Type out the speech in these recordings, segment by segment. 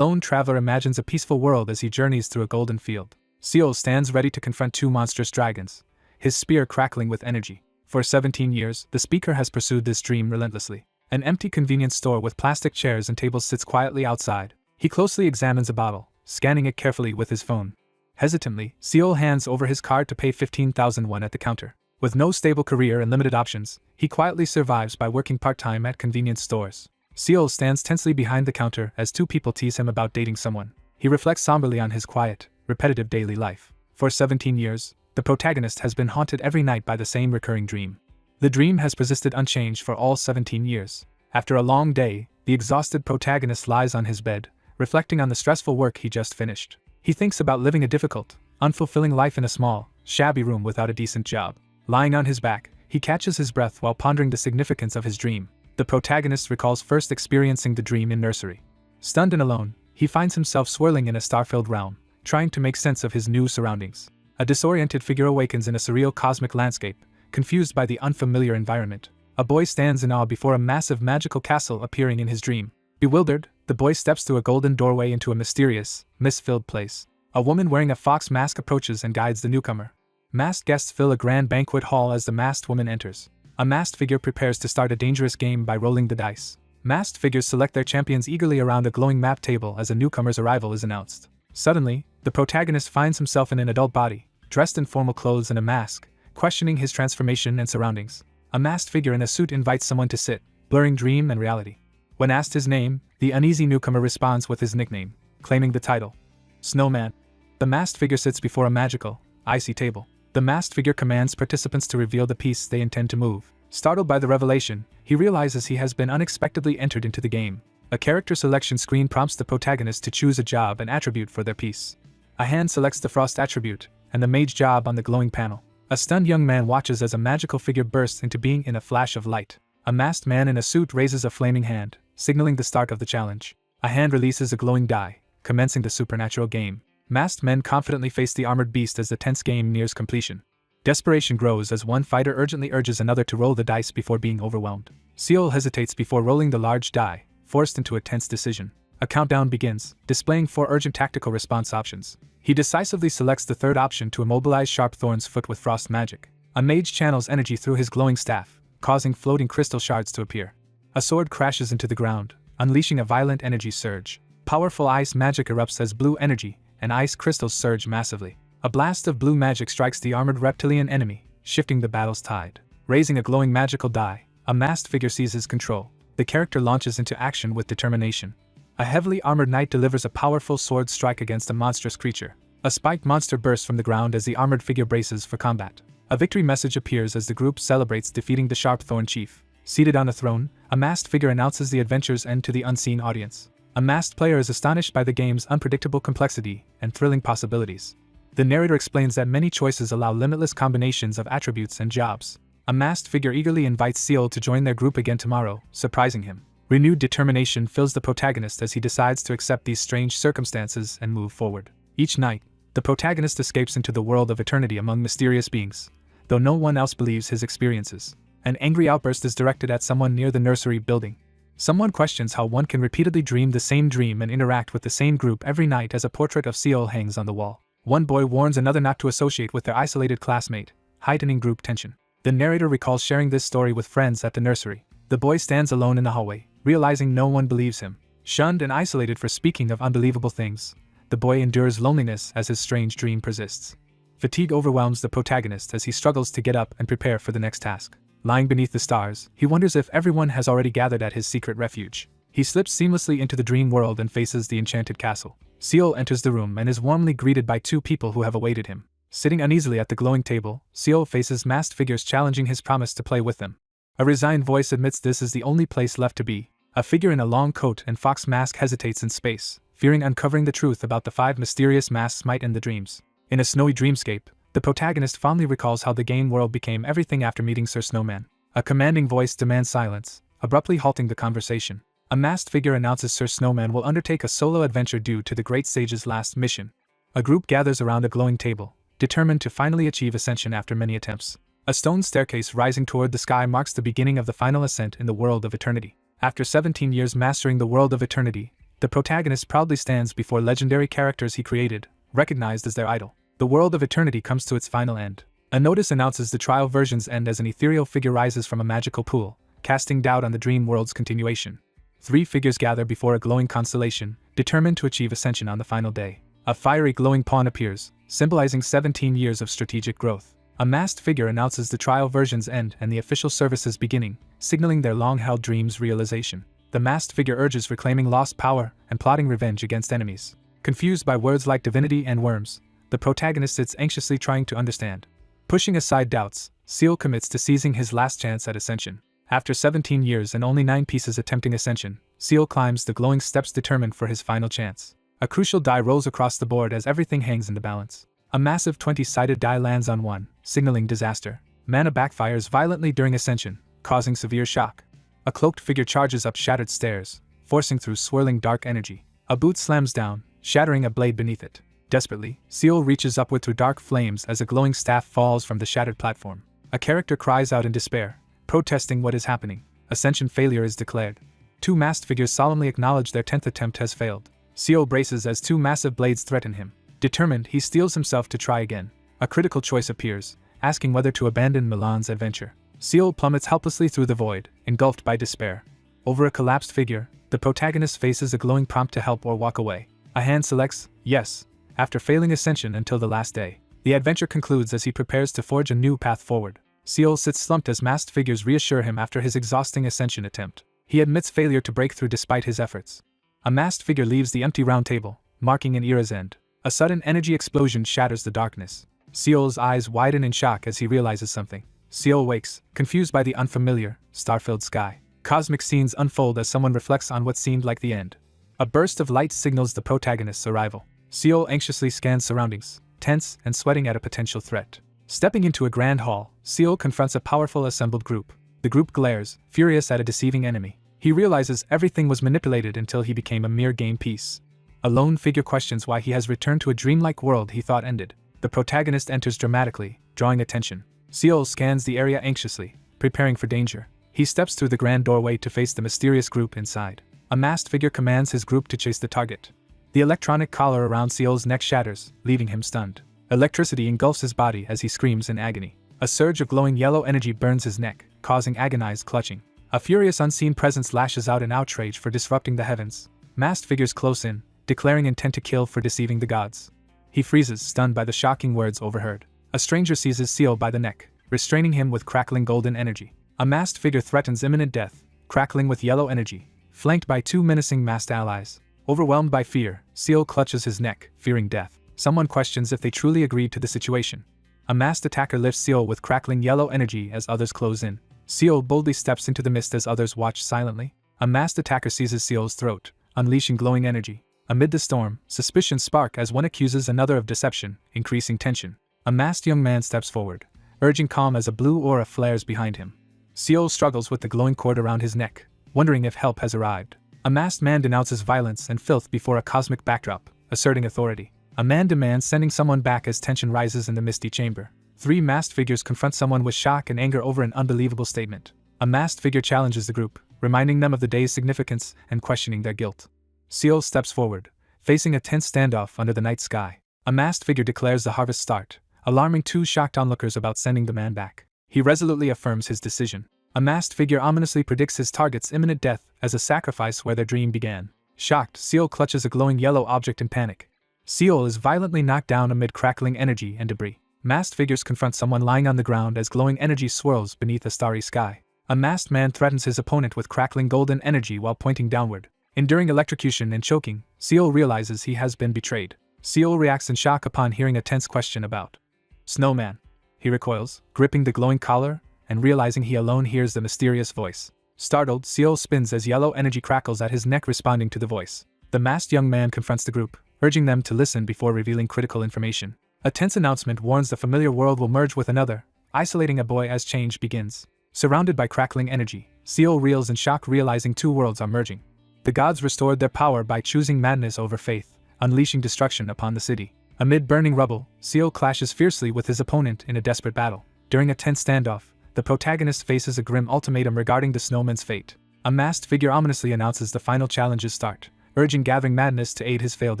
Lone traveler imagines a peaceful world as he journeys through a golden field. Seol stands ready to confront two monstrous dragons, his spear crackling with energy. For 17 years, the speaker has pursued this dream relentlessly. An empty convenience store with plastic chairs and tables sits quietly outside. He closely examines a bottle, scanning it carefully with his phone. Hesitantly, Seol hands over his card to pay 15,000 won at the counter. With no stable career and limited options, he quietly survives by working part-time at convenience stores. Seol stands tensely behind the counter as two people tease him about dating someone. He reflects somberly on his quiet, repetitive daily life. For 17 years, the protagonist has been haunted every night by the same recurring dream. The dream has persisted unchanged for all 17 years. After a long day, the exhausted protagonist lies on his bed, reflecting on the stressful work he just finished. He thinks about living a difficult, unfulfilling life in a small, shabby room without a decent job. Lying on his back, he catches his breath while pondering the significance of his dream. The protagonist recalls first experiencing the dream in nursery. Stunned and alone, he finds himself swirling in a star-filled realm, trying to make sense of his new surroundings. A disoriented figure awakens in a surreal cosmic landscape, confused by the unfamiliar environment. A boy stands in awe before a massive magical castle appearing in his dream. Bewildered, the boy steps through a golden doorway into a mysterious, mist-filled place. A woman wearing a fox mask approaches and guides the newcomer. Masked guests fill a grand banquet hall as the masked woman enters. A masked figure prepares to start a dangerous game by rolling the dice. Masked figures select their champions eagerly around a glowing map table as a newcomer's arrival is announced. Suddenly, the protagonist finds himself in an adult body, dressed in formal clothes and a mask, questioning his transformation and surroundings. A masked figure in a suit invites someone to sit, blurring dream and reality. When asked his name, the uneasy newcomer responds with his nickname, claiming the title, Snowman. The masked figure sits before a magical, icy table. The masked figure commands participants to reveal the piece they intend to move. Startled by the revelation, he realizes he has been unexpectedly entered into the game. A character selection screen prompts the protagonist to choose a job and attribute for their piece. A hand selects the frost attribute, and the mage job on the glowing panel. A stunned young man watches as a magical figure bursts into being in a flash of light. A masked man in a suit raises a flaming hand, signaling the start of the challenge. A hand releases a glowing die, commencing the supernatural game. Masked men confidently face the armored beast as the tense game nears completion. Desperation grows as one fighter urgently urges another to roll the dice before being overwhelmed. Seol hesitates before rolling the large die, forced into a tense decision. A countdown begins, displaying 4 urgent tactical response options. He decisively selects the third option to immobilize Sharpthorn's foot with frost magic. A mage channels energy through his glowing staff, causing floating crystal shards to appear. A sword crashes into the ground, unleashing a violent energy surge. Powerful ice magic erupts as blue energy and ice crystals surge massively. A blast of blue magic strikes the armored reptilian enemy, shifting the battle's tide. Raising a glowing magical die, a masked figure seizes control. The character launches into action with determination. A heavily armored knight delivers a powerful sword strike against a monstrous creature. A spiked monster bursts from the ground as the armored figure braces for combat. A victory message appears as the group celebrates defeating the Sharpthorn chief. Seated on a throne, a masked figure announces the adventure's end to the unseen audience. A masked player is astonished by the game's unpredictable complexity and thrilling possibilities. The narrator explains that many choices allow limitless combinations of attributes and jobs. A masked figure eagerly invites Seol to join their group again tomorrow, surprising him. Renewed determination fills the protagonist as he decides to accept these strange circumstances and move forward. Each night, the protagonist escapes into the world of eternity among mysterious beings, though no one else believes his experiences. An angry outburst is directed at someone near the nursery building. Someone questions how one can repeatedly dream the same dream and interact with the same group every night as a portrait of Seol hangs on the wall. One boy warns another not to associate with their isolated classmate, heightening group tension. The narrator recalls sharing this story with friends at the nursery. The boy stands alone in the hallway, realizing no one believes him. Shunned and isolated for speaking of unbelievable things, the boy endures loneliness as his strange dream persists. Fatigue overwhelms the protagonist as he struggles to get up and prepare for the next task. Lying beneath the stars, he wonders if everyone has already gathered at his secret refuge. He slips seamlessly into the dream world and faces the enchanted castle. Seol enters the room and is warmly greeted by 2 people who have awaited him. Sitting uneasily at the glowing table, Seol faces masked figures challenging his promise to play with them. A resigned voice admits this is the only place left to be. A figure in a long coat and fox mask hesitates in space, fearing uncovering the truth about the 5 mysterious masks might end the dreams. In a snowy dreamscape, the protagonist fondly recalls how the game world became everything after meeting Sir Snowman. A commanding voice demands silence, abruptly halting the conversation. A masked figure announces Sir Snowman will undertake a solo adventure due to the great sage's last mission. A group gathers around a glowing table, determined to finally achieve ascension after many attempts. A stone staircase rising toward the sky marks the beginning of the final ascent in the world of eternity. After 17 years mastering the world of eternity, The protagonist proudly stands before legendary characters he created, recognized as their idol. The world of eternity comes to its final end. A notice announces the trial version's end as an ethereal figure rises from a magical pool, casting doubt on the dream world's continuation. 3 figures gather before a glowing constellation, determined to achieve ascension on the final day. A fiery glowing pawn appears, symbolizing 17 years of strategic growth. A masked figure announces the trial version's end and the official service's beginning, signaling their long-held dream's realization. The masked figure urges reclaiming lost power and plotting revenge against enemies. Confused by words like divinity and worms, the protagonist sits anxiously trying to understand. Pushing aside doubts, Seal commits to seizing his last chance at ascension. After 17 years and only 9 pieces attempting ascension, Seal climbs the glowing steps determined for his final chance. A crucial die rolls across the board as everything hangs in the balance. A massive 20-sided die lands on one, signaling disaster. Mana backfires violently during ascension, causing severe shock. A cloaked figure charges up shattered stairs, forcing through swirling dark energy. A boot slams down, shattering a blade beneath it. Desperately, Seal reaches upward through dark flames as a glowing staff falls from the shattered platform. A character cries out in despair, protesting what is happening. Ascension failure is declared. 2 masked figures solemnly acknowledge their 10th attempt has failed. Seal braces as 2 massive blades threaten him. Determined, he steels himself to try again. A critical choice appears, asking whether to abandon Milan's adventure. Seal plummets helplessly through the void, engulfed by despair. Over a collapsed figure, the protagonist faces a glowing prompt to help or walk away. A hand selects, yes, after failing ascension until the last day. The adventure concludes as he prepares to forge a new path forward. Seal sits slumped as masked figures reassure him after his exhausting ascension attempt. He admits failure to break through despite his efforts. A masked figure leaves the empty round table, marking an era's end. A sudden energy explosion shatters the darkness. Seal's eyes widen in shock as he realizes something. Seal wakes, confused by the unfamiliar, star-filled sky. Cosmic scenes unfold as someone reflects on what seemed like the end. A burst of light signals the protagonist's arrival. Seal anxiously scans surroundings, tense and sweating at a potential threat. Stepping into a grand hall, Seal confronts a powerful assembled group. The group glares, furious at a deceiving enemy. He realizes everything was manipulated until he became a mere game piece. A lone figure questions why he has returned to a dreamlike world he thought ended. The protagonist enters dramatically, drawing attention. Seal scans the area anxiously, preparing for danger. He steps through the grand doorway to face the mysterious group inside. A masked figure commands his group to chase the target. The electronic collar around Seal's neck shatters, leaving him stunned. Electricity engulfs his body as he screams in agony. A surge of glowing yellow energy burns his neck, causing agonized clutching. A furious unseen presence lashes out in outrage for disrupting the heavens. Masked figures close in, declaring intent to kill for deceiving the gods. He freezes, stunned by the shocking words overheard. A stranger seizes Seal by the neck, restraining him with crackling golden energy. A masked figure threatens imminent death, crackling with yellow energy, flanked by 2 menacing masked allies. Overwhelmed by fear, Seal clutches his neck, fearing death. Someone questions if they truly agreed to the situation. A masked attacker lifts Seal with crackling yellow energy as others close in. Seal boldly steps into the mist as others watch silently. A masked attacker seizes Seal's throat, unleashing glowing energy. Amid the storm, suspicions spark as one accuses another of deception, increasing tension. A masked young man steps forward, urging calm as a blue aura flares behind him. Seal struggles with the glowing cord around his neck, wondering if help has arrived. A masked man denounces violence and filth before a cosmic backdrop, asserting authority. A man demands sending someone back as tension rises in the misty chamber. 3 masked figures confront someone with shock and anger over an unbelievable statement. A masked figure challenges the group, reminding them of the day's significance and questioning their guilt. Seal steps forward, facing a tense standoff under the night sky. A masked figure declares the harvest start, alarming 2 shocked onlookers about sending the man back. He resolutely affirms his decision. A masked figure ominously predicts his target's imminent death as a sacrifice where their dream began. Shocked, Seal clutches a glowing yellow object in panic. Seal is violently knocked down amid crackling energy and debris. Masked figures confront someone lying on the ground as glowing energy swirls beneath a starry sky. A masked man threatens his opponent with crackling golden energy while pointing downward. Enduring electrocution and choking, Seal realizes he has been betrayed. Seal reacts in shock upon hearing a tense question about Snowman. He recoils, gripping the glowing collar, and realizing he alone hears the mysterious voice. Startled, Seal spins as yellow energy crackles at his neck responding to the voice. The masked young man confronts the group, urging them to listen before revealing critical information. A tense announcement warns the familiar world will merge with another, isolating a boy as change begins. Surrounded by crackling energy, Seal reels in shock realizing 2 worlds are merging. The gods restored their power by choosing madness over faith, unleashing destruction upon the city. Amid burning rubble, Seal clashes fiercely with his opponent in a desperate battle. During a tense standoff, the protagonist faces a grim ultimatum regarding the snowman's fate. A masked figure ominously announces the final challenge's start, urging gathering madness to aid his failed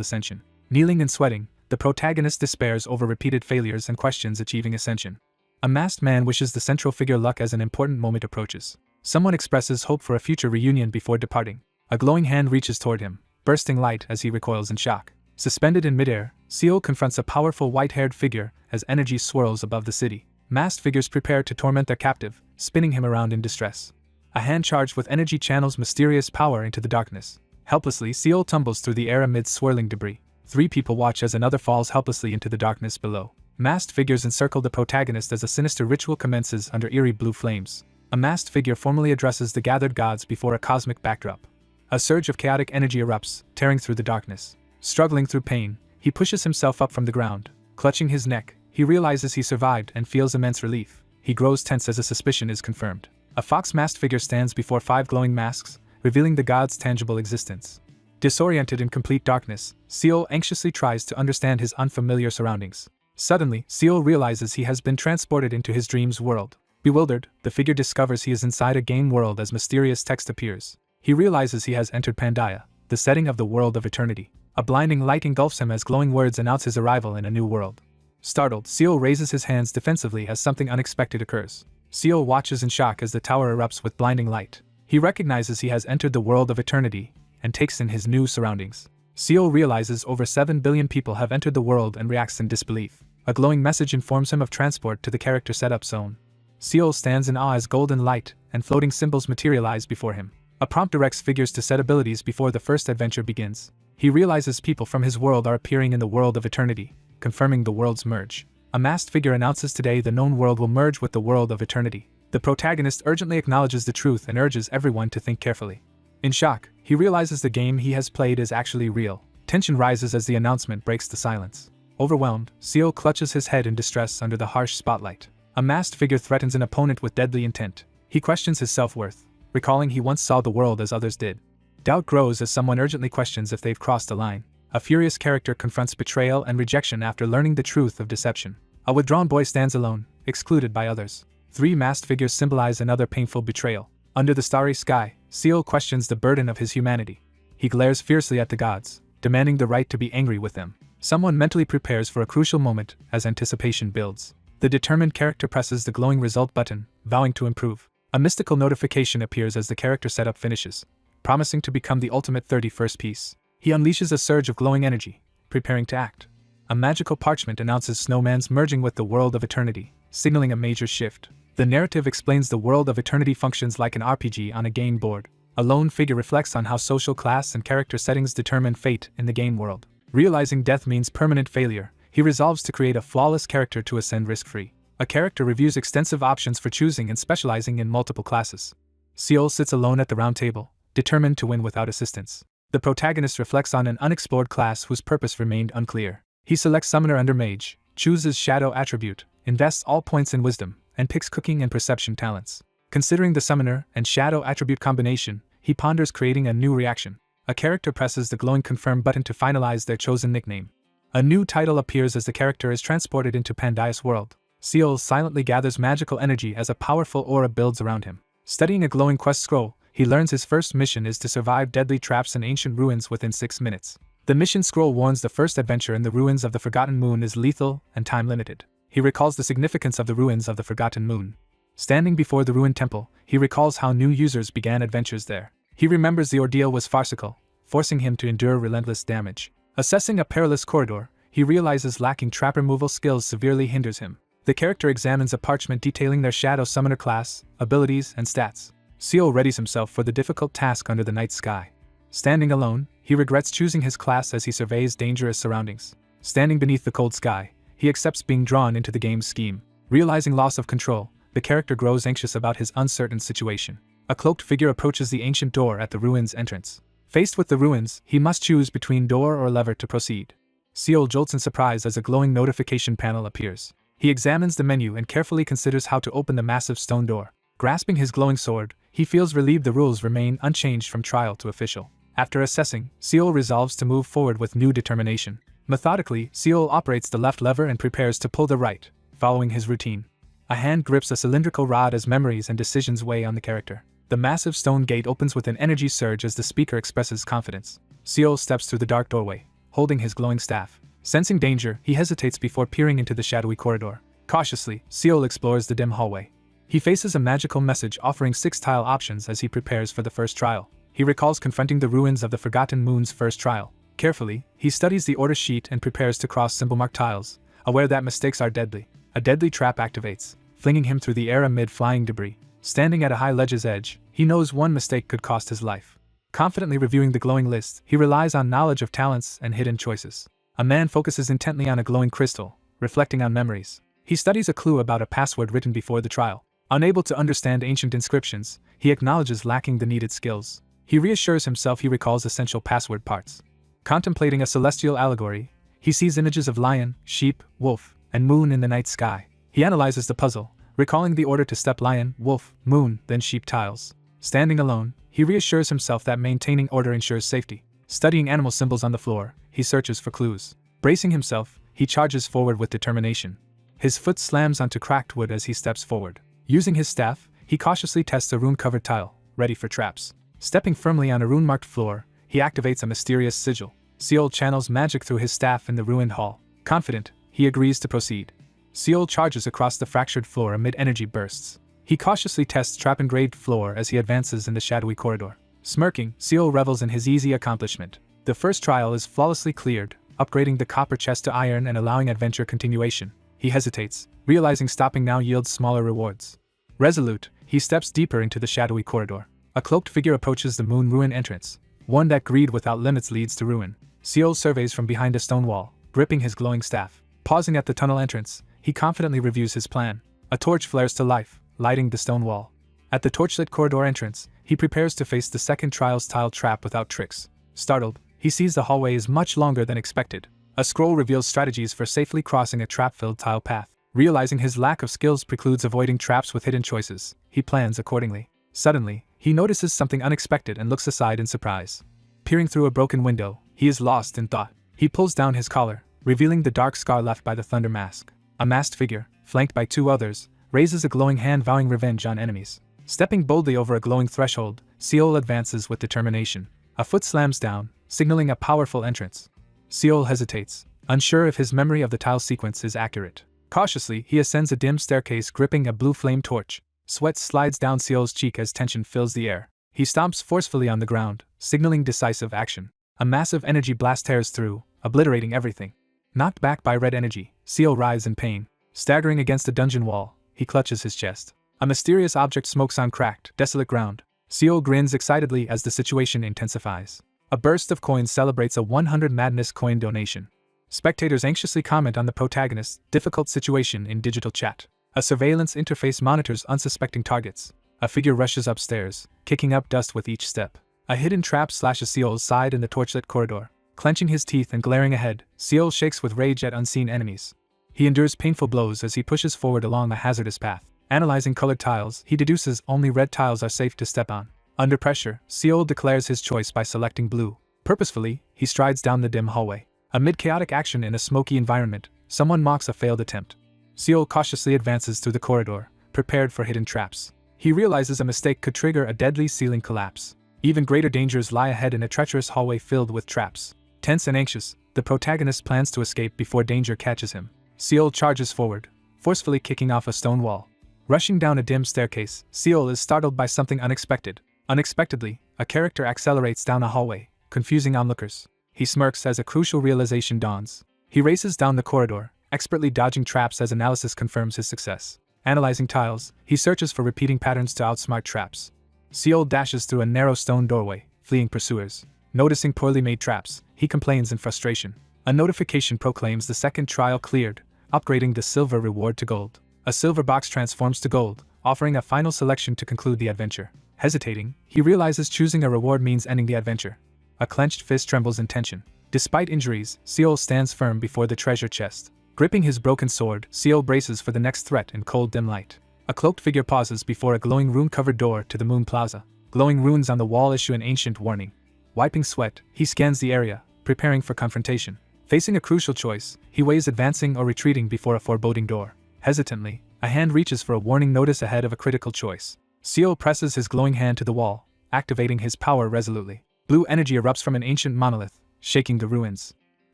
ascension. Kneeling and sweating, the protagonist despairs over repeated failures and questions achieving ascension. A masked man wishes the central figure luck as an important moment approaches. Someone expresses hope for a future reunion before departing. A glowing hand reaches toward him, bursting light as he recoils in shock. Suspended in midair, Seal confronts a powerful white-haired figure as energy swirls above the city. Masked figures prepare to torment their captive, spinning him around in distress. A hand charged with energy channels mysterious power into the darkness. Helplessly, Seal tumbles through the air amid swirling debris. 3 people watch as another falls helplessly into the darkness below. Masked figures encircle the protagonist as a sinister ritual commences under eerie blue flames. A masked figure formally addresses the gathered gods before a cosmic backdrop. A surge of chaotic energy erupts, tearing through the darkness. Struggling through pain, he pushes himself up from the ground. Clutching his neck, he realizes he survived and feels immense relief. He grows tense as a suspicion is confirmed. A fox-masked figure stands before 5 glowing masks, revealing the god's tangible existence. Disoriented in complete darkness, Seal anxiously tries to understand his unfamiliar surroundings. Suddenly, Seal realizes he has been transported into his dream's world. Bewildered, the figure discovers he is inside a game world as mysterious text appears. He realizes he has entered Pandia, the setting of the world of eternity. A blinding light engulfs him as glowing words announce his arrival in a new world. Startled, Seal raises his hands defensively as something unexpected occurs. Seal watches in shock as the tower erupts with blinding light. He recognizes he has entered the world of eternity and takes in his new surroundings. Seal realizes over 7 billion people have entered the world and reacts in disbelief. A glowing message informs him of transport to the character setup zone. Seal stands in awe as golden light and floating symbols materialize before him. A prompt directs figures to set abilities before the first adventure begins. He realizes people from his world are appearing in the world of eternity, confirming the world's merge. A masked figure announces today the known world will merge with the world of eternity. The protagonist urgently acknowledges the truth and urges everyone to think carefully. In shock, he realizes the game he has played is actually real. Tension rises as the announcement breaks the silence. Overwhelmed, Seal clutches his head in distress under the harsh spotlight. A masked figure threatens an opponent with deadly intent. He questions his self-worth, recalling he once saw the world as others did. Doubt grows as someone urgently questions if they've crossed a line. A furious character confronts betrayal and rejection after learning the truth of deception. A withdrawn boy stands alone, excluded by others. 3 masked figures symbolize another painful betrayal. Under the starry sky, Seal questions the burden of his humanity. He glares fiercely at the gods, demanding the right to be angry with them. Someone mentally prepares for a crucial moment as anticipation builds. The determined character presses the glowing result button, vowing to improve. A mystical notification appears as the character setup finishes, promising to become the ultimate 31st piece. He unleashes a surge of glowing energy, preparing to act. A magical parchment announces Snowman's merging with the world of eternity, signaling a major shift. The narrative explains the world of eternity functions like an RPG on a game board. A lone figure reflects on how social class and character settings determine fate in the game world. Realizing death means permanent failure, he resolves to create a flawless character to ascend risk-free. A character reviews extensive options for choosing and specializing in multiple classes. Seal sits alone at the round table, determined to win without assistance. The protagonist reflects on an unexplored class whose purpose remained unclear. He selects Summoner under Mage, chooses Shadow attribute, invests all points in Wisdom, and picks Cooking and Perception talents. Considering the Summoner and Shadow attribute combination, he ponders creating a new reaction. A character presses the glowing Confirm button to finalize their chosen nickname. A new title appears as the character is transported into Pandia's world. Seal silently gathers magical energy as a powerful aura builds around him. Studying a glowing quest scroll, he learns his first mission is to survive deadly traps in ancient ruins within 6 minutes. The mission scroll warns the first adventure in the ruins of the Forgotten Moon is lethal and time-limited. He recalls the significance of the ruins of the Forgotten Moon. Standing before the ruined temple, he recalls how new users began adventures there. He remembers the ordeal was farcical, forcing him to endure relentless damage. Assessing a perilous corridor, he realizes lacking trap removal skills severely hinders him. The character examines a parchment detailing their Shadow Summoner class, abilities, and stats. Seal readies himself for the difficult task under the night sky. Standing alone, he regrets choosing his class as he surveys dangerous surroundings. Standing beneath the cold sky, he accepts being drawn into the game's scheme. Realizing loss of control, the character grows anxious about his uncertain situation. A cloaked figure approaches the ancient door at the ruins' entrance. Faced with the ruins, he must choose between door or lever to proceed. Seal jolts in surprise as a glowing notification panel appears. He examines the menu and carefully considers how to open the massive stone door. Grasping his glowing sword, he feels relieved the rules remain unchanged from trial to official. After assessing, Seal resolves to move forward with new determination. Methodically, Seal operates the left lever and prepares to pull the right, following his routine. A hand grips a cylindrical rod as memories and decisions weigh on the character. The massive stone gate opens with an energy surge as the speaker expresses confidence. Seol steps through the dark doorway, holding his glowing staff. Sensing danger, he hesitates before peering into the shadowy corridor. Cautiously, Seol explores the dim hallway. He faces a magical message offering 6 tile options as he prepares for the first trial. He recalls confronting the ruins of the Forgotten Moon's first trial. Carefully, he studies the order sheet and prepares to cross symbol-marked tiles, aware that mistakes are deadly. A deadly trap activates, flinging him through the air amid flying debris. Standing at a high ledge's edge, he knows one mistake could cost his life. Confidently reviewing the glowing list, he relies on knowledge of talents and hidden choices. A man focuses intently on a glowing crystal, reflecting on memories. He studies a clue about a password written before the trial. Unable to understand ancient inscriptions, he acknowledges lacking the needed skills. He reassures himself he recalls essential password parts. Contemplating a celestial allegory, he sees images of lion, sheep, wolf, and moon in the night sky. He analyzes the puzzle, recalling the order to step lion, wolf, moon, then sheep tiles. Standing alone, he reassures himself that maintaining order ensures safety. Studying animal symbols on the floor, he searches for clues. Bracing himself, he charges forward with determination. His foot slams onto cracked wood as he steps forward. Using his staff, he cautiously tests a rune-covered tile, ready for traps. Stepping firmly on a rune-marked floor, he activates a mysterious sigil. Seol channels magic through his staff in the ruined hall. Confident, he agrees to proceed. Seol charges across the fractured floor amid energy bursts. He cautiously tests trap-engraved floor as he advances in the shadowy corridor. Smirking, Seol revels in his easy accomplishment. The first trial is flawlessly cleared, upgrading the copper chest to iron and allowing adventure continuation. He hesitates, realizing stopping now yields smaller rewards. Resolute, he steps deeper into the shadowy corridor. A cloaked figure approaches the moon ruin entrance. One that greed without limits leads to ruin. Seol surveys from behind a stone wall, gripping his glowing staff. Pausing at the tunnel entrance, he confidently reviews his plan. A torch flares to life, lighting the stone wall. At the torchlit corridor entrance, he prepares to face the second trial's tile trap without tricks. Startled, he sees the hallway is much longer than expected. A scroll reveals strategies for safely crossing a trap-filled tile path. Realizing his lack of skills precludes avoiding traps with hidden choices, he plans accordingly. Suddenly, he notices something unexpected and looks aside in surprise. Peering through a broken window, he is lost in thought. He pulls down his collar, revealing the dark scar left by the thunder mask. A masked figure, flanked by 2 others, raises a glowing hand vowing revenge on enemies. Stepping boldly over a glowing threshold, Seol advances with determination. A foot slams down, signaling a powerful entrance. Seol hesitates, unsure if his memory of the tile sequence is accurate. Cautiously, he ascends a dim staircase gripping a blue flame torch. Sweat slides down Seol's cheek as tension fills the air. He stomps forcefully on the ground, signaling decisive action. A massive energy blast tears through, obliterating everything. Knocked back by red energy, Seol writhes in pain. Staggering against a dungeon wall, he clutches his chest. A mysterious object smokes on cracked, desolate ground. Seol grins excitedly as the situation intensifies. A burst of coins celebrates a 100 madness coin donation. Spectators anxiously comment on the protagonist's difficult situation in digital chat. A surveillance interface monitors unsuspecting targets. A figure rushes upstairs, kicking up dust with each step. A hidden trap slashes Seol's side in the torchlit corridor. Clenching his teeth and glaring ahead, Seol shakes with rage at unseen enemies. He endures painful blows as he pushes forward along a hazardous path. Analyzing colored tiles, he deduces only red tiles are safe to step on. Under pressure, Seol declares his choice by selecting blue. Purposefully, he strides down the dim hallway. Amid chaotic action in a smoky environment, someone mocks a failed attempt. Seol cautiously advances through the corridor, prepared for hidden traps. He realizes a mistake could trigger a deadly ceiling collapse. Even greater dangers lie ahead in a treacherous hallway filled with traps. Tense and anxious, the protagonist plans to escape before danger catches him. Seol charges forward, forcefully kicking off a stone wall. Rushing down a dim staircase, Seol is startled by something unexpected. Unexpectedly, a character accelerates down a hallway, confusing onlookers. He smirks as a crucial realization dawns. He races down the corridor, expertly dodging traps as analysis confirms his success. Analyzing tiles, he searches for repeating patterns to outsmart traps. Seol dashes through a narrow stone doorway, fleeing pursuers. Noticing poorly made traps, he complains in frustration. A notification proclaims the second trial cleared, upgrading the silver reward to gold. A silver box transforms to gold, offering a final selection to conclude the adventure. Hesitating, he realizes choosing a reward means ending the adventure. A clenched fist trembles in tension. Despite injuries, Seol stands firm before the treasure chest. Gripping his broken sword, Seol braces for the next threat in cold dim light. A cloaked figure pauses before a glowing rune-covered door to the moon plaza. Glowing runes on the wall issue an ancient warning. Wiping sweat, he scans the area, preparing for confrontation. Facing a crucial choice, he weighs advancing or retreating before a foreboding door. Hesitantly, a hand reaches for a warning notice ahead of a critical choice. Seol presses his glowing hand to the wall, activating his power resolutely. Blue energy erupts from an ancient monolith, shaking the ruins.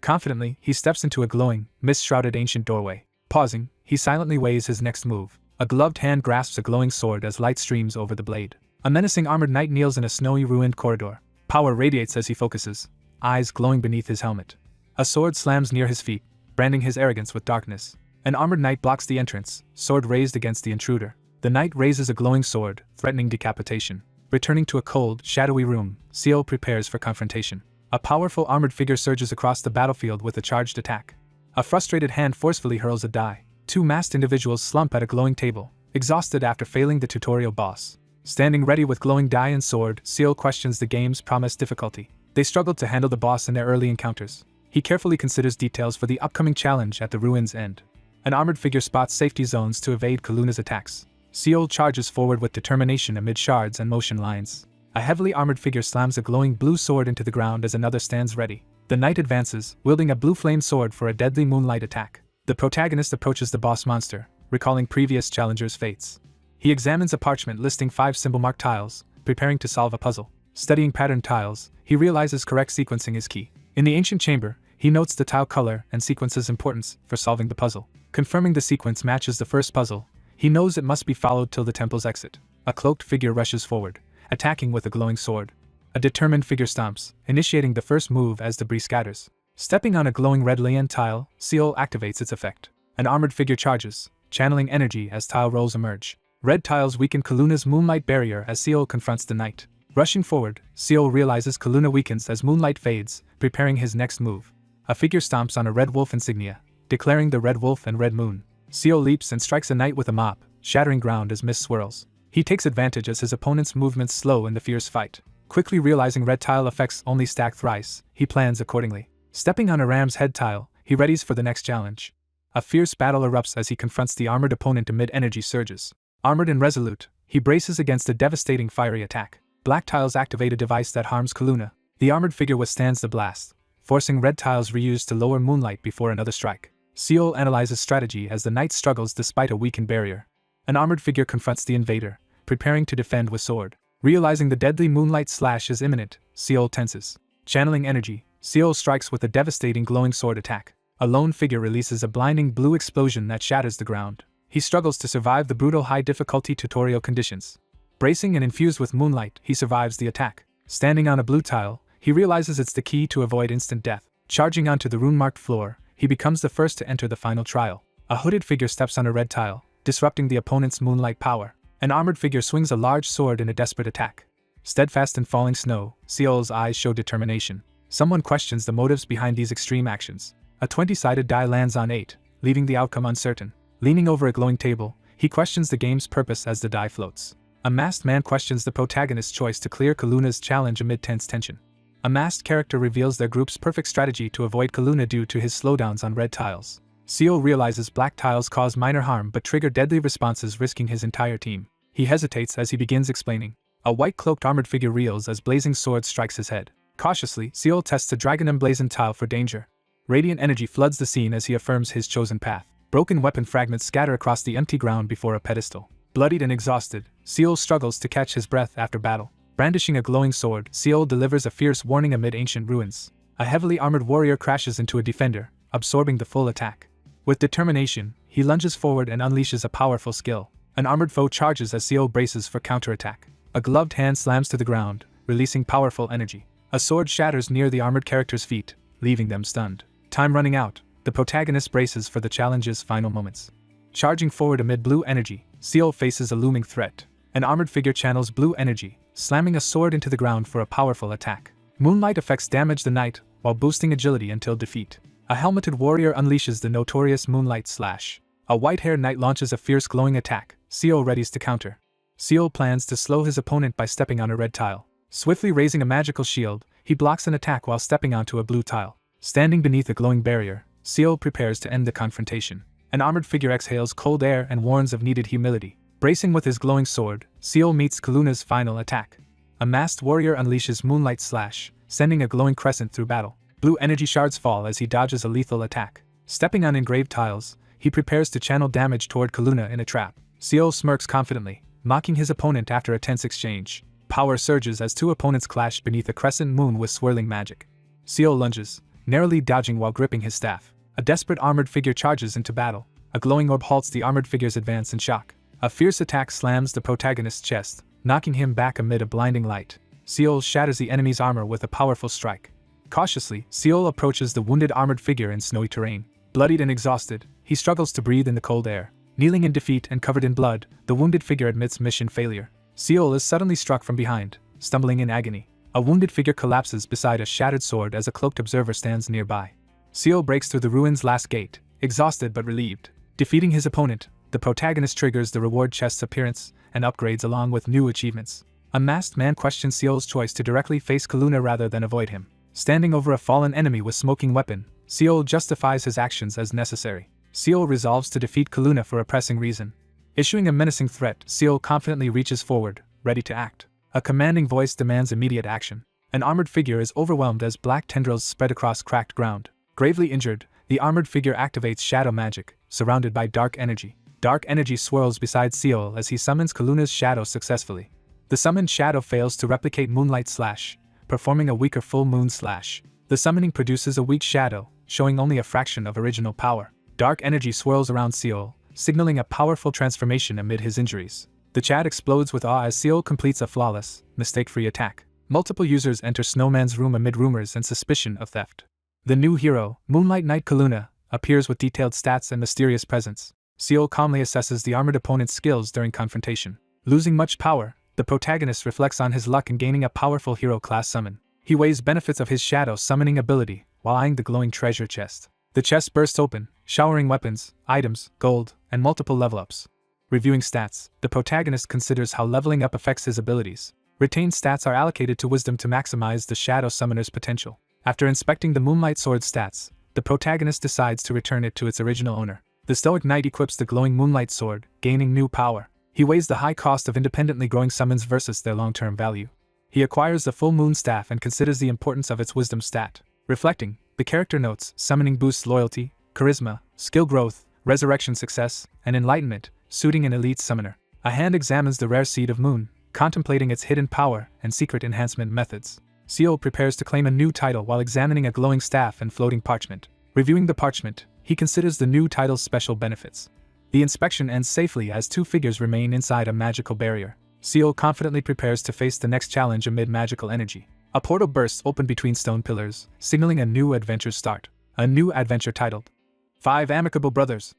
Confidently, he steps into a glowing, mist-shrouded ancient doorway. Pausing, he silently weighs his next move. A gloved hand grasps a glowing sword as light streams over the blade. A menacing armored knight kneels in a snowy ruined corridor. Power radiates as he focuses, eyes glowing beneath his helmet. A sword slams near his feet, branding his arrogance with darkness. An armored knight blocks the entrance, sword raised against the intruder. The knight raises a glowing sword, threatening decapitation. Returning to a cold, shadowy room, Seal prepares for confrontation. A powerful armored figure surges across the battlefield with a charged attack. A frustrated hand forcefully hurls a die. Two masked individuals slump at a glowing table, exhausted after failing the tutorial boss. Standing ready with glowing die and sword, Seal questions the game's promised difficulty. They struggled to handle the boss in their early encounters. He carefully considers details for the upcoming challenge at the ruin's end. An armored figure spots safety zones to evade Kaluna's attacks. Seal charges forward with determination amid shards and motion lines. A heavily armored figure slams a glowing blue sword into the ground as another stands ready. The knight advances, wielding a blue flame sword for a deadly moonlight attack. The protagonist approaches the boss monster, recalling previous challengers' fates. He examines a parchment listing 5 symbol-marked tiles, preparing to solve a puzzle. Studying patterned tiles, he realizes correct sequencing is key. In the ancient chamber, he notes the tile color and sequence's importance for solving the puzzle. Confirming the sequence matches the first puzzle, he knows it must be followed till the temple's exit. A cloaked figure rushes forward, attacking with a glowing sword. A determined figure stomps, initiating the first move as debris scatters. Stepping on a glowing red lian tile, Seal activates its effect. An armored figure charges, channeling energy as tile rolls emerge. Red tiles weaken Kaluna's moonlight barrier as Seal confronts the knight. Rushing forward, Seal realizes Kaluna weakens as moonlight fades, preparing his next move. A figure stomps on a red wolf insignia, declaring the red wolf and red moon. Seal leaps and strikes a knight with a mop, shattering ground as mist swirls. He takes advantage as his opponent's movements slow in the fierce fight. Quickly realizing red tile effects only stack thrice, he plans accordingly. Stepping on a ram's head tile, he readies for the next challenge. A fierce battle erupts as he confronts the armored opponent amid energy surges. Armored and resolute, he braces against a devastating fiery attack. Black tiles activate a device that harms Kaluna. The armored figure withstands the blast, forcing red tiles reused to lower moonlight before another strike. Seal analyzes strategy as the knight struggles despite a weakened barrier. An armored figure confronts the invader, preparing to defend with sword. Realizing the deadly moonlight slash is imminent, Seal tenses. Channeling energy, Seal strikes with a devastating glowing sword attack. A lone figure releases a blinding blue explosion that shatters the ground. He struggles to survive the brutal high-difficulty tutorial conditions. Bracing and infused with moonlight, he survives the attack. Standing on a blue tile, he realizes it's the key to avoid instant death. Charging onto the rune-marked floor, he becomes the first to enter the final trial. A hooded figure steps on a red tile, disrupting the opponent's moonlight power. An armored figure swings a large sword in a desperate attack. Steadfast in falling snow, Seol's eyes show determination. Someone questions the motives behind these extreme actions. A 20-sided die lands on 8, leaving the outcome uncertain. Leaning over a glowing table, he questions the game's purpose as the die floats. A masked man questions the protagonist's choice to clear Kaluna's challenge amid tense tension. A masked character reveals their group's perfect strategy to avoid Kaluna due to his slowdowns on red tiles. Seo realizes black tiles cause minor harm but trigger deadly responses, risking his entire team. He hesitates as he begins explaining. A white-cloaked armored figure reels as blazing sword strikes his head. Cautiously, Seol tests a dragon emblazoned tile for danger. Radiant energy floods the scene as he affirms his chosen path. Broken weapon fragments scatter across the empty ground before a pedestal. Bloodied and exhausted, Seol struggles to catch his breath after battle. Brandishing a glowing sword, Seol delivers a fierce warning amid ancient ruins. A heavily armored warrior crashes into a defender, absorbing the full attack. With determination, he lunges forward and unleashes a powerful skill. An armored foe charges as Seol braces for counterattack. A gloved hand slams to the ground, releasing powerful energy. A sword shatters near the armored character's feet, leaving them stunned. Time running out, the protagonist braces for the challenge's final moments. Charging forward amid blue energy, Seol faces a looming threat. An armored figure channels blue energy, slamming a sword into the ground for a powerful attack. Moonlight effects damage the knight, while boosting agility until defeat. A helmeted warrior unleashes the notorious Moonlight Slash. A white-haired knight launches a fierce glowing attack, Seol readies to counter. Seol plans to slow his opponent by stepping on a red tile. Swiftly raising a magical shield, he blocks an attack while stepping onto a blue tile. Standing beneath a glowing barrier, Seol prepares to end the confrontation. An armored figure exhales cold air and warns of needed humility. Bracing with his glowing sword, Seol meets Kaluna's final attack. A masked warrior unleashes Moonlight Slash, sending a glowing crescent through battle. Blue energy shards fall as he dodges a lethal attack. Stepping on engraved tiles, he prepares to channel damage toward Kaluna in a trap. Seol smirks confidently, mocking his opponent after a tense exchange. Power surges as two opponents clash beneath a crescent moon with swirling magic. Seal lunges, narrowly dodging while gripping his staff. A desperate armored figure charges into battle. A glowing orb halts the armored figure's advance in shock. A fierce attack slams the protagonist's chest, knocking him back amid a blinding light. Seal shatters the enemy's armor with a powerful strike. Cautiously, Seal approaches the wounded armored figure in snowy terrain. Bloodied and exhausted, he struggles to breathe in the cold air. Kneeling in defeat and covered in blood, the wounded figure admits mission failure. Seal is suddenly struck from behind, stumbling in agony. A wounded figure collapses beside a shattered sword as a cloaked observer stands nearby. Seal breaks through the ruin's last gate, exhausted but relieved. Defeating his opponent, the protagonist triggers the reward chest's appearance and upgrades along with new achievements. A masked man questions Seal's choice to directly face Kaluna rather than avoid him. Standing over a fallen enemy with smoking weapon, Seal justifies his actions as necessary. Seal resolves to defeat Kaluna for a pressing reason. Issuing a menacing threat, Seal confidently reaches forward, ready to act. A commanding voice demands immediate action. An armored figure is overwhelmed as black tendrils spread across cracked ground. Gravely injured, the armored figure activates shadow magic, surrounded by dark energy. Dark energy swirls beside Seal as he summons Kaluna's shadow successfully. The summoned shadow fails to replicate Moonlight Slash, performing a weaker Full Moon Slash. The summoning produces a weak shadow, showing only a fraction of original power. Dark energy swirls around Seal, signaling a powerful transformation amid his injuries. The chat explodes with awe as Seal completes a flawless, mistake-free attack. Multiple users enter Snowman's room amid rumors and suspicion of theft. The new hero, Moonlight Knight Kaluna, appears with detailed stats and mysterious presence. Seal calmly assesses the armored opponent's skills during confrontation. Losing much power, the protagonist reflects on his luck in gaining a powerful hero-class summon. He weighs benefits of his shadow summoning ability, while eyeing the glowing treasure chest. The chest bursts open, showering weapons, items, gold, and multiple level-ups. Reviewing stats, the protagonist considers how leveling up affects his abilities. Retained stats are allocated to wisdom to maximize the shadow summoner's potential. After inspecting the Moonlight Sword stats, the protagonist decides to return it to its original owner. The stoic knight equips the glowing Moonlight Sword, gaining new power. He weighs the high cost of independently growing summons versus their long-term value. He acquires the Full Moon Staff and considers the importance of its wisdom stat. Reflecting, the character notes summoning boosts loyalty, charisma, skill growth, resurrection success, and enlightenment, suiting an elite summoner. A hand examines the rare Seed of Moon, contemplating its hidden power and secret enhancement methods. Seal prepares to claim a new title while examining a glowing staff and floating parchment. Reviewing the parchment, he considers the new title's special benefits. The inspection ends safely as two figures remain inside a magical barrier. Seal confidently prepares to face the next challenge amid magical energy. A portal bursts open between stone pillars, signaling a new adventure's start. A new adventure titled 5 Amicable Brothers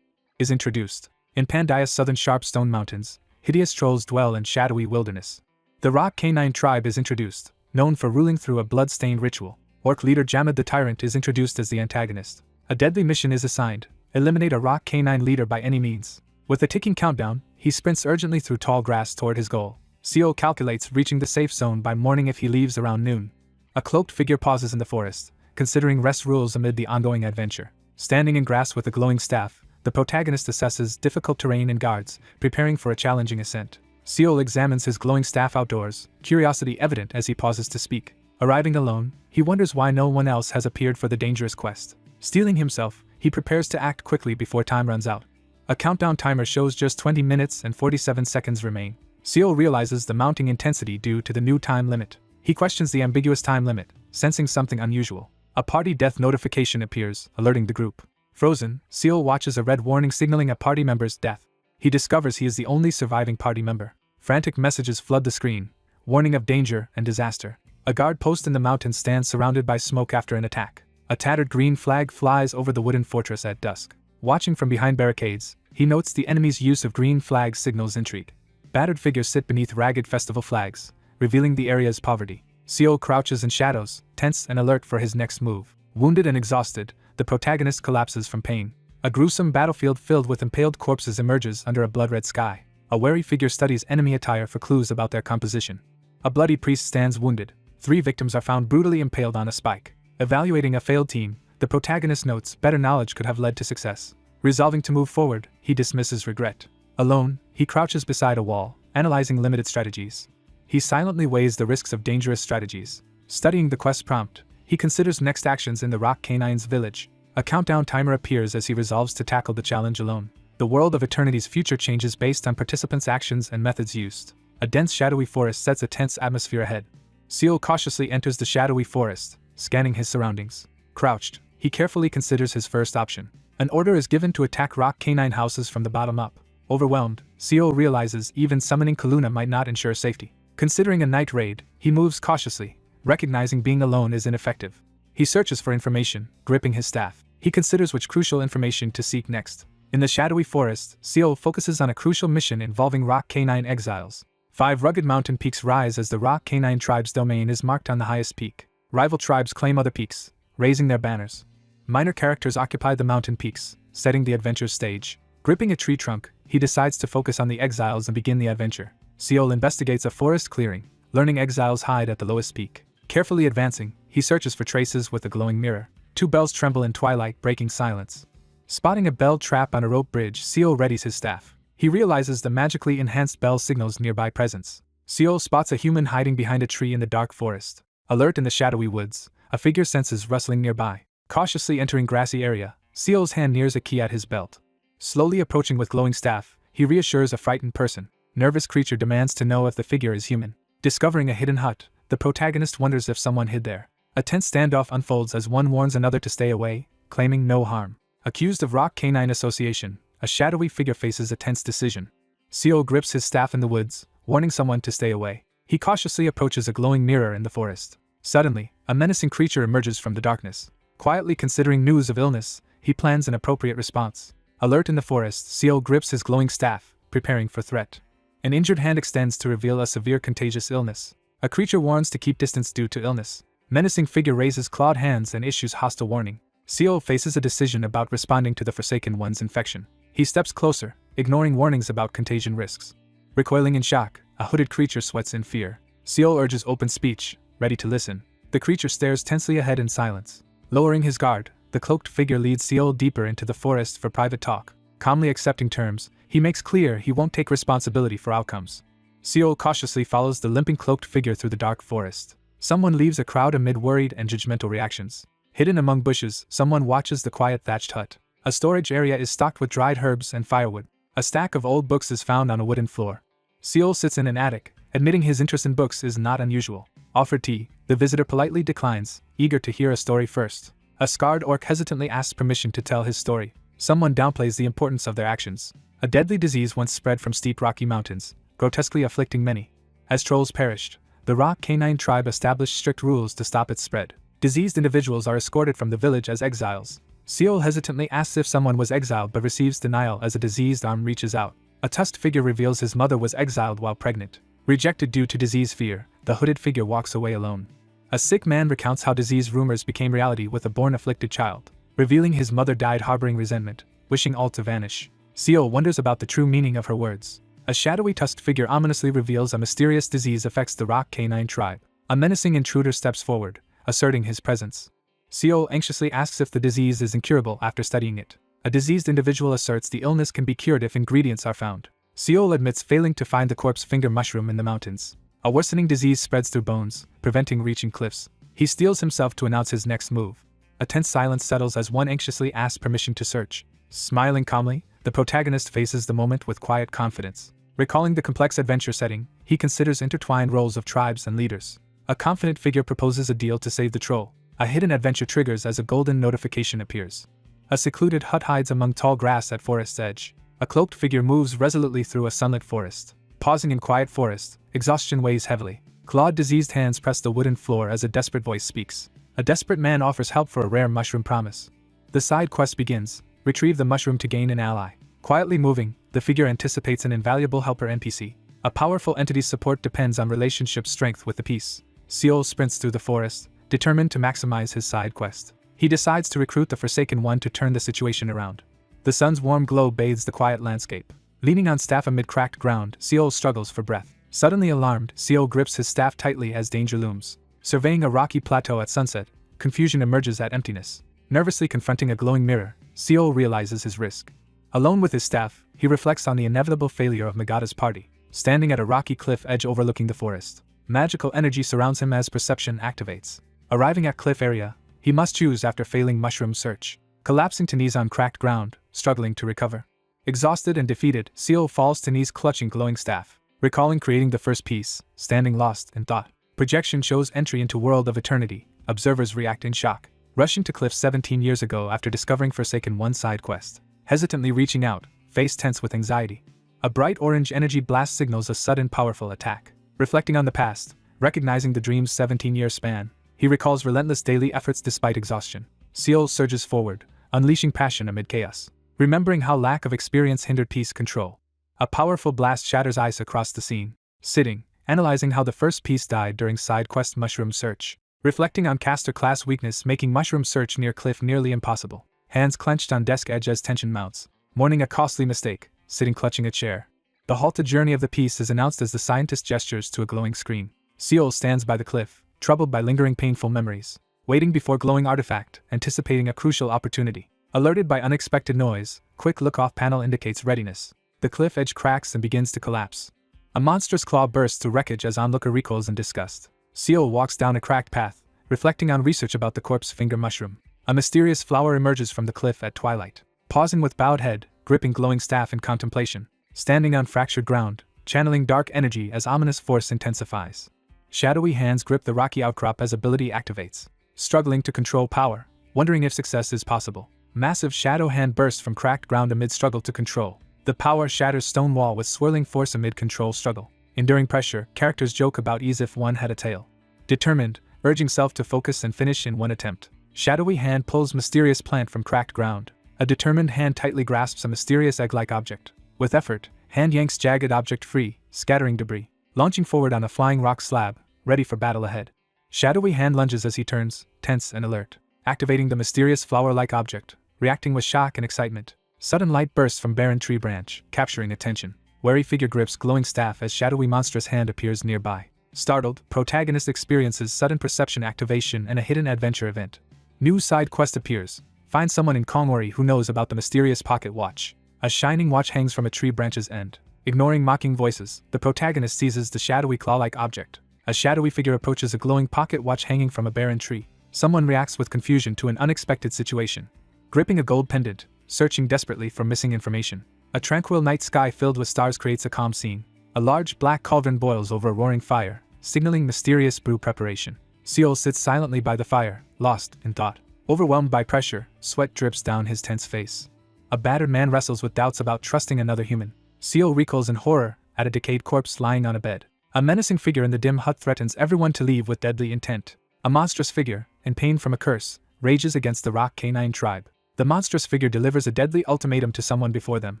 is introduced. In Pandia's southern sharp stone mountains, hideous trolls dwell in shadowy wilderness. The Rock Canine tribe is introduced, known for ruling through a blood-stained ritual. Orc leader Jamad the Tyrant is introduced as the antagonist. A deadly mission is assigned: eliminate a Rock Canine leader by any means. With a ticking countdown, he sprints urgently through tall grass toward his goal. Seal calculates reaching the safe zone by morning if he leaves around noon. A cloaked figure pauses in the forest, considering rest rules amid the ongoing adventure. Standing in grass with a glowing staff, the protagonist assesses difficult terrain and guards, preparing for a challenging ascent. Seal examines his glowing staff outdoors, curiosity evident as he pauses to speak. Arriving alone, he wonders why no one else has appeared for the dangerous quest. Steeling himself, he prepares to act quickly before time runs out. A countdown timer shows just 20 minutes and 47 seconds remain. Seal realizes the mounting intensity due to the new time limit. He questions the ambiguous time limit, sensing something unusual. A party death notification appears, alerting the group. Frozen, Seal watches a red warning signaling a party member's death. He discovers he is the only surviving party member. Frantic messages flood the screen, warning of danger and disaster. A guard post in the mountains stands surrounded by smoke after an attack. A tattered green flag flies over the wooden fortress at dusk. Watching from behind barricades, he notes the enemy's use of green flags signals intrigue. Battered figures sit beneath ragged festival flags, revealing the area's poverty. Seal crouches in shadows, tense and alert for his next move. Wounded and exhausted, the protagonist collapses from pain. A gruesome battlefield filled with impaled corpses emerges under a blood-red sky. A wary figure studies enemy attire for clues about their composition. A bloody priest stands wounded. 3 victims are found brutally impaled on a spike. Evaluating a failed team, the protagonist notes better knowledge could have led to success. Resolving to move forward, he dismisses regret. Alone, he crouches beside a wall, analyzing limited strategies. He silently weighs the risks of dangerous strategies. Studying the quest prompt, he considers next actions in the Rock Canine's village. A countdown timer appears as he resolves to tackle the challenge alone. The world of Eternity's future changes based on participants' actions and methods used. A dense shadowy forest sets a tense atmosphere ahead. Seal cautiously enters the shadowy forest, scanning his surroundings. Crouched, he carefully considers his first option. An order is given to attack rock canine houses from the bottom up. Overwhelmed, Seal realizes even summoning Kaluna might not ensure safety. Considering a night raid, he moves cautiously, recognizing being alone is ineffective. He searches for information, gripping his staff. He considers which crucial information to seek next. In the shadowy forest, Seal focuses on a crucial mission involving rock canine exiles. 5 rugged mountain peaks rise as the rock canine tribe's domain is marked on the highest peak. Rival tribes claim other peaks, raising their banners. Minor characters occupy the mountain peaks, setting the adventure's stage. Gripping a tree trunk, he decides to focus on the exiles and begin the adventure. Seal investigates a forest clearing, learning exiles hide at the lowest peak. Carefully advancing, he searches for traces with a glowing mirror. 2 bells tremble in twilight, breaking silence. Spotting a bell trap on a rope bridge, Seal readies his staff. He realizes the magically enhanced bell signals nearby presence. Seal spots a human hiding behind a tree in the dark forest. Alert in the shadowy woods, a figure senses rustling nearby. Cautiously entering grassy area, Seal's hand nears a key at his belt. Slowly approaching with glowing staff, he reassures a frightened person. Nervous creature demands to know if the figure is human. Discovering a hidden hut, the protagonist wonders if someone hid there. A tense standoff unfolds as one warns another to stay away, claiming no harm. Accused of rock canine association, a shadowy figure faces a tense decision. Seal grips his staff in the woods, warning someone to stay away. He cautiously approaches a glowing mirror in the forest. Suddenly, a menacing creature emerges from the darkness. Quietly considering news of illness, he plans an appropriate response. Alert in the forest, Seal grips his glowing staff, preparing for threat. An injured hand extends to reveal a severe contagious illness. A creature warns to keep distance due to illness. Menacing figure raises clawed hands and issues hostile warning. Seal faces a decision about responding to the Forsaken One's infection. He steps closer, ignoring warnings about contagion risks. Recoiling in shock, a hooded creature sweats in fear. Seal urges open speech, ready to listen. The creature stares tensely ahead in silence. Lowering his guard, the cloaked figure leads Seal deeper into the forest for private talk. Calmly accepting terms, he makes clear he won't take responsibility for outcomes. Seal cautiously follows the limping cloaked figure through the dark forest. Someone leaves a crowd amid worried and judgmental reactions. Hidden among bushes, someone watches the quiet thatched hut. A storage area is stocked with dried herbs and firewood. A stack of old books is found on a wooden floor. Seal sits in an attic, admitting his interest in books is not unusual. Offered tea, the visitor politely declines, eager to hear a story first. A scarred orc hesitantly asks permission to tell his story. Someone downplays the importance of their actions. A deadly disease once spread from steep rocky mountains, grotesquely afflicting many. As trolls perished, the rock canine tribe established strict rules to stop its spread. Diseased individuals are escorted from the village as exiles. Seal hesitantly asks if someone was exiled but receives denial as a diseased arm reaches out. A tusked figure reveals his mother was exiled while pregnant. Rejected due to disease fear, the hooded figure walks away alone. A sick man recounts how disease rumors became reality with a born afflicted child, revealing his mother died harboring resentment, wishing all to vanish. Seal wonders about the true meaning of her words. A shadowy tusked figure ominously reveals a mysterious disease affects the rock canine tribe. A menacing intruder steps forward, asserting his presence. Seal anxiously asks if the disease is incurable after studying it. A diseased individual asserts the illness can be cured if ingredients are found. Seal admits failing to find the corpse finger mushroom in the mountains. A worsening disease spreads through bones, preventing reaching cliffs. He steels himself to announce his next move. A tense silence settles as one anxiously asks permission to search. Smiling calmly, the protagonist faces the moment with quiet confidence. Recalling the complex adventure setting, he considers intertwined roles of tribes and leaders. A confident figure proposes a deal to save the troll. A hidden adventure triggers as a golden notification appears. A secluded hut hides among tall grass at forest's edge. A cloaked figure moves resolutely through a sunlit forest. Pausing in quiet forest, exhaustion weighs heavily. Clawed diseased hands press the wooden floor as a desperate voice speaks. A desperate man offers help for a rare mushroom promise. The side quest begins. Retrieve the mushroom to gain an ally. Quietly moving, the figure anticipates an invaluable helper NPC. A powerful entity's support depends on relationship strength with the piece. Seal sprints through the forest, determined to maximize his side quest. He decides to recruit the Forsaken One to turn the situation around. The sun's warm glow bathes the quiet landscape. Leaning on staff amid cracked ground, Seal struggles for breath. Suddenly alarmed, Seal grips his staff tightly as danger looms. Surveying a rocky plateau at sunset, confusion emerges at emptiness. Nervously confronting a glowing mirror, Seal realizes his risk. Alone with his staff, he reflects on the inevitable failure of Magada's party. Standing at a rocky cliff edge overlooking the forest, magical energy surrounds him as perception activates. Arriving at cliff area, he must choose after failing mushroom search. Collapsing to knees on cracked ground, struggling to recover. Exhausted and defeated, Seal falls to knees clutching glowing staff. recalling creating the first piece, standing lost in thought. Projection shows entry into world of eternity. Observers react in shock, rushing to cliff 17 years ago after discovering Forsaken one side quest. Hesitantly reaching out, face tense with anxiety. A bright orange energy blast signals a sudden powerful attack. Reflecting on the past, recognizing the dream's 17-year span, he recalls relentless daily efforts despite exhaustion. Seol surges forward, unleashing passion amid chaos. Remembering how lack of experience hindered peace control. A powerful blast shatters ice across the scene. Sitting, analyzing how the first piece died during side quest mushroom search. Reflecting on caster class weakness making mushroom search near cliff nearly impossible. Hands clenched on desk edge as tension mounts. Mourning a costly mistake, sitting clutching a chair. The halted journey of the piece is announced as the scientist gestures to a glowing screen. Seol stands by the cliff, troubled by lingering painful memories. Waiting before glowing artifact, anticipating a crucial opportunity. Alerted by unexpected noise, quick look-off panel indicates readiness. The cliff edge cracks and begins to collapse. A monstrous claw bursts through wreckage as onlooker recoils in disgust. Seol walks down a cracked path, reflecting on research about the corpse finger mushroom. A mysterious flower emerges from the cliff at twilight. Pausing with bowed head, gripping glowing staff in contemplation. Standing on fractured ground, channeling dark energy as ominous force intensifies. Shadowy hands grip the rocky outcrop as ability activates. Struggling to control power, wondering if success is possible. Massive shadow hand bursts from cracked ground amid struggle to control. The power shatters stone wall with swirling force amid control struggle. Enduring pressure, characters joke about ease if one had a tail. Determined, urging self to focus and finish in one attempt. Shadowy hand pulls mysterious plant from cracked ground. A determined hand tightly grasps a mysterious egg-like object. With effort, hand yanks jagged object free, scattering debris. Launching forward on a flying rock slab, ready for battle ahead. Shadowy hand lunges as he turns, tense and alert. Activating the mysterious flower-like object, reacting with shock and excitement. Sudden light bursts from barren tree branch, capturing attention. Wary figure grips glowing staff as shadowy monstrous hand appears nearby. Startled, protagonist experiences sudden perception activation and a hidden adventure event. New side quest appears. Find someone in Kongori who knows about the mysterious pocket watch. A shining watch hangs from a tree branch's end. Ignoring mocking voices, the protagonist seizes the shadowy claw-like object. A shadowy figure approaches a glowing pocket watch hanging from a barren tree. Someone reacts with confusion to an unexpected situation. Gripping a gold pendant, searching desperately for missing information. A tranquil night sky filled with stars creates a calm scene. A large black cauldron boils over a roaring fire, signaling mysterious brew preparation. Seol sits silently by the fire, lost in thought. Overwhelmed by pressure, sweat drips down his tense face. A battered man wrestles with doubts about trusting another human. Seol recoils in horror at a decayed corpse lying on a bed. A menacing figure in the dim hut threatens everyone to leave with deadly intent. A monstrous figure, in pain from a curse, rages against the rock canine tribe. The monstrous figure delivers a deadly ultimatum to someone before them.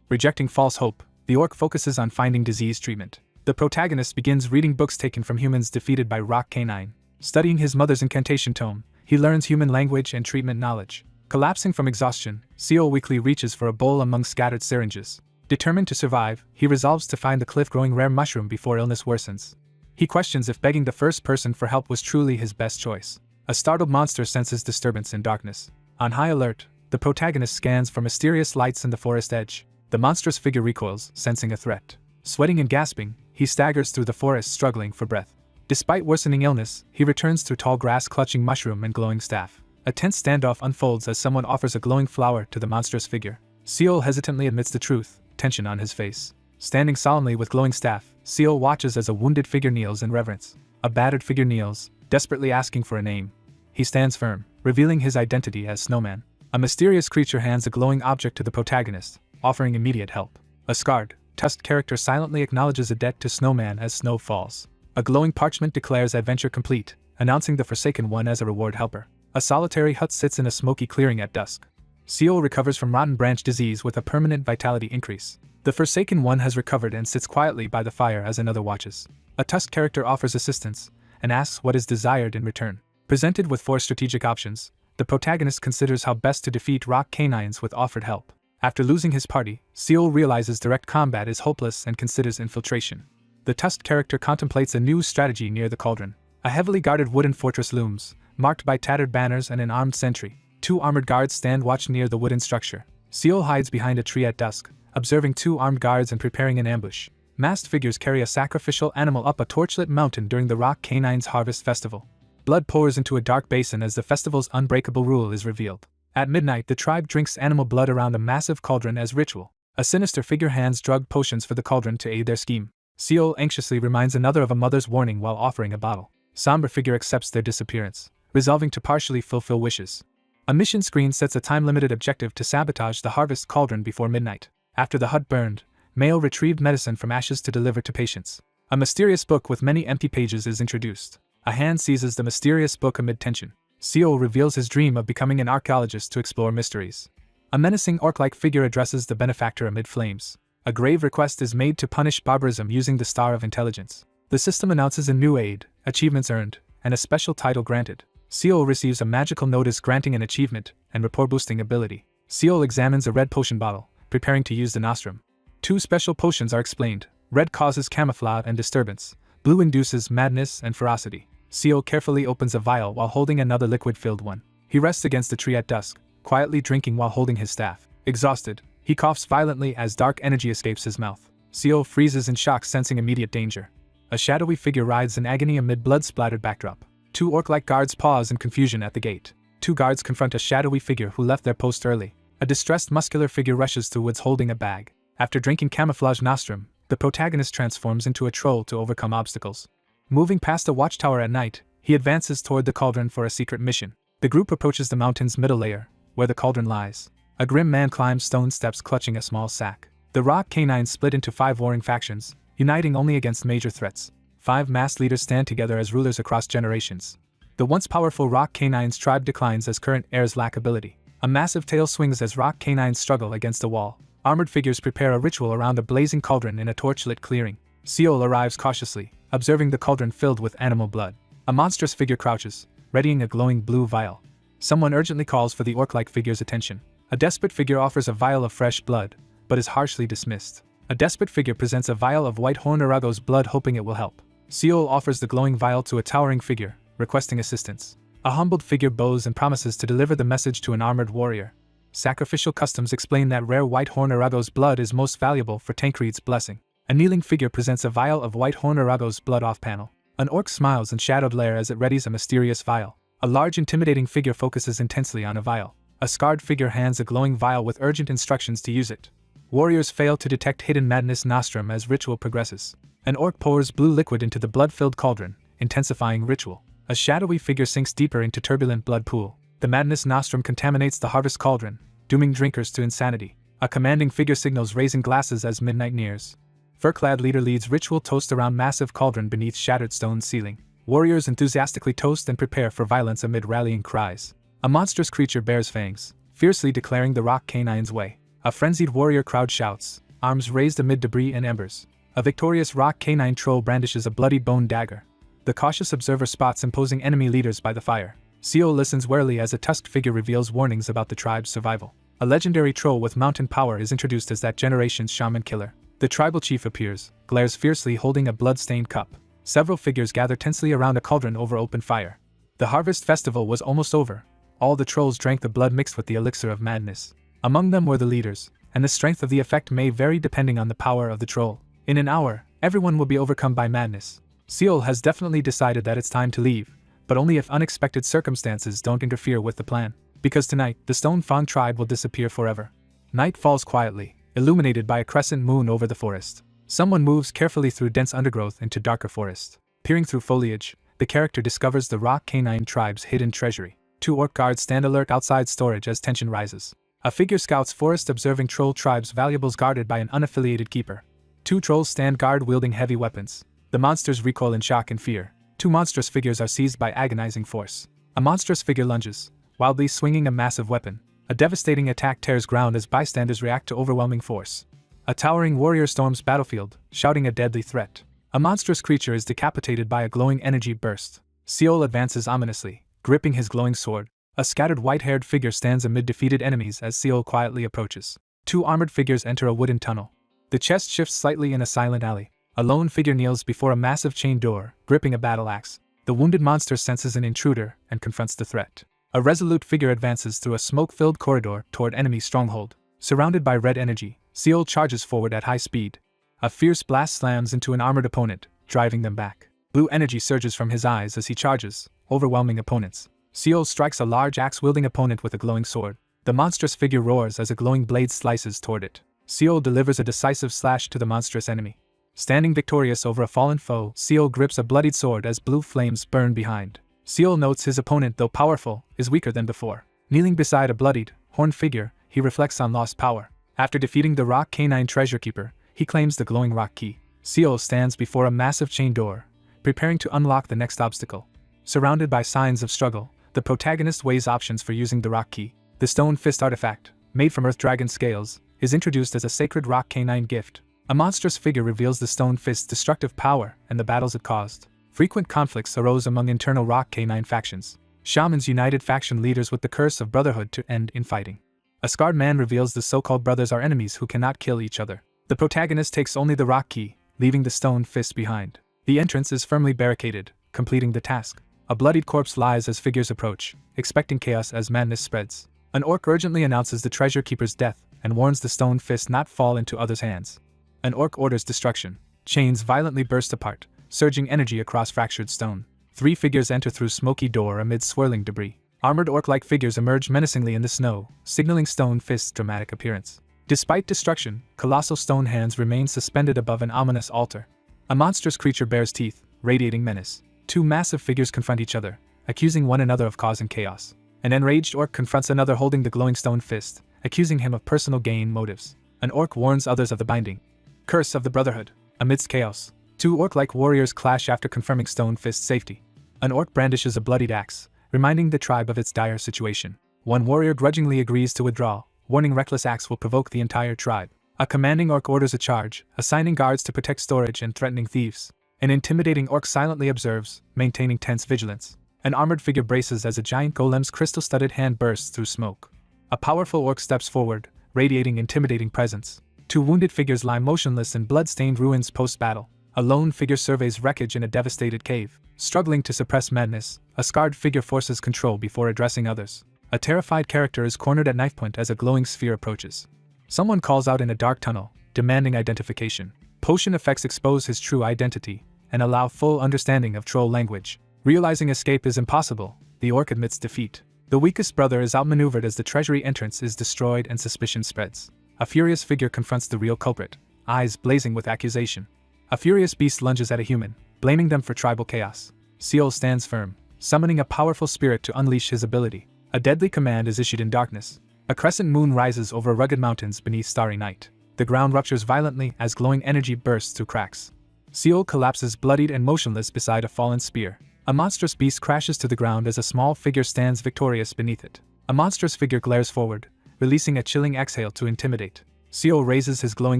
Rejecting false hope, the orc focuses on finding disease treatment. The protagonist begins reading books taken from humans defeated by rock canine. Studying his mother's incantation tome, he learns human language and treatment knowledge. Collapsing from exhaustion, Seol weakly reaches for a bowl among scattered syringes. Determined to survive, he resolves to find the cliff-growing rare mushroom before illness worsens. He questions if begging the first person for help was truly his best choice. A startled monster senses disturbance in darkness. On high alert, the protagonist scans for mysterious lights in the forest edge. The monstrous figure recoils, sensing a threat. Sweating and gasping, he staggers through the forest struggling for breath. Despite worsening illness, he returns through tall grass clutching mushroom and glowing staff. A tense standoff unfolds as someone offers a glowing flower to the monstrous figure. Seol hesitantly admits the truth, tension on his face. Standing solemnly with glowing staff, Seol watches as a wounded figure kneels in reverence. A battered figure kneels, desperately asking for a name. He stands firm, revealing his identity as Snowman. A mysterious creature hands a glowing object to the protagonist, offering immediate help. A scarred, tusked character silently acknowledges a debt to Snowman as snow falls. A glowing parchment declares adventure complete, announcing the Forsaken One as a reward helper. A solitary hut sits in a smoky clearing at dusk. Seol recovers from rotten branch disease with a permanent vitality increase. The Forsaken One has recovered and sits quietly by the fire as another watches. A tusked character offers assistance, and asks what is desired in return. Presented with 4 strategic options, the protagonist considers how best to defeat rock canines with offered help. After losing his party, Seol realizes direct combat is hopeless and considers infiltration. The tusked character contemplates a new strategy near the cauldron. A heavily guarded wooden fortress looms, marked by tattered banners and an armed sentry. 2 armored guards stand watch near the wooden structure. Seol hides behind a tree at dusk, observing 2 armed guards and preparing an ambush. Masked figures carry a sacrificial animal up a torchlit mountain during the rock canine's harvest festival. Blood pours into a dark basin as the festival's unbreakable rule is revealed. At midnight, the tribe drinks animal blood around a massive cauldron as ritual. A sinister figure hands drugged potions for the cauldron to aid their scheme. Seol anxiously reminds another of a mother's warning while offering a bottle. Somber figure accepts their disappearance, resolving to partially fulfill wishes. A mission screen sets a time-limited objective to sabotage the harvest cauldron before midnight. After the hut burned, Male retrieved medicine from ashes to deliver to patients. A mysterious book with many empty pages is introduced. A hand seizes the mysterious book amid tension. Seol reveals his dream of becoming an archaeologist to explore mysteries. A menacing orc-like figure addresses the benefactor amid flames. A grave request is made to punish barbarism using the Star of Intelligence. The system announces a new aid, achievements earned, and a special title granted. Seol receives a magical notice granting an achievement and rapport-boosting ability. Seol examines a red potion bottle, preparing to use the nostrum. 2 special potions are explained. Red causes camouflage and disturbance. Blue induces madness and ferocity. Seol carefully opens a vial while holding another liquid-filled one. He rests against a tree at dusk, quietly drinking while holding his staff. Exhausted, he coughs violently as dark energy escapes his mouth. Seol freezes in shock, sensing immediate danger. A shadowy figure writhes in agony amid blood-splattered backdrop. 2 orc-like guards pause in confusion at the gate. 2 guards confront a shadowy figure who left their post early. A distressed muscular figure rushes through woods holding a bag. After drinking camouflage nostrum, the protagonist transforms into a troll to overcome obstacles. Moving past a watchtower at night, he advances toward the cauldron for a secret mission. The group approaches the mountain's middle layer, where the cauldron lies. A grim man climbs stone steps clutching a small sack. The Rock Canines split into 5 warring factions, uniting only against major threats. 5 masked leaders stand together as rulers across generations. The once powerful Rock Canines tribe declines as current heirs lack ability. A massive tail swings as Rock Canines struggle against a wall. Armored figures prepare a ritual around a blazing cauldron in a torchlit clearing. Seol arrives cautiously, observing the cauldron filled with animal blood. A monstrous figure crouches, readying a glowing blue vial. Someone urgently calls for the orc-like figure's attention. A desperate figure offers a vial of fresh blood, but is harshly dismissed. A desperate figure presents a vial of white horn Arago's blood, hoping it will help. Seol offers the glowing vial to a towering figure, requesting assistance. A humbled figure bows and promises to deliver the message to an armored warrior. Sacrificial customs explain that rare white horn Arago's blood is most valuable for Tancred's blessing. A kneeling figure presents a vial of white horn Arago's blood off-panel. An orc smiles in shadowed lair as it readies a mysterious vial. A large intimidating figure focuses intensely on a vial. A scarred figure hands a glowing vial with urgent instructions to use it. Warriors fail to detect hidden madness nostrum as ritual progresses. An orc pours blue liquid into the blood-filled cauldron, intensifying ritual. A shadowy figure sinks deeper into turbulent blood pool. The madness nostrum contaminates the harvest cauldron, dooming drinkers to insanity. A commanding figure signals raising glasses as midnight nears. Fur-clad leader leads ritual toast around massive cauldron beneath shattered stone ceiling. Warriors enthusiastically toast and prepare for violence amid rallying cries. A monstrous creature bears fangs, fiercely declaring the Rock Canine's way. A frenzied warrior crowd shouts, arms raised amid debris and embers. A victorious Rock Canine troll brandishes a bloody bone dagger. The cautious observer spots imposing enemy leaders by the fire. Seol listens warily as a tusked figure reveals warnings about the tribe's survival. A legendary troll with mountain power is introduced as that generation's shaman killer. The tribal chief appears, glares fiercely holding a blood-stained cup. Several figures gather tensely around a cauldron over open fire. The harvest festival was almost over. All the trolls drank the blood mixed with the elixir of madness. Among them were the leaders, and the strength of the effect may vary depending on the power of the troll. In an hour, everyone will be overcome by madness. Seol has definitely decided that it's time to leave, but only if unexpected circumstances don't interfere with the plan. Because tonight, the Stone Fawn tribe will disappear forever. Night falls quietly, illuminated by a crescent moon over the forest. Someone moves carefully through dense undergrowth into darker forest. Peering through foliage, the character discovers the Rock Canine tribe's hidden treasury. 2 orc guards stand alert outside storage as tension rises. A figure scouts forest observing troll tribe's valuables guarded by an unaffiliated keeper. 2 trolls stand guard wielding heavy weapons. The monsters recoil in shock and fear. 2 monstrous figures are seized by agonizing force. A monstrous figure lunges, wildly swinging a massive weapon. A devastating attack tears ground as bystanders react to overwhelming force. A towering warrior storms battlefield, shouting a deadly threat. A monstrous creature is decapitated by a glowing energy burst. Seol advances ominously, gripping his glowing sword. A scattered white-haired figure stands amid defeated enemies as Seol quietly approaches. 2 armored figures enter a wooden tunnel. The chest shifts slightly in a silent alley. A lone figure kneels before a massive chain door, gripping a battle axe. The wounded monster senses an intruder and confronts the threat. A resolute figure advances through a smoke-filled corridor toward enemy stronghold. Surrounded by red energy, Seol charges forward at high speed. A fierce blast slams into an armored opponent, driving them back. Blue energy surges from his eyes as he charges, overwhelming opponents. Seol strikes a large axe-wielding opponent with a glowing sword. The monstrous figure roars as a glowing blade slices toward it. Seol delivers a decisive slash to the monstrous enemy. Standing victorious over a fallen foe, Seol grips a bloodied sword as blue flames burn behind. Seol notes his opponent, though powerful, is weaker than before. Kneeling beside a bloodied, horned figure, he reflects on lost power. After defeating the rock canine treasure keeper, he claims the glowing rock key. Seol stands before a massive chain door, preparing to unlock the next obstacle. Surrounded by signs of struggle, the protagonist weighs options for using the rock key. The stone fist artifact, made from earth dragon scales, is introduced as a sacred rock canine gift. A monstrous figure reveals the stone fist's destructive power and the battles it caused. Frequent conflicts arose among internal rock canine factions. Shamans united faction leaders with the curse of brotherhood to end infighting. A scarred man reveals the so-called brothers are enemies who cannot kill each other. The protagonist takes only the rock key, leaving the stone fist behind. The entrance is firmly barricaded, completing the task. A bloodied corpse lies as figures approach, expecting chaos as madness spreads. An orc urgently announces the treasure keeper's death and warns the stone fist not fall into others' hands. An orc orders destruction. Chains violently burst apart, surging energy across fractured stone. 3 figures enter through smoky door amid swirling debris. Armored orc-like figures emerge menacingly in the snow, signaling stone fist's dramatic appearance. Despite destruction, colossal stone hands remain suspended above an ominous altar. A monstrous creature bears teeth, radiating menace. 2 massive figures confront each other, accusing one another of causing chaos. An enraged orc confronts another holding the glowing stone fist, accusing him of personal gain motives. An orc warns others of the binding curse of the Brotherhood. Amidst chaos, 2 orc-like warriors clash after confirming stone fist's safety. An orc brandishes a bloodied axe, reminding the tribe of its dire situation. One warrior grudgingly agrees to withdraw, warning reckless acts will provoke the entire tribe. A commanding orc orders a charge, assigning guards to protect storage and threatening thieves. An intimidating orc silently observes, maintaining tense vigilance. An armored figure braces as a giant golem's crystal-studded hand bursts through smoke. A powerful orc steps forward, radiating intimidating presence. 2 wounded figures lie motionless in blood-stained ruins post-battle. A lone figure surveys wreckage in a devastated cave. Struggling to suppress madness, a scarred figure forces control before addressing others. A terrified character is cornered at knife point as a glowing sphere approaches. Someone calls out in a dark tunnel, demanding identification. Potion effects expose his true identity and allow full understanding of troll language. Realizing escape is impossible, the orc admits defeat. The weakest brother is outmaneuvered as the treasury entrance is destroyed and suspicion spreads. A furious figure confronts the real culprit, eyes blazing with accusation. A furious beast lunges at a human, blaming them for tribal chaos. Seol stands firm, summoning a powerful spirit to unleash his ability. A deadly command is issued in darkness. A crescent moon rises over rugged mountains beneath starry night. The ground ruptures violently as glowing energy bursts through cracks. Seol collapses bloodied and motionless beside a fallen spear. A monstrous beast crashes to the ground as a small figure stands victorious beneath it. A monstrous figure glares forward, releasing a chilling exhale to intimidate. Seol raises his glowing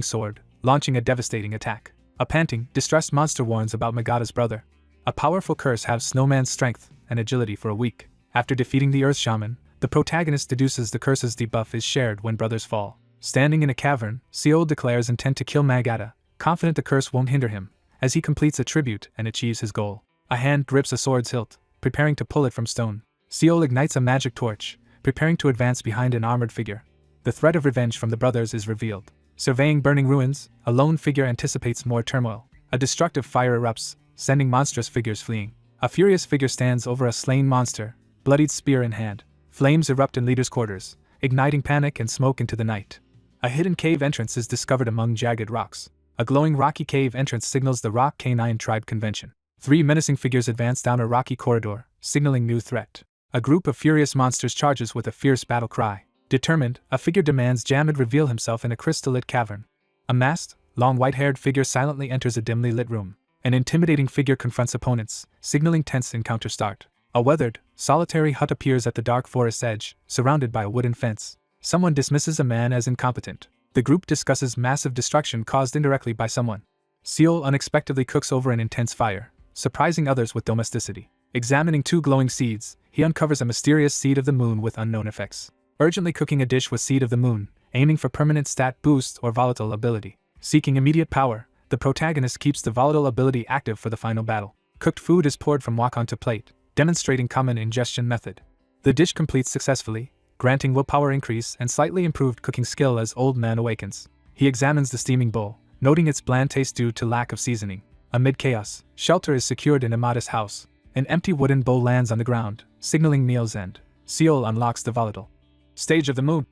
sword, launching a devastating attack. A panting, distressed monster warns about Magada's brother. A powerful curse halves Snowman's strength and agility for a week. After defeating the Earth Shaman, the protagonist deduces the curse's debuff is shared when brothers fall. Standing in a cavern, Seol declares intent to kill Magada, confident the curse won't hinder him, as he completes a tribute and achieves his goal. A hand grips a sword's hilt, preparing to pull it from stone. Seol ignites a magic torch, preparing to advance behind an armored figure. The threat of revenge from the brothers is revealed. Surveying burning ruins, a lone figure anticipates more turmoil. A destructive fire erupts, sending monstrous figures fleeing. A furious figure stands over a slain monster, bloodied spear in hand. Flames erupt in leaders' quarters, igniting panic and smoke into the night. A hidden cave entrance is discovered among jagged rocks. A glowing rocky cave entrance signals the Rock Canine Tribe Convention. 3 menacing figures advance down a rocky corridor, signaling new threat. A group of furious monsters charges with a fierce battle cry. Determined, a figure demands Jamid reveal himself in a crystal-lit cavern. A masked, long white-haired figure silently enters a dimly lit room. An intimidating figure confronts opponents, signaling tense encounter start. A weathered, solitary hut appears at the dark forest's edge, surrounded by a wooden fence. Someone dismisses a man as incompetent. The group discusses massive destruction caused indirectly by someone. Seol unexpectedly cooks over an intense fire, surprising others with domesticity. Examining 2 glowing seeds, he uncovers a mysterious seed of the moon with unknown effects. Urgently cooking a dish with seed of the moon, aiming for permanent stat boost or volatile ability. Seeking immediate power, the protagonist keeps the volatile ability active for the final battle. Cooked food is poured from wok onto plate, demonstrating common ingestion method. The dish completes successfully, granting willpower increase and slightly improved cooking skill as Old Man awakens. He examines the steaming bowl, noting its bland taste due to lack of seasoning. Amid chaos, shelter is secured in a modest house. An empty wooden bowl lands on the ground, signaling meal's end. Seol unlocks the volatile stage of the moon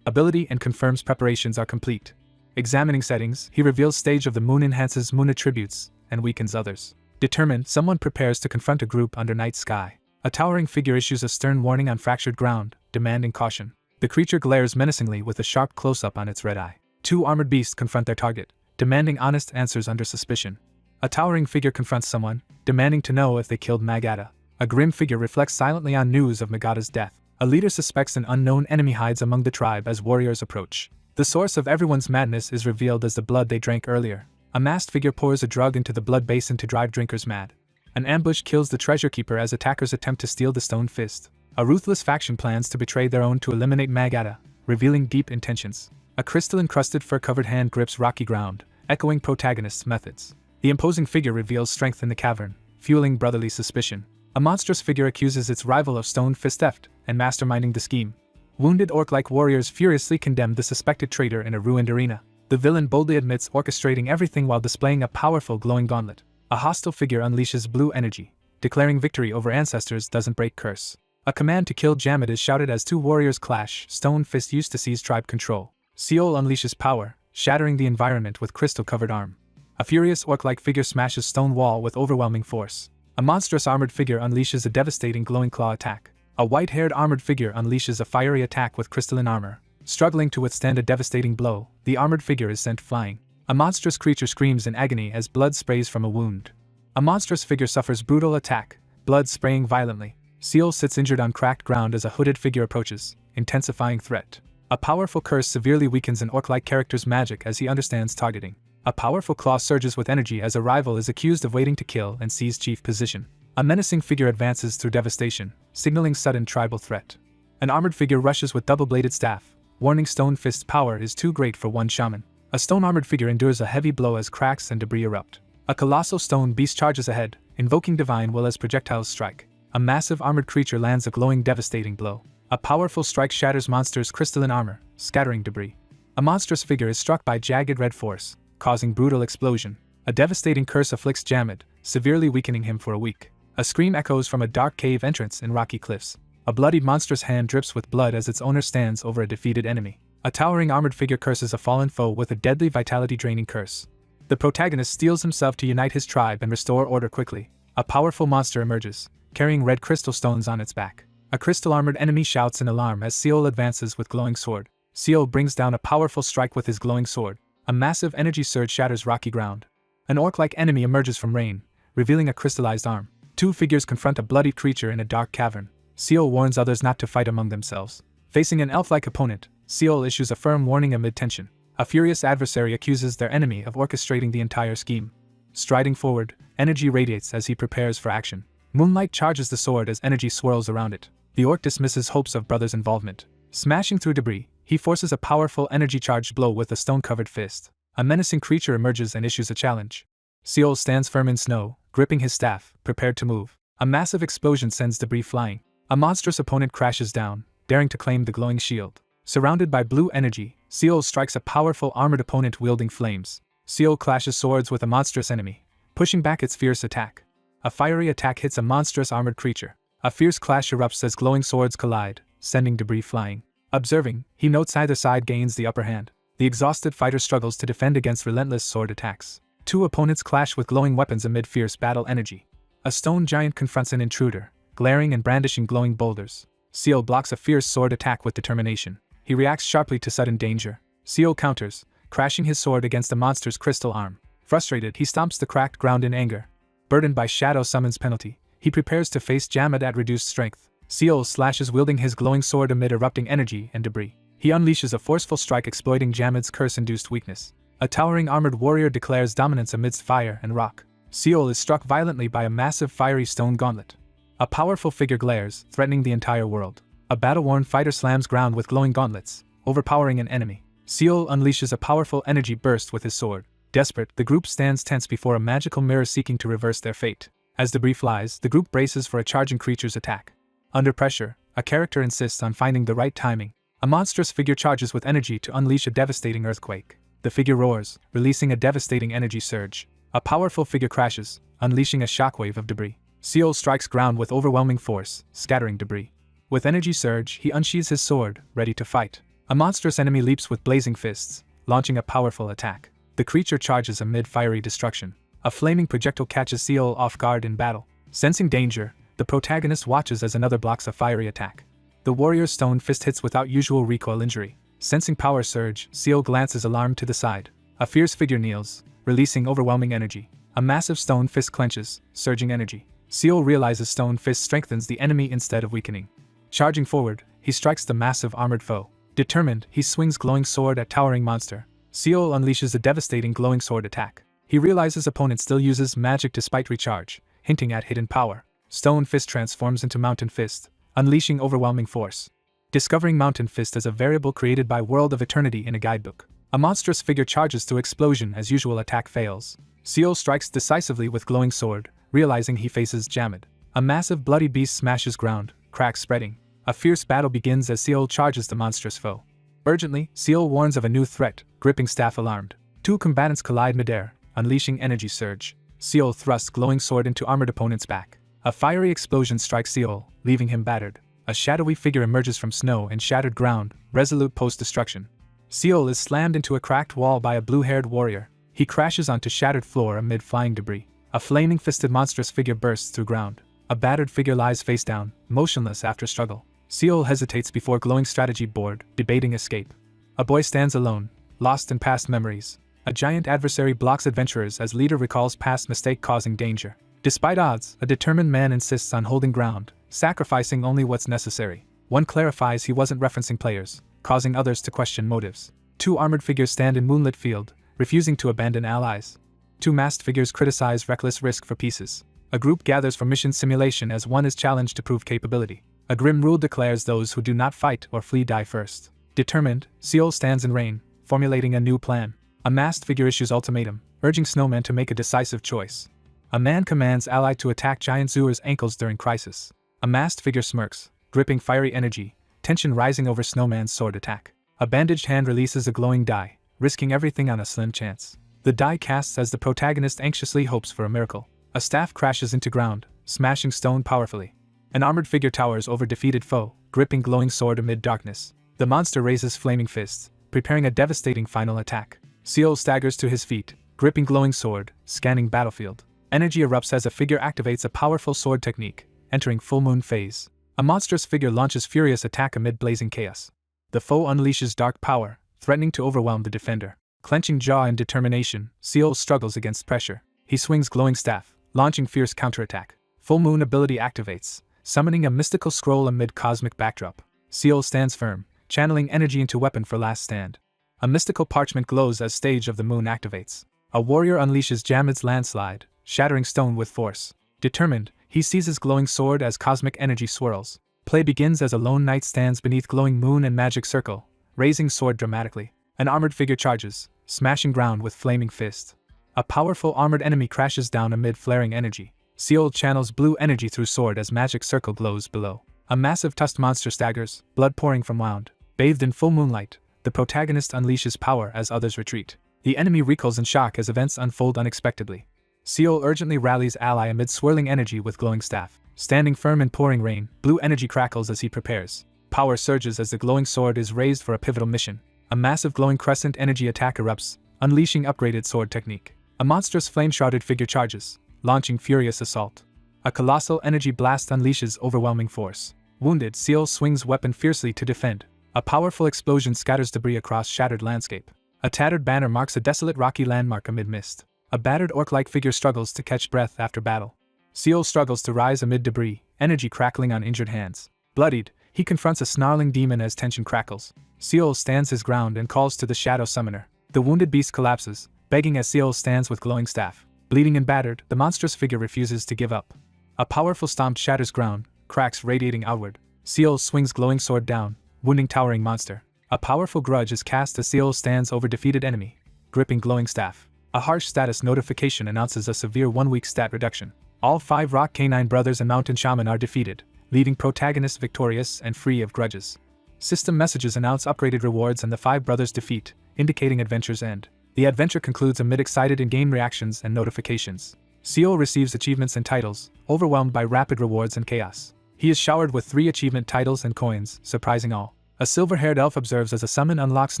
ability and confirms preparations are complete. Examining settings, he reveals stage of the moon enhances moon attributes and weakens others. Determined, someone prepares to confront a group under night sky. A towering figure issues a stern warning on fractured ground, demanding caution. The creature glares menacingly with a sharp close-up on its red eye. Two armored beasts confront their target, demanding honest answers under suspicion. A towering figure confronts someone, demanding to know if they killed Magada. A grim figure reflects silently on news of Magada's death. A leader suspects an unknown enemy hides among the tribe as warriors approach. The source of everyone's madness is revealed as the blood they drank earlier. A masked figure pours a drug into the blood basin to drive drinkers mad. An ambush kills the treasure keeper as attackers attempt to steal the stone fist. A ruthless faction plans to betray their own to eliminate Magada, revealing deep intentions. A crystal-encrusted fur-covered hand grips rocky ground, echoing protagonist's methods. The imposing figure reveals strength in the cavern, fueling brotherly suspicion. A monstrous figure accuses its rival of stone fist theft and masterminding the scheme. Wounded orc-like warriors furiously condemn the suspected traitor in a ruined arena. The villain boldly admits orchestrating everything while displaying a powerful glowing gauntlet. A hostile figure unleashes blue energy, declaring victory over ancestors doesn't break curse. A command to kill Jamad is shouted as two warriors clash. Stone Fist used to seize tribe control. Seol unleashes power, shattering the environment with crystal-covered arm. A furious orc-like figure smashes stone wall with overwhelming force. A monstrous armored figure unleashes a devastating glowing claw attack. A white-haired armored figure unleashes a fiery attack with crystalline armor. Struggling to withstand a devastating blow, the armored figure is sent flying. A monstrous creature screams in agony as blood sprays from a wound. A monstrous figure suffers brutal attack, blood spraying violently. Seal sits injured on cracked ground as a hooded figure approaches, intensifying threat. A powerful curse severely weakens an orc-like character's magic as he understands targeting. A powerful claw surges with energy as a rival is accused of waiting to kill and seize chief position. A menacing figure advances through devastation, signaling sudden tribal threat. An armored figure rushes with double-bladed staff, warning Stone Fist's power is too great for one shaman. A stone-armored figure endures a heavy blow as cracks and debris erupt. A colossal stone beast charges ahead, invoking divine will as projectiles strike. A massive armored creature lands a glowing devastating blow. A powerful strike shatters monster's crystalline armor, scattering debris. A monstrous figure is struck by jagged red force, causing brutal explosion. A devastating curse afflicts Jamad, severely weakening him for a week. A scream echoes from a dark cave entrance in rocky cliffs. A bloodied monstrous hand drips with blood as its owner stands over a defeated enemy. A towering armored figure curses a fallen foe with a deadly vitality-draining curse. The protagonist steels himself to unite his tribe and restore order quickly. A powerful monster emerges, carrying red crystal stones on its back. A crystal-armored enemy shouts in alarm as Seol advances with glowing sword. Seol brings down a powerful strike with his glowing sword. A massive energy surge shatters rocky ground. An orc-like enemy emerges from rain, revealing a crystallized arm. Two figures confront a bloodied creature in a dark cavern. Seol warns others not to fight among themselves. Facing an elf-like opponent, Seol issues a firm warning amid tension. A furious adversary accuses their enemy of orchestrating the entire scheme. Striding forward, energy radiates as he prepares for action. Moonlight charges the sword as energy swirls around it. The orc dismisses hopes of brothers' involvement. Smashing through debris, he forces a powerful energy-charged blow with a stone-covered fist. A menacing creature emerges and issues a challenge. Seol stands firm in snow, gripping his staff, prepared to move. A massive explosion sends debris flying. A monstrous opponent crashes down, daring to claim the glowing shield. Surrounded by blue energy, Seol strikes a powerful armored opponent wielding flames. Seol clashes swords with a monstrous enemy, pushing back its fierce attack. A fiery attack hits a monstrous armored creature. A fierce clash erupts as glowing swords collide, sending debris flying. Observing, he notes either side gains the upper hand. The exhausted fighter struggles to defend against relentless sword attacks. Two opponents clash with glowing weapons amid fierce battle energy. A stone giant confronts an intruder, glaring and brandishing glowing boulders. Seol blocks a fierce sword attack with determination. He reacts sharply to sudden danger. Seol counters, crashing his sword against the monster's crystal arm. Frustrated, he stomps the cracked ground in anger. Burdened by Shadow Summon's penalty, he prepares to face Jamad at reduced strength. Seol slashes wielding his glowing sword amid erupting energy and debris. He unleashes a forceful strike exploiting Jamad's curse-induced weakness. A towering armored warrior declares dominance amidst fire and rock. Seol is struck violently by a massive fiery stone gauntlet. A powerful figure glares, threatening the entire world. A battle-worn fighter slams ground with glowing gauntlets, overpowering an enemy. Seol unleashes a powerful energy burst with his sword. Desperate, the group stands tense before a magical mirror seeking to reverse their fate. As debris flies, the group braces for a charging creature's attack. Under pressure, a character insists on finding the right timing. A monstrous figure charges with energy to unleash a devastating earthquake. The figure roars, releasing a devastating energy surge. A powerful figure crashes, unleashing a shockwave of debris. Seol strikes ground with overwhelming force, scattering debris. With energy surge, he unsheathes his sword, ready to fight. A monstrous enemy leaps with blazing fists, launching a powerful attack. The creature charges amid fiery destruction. A flaming projectile catches Seal off guard in battle. Sensing danger, the protagonist watches as another blocks a fiery attack. The warrior's stone fist hits without usual recoil injury. Sensing power surge, Seal glances alarmed to the side. A fierce figure kneels, releasing overwhelming energy. A massive stone fist clenches, surging energy. Seal realizes stone fist strengthens the enemy instead of weakening. Charging forward, he strikes the massive armored foe. Determined, he swings glowing sword at towering monster. Seal unleashes a devastating glowing sword attack. He realizes opponent still uses magic despite recharge, hinting at hidden power. Stone fist transforms into mountain fist, unleashing overwhelming force. Discovering mountain fist as a variable created by World of Eternity in a guidebook. A monstrous figure charges through explosion as usual attack fails. Seal strikes decisively with glowing sword, realizing he faces Jammed. A massive bloody beast smashes ground, cracks spreading. A fierce battle begins as Seal charges the monstrous foe. Urgently, Seal warns of a new threat, gripping staff alarmed. Two combatants collide midair, unleashing energy surge. Seal thrusts glowing sword into armored opponent's back. A fiery explosion strikes Seal, leaving him battered. A shadowy figure emerges from snow and shattered ground, resolute post-destruction. Seal is slammed into a cracked wall by a blue-haired warrior. He crashes onto shattered floor amid flying debris. A flaming fisted monstrous figure bursts through ground. A battered figure lies face down, motionless after struggle. Seal hesitates before glowing strategy board, debating escape. A boy stands alone, lost in past memories. A giant adversary blocks adventurers as leader recalls past mistake causing danger. Despite odds, a determined man insists on holding ground, sacrificing only what's necessary. One clarifies he wasn't referencing players, causing others to question motives. Two armored figures stand in moonlit field, refusing to abandon allies. Two masked figures criticize reckless risk for pieces. A group gathers for mission simulation as one is challenged to prove capability. A grim rule declares those who do not fight or flee die first. Determined, Seal stands in rain, formulating a new plan. A masked figure issues ultimatum, urging snowmen to make a decisive choice. A man commands ally to attack giant Zuer's ankles during crisis. A masked figure smirks, gripping fiery energy, tension rising over snowman's sword attack. A bandaged hand releases a glowing die, risking everything on a slim chance. The die casts as the protagonist anxiously hopes for a miracle. A staff crashes into ground, smashing stone powerfully. An armored figure towers over defeated foe, gripping glowing sword amid darkness. The monster raises flaming fists, preparing a devastating final attack. Seal staggers to his feet, gripping glowing sword, scanning battlefield. Energy erupts as a figure activates a powerful sword technique, entering full moon phase. A monstrous figure launches furious attack amid blazing chaos. The foe unleashes dark power, threatening to overwhelm the defender. Clenching jaw in determination, Seal struggles against pressure. He swings glowing staff, launching fierce counterattack. Full moon ability activates, summoning a mystical scroll amid cosmic backdrop. Seal stands firm, channeling energy into weapon for last stand. A mystical parchment glows as stage of the moon activates. A warrior unleashes Jammed's landslide, shattering stone with force. Determined, he seizes glowing sword as cosmic energy swirls. Play begins as a lone knight stands beneath glowing moon and magic circle, raising sword dramatically. An armored figure charges, smashing ground with flaming fist. A powerful armored enemy crashes down amid flaring energy. Seal channels blue energy through sword as magic circle glows below. A massive tusked monster staggers, blood pouring from wound. Bathed in full moonlight, the protagonist unleashes power as others retreat. The enemy recoils in shock as events unfold unexpectedly. Seal urgently rallies ally amid swirling energy with glowing staff. Standing firm in pouring rain, blue energy crackles as he prepares. Power surges as the glowing sword is raised for a pivotal mission. A massive glowing crescent energy attack erupts, unleashing upgraded sword technique. A monstrous flame-shrouded figure charges, launching furious assault. A colossal energy blast unleashes overwhelming force. Wounded, Seal swings weapon fiercely to defend. A powerful explosion scatters debris across shattered landscape. A tattered banner marks a desolate rocky landmark amid mist. A battered orc-like figure struggles to catch breath after battle. Seal struggles to rise amid debris, energy crackling on injured hands. Bloodied, he confronts a snarling demon as tension crackles. Seal stands his ground and calls to the Shadow Summoner. The wounded beast collapses, begging as Seal stands with glowing staff. Bleeding and battered, the monstrous figure refuses to give up. A powerful stomp shatters ground, cracks radiating outward. Seal swings glowing sword down, wounding towering monster. A powerful grudge is cast as Seal stands over defeated enemy, gripping glowing staff. A harsh status notification announces a severe 1-week stat reduction. All 5 Rock Canine brothers and Mountain Shaman are defeated, leaving protagonist victorious and free of grudges. System messages announce upgraded rewards and the 5 brothers' defeat, indicating adventure's end. The adventure concludes amid excited in-game reactions and notifications. Seal receives achievements and titles, overwhelmed by rapid rewards and chaos. He is showered with 3 achievement titles and coins, surprising all. A silver-haired elf observes as a summon unlocks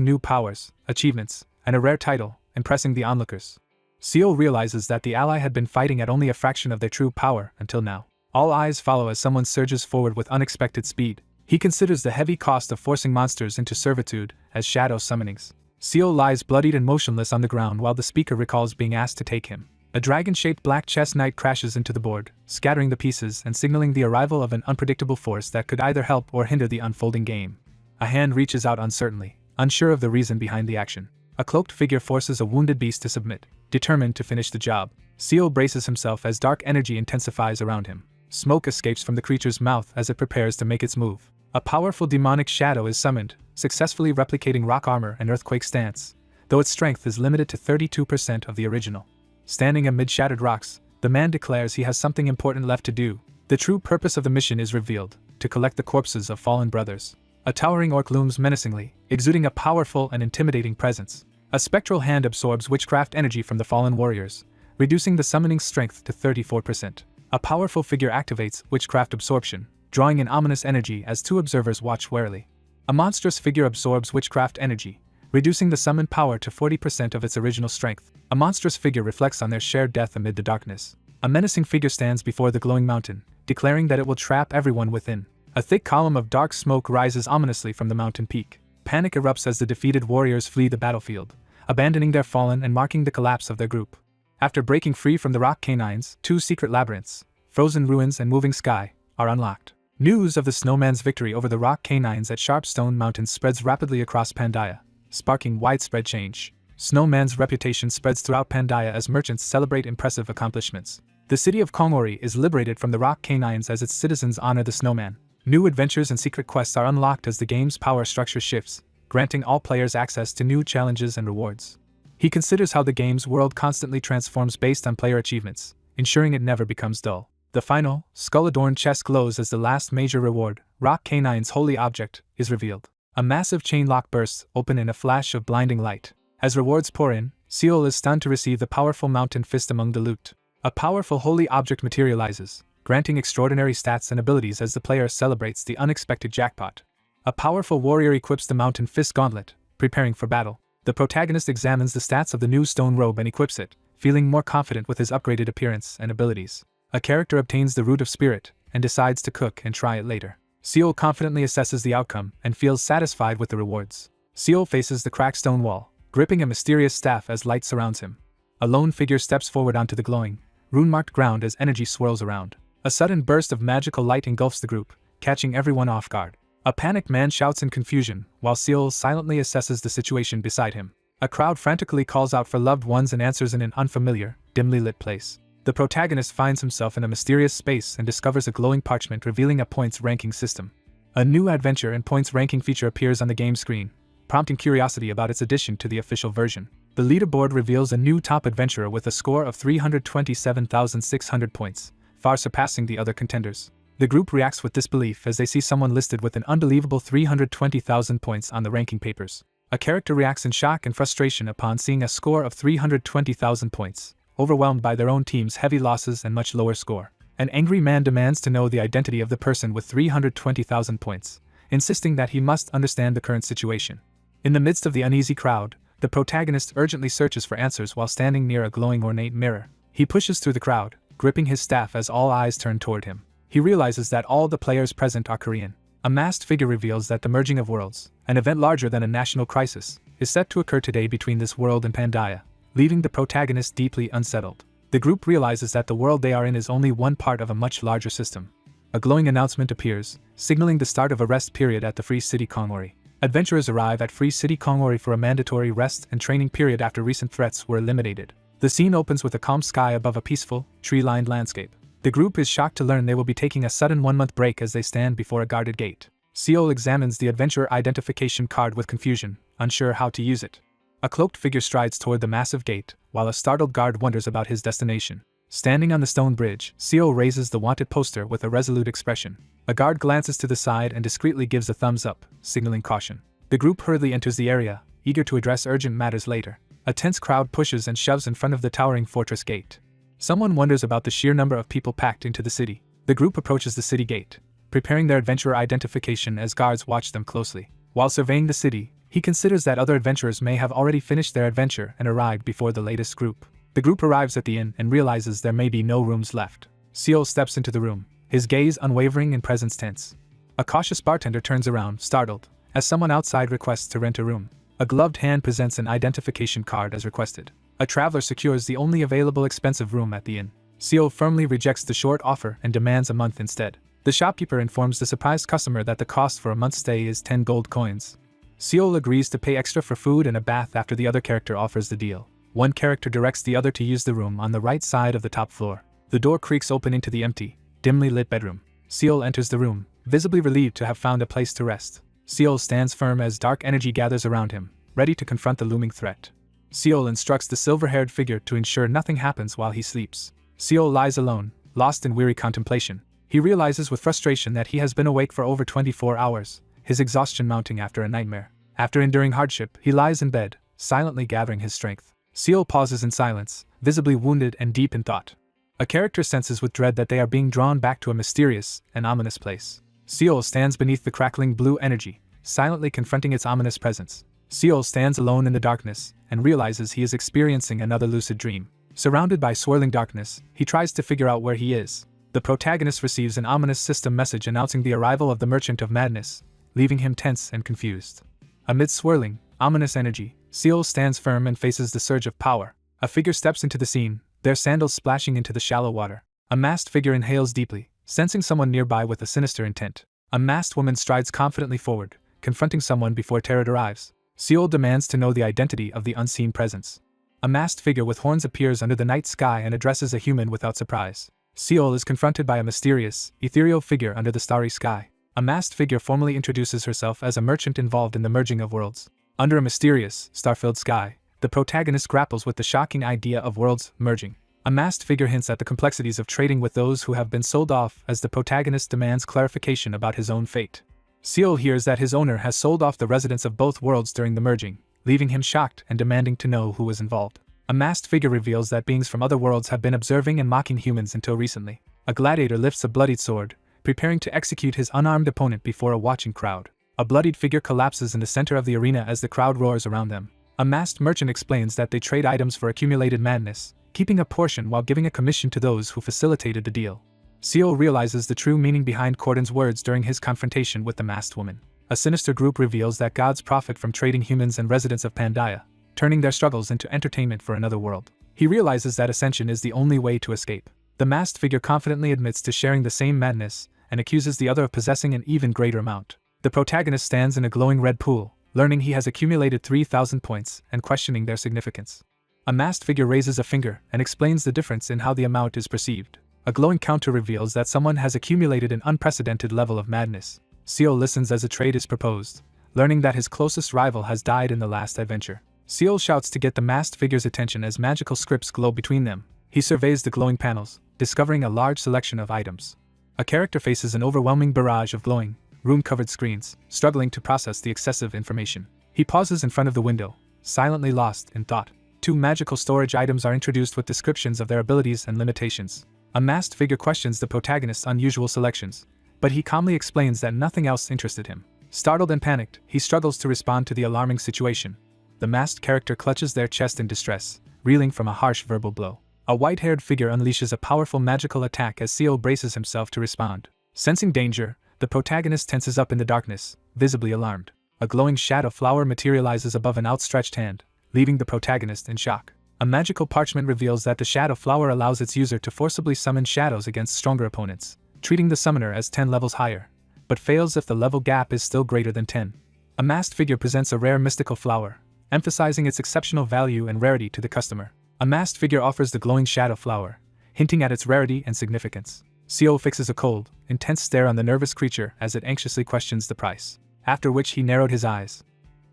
new powers, achievements, and a rare title, impressing the onlookers. Seal realizes that the ally had been fighting at only a fraction of their true power until now. All eyes follow as someone surges forward with unexpected speed. He considers the heavy cost of forcing monsters into servitude as shadow summonings. Seal lies bloodied and motionless on the ground while the speaker recalls being asked to take him. A dragon-shaped black chess knight crashes into the board, scattering the pieces and signaling the arrival of an unpredictable force that could either help or hinder the unfolding game. A hand reaches out uncertainly, unsure of the reason behind the action. A cloaked figure forces a wounded beast to submit, determined to finish the job. Seal braces himself as dark energy intensifies around him. Smoke escapes from the creature's mouth as it prepares to make its move. A powerful demonic shadow is summoned, successfully replicating rock armor and earthquake stance, though its strength is limited to 32% of the original. Standing amid shattered rocks, the man declares he has something important left to do. The true purpose of the mission is revealed, to collect the corpses of fallen brothers. A towering orc looms menacingly, exuding a powerful and intimidating presence. A spectral hand absorbs witchcraft energy from the fallen warriors, reducing the summoning's strength to 34%. A powerful figure activates witchcraft absorption, drawing in ominous energy as two observers watch warily. A monstrous figure absorbs witchcraft energy, reducing the summon power to 40% of its original strength. A monstrous figure reflects on their shared death amid the darkness. A menacing figure stands before the glowing mountain, declaring that it will trap everyone within. A thick column of dark smoke rises ominously from the mountain peak. Panic erupts as the defeated warriors flee the battlefield, abandoning their fallen and marking the collapse of their group. After breaking free from the rock canines, two secret labyrinths, frozen ruins and moving sky, are unlocked. News of the snowman's victory over the rock canines at Sharpstone Mountain spreads rapidly across Pandia, sparking widespread change. Snowman's reputation spreads throughout Pandia as merchants celebrate impressive accomplishments. The city of Kongori is liberated from the rock canines as its citizens honor the snowman. New adventures and secret quests are unlocked as the game's power structure shifts, granting all players access to new challenges and rewards. He considers how the game's world constantly transforms based on player achievements, ensuring it never becomes dull. The final, skull-adorned chest glows as the last major reward, Rock Canine's holy object, is revealed. A massive chain lock bursts open in a flash of blinding light. As rewards pour in, Seal is stunned to receive the powerful mountain fist among the loot. A powerful holy object materializes, granting extraordinary stats and abilities as the player celebrates the unexpected jackpot. A powerful warrior equips the mountain fist gauntlet, preparing for battle. The protagonist examines the stats of the new stone robe and equips it, feeling more confident with his upgraded appearance and abilities. A character obtains the root of spirit and decides to cook and try it later. Seal confidently assesses the outcome and feels satisfied with the rewards. Seal faces the cracked stone wall, gripping a mysterious staff as light surrounds him. A lone figure steps forward onto the glowing, rune-marked ground as energy swirls around. A sudden burst of magical light engulfs the group, catching everyone off guard. A panicked man shouts in confusion, while Seal silently assesses the situation beside him. A crowd frantically calls out for loved ones and answers in an unfamiliar, dimly lit place. The protagonist finds himself in a mysterious space and discovers a glowing parchment revealing a points ranking system. A new adventure and points ranking feature appears on the game screen, prompting curiosity about its addition to the official version. The leaderboard reveals a new top adventurer with a score of 327,600 points, far surpassing the other contenders. The group reacts with disbelief as they see someone listed with an unbelievable 320,000 points on the ranking papers. A character reacts in shock and frustration upon seeing a score of 320,000 points, overwhelmed by their own team's heavy losses and much lower score. An angry man demands to know the identity of the person with 320,000 points, insisting that he must understand the current situation. In the midst of the uneasy crowd, the protagonist urgently searches for answers while standing near a glowing ornate mirror. He pushes through the crowd, gripping his staff as all eyes turn toward him. He realizes that all the players present are Korean. A masked figure reveals that the merging of worlds, an event larger than a national crisis, is set to occur today between this world and Pandia, leaving the protagonist deeply unsettled. The group realizes that the world they are in is only one part of a much larger system. A glowing announcement appears, signaling the start of a rest period at the Free City Kongori. Adventurers arrive at Free City Kongori for a mandatory rest and training period after recent threats were eliminated. The scene opens with a calm sky above a peaceful, tree-lined landscape. The group is shocked to learn they will be taking a sudden one-month break as they stand before a guarded gate. Seal examines the adventurer identification card with confusion, unsure how to use it. A cloaked figure strides toward the massive gate, while a startled guard wonders about his destination. Standing on the stone bridge, Seal raises the wanted poster with a resolute expression. A guard glances to the side and discreetly gives a thumbs up, signaling caution. The group hurriedly enters the area, eager to address urgent matters later. A tense crowd pushes and shoves in front of the towering fortress gate. Someone wonders about the sheer number of people packed into the city. The group approaches the city gate, preparing their adventurer identification as guards watch them closely. While surveying the city, He considers that other adventurers may have already finished their adventure and arrived before the latest group. The group arrives at the inn and realizes there may be no rooms left. Seol steps into the room, his gaze unwavering and presence tense. A cautious bartender turns around, startled, as someone outside requests to rent a room. A gloved hand presents an identification card as requested. A traveler secures the only available expensive room at the inn. Seol firmly rejects the short offer and demands a month instead. The shopkeeper informs the surprised customer that the cost for a month's stay is 10 gold coins. Seol agrees to pay extra for food and a bath after the other character offers the deal. One character directs the other to use the room on the right side of the top floor. The door creaks open into the empty, dimly lit bedroom. Seol enters the room, visibly relieved to have found a place to rest. Seol stands firm as dark energy gathers around him, ready to confront the looming threat. Seol instructs the silver-haired figure to ensure nothing happens while he sleeps. Seol lies alone, lost in weary contemplation. He realizes with frustration that he has been awake for over 24 hours, his exhaustion mounting after a nightmare. After enduring hardship, he lies in bed, silently gathering his strength. Seol pauses in silence, visibly wounded and deep in thought. A character senses with dread that they are being drawn back to a mysterious and ominous place. Seol stands beneath the crackling blue energy, silently confronting its ominous presence. Seol stands alone in the darkness and realizes he is experiencing another lucid dream. Surrounded by swirling darkness, he tries to figure out where he is. The protagonist receives an ominous system message announcing the arrival of the Merchant of Madness, leaving him tense and confused. Amid swirling, ominous energy, Seol stands firm and faces the surge of power. A figure steps into the scene, their sandals splashing into the shallow water. A masked figure inhales deeply, sensing someone nearby with a sinister intent. A masked woman strides confidently forward, confronting someone before terror arrives. Seol demands to know the identity of the unseen presence. A masked figure with horns appears under the night sky and addresses a human without surprise. Seol is confronted by a mysterious, ethereal figure under the starry sky. A masked figure formally introduces herself as a merchant involved in the merging of worlds. Under a mysterious, star-filled sky, the protagonist grapples with the shocking idea of worlds merging. A masked figure hints at the complexities of trading with those who have been sold off as the protagonist demands clarification about his own fate. Seol hears that his owner has sold off the residents of both worlds during the merging, leaving him shocked and demanding to know who was involved. A masked figure reveals that beings from other worlds have been observing and mocking humans until recently. A gladiator lifts a bloodied sword, preparing to execute his unarmed opponent before a watching crowd. A bloodied figure collapses in the center of the arena as the crowd roars around them. A masked merchant explains that they trade items for accumulated madness, keeping a portion while giving a commission to those who facilitated the deal. Seol realizes the true meaning behind Corden's words during his confrontation with the masked woman. A sinister group reveals that gods profit from trading humans and residents of Pandia, turning their struggles into entertainment for another world. He realizes that Ascension is the only way to escape. The masked figure confidently admits to sharing the same madness and accuses the other of possessing an even greater amount. The protagonist stands in a glowing red pool, learning he has accumulated 3,000 points and questioning their significance. A masked figure raises a finger and explains the difference in how the amount is perceived. A glowing counter reveals that someone has accumulated an unprecedented level of madness. Seol listens as a trade is proposed, learning that his closest rival has died in the last adventure. Seol shouts to get the masked figure's attention as magical scripts glow between them. He surveys the glowing panels, discovering a large selection of items. A character faces an overwhelming barrage of glowing, rune-covered screens, struggling to process the excessive information. He pauses in front of the window, silently lost in thought. 2 magical storage items are introduced with descriptions of their abilities and limitations. A masked figure questions the protagonist's unusual selections, but he calmly explains that nothing else interested him. Startled and panicked, he struggles to respond to the alarming situation. The masked character clutches their chest in distress, reeling from a harsh verbal blow. A white-haired figure unleashes a powerful magical attack as Seol braces himself to respond. Sensing danger, the protagonist tenses up in the darkness, visibly alarmed. A glowing shadow flower materializes above an outstretched hand, leaving the protagonist in shock. A magical parchment reveals that the shadow flower allows its user to forcibly summon shadows against stronger opponents, treating the summoner as 10 levels higher, but fails if the level gap is still greater than 10. A masked figure presents a rare mystical flower, emphasizing its exceptional value and rarity to the customer. A masked figure offers the glowing shadow flower, hinting at its rarity and significance. Seol fixes a cold, intense stare on the nervous creature as it anxiously questions the price, after which he narrowed his eyes.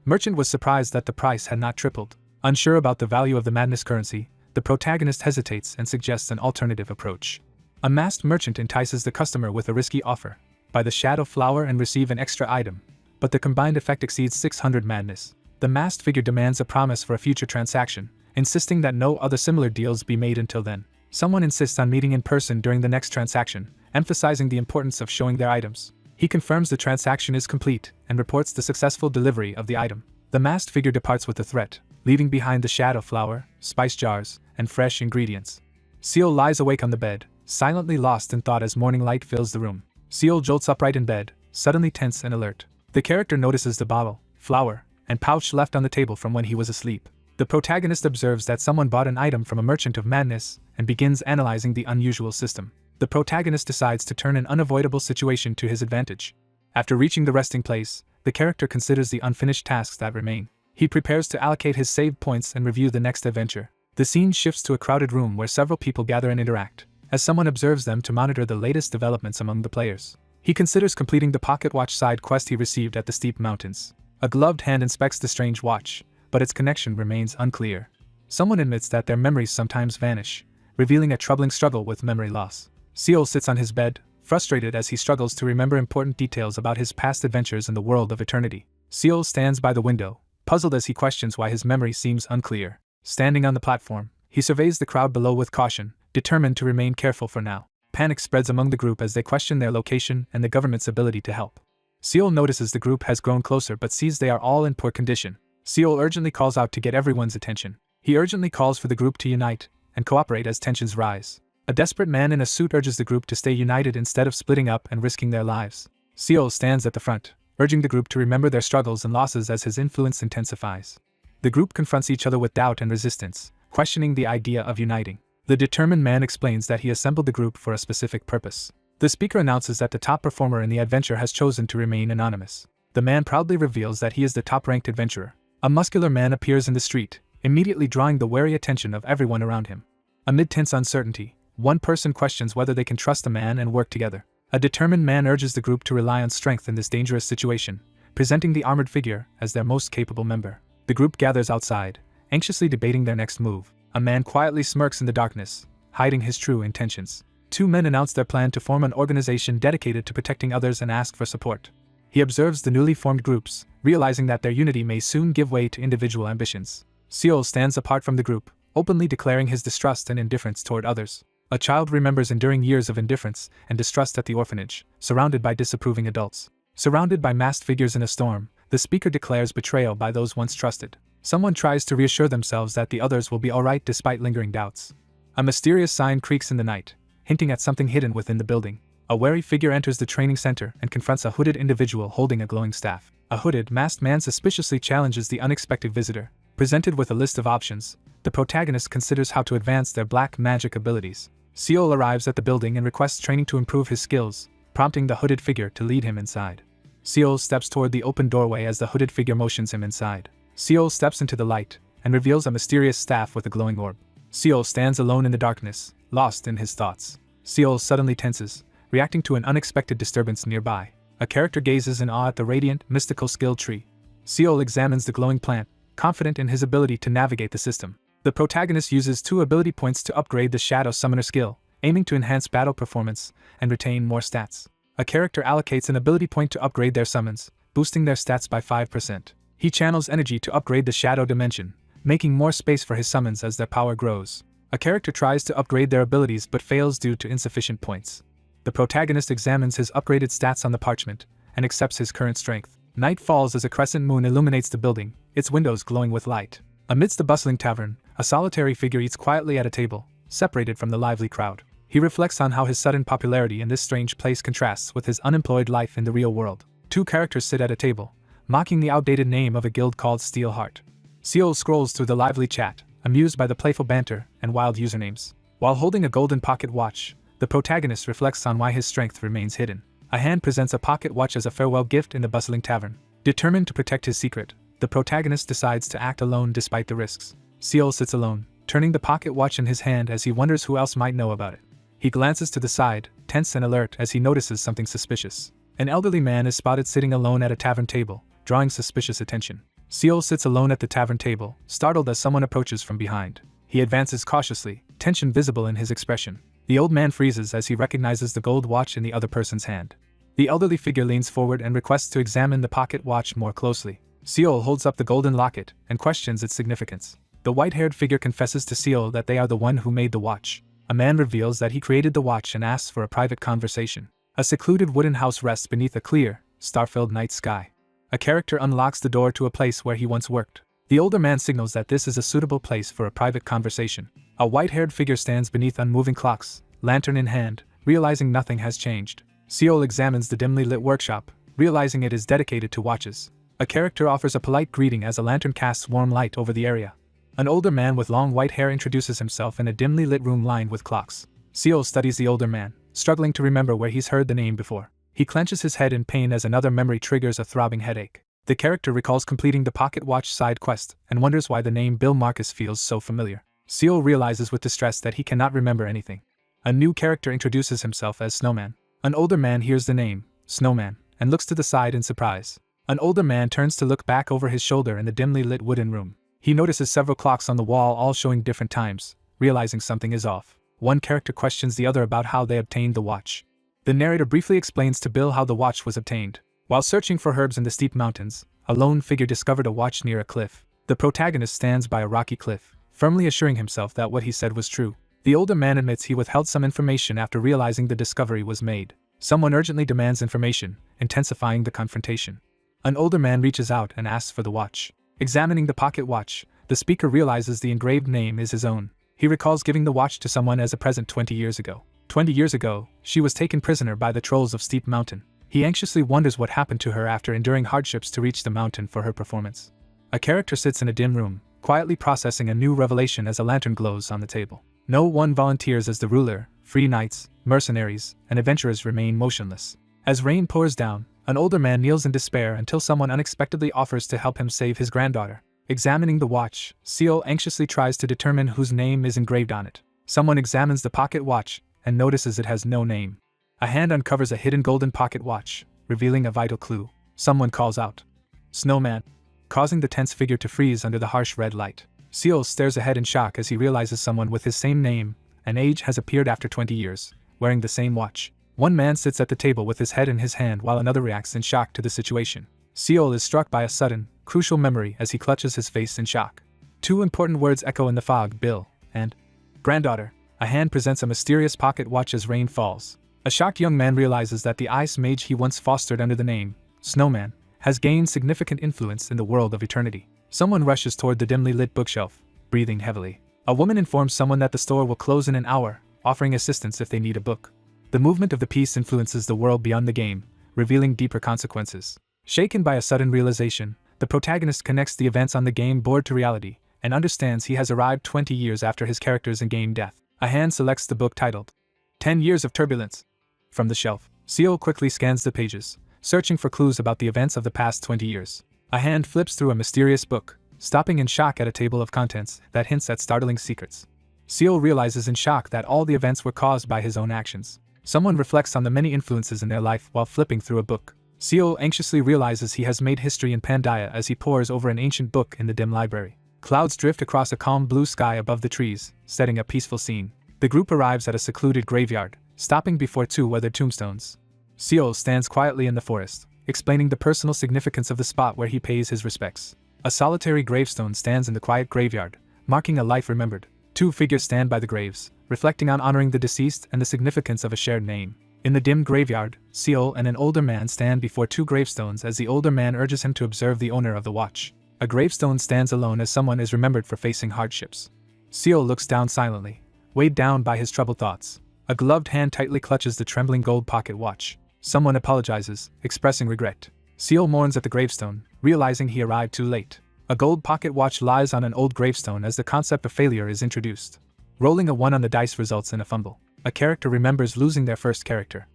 Merchant was surprised that the price had not tripled. Unsure about the value of the madness currency, the protagonist hesitates and suggests an alternative approach. A masked merchant entices the customer with a risky offer: buy the shadow flower and receive an extra item, but the combined effect exceeds 600 madness. The masked figure demands a promise for a future transaction, insisting that no other similar deals be made until then. Someone insists on meeting in person during the next transaction, emphasizing the importance of showing their items. He confirms the transaction is complete and reports the successful delivery of the item. The masked figure departs with the threat, leaving behind the shadow flour, spice jars, and fresh ingredients. Seol lies awake on the bed, silently lost in thought as morning light fills the room. Seol jolts upright in bed, suddenly tense and alert. The character notices the bottle, flour, and pouch left on the table from when he was asleep. The protagonist observes that someone bought an item from a merchant of madness and begins analyzing the unusual system. The protagonist decides to turn an unavoidable situation to his advantage. After reaching the resting place, the character considers the unfinished tasks that remain. He prepares to allocate his saved points and review the next adventure. The scene shifts to a crowded room where several people gather and interact, as someone observes them to monitor the latest developments among the players. He considers completing the pocket watch side quest he received at the steep mountains. A gloved hand inspects the strange watch, but its connection remains unclear. Someone admits that their memories sometimes vanish, revealing a troubling struggle with memory loss. Seol sits on his bed, frustrated as he struggles to remember important details about his past adventures in the world of eternity. Seol stands by the window, puzzled as he questions why his memory seems unclear. Standing on the platform, he surveys the crowd below with caution, determined to remain careful for now. Panic spreads among the group as they question their location and the government's ability to help. Seol notices the group has grown closer but sees they are all in poor condition. Seol urgently calls out to get everyone's attention. He urgently calls for the group to unite and cooperate as tensions rise. A desperate man in a suit urges the group to stay united instead of splitting up and risking their lives. Seol stands at the front, urging the group to remember their struggles and losses as his influence intensifies. The group confronts each other with doubt and resistance, questioning the idea of uniting. The determined man explains that he assembled the group for a specific purpose. The speaker announces that the top performer in the adventure has chosen to remain anonymous. The man proudly reveals that he is the top-ranked adventurer. A muscular man appears in the street, immediately drawing the wary attention of everyone around him. Amid tense uncertainty, one person questions whether they can trust the man and work together. A determined man urges the group to rely on strength in this dangerous situation, presenting the armored figure as their most capable member. The group gathers outside, anxiously debating their next move. A man quietly smirks in the darkness, hiding his true intentions. Two men announce their plan to form an organization dedicated to protecting others and ask for support. He observes the newly formed groups, realizing that their unity may soon give way to individual ambitions. Seol stands apart from the group, openly declaring his distrust and indifference toward others. A child remembers enduring years of indifference and distrust at the orphanage, surrounded by disapproving adults. Surrounded by masked figures in a storm, the speaker declares betrayal by those once trusted. Someone tries to reassure themselves that the others will be alright despite lingering doubts. A mysterious sign creaks in the night, hinting at something hidden within the building. A wary figure enters the training center and confronts a hooded individual holding a glowing staff. A hooded, masked man suspiciously challenges the unexpected visitor. Presented with a list of options, the protagonist considers how to advance their black magic abilities. Seol arrives at the building and requests training to improve his skills, prompting the hooded figure to lead him inside. Seol steps toward the open doorway as the hooded figure motions him inside. Seol steps into the light and reveals a mysterious staff with a glowing orb. Seol stands alone in the darkness, lost in his thoughts. Seol suddenly tenses, reacting to an unexpected disturbance nearby. A character gazes in awe at the radiant, mystical skill tree. Seol examines the glowing plant, confident in his ability to navigate the system. The protagonist uses 2 ability points to upgrade the Shadow Summoner skill, aiming to enhance battle performance and retain more stats. A character allocates an ability point to upgrade their summons, boosting their stats by 5%. He channels energy to upgrade the Shadow Dimension, making more space for his summons as their power grows. A character tries to upgrade their abilities but fails due to insufficient points. The protagonist examines his upgraded stats on the parchment and accepts his current strength. Night falls as a crescent moon illuminates the building, its windows glowing with light. Amidst the bustling tavern, a solitary figure eats quietly at a table, separated from the lively crowd. He reflects on how his sudden popularity in this strange place contrasts with his unemployed life in the real world. 2 characters sit at a table, mocking the outdated name of a guild called Steelheart. Seol scrolls through the lively chat, amused by the playful banter and wild usernames. While holding a golden pocket watch, the protagonist reflects on why his strength remains hidden. A hand presents a pocket watch as a farewell gift in the bustling tavern. Determined to protect his secret, the protagonist decides to act alone despite the risks. Seol sits alone, turning the pocket watch in his hand as he wonders who else might know about it. He glances to the side, tense and alert as he notices something suspicious. An elderly man is spotted sitting alone at a tavern table, drawing suspicious attention. Seol sits alone at the tavern table, startled as someone approaches from behind. He advances cautiously, tension visible in his expression. The old man freezes as he recognizes the gold watch in the other person's hand. The elderly figure leans forward and requests to examine the pocket watch more closely. Seol holds up the golden locket and questions its significance. The white-haired figure confesses to Seol that they are the one who made the watch. A man reveals that he created the watch and asks for a private conversation. A secluded wooden house rests beneath a clear, star-filled night sky. A character unlocks the door to a place where he once worked. The older man signals that this is a suitable place for a private conversation. A white-haired figure stands beneath unmoving clocks, lantern in hand, realizing nothing has changed. Seol examines the dimly lit workshop, realizing it is dedicated to watches. A character offers a polite greeting as a lantern casts warm light over the area. An older man with long white hair introduces himself in a dimly lit room lined with clocks. Seol studies the older man, struggling to remember where he's heard the name before. He clenches his head in pain as another memory triggers a throbbing headache. The character recalls completing the pocket watch side quest and wonders why the name Bill Marcus feels so familiar. Seol realizes with distress that he cannot remember anything. A new character introduces himself as Snowman. An older man hears the name, Snowman, and looks to the side in surprise. An older man turns to look back over his shoulder in the dimly lit wooden room. He notices several clocks on the wall all showing different times, realizing something is off. One character questions the other about how they obtained the watch. The narrator briefly explains to Bill how the watch was obtained. While searching for herbs in the steep mountains, a lone figure discovered a watch near a cliff. The protagonist stands by a rocky cliff, firmly assuring himself that what he said was true. The older man admits he withheld some information after realizing the discovery was made. Someone urgently demands information, intensifying the confrontation. An older man reaches out and asks for the watch. Examining the pocket watch, the speaker realizes the engraved name is his own. He recalls giving the watch to someone as a present 20 years ago. 20 years ago, she was taken prisoner by the trolls of Steep Mountain. He anxiously wonders what happened to her after enduring hardships to reach the mountain for her performance. A character sits in a dim room, quietly processing a new revelation as a lantern glows on the table. No one volunteers as the ruler, free knights, mercenaries, and adventurers remain motionless. As rain pours down, an older man kneels in despair until someone unexpectedly offers to help him save his granddaughter. Examining the watch, Seol anxiously tries to determine whose name is engraved on it. Someone examines the pocket watch and notices it has no name. A hand uncovers a hidden golden pocket watch, revealing a vital clue. Someone calls out, "Snowman," causing the tense figure to freeze under the harsh red light. Seol stares ahead in shock as he realizes someone with his same name and age has appeared after 20 years, wearing the same watch. One man sits at the table with his head in his hand while another reacts in shock to the situation. Seol is struck by a sudden, crucial memory as he clutches his face in shock. Two important words echo in the fog: Bill and granddaughter. A hand presents a mysterious pocket watch as rain falls. A shocked young man realizes that the ice mage he once fostered under the name Snowman has gained significant influence in the world of eternity. Someone rushes toward the dimly lit bookshelf, breathing heavily. A woman informs someone that the store will close in an hour, offering assistance if they need a book. The movement of the piece influences the world beyond the game, revealing deeper consequences. Shaken by a sudden realization, the protagonist connects the events on the game board to reality, and understands he has arrived 20 years after his character's in-game death. A hand selects the book titled 10 Years of Turbulence from the shelf. Seol quickly scans the pages, searching for clues about the events of the past 20 years. A hand flips through a mysterious book, stopping in shock at a table of contents that hints at startling secrets. Seol realizes in shock that all the events were caused by his own actions. Someone reflects on the many influences in their life while flipping through a book. Seol anxiously realizes he has made history in Pandia as he pores over an ancient book in the dim library. Clouds drift across a calm blue sky above the trees, setting a peaceful scene. The group arrives at a secluded graveyard, stopping before two weathered tombstones. Seol stands quietly in the forest, explaining the personal significance of the spot where he pays his respects. A solitary gravestone stands in the quiet graveyard, marking a life remembered. Two figures stand by the graves, reflecting on honoring the deceased and the significance of a shared name. In the dim graveyard, Seol and an older man stand before two gravestones as the older man urges him to observe the owner of the watch. A gravestone stands alone as someone is remembered for facing hardships. Seol looks down silently, weighed down by his troubled thoughts. A gloved hand tightly clutches the trembling gold pocket watch. Someone apologizes, expressing regret. Seol mourns at the gravestone, realizing he arrived too late. A gold pocket watch lies on an old gravestone as the concept of failure is introduced. Rolling a 1 on the dice results in a fumble. A character remembers losing their first character,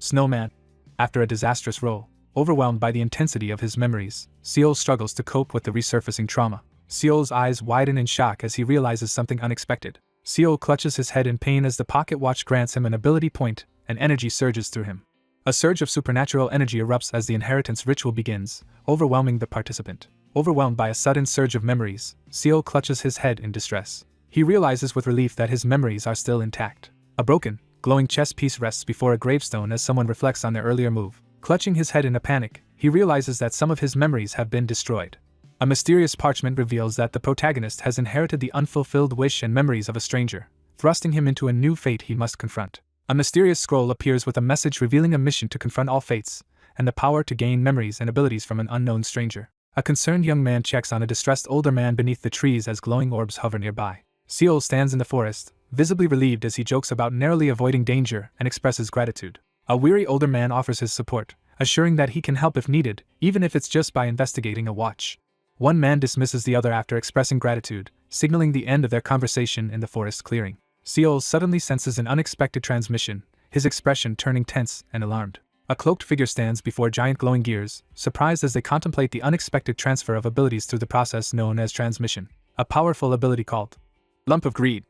Snowman. After a disastrous roll, overwhelmed by the intensity of his memories, Seol struggles to cope with the resurfacing trauma. Seol's eyes widen in shock as he realizes something unexpected. Seol clutches his head in pain as the pocket watch grants him an ability point, and energy surges through him. A surge of supernatural energy erupts as the inheritance ritual begins, overwhelming the participant. Overwhelmed by a sudden surge of memories, Seol clutches his head in distress. He realizes with relief that his memories are still intact. A broken, glowing chess piece rests before a gravestone as someone reflects on their earlier move. Clutching his head in a panic, he realizes that some of his memories have been destroyed. A mysterious parchment reveals that the protagonist has inherited the unfulfilled wish and memories of a stranger, thrusting him into a new fate he must confront. A mysterious scroll appears with a message revealing a mission to confront all fates, and the power to gain memories and abilities from an unknown stranger. A concerned young man checks on a distressed older man beneath the trees as glowing orbs hover nearby. Seol stands in the forest, visibly relieved as he jokes about narrowly avoiding danger and expresses gratitude. A weary older man offers his support, assuring that he can help if needed, even if it's just by investigating a watch. One man dismisses the other after expressing gratitude, signaling the end of their conversation in the forest clearing. Seol suddenly senses an unexpected transmission, his expression turning tense and alarmed. A cloaked figure stands before giant glowing gears, surprised as they contemplate the unexpected transfer of abilities through the process known as transmission. A powerful ability called Lump of Greed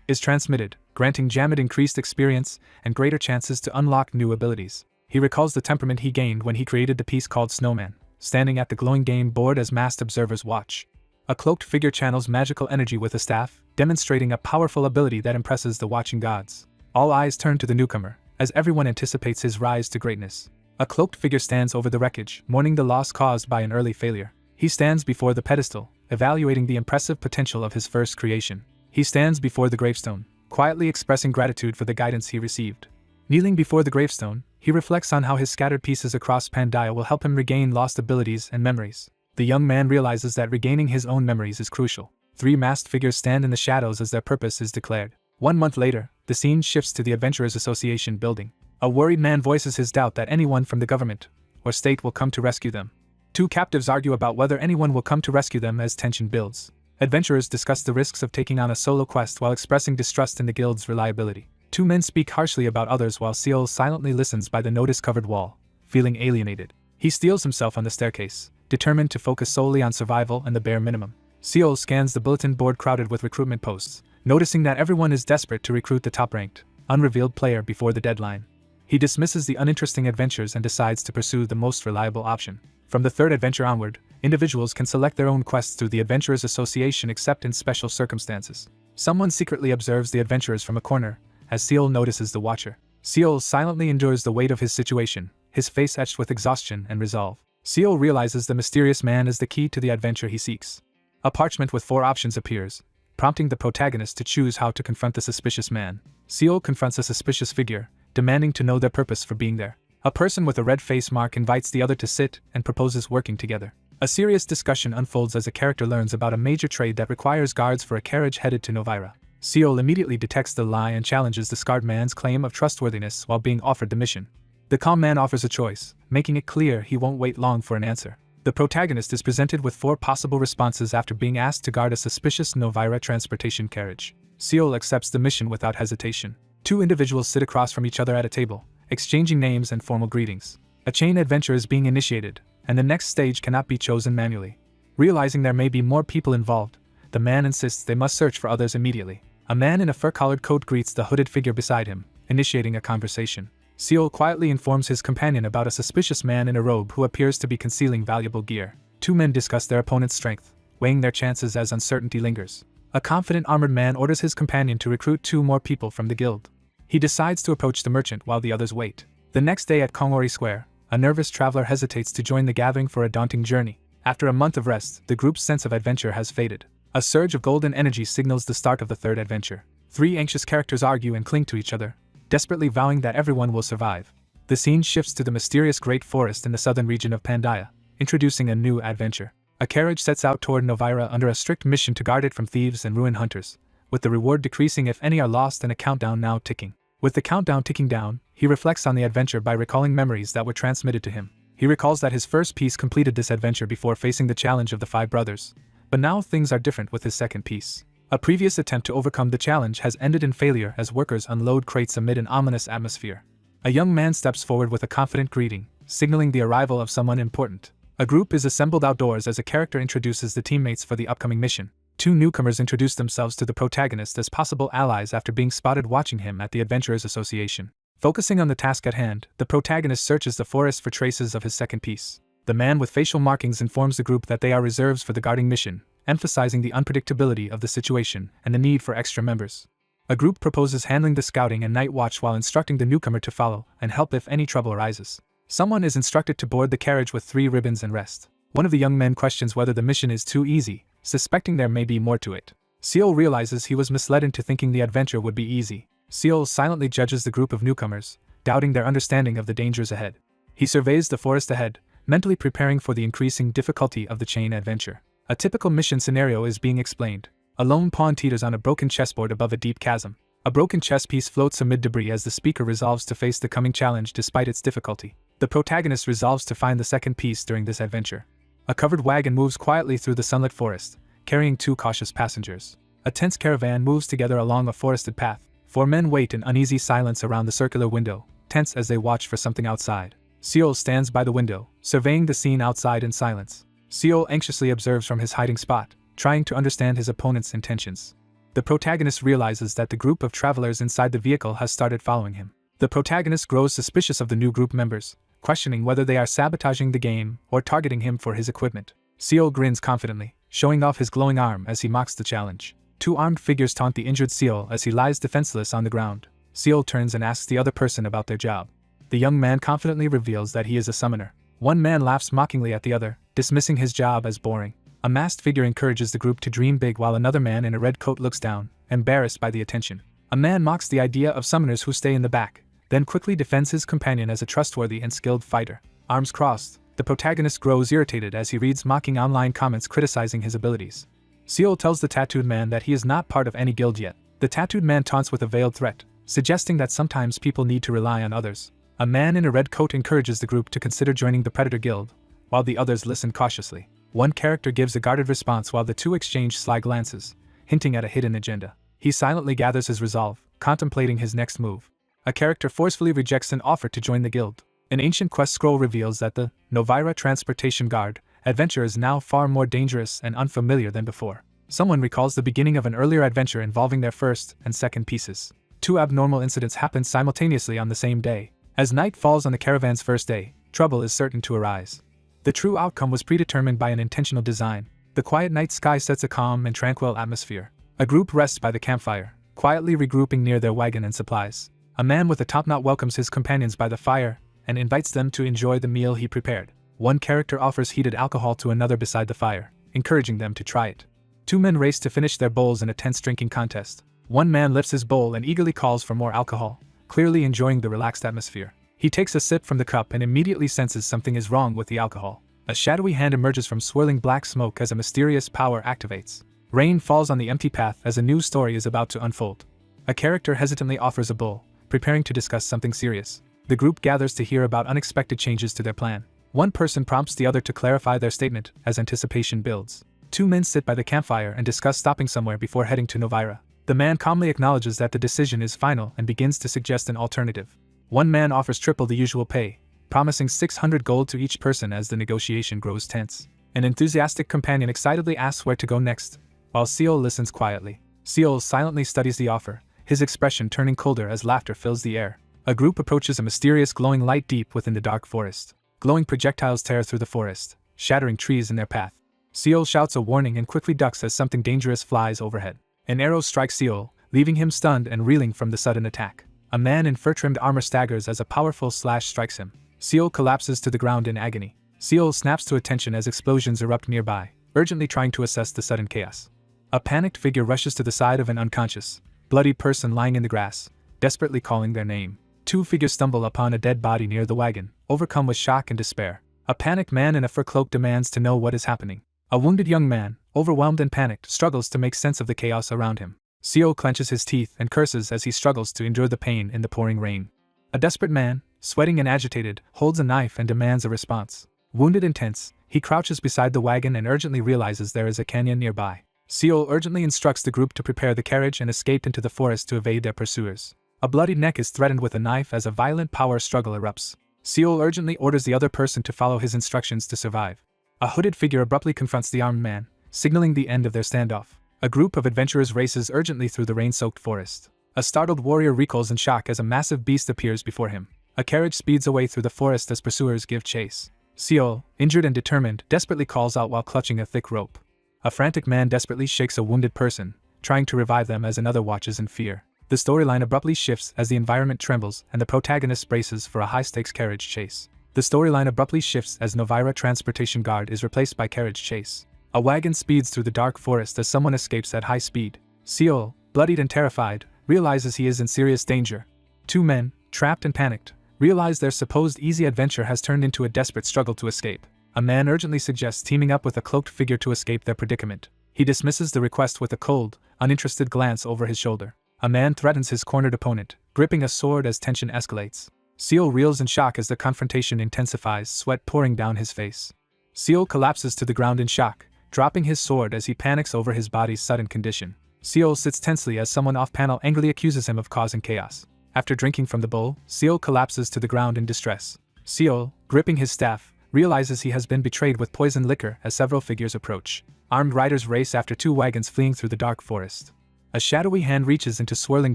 is transmitted, granting Jamid increased experience and greater chances to unlock new abilities. He recalls the temperament he gained when he created the piece called Snowman, standing at the glowing game board as masked observers watch. A cloaked figure channels magical energy with a staff, demonstrating a powerful ability that impresses the watching gods. All eyes turn to the newcomer, as everyone anticipates his rise to greatness. A cloaked figure stands over the wreckage, mourning the loss caused by an early failure. He stands before the pedestal, evaluating the impressive potential of his first creation. He stands before the gravestone, quietly expressing gratitude for the guidance he received. Kneeling before the gravestone, he reflects on how his scattered pieces across Pandia will help him regain lost abilities and memories. The young man realizes that regaining his own memories is crucial. 3 masked figures stand in the shadows as their purpose is declared. 1 month later, the scene shifts to the Adventurers Association building. A worried man voices his doubt that anyone from the government or state will come to rescue them. 2 captives argue about whether anyone will come to rescue them as tension builds. Adventurers discuss the risks of taking on a solo quest while expressing distrust in the guild's reliability. 2 men speak harshly about others while Seol silently listens by the notice-covered wall, feeling alienated. He steels himself on the staircase, determined to focus solely on survival and the bare minimum. Seol scans the bulletin board crowded with recruitment posts, noticing that everyone is desperate to recruit the top-ranked, unrevealed player before the deadline. He dismisses the uninteresting adventures and decides to pursue the most reliable option. From the 3rd adventure onward, individuals can select their own quests through the Adventurers Association except in special circumstances. Someone secretly observes the adventurers from a corner, as Seol notices the watcher. Seol silently endures the weight of his situation, his face etched with exhaustion and resolve. Seol realizes the mysterious man is the key to the adventure he seeks. A parchment with 4 options appears, prompting the protagonist to choose how to confront the suspicious man. Seol confronts a suspicious figure, demanding to know their purpose for being there. A person with a red face mark invites the other to sit and proposes working together. A serious discussion unfolds as a character learns about a major trade that requires guards for a carriage headed to Novira. Seol immediately detects the lie and challenges the scarred man's claim of trustworthiness while being offered the mission. The calm man offers a choice, making it clear he won't wait long for an answer. The protagonist is presented with 4 possible responses after being asked to guard a suspicious Novira transportation carriage. Seol accepts the mission without hesitation. 2 individuals sit across from each other at a table, exchanging names and formal greetings. A chain adventure is being initiated, and the next stage cannot be chosen manually. Realizing there may be more people involved, the man insists they must search for others immediately. A man in a fur-collared coat greets the hooded figure beside him, initiating a conversation. Seol quietly informs his companion about a suspicious man in a robe who appears to be concealing valuable gear. 2 men discuss their opponent's strength, weighing their chances as uncertainty lingers. A confident armored man orders his companion to recruit 2 more people from the guild. He decides to approach the merchant while the others wait. The next day at Kongori Square, a nervous traveler hesitates to join the gathering for a daunting journey. After a month of rest, the group's sense of adventure has faded. A surge of golden energy signals the start of the 3rd adventure. 3 anxious characters argue and cling to each other, desperately vowing that everyone will survive. The scene shifts to the mysterious Great Forest in the southern region of Pandia, introducing a new adventure. A carriage sets out toward Novira under a strict mission to guard it from thieves and ruin hunters, with the reward decreasing if any are lost and a countdown now ticking. With the countdown ticking down, he reflects on the adventure by recalling memories that were transmitted to him. He recalls that his first piece completed this adventure before facing the challenge of the 5 brothers, but now things are different with his second piece. A previous attempt to overcome the challenge has ended in failure as workers unload crates amid an ominous atmosphere. A young man steps forward with a confident greeting, signaling the arrival of someone important. A group is assembled outdoors as a character introduces the teammates for the upcoming mission. 2 newcomers introduce themselves to the protagonist as possible allies after being spotted watching him at the Adventurers Association. Focusing on the task at hand, the protagonist searches the forest for traces of his second piece. The man with facial markings informs the group that they are reserves for the guarding mission, emphasizing the unpredictability of the situation and the need for extra members. A group proposes handling the scouting and night watch while instructing the newcomer to follow and help if any trouble arises. Someone is instructed to board the carriage with 3 ribbons and rest. One of the young men questions whether the mission is too easy, suspecting there may be more to it. Seol realizes he was misled into thinking the adventure would be easy. Seol silently judges the group of newcomers, doubting their understanding of the dangers ahead. He surveys the forest ahead, mentally preparing for the increasing difficulty of the chain adventure. A typical mission scenario is being explained. A lone pawn teeters on a broken chessboard above a deep chasm. A broken chess piece floats amid debris as the speaker resolves to face the coming challenge despite its difficulty. The protagonist resolves to find the second piece during this adventure. A covered wagon moves quietly through the sunlit forest, carrying 2 cautious passengers. A tense caravan moves together along a forested path. 4 men wait in uneasy silence around the circular window, tense as they watch for something outside. Seol stands by the window, surveying the scene outside in silence. Seol anxiously observes from his hiding spot, trying to understand his opponent's intentions. The protagonist realizes that the group of travelers inside the vehicle has started following him. The protagonist grows suspicious of the new group members, questioning whether they are sabotaging the game or targeting him for his equipment. Seol grins confidently, showing off his glowing arm as he mocks the challenge. 2 armed figures taunt the injured Seol as he lies defenseless on the ground. Seol turns and asks the other person about their job. The young man confidently reveals that he is a summoner. 1 man laughs mockingly at the other, dismissing his job as boring. A masked figure encourages the group to dream big while another man in a red coat looks down, embarrassed by the attention. A man mocks the idea of summoners who stay in the back, then quickly defends his companion as a trustworthy and skilled fighter. Arms crossed, the protagonist grows irritated as he reads mocking online comments criticizing his abilities. Seol tells the tattooed man that he is not part of any guild yet. The tattooed man taunts with a veiled threat, suggesting that sometimes people need to rely on others. A man in a red coat encourages the group to consider joining the Predator Guild, while the others listen cautiously. 1 character gives a guarded response while the 2 exchange sly glances, hinting at a hidden agenda. He silently gathers his resolve, contemplating his next move. A character forcefully rejects an offer to join the guild. An ancient quest scroll reveals that the Novira Transportation Guard adventure is now far more dangerous and unfamiliar than before. Someone recalls the beginning of an earlier adventure involving their first and second pieces. 2 abnormal incidents happen simultaneously on the same day. As night falls on the caravan's first day, trouble is certain to arise. The true outcome was predetermined by an intentional design. The quiet night sky sets a calm and tranquil atmosphere. A group rests by the campfire, quietly regrouping near their wagon and supplies. A man with a top knot welcomes his companions by the fire and invites them to enjoy the meal he prepared. 1 character offers heated alcohol to another beside the fire, encouraging them to try it. 2 men race to finish their bowls in a tense drinking contest. 1 man lifts his bowl and eagerly calls for more alcohol, clearly enjoying the relaxed atmosphere. He takes a sip from the cup and immediately senses something is wrong with the alcohol. A shadowy hand emerges from swirling black smoke as a mysterious power activates. Rain falls on the empty path as a new story is about to unfold. A character hesitantly offers a bowl, preparing to discuss something serious. The group gathers to hear about unexpected changes to their plan. 1 person prompts the other to clarify their statement as anticipation builds. 2 men sit by the campfire and discuss stopping somewhere before heading to Novira. The man calmly acknowledges that the decision is final and begins to suggest an alternative. 1 man offers triple the usual pay, promising 600 gold to each person as the negotiation grows tense. An enthusiastic companion excitedly asks where to go next, while Seol listens quietly. Seol silently studies the offer, his expression turning colder as laughter fills the air. A group approaches a mysterious glowing light deep within the dark forest. Glowing projectiles tear through the forest, shattering trees in their path. Seol shouts a warning and quickly ducks as something dangerous flies overhead. An arrow strikes Seol, leaving him stunned and reeling from the sudden attack. A man in fur-trimmed armor staggers as a powerful slash strikes him. Seol collapses to the ground in agony. Seol snaps to attention as explosions erupt nearby, urgently trying to assess the sudden chaos. A panicked figure rushes to the side of an unconscious, bloody person lying in the grass, desperately calling their name. 2 figures stumble upon a dead body near the wagon, overcome with shock and despair. A panicked man in a fur cloak demands to know what is happening. A wounded young man, overwhelmed and panicked, struggles to make sense of the chaos around him. Seol clenches his teeth and curses as he struggles to endure the pain in the pouring rain. A desperate man, sweating and agitated, holds a knife and demands a response. Wounded and tense, he crouches beside the wagon and urgently realizes there is a canyon nearby. Seol urgently instructs the group to prepare the carriage and escape into the forest to evade their pursuers. A bloodied neck is threatened with a knife as a violent power struggle erupts. Seol urgently orders the other person to follow his instructions to survive. A hooded figure abruptly confronts the armed man, signaling the end of their standoff. A group of adventurers races urgently through the rain-soaked forest. A startled warrior recoils in shock as a massive beast appears before him. A carriage speeds away through the forest as pursuers give chase. Seol, injured and determined, desperately calls out while clutching a thick rope. A frantic man desperately shakes a wounded person, trying to revive them as another watches in fear. The storyline abruptly shifts as the environment trembles and the protagonist braces for a high-stakes carriage chase. The storyline abruptly shifts as Novira Transportation Guard is replaced by carriage chase. A wagon speeds through the dark forest as someone escapes at high speed. Seol, bloodied and terrified, realizes he is in serious danger. 2 men, trapped and panicked, realize their supposed easy adventure has turned into a desperate struggle to escape. A man urgently suggests teaming up with a cloaked figure to escape their predicament. He dismisses the request with a cold, uninterested glance over his shoulder. A man threatens his cornered opponent, gripping a sword as tension escalates. Seo reels in shock as the confrontation intensifies, sweat pouring down his face. Seo collapses to the ground in shock, dropping his sword as he panics over his body's sudden condition. Seo sits tensely as someone off-panel angrily accuses him of causing chaos. After drinking from the bowl, Seo collapses to the ground in distress. Seo, gripping his staff, realizes he has been betrayed with poisoned liquor as several figures approach. Armed riders race after two wagons fleeing through the dark forest. A shadowy hand reaches into swirling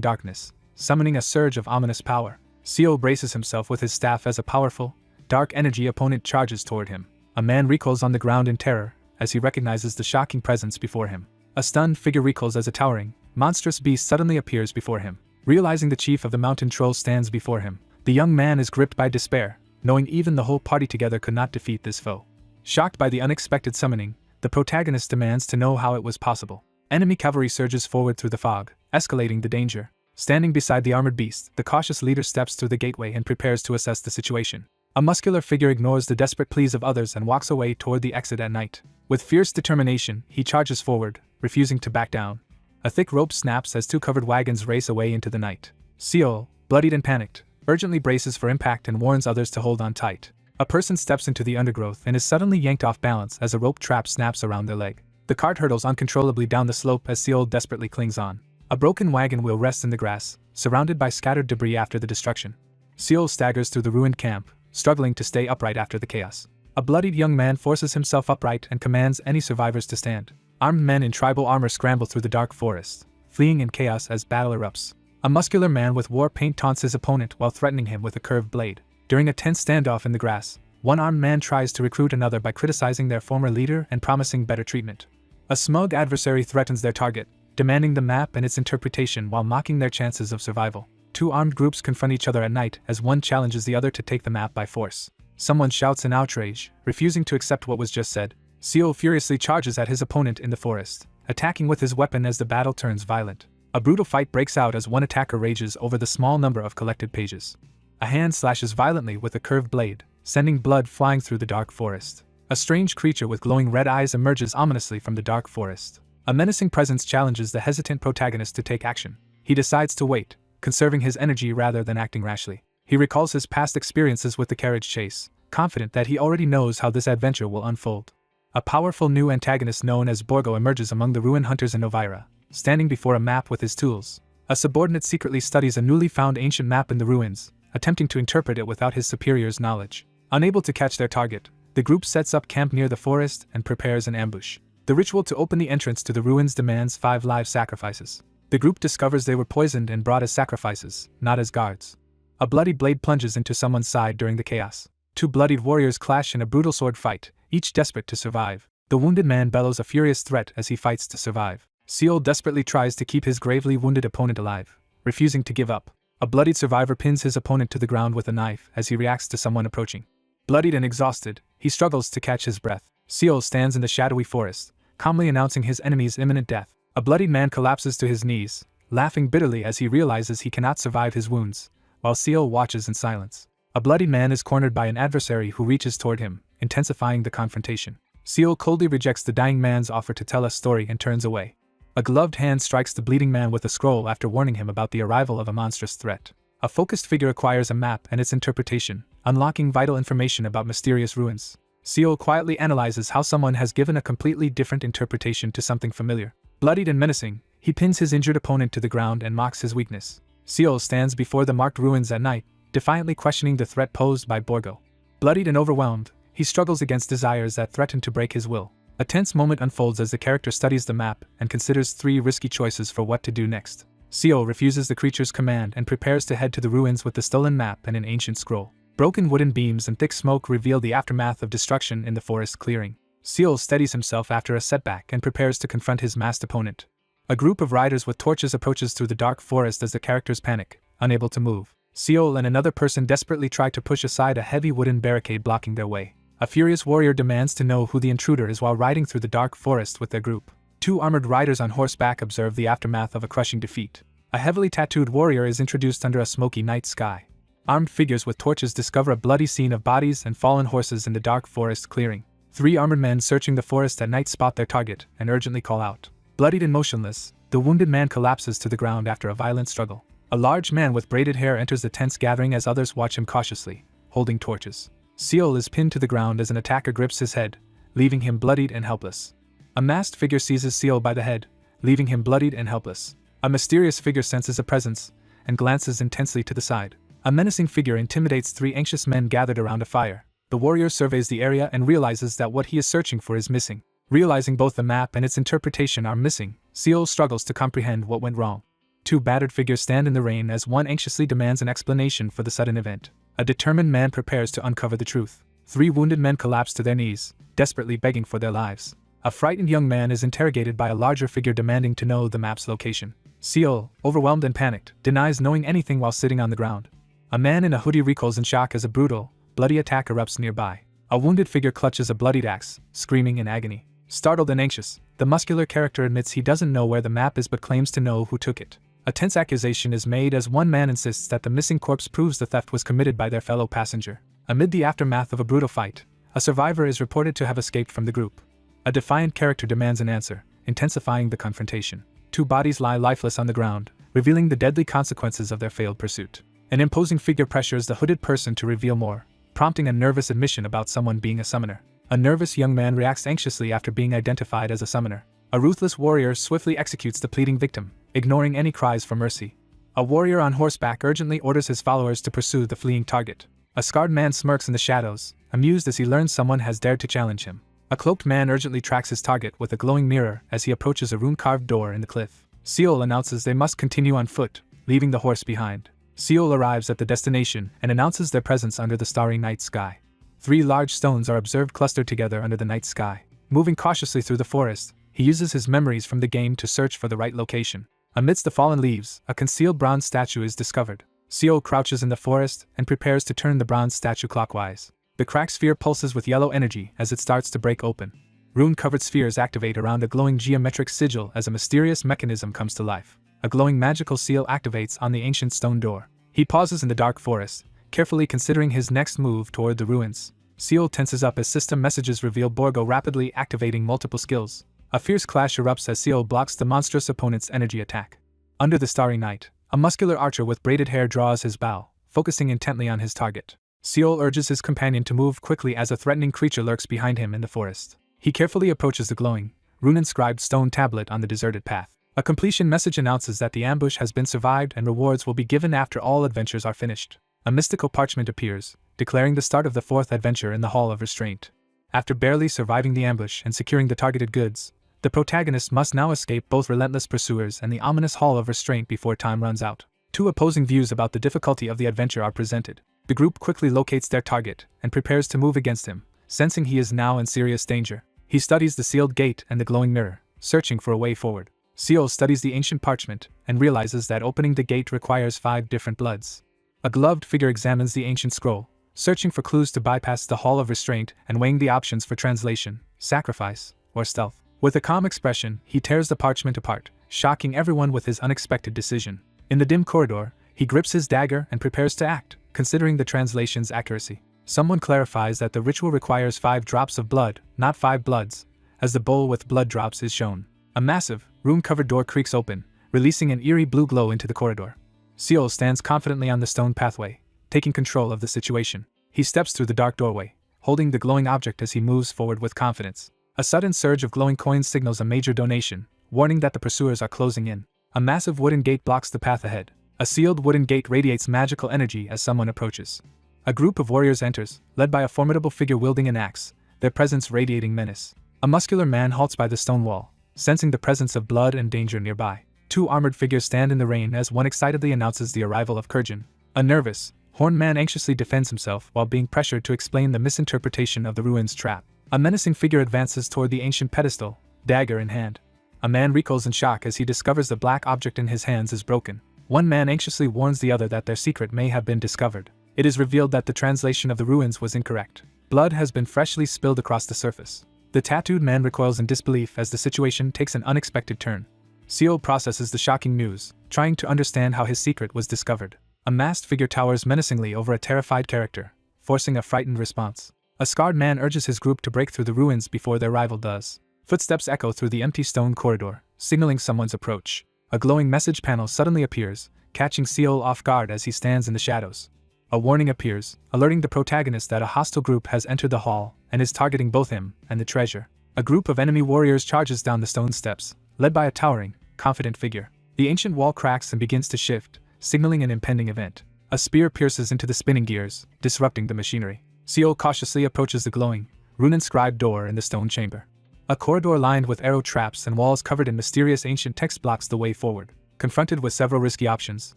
darkness, summoning a surge of ominous power. Seo braces himself with his staff as a powerful, dark energy opponent charges toward him. A man recoils on the ground in terror as he recognizes the shocking presence before him. A stunned figure recoils as a towering, monstrous beast suddenly appears before him. Realizing the chief of the mountain trolls stands before him, the young man is gripped by despair, knowing even the whole party together could not defeat this foe. Shocked by the unexpected summoning, the protagonist demands to know how it was possible. Enemy cavalry surges forward through the fog, escalating the danger. Standing beside the armored beast, the cautious leader steps through the gateway and prepares to assess the situation. A muscular figure ignores the desperate pleas of others and walks away toward the exit at night. With fierce determination, he charges forward, refusing to back down. A thick rope snaps as two covered wagons race away into the night. Seo, bloodied and panicked, urgently braces for impact and warns others to hold on tight. A person steps into the undergrowth and is suddenly yanked off balance as a rope trap snaps around their leg. The cart hurtles uncontrollably down the slope as Seo desperately clings on. A broken wagon wheel rests in the grass, surrounded by scattered debris after the destruction. Seo staggers through the ruined camp, struggling to stay upright after the chaos. A bloodied young man forces himself upright and commands any survivors to stand. Armed men in tribal armor scramble through the dark forest, fleeing in chaos as battle erupts. A muscular man with war paint taunts his opponent while threatening him with a curved blade. During a tense standoff in the grass, one armed man tries to recruit another by criticizing their former leader and promising better treatment. A smug adversary threatens their target, demanding the map and its interpretation while mocking their chances of survival. Two armed groups confront each other at night as one challenges the other to take the map by force. Someone shouts in outrage, refusing to accept what was just said. Seo furiously charges at his opponent in the forest, attacking with his weapon as the battle turns violent. A brutal fight breaks out as one attacker rages over the small number of collected pages. A hand slashes violently with a curved blade, sending blood flying through the dark forest. A strange creature with glowing red eyes emerges ominously from the dark forest. A menacing presence challenges the hesitant protagonist to take action. He decides to wait, conserving his energy rather than acting rashly. He recalls his past experiences with the carriage chase, confident that he already knows how this adventure will unfold. A powerful new antagonist known as Borgo emerges among the ruin hunters in Novira, standing before a map with his tools. A subordinate secretly studies a newly found ancient map in the ruins, attempting to interpret it without his superior's knowledge. Unable to catch their target, the group sets up camp near the forest and prepares an ambush. The ritual to open the entrance to the ruins demands 5 live sacrifices. The group discovers they were poisoned and brought as sacrifices, not as guards. A bloody blade plunges into someone's side during the chaos. 2 bloodied warriors clash in a brutal sword fight, each desperate to survive. The wounded man bellows a furious threat as he fights to survive. Seo desperately tries to keep his gravely wounded opponent alive, refusing to give up. A bloodied survivor pins his opponent to the ground with a knife as he reacts to someone approaching. Bloodied and exhausted, he struggles to catch his breath. Seo stands in the shadowy forest, calmly announcing his enemy's imminent death. A bloodied man collapses to his knees, laughing bitterly as he realizes he cannot survive his wounds, while Seo watches in silence. A bloodied man is cornered by an adversary who reaches toward him, intensifying the confrontation. Seo coldly rejects the dying man's offer to tell a story and turns away. A gloved hand strikes the bleeding man with a scroll after warning him about the arrival of a monstrous threat. A focused figure acquires a map and its interpretation, unlocking vital information about mysterious ruins. Seo quietly analyzes how someone has given a completely different interpretation to something familiar. Bloodied and menacing, he pins his injured opponent to the ground and mocks his weakness. Seo stands before the marked ruins at night, defiantly questioning the threat posed by Borgo. Bloodied and overwhelmed, he struggles against desires that threaten to break his will. A tense moment unfolds as the character studies the map and considers 3 risky choices for what to do next. Seo refuses the creature's command and prepares to head to the ruins with the stolen map and an ancient scroll. Broken wooden beams and thick smoke reveal the aftermath of destruction in the forest clearing. Seo steadies himself after a setback and prepares to confront his masked opponent. A group of riders with torches approaches through the dark forest as the characters panic, unable to move. Seo and another person desperately try to push aside a heavy wooden barricade blocking their way. A furious warrior demands to know who the intruder is while riding through the dark forest with their group. 2 armored riders on horseback observe the aftermath of a crushing defeat. A heavily tattooed warrior is introduced under a smoky night sky. Armed figures with torches discover a bloody scene of bodies and fallen horses in the dark forest clearing. 3 armored men searching the forest at night spot their target and urgently call out. Bloodied and motionless, the wounded man collapses to the ground after a violent struggle. A large man with braided hair enters the tense gathering as others watch him cautiously, holding torches. Seal is pinned to the ground as an attacker grips his head, leaving him bloodied and helpless. A masked figure seizes Seal by the head, leaving him bloodied and helpless. A mysterious figure senses a presence and glances intensely to the side. A menacing figure intimidates 3 anxious men gathered around a fire. The warrior surveys the area and realizes that what he is searching for is missing. Realizing both the map and its interpretation are missing, Seal struggles to comprehend what went wrong. 2 battered figures stand in the rain as one anxiously demands an explanation for the sudden event. A determined man prepares to uncover the truth. 3 wounded men collapse to their knees, desperately begging for their lives. A frightened young man is interrogated by a larger figure demanding to know the map's location. Seal, overwhelmed and panicked, denies knowing anything while sitting on the ground. A man in a hoodie recoils in shock as a brutal, bloody attack erupts nearby. A wounded figure clutches a bloodied axe, screaming in agony. Startled and anxious, the muscular character admits he doesn't know where the map is but claims to know who took it. A tense accusation is made as one man insists that the missing corpse proves the theft was committed by their fellow passenger. Amid the aftermath of a brutal fight, a survivor is reported to have escaped from the group. A defiant character demands an answer, intensifying the confrontation. 2 bodies lie lifeless on the ground, revealing the deadly consequences of their failed pursuit. An imposing figure pressures the hooded person to reveal more, prompting a nervous admission about someone being a summoner. A nervous young man reacts anxiously after being identified as a summoner. A ruthless warrior swiftly executes the pleading victim, ignoring any cries for mercy. A warrior on horseback urgently orders his followers to pursue the fleeing target. A scarred man smirks in the shadows, amused as he learns someone has dared to challenge him. A cloaked man urgently tracks his target with a glowing mirror as he approaches a rune-carved door in the cliff. Seal announces they must continue on foot, leaving the horse behind. Seal arrives at the destination and announces their presence under the starry night sky. 3 large stones are observed clustered together under the night sky. Moving cautiously through the forest, he uses his memories from the game to search for the right location. Amidst the fallen leaves, a concealed bronze statue is discovered. Seal crouches in the forest and prepares to turn the bronze statue clockwise. The cracked sphere pulses with yellow energy as it starts to break open. Rune-covered spheres activate around a glowing geometric sigil as a mysterious mechanism comes to life. A glowing magical seal activates on the ancient stone door. He pauses in the dark forest, carefully considering his next move toward the ruins. Seal tenses up as system messages reveal Borgo rapidly activating multiple skills. A fierce clash erupts as Seal blocks the monstrous opponent's energy attack. Under the starry night, a muscular archer with braided hair draws his bow, focusing intently on his target. Seal urges his companion to move quickly as a threatening creature lurks behind him in the forest. He carefully approaches the glowing, rune-inscribed stone tablet on the deserted path. A completion message announces that the ambush has been survived and rewards will be given after all adventures are finished. A mystical parchment appears, declaring the start of the 4th adventure in the Hall of Restraint. After barely surviving the ambush and securing the targeted goods, the protagonist must now escape both relentless pursuers and the ominous Hall of Restraint before time runs out. 2 opposing views about the difficulty of the adventure are presented. The group quickly locates their target and prepares to move against him, sensing he is now in serious danger. He studies the sealed gate and the glowing mirror, searching for a way forward. Seal studies the ancient parchment and realizes that opening the gate requires 5 different bloods. A gloved figure examines the ancient scroll, searching for clues to bypass the Hall of Restraint and weighing the options for translation, sacrifice, or stealth. With a calm expression, he tears the parchment apart, shocking everyone with his unexpected decision. In the dim corridor, he grips his dagger and prepares to act, considering the translation's accuracy. Someone clarifies that the ritual requires 5 drops of blood, not 5 bloods, as the bowl with blood drops is shown. A massive, rune-covered door creaks open, releasing an eerie blue glow into the corridor. Seal stands confidently on the stone pathway, taking control of the situation. He steps through the dark doorway, holding the glowing object as he moves forward with confidence. A sudden surge of glowing coins signals a major donation, warning that the pursuers are closing in. A massive wooden gate blocks the path ahead. A sealed wooden gate radiates magical energy as someone approaches. A group of warriors enters, led by a formidable figure wielding an axe, their presence radiating menace. A muscular man halts by the stone wall, sensing the presence of blood and danger nearby. 2 armored figures stand in the rain as one excitedly announces the arrival of Kurjin. A nervous, horned man anxiously defends himself while being pressured to explain the misinterpretation of the ruins trap. A menacing figure advances toward the ancient pedestal, dagger in hand. A man recoils in shock as he discovers the black object in his hands is broken. One man anxiously warns the other that their secret may have been discovered. It is revealed that the translation of the ruins was incorrect. Blood has been freshly spilled across the surface. The tattooed man recoils in disbelief as the situation takes an unexpected turn. Seal processes the shocking news, trying to understand how his secret was discovered. A masked figure towers menacingly over a terrified character, forcing a frightened response. A scarred man urges his group to break through the ruins before their rival does. Footsteps echo through the empty stone corridor, signaling someone's approach. A glowing message panel suddenly appears, catching Seol off guard as he stands in the shadows. A warning appears, alerting the protagonist that a hostile group has entered the hall and is targeting both him and the treasure. A group of enemy warriors charges down the stone steps, led by a towering, confident figure. The ancient wall cracks and begins to shift, signaling an impending event. A spear pierces into the spinning gears, disrupting the machinery. Seol cautiously approaches the glowing, rune-inscribed door in the stone chamber. A corridor lined with arrow traps and walls covered in mysterious ancient text blocks the way forward. Confronted with several risky options,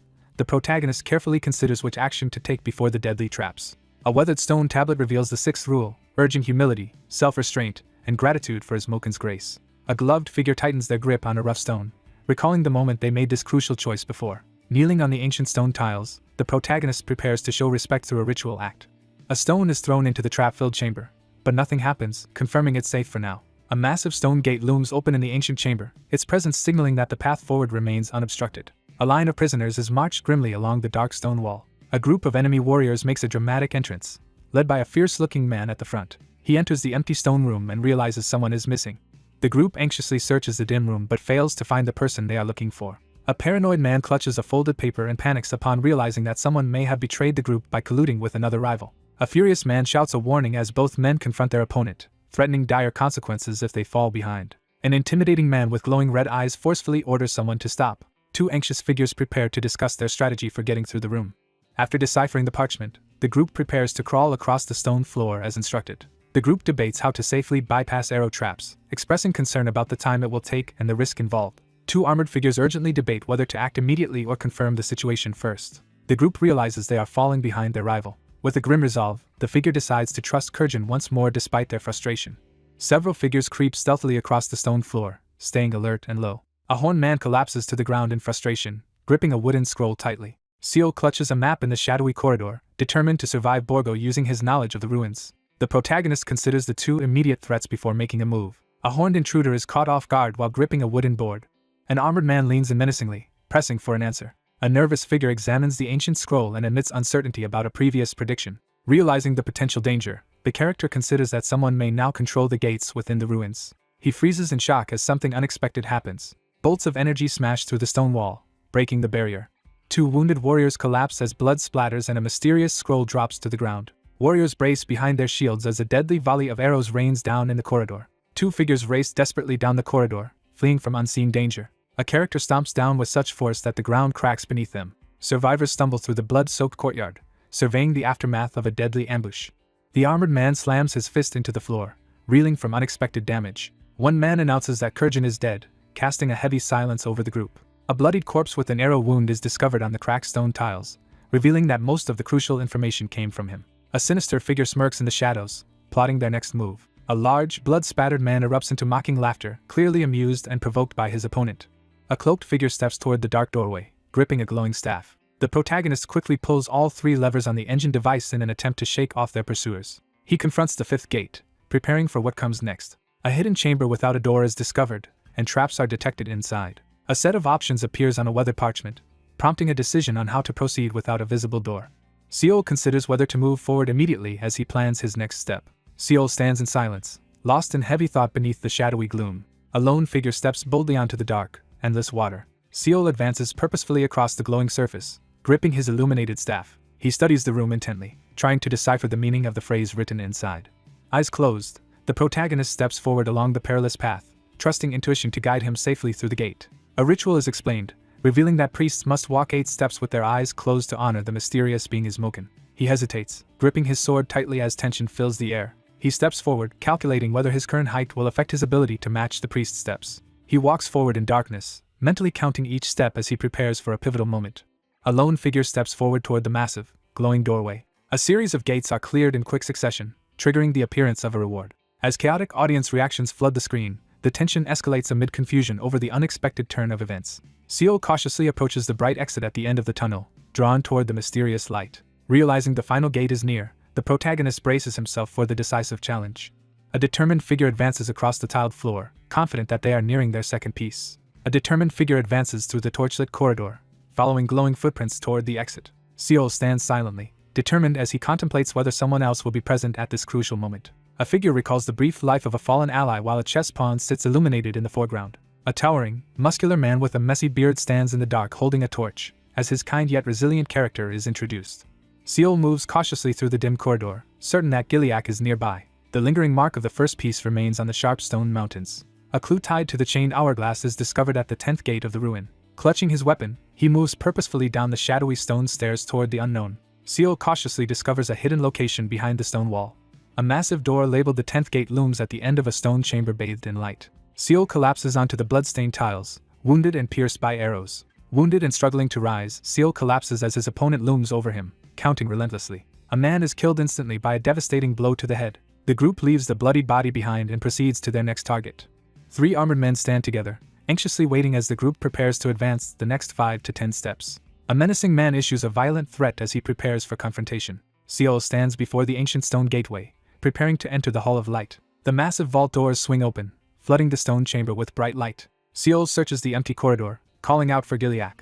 the protagonist carefully considers which action to take before the deadly traps. A weathered stone tablet reveals the sixth rule, urging humility, self-restraint, and gratitude for his Moken's grace. A gloved figure tightens their grip on a rough stone, recalling the moment they made this crucial choice before. Kneeling on the ancient stone tiles, the protagonist prepares to show respect through a ritual act. A stone is thrown into the trap-filled chamber, but nothing happens, confirming it's safe for now. A massive stone gate looms open in the ancient chamber, its presence signaling that the path forward remains unobstructed. A line of prisoners is marched grimly along the dark stone wall. A group of enemy warriors makes a dramatic entrance, led by a fierce-looking man at the front. He enters the empty stone room and realizes someone is missing. The group anxiously searches the dim room but fails to find the person they are looking for. A paranoid man clutches a folded paper and panics upon realizing that someone may have betrayed the group by colluding with another rival. A furious man shouts a warning as both men confront their opponent, threatening dire consequences if they fall behind. An intimidating man with glowing red eyes forcefully orders someone to stop. Two anxious figures prepare to discuss their strategy for getting through the room. After deciphering the parchment, the group prepares to crawl across the stone floor as instructed. The group debates how to safely bypass arrow traps, expressing concern about the time it will take and the risk involved. Two armored figures urgently debate whether to act immediately or confirm the situation first. The group realizes they are falling behind their rival. With a grim resolve, the figure decides to trust Kurjin once more despite their frustration. Several figures creep stealthily across the stone floor, staying alert and low. A horned man collapses to the ground in frustration, gripping a wooden scroll tightly. Seol clutches a map in the shadowy corridor, determined to survive Borgo using his knowledge of the ruins. The protagonist considers the two immediate threats before making a move. A horned intruder is caught off guard while gripping a wooden board. An armored man leans in menacingly, pressing for an answer. A nervous figure examines the ancient scroll and admits uncertainty about a previous prediction. Realizing the potential danger, the character considers that someone may now control the gates within the ruins. He freezes in shock as something unexpected happens. Bolts of energy smash through the stone wall, breaking the barrier. Two wounded warriors collapse as blood splatters and a mysterious scroll drops to the ground. Warriors brace behind their shields as a deadly volley of arrows rains down in the corridor. Two figures race desperately down the corridor, fleeing from unseen danger. A character stomps down with such force that the ground cracks beneath them. Survivors stumble through the blood-soaked courtyard, surveying the aftermath of a deadly ambush. The armored man slams his fist into the floor, reeling from unexpected damage. One man announces that Kurjin is dead, casting a heavy silence over the group. A bloodied corpse with an arrow wound is discovered on the cracked stone tiles, revealing that most of the crucial information came from him. A sinister figure smirks in the shadows, plotting their next move. A large, blood-spattered man erupts into mocking laughter, clearly amused and provoked by his opponent. A cloaked figure steps toward the dark doorway, gripping a glowing staff. The protagonist quickly pulls all three levers on the engine device in an attempt to shake off their pursuers. He confronts the fifth gate, preparing for what comes next. A hidden chamber without a door is discovered, and traps are detected inside. A set of options appears on a weathered parchment, prompting a decision on how to proceed without a visible door. Seol considers whether to move forward immediately as he plans his next step. Seol stands in silence, lost in heavy thought beneath the shadowy gloom. A lone figure steps boldly onto the dark, endless water. Seol advances purposefully across the glowing surface, gripping his illuminated staff. He studies the room intently, trying to decipher the meaning of the phrase written inside. Eyes closed, the protagonist steps forward along the perilous path, trusting intuition to guide him safely through the gate. A ritual is explained, revealing that priests must walk 8 steps with their eyes closed to honor the mysterious being Moken. He hesitates, gripping his sword tightly as tension fills the air. He steps forward, calculating whether his current height will affect his ability to match the priest's steps. He walks forward in darkness, mentally counting each step as he prepares for a pivotal moment. A lone figure steps forward toward the massive, glowing doorway. A series of gates are cleared in quick succession, triggering the appearance of a reward. As chaotic audience reactions flood the screen, the tension escalates amid confusion over the unexpected turn of events. Seol cautiously approaches the bright exit at the end of the tunnel, drawn toward the mysterious light. Realizing the final gate is near, the protagonist braces himself for the decisive challenge. A determined figure advances across the tiled floor, confident that they are nearing their second piece. A determined figure advances through the torchlit corridor, following glowing footprints toward the exit. Seol stands silently, determined as he contemplates whether someone else will be present at this crucial moment. A figure recalls the brief life of a fallen ally while a chess pawn sits illuminated in the foreground. A towering, muscular man with a messy beard stands in the dark holding a torch, as his kind yet resilient character is introduced. Seol moves cautiously through the dim corridor, certain that Guerilla is nearby. The lingering mark of the first piece remains on the sharp stone mountains. A clue tied to the chained hourglass is discovered at the 10th gate of the ruin. Clutching his weapon, he moves purposefully down the shadowy stone stairs toward the unknown. Seol cautiously discovers a hidden location behind the stone wall. A massive door labeled the 10th gate looms at the end of a stone chamber bathed in light. Seol collapses onto the blood-stained tiles, wounded and pierced by arrows. Wounded and struggling to rise, Seol collapses as his opponent looms over him, counting relentlessly. A man is killed instantly by a devastating blow to the head. The group leaves the bloodied body behind and proceeds to their next target. 3 armored men stand together, anxiously waiting as the group prepares to advance the next 5 to 10 steps. A menacing man issues a violent threat as he prepares for confrontation. Seol stands before the ancient stone gateway, preparing to enter the Hall of Light. The massive vault doors swing open, flooding the stone chamber with bright light. Seol searches the empty corridor, calling out for Guerilla.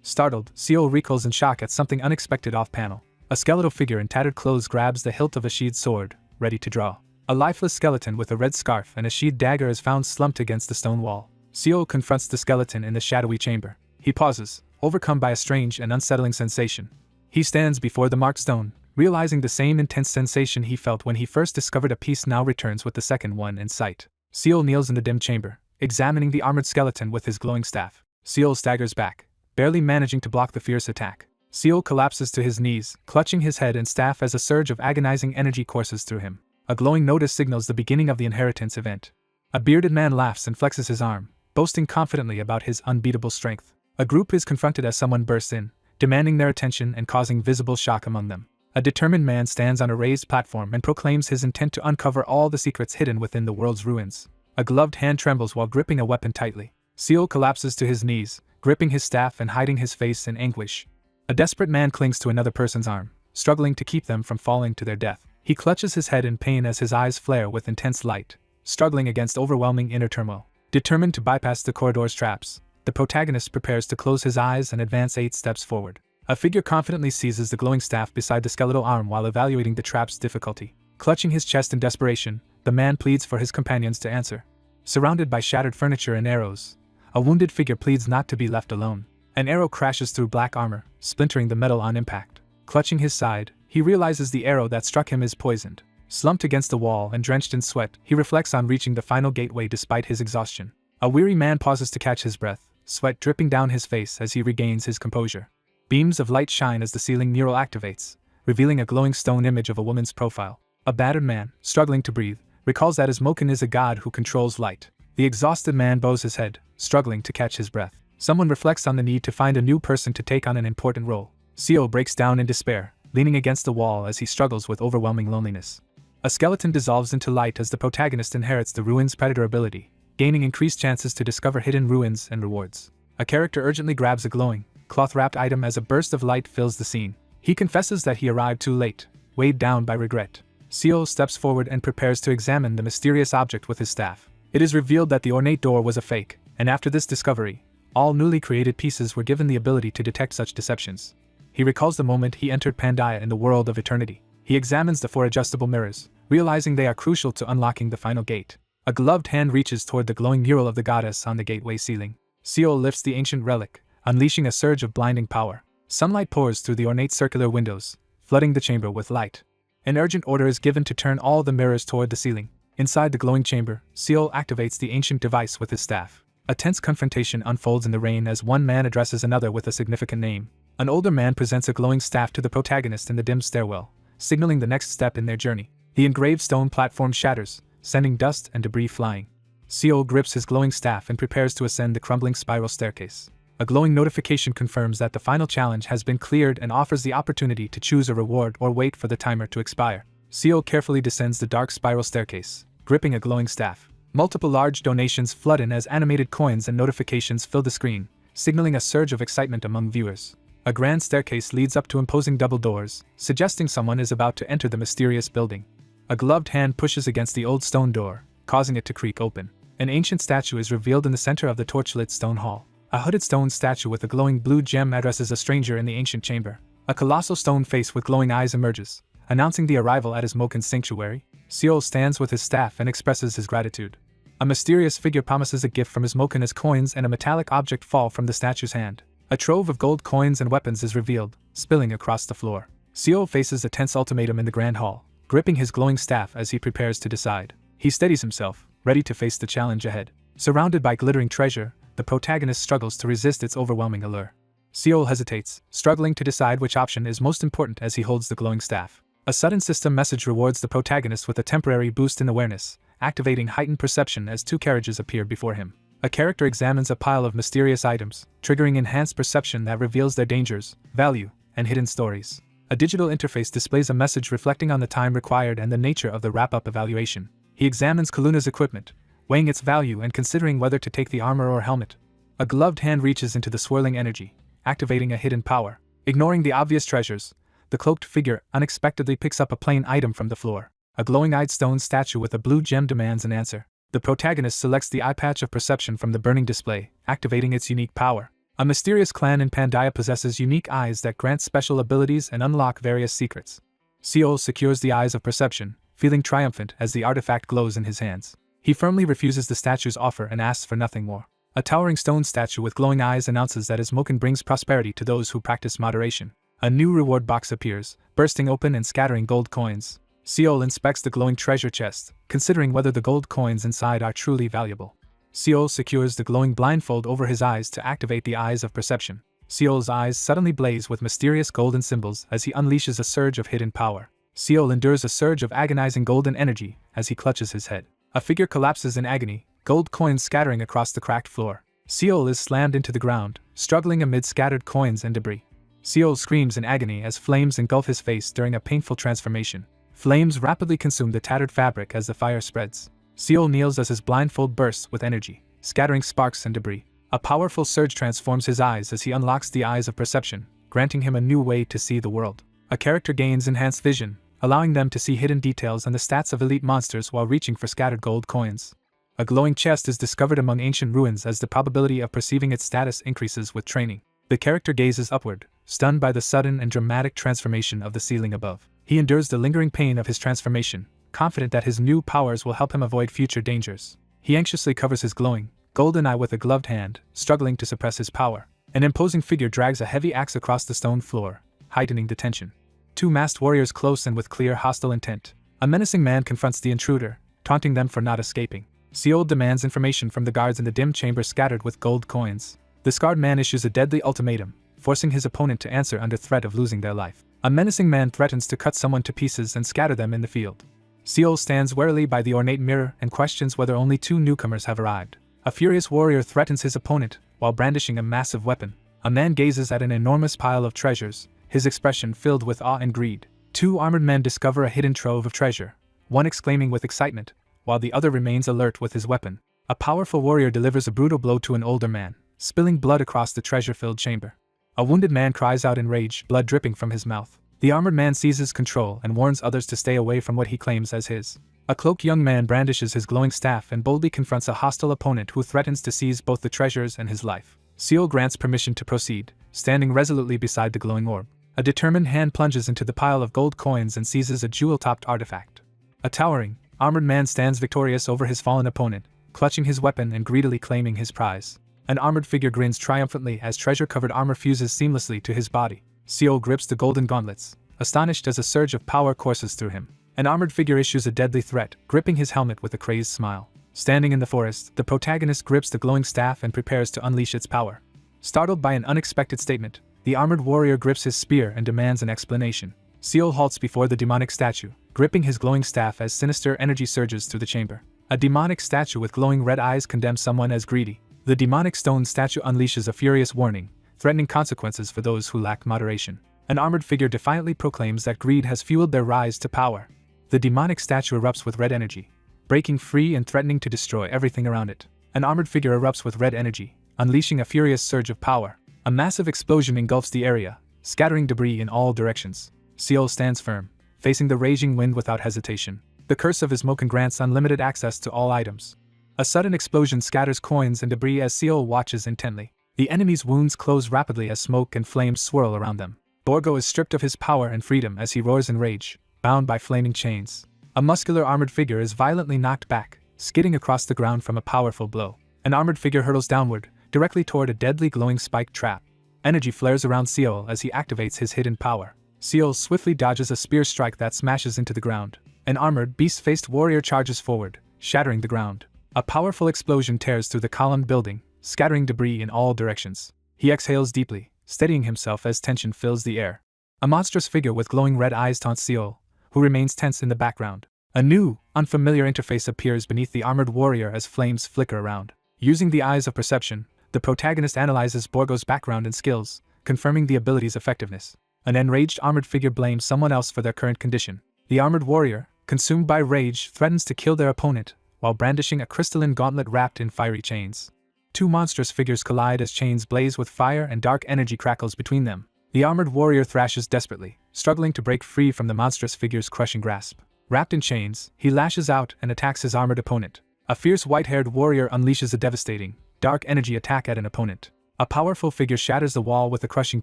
Startled, Seol recoils in shock at something unexpected off-panel. A skeletal figure in tattered clothes grabs the hilt of a sheathed sword, ready to draw. A lifeless skeleton with a red scarf and a sheathed dagger is found slumped against the stone wall. Seol confronts the skeleton in the shadowy chamber. He pauses, overcome by a strange and unsettling sensation. He stands before the marked stone, realizing the same intense sensation he felt when he first discovered a piece now returns with the second one in sight. Seol kneels in the dim chamber, examining the armored skeleton with his glowing staff. Seol staggers back, barely managing to block the fierce attack. Seol collapses to his knees, clutching his head and staff as a surge of agonizing energy courses through him. A glowing notice signals the beginning of the inheritance event. A bearded man laughs and flexes his arm, boasting confidently about his unbeatable strength. A group is confronted as someone bursts in, demanding their attention and causing visible shock among them. A determined man stands on a raised platform and proclaims his intent to uncover all the secrets hidden within the world's ruins. A gloved hand trembles while gripping a weapon tightly. Seol collapses to his knees, gripping his staff and hiding his face in anguish. A desperate man clings to another person's arm, struggling to keep them from falling to their death. He clutches his head in pain as his eyes flare with intense light, struggling against overwhelming inner turmoil. Determined to bypass the corridor's traps, the protagonist prepares to close his eyes and advance 8 steps forward. A figure confidently seizes the glowing staff beside the skeletal arm while evaluating the trap's difficulty. Clutching his chest in desperation, the man pleads for his companions to answer. Surrounded by shattered furniture and arrows, a wounded figure pleads not to be left alone. An arrow crashes through black armor, splintering the metal on impact. Clutching his side, he realizes the arrow that struck him is poisoned. Slumped against the wall and drenched in sweat, he reflects on reaching the final gateway despite his exhaustion. A weary man pauses to catch his breath, sweat dripping down his face as he regains his composure. Beams of light shine as the ceiling mural activates, revealing a glowing stone image of a woman's profile. A battered man, struggling to breathe, recalls that his Moken is a god who controls light. The exhausted man bows his head, struggling to catch his breath. Someone reflects on the need to find a new person to take on an important role. Seol breaks down in despair, leaning against the wall as he struggles with overwhelming loneliness. A skeleton dissolves into light as the protagonist inherits the ruin's predator ability, gaining increased chances to discover hidden ruins and rewards. A character urgently grabs a glowing, cloth-wrapped item as a burst of light fills the scene. He confesses that he arrived too late, weighed down by regret. Seol steps forward and prepares to examine the mysterious object with his staff. It is revealed that the ornate door was a fake, and after this discovery, all newly created pieces were given the ability to detect such deceptions. He recalls the moment he entered Pandia in the world of eternity. He examines the 4 adjustable mirrors, realizing they are crucial to unlocking the final gate. A gloved hand reaches toward the glowing mural of the goddess on the gateway ceiling. Seol lifts the ancient relic, unleashing a surge of blinding power. Sunlight pours through the ornate circular windows, flooding the chamber with light. An urgent order is given to turn all the mirrors toward the ceiling. Inside the glowing chamber, Seol activates the ancient device with his staff. A tense confrontation unfolds in the rain as one man addresses another with a significant name. An older man presents a glowing staff to the protagonist in the dim stairwell, signaling the next step in their journey. The engraved stone platform shatters, sending dust and debris flying. Seol grips his glowing staff and prepares to ascend the crumbling spiral staircase. A glowing notification confirms that the final challenge has been cleared and offers the opportunity to choose a reward or wait for the timer to expire. Seol carefully descends the dark spiral staircase, gripping a glowing staff. Multiple large donations flood in as animated coins and notifications fill the screen, signaling a surge of excitement among viewers. A grand staircase leads up to imposing double doors, suggesting someone is about to enter the mysterious building. A gloved hand pushes against the old stone door, causing it to creak open. An ancient statue is revealed in the center of the torchlit stone hall. A hooded stone statue with a glowing blue gem addresses a stranger in the ancient chamber. A colossal stone face with glowing eyes emerges, announcing the arrival at his Moken's sanctuary. Seol stands with his staff and expresses his gratitude. A mysterious figure promises a gift from his Moken as coins and a metallic object fall from the statue's hand. A trove of gold coins and weapons is revealed, spilling across the floor. Seol faces a tense ultimatum in the Grand Hall, gripping his glowing staff as he prepares to decide. He steadies himself, ready to face the challenge ahead. Surrounded by glittering treasure, the protagonist struggles to resist its overwhelming allure. Seol hesitates, struggling to decide which option is most important as he holds the glowing staff. A sudden system message rewards the protagonist with a temporary boost in awareness, activating heightened perception as two carriages appear before him. A character examines a pile of mysterious items, triggering enhanced perception that reveals their dangers, value, and hidden stories. A digital interface displays a message reflecting on the time required and the nature of the wrap-up evaluation. He examines Kaluna's equipment, weighing its value and considering whether to take the armor or helmet. A gloved hand reaches into the swirling energy, activating a hidden power. Ignoring the obvious treasures, the cloaked figure unexpectedly picks up a plain item from the floor. A glowing-eyed stone statue with a blue gem demands an answer. The protagonist selects the eye patch of perception from the burning display, activating its unique power. A mysterious clan in Pandia possesses unique eyes that grant special abilities and unlock various secrets. Seol secures the eyes of perception, feeling triumphant as the artifact glows in his hands. He firmly refuses the statue's offer and asks for nothing more. A towering stone statue with glowing eyes announces that his Moken brings prosperity to those who practice moderation. A new reward box appears, bursting open and scattering gold coins. Seol inspects the glowing treasure chest, considering whether the gold coins inside are truly valuable. Seol secures the glowing blindfold over his eyes to activate the eyes of perception. Seol's eyes suddenly blaze with mysterious golden symbols as he unleashes a surge of hidden power. Seol endures a surge of agonizing golden energy as he clutches his head. A figure collapses in agony, gold coins scattering across the cracked floor. Seol is slammed into the ground, struggling amid scattered coins and debris. Seol screams in agony as flames engulf his face during a painful transformation. Flames rapidly consume the tattered fabric as the fire spreads. Seol kneels as his blindfold bursts with energy, scattering sparks and debris. A powerful surge transforms his eyes as he unlocks the eyes of perception, granting him a new way to see the world. A character gains enhanced vision, allowing them to see hidden details and the stats of elite monsters while reaching for scattered gold coins. A glowing chest is discovered among ancient ruins as the probability of perceiving its status increases with training. The character gazes upward, stunned by the sudden and dramatic transformation of the ceiling above. He endures the lingering pain of his transformation, confident that his new powers will help him avoid future dangers. He anxiously covers his glowing, golden eye with a gloved hand, struggling to suppress his power. An imposing figure drags a heavy axe across the stone floor, heightening the tension. Two masked warriors close in with clear hostile intent. A menacing man confronts the intruder, taunting them for not escaping. Seol demands information from the guards in the dim chamber scattered with gold coins. The scarred man issues a deadly ultimatum, forcing his opponent to answer under threat of losing their life. A menacing man threatens to cut someone to pieces and scatter them in the field. Seol stands warily by the ornate mirror and questions whether only two newcomers have arrived. A furious warrior threatens his opponent while brandishing a massive weapon. A man gazes at an enormous pile of treasures, his expression filled with awe and greed. Two armored men discover a hidden trove of treasure, one exclaiming with excitement, while the other remains alert with his weapon. A powerful warrior delivers a brutal blow to an older man, spilling blood across the treasure-filled chamber. A wounded man cries out in rage, blood dripping from his mouth. The armored man seizes control and warns others to stay away from what he claims as his. A cloaked young man brandishes his glowing staff and boldly confronts a hostile opponent who threatens to seize both the treasures and his life. Seol grants permission to proceed, standing resolutely beside the glowing orb. A determined hand plunges into the pile of gold coins and seizes a jewel-topped artifact. A towering, armored man stands victorious over his fallen opponent, clutching his weapon and greedily claiming his prize. An armored figure grins triumphantly as treasure-covered armor fuses seamlessly to his body. Seol grips the golden gauntlets, astonished as a surge of power courses through him. An armored figure issues a deadly threat, gripping his helmet with a crazed smile. Standing in the forest, the protagonist grips the glowing staff and prepares to unleash its power. Startled by an unexpected statement, the armored warrior grips his spear and demands an explanation. Seol halts before the demonic statue, gripping his glowing staff as sinister energy surges through the chamber. A demonic statue with glowing red eyes condemns someone as greedy. The demonic stone statue unleashes a furious warning, threatening consequences for those who lack moderation. An armored figure defiantly proclaims that greed has fueled their rise to power. The demonic statue erupts with red energy, breaking free and threatening to destroy everything around it. An armored figure erupts with red energy, unleashing a furious surge of power. A massive explosion engulfs the area, scattering debris in all directions. Seol stands firm, facing the raging wind without hesitation. The curse of his Moken grants unlimited access to all items. A sudden explosion scatters coins and debris as Seol watches intently. The enemy's wounds close rapidly as smoke and flames swirl around them. Borgo is stripped of his power and freedom as he roars in rage, bound by flaming chains. A muscular armored figure is violently knocked back, skidding across the ground from a powerful blow. An armored figure hurtles downward, directly toward a deadly glowing spike trap. Energy flares around Seol as he activates his hidden power. Seol swiftly dodges a spear strike that smashes into the ground. An armored, beast-faced warrior charges forward, shattering the ground. A powerful explosion tears through the columned building, scattering debris in all directions. He exhales deeply, steadying himself as tension fills the air. A monstrous figure with glowing red eyes taunts Seol, who remains tense in the background. A new, unfamiliar interface appears beneath the armored warrior as flames flicker around. Using the eyes of perception, the protagonist analyzes Borgo's background and skills, confirming the ability's effectiveness. An enraged armored figure blames someone else for their current condition. The armored warrior, consumed by rage, threatens to kill their opponent, while brandishing a crystalline gauntlet wrapped in fiery chains. Two monstrous figures collide as chains blaze with fire and dark energy crackles between them. The armored warrior thrashes desperately, struggling to break free from the monstrous figure's crushing grasp. Wrapped in chains, he lashes out and attacks his armored opponent. A fierce white-haired warrior unleashes a devastating, dark energy attack at an opponent. A powerful figure shatters the wall with a crushing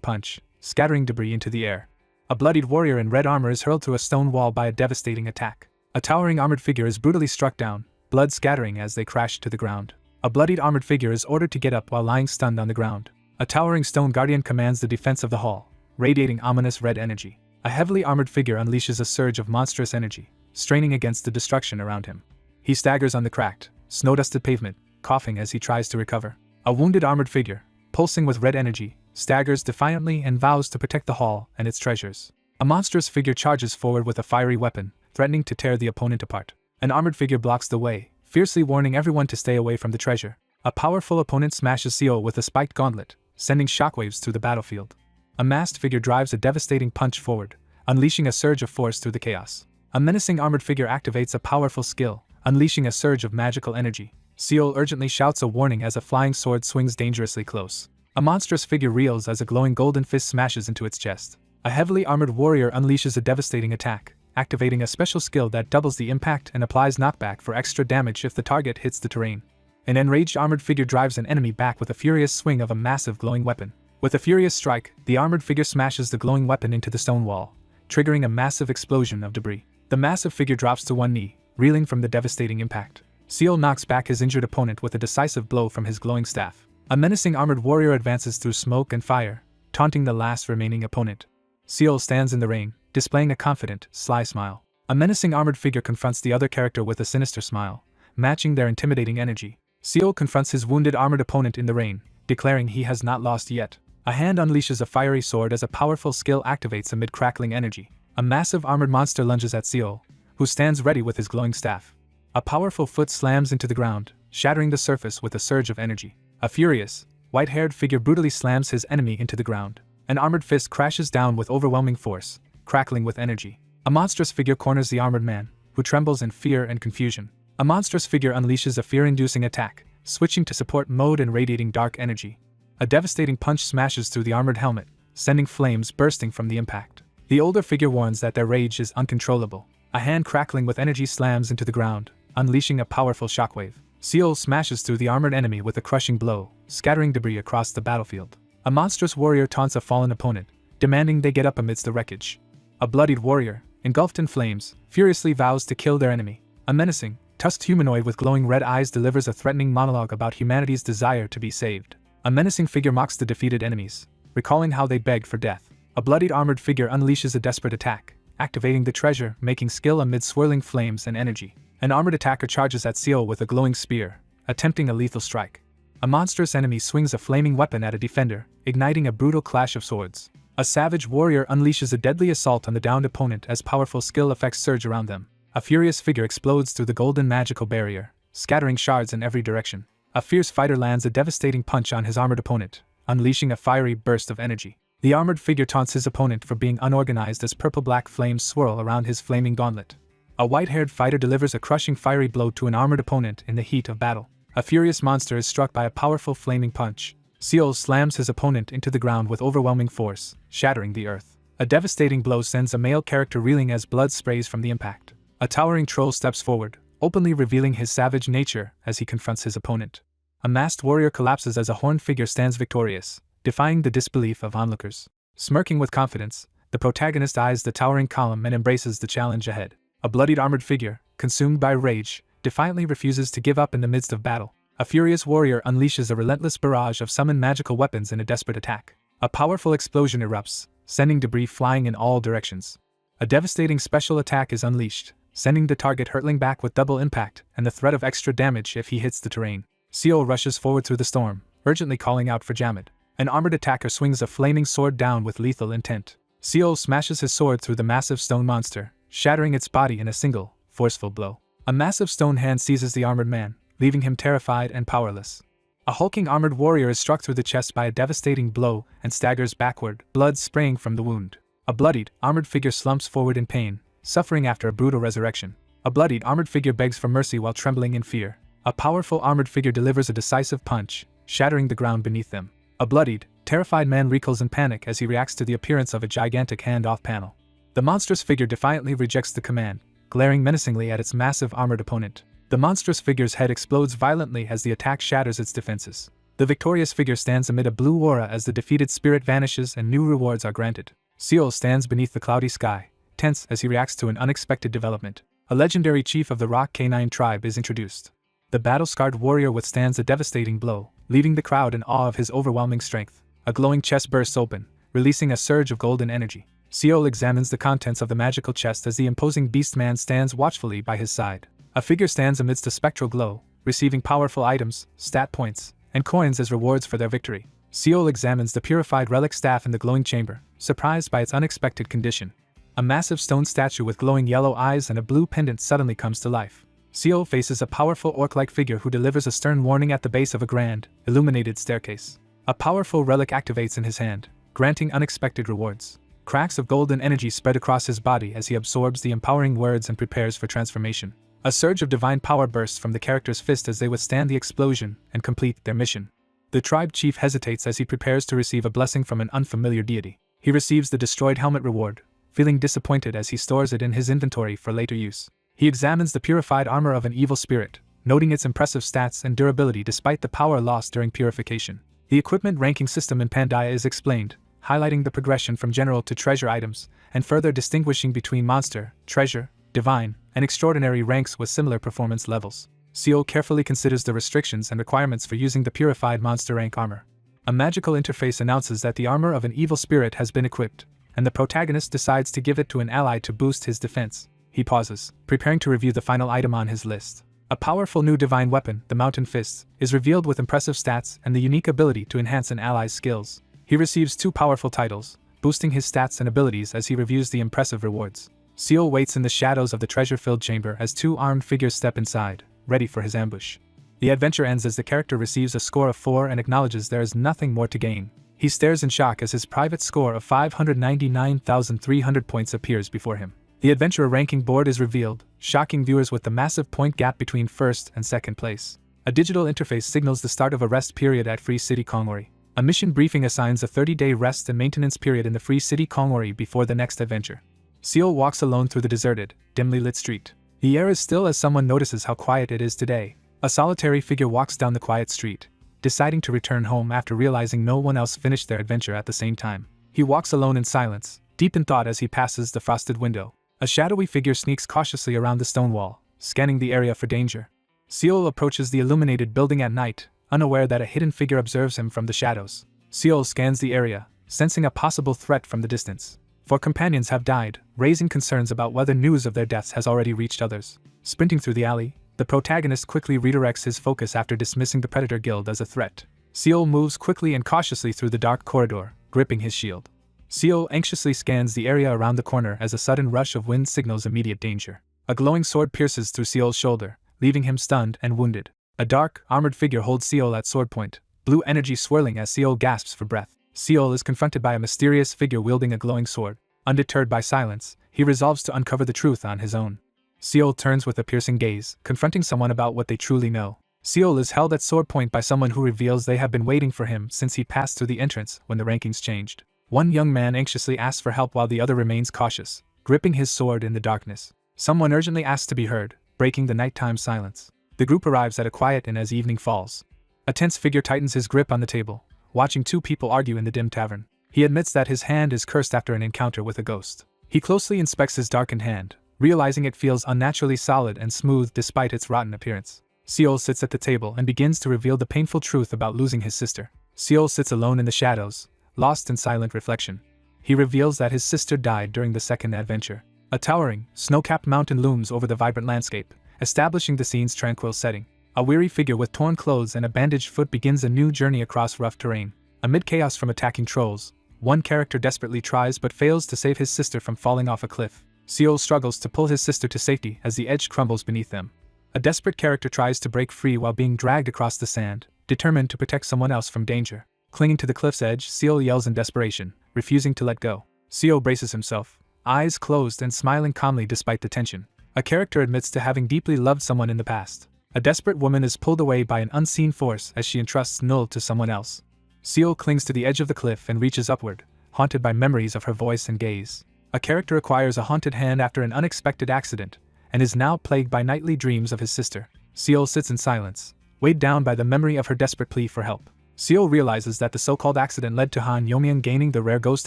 punch, scattering debris into the air. A bloodied warrior in red armor is hurled to a stone wall by a devastating attack. A towering armored figure is brutally struck down, blood scattering as they crash to the ground. A bloodied armored figure is ordered to get up while lying stunned on the ground. A towering stone guardian commands the defense of the hall, radiating ominous red energy. A heavily armored figure unleashes a surge of monstrous energy, straining against the destruction around him. He staggers on the cracked, snow-dusted pavement, coughing as he tries to recover. A wounded armored figure, pulsing with red energy, staggers defiantly and vows to protect the hall and its treasures. A monstrous figure charges forward with a fiery weapon, threatening to tear the opponent apart. An armored figure blocks the way, fiercely warning everyone to stay away from the treasure. A powerful opponent smashes Seol with a spiked gauntlet, sending shockwaves through the battlefield. A masked figure drives a devastating punch forward, unleashing a surge of force through the chaos. A menacing armored figure activates a powerful skill, unleashing a surge of magical energy. Seol urgently shouts a warning as a flying sword swings dangerously close. A monstrous figure reels as a glowing golden fist smashes into its chest. A heavily armored warrior unleashes a devastating attack, activating a special skill that doubles the impact and applies knockback for extra damage if the target hits the terrain. An enraged armored figure drives an enemy back with a furious swing of a massive glowing weapon. With a furious strike, the armored figure smashes the glowing weapon into the stone wall, triggering a massive explosion of debris. The massive figure drops to one knee, reeling from the devastating impact. Seol knocks back his injured opponent with a decisive blow from his glowing staff. A menacing armored warrior advances through smoke and fire, taunting the last remaining opponent. Seol stands in the rain, displaying a confident, sly smile. A menacing armored figure confronts the other character with a sinister smile, matching their intimidating energy. Seol confronts his wounded armored opponent in the rain, declaring he has not lost yet. A hand unleashes a fiery sword as a powerful skill activates amid crackling energy. A massive armored monster lunges at Seol, who stands ready with his glowing staff. A powerful foot slams into the ground, shattering the surface with a surge of energy. A furious, white-haired figure brutally slams his enemy into the ground. An armored fist crashes down with overwhelming force, crackling with energy. A monstrous figure corners the armored man, who trembles in fear and confusion. A monstrous figure unleashes a fear-inducing attack, switching to support mode and radiating dark energy. A devastating punch smashes through the armored helmet, sending flames bursting from the impact. The older figure warns that their rage is uncontrollable. A hand crackling with energy slams into the ground, unleashing a powerful shockwave. Seol smashes through the armored enemy with a crushing blow, scattering debris across the battlefield. A monstrous warrior taunts a fallen opponent, demanding they get up amidst the wreckage. A bloodied warrior, engulfed in flames, furiously vows to kill their enemy. A menacing, tusked humanoid with glowing red eyes delivers a threatening monologue about humanity's desire to be saved. A menacing figure mocks the defeated enemies, recalling how they begged for death. A bloodied armored figure unleashes a desperate attack, activating the treasure, making skill amid swirling flames and energy. An armored attacker charges at Seol with a glowing spear, attempting a lethal strike. A monstrous enemy swings a flaming weapon at a defender, igniting a brutal clash of swords. A savage warrior unleashes a deadly assault on the downed opponent as powerful skill effects surge around them. A furious figure explodes through the golden magical barrier, scattering shards in every direction. A fierce fighter lands a devastating punch on his armored opponent, unleashing a fiery burst of energy. The armored figure taunts his opponent for being unorganized as purple-black flames swirl around his flaming gauntlet. A white-haired fighter delivers a crushing fiery blow to an armored opponent in the heat of battle. A furious monster is struck by a powerful flaming punch. Seol slams his opponent into the ground with overwhelming force, shattering the earth. A devastating blow sends a male character reeling as blood sprays from the impact. A towering troll steps forward, openly revealing his savage nature as he confronts his opponent. A masked warrior collapses as a horned figure stands victorious, defying the disbelief of onlookers. Smirking with confidence, the protagonist eyes the towering column and embraces the challenge ahead. A bloodied armored figure, consumed by rage, defiantly refuses to give up in the midst of battle. A furious warrior unleashes a relentless barrage of summoned magical weapons in a desperate attack. A powerful explosion erupts, sending debris flying in all directions. A devastating special attack is unleashed, sending the target hurtling back with double impact and the threat of extra damage if he hits the terrain. Seol rushes forward through the storm, urgently calling out for Jamid. An armored attacker swings a flaming sword down with lethal intent. Seol smashes his sword through the massive stone monster, shattering its body in a single, forceful blow. A massive stone hand seizes the armored man, leaving him terrified and powerless. A hulking armored warrior is struck through the chest by a devastating blow and staggers backward, blood spraying from the wound. A bloodied, armored figure slumps forward in pain, suffering after a brutal resurrection. A bloodied, armored figure begs for mercy while trembling in fear. A powerful armored figure delivers a decisive punch, shattering the ground beneath them. A bloodied, terrified man recoils in panic as he reacts to the appearance of a gigantic hand-off panel. The monstrous figure defiantly rejects the command, glaring menacingly at its massive armored opponent. The monstrous figure's head explodes violently as the attack shatters its defenses. The victorious figure stands amid a blue aura as the defeated spirit vanishes and new rewards are granted. Seol stands beneath the cloudy sky, tense as he reacts to an unexpected development. A legendary chief of the Rock Canine tribe is introduced. The battle-scarred warrior withstands a devastating blow, leaving the crowd in awe of his overwhelming strength. A glowing chest bursts open, releasing a surge of golden energy. Seol examines the contents of the magical chest as the imposing beast-man stands watchfully by his side. A figure stands amidst a spectral glow, receiving powerful items, stat points, and coins as rewards for their victory. Seol examines the purified relic staff in the glowing chamber, surprised by its unexpected condition. A massive stone statue with glowing yellow eyes and a blue pendant suddenly comes to life. Seol faces a powerful orc-like figure who delivers a stern warning at the base of a grand, illuminated staircase. A powerful relic activates in his hand, granting unexpected rewards. Cracks of golden energy spread across his body as he absorbs the empowering words and prepares for transformation. A surge of divine power bursts from the character's fist as they withstand the explosion and complete their mission. The tribe chief hesitates as he prepares to receive a blessing from an unfamiliar deity. He receives the destroyed helmet reward, feeling disappointed as he stores it in his inventory for later use. He examines the purified armor of an evil spirit, noting its impressive stats and durability despite the power lost during purification. The equipment ranking system in Pandia is explained, highlighting the progression from general to treasure items, and further distinguishing between monster, treasure, divine, and extraordinary ranks with similar performance levels. Seol carefully considers the restrictions and requirements for using the purified monster rank armor. A magical interface announces that the armor of an evil spirit has been equipped, and the protagonist decides to give it to an ally to boost his defense. He pauses, preparing to review the final item on his list. A powerful new divine weapon, the Mountain Fist, is revealed with impressive stats and the unique ability to enhance an ally's skills. He receives 2 powerful titles, boosting his stats and abilities as he reviews the impressive rewards. Seol waits in the shadows of the treasure-filled chamber as 2 armed figures step inside, ready for his ambush. The adventure ends as the character receives a score of 4 and acknowledges there is nothing more to gain. He stares in shock as his private score of 599,300 points appears before him. The adventurer ranking board is revealed, shocking viewers with the massive point gap between first and second place. A digital interface signals the start of a rest period at Free City Kongwari. A mission briefing assigns a 30-day rest and maintenance period in the Free City Kongwari before the next adventure. Seol walks alone through the deserted, dimly lit street. The air is still as someone notices how quiet it is today. A solitary figure walks down the quiet street, deciding to return home after realizing no one else finished their adventure at the same time. He walks alone in silence, deep in thought as he passes the frosted window. A shadowy figure sneaks cautiously around the stone wall, scanning the area for danger. Seol approaches the illuminated building at night, unaware that a hidden figure observes him from the shadows. Seol scans the area, sensing a possible threat from the distance. 4 companions have died, raising concerns about whether news of their deaths has already reached others. Sprinting through the alley, the protagonist quickly redirects his focus after dismissing the Predator Guild as a threat. Seol moves quickly and cautiously through the dark corridor, gripping his shield. Seol anxiously scans the area around the corner as a sudden rush of wind signals immediate danger. A glowing sword pierces through Seol's shoulder, leaving him stunned and wounded. A dark, armored figure holds Seol at sword point, blue energy swirling as Seol gasps for breath. Seol is confronted by a mysterious figure wielding a glowing sword. Undeterred by silence, he resolves to uncover the truth on his own. Seol turns with a piercing gaze, confronting someone about what they truly know. Seol is held at sword point by someone who reveals they have been waiting for him since he passed through the entrance when the rankings changed. One young man anxiously asks for help while the other remains cautious, gripping his sword in the darkness. Someone urgently asks to be heard, breaking the nighttime silence. The group arrives at a quiet inn as evening falls. A tense figure tightens his grip on the table, watching 2 people argue in the dim tavern. He admits that his hand is cursed after an encounter with a ghost. He closely inspects his darkened hand, realizing it feels unnaturally solid and smooth despite its rotten appearance. Seol sits at the table and begins to reveal the painful truth about losing his sister. Seol sits alone in the shadows, lost in silent reflection. He reveals that his sister died during the second adventure. A towering, snow-capped mountain looms over the vibrant landscape, establishing the scene's tranquil setting. A weary figure with torn clothes and a bandaged foot begins a new journey across rough terrain. Amid chaos from attacking trolls, one character desperately tries but fails to save his sister from falling off a cliff. Seol struggles to pull his sister to safety as the edge crumbles beneath them. A desperate character tries to break free while being dragged across the sand, determined to protect someone else from danger. Clinging to the cliff's edge, Seol yells in desperation, refusing to let go. Seol braces himself, eyes closed and smiling calmly despite the tension. A character admits to having deeply loved someone in the past. A desperate woman is pulled away by an unseen force as she entrusts Null to someone else. Seol clings to the edge of the cliff and reaches upward, haunted by memories of her voice and gaze. A character acquires a haunted hand after an unexpected accident, and is now plagued by nightly dreams of his sister. Seol sits in silence, weighed down by the memory of her desperate plea for help. Seol realizes that the so-called accident led to Han Youmyang gaining the rare ghost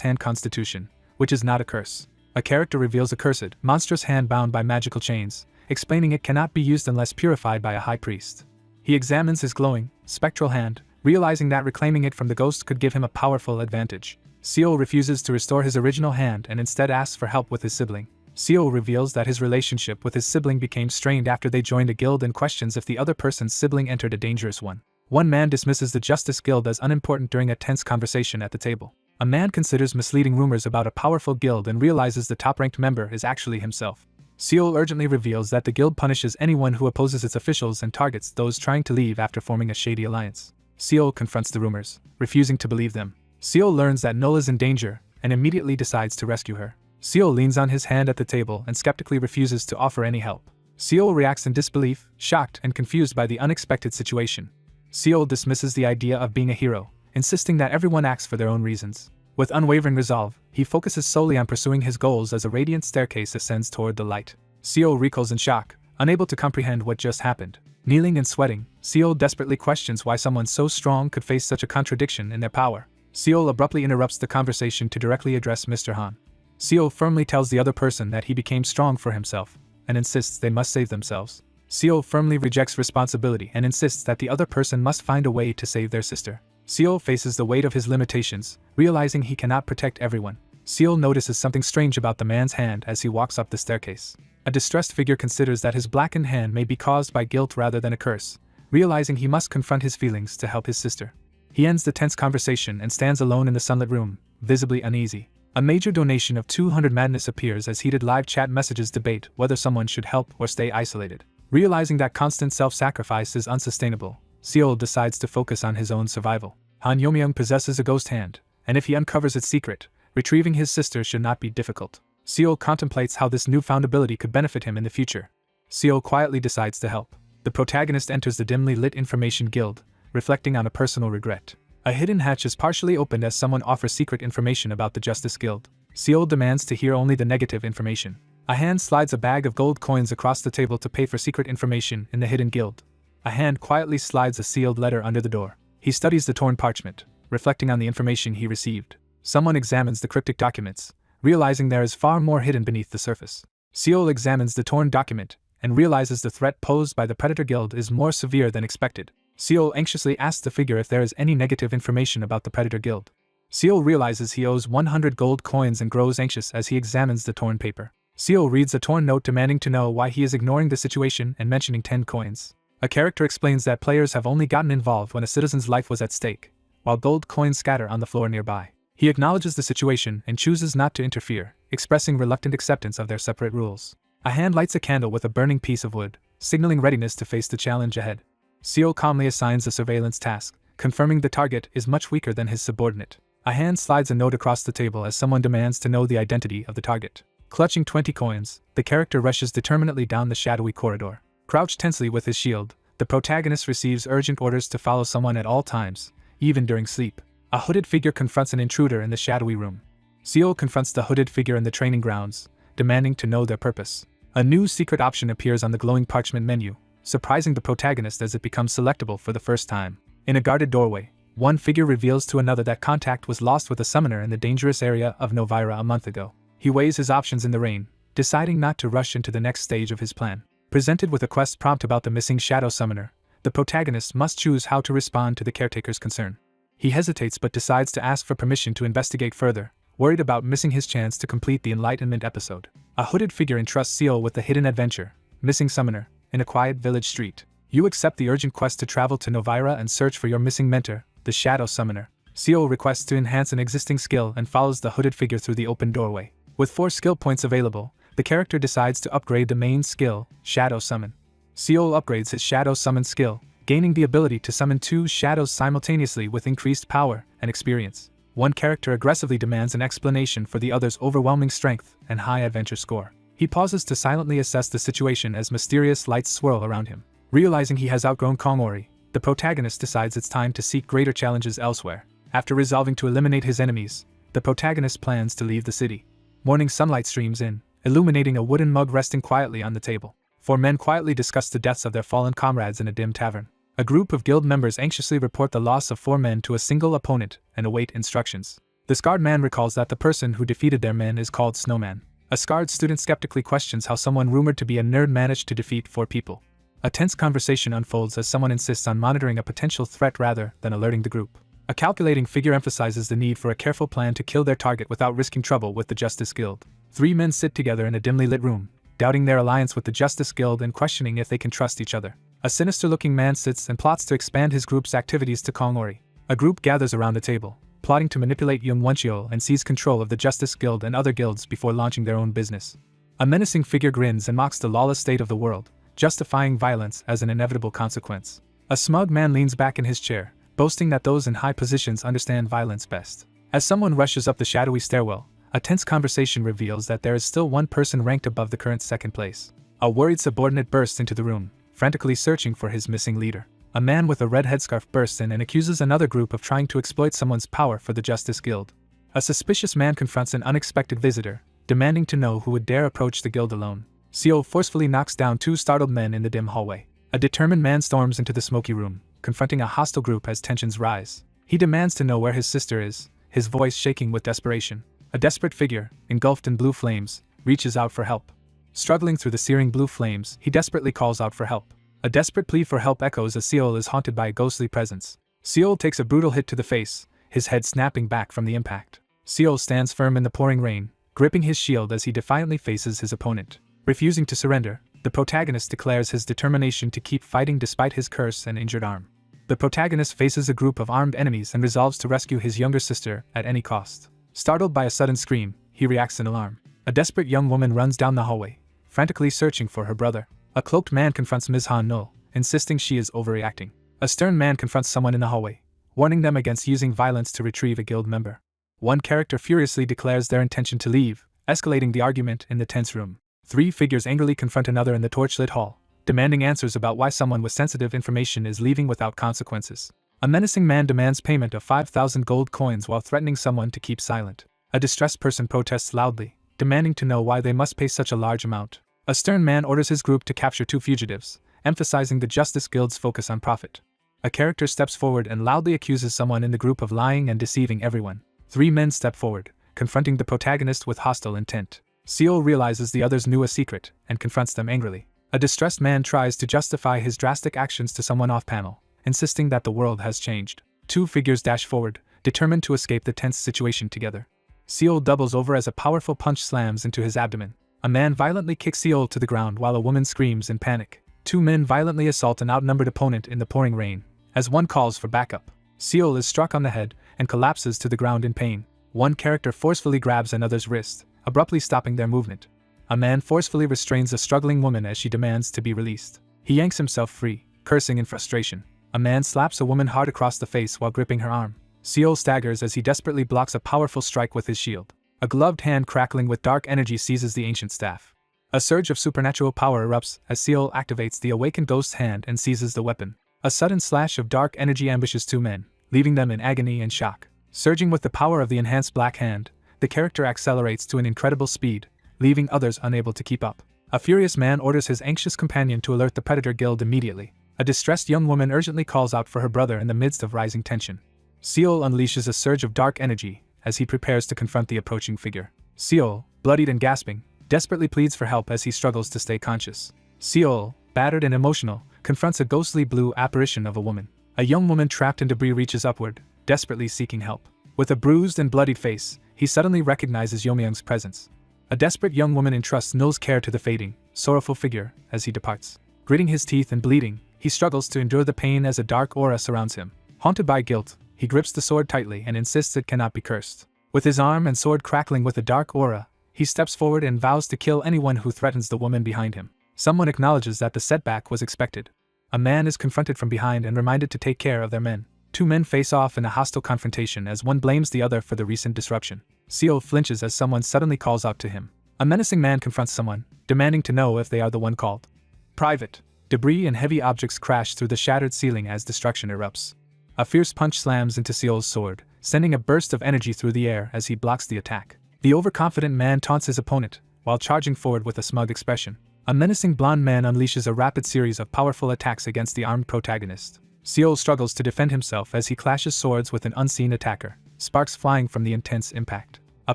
hand constitution, which is not a curse. A character reveals a cursed, monstrous hand bound by magical chains, explaining it cannot be used unless purified by a high priest. He examines his glowing, spectral hand, realizing that reclaiming it from the ghost could give him a powerful advantage. Seol refuses to restore his original hand and instead asks for help with his sibling. Seol reveals that his relationship with his sibling became strained after they joined a guild and questions if the other person's sibling entered a dangerous one. One man dismisses the Justice Guild as unimportant during a tense conversation at the table. A man considers misleading rumors about a powerful guild and realizes the top-ranked member is actually himself. Seol urgently reveals that the guild punishes anyone who opposes its officials and targets those trying to leave after forming a shady alliance. Seol confronts the rumors, refusing to believe them. Seol learns that Null is in danger, and immediately decides to rescue her. Seol leans on his hand at the table and skeptically refuses to offer any help. Seol reacts in disbelief, shocked and confused by the unexpected situation. Seol dismisses the idea of being a hero, insisting that everyone acts for their own reasons. With unwavering resolve, he focuses solely on pursuing his goals as a radiant staircase ascends toward the light. Seol recoils in shock, unable to comprehend what just happened. Kneeling and sweating, Seol desperately questions why someone so strong could face such a contradiction in their power. Seol abruptly interrupts the conversation to directly address Mr. Han. Seol firmly tells the other person that he became strong for himself, and insists they must save themselves. Seol firmly rejects responsibility and insists that the other person must find a way to save their sister. Seol faces the weight of his limitations, realizing he cannot protect everyone. Seol notices something strange about the man's hand as he walks up the staircase. A distressed figure considers that his blackened hand may be caused by guilt rather than a curse, realizing he must confront his feelings to help his sister. He ends the tense conversation and stands alone in the sunlit room, visibly uneasy. A major donation of 200 madness appears as heated live chat messages debate whether someone should help or stay isolated. Realizing that constant self-sacrifice is unsustainable, Seol decides to focus on his own survival. Han Youmyang possesses a ghost hand, and if he uncovers its secret, retrieving his sister should not be difficult. Seol contemplates how this newfound ability could benefit him in the future. Seol quietly decides to help. The protagonist enters the dimly lit information guild, reflecting on a personal regret. A hidden hatch is partially opened as someone offers secret information about the Justice Guild. Seol demands to hear only the negative information. A hand slides a bag of gold coins across the table to pay for secret information in the hidden guild. A hand quietly slides a sealed letter under the door. He studies the torn parchment, reflecting on the information he received. Someone examines the cryptic documents, realizing there is far more hidden beneath the surface. Seol examines the torn document, and realizes the threat posed by the Predator Guild is more severe than expected. Seol anxiously asks the figure if there is any negative information about the Predator Guild. Seol realizes he owes 100 gold coins and grows anxious as he examines the torn paper. Seol reads a torn note demanding to know why he is ignoring the situation and mentioning 10 coins. A character explains that players have only gotten involved when a citizen's life was at stake, while gold coins scatter on the floor nearby. He acknowledges the situation and chooses not to interfere, expressing reluctant acceptance of their separate rules. A hand lights a candle with a burning piece of wood, signaling readiness to face the challenge ahead. Seol calmly assigns a surveillance task, confirming the target is much weaker than his subordinate. A hand slides a note across the table as someone demands to know the identity of the target. Clutching 20 coins, the character rushes determinedly down the shadowy corridor. Crouched tensely with his shield, the protagonist receives urgent orders to follow someone at all times, even during sleep. A hooded figure confronts an intruder in the shadowy room. Seol confronts the hooded figure in the training grounds, demanding to know their purpose. A new secret option appears on the glowing parchment menu, surprising the protagonist as it becomes selectable for the first time. In a guarded doorway, One figure reveals to another that contact was lost with a summoner in the dangerous area of Novira a month ago. He weighs his options in the rain, deciding not to rush into the next stage of his plan. Presented with a quest prompt about the missing shadow summoner, the protagonist must choose how to respond to the caretaker's concern. He hesitates but decides to ask for permission to investigate further, worried about missing his chance to complete the Enlightenment episode. A hooded figure entrusts Seal with the hidden adventure, Missing Summoner, in a quiet village street. You accept the urgent quest to travel to Novira and search for your missing mentor, the Shadow Summoner. Seal requests to enhance an existing skill and follows the hooded figure through the open doorway. With 4 skill points available, the character decides to upgrade the main skill, Shadow Summon. Seal upgrades his Shadow Summon skill, gaining the ability to summon 2 shadows simultaneously with increased power and experience. One character aggressively demands an explanation for the other's overwhelming strength and high adventure score. He pauses to silently assess the situation as mysterious lights swirl around him. Realizing he has outgrown Kongori, the protagonist decides it's time to seek greater challenges elsewhere. After resolving to eliminate his enemies, the protagonist plans to leave the city. Morning sunlight streams in, illuminating a wooden mug resting quietly on the table. 4 men quietly discuss the deaths of their fallen comrades in a dim tavern. A group of guild members anxiously report the loss of 4 men to a single opponent and await instructions. The scarred man recalls that the person who defeated their men is called Snowman. A scarred student skeptically questions how someone rumored to be a nerd managed to defeat 4 people. A tense conversation unfolds as someone insists on monitoring a potential threat rather than alerting the group. A calculating figure emphasizes the need for a careful plan to kill their target without risking trouble with the Justice Guild. 3 men sit together in a dimly lit room, doubting their alliance with the Justice Guild and questioning if they can trust each other. A sinister-looking man sits and plots to expand his group's activities to Kongori. A group gathers around the table, plotting to manipulate Yongwonchio and seize control of the Justice Guild and other guilds before launching their own business. A menacing figure grins and mocks the lawless state of the world, justifying violence as an inevitable consequence. A smug man leans back in his chair, boasting that those in high positions understand violence best. As someone rushes up the shadowy stairwell, a tense conversation reveals that there is still one person ranked above the current second place. A worried subordinate bursts into the room, frantically searching for his missing leader. A man with a red headscarf bursts in and accuses another group of trying to exploit someone's power for the Justice Guild. A suspicious man confronts an unexpected visitor, demanding to know who would dare approach the guild alone. Seo forcefully knocks down 2 startled men in the dim hallway. A determined man storms into the smoky room, confronting a hostile group as tensions rise. He demands to know where his sister is, his voice shaking with desperation. A desperate figure, engulfed in blue flames, reaches out for help. Struggling through the searing blue flames, he desperately calls out for help. A desperate plea for help echoes as Seol is haunted by a ghostly presence. Seol takes a brutal hit to the face, his head snapping back from the impact. Seol stands firm in the pouring rain, gripping his shield as he defiantly faces his opponent. Refusing to surrender, the protagonist declares his determination to keep fighting despite his curse and injured arm. The protagonist faces a group of armed enemies and resolves to rescue his younger sister at any cost. Startled by a sudden scream, he reacts in alarm. A desperate young woman runs down the hallway, frantically searching for her brother. A cloaked man confronts Ms. Han Null, insisting she is overreacting. A stern man confronts someone in the hallway, warning them against using violence to retrieve a guild member. One character furiously declares their intention to leave, escalating the argument in the tense room. 3 figures angrily confront another in the torchlit hall, demanding answers about why someone with sensitive information is leaving without consequences. A menacing man demands payment of 5,000 gold coins while threatening someone to keep silent. A distressed person protests loudly, demanding to know why they must pay such a large amount. A stern man orders his group to capture 2 fugitives, emphasizing the Justice Guild's focus on profit. A character steps forward and loudly accuses someone in the group of lying and deceiving everyone. 3 men step forward, confronting the protagonist with hostile intent. Seol realizes the others knew a secret and confronts them angrily. A distressed man tries to justify his drastic actions to someone off-panel, insisting that the world has changed. 2 figures dash forward, determined to escape the tense situation together. Seol doubles over as a powerful punch slams into his abdomen. A man violently kicks Seol to the ground while a woman screams in panic. 2 men violently assault an outnumbered opponent in the pouring rain, as one calls for backup. Seol is struck on the head and collapses to the ground in pain. One character forcefully grabs another's wrist, abruptly stopping their movement. A man forcefully restrains a struggling woman as she demands to be released. He yanks himself free, cursing in frustration. A man slaps a woman hard across the face while gripping her arm. Seol staggers as he desperately blocks a powerful strike with his shield. A gloved hand crackling with dark energy seizes the ancient staff. A surge of supernatural power erupts as Seol activates the awakened ghost's hand and seizes the weapon. A sudden slash of dark energy ambushes 2 men, leaving them in agony and shock. Surging with the power of the enhanced black hand, the character accelerates to an incredible speed, leaving others unable to keep up. A furious man orders his anxious companion to alert the Predator Guild immediately. A distressed young woman urgently calls out for her brother in the midst of rising tension. Seol unleashes a surge of dark energy as he prepares to confront the approaching figure. Seol, bloodied and gasping, desperately pleads for help as he struggles to stay conscious. Seol, battered and emotional, confronts a ghostly blue apparition of a woman. A young woman trapped in debris reaches upward, desperately seeking help. With a bruised and bloodied face, he suddenly recognizes Yeomyung's presence. A desperate young woman entrusts Null's care to the fading, sorrowful figure as he departs. Gritting his teeth and bleeding, he struggles to endure the pain as a dark aura surrounds him. Haunted by guilt, he grips the sword tightly and insists it cannot be cursed. With his arm and sword crackling with a dark aura, he steps forward and vows to kill anyone who threatens the woman behind him. Someone acknowledges that the setback was expected. A man is confronted from behind and reminded to take care of their men. Two men face off in a hostile confrontation as one blames the other for the recent disruption. Seol flinches as someone suddenly calls out to him. A menacing man confronts someone, demanding to know if they are the one called. Private. Debris and heavy objects crash through the shattered ceiling as destruction erupts. A fierce punch slams into Seol's sword, sending a burst of energy through the air as he blocks the attack. The overconfident man taunts his opponent, while charging forward with a smug expression. A menacing blonde man unleashes a rapid series of powerful attacks against the armed protagonist. Seol struggles to defend himself as he clashes swords with an unseen attacker, sparks flying from the intense impact. A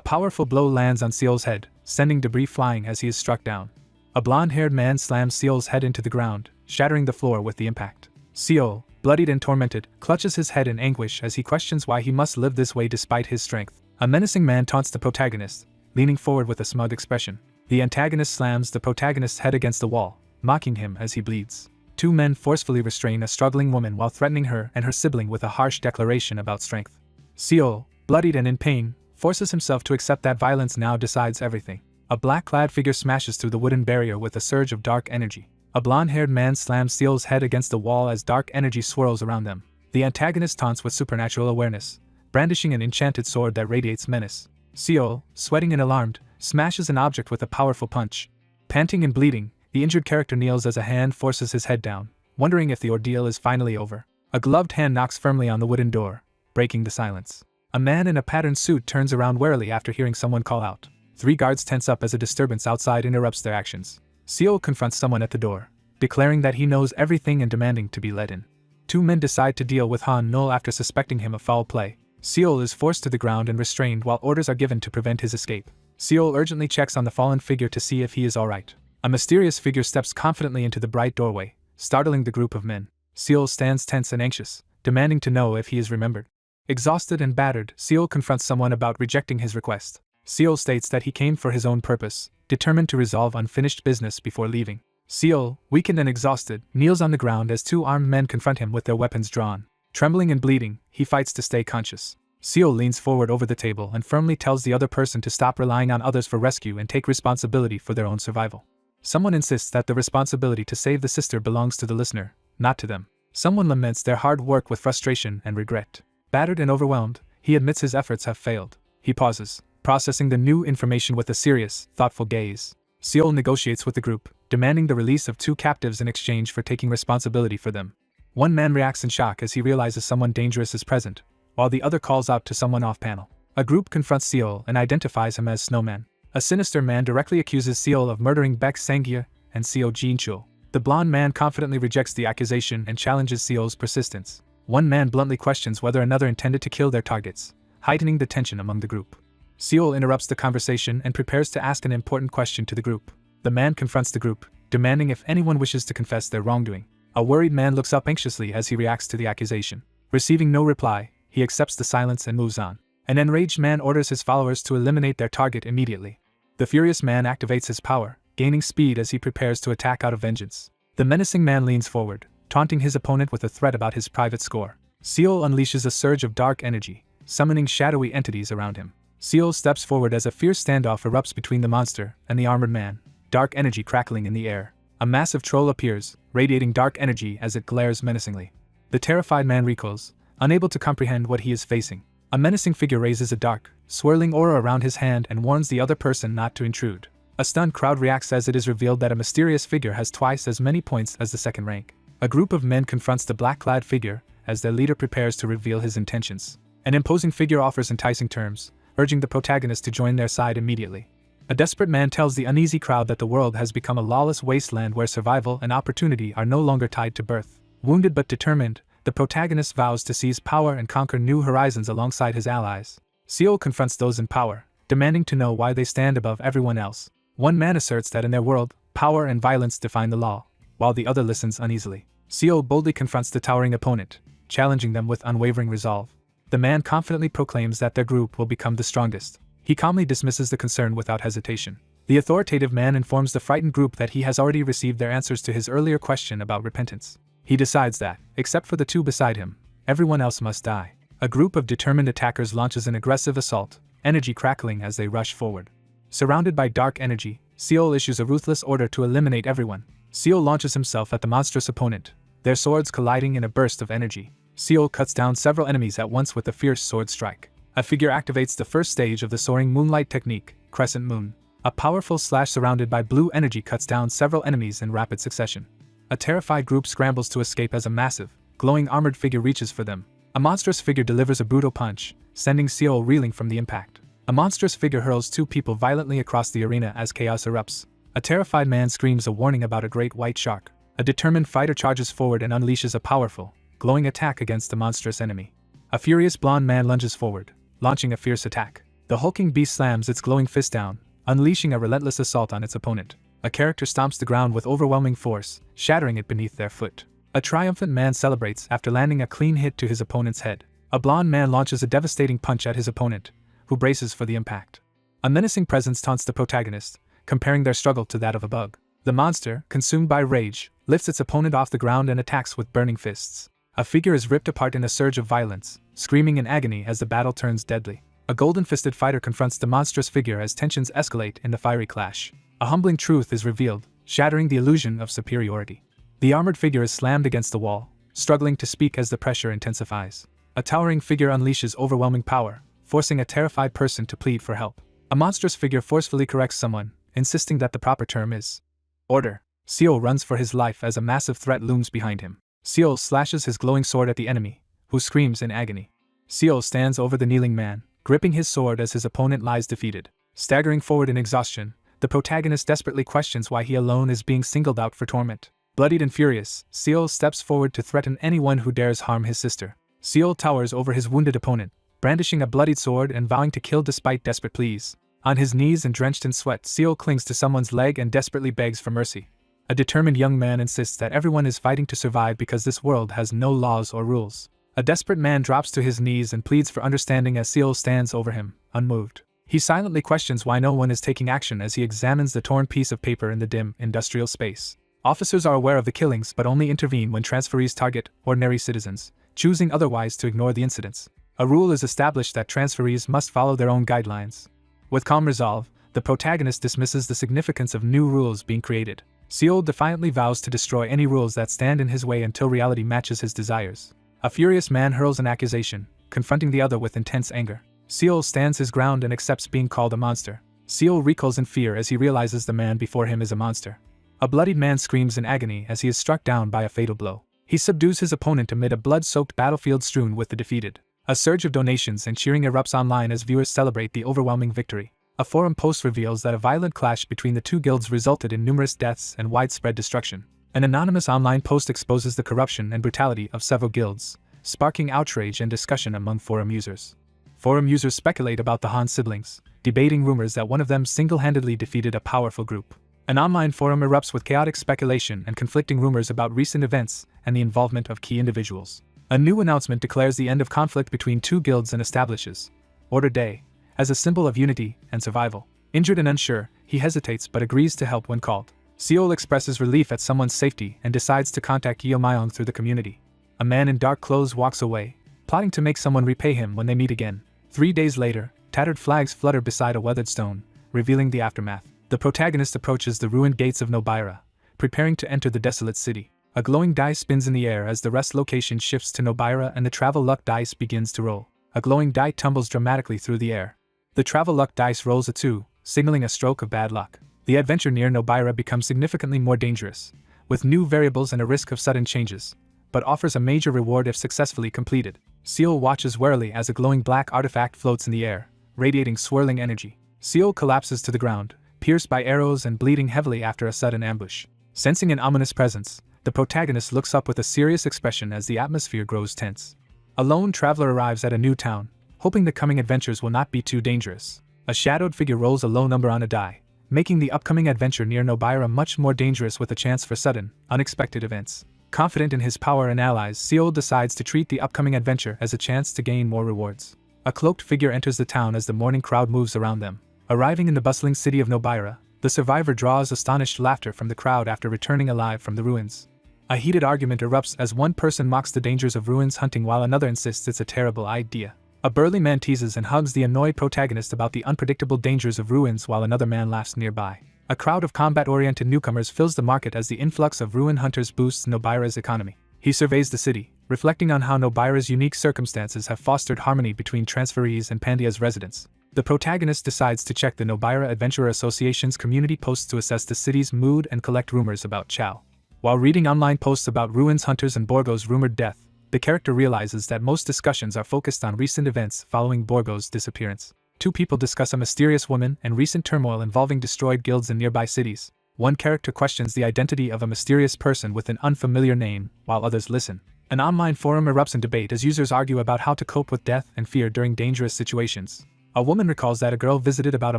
powerful blow lands on Seol's head, sending debris flying as he is struck down. A blonde-haired man slams Seol's head into the ground, shattering the floor with the impact. Seol, bloodied and tormented, clutches his head in anguish as he questions why he must live this way despite his strength. A menacing man taunts the protagonist, leaning forward with a smug expression. The antagonist slams the protagonist's head against the wall, mocking him as he bleeds. Two men forcefully restrain a struggling woman while threatening her and her sibling with a harsh declaration about strength. Seol, bloodied and in pain, forces himself to accept that violence now decides everything. A black-clad figure smashes through the wooden barrier with a surge of dark energy. A blonde-haired man slams Seol's head against the wall as dark energy swirls around them. The antagonist taunts with supernatural awareness, brandishing an enchanted sword that radiates menace. Seol, sweating and alarmed, smashes an object with a powerful punch. Panting and bleeding, the injured character kneels as a hand forces his head down, wondering if the ordeal is finally over. A gloved hand knocks firmly on the wooden door, breaking the silence. A man in a patterned suit turns around warily after hearing someone call out. Three guards tense up as a disturbance outside interrupts their actions. Seol confronts someone at the door, declaring that he knows everything and demanding to be let in. Two men decide to deal with Han Null after suspecting him of foul play. Seol is forced to the ground and restrained while orders are given to prevent his escape. Seol urgently checks on the fallen figure to see if he is alright. A mysterious figure steps confidently into the bright doorway, startling the group of men. Seol stands tense and anxious, demanding to know if he is remembered. Exhausted and battered, Seol confronts someone about rejecting his request. Seol states that he came for his own purpose, determined to resolve unfinished business before leaving. Seol, weakened and exhausted, kneels on the ground as two armed men confront him with their weapons drawn. Trembling and bleeding, he fights to stay conscious. Seol leans forward over the table and firmly tells the other person to stop relying on others for rescue and take responsibility for their own survival. Someone insists that the responsibility to save the sister belongs to the listener, not to them. Someone laments their hard work with frustration and regret. Battered and overwhelmed, he admits his efforts have failed. He pauses, processing the new information with a serious, thoughtful gaze. Seol negotiates with the group, demanding the release of two captives in exchange for taking responsibility for them. One man reacts in shock as he realizes someone dangerous is present, while the other calls out to someone off-panel. A group confronts Seol and identifies him as Snowman. A sinister man directly accuses Seol of murdering Baek Sangye and Seo Jinchul. The blonde man confidently rejects the accusation and challenges Seol's persistence. One man bluntly questions whether another intended to kill their targets, heightening the tension among the group. Seol interrupts the conversation and prepares to ask an important question to the group. The man confronts the group, demanding if anyone wishes to confess their wrongdoing. A worried man looks up anxiously as he reacts to the accusation. Receiving no reply, he accepts the silence and moves on. An enraged man orders his followers to eliminate their target immediately. The furious man activates his power, gaining speed as he prepares to attack out of vengeance. The menacing man leans forward, taunting his opponent with a threat about his private score. Seol unleashes a surge of dark energy, summoning shadowy entities around him. Seol steps forward as a fierce standoff erupts between the monster and the armored man, dark energy crackling in the air. A massive troll appears, radiating dark energy as it glares menacingly. The terrified man recoils, unable to comprehend what he is facing. A menacing figure raises a dark, swirling aura around his hand and warns the other person not to intrude. A stunned crowd reacts as it is revealed that a mysterious figure has twice as many points as the second rank. A group of men confronts the black-clad figure as their leader prepares to reveal his intentions. An imposing figure offers enticing terms, urging the protagonist to join their side immediately. A desperate man tells the uneasy crowd that the world has become a lawless wasteland where survival and opportunity are no longer tied to birth. Wounded but determined, The protagonist vows to seize power and conquer new horizons alongside his allies. Seol confronts those in power, demanding to know why they stand above everyone else. One man asserts that in their world, power and violence define the law, while the other listens uneasily. Seol boldly confronts the towering opponent, challenging them with unwavering resolve. The man confidently proclaims that their group will become the strongest. He calmly dismisses the concern without hesitation. The authoritative man informs the frightened group that he has already received their answers to his earlier question about repentance. He decides that, except for the two beside him, everyone else must die. A group of determined attackers launches an aggressive assault, energy crackling as they rush forward. Surrounded by dark energy, Seol issues a ruthless order to eliminate everyone. Seol launches himself at the monstrous opponent, their swords colliding in a burst of energy. Seol cuts down several enemies at once with a fierce sword strike. A figure activates the first stage of the soaring moonlight technique, Crescent Moon. A powerful slash surrounded by blue energy cuts down several enemies in rapid succession. A terrified group scrambles to escape as a massive, glowing armored figure reaches for them. A monstrous figure delivers a brutal punch, sending Seol reeling from the impact. A monstrous figure hurls two people violently across the arena as chaos erupts. A terrified man screams a warning about a great white shark. A determined fighter charges forward and unleashes a powerful, glowing attack against the monstrous enemy. A furious blonde man lunges forward, launching a fierce attack. The hulking beast slams its glowing fist down, unleashing a relentless assault on its opponent. A character stomps the ground with overwhelming force, shattering it beneath their foot. A triumphant man celebrates after landing a clean hit to his opponent's head. A blonde man launches a devastating punch at his opponent, who braces for the impact. A menacing presence taunts the protagonist, comparing their struggle to that of a bug. The monster, consumed by rage, lifts its opponent off the ground and attacks with burning fists. A figure is ripped apart in a surge of violence, screaming in agony as the battle turns deadly. A golden-fisted fighter confronts the monstrous figure as tensions escalate in the fiery clash. A humbling truth is revealed, shattering the illusion of superiority. The armored figure is slammed against the wall, struggling to speak as the pressure intensifies. A towering figure unleashes overwhelming power, forcing a terrified person to plead for help. A monstrous figure forcefully corrects someone, insisting that the proper term is order. Seol runs for his life as a massive threat looms behind him. Seol slashes his glowing sword at the enemy, who screams in agony. Seol stands over the kneeling man, gripping his sword as his opponent lies defeated. Staggering forward in exhaustion, the protagonist desperately questions why he alone is being singled out for torment. Bloodied and furious, Seol steps forward to threaten anyone who dares harm his sister. Seol towers over his wounded opponent, brandishing a bloodied sword and vowing to kill despite desperate pleas. On his knees and drenched in sweat, Seol clings to someone's leg and desperately begs for mercy. A determined young man insists that everyone is fighting to survive because this world has no laws or rules. A desperate man drops to his knees and pleads for understanding as Seol stands over him, unmoved. He silently questions why no one is taking action as he examines the torn piece of paper in the dim, industrial space. Officers are aware of the killings but only intervene when transferees target ordinary citizens, choosing otherwise to ignore the incidents. A rule is established that transferees must follow their own guidelines. With calm resolve, the protagonist dismisses the significance of new rules being created. Seol defiantly vows to destroy any rules that stand in his way until reality matches his desires. A furious man hurls an accusation, confronting the other with intense anger. Seol stands his ground and accepts being called a monster. Seol recoils in fear as he realizes the man before him is a monster. A bloodied man screams in agony as he is struck down by a fatal blow. He subdues his opponent amid a blood-soaked battlefield strewn with the defeated. A surge of donations and cheering erupts online as viewers celebrate the overwhelming victory. A forum post reveals that a violent clash between the two guilds resulted in numerous deaths and widespread destruction. An anonymous online post exposes the corruption and brutality of several guilds, sparking outrage and discussion among forum users. Forum users speculate about the Han siblings, debating rumors that one of them single-handedly defeated a powerful group. An online forum erupts with chaotic speculation and conflicting rumors about recent events and the involvement of key individuals. A new announcement declares the end of conflict between two guilds and establishes Order Day as a symbol of unity and survival. Injured and unsure, he hesitates but agrees to help when called. Seol expresses relief at someone's safety and decides to contact Yeomyeong through the community. A man in dark clothes walks away, plotting to make someone repay him when they meet again. 3 days later, tattered flags flutter beside a weathered stone, revealing the aftermath. The protagonist approaches the ruined gates of Nobira, preparing to enter the desolate city. A glowing die spins in the air as the rest location shifts to Nobira and the travel luck dice begins to roll. A glowing die tumbles dramatically through the air. The travel luck dice rolls a 2, signaling a stroke of bad luck. The adventure near Nobira becomes significantly more dangerous, with new variables and a risk of sudden changes, but offers a major reward if successfully completed. Seol watches warily as a glowing black artifact floats in the air, radiating swirling energy. Seol collapses to the ground, pierced by arrows and bleeding heavily after a sudden ambush. Sensing an ominous presence, The protagonist looks up with a serious expression as the atmosphere grows tense. A lone traveler arrives at a new town, hoping the coming adventures will not be too dangerous. A shadowed figure rolls a low number on a die, making the upcoming adventure near Nobira much more dangerous with a chance for sudden, unexpected events. Confident in his power and allies, Seol decides to treat the upcoming adventure as a chance to gain more rewards. A cloaked figure enters the town as the morning crowd moves around them. Arriving in the bustling city of Nobira, the survivor draws astonished laughter from the crowd after returning alive from the ruins. A heated argument erupts as one person mocks the dangers of ruins hunting while another insists it's a terrible idea. A burly man teases and hugs the annoyed protagonist about the unpredictable dangers of ruins while another man laughs nearby. A crowd of combat-oriented newcomers fills the market as the influx of ruin hunters boosts Nobira's economy. He surveys the city, reflecting on how Nobira's unique circumstances have fostered harmony between transferees and Pandia's residents. The protagonist decides to check the Nobira Adventurer Association's community posts to assess the city's mood and collect rumors about Chao. While reading online posts about ruins hunters and Borgo's rumored death, the character realizes that most discussions are focused on recent events following Borgo's disappearance. Two people discuss a mysterious woman and recent turmoil involving destroyed guilds in nearby cities. One character questions the identity of a mysterious person with an unfamiliar name, while others listen. An online forum erupts in debate as users argue about how to cope with death and fear during dangerous situations. A woman recalls that a girl visited about a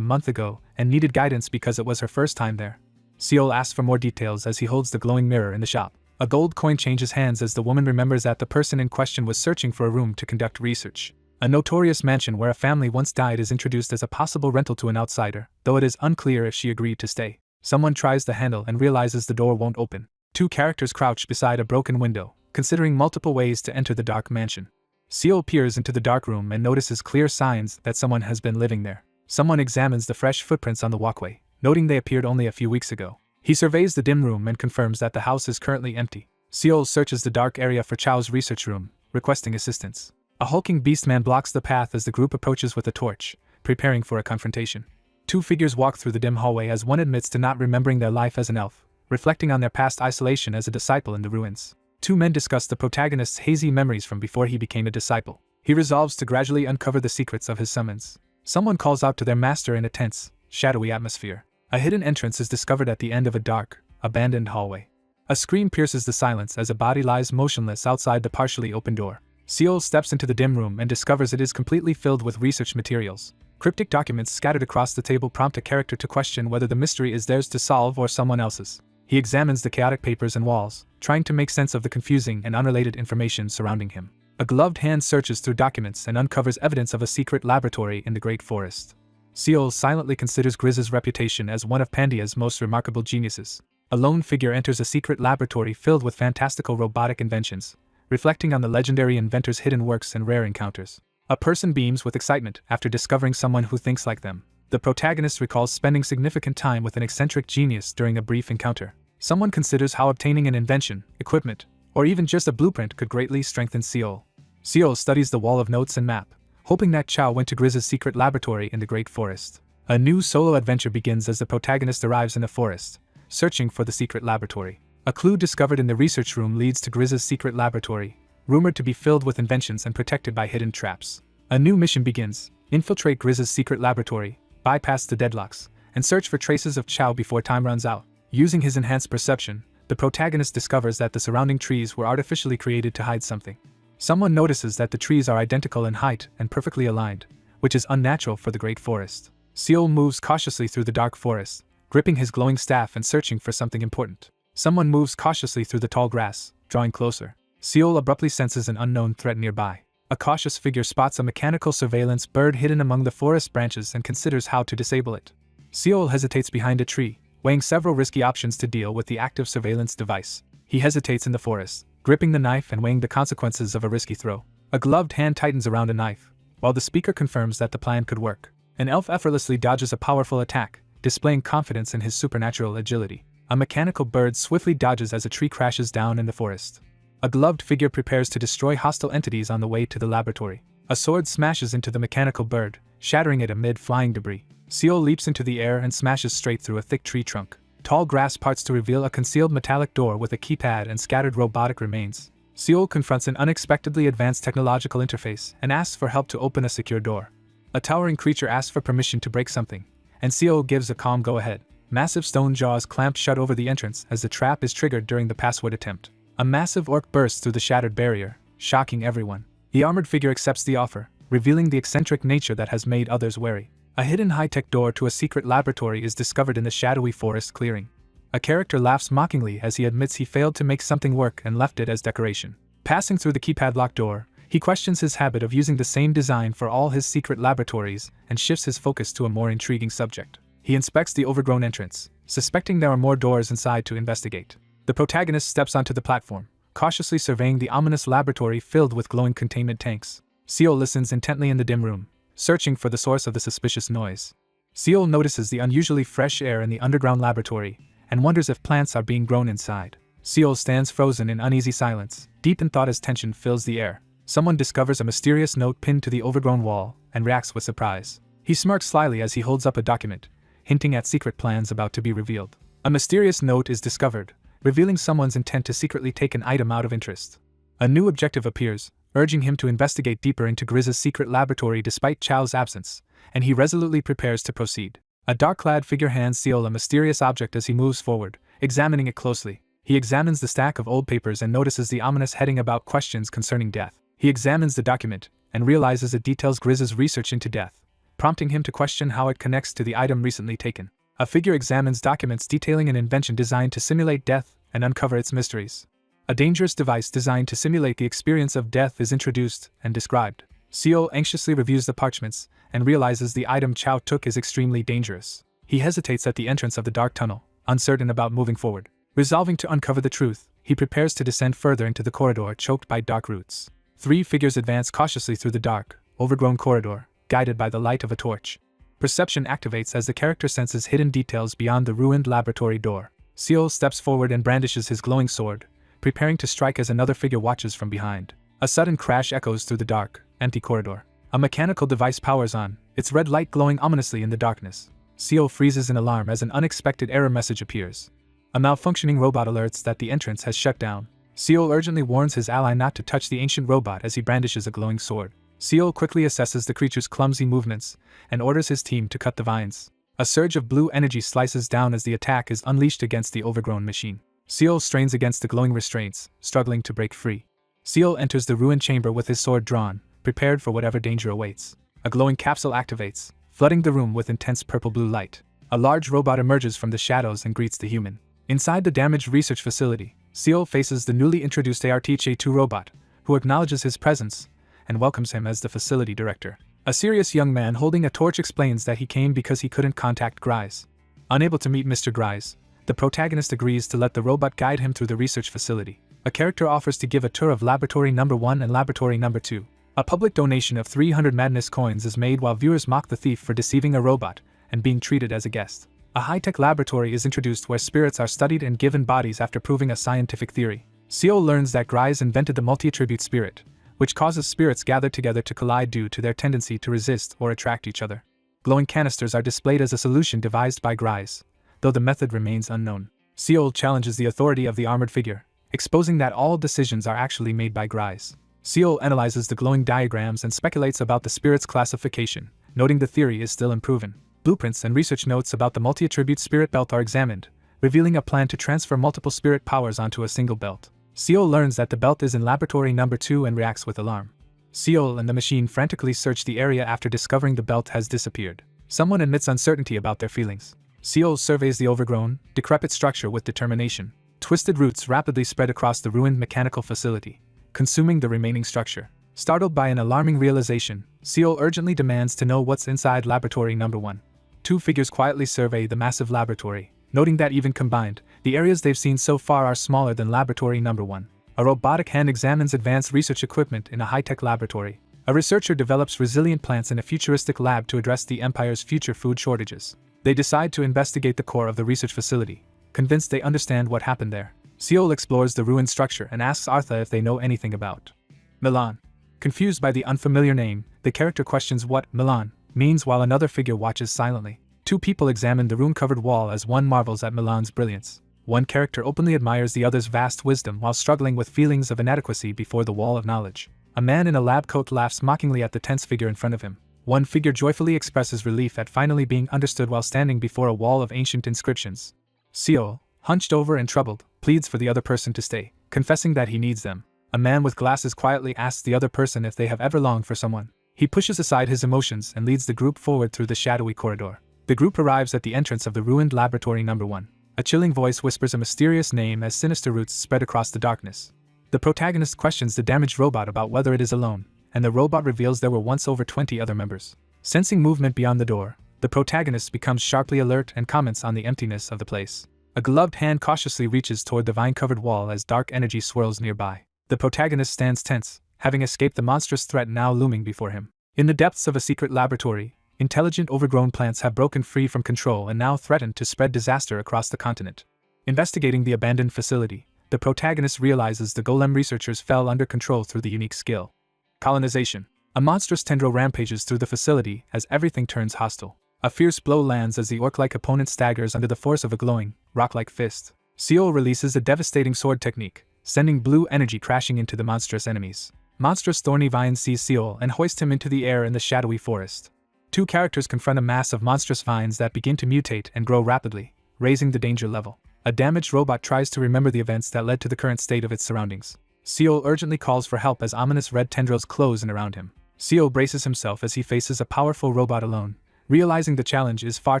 month ago and needed guidance because it was her first time there. Seol asks for more details as he holds the glowing mirror in the shop. A gold coin changes hands as the woman remembers that the person in question was searching for a room to conduct research. A notorious mansion where a family once died is introduced as a possible rental to an outsider, though it is unclear if she agreed to stay. Someone tries the handle and realizes the door won't open. Two characters crouch beside a broken window, considering multiple ways to enter the dark mansion. Seol peers into the dark room and notices clear signs that someone has been living there. Someone examines the fresh footprints on the walkway, noting they appeared only a few weeks ago. He surveys the dim room and confirms that the house is currently empty. Seol searches the dark area for Chao's research room, requesting assistance. A hulking beastman blocks the path as the group approaches with a torch, preparing for a confrontation. Two figures walk through the dim hallway as one admits to not remembering their life as an elf, reflecting on their past isolation as a disciple in the ruins. Two men discuss the protagonist's hazy memories from before he became a disciple. He resolves to gradually uncover the secrets of his summons. Someone calls out to their master in a tense, shadowy atmosphere. A hidden entrance is discovered at the end of a dark, abandoned hallway. A scream pierces the silence as a body lies motionless outside the partially open door. Seol steps into the dim room and discovers it is completely filled with research materials. Cryptic documents scattered across the table prompt a character to question whether the mystery is theirs to solve or someone else's. He examines the chaotic papers and walls, trying to make sense of the confusing and unrelated information surrounding him. A gloved hand searches through documents and uncovers evidence of a secret laboratory in the Great Forest. Seol silently considers Grizz's reputation as one of Pandia's most remarkable geniuses. A lone figure enters a secret laboratory filled with fantastical robotic inventions, reflecting on the legendary inventor's hidden works and rare encounters. A person beams with excitement after discovering someone who thinks like them. The protagonist recalls spending significant time with an eccentric genius during a brief encounter. Someone considers how obtaining an invention, equipment, or even just a blueprint could greatly strengthen Seol. Seol studies the wall of notes and map, hoping that Chao went to Grizz's secret laboratory in the Great Forest. A new solo adventure begins as the protagonist arrives in the forest, searching for the secret laboratory. A clue discovered in the research room leads to Grizz's secret laboratory, rumored to be filled with inventions and protected by hidden traps. A new mission begins: infiltrate Grizz's secret laboratory, bypass the deadlocks, and search for traces of Chao before time runs out. Using his enhanced perception, the protagonist discovers that the surrounding trees were artificially created to hide something. Someone notices that the trees are identical in height and perfectly aligned, which is unnatural for the Great Forest. Seol moves cautiously through the dark forest, gripping his glowing staff and searching for something important. Someone moves cautiously through the tall grass, drawing closer. Seol abruptly senses an unknown threat nearby. A cautious figure spots a mechanical surveillance bird hidden among the forest branches and considers how to disable it. Seol hesitates behind a tree, weighing several risky options to deal with the active surveillance device. He hesitates in the forest, gripping the knife and weighing the consequences of a risky throw. A gloved hand tightens around a knife, while the speaker confirms that the plan could work. An elf effortlessly dodges a powerful attack, displaying confidence in his supernatural agility. A mechanical bird swiftly dodges as a tree crashes down in the forest. A gloved figure prepares to destroy hostile entities on the way to the laboratory. A sword smashes into the mechanical bird, shattering it amid flying debris. Seol leaps into the air and smashes straight through a thick tree trunk. Tall grass parts to reveal a concealed metallic door with a keypad and scattered robotic remains. Seol confronts an unexpectedly advanced technological interface and asks for help to open a secure door. A towering creature asks for permission to break something, and Seol gives a calm go-ahead. Massive stone jaws clamp shut over the entrance as the trap is triggered during the password attempt. A massive orc bursts through the shattered barrier, shocking everyone. The armored figure accepts the offer, revealing the eccentric nature that has made others wary. A hidden high-tech door to a secret laboratory is discovered in the shadowy forest clearing. A character laughs mockingly as he admits he failed to make something work and left it as decoration. Passing through the keypad locked door, he questions his habit of using the same design for all his secret laboratories and shifts his focus to a more intriguing subject. He inspects the overgrown entrance, suspecting there are more doors inside to investigate. The protagonist steps onto the platform, cautiously surveying the ominous laboratory filled with glowing containment tanks. Seol listens intently in the dim room, searching for the source of the suspicious noise. Seol notices the unusually fresh air in the underground laboratory and wonders if plants are being grown inside. Seol stands frozen in uneasy silence, deep in thought as tension fills the air. Someone discovers a mysterious note pinned to the overgrown wall and reacts with surprise. He smirks slyly as he holds up a document, hinting at secret plans about to be revealed. A mysterious note is discovered, revealing someone's intent to secretly take an item out of interest. A new objective appears, urging him to investigate deeper into Grizz's secret laboratory despite Chao's absence, and he resolutely prepares to proceed. A dark-clad figure hands Seol a mysterious object as he moves forward, examining it closely. He examines the stack of old papers and notices the ominous heading about questions concerning death. He examines the document and realizes it details Grizz's research into death, prompting him to question how it connects to the item recently taken. A figure examines documents detailing an invention designed to simulate death and uncover its mysteries. A dangerous device designed to simulate the experience of death is introduced and described. Seol anxiously reviews the parchments and realizes the item Chao took is extremely dangerous. He hesitates at the entrance of the dark tunnel, uncertain about moving forward. Resolving to uncover the truth, he prepares to descend further into the corridor choked by dark roots. Three figures advance cautiously through the dark, overgrown corridor, guided by the light of a torch. Perception activates as the character senses hidden details beyond the ruined laboratory door. Seol steps forward and brandishes his glowing sword, preparing to strike as another figure watches from behind. A sudden crash echoes through the dark, empty corridor. A mechanical device powers on, its red light glowing ominously in the darkness. Seol freezes in alarm as an unexpected error message appears. A malfunctioning robot alerts that the entrance has shut down. Seol urgently warns his ally not to touch the ancient robot as he brandishes a glowing sword. Seol quickly assesses the creature's clumsy movements and orders his team to cut the vines. A surge of blue energy slices down as the attack is unleashed against the overgrown machine. Seol strains against the glowing restraints, struggling to break free. Seol enters the ruined chamber with his sword drawn, prepared for whatever danger awaits. A glowing capsule activates, flooding the room with intense purple-blue light. A large robot emerges from the shadows and greets the human. Inside the damaged research facility, Seol faces the newly introduced ARTHA-2 robot, who acknowledges his presence and welcomes him as the facility director. A serious young man holding a torch explains that he came because he couldn't contact Grise. Unable to meet Mr. Grise, the protagonist agrees to let the robot guide him through the research facility. A character offers to give a tour of Laboratory Number 1 and Laboratory Number 2. A public donation of 300 madness coins is made while viewers mock the thief for deceiving a robot and being treated as a guest. A high-tech laboratory is introduced where spirits are studied and given bodies after proving a scientific theory. Seol learns that Grise invented the multi-attribute spirit, which causes spirits gathered together to collide due to their tendency to resist or attract each other. Glowing canisters are displayed as a solution devised by Grise, though the method remains unknown. Seol challenges the authority of the armored figure, exposing that all decisions are actually made by Grise. Seol analyzes the glowing diagrams and speculates about the spirit's classification, noting the theory is still unproven. Blueprints and research notes about the multi-attribute spirit belt are examined, revealing a plan to transfer multiple spirit powers onto a single belt. Seol learns that the belt is in Laboratory Number 2 and reacts with alarm. Seol and the machine frantically search the area after discovering the belt has disappeared. Someone admits uncertainty about their feelings. Seol surveys the overgrown, decrepit structure with determination. Twisted roots rapidly spread across the ruined mechanical facility, consuming the remaining structure. Startled by an alarming realization, Seol urgently demands to know what's inside Laboratory Number 1. Two figures quietly survey the massive laboratory, noting that even combined, the areas they've seen so far are smaller than Laboratory Number 1. A robotic hand examines advanced research equipment in a high-tech laboratory. A researcher develops resilient plants in a futuristic lab to address the Empire's future food shortages. They decide to investigate the core of the research facility, convinced they understand what happened there. Seol explores the ruined structure and asks Artha if they know anything about Milan. Confused by the unfamiliar name, the character questions what Milan means while another figure watches silently. Two people examine the rune-covered wall as one marvels at Milan's brilliance. One character openly admires the other's vast wisdom while struggling with feelings of inadequacy before the wall of knowledge. A man in a lab coat laughs mockingly at the tense figure in front of him. One figure joyfully expresses relief at finally being understood while standing before a wall of ancient inscriptions. Seol, hunched over and troubled, pleads for the other person to stay, confessing that he needs them. A man with glasses quietly asks the other person if they have ever longed for someone. He pushes aside his emotions and leads the group forward through the shadowy corridor. The group arrives at the entrance of the ruined laboratory number 1. A chilling voice whispers a mysterious name as sinister roots spread across the darkness. The protagonist questions the damaged robot about whether it is alone, and the robot reveals there were once over 20 other members. Sensing movement beyond the door, the protagonist becomes sharply alert and comments on the emptiness of the place. A gloved hand cautiously reaches toward the vine-covered wall as dark energy swirls nearby. The protagonist stands tense, having escaped the monstrous threat now looming before him. In the depths of a secret laboratory, intelligent overgrown plants have broken free from control and now threaten to spread disaster across the continent. Investigating the abandoned facility, the protagonist realizes the golem researchers fell under control through the unique skill. Colonization. A monstrous tendril rampages through the facility as everything turns hostile. A fierce blow lands as the orc-like opponent staggers under the force of a glowing, rock-like fist. Seol releases a devastating sword technique, sending blue energy crashing into the monstrous enemies. Monstrous thorny vines seize Seol and hoist him into the air in the shadowy forest. Two characters confront a mass of monstrous vines that begin to mutate and grow rapidly, raising the danger level. A damaged robot tries to remember the events that led to the current state of its surroundings. Seol urgently calls for help as ominous red tendrils close in around him. Seol braces himself as he faces a powerful robot alone, realizing the challenge is far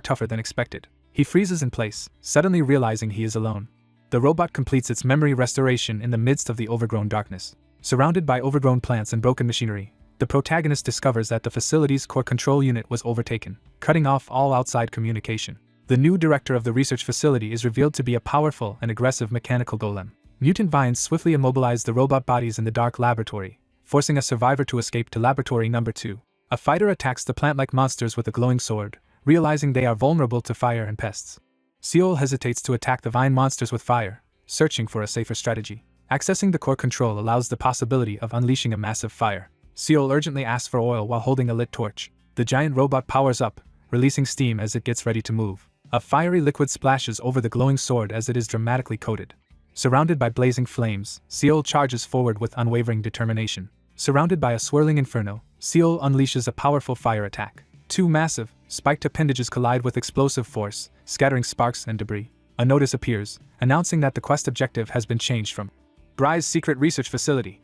tougher than expected. He freezes in place, suddenly realizing he is alone. The robot completes its memory restoration in the midst of the overgrown darkness. Surrounded by overgrown plants and broken machinery, the protagonist discovers that the facility's core control unit was overtaken, cutting off all outside communication. The new director of the research facility is revealed to be a powerful and aggressive mechanical golem. Mutant vines swiftly immobilize the robot bodies in the dark laboratory, forcing a survivor to escape to laboratory number 2. A fighter attacks the plant-like monsters with a glowing sword, realizing they are vulnerable to fire and pests. Seol hesitates to attack the vine monsters with fire, searching for a safer strategy. Accessing the core control allows the possibility of unleashing a massive fire. Seol urgently asks for oil while holding a lit torch. The giant robot powers up, releasing steam as it gets ready to move. A fiery liquid splashes over the glowing sword as it is dramatically coated. Surrounded by blazing flames, Seol charges forward with unwavering determination. Surrounded by a swirling inferno, Seol unleashes a powerful fire attack. Two massive, spiked appendages collide with explosive force, scattering sparks and debris. A notice appears, announcing that the quest objective has been changed from Bry's secret research facility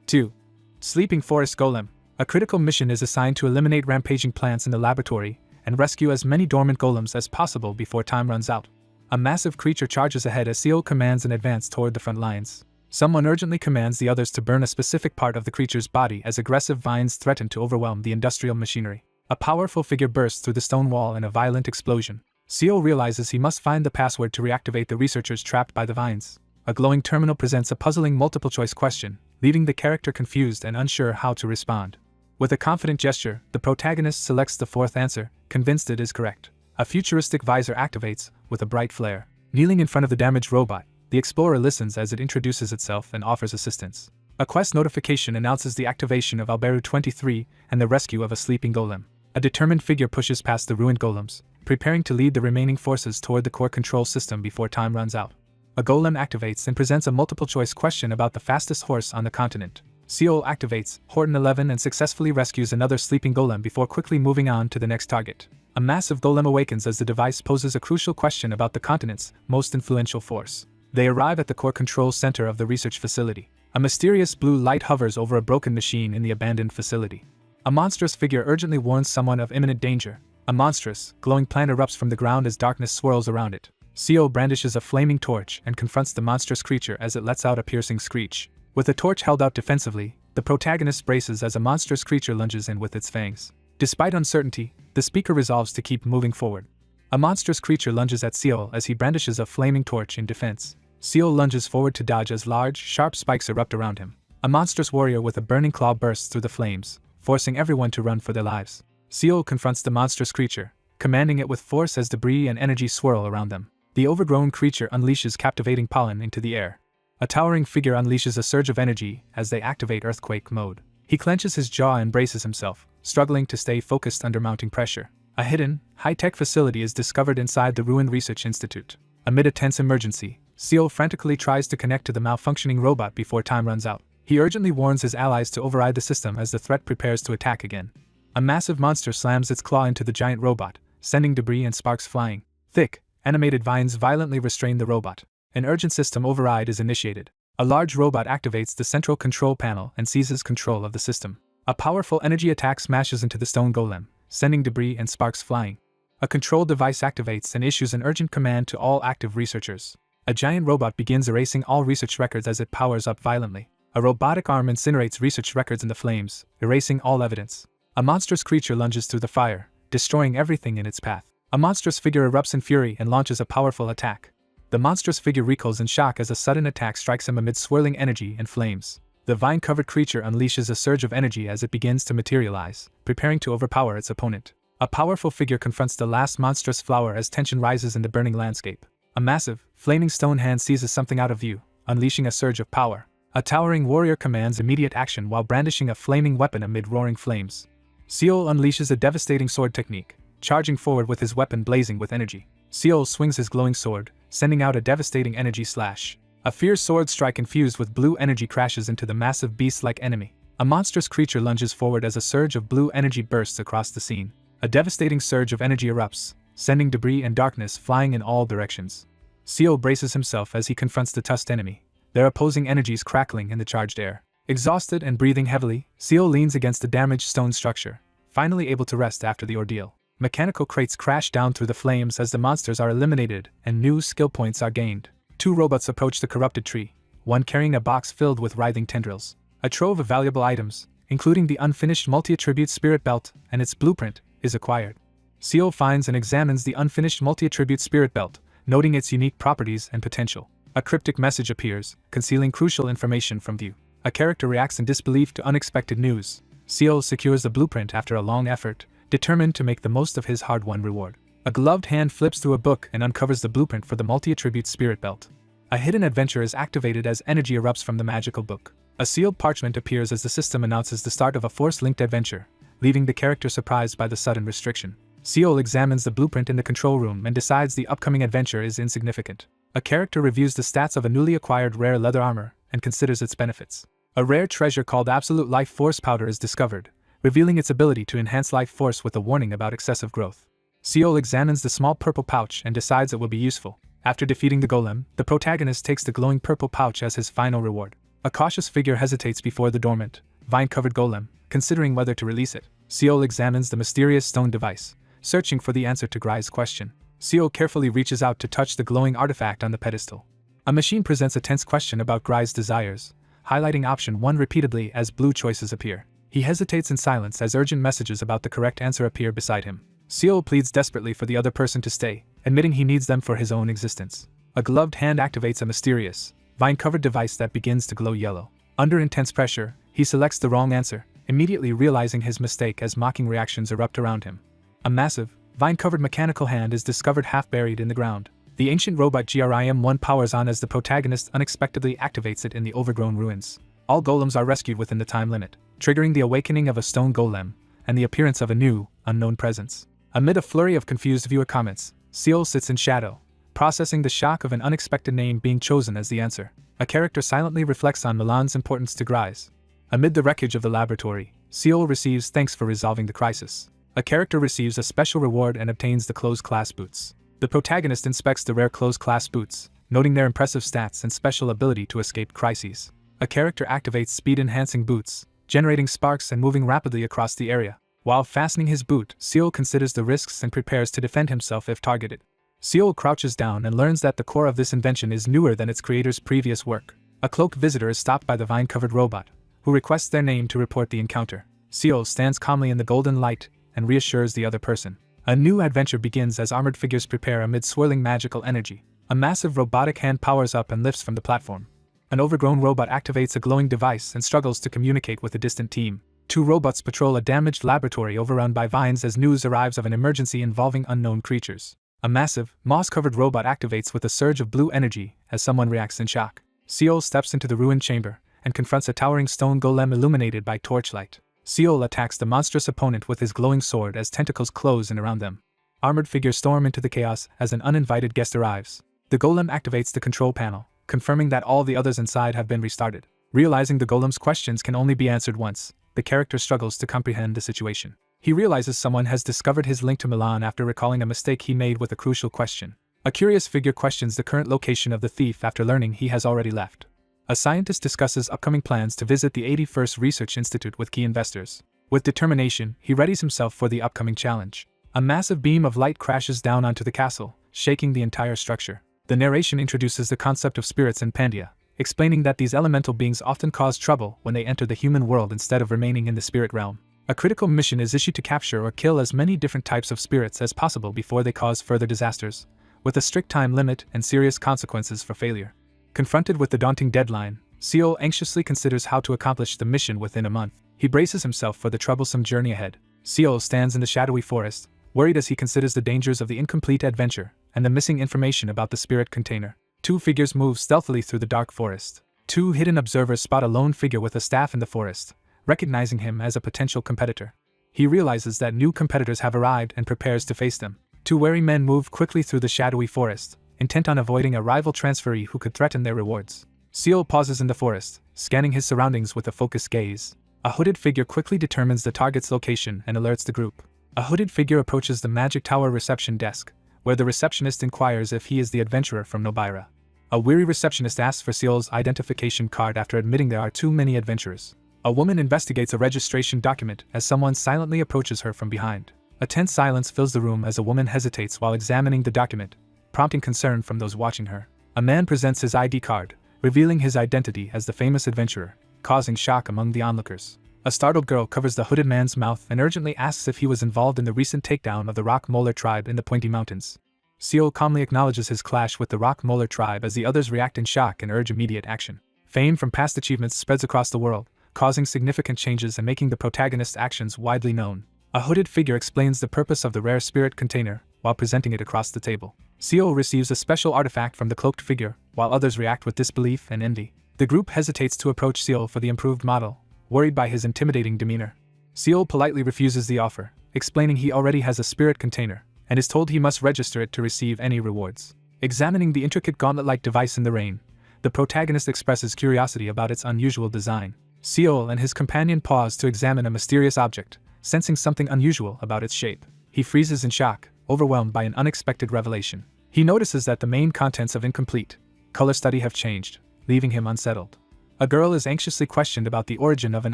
to Sleeping Forest Golem. A critical mission is assigned to eliminate rampaging plants in the laboratory and rescue as many dormant golems as possible before time runs out. A massive creature charges ahead as Seol commands an advance toward the front lines. Someone urgently commands the others to burn a specific part of the creature's body as aggressive vines threaten to overwhelm the industrial machinery. A powerful figure bursts through the stone wall in a violent explosion. Seol realizes he must find the password to reactivate the researchers trapped by the vines. A glowing terminal presents a puzzling multiple-choice question, leaving the character confused and unsure how to respond. With a confident gesture, the protagonist selects the fourth answer, convinced it is correct. A futuristic visor activates, with a bright flare. Kneeling in front of the damaged robot, the explorer listens as it introduces itself and offers assistance. A quest notification announces the activation of Alberu 23 and the rescue of a sleeping golem. A determined figure pushes past the ruined golems, preparing to lead the remaining forces toward the core control system before time runs out. A golem activates and presents a multiple-choice question about the fastest horse on the continent. Seol activates Horton 11 and successfully rescues another sleeping golem before quickly moving on to the next target. A massive golem awakens as the device poses a crucial question about the continent's most influential force. They arrive at the core control center of the research facility. A mysterious blue light hovers over a broken machine in the abandoned facility. A monstrous figure urgently warns someone of imminent danger. A monstrous, glowing plant erupts from the ground as darkness swirls around it. Seol brandishes a flaming torch and confronts the monstrous creature as it lets out a piercing screech. With the torch held out defensively, the protagonist braces as a monstrous creature lunges in with its fangs. Despite uncertainty, the speaker resolves to keep moving forward. A monstrous creature lunges at Seol as he brandishes a flaming torch in defense. Seol lunges forward to dodge as large, sharp spikes erupt around him. A monstrous warrior with a burning claw bursts through the flames, forcing everyone to run for their lives. Seol confronts the monstrous creature, commanding it with force as debris and energy swirl around them. The overgrown creature unleashes captivating pollen into the air. A towering figure unleashes a surge of energy as they activate earthquake mode. He clenches his jaw and braces himself, struggling to stay focused under mounting pressure. A hidden, high-tech facility is discovered inside the ruined research institute. Amid a tense emergency, Seol frantically tries to connect to the malfunctioning robot before time runs out. He urgently warns his allies to override the system as the threat prepares to attack again. A massive monster slams its claw into the giant robot, sending debris and sparks flying. Thick, animated vines violently restrain the robot. An urgent system override is initiated. A large robot activates the central control panel and seizes control of the system. A powerful energy attack smashes into the stone golem, sending debris and sparks flying. A control device activates and issues an urgent command to all active researchers. A giant robot begins erasing all research records as it powers up violently. A robotic arm incinerates research records in the flames, erasing all evidence. A monstrous creature lunges through the fire, destroying everything in its path. A monstrous figure erupts in fury and launches a powerful attack. The monstrous figure recoils in shock as a sudden attack strikes him amid swirling energy and flames. The vine-covered creature unleashes a surge of energy as it begins to materialize, preparing to overpower its opponent. A powerful figure confronts the last monstrous flower as tension rises in the burning landscape. A massive, flaming stone hand seizes something out of view, unleashing a surge of power. A towering warrior commands immediate action while brandishing a flaming weapon amid roaring flames. Seol unleashes a devastating sword technique, charging forward with his weapon blazing with energy. Seol swings his glowing sword, sending out a devastating energy slash. A fierce sword strike infused with blue energy crashes into the massive beast-like enemy. A monstrous creature lunges forward as a surge of blue energy bursts across the scene. A devastating surge of energy erupts, sending debris and darkness flying in all directions. Seol braces himself as he confronts the tusked enemy, their opposing energies crackling in the charged air. Exhausted and breathing heavily, Seol leans against the damaged stone structure, finally able to rest after the ordeal. Mechanical crates crash down through the flames as the monsters are eliminated and new skill points are gained. Two robots approach the corrupted tree, one carrying a box filled with writhing tendrils. A trove of valuable items, including the unfinished multi-attribute spirit belt and its blueprint, is acquired. Seol finds and examines the unfinished multi-attribute spirit belt, noting its unique properties and potential. A cryptic message appears, concealing crucial information from view. A character reacts in disbelief to unexpected news. Seol secures the blueprint after a long effort, determined to make the most of his hard-won reward. A gloved hand flips through a book and uncovers the blueprint for the multi-attribute spirit belt. A hidden adventure is activated as energy erupts from the magical book. A sealed parchment appears as the system announces the start of a force-linked adventure, leaving the character surprised by the sudden restriction. Seol examines the blueprint in the control room and decides the upcoming adventure is insignificant. A character reviews the stats of a newly acquired rare leather armor and considers its benefits. A rare treasure called Absolute Life Force Powder is discovered, revealing its ability to enhance life force with a warning about excessive growth. Seol examines the small purple pouch and decides it will be useful. After defeating the golem, the protagonist takes the glowing purple pouch as his final reward. A cautious figure hesitates before the dormant, vine-covered golem, considering whether to release it. Seol examines the mysterious stone device, searching for the answer to Grai's question. Seol carefully reaches out to touch the glowing artifact on the pedestal. A machine presents a tense question about Grai's desires, highlighting option 1 repeatedly as blue choices appear. He hesitates in silence as urgent messages about the correct answer appear beside him. Seol pleads desperately for the other person to stay, admitting he needs them for his own existence. A gloved hand activates a mysterious, vine-covered device that begins to glow yellow. Under intense pressure, he selects the wrong answer, immediately realizing his mistake as mocking reactions erupt around him. A massive, vine-covered mechanical hand is discovered half buried in the ground. The ancient robot GRIM-1 powers on as the protagonist unexpectedly activates it in the overgrown ruins. All golems are rescued within the time limit, triggering the awakening of a stone golem and the appearance of a new, unknown presence. Amid a flurry of confused viewer comments, Seol sits in shadow, processing the shock of an unexpected name being chosen as the answer. A character silently reflects on Milan's importance to Grais. Amid the wreckage of the laboratory, Seol receives thanks for resolving the crisis. A character receives a special reward and obtains the closed-class boots. The protagonist inspects the rare closed-class boots, noting their impressive stats and special ability to escape crises. A character activates speed-enhancing boots, generating sparks and moving rapidly across the area. While fastening his boot, Seol considers the risks and prepares to defend himself if targeted. Seol crouches down and learns that the core of this invention is newer than its creator's previous work. A cloaked visitor is stopped by the vine-covered robot, who requests their name to report the encounter. Seol stands calmly in the golden light and reassures the other person. A new adventure begins as armored figures prepare amid swirling magical energy. A massive robotic hand powers up and lifts from the platform. An overgrown robot activates a glowing device and struggles to communicate with a distant team. Two robots patrol a damaged laboratory overrun by vines as news arrives of an emergency involving unknown creatures. A massive, moss-covered robot activates with a surge of blue energy as someone reacts in shock. Seol steps into the ruined chamber and confronts a towering stone golem illuminated by torchlight. Seol attacks the monstrous opponent with his glowing sword as tentacles close in around them. Armored figures storm into the chaos as an uninvited guest arrives. The golem activates the control panel, confirming that all the others inside have been restarted. Realizing the golem's questions can only be answered once, the character struggles to comprehend the situation. He realizes someone has discovered his link to Milan after recalling a mistake he made with a crucial question. A curious figure questions the current location of the thief after learning he has already left. A scientist discusses upcoming plans to visit the 81st Research Institute with key investors. With determination, he readies himself for the upcoming challenge. A massive beam of light crashes down onto the castle, shaking the entire structure. The narration introduces the concept of spirits in Pandia, explaining that these elemental beings often cause trouble when they enter the human world instead of remaining in the spirit realm. A critical mission is issued to capture or kill as many different types of spirits as possible before they cause further disasters, with a strict time limit and serious consequences for failure. Confronted with the daunting deadline, Seol anxiously considers how to accomplish the mission within a month. He braces himself for the troublesome journey ahead. Seol stands in the shadowy forest, worried as he considers the dangers of the incomplete adventure and the missing information about the spirit container. Two figures move stealthily through the dark forest. Two hidden observers spot a lone figure with a staff in the forest, recognizing him as a potential competitor. He realizes that new competitors have arrived and prepares to face them. Two wary men move quickly through the shadowy forest, intent on avoiding a rival transferee who could threaten their rewards. Seol pauses in the forest, scanning his surroundings with a focused gaze. A hooded figure quickly determines the target's location and alerts the group. A hooded figure approaches the Magic Tower reception desk, where the receptionist inquires if he is the adventurer from Nobira. A weary receptionist asks for Seol's identification card after admitting there are too many adventurers. A woman investigates a registration document as someone silently approaches her from behind. A tense silence fills the room as a woman hesitates while examining the document, prompting concern from those watching her. A man presents his ID card, revealing his identity as the famous adventurer, causing shock among the onlookers. A startled girl covers the hooded man's mouth and urgently asks if he was involved in the recent takedown of the Rock Molar tribe in the Pointy Mountains. Seol calmly acknowledges his clash with the Rock Molar tribe as the others react in shock and urge immediate action. Fame from past achievements spreads across the world, causing significant changes and making the protagonist's actions widely known. A hooded figure explains the purpose of the rare spirit container while presenting it across the table. Seol receives a special artifact from the cloaked figure, while others react with disbelief and envy. The group hesitates to approach Seol for the improved model, worried by his intimidating demeanor. Seol politely refuses the offer, explaining he already has a spirit container, and is told he must register it to receive any rewards. Examining the intricate gauntlet-like device in the rain, the protagonist expresses curiosity about its unusual design. Seol and his companion pause to examine a mysterious object, sensing something unusual about its shape. He freezes in shock, overwhelmed by an unexpected revelation. He notices that the main contents of incomplete color study have changed, leaving him unsettled. A girl is anxiously questioned about the origin of an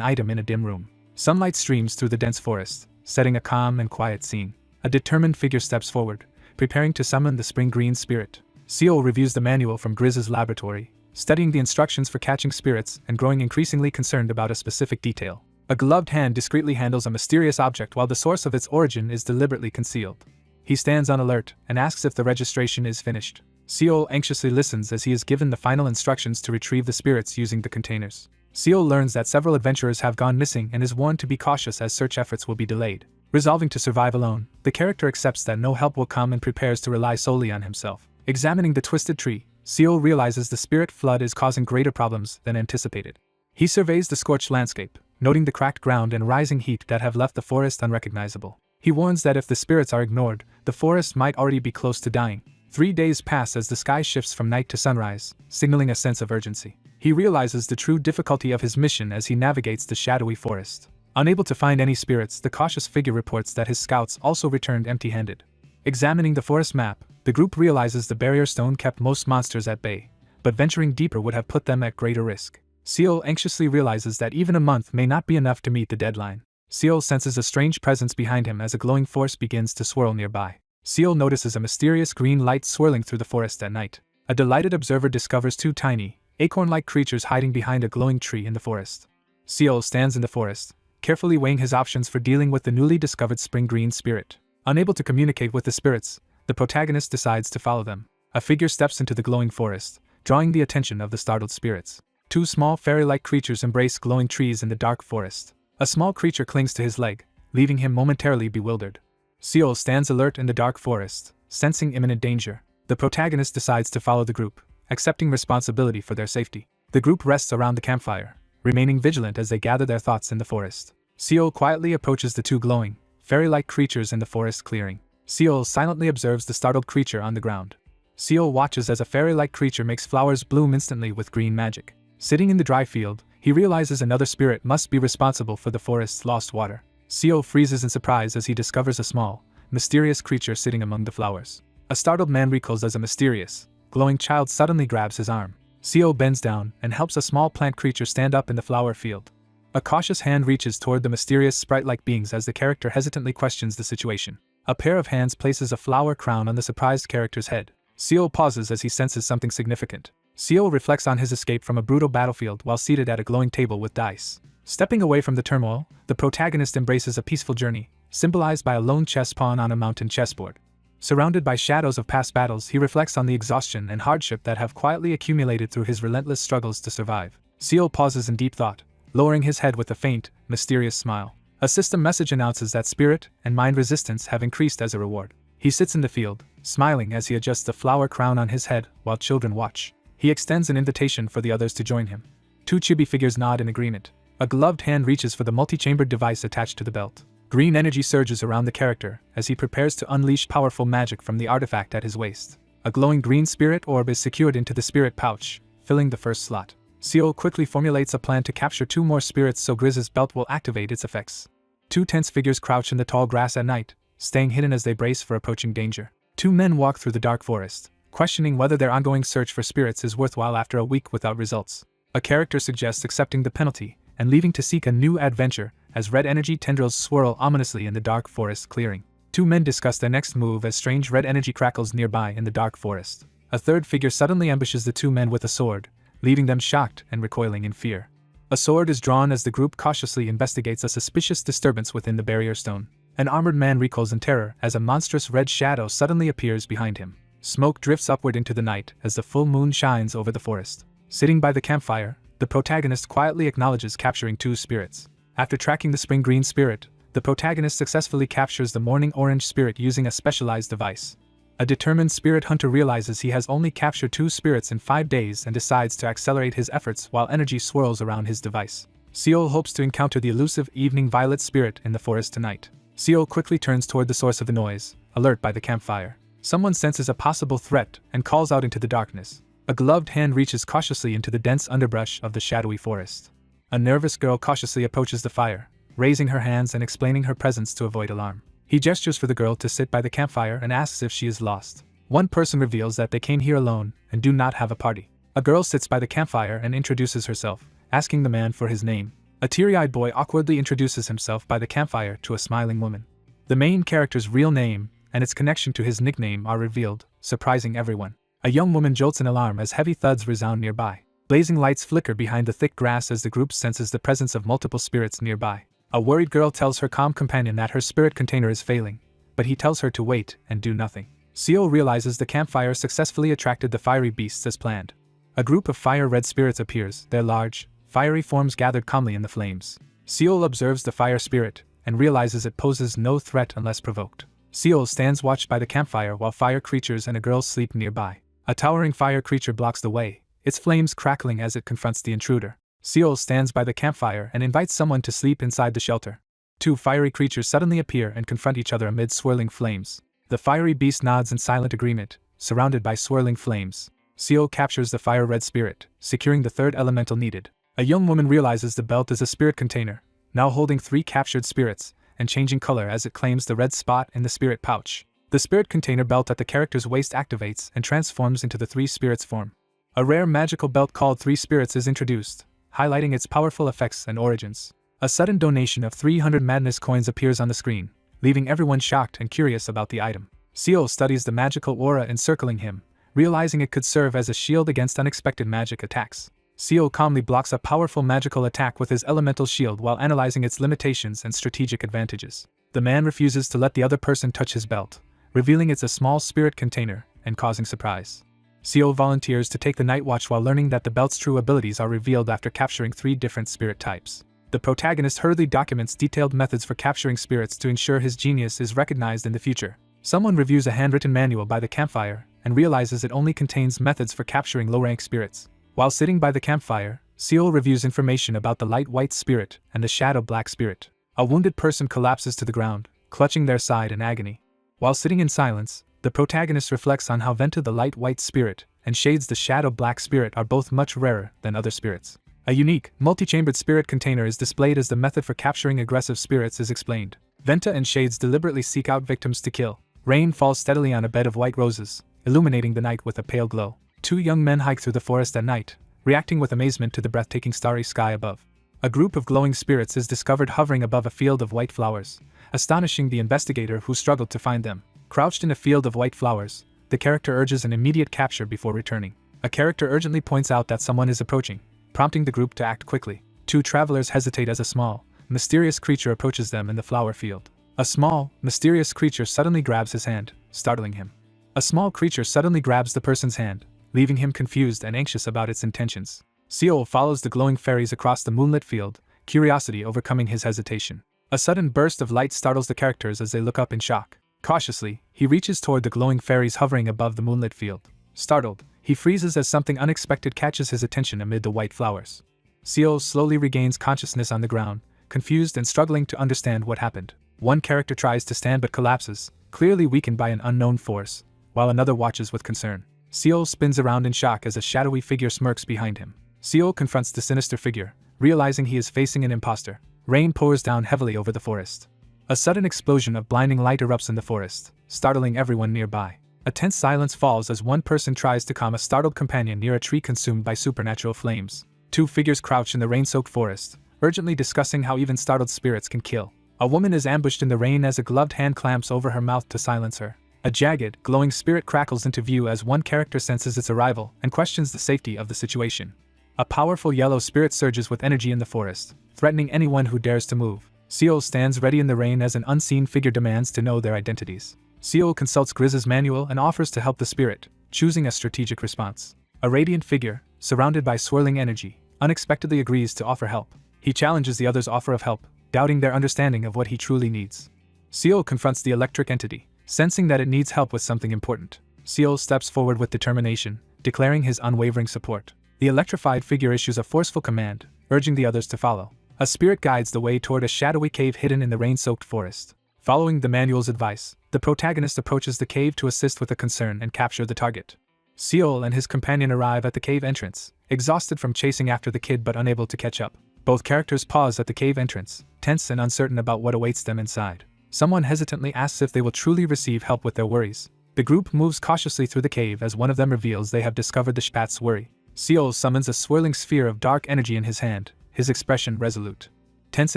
item in a dim room. Sunlight streams through the dense forest, setting a calm and quiet scene. A determined figure steps forward, preparing to summon the spring green spirit. Seol reviews the manual from Grizz's laboratory, studying the instructions for catching spirits and growing increasingly concerned about a specific detail. A gloved hand discreetly handles a mysterious object while the source of its origin is deliberately concealed. He stands on alert and asks if the registration is finished. Seol anxiously listens as he is given the final instructions to retrieve the spirits using the containers. Seol learns that several adventurers have gone missing and is warned to be cautious as search efforts will be delayed. Resolving to survive alone, the character accepts that no help will come and prepares to rely solely on himself. Examining the twisted tree, Seol realizes the spirit flood is causing greater problems than anticipated. He surveys the scorched landscape, noting the cracked ground and rising heat that have left the forest unrecognizable. He warns that if the spirits are ignored, the forest might already be close to dying. 3 days pass as the sky shifts from night to sunrise, signaling a sense of urgency. He realizes the true difficulty of his mission as he navigates the shadowy forest. Unable to find any spirits, the cautious figure reports that his scouts also returned empty-handed. Examining the forest map, the group realizes the barrier stone kept most monsters at bay, but venturing deeper would have put them at greater risk. Seol anxiously realizes that even a month may not be enough to meet the deadline. Seol senses a strange presence behind him as a glowing force begins to swirl nearby. Seol notices a mysterious green light swirling through the forest at night. A delighted observer discovers 2 tiny, acorn-like creatures hiding behind a glowing tree in the forest. Seol stands in the forest, carefully weighing his options for dealing with the newly discovered spring green spirit. Unable to communicate with the spirits, the protagonist decides to follow them. A figure steps into the glowing forest, drawing the attention of the startled spirits. 2 small fairy-like creatures embrace glowing trees in the dark forest. A small creature clings to his leg, leaving him momentarily bewildered. Seol stands alert in the dark forest, sensing imminent danger. The protagonist decides to follow the group, accepting responsibility for their safety. The group rests around the campfire, remaining vigilant as they gather their thoughts in the forest. Seol quietly approaches the 2 glowing, fairy-like creatures in the forest clearing. Seol silently observes the startled creature on the ground. Seol watches as a fairy-like creature makes flowers bloom instantly with green magic. Sitting in the dry field, he realizes another spirit must be responsible for the forest's lost water. Seo freezes in surprise as he discovers a small, mysterious creature sitting among the flowers. A startled man recoils as a mysterious, glowing child suddenly grabs his arm. Seo bends down and helps a small plant creature stand up in the flower field. A cautious hand reaches toward the mysterious sprite-like beings as the character hesitantly questions the situation. A pair of hands places a flower crown on the surprised character's head. Seo pauses as he senses something significant. Seo reflects on his escape from a brutal battlefield while seated at a glowing table with dice. Stepping away from the turmoil, the protagonist embraces a peaceful journey, symbolized by a lone chess pawn on a mountain chessboard. Surrounded by shadows of past battles, he reflects on the exhaustion and hardship that have quietly accumulated through his relentless struggles to survive. Seo pauses in deep thought, lowering his head with a faint, mysterious smile. A system message announces that spirit and mind resistance have increased as a reward. He sits in the field, smiling as he adjusts the flower crown on his head while children watch. He extends an invitation for the others to join him. Two chibi figures nod in agreement. A gloved hand reaches for the multi-chambered device attached to the belt. Green energy surges around the character as he prepares to unleash powerful magic from the artifact at his waist. A glowing green spirit orb is secured into the spirit pouch, filling the first slot. Seo quickly formulates a plan to capture 2 more spirits so Grizz's belt will activate its effects. 2 tense figures crouch in the tall grass at night, staying hidden as they brace for approaching danger. 2 men walk through the dark forest, questioning whether their ongoing search for spirits is worthwhile after a week without results. A character suggests accepting the penalty and leaving to seek a new adventure as red energy tendrils swirl ominously in the dark forest clearing. 2 men discuss their next move as strange red energy crackles nearby in the dark forest. A third figure suddenly ambushes the 2 men with a sword, leaving them shocked and recoiling in fear. A sword is drawn as the group cautiously investigates a suspicious disturbance within the barrier stone. An armored man recoils in terror as a monstrous red shadow suddenly appears behind him. Smoke drifts upward into the night as the full moon shines over the forest. Sitting by the campfire, the protagonist quietly acknowledges capturing 2 spirits. After tracking the spring green spirit, the protagonist successfully captures the morning orange spirit using a specialized device. A determined spirit hunter realizes he has only captured 2 spirits in 5 days and decides to accelerate his efforts while energy swirls around his device. Seo hopes to encounter the elusive evening violet spirit in the forest tonight. Seo quickly turns toward the source of the noise, alert by the campfire. Someone senses a possible threat and calls out into the darkness. A gloved hand reaches cautiously into the dense underbrush of the shadowy forest. A nervous girl cautiously approaches the fire, raising her hands and explaining her presence to avoid alarm. He gestures for the girl to sit by the campfire and asks if she is lost. One person reveals that they came here alone and do not have a party. A girl sits by the campfire and introduces herself, asking the man for his name. A teary-eyed boy awkwardly introduces himself by the campfire to a smiling woman. The main character's real name and its connection to his nickname are revealed, surprising everyone. A young woman jolts in alarm as heavy thuds resound nearby. Blazing lights flicker behind the thick grass as the group senses the presence of multiple spirits nearby. A worried girl tells her calm companion that her spirit container is failing, but he tells her to wait and do nothing. Seo realizes the campfire successfully attracted the fiery beasts as planned. A group of fire-red spirits appears, their large, fiery forms gathered calmly in the flames. Seo observes the fire spirit and realizes it poses no threat unless provoked. Seo stands watch by the campfire while fire creatures and a girl sleep nearby. A towering fire creature blocks the way, its flames crackling as it confronts the intruder. Seo stands by the campfire and invites someone to sleep inside the shelter. 2 fiery creatures suddenly appear and confront each other amid swirling flames. The fiery beast nods in silent agreement, surrounded by swirling flames. Seo captures the fire-red spirit, securing the 3rd elemental needed. A young woman realizes the belt is a spirit container, now holding 3 captured spirits, and changing color as it claims the red spot in the spirit pouch. The spirit container belt at the character's waist activates and transforms into the 3 spirits form. A rare magical belt called 3 Spirits is introduced, highlighting its powerful effects and origins. A sudden donation of 300 madness coins appears on the screen, leaving everyone shocked and curious about the item. Seo studies the magical aura encircling him, realizing it could serve as a shield against unexpected magic attacks. Seo calmly blocks a powerful magical attack with his elemental shield while analyzing its limitations and strategic advantages. The man refuses to let the other person touch his belt, revealing it's a small spirit container and causing surprise. Seo volunteers to take the night watch while learning that the belt's true abilities are revealed after capturing 3 different spirit types. The protagonist hurriedly documents detailed methods for capturing spirits to ensure his genius is recognized in the future. Someone reviews a handwritten manual by the campfire and realizes it only contains methods for capturing low-rank spirits. While sitting by the campfire, Seo reviews information about the light white spirit and the shadow black spirit. A wounded person collapses to the ground, clutching their side in agony. While sitting in silence, the protagonist reflects on how Venta the light white spirit and Shades the shadow black spirit are both much rarer than other spirits. A unique, multi-chambered spirit container is displayed as the method for capturing aggressive spirits is explained. Venta and shades deliberately seek out victims to kill. Rain falls steadily on a bed of white roses, illuminating the night with a pale glow. Two young men hike through the forest at night, reacting with amazement to the breathtaking starry sky above. A group of glowing spirits is discovered hovering above a field of white flowers, astonishing the investigator who struggled to find them. Crouched in a field of white flowers, the character urges an immediate capture before returning. A character urgently points out that someone is approaching, prompting the group to act quickly. Two travelers hesitate as a small, mysterious creature approaches them in the flower field. A small, mysterious creature suddenly grabs his hand, startling him. A small creature suddenly grabs the person's hand, leaving him confused and anxious about its intentions. Seol follows the glowing fairies across the moonlit field, curiosity overcoming his hesitation. A sudden burst of light startles the characters as they look up in shock. Cautiously, he reaches toward the glowing fairies hovering above the moonlit field. Startled, he freezes as something unexpected catches his attention amid the white flowers. Seol slowly regains consciousness on the ground, confused and struggling to understand what happened. One character tries to stand but collapses, clearly weakened by an unknown force, while another watches with concern. Seol spins around in shock as a shadowy figure smirks behind him. Seol confronts the sinister figure, realizing he is facing an imposter. Rain pours down heavily over the forest. A sudden explosion of blinding light erupts in the forest, startling everyone nearby. A tense silence falls as one person tries to calm a startled companion near a tree consumed by supernatural flames. Two figures crouch in the rain-soaked forest, urgently discussing how even startled spirits can kill. A woman is ambushed in the rain as a gloved hand clamps over her mouth to silence her. A jagged, glowing spirit crackles into view as one character senses its arrival and questions the safety of the situation. A powerful yellow spirit surges with energy in the forest, threatening anyone who dares to move. Seol stands ready in the rain as an unseen figure demands to know their identities. Seol consults Grizz's manual and offers to help the spirit, choosing a strategic response. A radiant figure, surrounded by swirling energy, unexpectedly agrees to offer help. He challenges the other's offer of help, doubting their understanding of what he truly needs. Seol confronts the electric entity, sensing that it needs help with something important. Seol steps forward with determination, declaring his unwavering support. The electrified figure issues a forceful command, urging the others to follow. A spirit guides the way toward a shadowy cave hidden in the rain-soaked forest. Following the manual's advice, the protagonist approaches the cave to assist with a concern and capture the target. Seol and his companion arrive at the cave entrance, exhausted from chasing after the kid but unable to catch up. Both characters pause at the cave entrance, tense and uncertain about what awaits them inside. Someone hesitantly asks if they will truly receive help with their worries. The group moves cautiously through the cave as one of them reveals they have discovered the Spat's worry. Seol summons a swirling sphere of dark energy in his hand, his expression resolute. Tense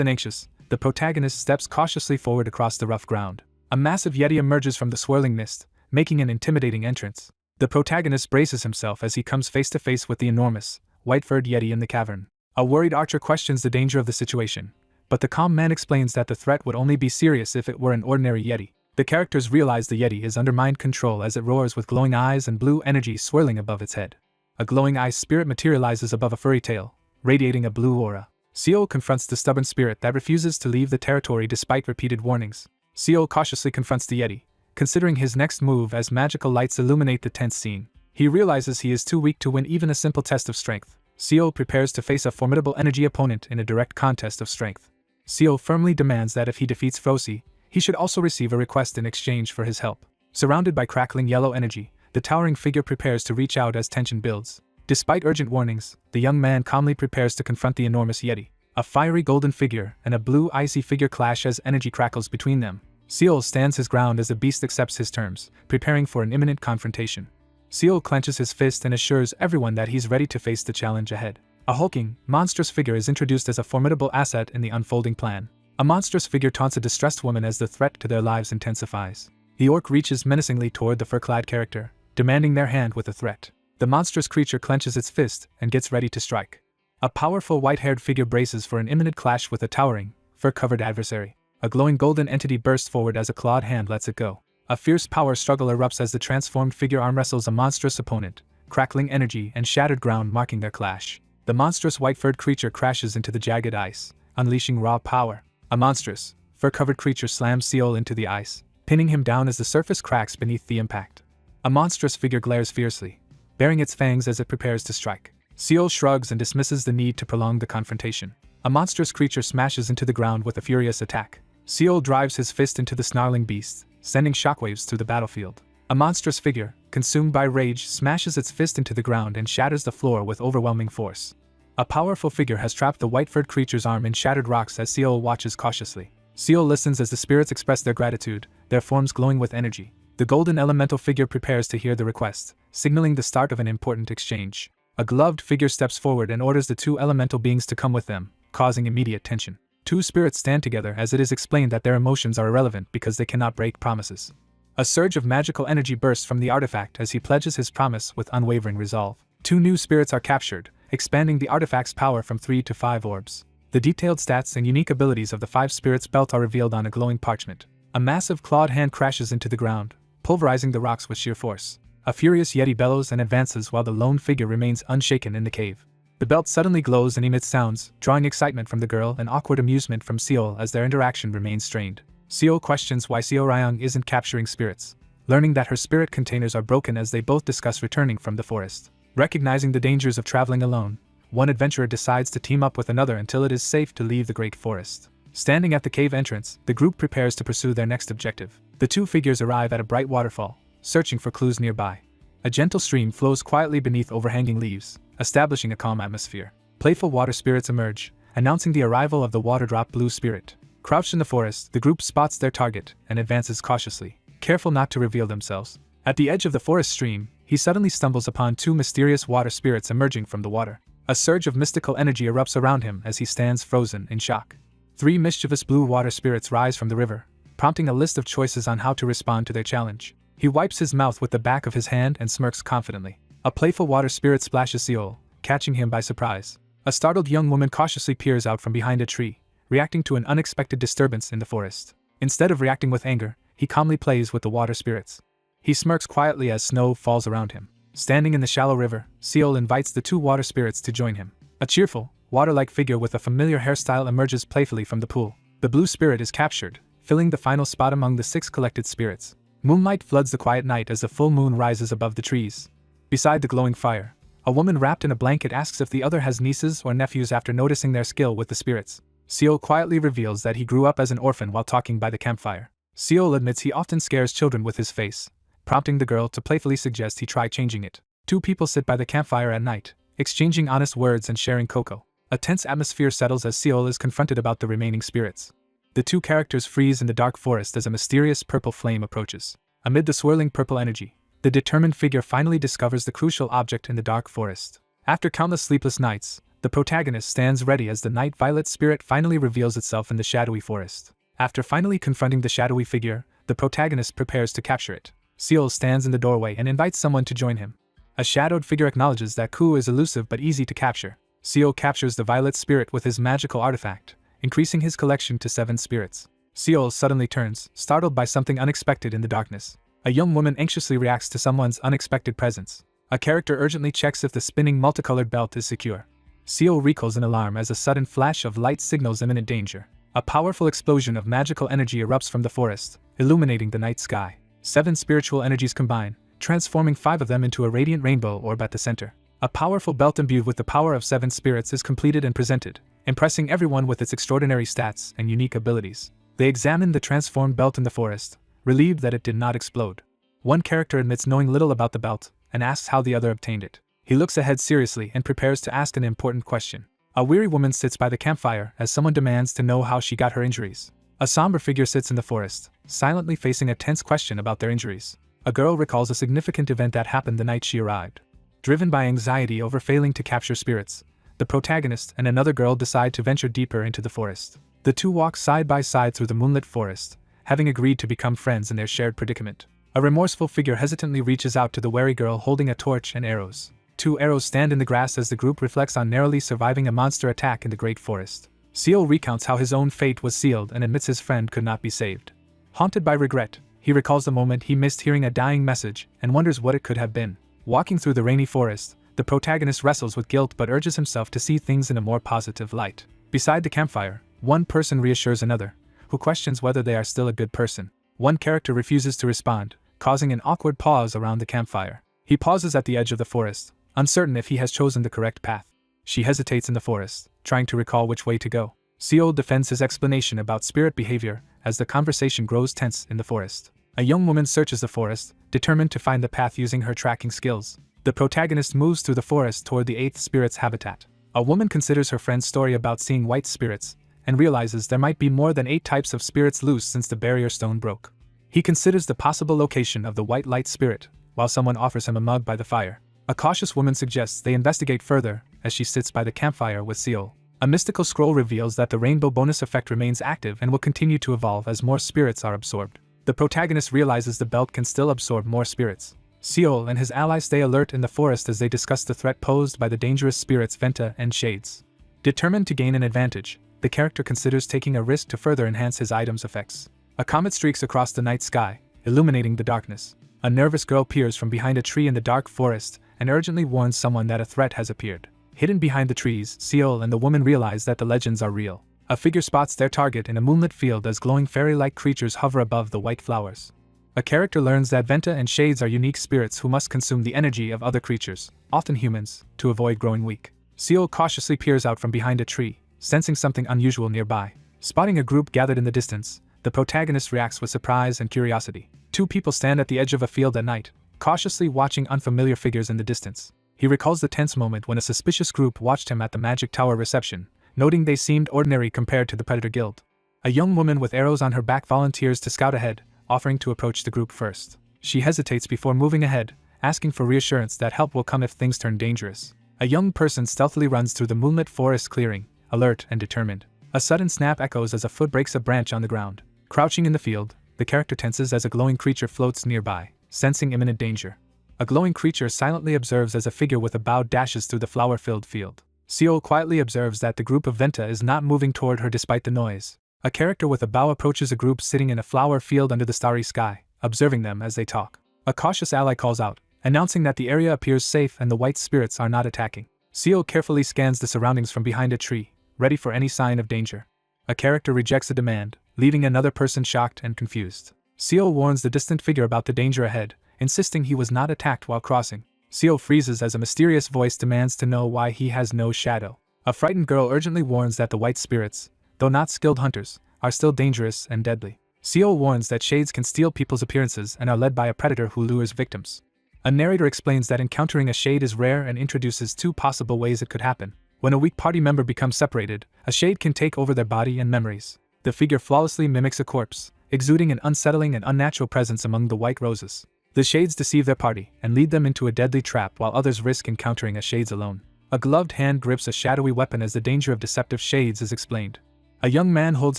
and anxious, the protagonist steps cautiously forward across the rough ground. A massive yeti emerges from the swirling mist, making an intimidating entrance. The protagonist braces himself as he comes face to face with the enormous, white-furred yeti in the cavern. A worried archer questions the danger of the situation, but the calm man explains that the threat would only be serious if it were an ordinary yeti. The characters realize the yeti is under mind control as it roars with glowing eyes and blue energy swirling above its head. A glowing eye spirit materializes above a furry tail, radiating a blue aura. Seol confronts the stubborn spirit that refuses to leave the territory despite repeated warnings. Seol cautiously confronts the yeti, considering his next move as magical lights illuminate the tense scene. He realizes he is too weak to win even a simple test of strength. Seol prepares to face a formidable energy opponent in a direct contest of strength. Seol firmly demands that if he defeats Frosi, he should also receive a request in exchange for his help. Surrounded by crackling yellow energy, the towering figure prepares to reach out as tension builds. Despite urgent warnings, the young man calmly prepares to confront the enormous yeti. A fiery golden figure and a blue icy figure clash as energy crackles between them. Seol stands his ground as the beast accepts his terms, preparing for an imminent confrontation. Seol clenches his fist and assures everyone that he's ready to face the challenge ahead. A hulking, monstrous figure is introduced as a formidable asset in the unfolding plan. A monstrous figure taunts a distressed woman as the threat to their lives intensifies. The orc reaches menacingly toward the fur-clad character, demanding their hand with a threat. The monstrous creature clenches its fist and gets ready to strike. A powerful white-haired figure braces for an imminent clash with a towering, fur-covered adversary. A glowing golden entity bursts forward as a clawed hand lets it go. A fierce power struggle erupts as the transformed figure arm wrestles a monstrous opponent, crackling energy and shattered ground marking their clash. The monstrous white-furred creature crashes into the jagged ice, unleashing raw power. A monstrous, fur-covered creature slams Seol into the ice, pinning him down as the surface cracks beneath the impact. A monstrous figure glares fiercely, baring its fangs as it prepares to strike. Seol shrugs and dismisses the need to prolong the confrontation. A monstrous creature smashes into the ground with a furious attack. Seol drives his fist into the snarling beast, sending shockwaves through the battlefield. A monstrous figure, consumed by rage, smashes its fist into the ground and shatters the floor with overwhelming force. A powerful figure has trapped the white-furred creature's arm in shattered rocks as Seol watches cautiously. Seol listens as the spirits express their gratitude, their forms glowing with energy. The golden elemental figure prepares to hear the request, signaling the start of an important exchange. A gloved figure steps forward and orders the two elemental beings to come with them, causing immediate tension. Two spirits stand together as it is explained that their emotions are irrelevant because they cannot break promises. A surge of magical energy bursts from the artifact as he pledges his promise with unwavering resolve. Two new spirits are captured, expanding the artifact's power from 3 to 5 orbs. The detailed stats and unique abilities of the 5 spirits' belt are revealed on a glowing parchment. A massive clawed hand crashes into the ground, pulverizing the rocks with sheer force. A furious yeti bellows and advances while the lone figure remains unshaken in the cave. The belt suddenly glows and emits sounds, drawing excitement from the girl and awkward amusement from Seol as their interaction remains strained. Seol questions why Seo Ryung isn't capturing spirits, learning that her spirit containers are broken as they both discuss returning from the forest. Recognizing the dangers of traveling alone, one adventurer decides to team up with another until it is safe to leave the great forest. Standing at the cave entrance, the group prepares to pursue their next objective. The two figures arrive at a bright waterfall, searching for clues nearby. A gentle stream flows quietly beneath overhanging leaves, establishing a calm atmosphere. Playful water spirits emerge, announcing the arrival of the water-drop blue spirit. Crouched in the forest, the group spots their target and advances cautiously, careful not to reveal themselves. At the edge of the forest stream, he suddenly stumbles upon two mysterious water spirits emerging from the water. A surge of mystical energy erupts around him as he stands frozen in shock. 3 mischievous blue water spirits rise from the river, prompting a list of choices on how to respond to their challenge. He wipes his mouth with the back of his hand and smirks confidently. A playful water spirit splashes Seol, catching him by surprise. A startled young woman cautiously peers out from behind a tree, reacting to an unexpected disturbance in the forest. Instead of reacting with anger, he calmly plays with the water spirits. He smirks quietly as snow falls around him. Standing in the shallow river, Seol invites the 2 water spirits to join him. A cheerful, water-like figure with a familiar hairstyle emerges playfully from the pool. The blue spirit is captured, filling the final spot among the 6 collected spirits. Moonlight floods the quiet night as the full moon rises above the trees. Beside the glowing fire, a woman wrapped in a blanket asks if the other has nieces or nephews after noticing their skill with the spirits. Seol quietly reveals that he grew up as an orphan while talking by the campfire. Seol admits he often scares children with his face, prompting the girl to playfully suggest he try changing it. 2 people sit by the campfire at night, exchanging honest words and sharing cocoa. A tense atmosphere settles as Seol is confronted about the remaining spirits. The 2 characters freeze in the dark forest as a mysterious purple flame approaches. Amid the swirling purple energy, the determined figure finally discovers the crucial object in the dark forest. After countless sleepless nights, the protagonist stands ready as the night violet spirit finally reveals itself in the shadowy forest. After finally confronting the shadowy figure, the protagonist prepares to capture it. Seol stands in the doorway and invites someone to join him. A shadowed figure acknowledges that Ku is elusive but easy to capture. Seol captures the violet spirit with his magical artifact, increasing his collection to 7 spirits. Seol suddenly turns, startled by something unexpected in the darkness. A young woman anxiously reacts to someone's unexpected presence. A character urgently checks if the spinning multicolored belt is secure. Seol recoils in alarm as a sudden flash of light signals imminent danger. A powerful explosion of magical energy erupts from the forest, illuminating the night sky. 7 spiritual energies combine, transforming 5 of them into a radiant rainbow orb at the center. A powerful belt imbued with the power of 7 spirits is completed and presented, impressing everyone with its extraordinary stats and unique abilities. They examine the transformed belt in the forest, relieved that it did not explode. One character admits knowing little about the belt, and asks how the other obtained it. He looks ahead seriously and prepares to ask an important question. A weary woman sits by the campfire as someone demands to know how she got her injuries. A somber figure sits in the forest, silently facing a tense question about their injuries. A girl recalls a significant event that happened the night she arrived. Driven by anxiety over failing to capture spirits, the protagonist and another girl decide to venture deeper into the forest. The 2 walk side by side through the moonlit forest, having agreed to become friends in their shared predicament. A remorseful figure hesitantly reaches out to the wary girl holding a torch and arrows. 2 arrows stand in the grass as the group reflects on narrowly surviving a monster attack in the great forest. Seol recounts how his own fate was sealed and admits his friend could not be saved. Haunted by regret, he recalls the moment he missed hearing a dying message and wonders what it could have been. Walking through the rainy forest, the protagonist wrestles with guilt but urges himself to see things in a more positive light. Beside the campfire, one person reassures another, who questions whether they are still a good person. One character refuses to respond, causing an awkward pause around the campfire. He pauses at the edge of the forest, uncertain if he has chosen the correct path. She hesitates in the forest, trying to recall which way to go. Seol defends his explanation about spirit behavior as the conversation grows tense in the forest. A young woman searches the forest, determined to find the path using her tracking skills. The protagonist moves through the forest toward the 8th spirit's habitat. A woman considers her friend's story about seeing white spirits, and realizes there might be more than 8 types of spirits loose since the barrier stone broke. He considers the possible location of the white light spirit, while someone offers him a mug by the fire. A cautious woman suggests they investigate further, as she sits by the campfire with Seol. A mystical scroll reveals that the rainbow bonus effect remains active and will continue to evolve as more spirits are absorbed. The protagonist realizes the belt can still absorb more spirits. Seol and his allies stay alert in the forest as they discuss the threat posed by the dangerous spirits Venta and Shades. Determined to gain an advantage, the character considers taking a risk to further enhance his item's effects. A comet streaks across the night sky, illuminating the darkness. A nervous girl peers from behind a tree in the dark forest and urgently warns someone that a threat has appeared. Hidden behind the trees, Seol and the woman realize that the legends are real. A figure spots their target in a moonlit field as glowing fairy-like creatures hover above the white flowers. A character learns that Venta and Shades are unique spirits who must consume the energy of other creatures, often humans, to avoid growing weak. Seol cautiously peers out from behind a tree, sensing something unusual nearby. Spotting a group gathered in the distance, the protagonist reacts with surprise and curiosity. 2 people stand at the edge of a field at night, cautiously watching unfamiliar figures in the distance. He recalls the tense moment when a suspicious group watched him at the Magic Tower reception, noting they seemed ordinary compared to the Predator Guild. A young woman with arrows on her back volunteers to scout ahead, offering to approach the group first. She hesitates before moving ahead, asking for reassurance that help will come if things turn dangerous. A young person stealthily runs through the moonlit forest clearing, alert and determined. A sudden snap echoes as a foot breaks a branch on the ground. Crouching in the field, the character tenses as a glowing creature floats nearby, sensing imminent danger. A glowing creature silently observes as a figure with a bow dashes through the flower-filled field. Seol quietly observes that the group of Venta is not moving toward her despite the noise. A character with a bow approaches a group sitting in a flower field under the starry sky, observing them as they talk. A cautious ally calls out, announcing that the area appears safe and the white spirits are not attacking. Seol carefully scans the surroundings from behind a tree, ready for any sign of danger. A character rejects the demand, leaving another person shocked and confused. Seol warns the distant figure about the danger ahead, insisting he was not attacked while crossing. Seol freezes as a mysterious voice demands to know why he has no shadow. A frightened girl urgently warns that the white spirits, though not skilled hunters, are still dangerous and deadly. Seol warns that Shades can steal people's appearances and are led by a predator who lures victims. A narrator explains that encountering a shade is rare and introduces 2 possible ways it could happen. When a weak party member becomes separated, a shade can take over their body and memories. The figure flawlessly mimics a corpse, exuding an unsettling and unnatural presence among the white roses. The Shades deceive their party and lead them into a deadly trap while others risk encountering a Shades alone. A gloved hand grips a shadowy weapon as the danger of deceptive Shades is explained. A young man holds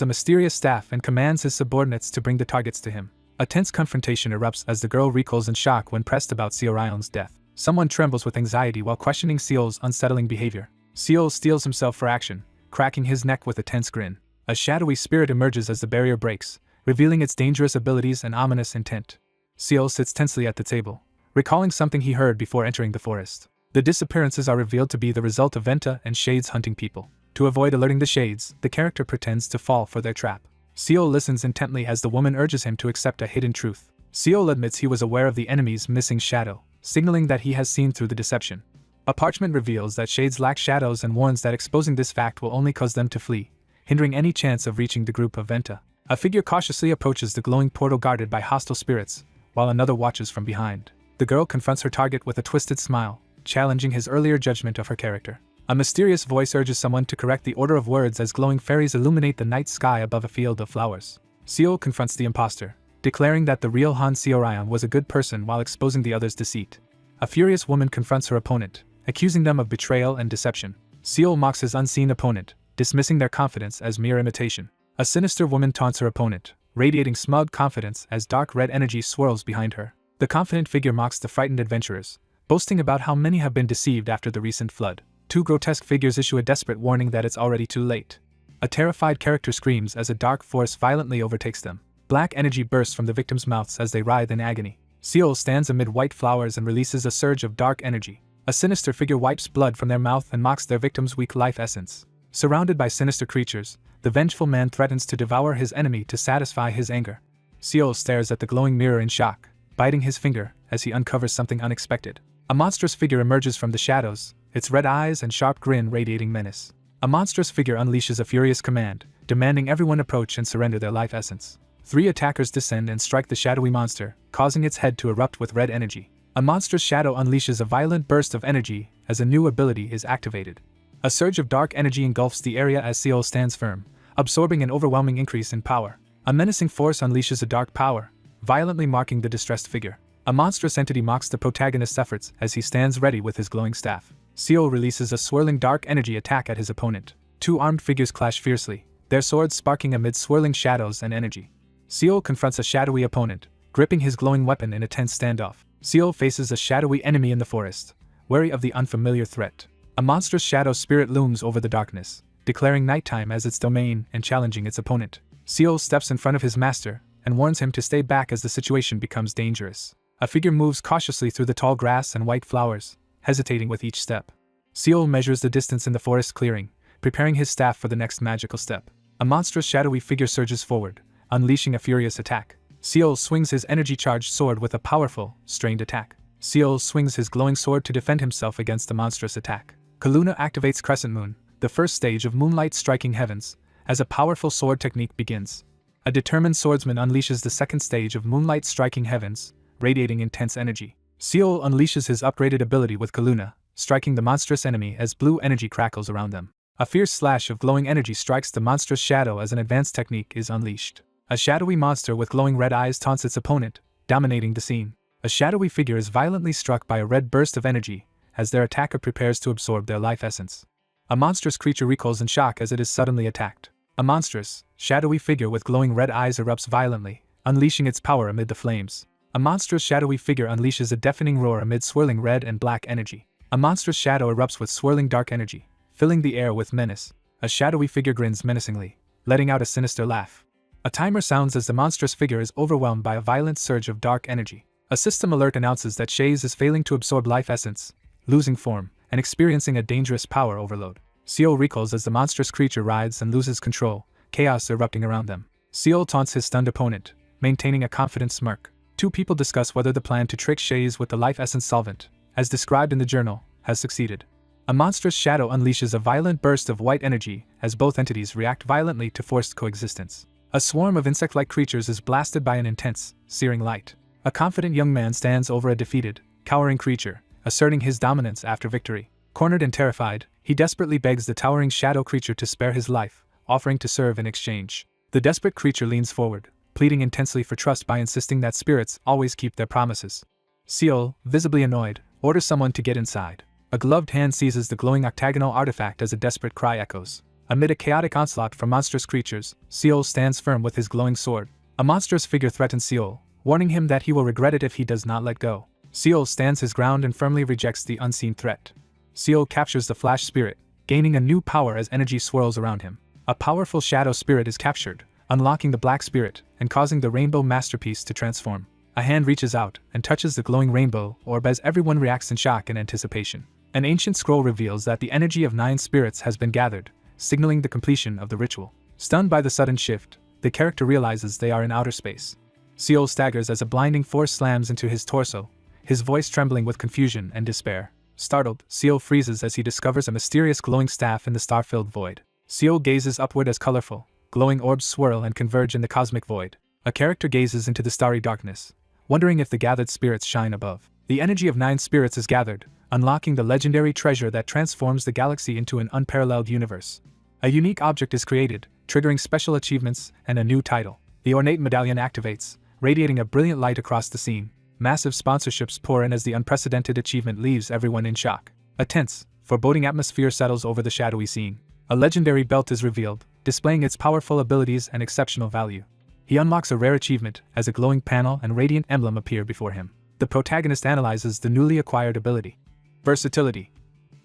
a mysterious staff and commands his subordinates to bring the targets to him. A tense confrontation erupts as the girl recoils in shock when pressed about Seorion's death. Someone trembles with anxiety while questioning Seol's unsettling behavior. Seol steels himself for action, cracking his neck with a tense grin. A shadowy spirit emerges as the barrier breaks, revealing its dangerous abilities and ominous intent. Seol sits tensely at the table, recalling something he heard before entering the forest. The disappearances are revealed to be the result of Venta and Shades hunting people. To avoid alerting the Shades, the character pretends to fall for their trap. Seol listens intently as the woman urges him to accept a hidden truth. Seol admits he was aware of the enemy's missing shadow, signaling that he has seen through the deception. A parchment reveals that Shades lack shadows and warns that exposing this fact will only cause them to flee, hindering any chance of reaching the group of Venta. A figure cautiously approaches the glowing portal guarded by hostile spirits, while another watches from behind. The girl confronts her target with a twisted smile, challenging his earlier judgment of her character. A mysterious voice urges someone to correct the order of words as glowing fairies illuminate the night sky above a field of flowers. Seol confronts the imposter, declaring that the real Han Seorion was a good person while exposing the other's deceit. A furious woman confronts her opponent, accusing them of betrayal and deception. Seol mocks his unseen opponent, dismissing their confidence as mere imitation. A sinister woman taunts her opponent, radiating smug confidence as dark red energy swirls behind her. The confident figure mocks the frightened adventurers, boasting about how many have been deceived after the recent flood. 2 grotesque figures issue a desperate warning that it's already too late. A terrified character screams as a dark force violently overtakes them. Black energy bursts from the victims' mouths as they writhe in agony. Seol stands amid white flowers and releases a surge of dark energy. A sinister figure wipes blood from their mouth and mocks their victims' weak life essence. Surrounded by sinister creatures, the vengeful man threatens to devour his enemy to satisfy his anger. Seol stares at the glowing mirror in shock, biting his finger as he uncovers something unexpected. A monstrous figure emerges from the shadows, its red eyes and sharp grin radiating menace. A monstrous figure unleashes a furious command, demanding everyone approach and surrender their life essence. 3 attackers descend and strike the shadowy monster, causing its head to erupt with red energy. A monstrous shadow unleashes a violent burst of energy as a new ability is activated. A surge of dark energy engulfs the area as Seol stands firm, absorbing an overwhelming increase in power. A menacing force unleashes a dark power, violently marking the distressed figure. A monstrous entity mocks the protagonist's efforts as he stands ready with his glowing staff. Seol releases a swirling dark energy attack at his opponent. Two armed figures clash fiercely, their swords sparking amid swirling shadows and energy. Seol confronts a shadowy opponent, gripping his glowing weapon in a tense standoff. Seol faces a shadowy enemy in the forest, wary of the unfamiliar threat. A monstrous shadow spirit looms over the darkness, declaring nighttime as its domain and challenging its opponent. Seol steps in front of his master and warns him to stay back as the situation becomes dangerous. A figure moves cautiously through the tall grass and white flowers, hesitating with each step. Seol measures the distance in the forest clearing, preparing his staff for the next magical step. A monstrous shadowy figure surges forward, unleashing a furious attack. Seol swings his energy-charged sword with a powerful, strained attack. Seol swings his glowing sword to defend himself against the monstrous attack. Kaluna activates Crescent Moon, the first stage of moonlight striking heavens, as a powerful sword technique begins. A determined swordsman unleashes the second stage of moonlight striking heavens, radiating intense energy. Seol unleashes his upgraded ability with Kaluna, striking the monstrous enemy as blue energy crackles around them. A fierce slash of glowing energy strikes the monstrous shadow as an advanced technique is unleashed. A shadowy monster with glowing red eyes taunts its opponent, dominating the scene. A shadowy figure is violently struck by a red burst of energy as their attacker prepares to absorb their life essence. A monstrous creature recoils in shock as it is suddenly attacked. A monstrous, shadowy figure with glowing red eyes erupts violently, unleashing its power amid the flames. A monstrous shadowy figure unleashes a deafening roar amid swirling red and black energy. A monstrous shadow erupts with swirling dark energy, filling the air with menace. A shadowy figure grins menacingly, letting out a sinister laugh. A timer sounds as the monstrous figure is overwhelmed by a violent surge of dark energy. A system alert announces that Shaze is failing to absorb life essence, losing form, and experiencing a dangerous power overload. Seol recoils as the monstrous creature writhes and loses control, chaos erupting around them. Seol taunts his stunned opponent, maintaining a confident smirk. Two people discuss whether the plan to trick Shaze with the life essence solvent, as described in the journal, has succeeded. A monstrous shadow unleashes a violent burst of white energy as both entities react violently to forced coexistence. A swarm of insect-like creatures is blasted by an intense, searing light. A confident young man stands over a defeated, cowering creature, asserting his dominance after victory. Cornered and terrified, he desperately begs the towering shadow creature to spare his life, offering to serve in exchange. The desperate creature leans forward, pleading intensely for trust by insisting that spirits always keep their promises. Seol, visibly annoyed, orders someone to get inside. A gloved hand seizes the glowing octagonal artifact as a desperate cry echoes. Amid a chaotic onslaught from monstrous creatures, Seol stands firm with his glowing sword. A monstrous figure threatens Seol, warning him that he will regret it if he does not let go. Seol stands his ground and firmly rejects the unseen threat. Seol captures the flash spirit, gaining a new power as energy swirls around him. A powerful shadow spirit is captured, unlocking the black spirit and causing the rainbow masterpiece to transform. A hand reaches out and touches the glowing rainbow orb as everyone reacts in shock and anticipation. An ancient scroll reveals that the energy of 9 spirits has been gathered, signaling the completion of the ritual. Stunned by the sudden shift, the character realizes they are in outer space. Seol staggers as a blinding force slams into his torso, his voice trembling with confusion and despair. Startled, Seol freezes as he discovers a mysterious glowing staff in the star-filled void. Seol gazes upward as colorful, glowing orbs swirl and converge in the cosmic void. A character gazes into the starry darkness, wondering if the gathered spirits shine above. The energy of 9 spirits is gathered, unlocking the legendary treasure that transforms the galaxy into an unparalleled universe. A unique object is created, triggering special achievements and a new title. The ornate medallion activates, radiating a brilliant light across the scene. Massive sponsorships pour in as the unprecedented achievement leaves everyone in shock. A tense, foreboding atmosphere settles over the shadowy scene. A legendary belt is revealed, displaying its powerful abilities and exceptional value. He unlocks a rare achievement as a glowing panel and radiant emblem appear before him. The protagonist analyzes the newly acquired ability. Versatility.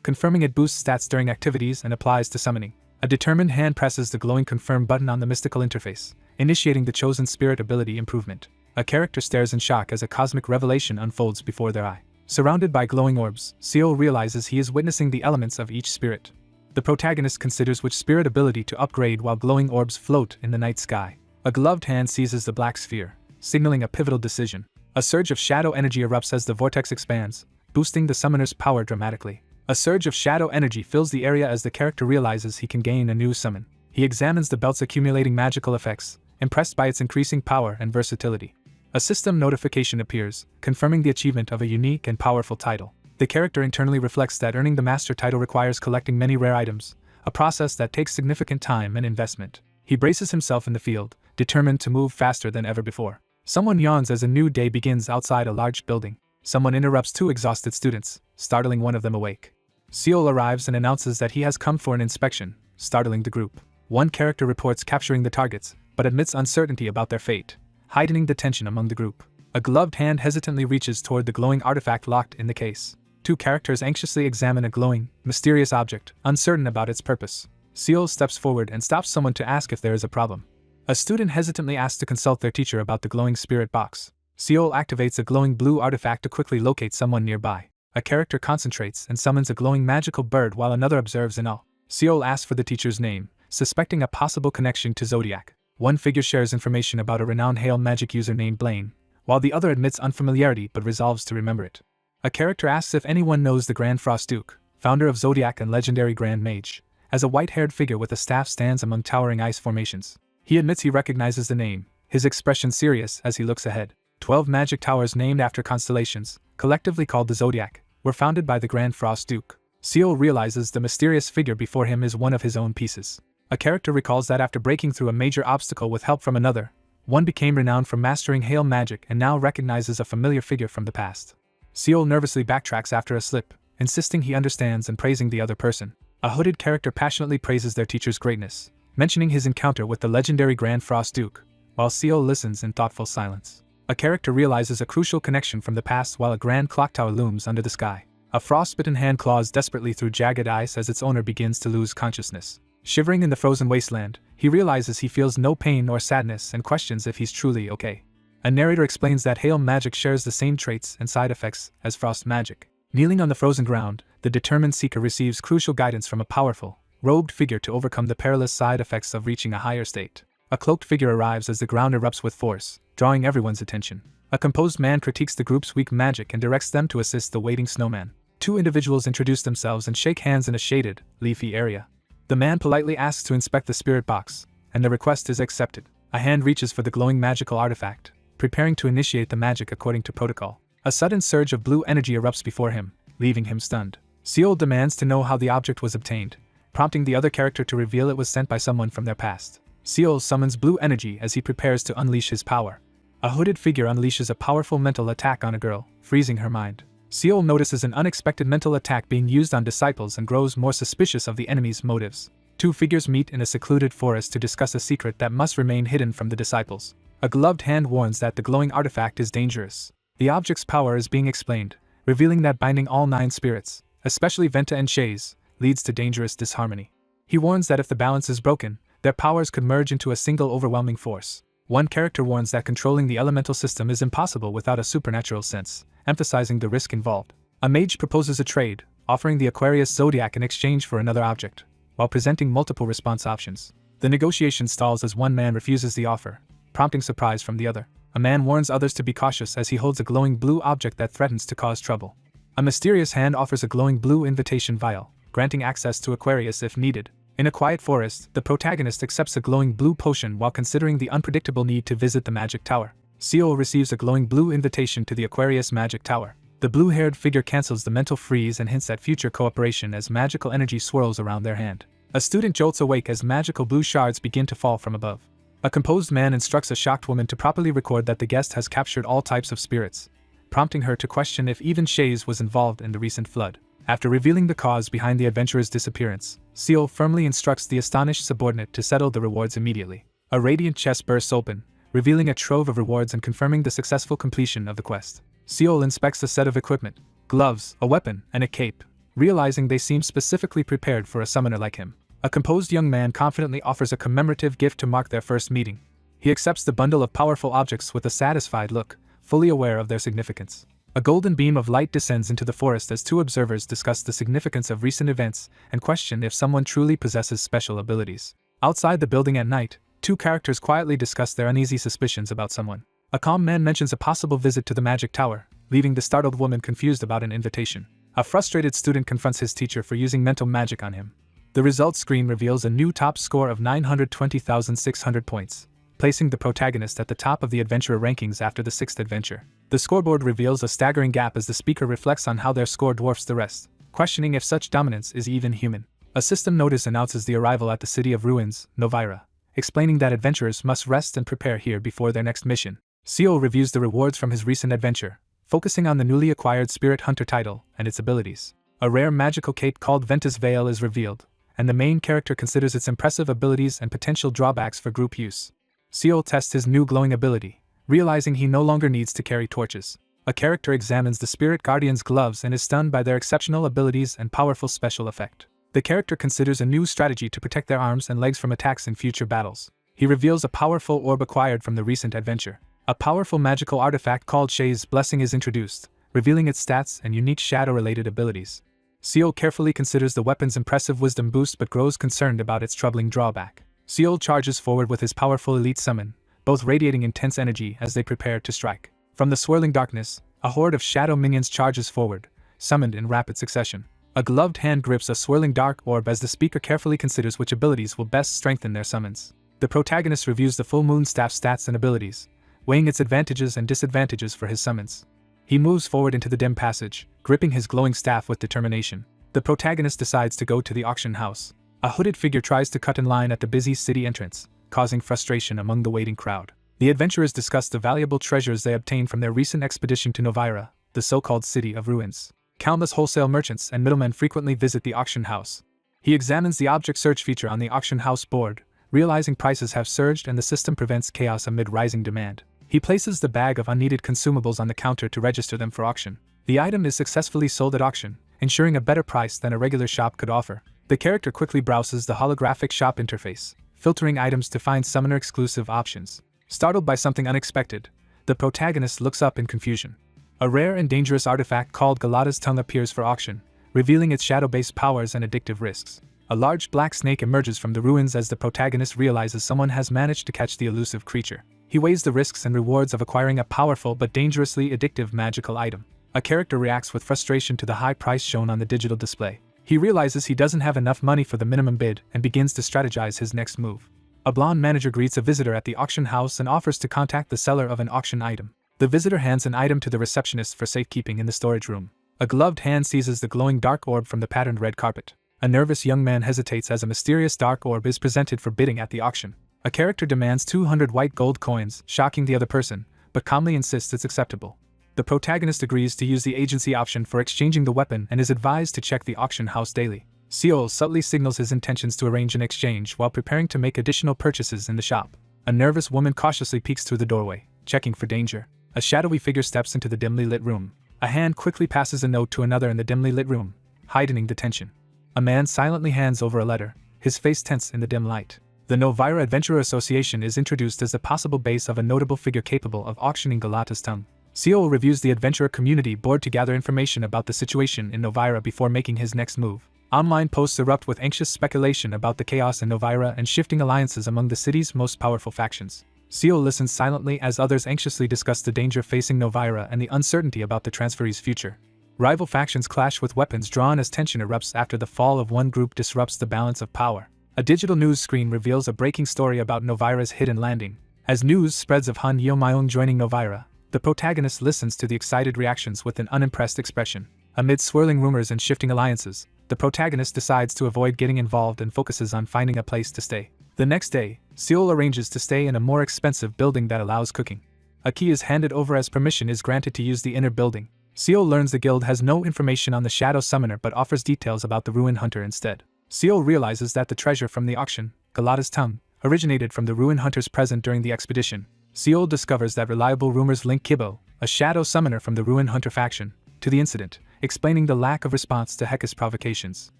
Confirming it boosts stats during activities and applies to summoning. A determined hand presses the glowing confirm button on the mystical interface, initiating the chosen spirit ability improvement. A character stares in shock as a cosmic revelation unfolds before their eye. Surrounded by glowing orbs, Seol realizes he is witnessing the elements of each spirit. The protagonist considers which spirit ability to upgrade while glowing orbs float in the night sky. A gloved hand seizes the black sphere, signaling a pivotal decision. A surge of shadow energy erupts as the vortex expands, boosting the summoner's power dramatically. A surge of shadow energy fills the area as the character realizes he can gain a new summon. He examines the belt's accumulating magical effects, impressed by its increasing power and versatility. A system notification appears, confirming the achievement of a unique and powerful title. The character internally reflects that earning the master title requires collecting many rare items, a process that takes significant time and investment. He braces himself in the field, determined to move faster than ever before. Someone yawns as a new day begins outside a large building. Someone interrupts two exhausted students, startling one of them awake. Seol arrives and announces that he has come for an inspection, startling the group. One character reports capturing the targets, but admits uncertainty about their fate, heightening the tension among the group. A gloved hand hesitantly reaches toward the glowing artifact locked in the case. Two characters anxiously examine a glowing, mysterious object, uncertain about its purpose. Seol steps forward and stops someone to ask if there is a problem. A student hesitantly asks to consult their teacher about the glowing spirit box. Seol activates a glowing blue artifact to quickly locate someone nearby. A character concentrates and summons a glowing magical bird while another observes in awe. Seol asks for the teacher's name, suspecting a possible connection to Zodiac. One figure shares information about a renowned Hail magic user named Blaine, while the other admits unfamiliarity but resolves to remember it. A character asks if anyone knows the Grand Frost Duke, founder of Zodiac and legendary Grand Mage, as a white-haired figure with a staff stands among towering ice formations. He admits he recognizes the name, his expression serious as he looks ahead. 12 magic towers named after constellations, collectively called the Zodiac, were founded by the Grand Frost Duke. Seol realizes the mysterious figure before him is one of his own pieces. A character recalls that after breaking through a major obstacle with help from another, one became renowned for mastering Hail magic and now recognizes a familiar figure from the past. Seol nervously backtracks after a slip, insisting he understands and praising the other person. A hooded character passionately praises their teacher's greatness, mentioning his encounter with the legendary Grand Frost Duke, while Seol listens in thoughtful silence. A character realizes a crucial connection from the past while a grand clock tower looms under the sky. A frostbitten hand claws desperately through jagged ice as its owner begins to lose consciousness. Shivering in the frozen wasteland, he realizes he feels no pain or sadness and questions if he's truly okay. A narrator explains that Hail magic shares the same traits and side effects as frost magic. Kneeling on the frozen ground, the determined seeker receives crucial guidance from a powerful, robed figure to overcome the perilous side effects of reaching a higher state. A cloaked figure arrives as the ground erupts with force, drawing everyone's attention. A composed man critiques the group's weak magic and directs them to assist the waiting snowman. Two individuals introduce themselves and shake hands in a shaded, leafy area. The man politely asks to inspect the spirit box, and the request is accepted. A hand reaches for the glowing magical artifact, preparing to initiate the magic according to protocol. A sudden surge of blue energy erupts before him, leaving him stunned. Seol demands to know how the object was obtained, prompting the other character to reveal it was sent by someone from their past. Seol summons blue energy as he prepares to unleash his power. A hooded figure unleashes a powerful mental attack on a girl, freezing her mind. Seol notices an unexpected mental attack being used on disciples and grows more suspicious of the enemy's motives. Two figures meet in a secluded forest to discuss a secret that must remain hidden from the disciples. A gloved hand warns that the glowing artifact is dangerous. The object's power is being explained, revealing that binding all 9 spirits, especially Venta and Shays, leads to dangerous disharmony. He warns that if the balance is broken, their powers could merge into a single overwhelming force. One character warns that controlling the elemental system is impossible without a supernatural sense, emphasizing the risk involved. A mage proposes a trade, offering the Aquarius Zodiac in exchange for another object, while presenting multiple response options. The negotiation stalls as one man refuses the offer, prompting surprise from the other. A man warns others to be cautious as he holds a glowing blue object that threatens to cause trouble. A mysterious hand offers a glowing blue invitation vial, granting access to Aquarius if needed. In a quiet forest, the protagonist accepts a glowing blue potion while considering the unpredictable need to visit the magic tower. Seol receives a glowing blue invitation to the Aquarius magic tower. The blue-haired figure cancels the mental freeze and hints at future cooperation as magical energy swirls around their hand. A student jolts awake as magical blue shards begin to fall from above. A composed man instructs a shocked woman to properly record that the guest has captured all types of spirits, prompting her to question if even Shays was involved in the recent flood. After revealing the cause behind the adventurer's disappearance, Seol firmly instructs the astonished subordinate to settle the rewards immediately. A radiant chest bursts open, revealing a trove of rewards and confirming the successful completion of the quest. Seol inspects a set of equipment, gloves, a weapon, and a cape, realizing they seem specifically prepared for a summoner like him. A composed young man confidently offers a commemorative gift to mark their first meeting. He accepts the bundle of powerful objects with a satisfied look, fully aware of their significance. A golden beam of light descends into the forest as two observers discuss the significance of recent events and question if someone truly possesses special abilities. Outside the building at night, two characters quietly discuss their uneasy suspicions about someone. A calm man mentions a possible visit to the magic tower, leaving the startled woman confused about an invitation. A frustrated student confronts his teacher for using mental magic on him. The results screen reveals a new top score of 920,600 points, placing the protagonist at the top of the adventurer rankings after the 6th adventure. The scoreboard reveals a staggering gap as the speaker reflects on how their score dwarfs the rest, questioning if such dominance is even human. A system notice announces the arrival at the City of Ruins, Novira, explaining that adventurers must rest and prepare here before their next mission. Seol reviews the rewards from his recent adventure, focusing on the newly acquired Spirit Hunter title and its abilities. A rare magical cape called Ventus Veil is revealed, and the main character considers its impressive abilities and potential drawbacks for group use. Seol tests his new glowing ability, realizing he no longer needs to carry torches. A character examines the Spirit Guardian's gloves and is stunned by their exceptional abilities and powerful special effect. The character considers a new strategy to protect their arms and legs from attacks in future battles. He reveals a powerful orb acquired from the recent adventure. A powerful magical artifact called Shay's Blessing is introduced, revealing its stats and unique shadow-related abilities. Seol carefully considers the weapon's impressive wisdom boost but grows concerned about its troubling drawback. Seol charges forward with his powerful elite summon, both radiating intense energy as they prepare to strike. From the swirling darkness, a horde of shadow minions charges forward, summoned in rapid succession. A gloved hand grips a swirling dark orb as the speaker carefully considers which abilities will best strengthen their summons. The protagonist reviews the full moon staff stats and abilities, weighing its advantages and disadvantages for his summons. He moves forward into the dim passage, gripping his glowing staff with determination. The protagonist decides to go to the auction house. A hooded figure tries to cut in line at the busy city entrance, causing frustration among the waiting crowd. The adventurers discuss the valuable treasures they obtained from their recent expedition to Novira, the so-called City of Ruins. Countless wholesale merchants and middlemen frequently visit the auction house. He examines the object search feature on the auction house board, realizing prices have surged and the system prevents chaos amid rising demand. He places the bag of unneeded consumables on the counter to register them for auction. The item is successfully sold at auction, ensuring a better price than a regular shop could offer. The character quickly browses the holographic shop interface, filtering items to find summoner-exclusive options. Startled by something unexpected, the protagonist looks up in confusion. A rare and dangerous artifact called Galata's Tongue appears for auction, revealing its shadow-based powers and addictive risks. A large black snake emerges from the ruins as the protagonist realizes someone has managed to catch the elusive creature. He weighs the risks and rewards of acquiring a powerful but dangerously addictive magical item. A character reacts with frustration to the high price shown on the digital display. He realizes he doesn't have enough money for the minimum bid and begins to strategize his next move. A blonde manager greets a visitor at the auction house and offers to contact the seller of an auction item. The visitor hands an item to the receptionist for safekeeping in the storage room. A gloved hand seizes the glowing dark orb from the patterned red carpet. A nervous young man hesitates as a mysterious dark orb is presented for bidding at the auction. A character demands 200 white gold coins, shocking the other person, but calmly insists it's acceptable. The protagonist agrees to use the agency option for exchanging the weapon and is advised to check the auction house daily. Seol subtly signals his intentions to arrange an exchange while preparing to make additional purchases in the shop. A nervous woman cautiously peeks through the doorway, checking for danger. A shadowy figure steps into the dimly lit room. A hand quickly passes a note to another in the dimly lit room, heightening the tension. A man silently hands over a letter, his face tense in the dim light. The Novira Adventurer Association is introduced as the possible base of a notable figure capable of auctioning Galata's Tongue. Seol reviews the adventurer community board to gather information about the situation in Novira before making his next move. Online posts erupt with anxious speculation about the chaos in Novira and shifting alliances among the city's most powerful factions. Seol listens silently as others anxiously discuss the danger facing Novira and the uncertainty about the transferee's future. Rival factions clash with weapons drawn as tension erupts after the fall of one group disrupts the balance of power. A digital news screen reveals a breaking story about Novira's hidden landing. As news spreads of Han Yeomyeong joining Novira, the protagonist listens to the excited reactions with an unimpressed expression. Amid swirling rumors and shifting alliances, the protagonist decides to avoid getting involved and focuses on finding a place to stay. The next day, Seol arranges to stay in a more expensive building that allows cooking. A key is handed over as permission is granted to use the inner building. Seol learns the guild has no information on the Shadow Summoner but offers details about the Ruin Hunter instead. Seol realizes that the treasure from the auction, Galata's Tongue, originated from the Ruin Hunters present during the expedition. Seol discovers that reliable rumors link Kibo, a Shadow Summoner from the Ruin Hunter faction, to the incident, explaining the lack of response to Heka's provocations.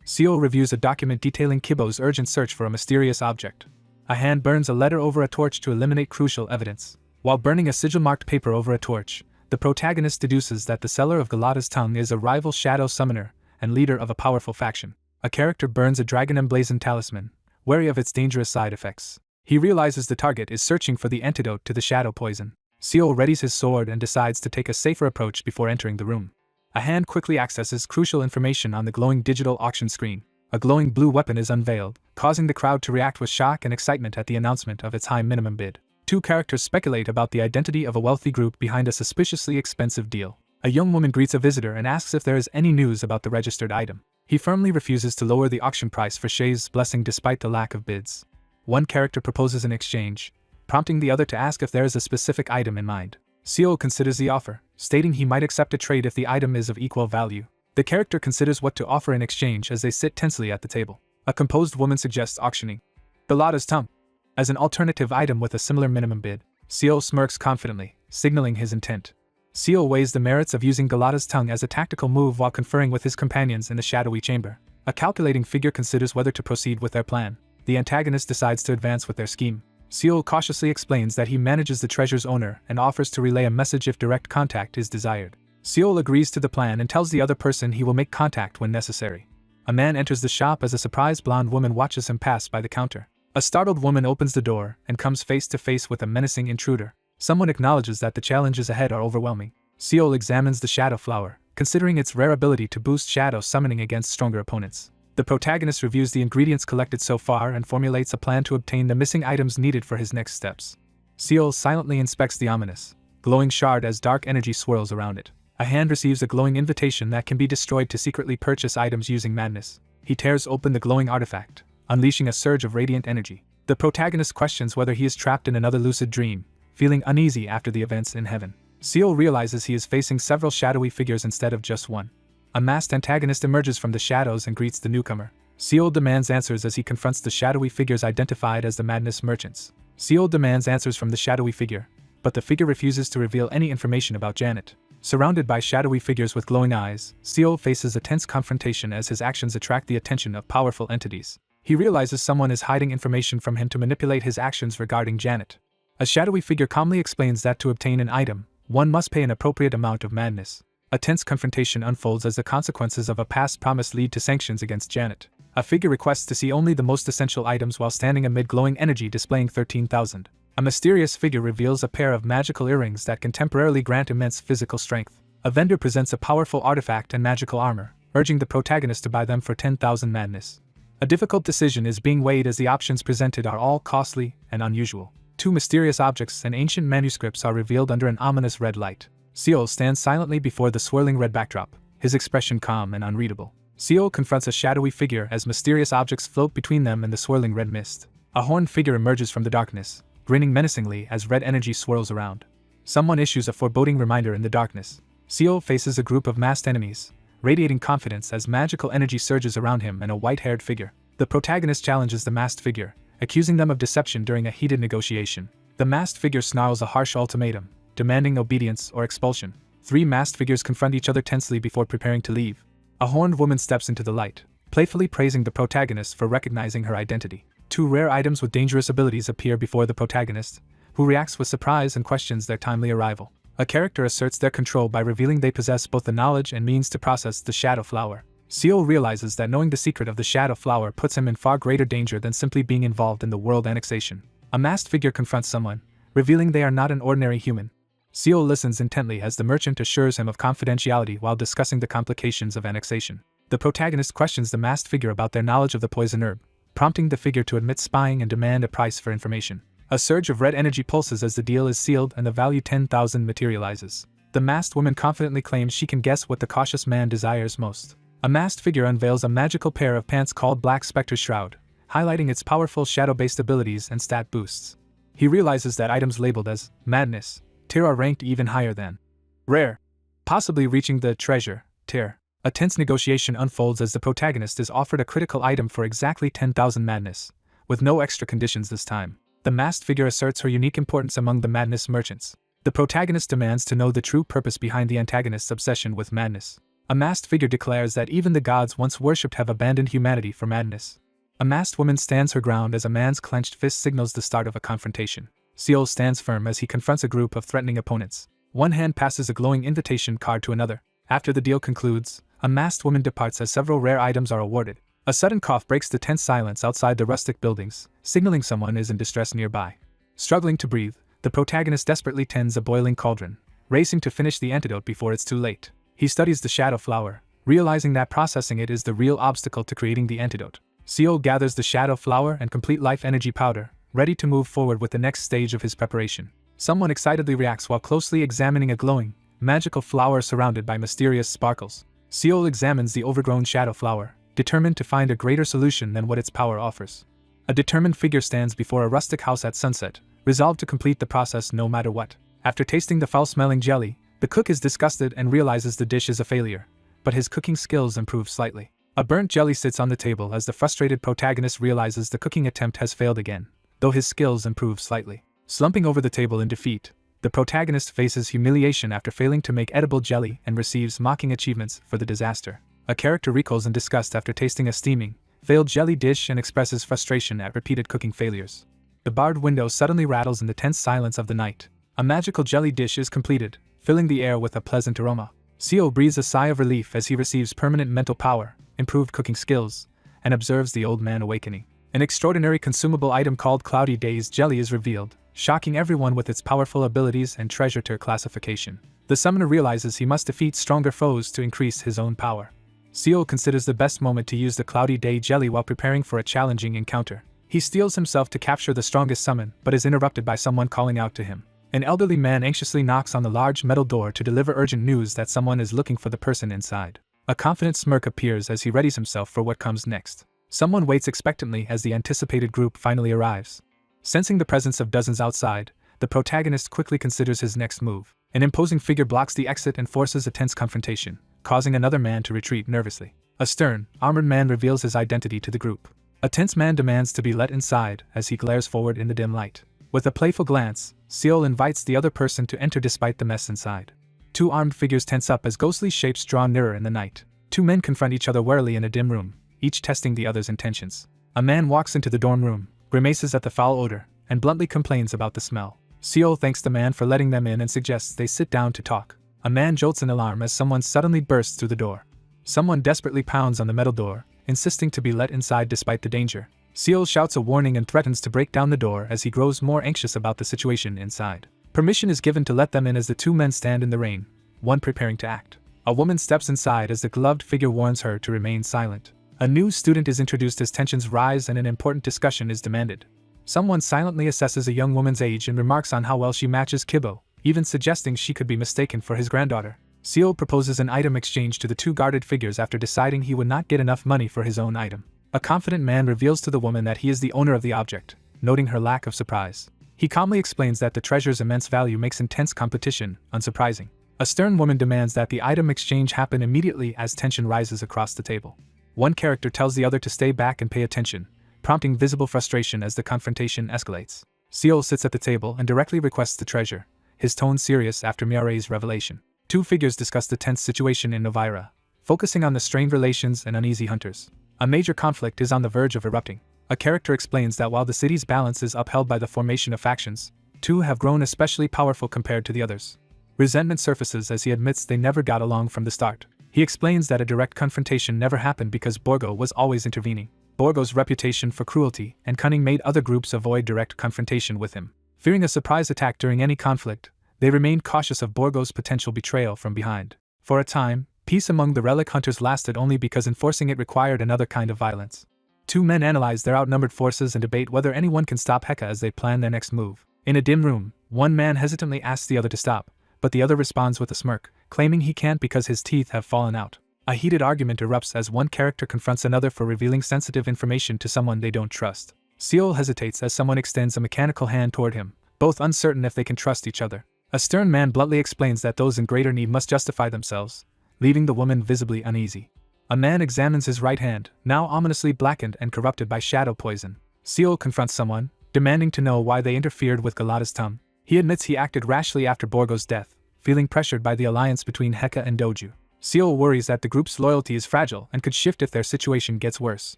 Seol reviews a document detailing Kibo's urgent search for a mysterious object. A hand burns a letter over a torch to eliminate crucial evidence. While burning a sigil-marked paper over a torch, the protagonist deduces that the seller of Galata's Tongue is a rival Shadow Summoner and leader of a powerful faction. A character burns a dragon-emblazoned talisman, wary of its dangerous side effects. He realizes the target is searching for the antidote to the shadow poison. Seol readies his sword and decides to take a safer approach before entering the room. A hand quickly accesses crucial information on the glowing digital auction screen. A glowing blue weapon is unveiled, causing the crowd to react with shock and excitement at the announcement of its high minimum bid. Two characters speculate about the identity of a wealthy group behind a suspiciously expensive deal. A young woman greets a visitor and asks if there is any news about the registered item. He firmly refuses to lower the auction price for Shay's blessing despite the lack of bids. One character proposes an exchange, prompting the other to ask if there is a specific item in mind. Seol considers the offer, stating he might accept a trade if the item is of equal value. The character considers what to offer in exchange as they sit tensely at the table. A composed woman suggests auctioning Galata's tongue as an alternative item with a similar minimum bid. Seol smirks confidently, signaling his intent. Seol weighs the merits of using Galata's tongue as a tactical move while conferring with his companions in the shadowy chamber. A calculating figure considers whether to proceed with their plan. The antagonist decides to advance with their scheme. Seol cautiously explains that he manages the treasure's owner and offers to relay a message if direct contact is desired. Seol agrees to the plan and tells the other person he will make contact when necessary. A man enters the shop as a surprised blonde woman watches him pass by the counter. A startled woman opens the door and comes face to face with a menacing intruder. Someone acknowledges that the challenges ahead are overwhelming. Seol examines the shadow flower, considering its rare ability to boost shadow summoning against stronger opponents. The protagonist reviews the ingredients collected so far and formulates a plan to obtain the missing items needed for his next steps. Seol silently inspects the ominous, glowing shard as dark energy swirls around it. A hand receives a glowing invitation that can be destroyed to secretly purchase items using madness. He tears open the glowing artifact, unleashing a surge of radiant energy. The protagonist questions whether he is trapped in another lucid dream, feeling uneasy after the events in heaven. Seol realizes he is facing several shadowy figures instead of just one. A masked antagonist emerges from the shadows and greets the newcomer. Seol demands answers as he confronts the shadowy figures identified as the madness merchants. Seol demands answers from the shadowy figure, but the figure refuses to reveal any information about Janet. Surrounded by shadowy figures with glowing eyes, Seol faces a tense confrontation as his actions attract the attention of powerful entities. He realizes someone is hiding information from him to manipulate his actions regarding Janet. A shadowy figure calmly explains that to obtain an item, one must pay an appropriate amount of madness. A tense confrontation unfolds as the consequences of a past promise lead to sanctions against Janet. A figure requests to see only the most essential items while standing amid glowing energy displaying 13,000. A mysterious figure reveals a pair of magical earrings that can temporarily grant immense physical strength. A vendor presents a powerful artifact and magical armor, urging the protagonist to buy them for 10,000 madness. A difficult decision is being weighed as the options presented are all costly and unusual. Two mysterious objects and ancient manuscripts are revealed under an ominous red light. Seol stands silently before the swirling red backdrop, his expression calm and unreadable. Seol confronts a shadowy figure as mysterious objects float between them and the swirling red mist. A horned figure emerges from the darkness, grinning menacingly as red energy swirls around. Someone issues a foreboding reminder in the darkness. Seol faces a group of masked enemies, radiating confidence as magical energy surges around him and a white-haired figure. The protagonist challenges the masked figure, accusing them of deception during a heated negotiation. The masked figure snarls a harsh ultimatum, demanding obedience or expulsion. Three masked figures confront each other tensely before preparing to leave. A horned woman steps into the light, playfully praising the protagonist for recognizing her identity. Two rare items with dangerous abilities appear before the protagonist, who reacts with surprise and questions their timely arrival. A character asserts their control by revealing they possess both the knowledge and means to process the shadow flower. Seol realizes that knowing the secret of the shadow flower puts him in far greater danger than simply being involved in the world annexation. A masked figure confronts someone, revealing they are not an ordinary human. Seol listens intently as the merchant assures him of confidentiality while discussing the complications of annexation. The protagonist questions the masked figure about their knowledge of the poison herb, prompting the figure to admit spying and demand a price for information. A surge of red energy pulses as the deal is sealed and the value 10,000 materializes. The masked woman confidently claims she can guess what the cautious man desires most. A masked figure unveils a magical pair of pants called Black Spectre's Shroud, highlighting its powerful shadow-based abilities and stat boosts. He realizes that items labeled as Madness tier are ranked even higher than Rare, possibly reaching the Treasure tier. A tense negotiation unfolds as the protagonist is offered a critical item for exactly 10,000 madness, with no extra conditions this time. The masked figure asserts her unique importance among the madness merchants. The protagonist demands to know the true purpose behind the antagonist's obsession with madness. A masked figure declares that even the gods once worshipped have abandoned humanity for madness. A masked woman stands her ground as a man's clenched fist signals the start of a confrontation. Seol stands firm as he confronts a group of threatening opponents. One hand passes a glowing invitation card to another. After the deal concludes, a masked woman departs as several rare items are awarded. A sudden cough breaks the tense silence outside the rustic buildings, signaling someone is in distress nearby. Struggling to breathe, the protagonist desperately tends a boiling cauldron, racing to finish the antidote before it's too late. He studies the shadow flower, realizing that processing it is the real obstacle to creating the antidote. Seol gathers the shadow flower and complete life energy powder, ready to move forward with the next stage of his preparation. Someone excitedly reacts while closely examining a glowing, magical flower surrounded by mysterious sparkles. Seol examines the overgrown shadow flower, determined to find a greater solution than what its power offers. A determined figure stands before a rustic house at sunset, resolved to complete the process no matter what. After tasting the foul-smelling jelly, the cook is disgusted and realizes the dish is a failure, but his cooking skills improve slightly. A burnt jelly sits on the table as the frustrated protagonist realizes the cooking attempt has failed again, though his skills improve slightly. Slumping over the table in defeat, the protagonist faces humiliation after failing to make edible jelly and receives mocking achievements for the disaster. A character recoils in disgust after tasting a steaming, failed jelly dish and expresses frustration at repeated cooking failures. The barred window suddenly rattles in the tense silence of the night. A magical jelly dish is completed, filling the air with a pleasant aroma. Seo breathes a sigh of relief as he receives permanent mental power, improved cooking skills, and observes the old man awakening. An extraordinary consumable item called Cloudy Days Jelly is revealed, shocking everyone with its powerful abilities and treasure tier classification. The summoner realizes he must defeat stronger foes to increase his own power. Seo considers the best moment to use the Cloudy Day Jelly while preparing for a challenging encounter. He steels himself to capture the strongest summon, but is interrupted by someone calling out to him. An elderly man anxiously knocks on the large metal door to deliver urgent news that someone is looking for the person inside. A confident smirk appears as he readies himself for what comes next. Someone waits expectantly as the anticipated group finally arrives. Sensing the presence of dozens outside, the protagonist quickly considers his next move. An imposing figure blocks the exit and forces a tense confrontation, causing another man to retreat nervously. A stern, armored man reveals his identity to the group. A tense man demands to be let inside as he glares forward in the dim light. With a playful glance, Seol invites the other person to enter despite the mess inside. Two armed figures tense up as ghostly shapes draw nearer in the night. Two men confront each other warily in a dim room, each testing the other's intentions. A man walks into the dorm room, grimaces at the foul odor, and bluntly complains about the smell. Seol thanks the man for letting them in and suggests they sit down to talk. A man jolts in alarm as someone suddenly bursts through the door. Someone desperately pounds on the metal door, insisting to be let inside despite the danger. Seol shouts a warning and threatens to break down the door as he grows more anxious about the situation inside. Permission is given to let them in as the two men stand in the rain, one preparing to act. A woman steps inside as the gloved figure warns her to remain silent. A new student is introduced as tensions rise and an important discussion is demanded. Someone silently assesses a young woman's age and remarks on how well she matches Kibo, even suggesting she could be mistaken for his granddaughter. Seol proposes an item exchange to the two guarded figures after deciding he would not get enough money for his own item. A confident man reveals to the woman that he is the owner of the object, noting her lack of surprise. He calmly explains that the treasure's immense value makes intense competition unsurprising. A stern woman demands that the item exchange happen immediately as tension rises across the table. One character tells the other to stay back and pay attention, prompting visible frustration as the confrontation escalates. Seol sits at the table and directly requests the treasure, his tone serious after Miare's revelation. Two figures discuss the tense situation in Novira, focusing on the strained relations and uneasy hunters. A major conflict is on the verge of erupting. A character explains that while the city's balance is upheld by the formation of factions, two have grown especially powerful compared to the others. Resentment surfaces as he admits they never got along from the start. He explains that a direct confrontation never happened because Borgo was always intervening. Borgo's reputation for cruelty and cunning made other groups avoid direct confrontation with him. Fearing a surprise attack during any conflict, they remained cautious of Borgo's potential betrayal from behind. For a time, peace among the relic hunters lasted only because enforcing it required another kind of violence. Two men analyze their outnumbered forces and debate whether anyone can stop Heka as they plan their next move. In a dim room, one man hesitantly asks the other to stop, but the other responds with a smirk, claiming he can't because his teeth have fallen out. A heated argument erupts as one character confronts another for revealing sensitive information to someone they don't trust. Seol hesitates as someone extends a mechanical hand toward him, both uncertain if they can trust each other. A stern man bluntly explains that those in greater need must justify themselves, leaving the woman visibly uneasy. A man examines his right hand, now ominously blackened and corrupted by shadow poison. Seol confronts someone, demanding to know why they interfered with Galata's tongue. He admits he acted rashly after Borgo's death, feeling pressured by the alliance between Heka and Doju. Seol worries that the group's loyalty is fragile and could shift if their situation gets worse.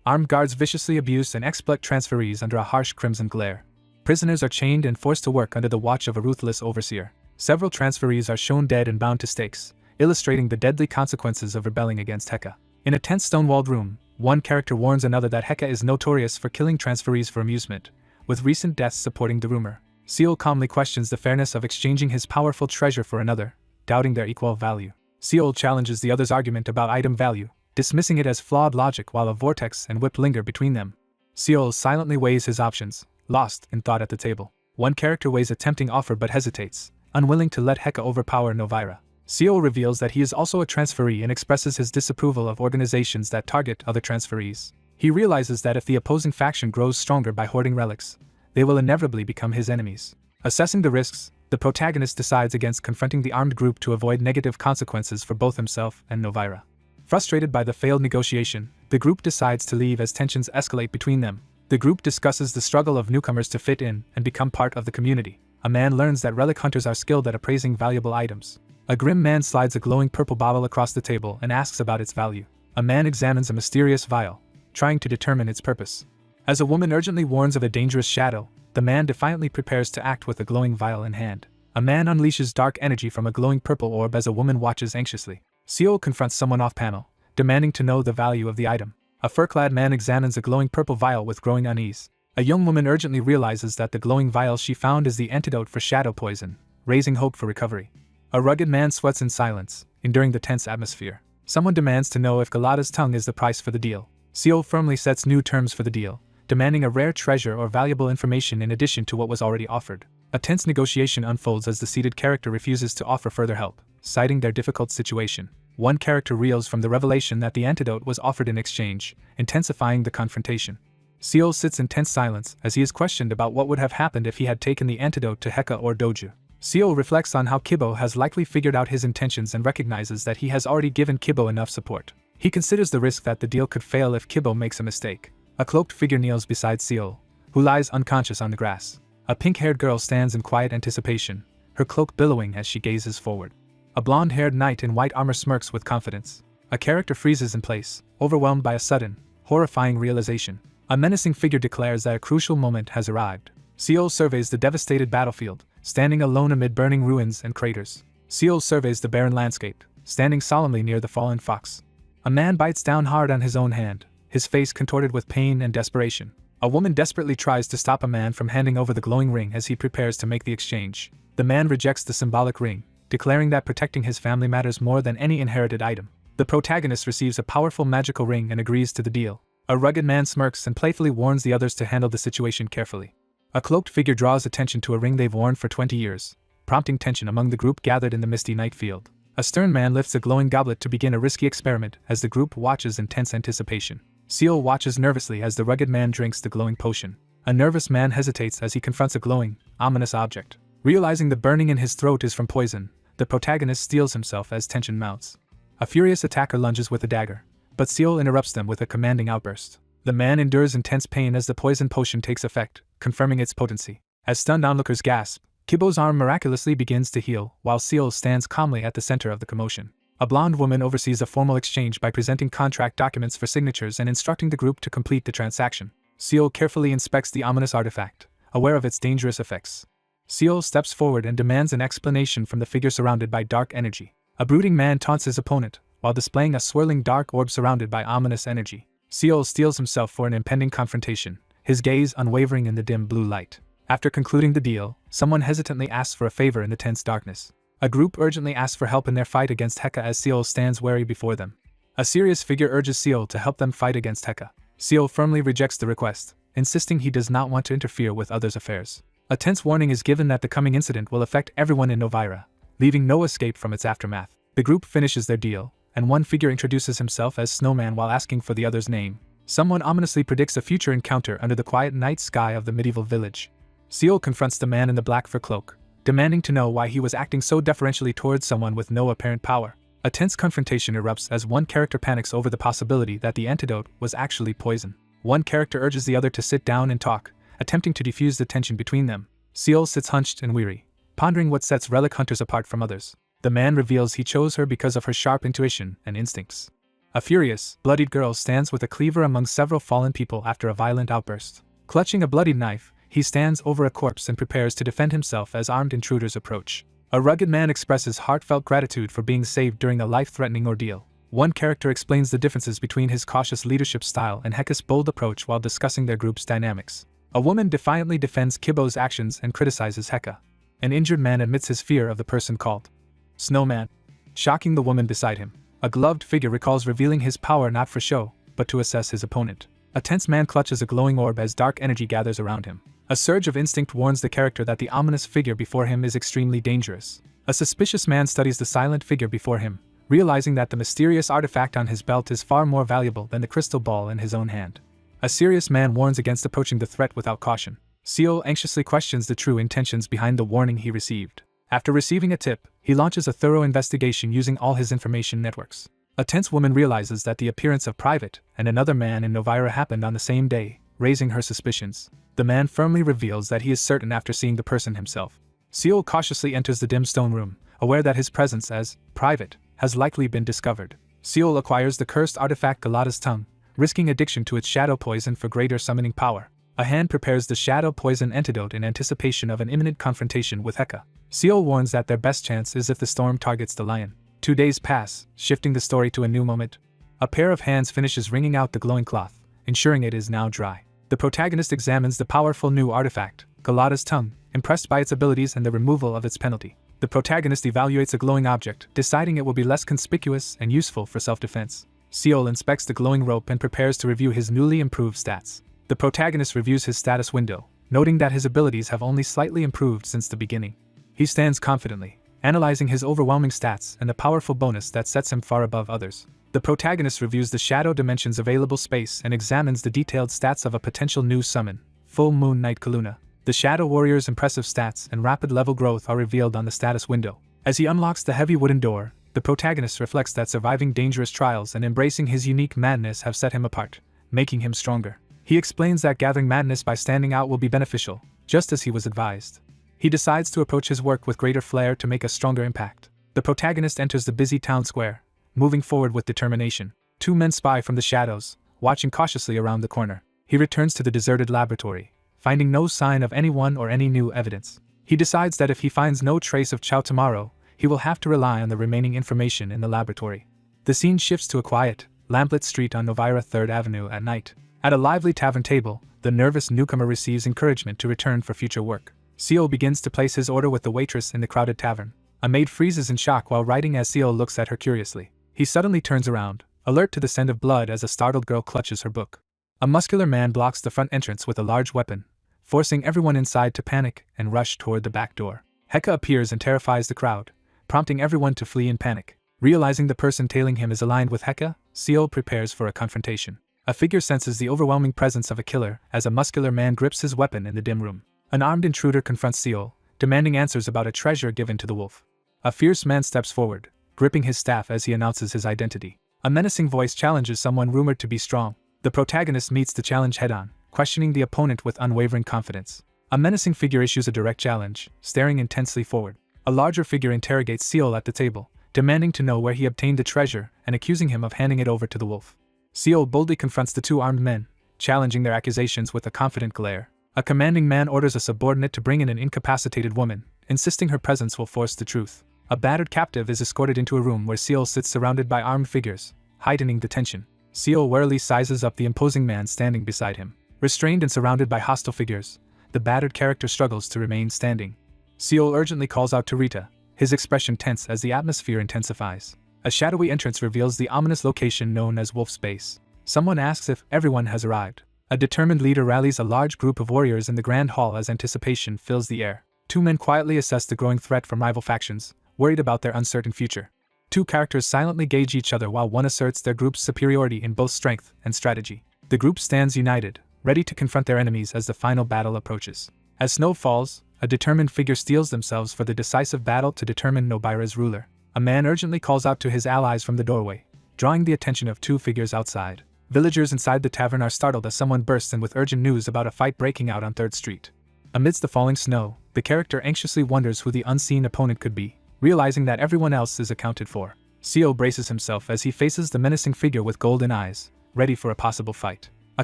Armed guards viciously abuse and exploit transferees under a harsh crimson glare. Prisoners are chained and forced to work under the watch of a ruthless overseer. Several transferees are shown dead and bound to stakes, illustrating the deadly consequences of rebelling against Heka. In a tense stone-walled room, one character warns another that Heka is notorious for killing transferees for amusement, with recent deaths supporting the rumor. Seol calmly questions the fairness of exchanging his powerful treasure for another, doubting their equal value. Seol challenges the other's argument about item value, dismissing it as flawed logic while a vortex and whip linger between them. Seol silently weighs his options, lost in thought at the table. One character weighs a tempting offer but hesitates, unwilling to let Heka overpower Novira. Seol reveals that he is also a transferee and expresses his disapproval of organizations that target other transferees. He realizes that if the opposing faction grows stronger by hoarding relics, they will inevitably become his enemies. Assessing the risks, the protagonist decides against confronting the armed group to avoid negative consequences for both himself and Novira. Frustrated by the failed negotiation, the group decides to leave as tensions escalate between them. The group discusses the struggle of newcomers to fit in and become part of the community. A man learns that relic hunters are skilled at appraising valuable items. A grim man slides a glowing purple bottle across the table and asks about its value. A man examines a mysterious vial, trying to determine its purpose. As a woman urgently warns of a dangerous shadow, the man defiantly prepares to act with a glowing vial in hand. A man unleashes dark energy from a glowing purple orb as a woman watches anxiously. Seol confronts someone off-panel, demanding to know the value of the item. A fur-clad man examines a glowing purple vial with growing unease. A young woman urgently realizes that the glowing vial she found is the antidote for shadow poison, raising hope for recovery. A rugged man sweats in silence, enduring the tense atmosphere. Someone demands to know if Galata's tongue is the price for the deal. Seol firmly sets new terms for the deal, demanding a rare treasure or valuable information in addition to what was already offered. A tense negotiation unfolds as the seated character refuses to offer further help, citing their difficult situation. One character reels from the revelation that the antidote was offered in exchange, intensifying the confrontation. Seol sits in tense silence as he is questioned about what would have happened if he had taken the antidote to Heka or Doju. Seol reflects on how Kibo has likely figured out his intentions and recognizes that he has already given Kibo enough support. He considers the risk that the deal could fail if Kibo makes a mistake. A cloaked figure kneels beside Seol, who lies unconscious on the grass. A pink-haired girl stands in quiet anticipation, her cloak billowing as she gazes forward. A blonde-haired knight in white armor smirks with confidence. A character freezes in place, overwhelmed by a sudden, horrifying realization. A menacing figure declares that a crucial moment has arrived. Seol surveys the devastated battlefield, standing alone amid burning ruins and craters. Seol surveys the barren landscape, standing solemnly near the fallen fox. A man bites down hard on his own hand, his face contorted with pain and desperation. A woman desperately tries to stop a man from handing over the glowing ring as he prepares to make the exchange. The man rejects the symbolic ring, declaring that protecting his family matters more than any inherited item. The protagonist receives a powerful magical ring and agrees to the deal. A rugged man smirks and playfully warns the others to handle the situation carefully. A cloaked figure draws attention to a ring they've worn for 20 years, prompting tension among the group gathered in the misty night field. A stern man lifts a glowing goblet to begin a risky experiment as the group watches in tense anticipation. Seol watches nervously as the rugged man drinks the glowing potion. A nervous man hesitates as he confronts a glowing, ominous object. Realizing the burning in his throat is from poison, the protagonist steels himself as tension mounts. A furious attacker lunges with a dagger, but Seol interrupts them with a commanding outburst. The man endures intense pain as the poison potion takes effect, confirming its potency. As stunned onlookers gasp, Kibo's arm miraculously begins to heal, while Seol stands calmly at the center of the commotion. A blonde woman oversees a formal exchange by presenting contract documents for signatures and instructing the group to complete the transaction. Seol carefully inspects the ominous artifact, aware of its dangerous effects. Seol steps forward and demands an explanation from the figure surrounded by dark energy. A brooding man taunts his opponent, while displaying a swirling dark orb surrounded by ominous energy. Seol steels himself for an impending confrontation, his gaze unwavering in the dim blue light. After concluding the deal, someone hesitantly asks for a favor in the tense darkness. A group urgently asks for help in their fight against Heka as Seol stands wary before them. A serious figure urges Seol to help them fight against Heka. Seol firmly rejects the request, insisting he does not want to interfere with others' affairs. A tense warning is given that the coming incident will affect everyone in Novira, leaving no escape from its aftermath. The group finishes their deal, and one figure introduces himself as Snowman while asking for the other's name. Someone ominously predicts a future encounter under the quiet night sky of the medieval village. Seol confronts the man in the black fur cloak, demanding to know why he was acting so deferentially towards someone with no apparent power. A tense confrontation erupts as one character panics over the possibility that the antidote was actually poison. One character urges the other to sit down and talk, attempting to defuse the tension between them. Seol sits hunched and weary, pondering what sets relic hunters apart from others. The man reveals he chose her because of her sharp intuition and instincts. A furious, bloodied girl stands with a cleaver among several fallen people after a violent outburst. Clutching a bloodied knife, he stands over a corpse and prepares to defend himself as armed intruders approach. A rugged man expresses heartfelt gratitude for being saved during a life-threatening ordeal. One character explains the differences between his cautious leadership style and Heka's bold approach while discussing their group's dynamics. A woman defiantly defends Kibo's actions and criticizes Heka. An injured man admits his fear of the person called Snowman, shocking the woman beside him. A gloved figure recalls revealing his power not for show, but to assess his opponent. A tense man clutches a glowing orb as dark energy gathers around him. A surge of instinct warns the character that the ominous figure before him is extremely dangerous. A suspicious man studies the silent figure before him, realizing that the mysterious artifact on his belt is far more valuable than the crystal ball in his own hand. A serious man warns against approaching the threat without caution. Seo anxiously questions the true intentions behind the warning he received. After receiving a tip, he launches a thorough investigation using all his information networks. A tense woman realizes that the appearance of Private and another man in Novira happened on the same day, raising her suspicions. The man firmly reveals that he is certain after seeing the person himself. Seo cautiously enters the dim stone room, aware that his presence as Private has likely been discovered. Seo acquires the cursed artifact Galata's tongue, risking addiction to its shadow poison for greater summoning power. A hand prepares the shadow poison antidote in anticipation of an imminent confrontation with Heka. Seo warns that their best chance is if the storm targets the lion. 2 days pass, shifting the story to a new moment. A pair of hands finishes wringing out the glowing cloth, ensuring it is now dry. The protagonist examines the powerful new artifact, Galata's tongue, impressed by its abilities and the removal of its penalty. The protagonist evaluates a glowing object, deciding it will be less conspicuous and useful for self-defense. Seo inspects the glowing rope and prepares to review his newly improved stats. The protagonist reviews his status window, noting that his abilities have only slightly improved since the beginning. He stands confidently, analyzing his overwhelming stats and the powerful bonus that sets him far above others. The protagonist reviews the shadow dimension's available space and examines the detailed stats of a potential new summon, Full Moon Night Kaluna. The Shadow Warrior's impressive stats and rapid level growth are revealed on the status window. As he unlocks the heavy wooden door, the protagonist reflects that surviving dangerous trials and embracing his unique madness have set him apart, making him stronger. He explains that gathering madness by standing out will be beneficial, just as he was advised. He decides to approach his work with greater flair to make a stronger impact. The protagonist enters the busy town square, moving forward with determination. 2 men spy from the shadows, watching cautiously around the corner. He returns to the deserted laboratory, finding no sign of anyone or any new evidence. He decides that if he finds no trace of Chao tomorrow, he will have to rely on the remaining information in the laboratory. The scene shifts to a quiet, lamplit street on Novira 3rd Avenue at night. At a lively tavern table, the nervous newcomer receives encouragement to return for future work. Seo begins to place his order with the waitress in the crowded tavern. A maid freezes in shock while writing as Seo looks at her curiously. He suddenly turns around, alert to the scent of blood as a startled girl clutches her book. A muscular man blocks the front entrance with a large weapon, forcing everyone inside to panic and rush toward the back door. Heka appears and terrifies the crowd, prompting everyone to flee in panic. Realizing the person tailing him is aligned with Heka, Seo prepares for a confrontation. A figure senses the overwhelming presence of a killer as a muscular man grips his weapon in the dim room. An armed intruder confronts Seo, demanding answers about a treasure given to the wolf. A fierce man steps forward, gripping his staff as he announces his identity. A menacing voice challenges someone rumored to be strong. The protagonist meets the challenge head-on, questioning the opponent with unwavering confidence. A menacing figure issues a direct challenge, staring intensely forward. A larger figure interrogates Seo at the table, demanding to know where he obtained the treasure and accusing him of handing it over to the wolf. Seo boldly confronts the 2 armed men, challenging their accusations with a confident glare. A commanding man orders a subordinate to bring in an incapacitated woman, insisting her presence will force the truth. A battered captive is escorted into a room where Seo sits surrounded by armed figures, heightening the tension. Seo warily sizes up the imposing man standing beside him. Restrained and surrounded by hostile figures, the battered character struggles to remain standing. Seo urgently calls out to Rita, his expression tense as the atmosphere intensifies. A shadowy entrance reveals the ominous location known as Wolf's Base. Someone asks if everyone has arrived. A determined leader rallies a large group of warriors in the grand hall as anticipation fills the air. 2 men quietly assess the growing threat from rival factions, worried about their uncertain future. 2 characters silently gauge each other while one asserts their group's superiority in both strength and strategy. The group stands united, ready to confront their enemies as the final battle approaches. As snow falls, a determined figure steels themselves for the decisive battle to determine Nobira's ruler. A man urgently calls out to his allies from the doorway, drawing the attention of 2 figures outside. Villagers inside the tavern are startled as someone bursts in with urgent news about a fight breaking out on 3rd Street. Amidst the falling snow, the character anxiously wonders who the unseen opponent could be, realizing that everyone else is accounted for. Seo braces himself as he faces the menacing figure with golden eyes, ready for a possible fight. A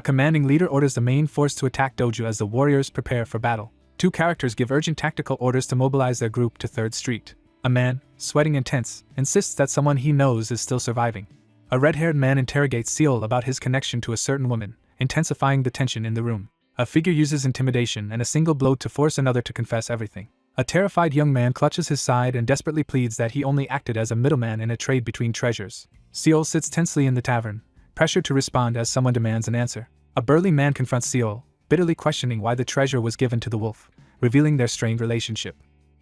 commanding leader orders the main force to attack Dojo as the warriors prepare for battle. 2 characters give urgent tactical orders to mobilize their group to 3rd Street. A man, sweating intense, insists that someone he knows is still surviving. A red-haired man interrogates Seo about his connection to a certain woman, intensifying the tension in the room. A figure uses intimidation and a single blow to force another to confess everything. A terrified young man clutches his side and desperately pleads that he only acted as a middleman in a trade between treasures. Seo sits tensely in the tavern, pressured to respond as someone demands an answer. A burly man confronts Seo, bitterly questioning why the treasure was given to the wolf, revealing their strained relationship.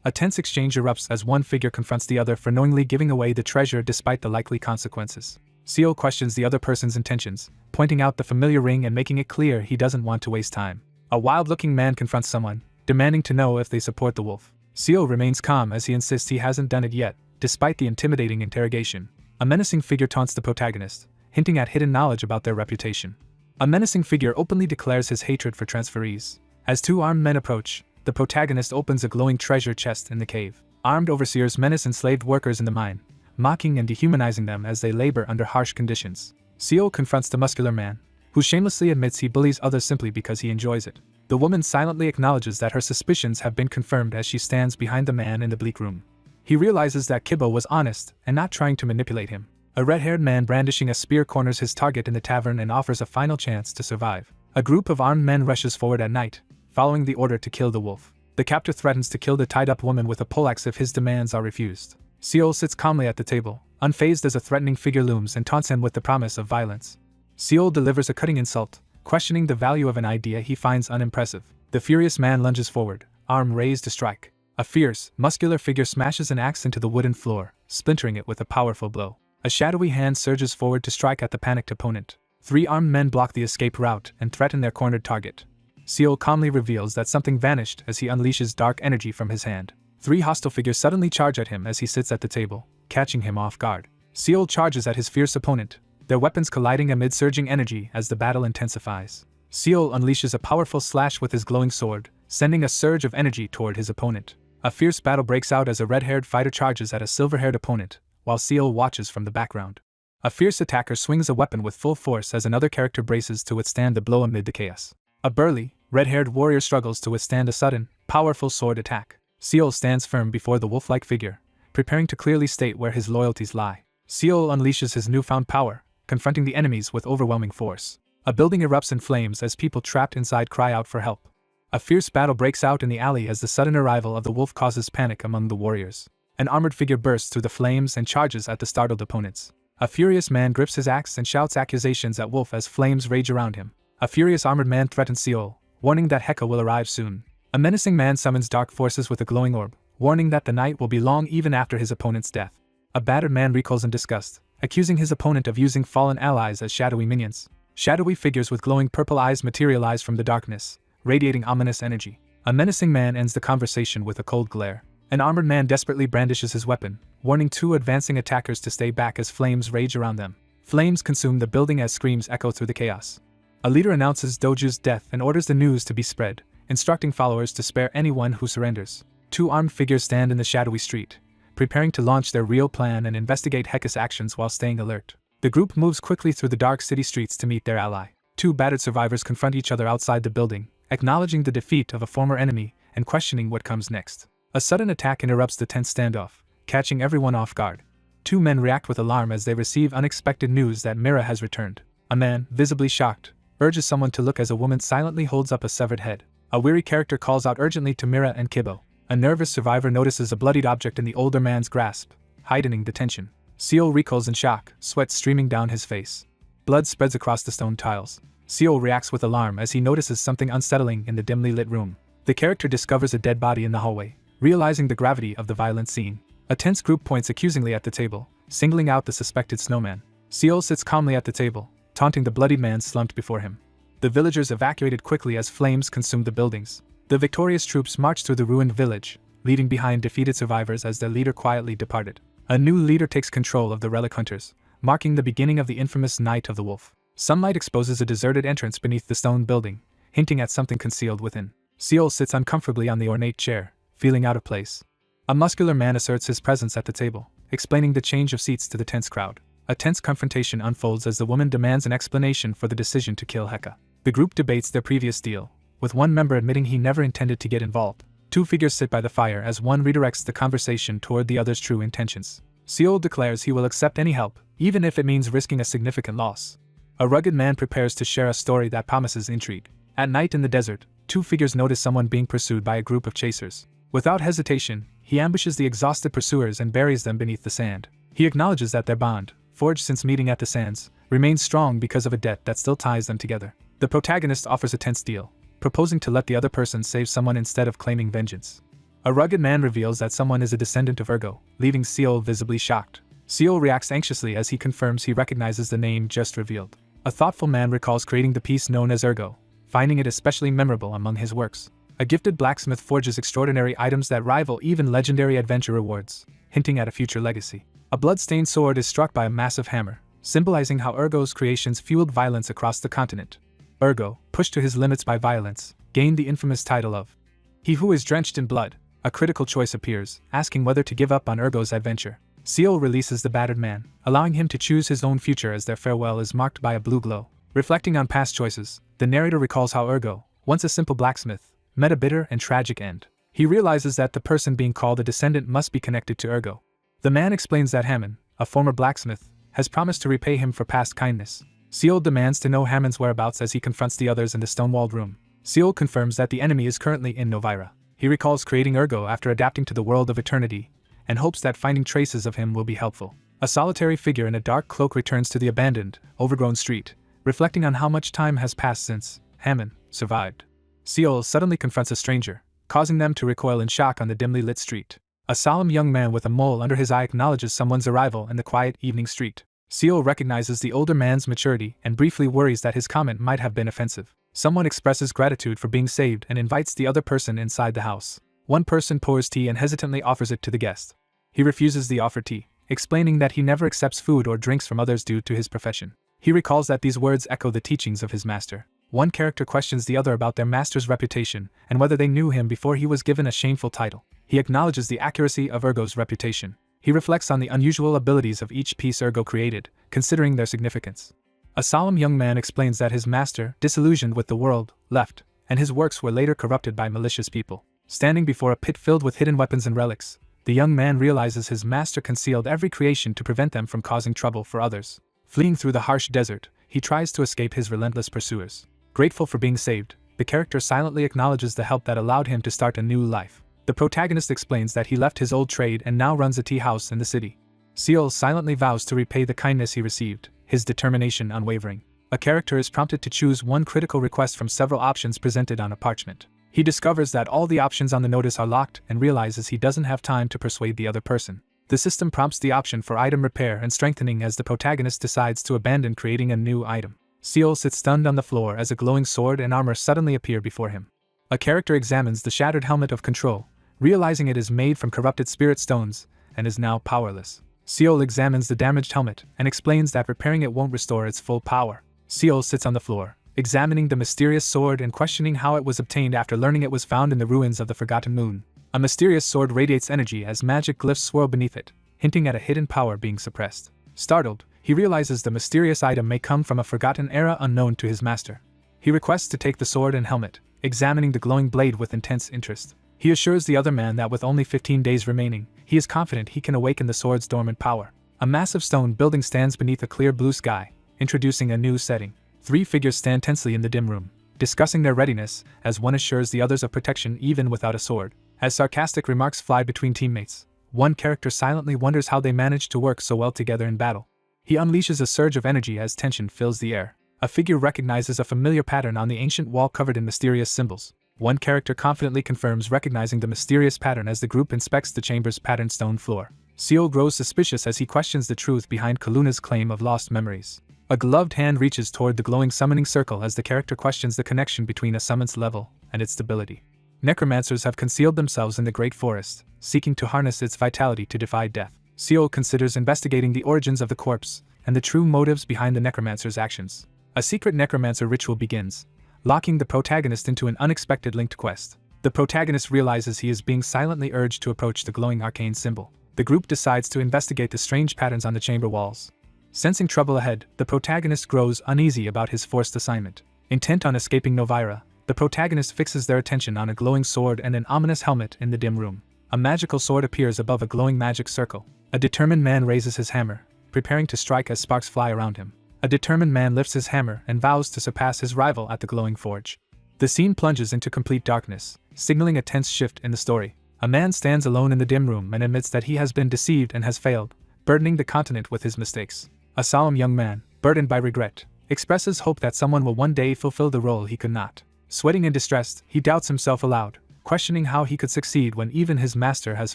A tense exchange erupts as one figure confronts the other for knowingly giving away the treasure despite the likely consequences. Seo questions the other person's intentions, pointing out the familiar ring and making it clear he doesn't want to waste time. A wild-looking man confronts someone, demanding to know if they support the wolf. Seo remains calm as he insists he hasn't done it yet, despite the intimidating interrogation. A menacing figure taunts the protagonist, hinting at hidden knowledge about their reputation. A menacing figure openly declares his hatred for transferees. As two armed men approach, the protagonist opens a glowing treasure chest in the cave. Armed overseers menace enslaved workers in the mine, mocking and dehumanizing them as they labor under harsh conditions. Seo confronts the muscular man, who shamelessly admits he bullies others simply because he enjoys it. The woman silently acknowledges that her suspicions have been confirmed as she stands behind the man in the bleak room. He realizes that Kibo was honest and not trying to manipulate him. A red-haired man brandishing a spear corners his target in the tavern and offers a final chance to survive. A group of armed men rushes forward at night, following the order to kill the wolf. The captor threatens to kill the tied-up woman with a poleaxe if his demands are refused. Seo sits calmly at the table, unfazed as a threatening figure looms and taunts him with the promise of violence. Seo delivers a cutting insult, questioning the value of an idea he finds unimpressive. The furious man lunges forward, arm raised to strike. A fierce, muscular figure smashes an axe into the wooden floor, splintering it with a powerful blow. A shadowy hand surges forward to strike at the panicked opponent. Three armed men block the escape route and threaten their cornered target. Seo calmly reveals that something vanished as he unleashes dark energy from his hand. Three hostile figures suddenly charge at him as he sits at the table, catching him off guard. Seo charges at his fierce opponent, their weapons colliding amid surging energy as the battle intensifies. Seo unleashes a powerful slash with his glowing sword, sending a surge of energy toward his opponent. A fierce battle breaks out as a red-haired fighter charges at a silver-haired opponent, while Seo watches from the background. A fierce attacker swings a weapon with full force as another character braces to withstand the blow amid the chaos. A burly, red-haired warrior struggles to withstand a sudden, powerful sword attack. Seo stands firm before the wolf-like figure, preparing to clearly state where his loyalties lie. Seo unleashes his newfound power, confronting the enemies with overwhelming force. A building erupts in flames as people trapped inside cry out for help. A fierce battle breaks out in the alley as the sudden arrival of the wolf causes panic among the warriors. An armored figure bursts through the flames and charges at the startled opponents. A furious man grips his axe and shouts accusations at Wolf as flames rage around him. A furious armored man threatens Seo, warning that Heka will arrive soon. A menacing man summons dark forces with a glowing orb, warning that the night will be long even after his opponent's death. A battered man recoils in disgust, accusing his opponent of using fallen allies as shadowy minions. Shadowy figures with glowing purple eyes materialize from the darkness, radiating ominous energy. A menacing man ends the conversation with a cold glare. An armored man desperately brandishes his weapon, warning two advancing attackers to stay back as flames rage around them. Flames consume the building as screams echo through the chaos. A leader announces Doju's death and orders the news to be spread, instructing followers to spare anyone who surrenders. Two armed figures stand in the shadowy street, preparing to launch their real plan and investigate Heka's actions while staying alert. The group moves quickly through the dark city streets to meet their ally. Two battered survivors confront each other outside the building, acknowledging the defeat of a former enemy and questioning what comes next. A sudden attack interrupts the tense standoff, catching everyone off guard. Two men react with alarm as they receive unexpected news that Mira has returned. A man, visibly shocked, urges someone to look as a woman silently holds up a severed head. A weary character calls out urgently to Mira and Kibo. A nervous survivor notices a bloodied object in the older man's grasp, heightening the tension. Seo recoils in shock, sweat streaming down his face. Blood spreads across the stone tiles. Seo reacts with alarm as he notices something unsettling in the dimly lit room. The character discovers a dead body in the hallway, realizing the gravity of the violent scene. A tense group points accusingly at the table, singling out the suspected snowman. Seo sits calmly at the table, taunting the bloodied man slumped before him. The villagers evacuated quickly as flames consumed the buildings. The victorious troops marched through the ruined village, leaving behind defeated survivors as their leader quietly departed. A new leader takes control of the relic hunters, marking the beginning of the infamous Night of the Wolf. Sunlight exposes a deserted entrance beneath the stone building, hinting at something concealed within. Seo sits uncomfortably on the ornate chair, feeling out of place. A muscular man asserts his presence at the table, explaining the change of seats to the tense crowd. A tense confrontation unfolds as the woman demands an explanation for the decision to kill Heka. The group debates their previous deal, with one member admitting he never intended to get involved. Two figures sit by the fire as one redirects the conversation toward the other's true intentions. Seo declares he will accept any help, even if it means risking a significant loss. A rugged man prepares to share a story that promises intrigue. At night in the desert, two figures notice someone being pursued by a group of chasers. Without hesitation, he ambushes the exhausted pursuers and buries them beneath the sand. He acknowledges that their bond, forged since meeting at the sands, remains strong because of a debt that still ties them together. The protagonist offers a tense deal, proposing to let the other person save someone instead of claiming vengeance. A rugged man reveals that someone is a descendant of Ergo, leaving Seol visibly shocked. Seol reacts anxiously as he confirms he recognizes the name just revealed. A thoughtful man recalls creating the piece known as Ergo, finding it especially memorable among his works. A gifted blacksmith forges extraordinary items that rival even legendary adventure rewards, hinting at a future legacy. A blood-stained sword is struck by a massive hammer, symbolizing how Ergo's creations fueled violence across the continent. Ergo, pushed to his limits by violence, gained the infamous title of He Who Is Drenched in Blood. A critical choice appears, asking whether to give up on Ergo's adventure. Seol releases the battered man, allowing him to choose his own future as their farewell is marked by a blue glow. Reflecting on past choices, the narrator recalls how Ergo, once a simple blacksmith, met a bitter and tragic end. He realizes that the person being called a descendant must be connected to Ergo. The man explains that Hammond, a former blacksmith, has promised to repay him for past kindness. Seol demands to know Hammond's whereabouts as he confronts the others in the stone-walled room. Seol confirms that the enemy is currently in Novira. He recalls creating Ergo after adapting to the world of eternity, and hopes that finding traces of him will be helpful. A solitary figure in a dark cloak returns to the abandoned, overgrown street, reflecting on how much time has passed since Hammond survived. Seol suddenly confronts a stranger, causing them to recoil in shock on the dimly lit street. A solemn young man with a mole under his eye acknowledges someone's arrival in the quiet evening street. Seol recognizes the older man's maturity and briefly worries that his comment might have been offensive. Someone expresses gratitude for being saved and invites the other person inside the house. One person pours tea and hesitantly offers it to the guest. He refuses the offered tea, explaining that he never accepts food or drinks from others due to his profession. He recalls that these words echo the teachings of his master. One character questions the other about their master's reputation and whether they knew him before he was given a shameful title. He acknowledges the accuracy of Ergo's reputation. He reflects on the unusual abilities of each piece Ergo created, considering their significance. A solemn young man explains that his master, disillusioned with the world, left, and his works were later corrupted by malicious people. Standing before a pit filled with hidden weapons and relics, the young man realizes his master concealed every creation to prevent them from causing trouble for others. Fleeing through the harsh desert, he tries to escape his relentless pursuers. Grateful for being saved, the character silently acknowledges the help that allowed him to start a new life. The protagonist explains that he left his old trade and now runs a tea house in the city. Seol silently vows to repay the kindness he received, his determination unwavering. A character is prompted to choose one critical request from several options presented on a parchment. He discovers that all the options on the notice are locked and realizes he doesn't have time to persuade the other person. The system prompts the option for item repair and strengthening as the protagonist decides to abandon creating a new item. Seol sits stunned on the floor as a glowing sword and armor suddenly appear before him. A character examines the shattered helmet of control, realizing it is made from corrupted spirit stones and is now powerless. Seol examines the damaged helmet and explains that repairing it won't restore its full power. Seol sits on the floor, examining the mysterious sword and questioning how it was obtained after learning it was found in the ruins of the Forgotten Moon. A mysterious sword radiates energy as magic glyphs swirl beneath it, hinting at a hidden power being suppressed. Startled, he realizes the mysterious item may come from a forgotten era unknown to his master. He requests to take the sword and helmet, examining the glowing blade with intense interest. He assures the other man that with only 15 days remaining, he is confident he can awaken the sword's dormant power. A massive stone building stands beneath a clear blue sky, introducing a new setting. 3 figures stand tensely in the dim room, discussing their readiness, as one assures the others of protection even without a sword. As sarcastic remarks fly between teammates, one character silently wonders how they managed to work so well together in battle. He unleashes a surge of energy as tension fills the air. A figure recognizes a familiar pattern on the ancient wall covered in mysterious symbols. One character confidently confirms recognizing the mysterious pattern as the group inspects the chamber's patterned stone floor. Seol grows suspicious as he questions the truth behind Kaluna's claim of lost memories. A gloved hand reaches toward the glowing summoning circle as the character questions the connection between a summon's level and its stability. Necromancers have concealed themselves in the great forest, seeking to harness its vitality to defy death. Seol considers investigating the origins of the corpse and the true motives behind the necromancer's actions. A secret necromancer ritual begins, locking the protagonist into an unexpected linked quest. The protagonist realizes he is being silently urged to approach the glowing arcane symbol. The group decides to investigate the strange patterns on the chamber walls. Sensing trouble ahead, the protagonist grows uneasy about his forced assignment. Intent on escaping Novira, the protagonist fixes their attention on a glowing sword and an ominous helmet in the dim room. A magical sword appears above a glowing magic circle. A determined man raises his hammer, preparing to strike as sparks fly around him. A determined man lifts his hammer and vows to surpass his rival at the glowing forge. The scene plunges into complete darkness, signaling a tense shift in the story. A man stands alone in the dim room and admits that he has been deceived and has failed, burdening the continent with his mistakes. A solemn young man, burdened by regret, expresses hope that someone will one day fulfill the role he could not. Sweating and distressed, he doubts himself aloud, questioning how he could succeed when even his master has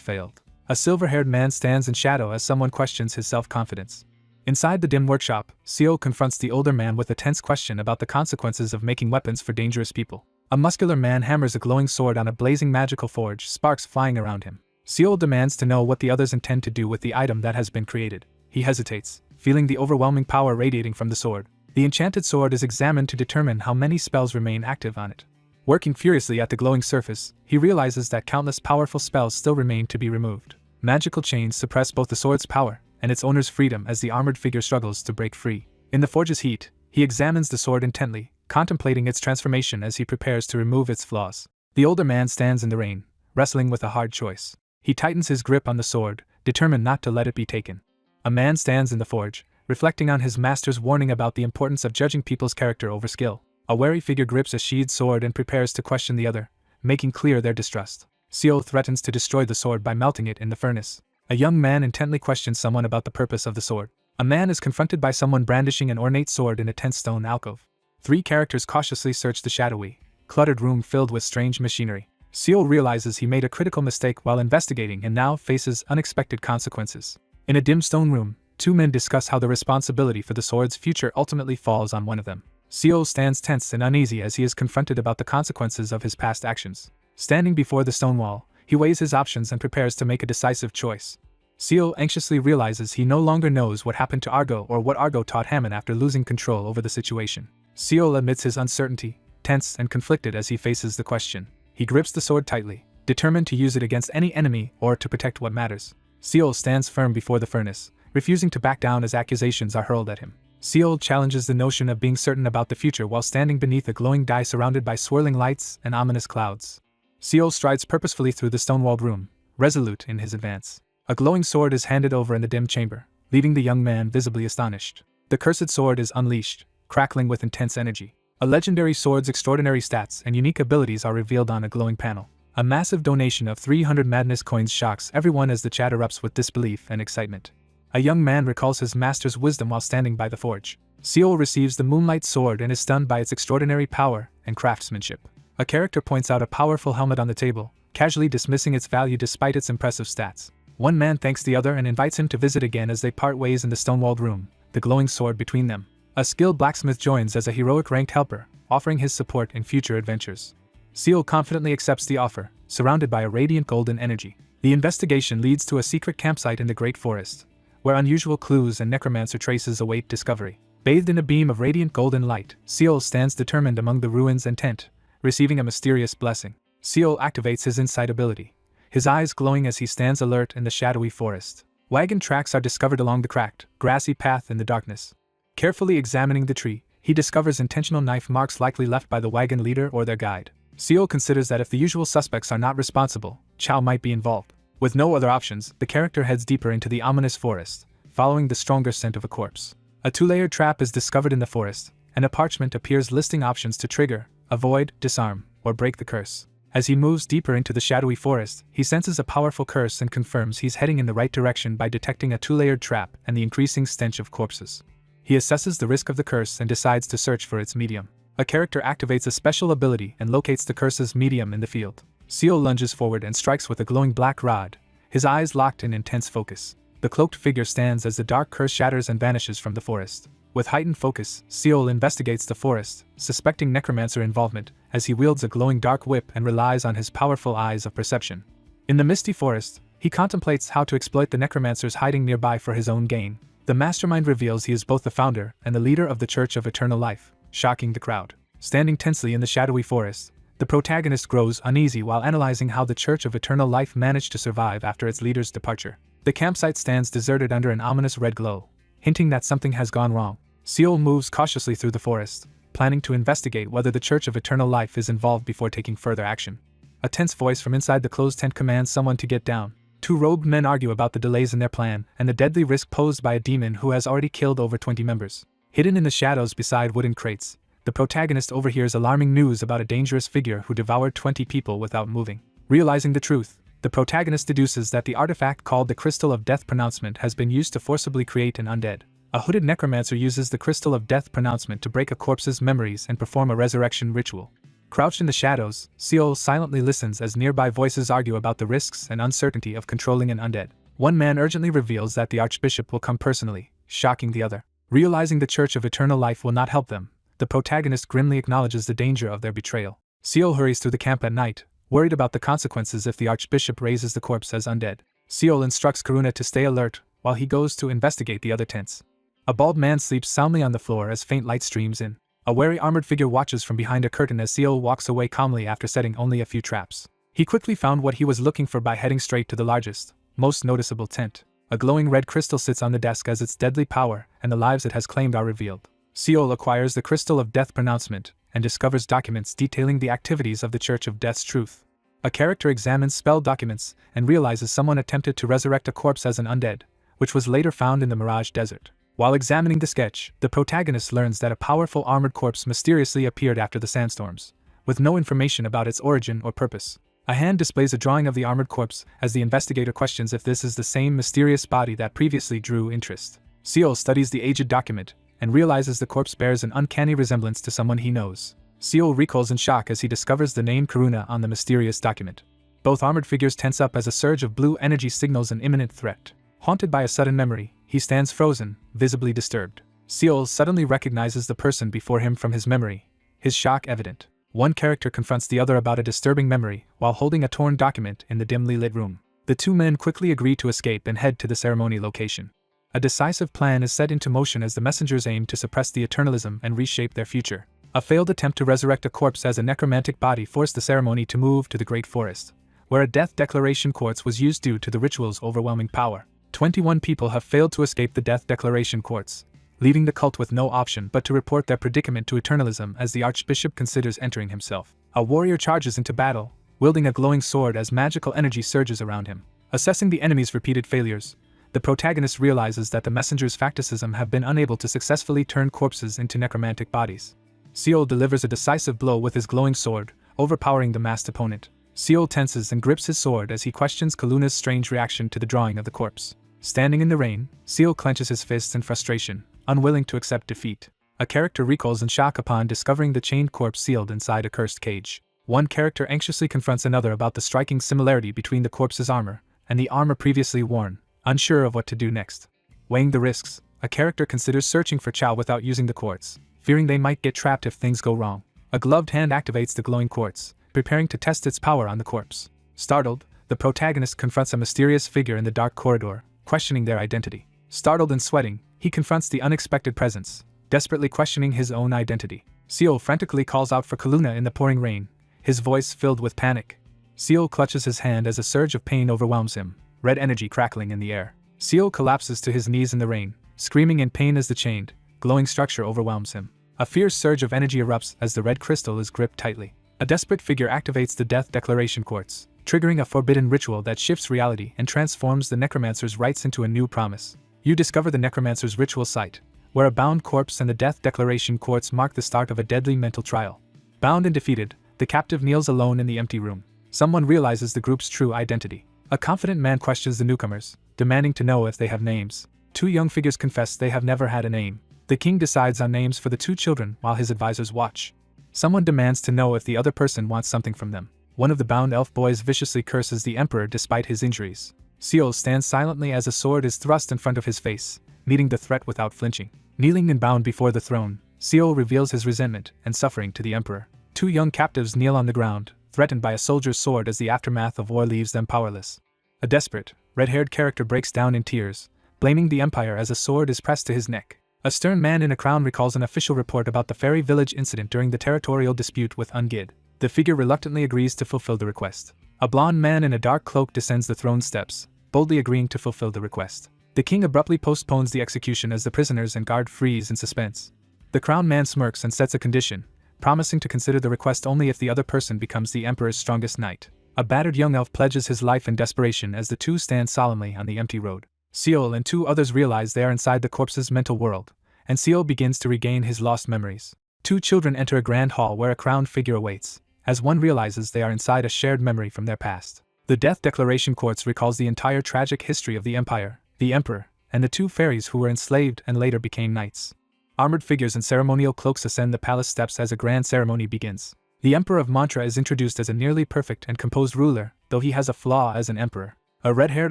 failed. A silver-haired man stands in shadow as someone questions his self-confidence. Inside the dim workshop, Seo confronts the older man with a tense question about the consequences of making weapons for dangerous people. A muscular man hammers a glowing sword on a blazing magical forge, sparks flying around him. Seo demands to know what the others intend to do with the item that has been created. He hesitates, feeling the overwhelming power radiating from the sword. The enchanted sword is examined to determine how many spells remain active on it. Working furiously at the glowing surface, he realizes that countless powerful spells still remain to be removed. Magical chains suppress both the sword's power and its owner's freedom as the armored figure struggles to break free. In the forge's heat, he examines the sword intently, contemplating its transformation as he prepares to remove its flaws. The older man stands in the rain, wrestling with a hard choice. He tightens his grip on the sword, determined not to let it be taken. A man stands in the forge, reflecting on his master's warning about the importance of judging people's character over skill. A wary figure grips a sheathed sword and prepares to question the other, making clear their distrust. Seo threatens to destroy the sword by melting it in the furnace. A young man intently questions someone about the purpose of the sword. A man is confronted by someone brandishing an ornate sword in a tense stone alcove. Three characters cautiously search the shadowy, cluttered room filled with strange machinery. Seo realizes he made a critical mistake while investigating and now faces unexpected consequences. In a dim stone room, two men discuss how the responsibility for the sword's future ultimately falls on one of them. Seo stands tense and uneasy as he is confronted about the consequences of his past actions. Standing before the stone wall, he weighs his options and prepares to make a decisive choice. Seo anxiously realizes he no longer knows what happened to Argo or what Argo taught Hammond after losing control over the situation. Seo admits his uncertainty, tense and conflicted as he faces the question. He grips the sword tightly, determined to use it against any enemy or to protect what matters. Seo stands firm before the furnace, refusing to back down as accusations are hurled at him. Seo challenges the notion of being certain about the future while standing beneath a glowing dye surrounded by swirling lights and ominous clouds. Seo strides purposefully through the stone-walled room, resolute in his advance. A glowing sword is handed over in the dim chamber, leaving the young man visibly astonished. The cursed sword is unleashed, crackling with intense energy. A legendary sword's extraordinary stats and unique abilities are revealed on a glowing panel. A massive donation of 300 madness coins shocks everyone as the chat erupts with disbelief and excitement. A young man recalls his master's wisdom while standing by the forge. Seo receives the moonlight sword and is stunned by its extraordinary power and craftsmanship. A character points out a powerful helmet on the table, casually dismissing its value despite its impressive stats. One man thanks the other and invites him to visit again as they part ways in the stone-walled room, the glowing sword between them. A skilled blacksmith joins as a heroic ranked helper, offering his support in future adventures. Seo confidently accepts the offer, surrounded by a radiant golden energy. The investigation leads to a secret campsite in the Great Forest, where unusual clues and necromancer traces await discovery. Bathed in a beam of radiant golden light, Seo stands determined among the ruins and tent, receiving a mysterious blessing. Seo activates his insight ability, his eyes glowing as he stands alert in the shadowy forest. Wagon tracks are discovered along the cracked, grassy path in the darkness. Carefully examining the tree, he discovers intentional knife marks likely left by the wagon leader or their guide. Seo considers that if the usual suspects are not responsible, Chow might be involved. With no other options, the character heads deeper into the ominous forest, following the stronger scent of a corpse. A two-layered trap is discovered in the forest, and a parchment appears listing options to trigger, avoid, disarm, or break the curse. As he moves deeper into the shadowy forest, he senses a powerful curse and confirms he's heading in the right direction by detecting a two-layered trap and the increasing stench of corpses. He assesses the risk of the curse and decides to search for its medium. A character activates a special ability and locates the curse's medium in the field. Seo lunges forward and strikes with a glowing black rod, his eyes locked in intense focus. The cloaked figure stands as the dark curse shatters and vanishes from the forest. With heightened focus, Seo investigates the forest, suspecting necromancer involvement, as he wields a glowing dark whip and relies on his powerful eyes of perception. In the misty forest, he contemplates how to exploit the necromancers hiding nearby for his own gain. The mastermind reveals he is both the founder and the leader of the Church of Eternal Life, shocking the crowd. Standing tensely in the shadowy forest, the protagonist grows uneasy while analyzing how the Church of Eternal Life managed to survive after its leader's departure. The campsite stands deserted under an ominous red glow, hinting that something has gone wrong. Seo moves cautiously through the forest, planning to investigate whether the Church of Eternal Life is involved before taking further action. A tense voice from inside the closed tent commands someone to get down. Two robed men argue about the delays in their plan and the deadly risk posed by a demon who has already killed over 20 members. Hidden in the shadows beside wooden crates, the protagonist overhears alarming news about a dangerous figure who devoured 20 people without moving. Realizing the truth, the protagonist deduces that the artifact called the Crystal of Death Pronouncement has been used to forcibly create an undead. A hooded necromancer uses the Crystal of Death Pronouncement to break a corpse's memories and perform a resurrection ritual. Crouched in the shadows, Seol silently listens as nearby voices argue about the risks and uncertainty of controlling an undead. One man urgently reveals that the Archbishop will come personally, shocking the other. Realizing the Church of Eternal Life will not help them, the protagonist grimly acknowledges the danger of their betrayal. Seol hurries through the camp at night, worried about the consequences if the Archbishop raises the corpse as undead. Seol instructs Karuna to stay alert while he goes to investigate the other tents. A bald man sleeps soundly on the floor as faint light streams in. A wary armored figure watches from behind a curtain as Seol walks away calmly after setting only a few traps. He quickly found what he was looking for by heading straight to the largest, most noticeable tent. A glowing red crystal sits on the desk as its deadly power and the lives it has claimed are revealed. Seol acquires the Crystal of Death pronouncement and discovers documents detailing the activities of the Church of Death's Truth. A character examines spell documents and realizes someone attempted to resurrect a corpse as an undead, which was later found in the Mirage Desert. While examining the sketch, the protagonist learns that a powerful armored corpse mysteriously appeared after the sandstorms, with no information about its origin or purpose. A hand displays a drawing of the armored corpse as the investigator questions if this is the same mysterious body that previously drew interest. Seol studies the aged document and realizes the corpse bears an uncanny resemblance to someone he knows. Seol recoils in shock as he discovers the name Karuna on the mysterious document. Both armored figures tense up as a surge of blue energy signals an imminent threat. Haunted by a sudden memory, he stands frozen, visibly disturbed. Seol suddenly recognizes the person before him from his memory, his shock evident. One character confronts the other about a disturbing memory while holding a torn document in the dimly lit room. The two men quickly agree to escape and head to the ceremony location. A decisive plan is set into motion as the messengers aim to suppress the eternalism and reshape their future. A failed attempt to resurrect a corpse as a necromantic body forced the ceremony to move to the Great Forest, where a death declaration quartz was used due to the ritual's overwhelming power. 21 people have failed to escape the death declaration quartz, leaving the cult with no option but to report their predicament to eternalism as the Archbishop considers entering himself. A warrior charges into battle, wielding a glowing sword as magical energy surges around him. Assessing the enemy's repeated failures, the protagonist realizes that the messenger's facticism have been unable to successfully turn corpses into necromantic bodies. Seol delivers a decisive blow with his glowing sword, overpowering the masked opponent. Seol tenses and grips his sword as he questions Kaluna's strange reaction to the drawing of the corpse. Standing in the rain, Seol clenches his fists in frustration, unwilling to accept defeat. A character recoils in shock upon discovering the chained corpse sealed inside a cursed cage. One character anxiously confronts another about the striking similarity between the corpse's armor and the armor previously worn, unsure of what to do next. Weighing the risks, a character considers searching for Chow without using the quartz, fearing they might get trapped if things go wrong. A gloved hand activates the glowing quartz, preparing to test its power on the corpse. Startled, the protagonist confronts a mysterious figure in the dark corridor, questioning their identity. Startled and sweating, he confronts the unexpected presence, desperately questioning his own identity. Seol frantically calls out for Kaluna in the pouring rain, his voice filled with panic. Seol clutches his hand as a surge of pain overwhelms him, red energy crackling in the air. Seol collapses to his knees in the rain, screaming in pain as the chained, glowing structure overwhelms him. A fierce surge of energy erupts as the red crystal is gripped tightly. A desperate figure activates the Death Declaration Quartz, triggering a forbidden ritual that shifts reality and transforms the necromancer's rites into a new promise. You discover the necromancer's ritual site, where a bound corpse and the Death Declaration Quartz mark the start of a deadly mental trial. Bound and defeated, the captive kneels alone in the empty room. Someone realizes the group's true identity. A confident man questions the newcomers, demanding to know if they have names. Two young figures confess they have never had a name. The king decides on names for the two children while his advisors watch. Someone demands to know if the other person wants something from them. One of the bound elf boys viciously curses the emperor despite his injuries. Seol stands silently as a sword is thrust in front of his face, meeting the threat without flinching. Kneeling and bound before the throne, Seol reveals his resentment and suffering to the emperor. Two young captives kneel on the ground, threatened by a soldier's sword as the aftermath of war leaves them powerless. A desperate, red-haired character breaks down in tears, blaming the empire as a sword is pressed to his neck. A stern man in a crown recalls an official report about the fairy village incident during the territorial dispute with Ungid. The figure reluctantly agrees to fulfill the request. A blond man in a dark cloak descends the throne steps, boldly agreeing to fulfill the request. The king abruptly postpones the execution as the prisoners and guard freeze in suspense. The crown man smirks and sets a condition, promising to consider the request only if the other person becomes the emperor's strongest knight. A battered young elf pledges his life in desperation as the two stand solemnly on the empty road. Seol and two others realize they are inside the corpse's mental world, and Seol begins to regain his lost memories. Two children enter a grand hall where a crowned figure awaits, as one realizes they are inside a shared memory from their past. The Death Declaration Quartz recalls the entire tragic history of the empire, the emperor, and the two fairies who were enslaved and later became knights. Armored figures in ceremonial cloaks ascend the palace steps as a grand ceremony begins. The Emperor of Mantra is introduced as a nearly perfect and composed ruler, though he has a flaw as an emperor. A red-haired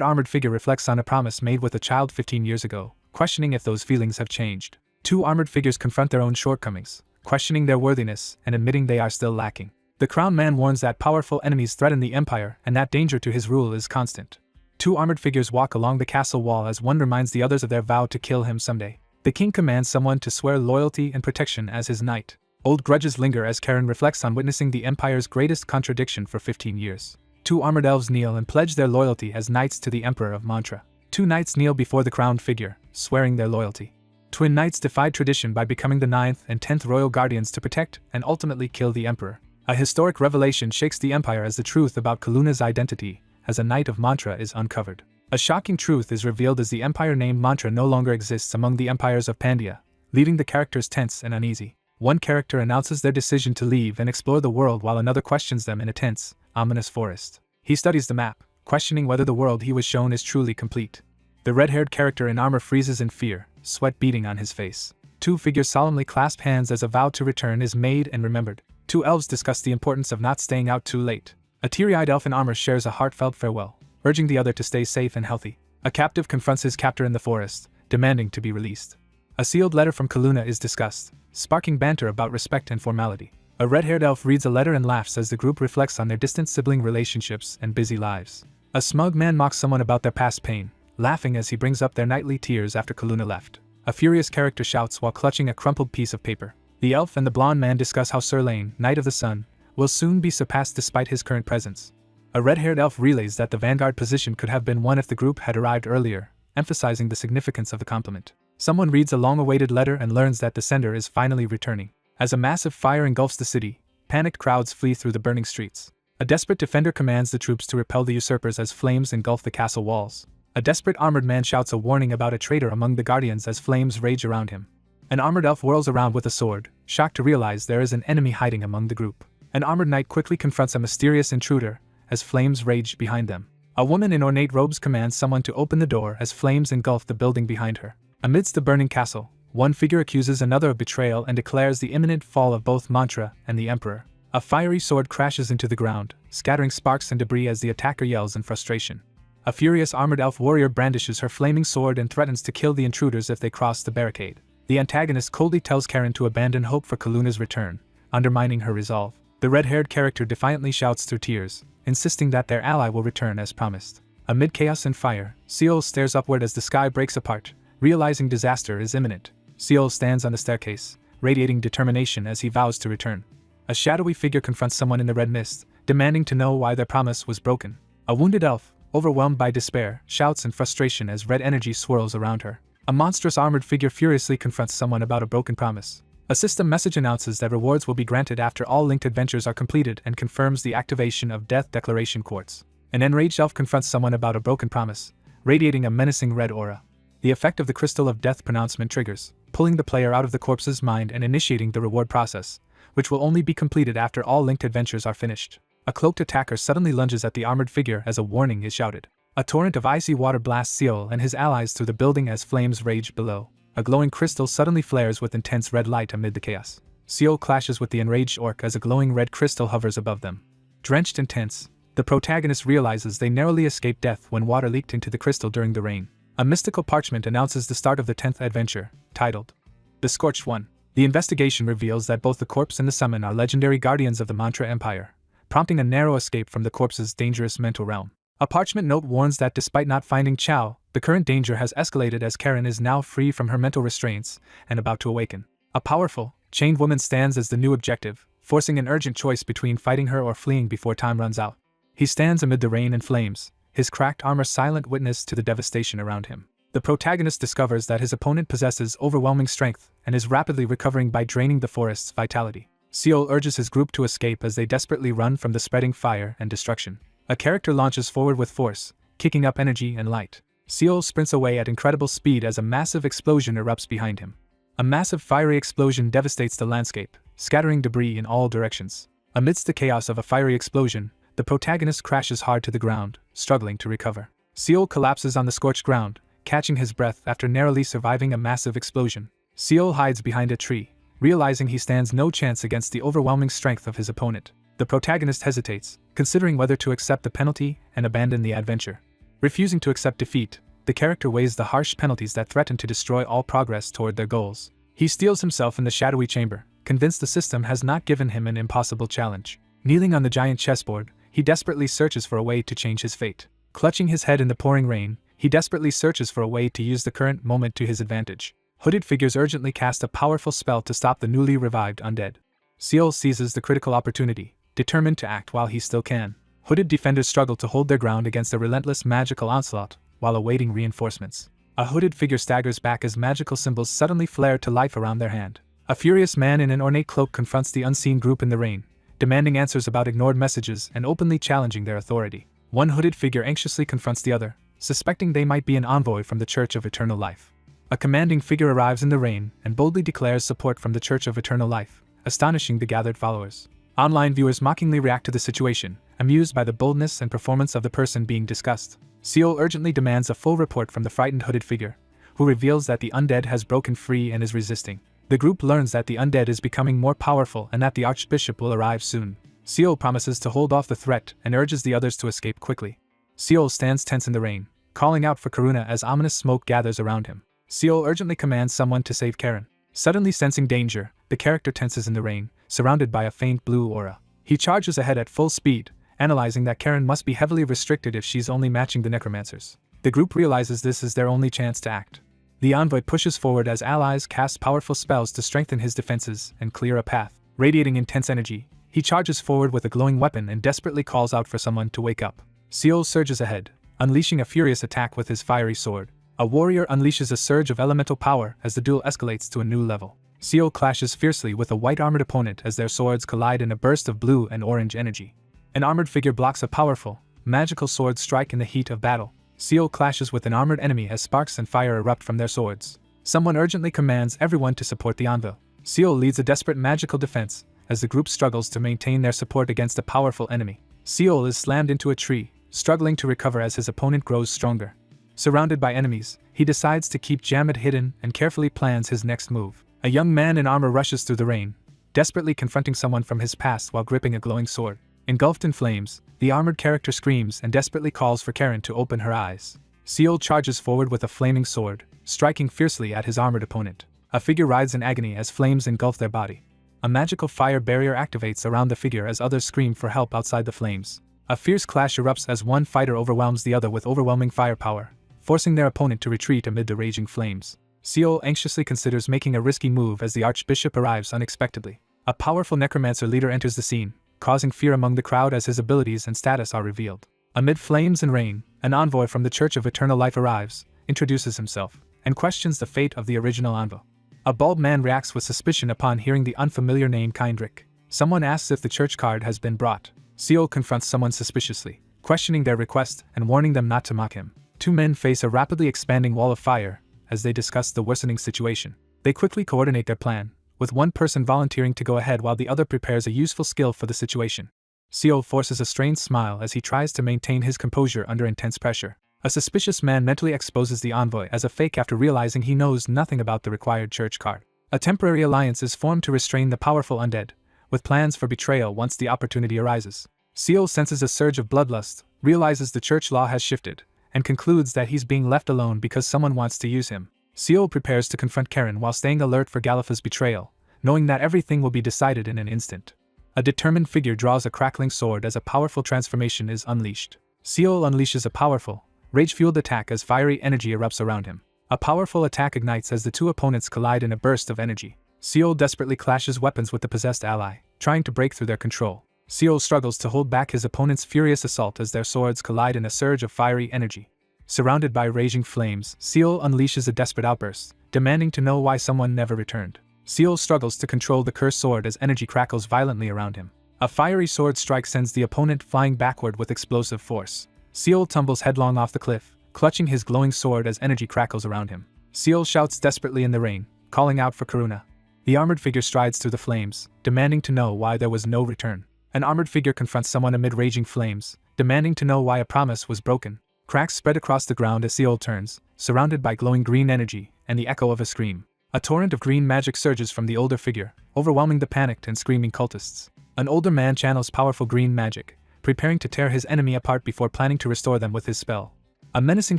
armored figure reflects on a promise made with a child 15 years ago, questioning if those feelings have changed. Two armored figures confront their own shortcomings, questioning their worthiness and admitting they are still lacking. The crowned man warns that powerful enemies threaten the empire and that danger to his rule is constant. Two armored figures walk along the castle wall as one reminds the others of their vow to kill him someday. The king commands someone to swear loyalty and protection as his knight. Old grudges linger as Karen reflects on witnessing the empire's greatest contradiction for 15 years. Two armored elves kneel and pledge their loyalty as knights to the Emperor of Mantra. Two knights kneel before the crowned figure, swearing their loyalty. Twin knights defied tradition by becoming the 9th and 10th royal guardians to protect and ultimately kill the emperor. A historic revelation shakes the empire as the truth about Kaluna's identity as a knight of Mantra is uncovered. A shocking truth is revealed as the empire named Mantra no longer exists among the empires of Pandia, leaving the characters tense and uneasy. One character announces their decision to leave and explore the world while another questions them in a tense, ominous forest. He studies the map, questioning whether the world he was shown is truly complete. The red-haired character in armor freezes in fear, sweat beading on his face. Two figures solemnly clasp hands as a vow to return is made and remembered. Two elves discuss the importance of not staying out too late. A teary-eyed elf in armor shares a heartfelt farewell, urging the other to stay safe and healthy. A captive confronts his captor in the forest, demanding to be released. A sealed letter from Kaluna is discussed, sparking banter about respect and formality. A red-haired elf reads a letter and laughs as the group reflects on their distant sibling relationships and busy lives. A smug man mocks someone about their past pain, laughing as he brings up their nightly tears after Kaluna left. A furious character shouts while clutching a crumpled piece of paper. The elf and the blonde man discuss how Sir Lane, Knight of the Sun, will soon be surpassed despite his current presence. A red-haired elf relays that the vanguard position could have been won if the group had arrived earlier, emphasizing the significance of the compliment. Someone reads a long-awaited letter and learns that the sender is finally returning. As a massive fire engulfs the city, panicked crowds flee through the burning streets. A desperate defender commands the troops to repel the usurpers as flames engulf the castle walls. A desperate armored man shouts a warning about a traitor among the guardians as flames rage around him. An armored elf whirls around with a sword, shocked to realize there is an enemy hiding among the group. An armored knight quickly confronts a mysterious intruder as flames rage behind them. A woman in ornate robes commands someone to open the door as flames engulf the building behind her. Amidst the burning castle, one figure accuses another of betrayal and declares the imminent fall of both Mantra and the Emperor. A fiery sword crashes into the ground, scattering sparks and debris as the attacker yells in frustration. A furious armored elf warrior brandishes her flaming sword and threatens to kill the intruders if they cross the barricade. The antagonist coldly tells Karen to abandon hope for Kaluna's return, undermining her resolve. The red-haired character defiantly shouts through tears, insisting that their ally will return as promised. Amid chaos and fire, Seol stares upward as the sky breaks apart, realizing disaster is imminent. Seol stands on the staircase, radiating determination as he vows to return. A shadowy figure confronts someone in the red mist, demanding to know why their promise was broken. A wounded elf, overwhelmed by despair, shouts in frustration as red energy swirls around her. A monstrous armored figure furiously confronts someone about a broken promise. A system message announces that rewards will be granted after all linked adventures are completed and confirms the activation of Death Declaration Quartz. An enraged elf confronts someone about a broken promise, radiating a menacing red aura. The effect of the Crystal of Death pronouncement triggers, pulling the player out of the corpse's mind and initiating the reward process, which will only be completed after all linked adventures are finished. A cloaked attacker suddenly lunges at the armored figure as a warning is shouted. A torrent of icy water blasts Seol and his allies through the building as flames rage below. A glowing crystal suddenly flares with intense red light amid the chaos. Seol clashes with the enraged orc as a glowing red crystal hovers above them. Drenched in tense, the protagonist realizes they narrowly escaped death when water leaked into the crystal during the rain. A mystical parchment announces the start of the 10th adventure, titled The Scorched One. The investigation reveals that both the corpse and the summon are legendary guardians of the Mantra Empire, prompting a narrow escape from the corpse's dangerous mental realm. A parchment note warns that despite not finding Chao, the current danger has escalated as Karen is now free from her mental restraints and about to awaken. A powerful, chained woman stands as the new objective, forcing an urgent choice between fighting her or fleeing before time runs out. He stands amid the rain and flames, his cracked armor silent witness to the devastation around him. The protagonist discovers that his opponent possesses overwhelming strength and is rapidly recovering by draining the forest's vitality. Seol urges his group to escape as they desperately run from the spreading fire and destruction. A character launches forward with force, kicking up energy and light. Seol sprints away at incredible speed as a massive explosion erupts behind him. A massive fiery explosion devastates the landscape, scattering debris in all directions. Amidst the chaos of a fiery explosion, the protagonist crashes hard to the ground, struggling to recover. Seol collapses on the scorched ground, catching his breath after narrowly surviving a massive explosion. Seol hides behind a tree, realizing he stands no chance against the overwhelming strength of his opponent. The protagonist hesitates, considering whether to accept the penalty and abandon the adventure. Refusing to accept defeat, the character weighs the harsh penalties that threaten to destroy all progress toward their goals. He steels himself in the shadowy chamber, convinced the system has not given him an impossible challenge. Kneeling on the giant chessboard, he desperately searches for a way to change his fate. Clutching his head in the pouring rain, he desperately searches for a way to use the current moment to his advantage. Hooded figures urgently cast a powerful spell to stop the newly revived undead. Seol seizes the critical opportunity, determined to act while he still can. Hooded defenders struggle to hold their ground against a relentless magical onslaught, while awaiting reinforcements. A hooded figure staggers back as magical symbols suddenly flare to life around their hand. A furious man in an ornate cloak confronts the unseen group in the rain, demanding answers about ignored messages and openly challenging their authority. One hooded figure anxiously confronts the other, suspecting they might be an envoy from the Church of Eternal Life. A commanding figure arrives in the rain and boldly declares support from the Church of Eternal Life, astonishing the gathered followers. Online viewers mockingly react to the situation, amused by the boldness and performance of the person being discussed. Seol urgently demands a full report from the frightened hooded figure, who reveals that the undead has broken free and is resisting. The group learns that the undead is becoming more powerful and that the Archbishop will arrive soon. Seol promises to hold off the threat and urges the others to escape quickly. Seol stands tense in the rain, calling out for Karuna as ominous smoke gathers around him. Seol urgently commands someone to save Karen. Suddenly sensing danger, the character tenses in the rain, surrounded by a faint blue aura. He charges ahead at full speed, analyzing that Karen must be heavily restricted if she's only matching the necromancers. The group realizes this is their only chance to act. The envoy pushes forward as allies cast powerful spells to strengthen his defenses and clear a path. Radiating intense energy, he charges forward with a glowing weapon and desperately calls out for someone to wake up. Seol surges ahead, unleashing a furious attack with his fiery sword. A warrior unleashes a surge of elemental power as the duel escalates to a new level. Seol clashes fiercely with a white-armored opponent as their swords collide in a burst of blue and orange energy. An armored figure blocks a powerful, magical sword strike in the heat of battle. Seol clashes with an armored enemy as sparks and fire erupt from their swords. Someone urgently commands everyone to support the anvil. Seol leads a desperate magical defense as the group struggles to maintain their support against a powerful enemy. Seol is slammed into a tree, struggling to recover as his opponent grows stronger. Surrounded by enemies, he decides to keep Jamet hidden and carefully plans his next move. A young man in armor rushes through the rain, desperately confronting someone from his past while gripping a glowing sword. Engulfed in flames, the armored character screams and desperately calls for Karen to open her eyes. Seol charges forward with a flaming sword, striking fiercely at his armored opponent. A figure writhes in agony as flames engulf their body. A magical fire barrier activates around the figure as others scream for help outside the flames. A fierce clash erupts as one fighter overwhelms the other with overwhelming firepower, forcing their opponent to retreat amid the raging flames. Seol anxiously considers making a risky move as the Archbishop arrives unexpectedly. A powerful necromancer leader enters the scene, causing fear among the crowd as his abilities and status are revealed. Amid flames and rain, an envoy from the Church of Eternal Life arrives, introduces himself, and questions the fate of the original envoy. A bald man reacts with suspicion upon hearing the unfamiliar name Kindrick. Someone asks if the church card has been brought. Seol confronts someone suspiciously, questioning their request and warning them not to mock him. Two men face a rapidly expanding wall of fire as they discuss the worsening situation. They quickly coordinate their plan, with one person volunteering to go ahead while the other prepares a useful skill for the situation. Seol forces a strained smile as he tries to maintain his composure under intense pressure. A suspicious man mentally exposes the envoy as a fake after realizing he knows nothing about the required church card. A temporary alliance is formed to restrain the powerful undead, with plans for betrayal once the opportunity arises. Seol senses a surge of bloodlust, realizes the church law has shifted, and concludes that he's being left alone because someone wants to use him. Seol prepares to confront Karen while staying alert for Galifa's betrayal, knowing that everything will be decided in an instant. A determined figure draws a crackling sword as a powerful transformation is unleashed. Seol unleashes a powerful, rage-fueled attack as fiery energy erupts around him. A powerful attack ignites as the two opponents collide in a burst of energy. Seol desperately clashes weapons with the possessed ally, trying to break through their control. Seol struggles to hold back his opponent's furious assault as their swords collide in a surge of fiery energy. Surrounded by raging flames, Seol unleashes a desperate outburst, demanding to know why someone never returned. Seol struggles to control the cursed sword as energy crackles violently around him. A fiery sword strike sends the opponent flying backward with explosive force. Seol tumbles headlong off the cliff, clutching his glowing sword as energy crackles around him. Seol shouts desperately in the rain, calling out for Karuna. The armored figure strides through the flames, demanding to know why there was no return. An armored figure confronts someone amid raging flames, demanding to know why a promise was broken. Cracks spread across the ground as Seol turns, surrounded by glowing green energy and the echo of a scream. A torrent of green magic surges from the older figure, overwhelming the panicked and screaming cultists. An older man channels powerful green magic, preparing to tear his enemy apart before planning to restore them with his spell. A menacing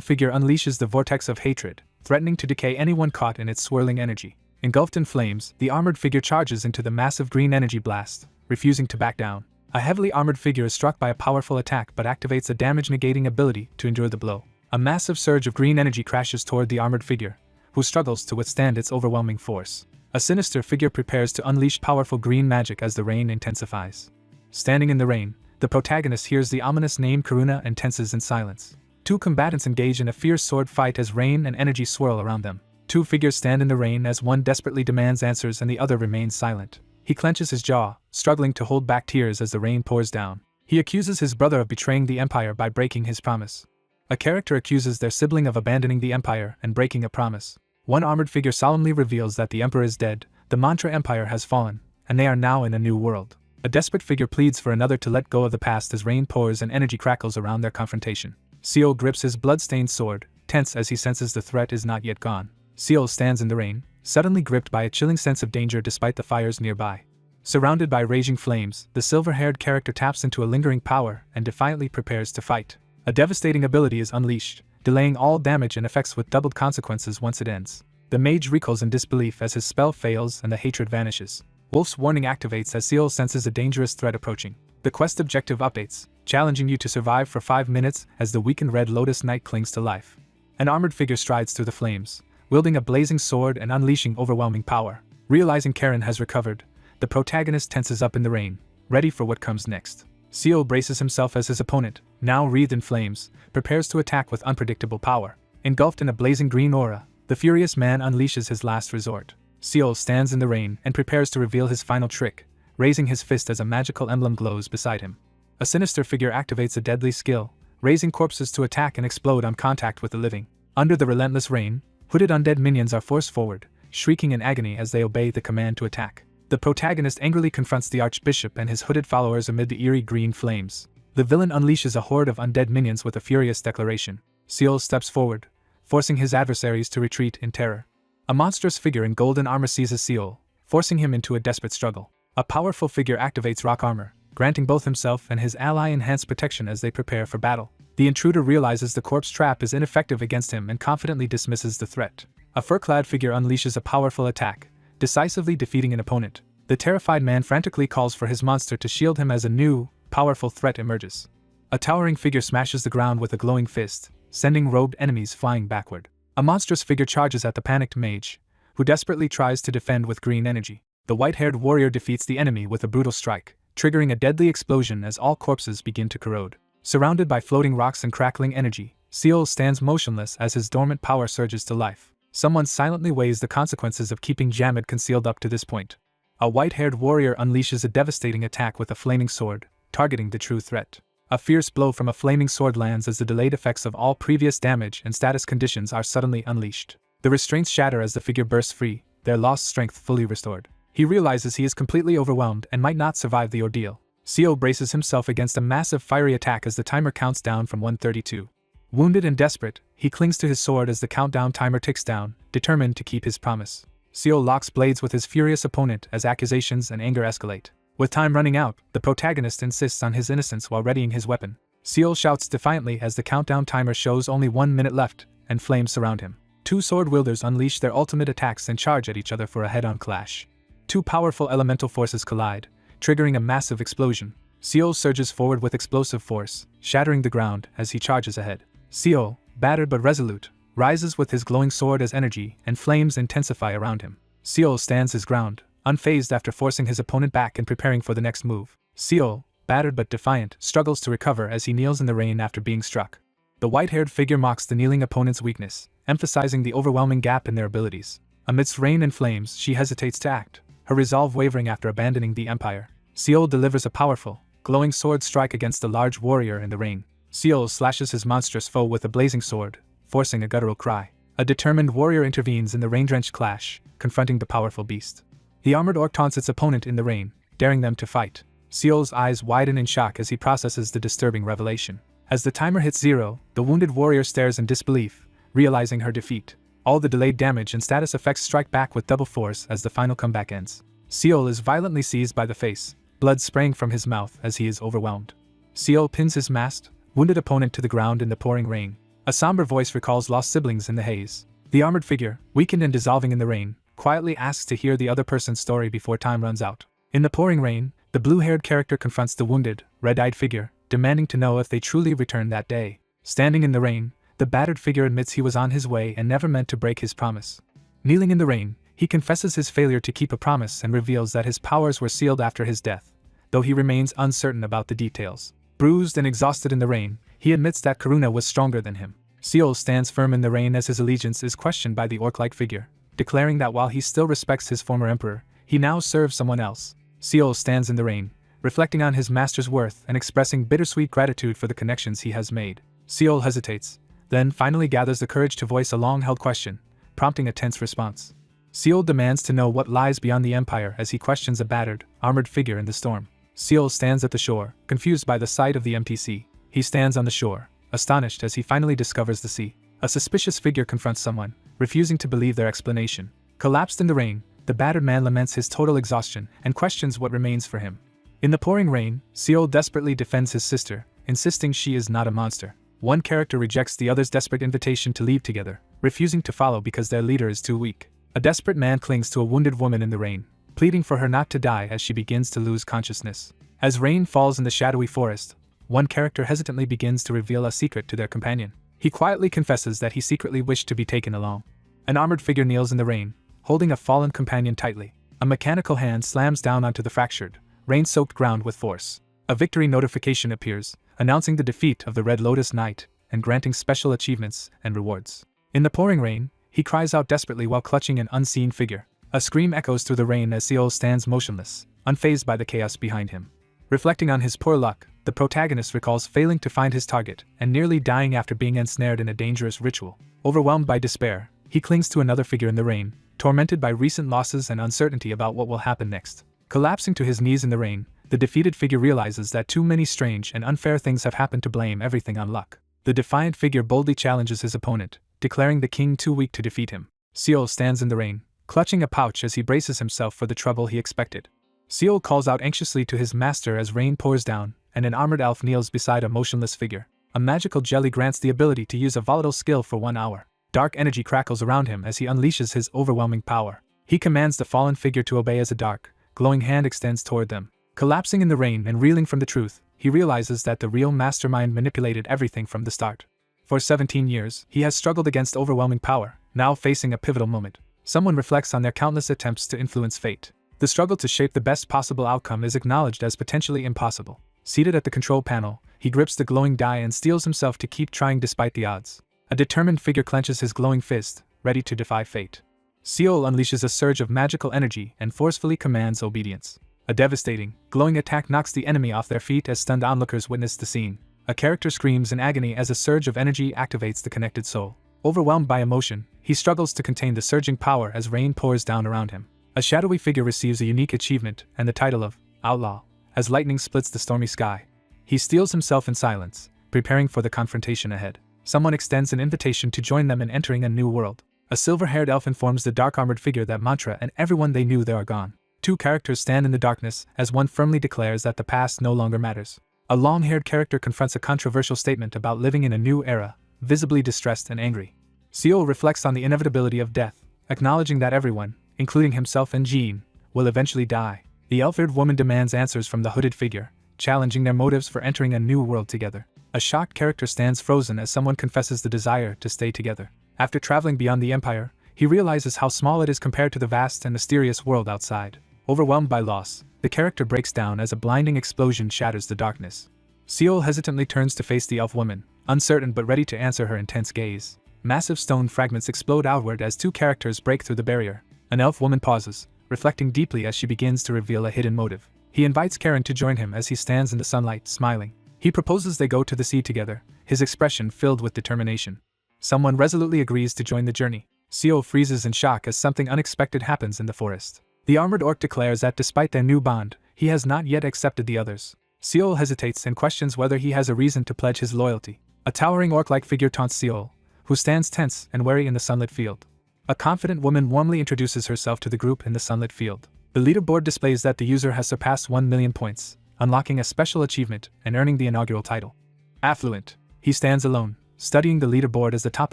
figure unleashes the vortex of hatred, threatening to decay anyone caught in its swirling energy. Engulfed in flames, the armored figure charges into the massive green energy blast, refusing to back down. A heavily armored figure is struck by a powerful attack but activates a damage-negating ability to endure the blow. A massive surge of green energy crashes toward the armored figure, who struggles to withstand its overwhelming force. A sinister figure prepares to unleash powerful green magic as the rain intensifies. Standing in the rain, the protagonist hears the ominous name Karuna and tenses in silence. Two combatants engage in a fierce sword fight as rain and energy swirl around them. Two figures stand in the rain as one desperately demands answers and the other remains silent. He clenches his jaw, struggling to hold back tears as the rain pours down. He accuses his brother of betraying the Empire by breaking his promise. A character accuses their sibling of abandoning the Empire and breaking a promise. One armored figure solemnly reveals that the Emperor is dead, the Mantra Empire has fallen, and they are now in a new world. A desperate figure pleads for another to let go of the past as rain pours and energy crackles around their confrontation. Seol grips his blood-stained sword, tense as he senses the threat is not yet gone. Seol stands in the rain, suddenly gripped by a chilling sense of danger despite the fires nearby. Surrounded by raging flames, the silver-haired character taps into a lingering power and defiantly prepares to fight. A devastating ability is unleashed, delaying all damage and effects with doubled consequences once it ends. The mage recoils in disbelief as his spell fails and the hatred vanishes. Wolf's warning activates as Seol senses a dangerous threat approaching. The quest objective updates, challenging you to survive for 5 minutes as the weakened Red Lotus Knight clings to life. An armored figure strides through the flames, wielding a blazing sword and unleashing overwhelming power. Realizing Karen has recovered, the protagonist tenses up in the rain, ready for what comes next. Seol braces himself as his opponent, now wreathed in flames, prepares to attack with unpredictable power. Engulfed in a blazing green aura, the furious man unleashes his last resort. Seol stands in the rain and prepares to reveal his final trick, raising his fist as a magical emblem glows beside him. A sinister figure activates a deadly skill, raising corpses to attack and explode on contact with the living. Under the relentless rain, hooded undead minions are forced forward, shrieking in agony as they obey the command to attack. The protagonist angrily confronts the archbishop and his hooded followers amid the eerie green flames. The villain unleashes a horde of undead minions with a furious declaration. Seol steps forward, forcing his adversaries to retreat in terror. A monstrous figure in golden armor seizes Seol, forcing him into a desperate struggle. A powerful figure activates rock armor, granting both himself and his ally enhanced protection as they prepare for battle. The intruder realizes the corpse trap is ineffective against him and confidently dismisses the threat. A fur-clad figure unleashes a powerful attack, decisively defeating an opponent. The terrified man frantically calls for his monster to shield him as a new, powerful threat emerges. A towering figure smashes the ground with a glowing fist, sending robed enemies flying backward. A monstrous figure charges at the panicked mage, who desperately tries to defend with green energy. The white-haired warrior defeats the enemy with a brutal strike, triggering a deadly explosion as all corpses begin to corrode. Surrounded by floating rocks and crackling energy, Seol stands motionless as his dormant power surges to life. Someone silently weighs the consequences of keeping Jamid concealed up to this point. A white-haired warrior unleashes a devastating attack with a flaming sword, targeting the true threat. A fierce blow from a flaming sword lands as the delayed effects of all previous damage and status conditions are suddenly unleashed. The restraints shatter as the figure bursts free, their lost strength fully restored. He realizes he is completely overwhelmed and might not survive the ordeal. Seol braces himself against a massive fiery attack as the timer counts down from 132. Wounded and desperate, he clings to his sword as the countdown timer ticks down, determined to keep his promise. Seol locks blades with his furious opponent as accusations and anger escalate. With time running out, the protagonist insists on his innocence while readying his weapon. Seol shouts defiantly as the countdown timer shows only 1 minute left, and flames surround him. Two sword wielders unleash their ultimate attacks and charge at each other for a head-on clash. Two powerful elemental forces collide, triggering a massive explosion. Seol surges forward with explosive force, shattering the ground as he charges ahead. Seol, battered but resolute, rises with his glowing sword as energy and flames intensify around him. Seol stands his ground, unfazed after forcing his opponent back and preparing for the next move. Seol, battered but defiant, struggles to recover as he kneels in the rain after being struck. The white-haired figure mocks the kneeling opponent's weakness, emphasizing the overwhelming gap in their abilities. Amidst rain and flames, she hesitates to act, her resolve wavering after abandoning the Empire. Seol delivers a powerful, glowing sword strike against the large warrior in the rain. Seol slashes his monstrous foe with a blazing sword, forcing a guttural cry. A determined warrior intervenes in the rain-drenched clash, confronting the powerful beast. The armored orc taunts its opponent in the rain, daring them to fight. Seol's eyes widen in shock as he processes the disturbing revelation. As the timer hits 0, the wounded warrior stares in disbelief, realizing her defeat. All the delayed damage and status effects strike back with double force as the final comeback ends. Seol is violently seized by the face, blood spraying from his mouth as he is overwhelmed. Seol pins his masked, wounded opponent to the ground in the pouring rain. A somber voice recalls lost siblings in the haze. The armored figure, weakened and dissolving in the rain, quietly asks to hear the other person's story before time runs out. In the pouring rain, the blue-haired character confronts the wounded, red-eyed figure, demanding to know if they truly returned that day. Standing in the rain, the battered figure admits he was on his way and never meant to break his promise. Kneeling in the rain, he confesses his failure to keep a promise and reveals that his powers were sealed after his death, though he remains uncertain about the details. Bruised and exhausted in the rain, he admits that Karuna was stronger than him. Seol stands firm in the rain as his allegiance is questioned by the orc-like figure, declaring that while he still respects his former emperor, he now serves someone else. Seol stands in the rain, reflecting on his master's worth and expressing bittersweet gratitude for the connections he has made. Seol hesitates, then finally gathers the courage to voice a long-held question, prompting a tense response. Seol demands to know what lies beyond the empire as he questions a battered, armored figure in the storm. Seol stands at the shore, confused by the sight of the empty sea. He stands on the shore, astonished as he finally discovers the sea. A suspicious figure confronts someone, refusing to believe their explanation. Collapsed in the rain, the battered man laments his total exhaustion and questions what remains for him. In the pouring rain, Seol desperately defends his sister, insisting she is not a monster. One character rejects the other's desperate invitation to leave together, refusing to follow because their leader is too weak. A desperate man clings to a wounded woman in the rain, pleading for her not to die as she begins to lose consciousness. As rain falls in the shadowy forest, one character hesitantly begins to reveal a secret to their companion. He quietly confesses that he secretly wished to be taken along. An armored figure kneels in the rain, holding a fallen companion tightly. A mechanical hand slams down onto the fractured, rain-soaked ground with force. A victory notification appears, announcing the defeat of the Red Lotus Knight and granting special achievements and rewards. In the pouring rain, he cries out desperately while clutching an unseen figure. A scream echoes through the rain as Seol stands motionless, unfazed by the chaos behind him. Reflecting on his poor luck, the protagonist recalls failing to find his target and nearly dying after being ensnared in a dangerous ritual. Overwhelmed by despair, he clings to another figure in the rain, tormented by recent losses and uncertainty about what will happen next. Collapsing to his knees in the rain, the defeated figure realizes that too many strange and unfair things have happened to blame everything on luck. The defiant figure boldly challenges his opponent, declaring the king too weak to defeat him. Seol stands in the rain, clutching a pouch as he braces himself for the trouble he expected. Seol calls out anxiously to his master as rain pours down, and an armored elf kneels beside a motionless figure. A magical jelly grants the ability to use a volatile skill for 1 hour. Dark energy crackles around him as he unleashes his overwhelming power. He commands the fallen figure to obey as a dark, glowing hand extends toward them. Collapsing in the rain and reeling from the truth, he realizes that the real mastermind manipulated everything from the start. For 17 years, he has struggled against overwhelming power, now facing a pivotal moment. Someone reflects on their countless attempts to influence fate. The struggle to shape the best possible outcome is acknowledged as potentially impossible. Seated at the control panel, he grips the glowing die and steels himself to keep trying despite the odds. A determined figure clenches his glowing fist, ready to defy fate. Seol unleashes a surge of magical energy and forcefully commands obedience. A devastating, glowing attack knocks the enemy off their feet as stunned onlookers witness the scene. A character screams in agony as a surge of energy activates the connected soul. Overwhelmed by emotion, he struggles to contain the surging power as rain pours down around him. A shadowy figure receives a unique achievement and the title of Outlaw, as lightning splits the stormy sky. He steels himself in silence, preparing for the confrontation ahead. Someone extends an invitation to join them in entering a new world. A silver-haired elf informs the dark-armored figure that Mantra and everyone they knew there are gone. Two characters stand in the darkness as one firmly declares that the past no longer matters. A long-haired character confronts a controversial statement about living in a new era, visibly distressed and angry. Seol reflects on the inevitability of death, acknowledging that everyone, including himself and Jean, will eventually die. The elf-haired woman demands answers from the hooded figure, challenging their motives for entering a new world together. A shocked character stands frozen as someone confesses the desire to stay together. After traveling beyond the empire, he realizes how small it is compared to the vast and mysterious world outside. Overwhelmed by loss, the character breaks down as a blinding explosion shatters the darkness. Seol hesitantly turns to face the elf woman, uncertain but ready to answer her intense gaze. Massive stone fragments explode outward as two characters break through the barrier. An elf woman pauses, reflecting deeply as she begins to reveal a hidden motive. He invites Karen to join him as he stands in the sunlight, smiling. He proposes they go to the sea together, his expression filled with determination. Someone resolutely agrees to join the journey. Seol freezes in shock as something unexpected happens in the forest. The armored orc declares that despite their new bond, he has not yet accepted the others. Seol hesitates and questions whether he has a reason to pledge his loyalty. A towering orc-like figure taunts Seol, who stands tense and wary in the sunlit field. A confident woman warmly introduces herself to the group in the sunlit field. The leaderboard displays that the user has surpassed 1 million points, unlocking a special achievement and earning the inaugural title. Affluent. He stands alone, studying the leaderboard as the top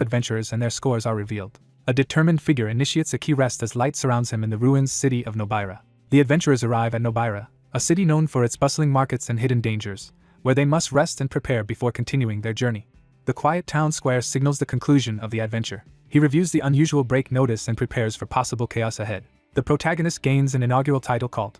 adventurers and their scores are revealed. A determined figure initiates a key rest as light surrounds him in the ruined city of Nobira. The adventurers arrive at Nobira, a city known for its bustling markets and hidden dangers, where they must rest and prepare before continuing their journey. The quiet town square signals the conclusion of the adventure. He reviews the unusual break notice and prepares for possible chaos ahead. The protagonist gains an inaugural title called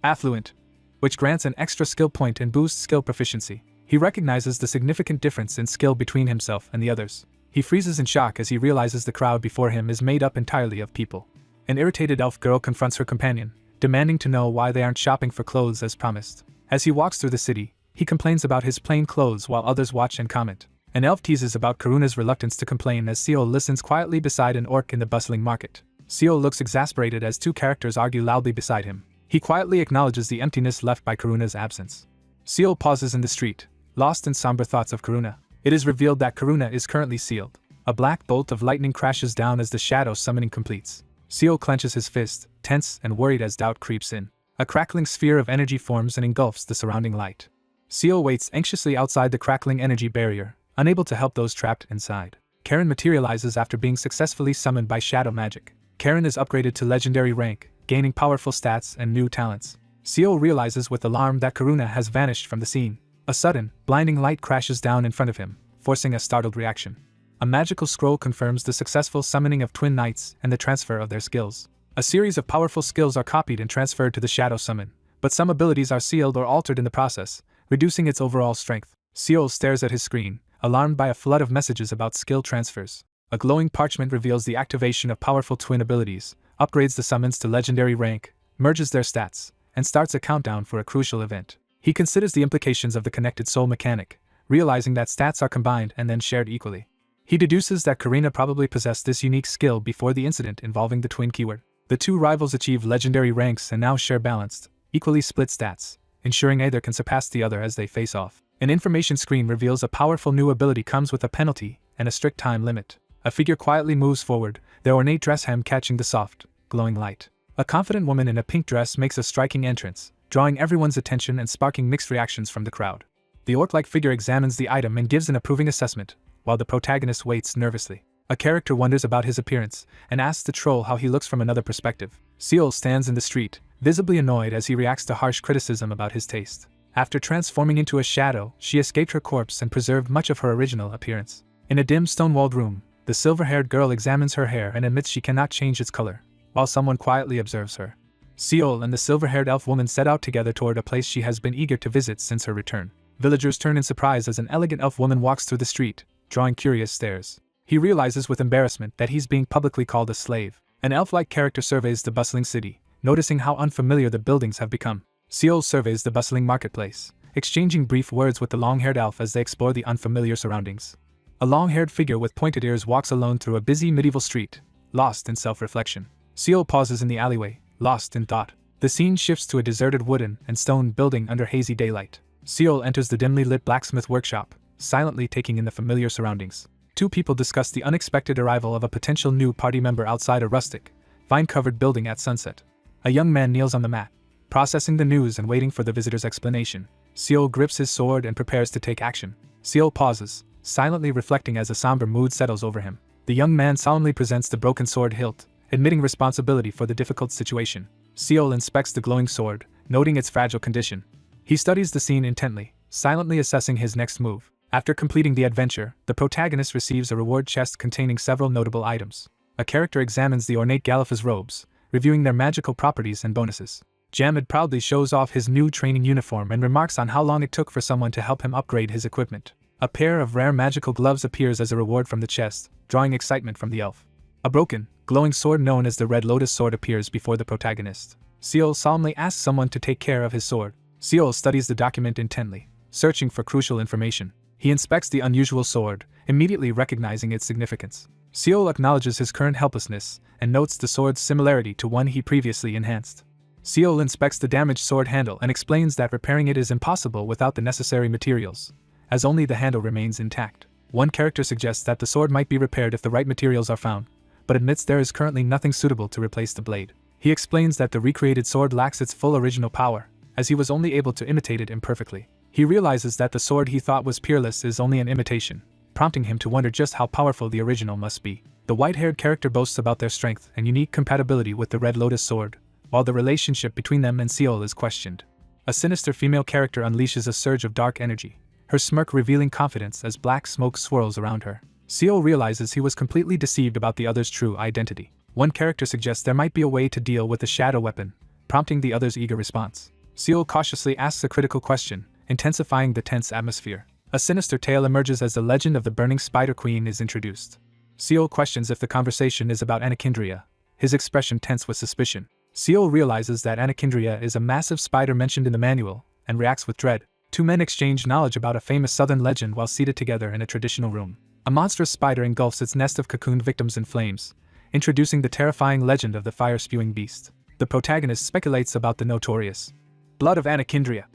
Affluent, which grants an extra skill point and boosts skill proficiency. He recognizes the significant difference in skill between himself and the others. He freezes in shock as he realizes the crowd before him is made up entirely of people. An irritated elf girl confronts her companion, demanding to know why they aren't shopping for clothes as promised. As he walks through the city, he complains about his plain clothes while others watch and comment. An elf teases about Karuna's reluctance to complain as Seol listens quietly beside an orc in the bustling market. Seol looks exasperated as two characters argue loudly beside him. He quietly acknowledges the emptiness left by Karuna's absence. Seol pauses in the street, lost in somber thoughts of Karuna. It is revealed that Karuna is currently sealed. A black bolt of lightning crashes down as the shadow summoning completes. Seol clenches his fist, tense and worried as doubt creeps in. A crackling sphere of energy forms and engulfs the surrounding light. Seol waits anxiously outside the crackling energy barrier, unable to help those trapped inside. Karen materializes after being successfully summoned by shadow magic. Karen is upgraded to legendary rank, gaining powerful stats and new talents. Seol realizes with alarm that Karuna has vanished from the scene. A sudden, blinding light crashes down in front of him, forcing a startled reaction. A magical scroll confirms the successful summoning of twin knights and the transfer of their skills. A series of powerful skills are copied and transferred to the shadow summon, but some abilities are sealed or altered in the process, reducing its overall strength. Seol stares at his screen, alarmed by a flood of messages about skill transfers. A glowing parchment reveals the activation of powerful twin abilities, upgrades the summons to legendary rank, merges their stats, and starts a countdown for a crucial event. He considers the implications of the connected soul mechanic, realizing that stats are combined and then shared equally. He deduces that Karina probably possessed this unique skill before the incident involving the twin keyword. The two rivals achieve legendary ranks and now share balanced, equally split stats, ensuring neither can surpass the other as they face off. An information screen reveals a powerful new ability comes with a penalty and a strict time limit. A figure quietly moves forward, their ornate dress hem catching the soft, glowing light. A confident woman in a pink dress makes a striking entrance, drawing everyone's attention and sparking mixed reactions from the crowd. The orc-like figure examines the item and gives an approving assessment, while the protagonist waits nervously. A character wonders about his appearance and asks the troll how he looks from another perspective. Seol stands in the street, visibly annoyed as he reacts to harsh criticism about his taste. After transforming into a shadow, she escaped her corpse and preserved much of her original appearance. In a dim stone-walled room, the silver-haired girl examines her hair and admits she cannot change its color, while someone quietly observes her. Seol and the silver-haired elf woman set out together toward a place she has been eager to visit since her return. Villagers turn in surprise as an elegant elf woman walks through the street, drawing curious stares. He realizes with embarrassment that he's being publicly called a slave. An elf-like character surveys the bustling city, noticing how unfamiliar the buildings have become. Seol surveys the bustling marketplace, exchanging brief words with the long-haired elf as they explore the unfamiliar surroundings. A long-haired figure with pointed ears walks alone through a busy medieval street, lost in self-reflection. Seol pauses in the alleyway, lost in thought. The scene shifts to a deserted wooden and stone building under hazy daylight. Seol enters the dimly lit blacksmith workshop, silently taking in the familiar surroundings. Two people discuss the unexpected arrival of a potential new party member outside a rustic, vine-covered building at sunset. A young man kneels on the mat, processing the news and waiting for the visitor's explanation. Seol grips his sword and prepares to take action. Seol pauses, silently reflecting as a somber mood settles over him. The young man solemnly presents the broken sword hilt, admitting responsibility for the difficult situation. Seol inspects the glowing sword, noting its fragile condition. He studies the scene intently, silently assessing his next move. After completing the adventure, the protagonist receives a reward chest containing several notable items. A character examines the ornate Galafa's robes, reviewing their magical properties and bonuses. Jamid proudly shows off his new training uniform and remarks on how long it took for someone to help him upgrade his equipment. A pair of rare magical gloves appears as a reward from the chest, drawing excitement from the elf. A broken, glowing sword known as the Red Lotus Sword appears before the protagonist. Seol solemnly asks someone to take care of his sword. Seol studies the document intently, searching for crucial information. He inspects the unusual sword, immediately recognizing its significance. Seol acknowledges his current helplessness and notes the sword's similarity to one he previously enhanced. Seol inspects the damaged sword handle and explains that repairing it is impossible without the necessary materials, as only the handle remains intact. One character suggests that the sword might be repaired if the right materials are found, but admits there is currently nothing suitable to replace the blade. He explains that the recreated sword lacks its full original power, as he was only able to imitate it imperfectly. He realizes that the sword he thought was peerless is only an imitation, prompting him to wonder just how powerful the original must be. The white-haired character boasts about their strength and unique compatibility with the Red Lotus sword, while the relationship between them and Seol is questioned. A sinister female character unleashes a surge of dark energy, her smirk revealing confidence as black smoke swirls around her. Seol realizes he was completely deceived about the other's true identity. One character suggests there might be a way to deal with the shadow weapon, prompting the other's eager response. Seol cautiously asks a critical question, intensifying the tense atmosphere. A sinister tale emerges as the legend of the Burning Spider Queen is introduced. Seol questions if the conversation is about Anichindria, his expression tense with suspicion. Seol realizes that Anichindria is a massive spider mentioned in the manual, and reacts with dread. Two men exchange knowledge about a famous southern legend while seated together in a traditional room. A monstrous spider engulfs its nest of cocooned victims in flames, introducing the terrifying legend of the fire-spewing beast. The protagonist speculates about the notorious blood of Anichindria,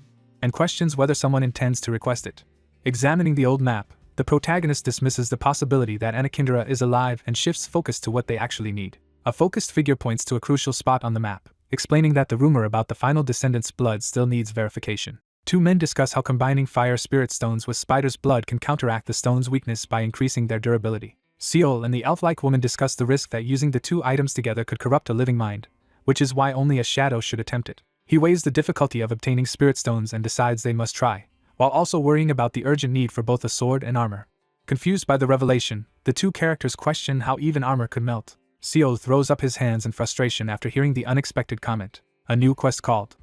and questions whether someone intends to request it. Examining the old map, the protagonist dismisses the possibility that Anichindria is alive and shifts focus to what they actually need. A focused figure points to a crucial spot on the map, explaining that the rumor about the final descendant's blood still needs verification. Two men discuss how combining fire spirit stones with spider's blood can counteract the stone's weakness by increasing their durability. Seol and the elf-like woman discuss the risk that using the two items together could corrupt a living mind, which is why only a shadow should attempt it. He weighs the difficulty of obtaining spirit stones and decides they must try, while also worrying about the urgent need for both a sword and armor. Confused by the revelation, the two characters question how even armor could melt. Seol throws up his hands in frustration after hearing the unexpected comment. A new quest called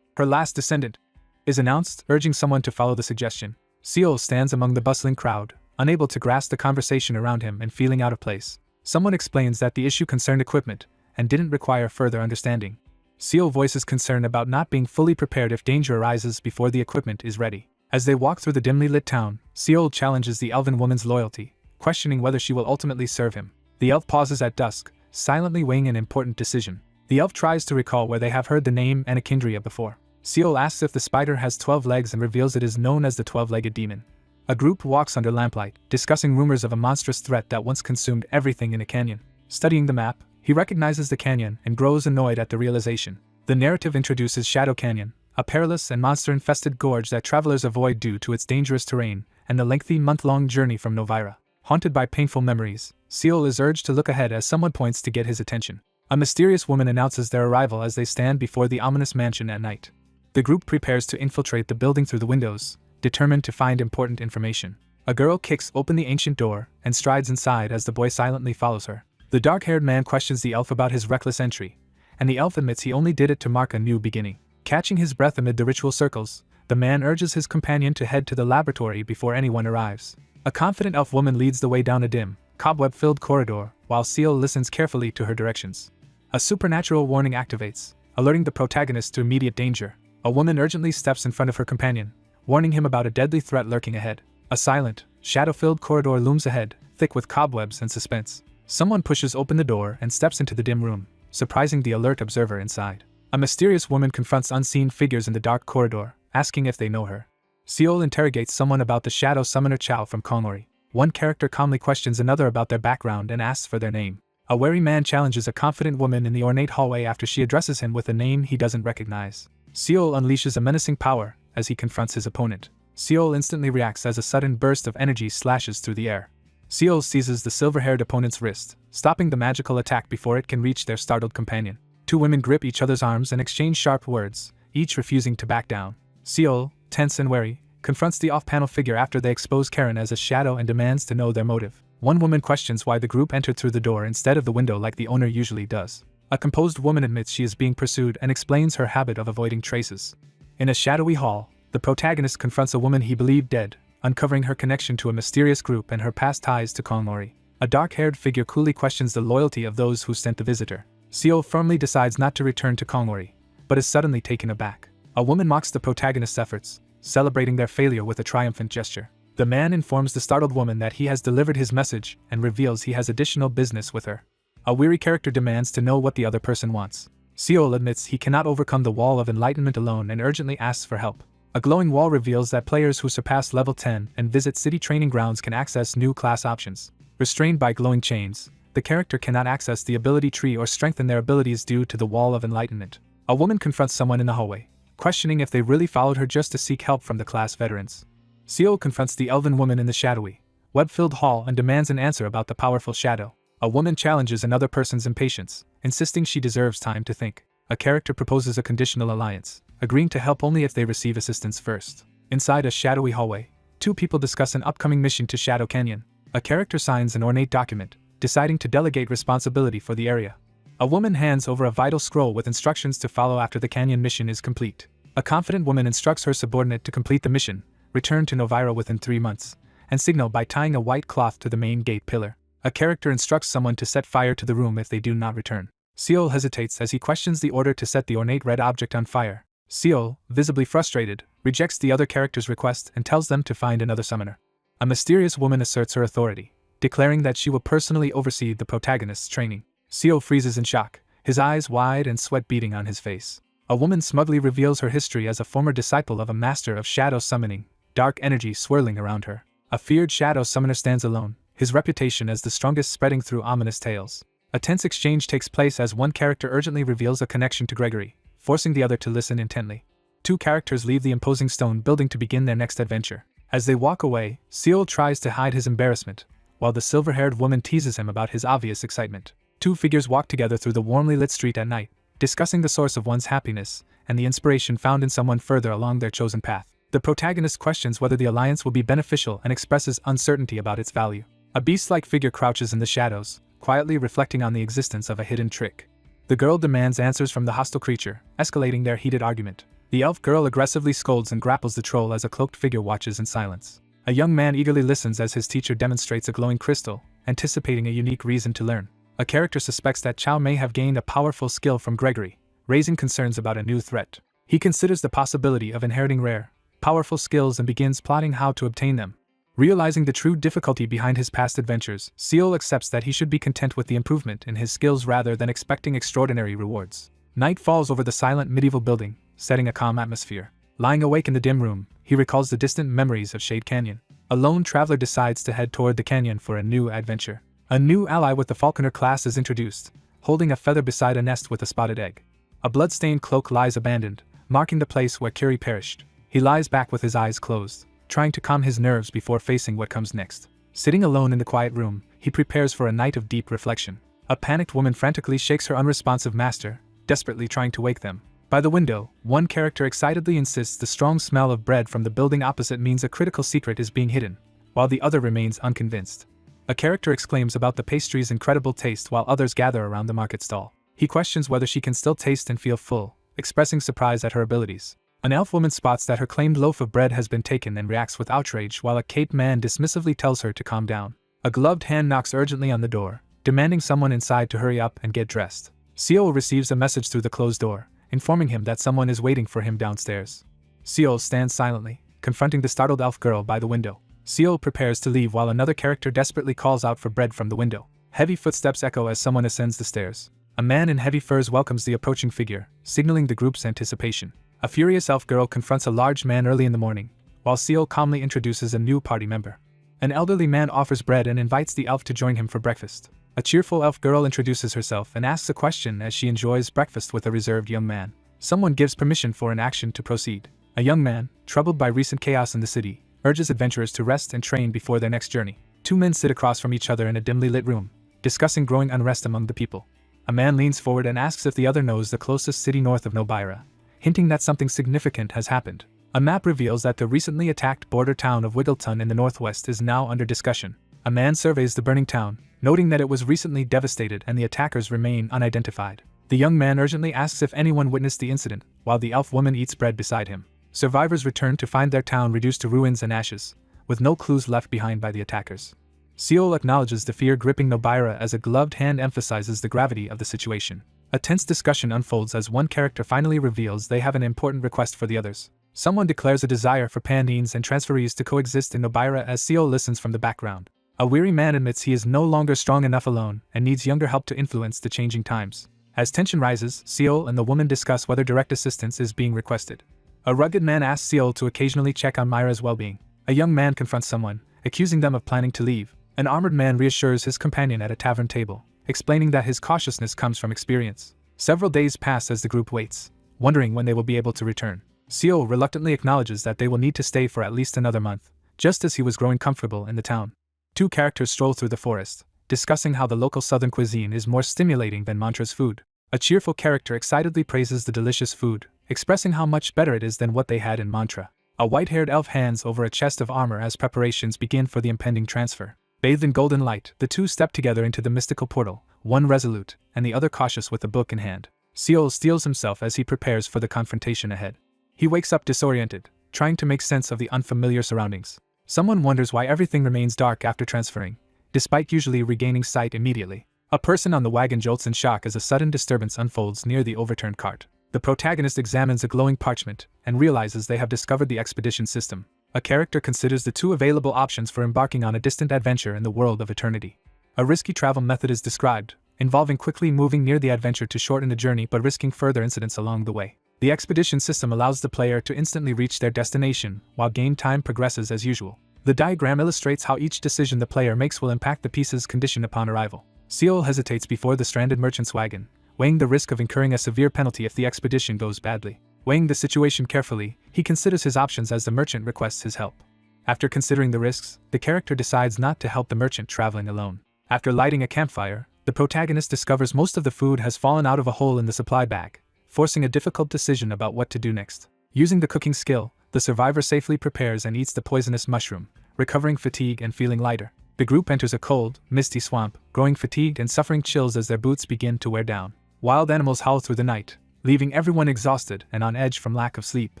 Her Last Descendant is announced, urging someone to follow the suggestion. Seol stands among the bustling crowd, unable to grasp the conversation around him and feeling out of place. Someone explains that the issue concerned equipment, and didn't require further understanding. Seol voices concern about not being fully prepared if danger arises before the equipment is ready. As they walk through the dimly lit town, Seol challenges the elven woman's loyalty, questioning whether she will ultimately serve him. The elf pauses at dusk, silently weighing an important decision. The elf tries to recall where they have heard the name Anichindria before. Seol asks if the spider has 12 legs and reveals it is known as the 12-legged demon. A group walks under lamplight, discussing rumors of a monstrous threat that once consumed everything in a canyon. Studying the map, he recognizes the canyon and grows annoyed at the realization. The narrative introduces Shadow Canyon, a perilous and monster-infested gorge that travelers avoid due to its dangerous terrain and the lengthy month-long journey from Novira. Haunted by painful memories, Seol is urged to look ahead as someone points to get his attention. A mysterious woman announces their arrival as they stand before the ominous mansion at night. The group prepares to infiltrate the building through the windows, determined to find important information. A girl kicks open the ancient door and strides inside as the boy silently follows her. The dark-haired man questions the elf about his reckless entry, and the elf admits he only did it to mark a new beginning. Catching his breath amid the ritual circles, the man urges his companion to head to the laboratory before anyone arrives. A confident elf woman leads the way down a dim, cobweb-filled corridor, while Seol listens carefully to her directions. A supernatural warning activates, alerting the protagonist to immediate danger. A woman urgently steps in front of her companion, warning him about a deadly threat lurking ahead. A silent, shadow-filled corridor looms ahead, thick with cobwebs and suspense. Someone pushes open the door and steps into the dim room, surprising the alert observer inside. A mysterious woman confronts unseen figures in the dark corridor, asking if they know her. Seol interrogates someone about the shadow summoner Chao from Kongnori. One character calmly questions another about their background and asks for their name. A wary man challenges a confident woman in the ornate hallway after she addresses him with a name he doesn't recognize. Seol unleashes a menacing power as he confronts his opponent. Seol instantly reacts as a sudden burst of energy slashes through the air. Seol seizes the silver-haired opponent's wrist, stopping the magical attack before it can reach their startled companion. Two women grip each other's arms and exchange sharp words, each refusing to back down. Seol, tense and wary, confronts the off-panel figure after they expose Karen as a shadow and demands to know their motive. One woman questions why the group entered through the door instead of the window like the owner usually does. A composed woman admits she is being pursued and explains her habit of avoiding traces. In a shadowy hall, the protagonist confronts a woman he believed dead, uncovering her connection to a mysterious group and her past ties to Kongnori. A dark-haired figure coolly questions the loyalty of those who sent the visitor. Seol firmly decides not to return to Kongnori, but is suddenly taken aback. A woman mocks the protagonist's efforts, celebrating their failure with a triumphant gesture. The man informs the startled woman that he has delivered his message and reveals he has additional business with her. A weary character demands to know what the other person wants. Seol admits he cannot overcome the wall of enlightenment alone and urgently asks for help. A glowing wall reveals that players who surpass level 10 and visit city training grounds can access new class options. Restrained by glowing chains, the character cannot access the ability tree or strengthen their abilities due to the wall of enlightenment. A woman confronts someone in the hallway, questioning if they really followed her just to seek help from the class veterans. Seol confronts the elven woman in the shadowy, web-filled hall and demands an answer about the powerful shadow. A woman challenges another person's impatience, insisting she deserves time to think. A character proposes a conditional alliance, agreeing to help only if they receive assistance first. Inside a shadowy hallway, two people discuss an upcoming mission to Shadow Canyon. A character signs an ornate document, deciding to delegate responsibility for the area. A woman hands over a vital scroll with instructions to follow after the canyon mission is complete. A confident woman instructs her subordinate to complete the mission, return to Novira within 3 months, and signal by tying a white cloth to the main gate pillar. A character instructs someone to set fire to the room if they do not return. Seol hesitates as he questions the order to set the ornate red object on fire. Seol, visibly frustrated, rejects the other character's request and tells them to find another summoner. A mysterious woman asserts her authority, declaring that she will personally oversee the protagonist's training. Seol freezes in shock, his eyes wide and sweat beading on his face. A woman smugly reveals her history as a former disciple of a master of shadow summoning, dark energy swirling around her. A feared shadow summoner stands alone, his reputation as the strongest spreading through ominous tales. A tense exchange takes place as one character urgently reveals a connection to Gregory, forcing the other to listen intently. Two characters leave the imposing stone building to begin their next adventure. As they walk away, Seol tries to hide his embarrassment, while the silver-haired woman teases him about his obvious excitement. Two figures walk together through the warmly lit street at night, discussing the source of one's happiness and the inspiration found in someone further along their chosen path. The protagonist questions whether the alliance will be beneficial and expresses uncertainty about its value. A beast-like figure crouches in the shadows, quietly reflecting on the existence of a hidden trick. The girl demands answers from the hostile creature, escalating their heated argument. The elf girl aggressively scolds and grapples the troll as a cloaked figure watches in silence. A young man eagerly listens as his teacher demonstrates a glowing crystal, anticipating a unique reason to learn. A character suspects that Chow may have gained a powerful skill from Gregory, raising concerns about a new threat. He considers the possibility of inheriting rare, powerful skills and begins plotting how to obtain them. Realizing the true difficulty behind his past adventures, Seol accepts that he should be content with the improvement in his skills rather than expecting extraordinary rewards. Night falls over the silent medieval building, setting a calm atmosphere. Lying awake in the dim room, he recalls the distant memories of Shade Canyon. A lone traveler decides to head toward the canyon for a new adventure. A new ally with the falconer class is introduced, holding a feather beside a nest with a spotted egg. A blood-stained cloak lies abandoned, marking the place where Kiri perished. He lies back with his eyes closed, trying to calm his nerves before facing what comes next. Sitting alone in the quiet room, he prepares for a night of deep reflection. A panicked woman frantically shakes her unresponsive master, desperately trying to wake them. By the window, one character excitedly insists the strong smell of bread from the building opposite means a critical secret is being hidden, while the other remains unconvinced. A character exclaims about the pastry's incredible taste while others gather around the market stall. He questions whether she can still taste and feel full, expressing surprise at her abilities. An elf woman spots that her claimed loaf of bread has been taken and reacts with outrage while a caped man dismissively tells her to calm down. A gloved hand knocks urgently on the door, demanding someone inside to hurry up and get dressed. Seol receives a message through the closed door, informing him that someone is waiting for him downstairs. Seol stands silently, confronting the startled elf girl by the window. Seol prepares to leave while another character desperately calls out for bread from the window. Heavy footsteps echo as someone ascends the stairs. A man in heavy furs welcomes the approaching figure, signaling the group's anticipation. A furious elf girl confronts a large man early in the morning, while Seol calmly introduces a new party member. An elderly man offers bread and invites the elf to join him for breakfast. A cheerful elf girl introduces herself and asks a question as she enjoys breakfast with a reserved young man. Someone gives permission for an action to proceed. A young man, troubled by recent chaos in the city, urges adventurers to rest and train before their next journey. Two men sit across from each other in a dimly lit room, discussing growing unrest among the people. A man leans forward and asks if the other knows the closest city north of Nobira, hinting that something significant has happened. A map reveals that the recently attacked border town of Whittleton in the northwest is now under discussion. A man surveys the burning town, noting that it was recently devastated and the attackers remain unidentified. The young man urgently asks if anyone witnessed the incident, while the elf woman eats bread beside him. Survivors return to find their town reduced to ruins and ashes, with no clues left behind by the attackers. Seol acknowledges the fear gripping Nobira as a gloved hand emphasizes the gravity of the situation. A tense discussion unfolds as one character finally reveals they have an important request for the others. Someone declares a desire for Pandines and transferees to coexist in Nobira as Seol listens from the background. A weary man admits he is no longer strong enough alone and needs younger help to influence the changing times. As tension rises, Seol and the woman discuss whether direct assistance is being requested. A rugged man asks Seol to occasionally check on Myra's well-being. A young man confronts someone, accusing them of planning to leave, An armored man reassures his companion at a tavern table, explaining that his cautiousness comes from experience. Several days pass as the group waits, wondering when they will be able to return. Seo reluctantly acknowledges that they will need to stay for at least another month, just as he was growing comfortable in the town. Two characters stroll through the forest, discussing how the local southern cuisine is more stimulating than Mantra's food. A cheerful character excitedly praises the delicious food, expressing how much better it is than what they had in Mantra. A white-haired elf hands over a chest of armor as preparations begin for the impending transfer. Bathed in golden light, the two step together into the mystical portal, one resolute, and the other cautious with a book in hand. Seol steels himself as he prepares for the confrontation ahead. He wakes up disoriented, trying to make sense of the unfamiliar surroundings. Someone wonders why everything remains dark after transferring, despite usually regaining sight immediately. A person on the wagon jolts in shock as a sudden disturbance unfolds near the overturned cart. The protagonist examines a glowing parchment and realizes they have discovered the expedition system. A character considers the two available options for embarking on a distant adventure in the world of eternity. A risky travel method is described, involving quickly moving near the adventure to shorten the journey but risking further incidents along the way. The expedition system allows the player to instantly reach their destination, while game time progresses as usual. The diagram illustrates how each decision the player makes will impact the piece's condition upon arrival. Seol hesitates before the stranded merchant's wagon, weighing the risk of incurring a severe penalty if the expedition goes badly. Weighing the situation carefully, he considers his options as the merchant requests his help. After considering the risks, the character decides not to help the merchant traveling alone. After lighting a campfire, the protagonist discovers most of the food has fallen out of a hole in the supply bag, forcing a difficult decision about what to do next. Using the cooking skill, the survivor safely prepares and eats the poisonous mushroom, recovering fatigue and feeling lighter. The group enters a cold, misty swamp, growing fatigued and suffering chills as their boots begin to wear down. Wild animals howl through the night, leaving everyone exhausted and on edge from lack of sleep.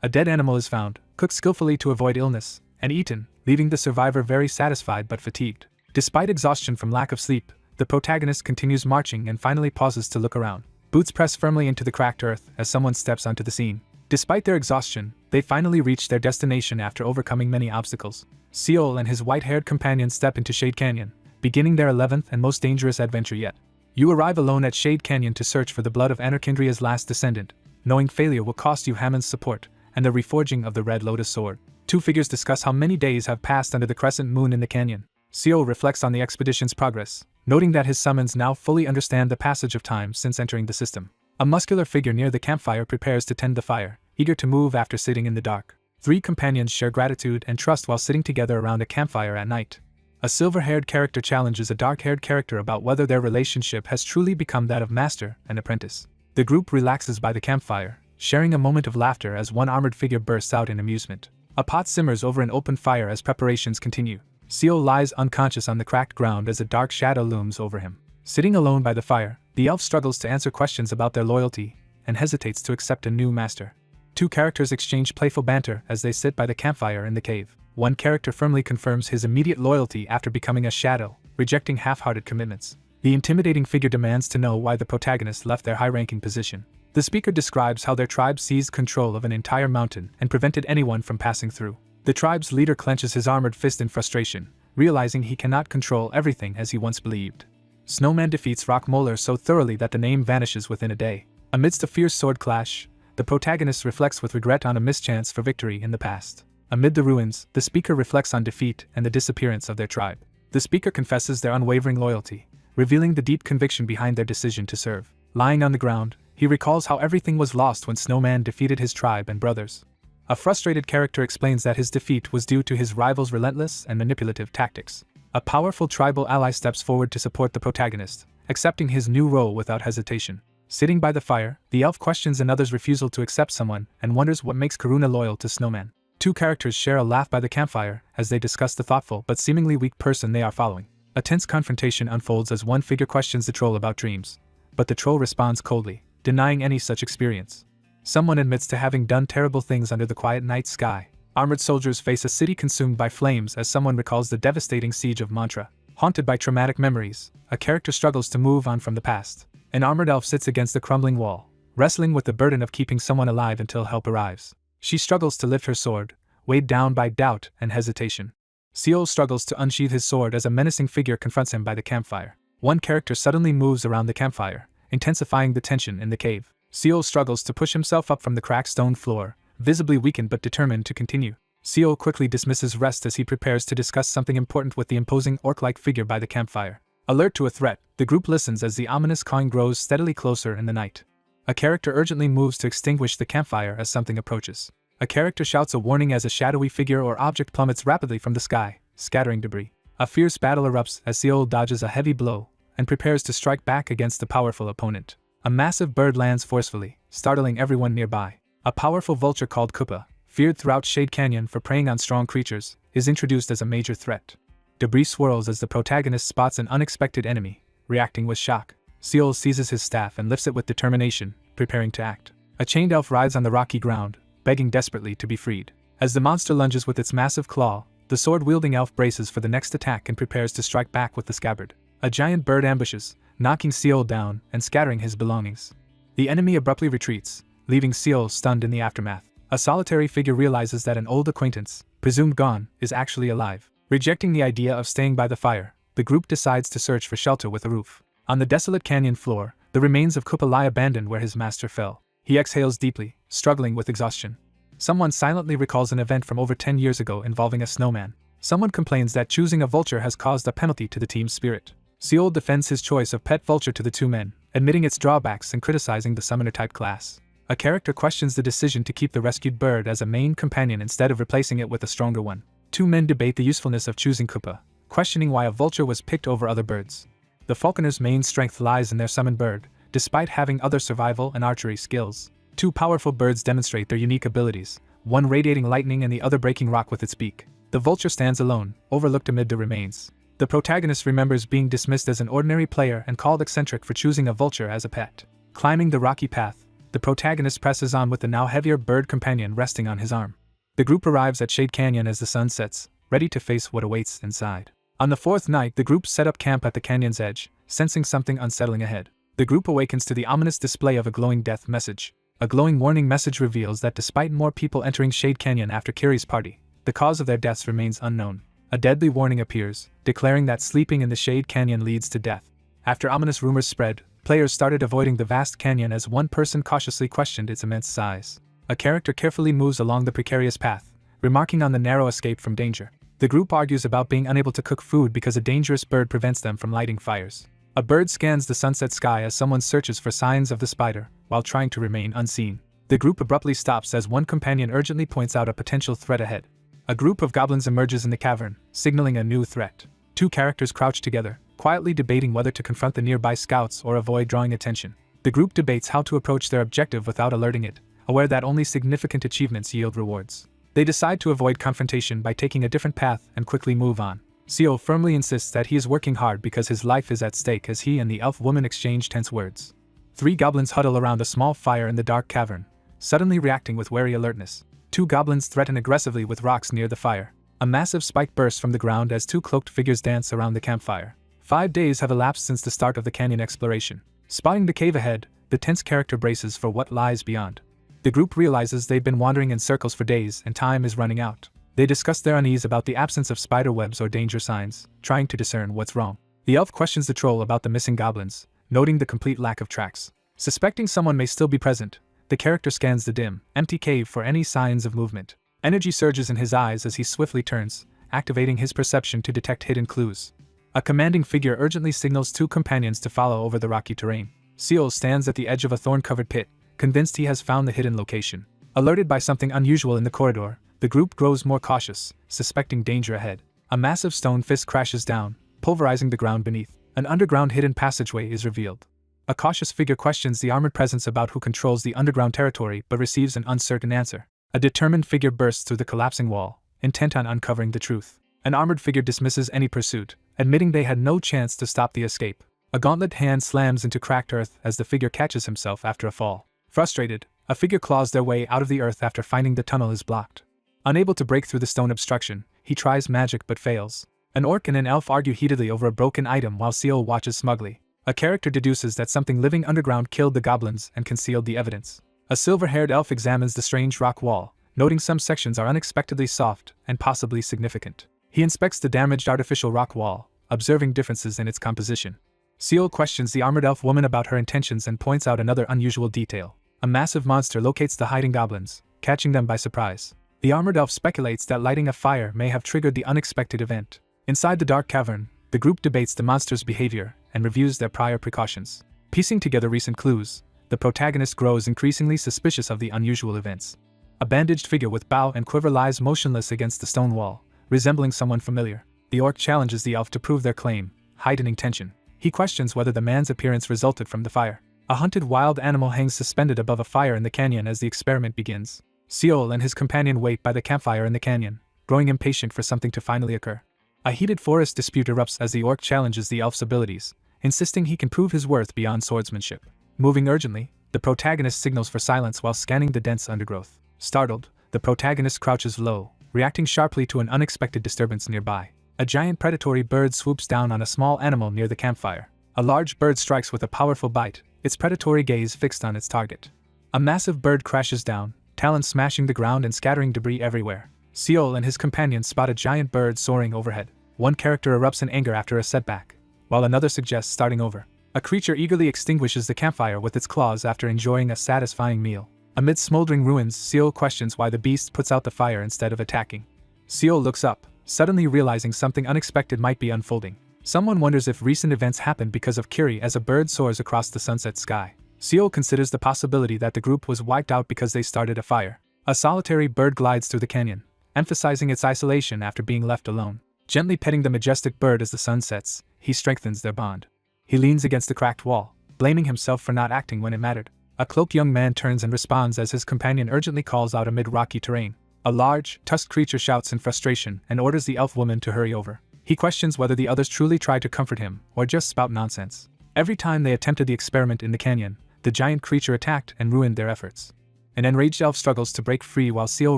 A dead animal is found, cooked skillfully to avoid illness, and eaten, leaving the survivor very satisfied but fatigued. Despite exhaustion from lack of sleep, the protagonist continues marching and finally pauses to look around. Boots press firmly into the cracked earth as someone steps onto the scene. Despite their exhaustion, they finally reach their destination after overcoming many obstacles. Seol and his white-haired companion step into Shade Canyon, beginning their 11th and most dangerous adventure yet. You arrive alone at Shade Canyon to search for the blood of Anarkindria's last descendant, knowing failure will cost you Hammond's support and the reforging of the Red Lotus Sword. Two figures discuss how many days have passed under the crescent moon in the canyon. Seol reflects on the expedition's progress, noting that his summons now fully understand the passage of time since entering the system. A muscular figure near the campfire prepares to tend the fire, eager to move after sitting in the dark. Three companions share gratitude and trust while sitting together around a campfire at night. A silver-haired character challenges a dark-haired character about whether their relationship has truly become that of master and apprentice. The group relaxes by the campfire, sharing a moment of laughter as one armored figure bursts out in amusement. A pot simmers over an open fire as preparations continue. Seol lies unconscious on the cracked ground as a dark shadow looms over him. Sitting alone by the fire, the elf struggles to answer questions about their loyalty and hesitates to accept a new master. Two characters exchange playful banter as they sit by the campfire in the cave. One character firmly confirms his immediate loyalty after becoming a shadow, rejecting half-hearted commitments. The intimidating figure demands to know why the protagonist left their high-ranking position. The speaker describes how their tribe seized control of an entire mountain and prevented anyone from passing through. The tribe's leader clenches his armored fist in frustration, realizing he cannot control everything as he once believed. Snowman defeats Rock Molar so thoroughly that the name vanishes within a day. Amidst a fierce sword clash, the protagonist reflects with regret on a mischance for victory in the past. Amid the ruins, the speaker reflects on defeat and the disappearance of their tribe. The speaker confesses their unwavering loyalty, revealing the deep conviction behind their decision to serve. Lying on the ground, he recalls how everything was lost when Snowman defeated his tribe and brothers. A frustrated character explains that his defeat was due to his rival's relentless and manipulative tactics. A powerful tribal ally steps forward to support the protagonist, accepting his new role without hesitation. Sitting by the fire, the elf questions another's refusal to accept someone and wonders what makes Karuna loyal to Snowman. Two characters share a laugh by the campfire as they discuss the thoughtful but seemingly weak person they are following. A tense confrontation unfolds as one figure questions the troll about dreams, but the troll responds coldly, denying any such experience. Someone admits to having done terrible things under the quiet night sky. Armored soldiers face a city consumed by flames as someone recalls the devastating siege of Mantra. Haunted by traumatic memories, a character struggles to move on from the past. An armored elf sits against the crumbling wall, wrestling with the burden of keeping someone alive until help arrives. She struggles to lift her sword, weighed down by doubt and hesitation. Seol struggles to unsheath his sword as a menacing figure confronts him by the campfire. One character suddenly moves around the campfire, intensifying the tension in the cave. Seol struggles to push himself up from the cracked stone floor, visibly weakened but determined to continue. Seal quickly dismisses rest as he prepares to discuss something important with the imposing orc-like figure by the campfire. Alert to a threat, the group listens as the ominous cawing grows steadily closer in the night. A character urgently moves to extinguish the campfire as something approaches. A character shouts a warning as a shadowy figure or object plummets rapidly from the sky, scattering debris. A fierce battle erupts as Seal dodges a heavy blow and prepares to strike back against the powerful opponent. A massive bird lands forcefully, startling everyone nearby. A powerful vulture called Koopa, feared throughout Shade Canyon for preying on strong creatures, is introduced as a major threat. Debris swirls as the protagonist spots an unexpected enemy, reacting with shock. Seal seizes his staff and lifts it with determination, preparing to act. A chained elf rides on the rocky ground, begging desperately to be freed. As the monster lunges with its massive claw, the sword-wielding elf braces for the next attack and prepares to strike back with the scabbard. A giant bird ambushes, knocking Seal down and scattering his belongings. The enemy abruptly retreats, leaving Seal stunned in the aftermath. A solitary figure realizes that an old acquaintance, presumed gone, is actually alive. Rejecting the idea of staying by the fire, the group decides to search for shelter with a roof. On the desolate canyon floor, the remains of Koopa lie abandoned where his master fell. He exhales deeply, struggling with exhaustion. Someone silently recalls an event from over 10 years ago involving a snowman. Someone complains that choosing a vulture has caused a penalty to the team's spirit. Seal defends his choice of pet vulture to the two men, admitting its drawbacks and criticizing the summoner-type class. A character questions the decision to keep the rescued bird as a main companion instead of replacing it with a stronger one. Two men debate the usefulness of choosing Koopa, questioning why a vulture was picked over other birds. The falconer's main strength lies in their summoned bird, despite having other survival and archery skills. Two powerful birds demonstrate their unique abilities, one radiating lightning and the other breaking rock with its beak. The vulture stands alone, overlooked amid the remains. The protagonist remembers being dismissed as an ordinary player and called eccentric for choosing a vulture as a pet. Climbing the rocky path, the protagonist presses on with the now heavier bird companion resting on his arm. The group arrives at Shade Canyon as the sun sets, ready to face what awaits inside. On the fourth night, the group set up camp at the canyon's edge, sensing something unsettling ahead. The group awakens to the ominous display of a glowing death message. A glowing warning message reveals that despite more people entering Shade Canyon after Kiri's party, the cause of their deaths remains unknown. A deadly warning appears, declaring that sleeping in the Shade Canyon leads to death. After ominous rumors spread, players started avoiding the vast canyon as one person cautiously questioned its immense size. A character carefully moves along the precarious path, remarking on the narrow escape from danger. The group argues about being unable to cook food because a dangerous bird prevents them from lighting fires. A bird scans the sunset sky as someone searches for signs of the spider, while trying to remain unseen. The group abruptly stops as one companion urgently points out a potential threat ahead. A group of goblins emerges in the cavern, signaling a new threat. Two characters crouch together, quietly debating whether to confront the nearby scouts or avoid drawing attention. The group debates how to approach their objective without alerting it, aware that only significant achievements yield rewards. They decide to avoid confrontation by taking a different path and quickly move on. Seal firmly insists that he is working hard because his life is at stake as he and the elf woman exchange tense words. Three goblins huddle around a small fire in the dark cavern, suddenly reacting with wary alertness. Two goblins threaten aggressively with rocks near the fire. A massive spike bursts from the ground as two cloaked figures dance around the campfire. 5 days have elapsed since the start of the canyon exploration. Spotting the cave ahead, the tense character braces for what lies beyond. The group realizes they've been wandering in circles for days and time is running out. They discuss their unease about the absence of spider webs or danger signs, trying to discern what's wrong. The elf questions the troll about the missing goblins, noting the complete lack of tracks. Suspecting someone may still be present, the character scans the dim, empty cave for any signs of movement. Energy surges in his eyes as he swiftly turns, activating his perception to detect hidden clues. A commanding figure urgently signals two companions to follow over the rocky terrain. Seal stands at the edge of a thorn-covered pit, convinced he has found the hidden location. Alerted by something unusual in the corridor, the group grows more cautious, suspecting danger ahead. A massive stone fist crashes down, pulverizing the ground beneath. An underground hidden passageway is revealed. A cautious figure questions the armored presence about who controls the underground territory but receives an uncertain answer. A determined figure bursts through the collapsing wall, intent on uncovering the truth. An armored figure dismisses any pursuit, admitting they had no chance to stop the escape. A gauntlet hand slams into cracked earth as the figure catches himself after a fall. Frustrated, a figure claws their way out of the earth after finding the tunnel is blocked. Unable to break through the stone obstruction, he tries magic but fails. An orc and an elf argue heatedly over a broken item while Seal watches smugly. A character deduces that something living underground killed the goblins and concealed the evidence. A silver-haired elf examines the strange rock wall, noting some sections are unexpectedly soft and possibly significant. He inspects the damaged artificial rock wall, observing differences in its composition. Seal questions the armored elf woman about her intentions and points out another unusual detail. A massive monster locates the hiding goblins, catching them by surprise. The armored elf speculates that lighting a fire may have triggered the unexpected event. Inside the dark cavern, the group debates the monster's behavior and reviews their prior precautions. Piecing together recent clues, the protagonist grows increasingly suspicious of the unusual events. A bandaged figure with bow and quiver lies motionless against the stone wall, resembling someone familiar. The orc challenges the elf to prove their claim, heightening tension. He questions whether the man's appearance resulted from the fire. A hunted wild animal hangs suspended above a fire in the canyon as the experiment begins. Seol and his companion wait by the campfire in the canyon, growing impatient for something to finally occur. A heated forest dispute erupts as the orc challenges the elf's abilities, insisting he can prove his worth beyond swordsmanship. Moving urgently, the protagonist signals for silence while scanning the dense undergrowth. Startled, the protagonist crouches low, reacting sharply to an unexpected disturbance nearby. A giant predatory bird swoops down on a small animal near the campfire. A large bird strikes with a powerful bite, its predatory gaze fixed on its target. A massive bird crashes down, talons smashing the ground and scattering debris everywhere. Seol and his companions spot a giant bird soaring overhead. One character erupts in anger after a setback, while another suggests starting over. A creature eagerly extinguishes the campfire with its claws after enjoying a satisfying meal. Amid smoldering ruins, Seol questions why the beast puts out the fire instead of attacking. Seol looks up, suddenly realizing something unexpected might be unfolding. Someone wonders if recent events happened because of Kiri as a bird soars across the sunset sky. Seol considers the possibility that the group was wiped out because they started a fire. A solitary bird glides through the canyon, emphasizing its isolation after being left alone. Gently petting the majestic bird as the sun sets, he strengthens their bond. He leans against the cracked wall, blaming himself for not acting when it mattered. A cloaked young man turns and responds as his companion urgently calls out amid rocky terrain. A large, tusked creature shouts in frustration and orders the elf woman to hurry over. He questions whether the others truly tried to comfort him or just spout nonsense. Every time they attempted the experiment in the canyon, the giant creature attacked and ruined their efforts. An enraged elf struggles to break free while Seol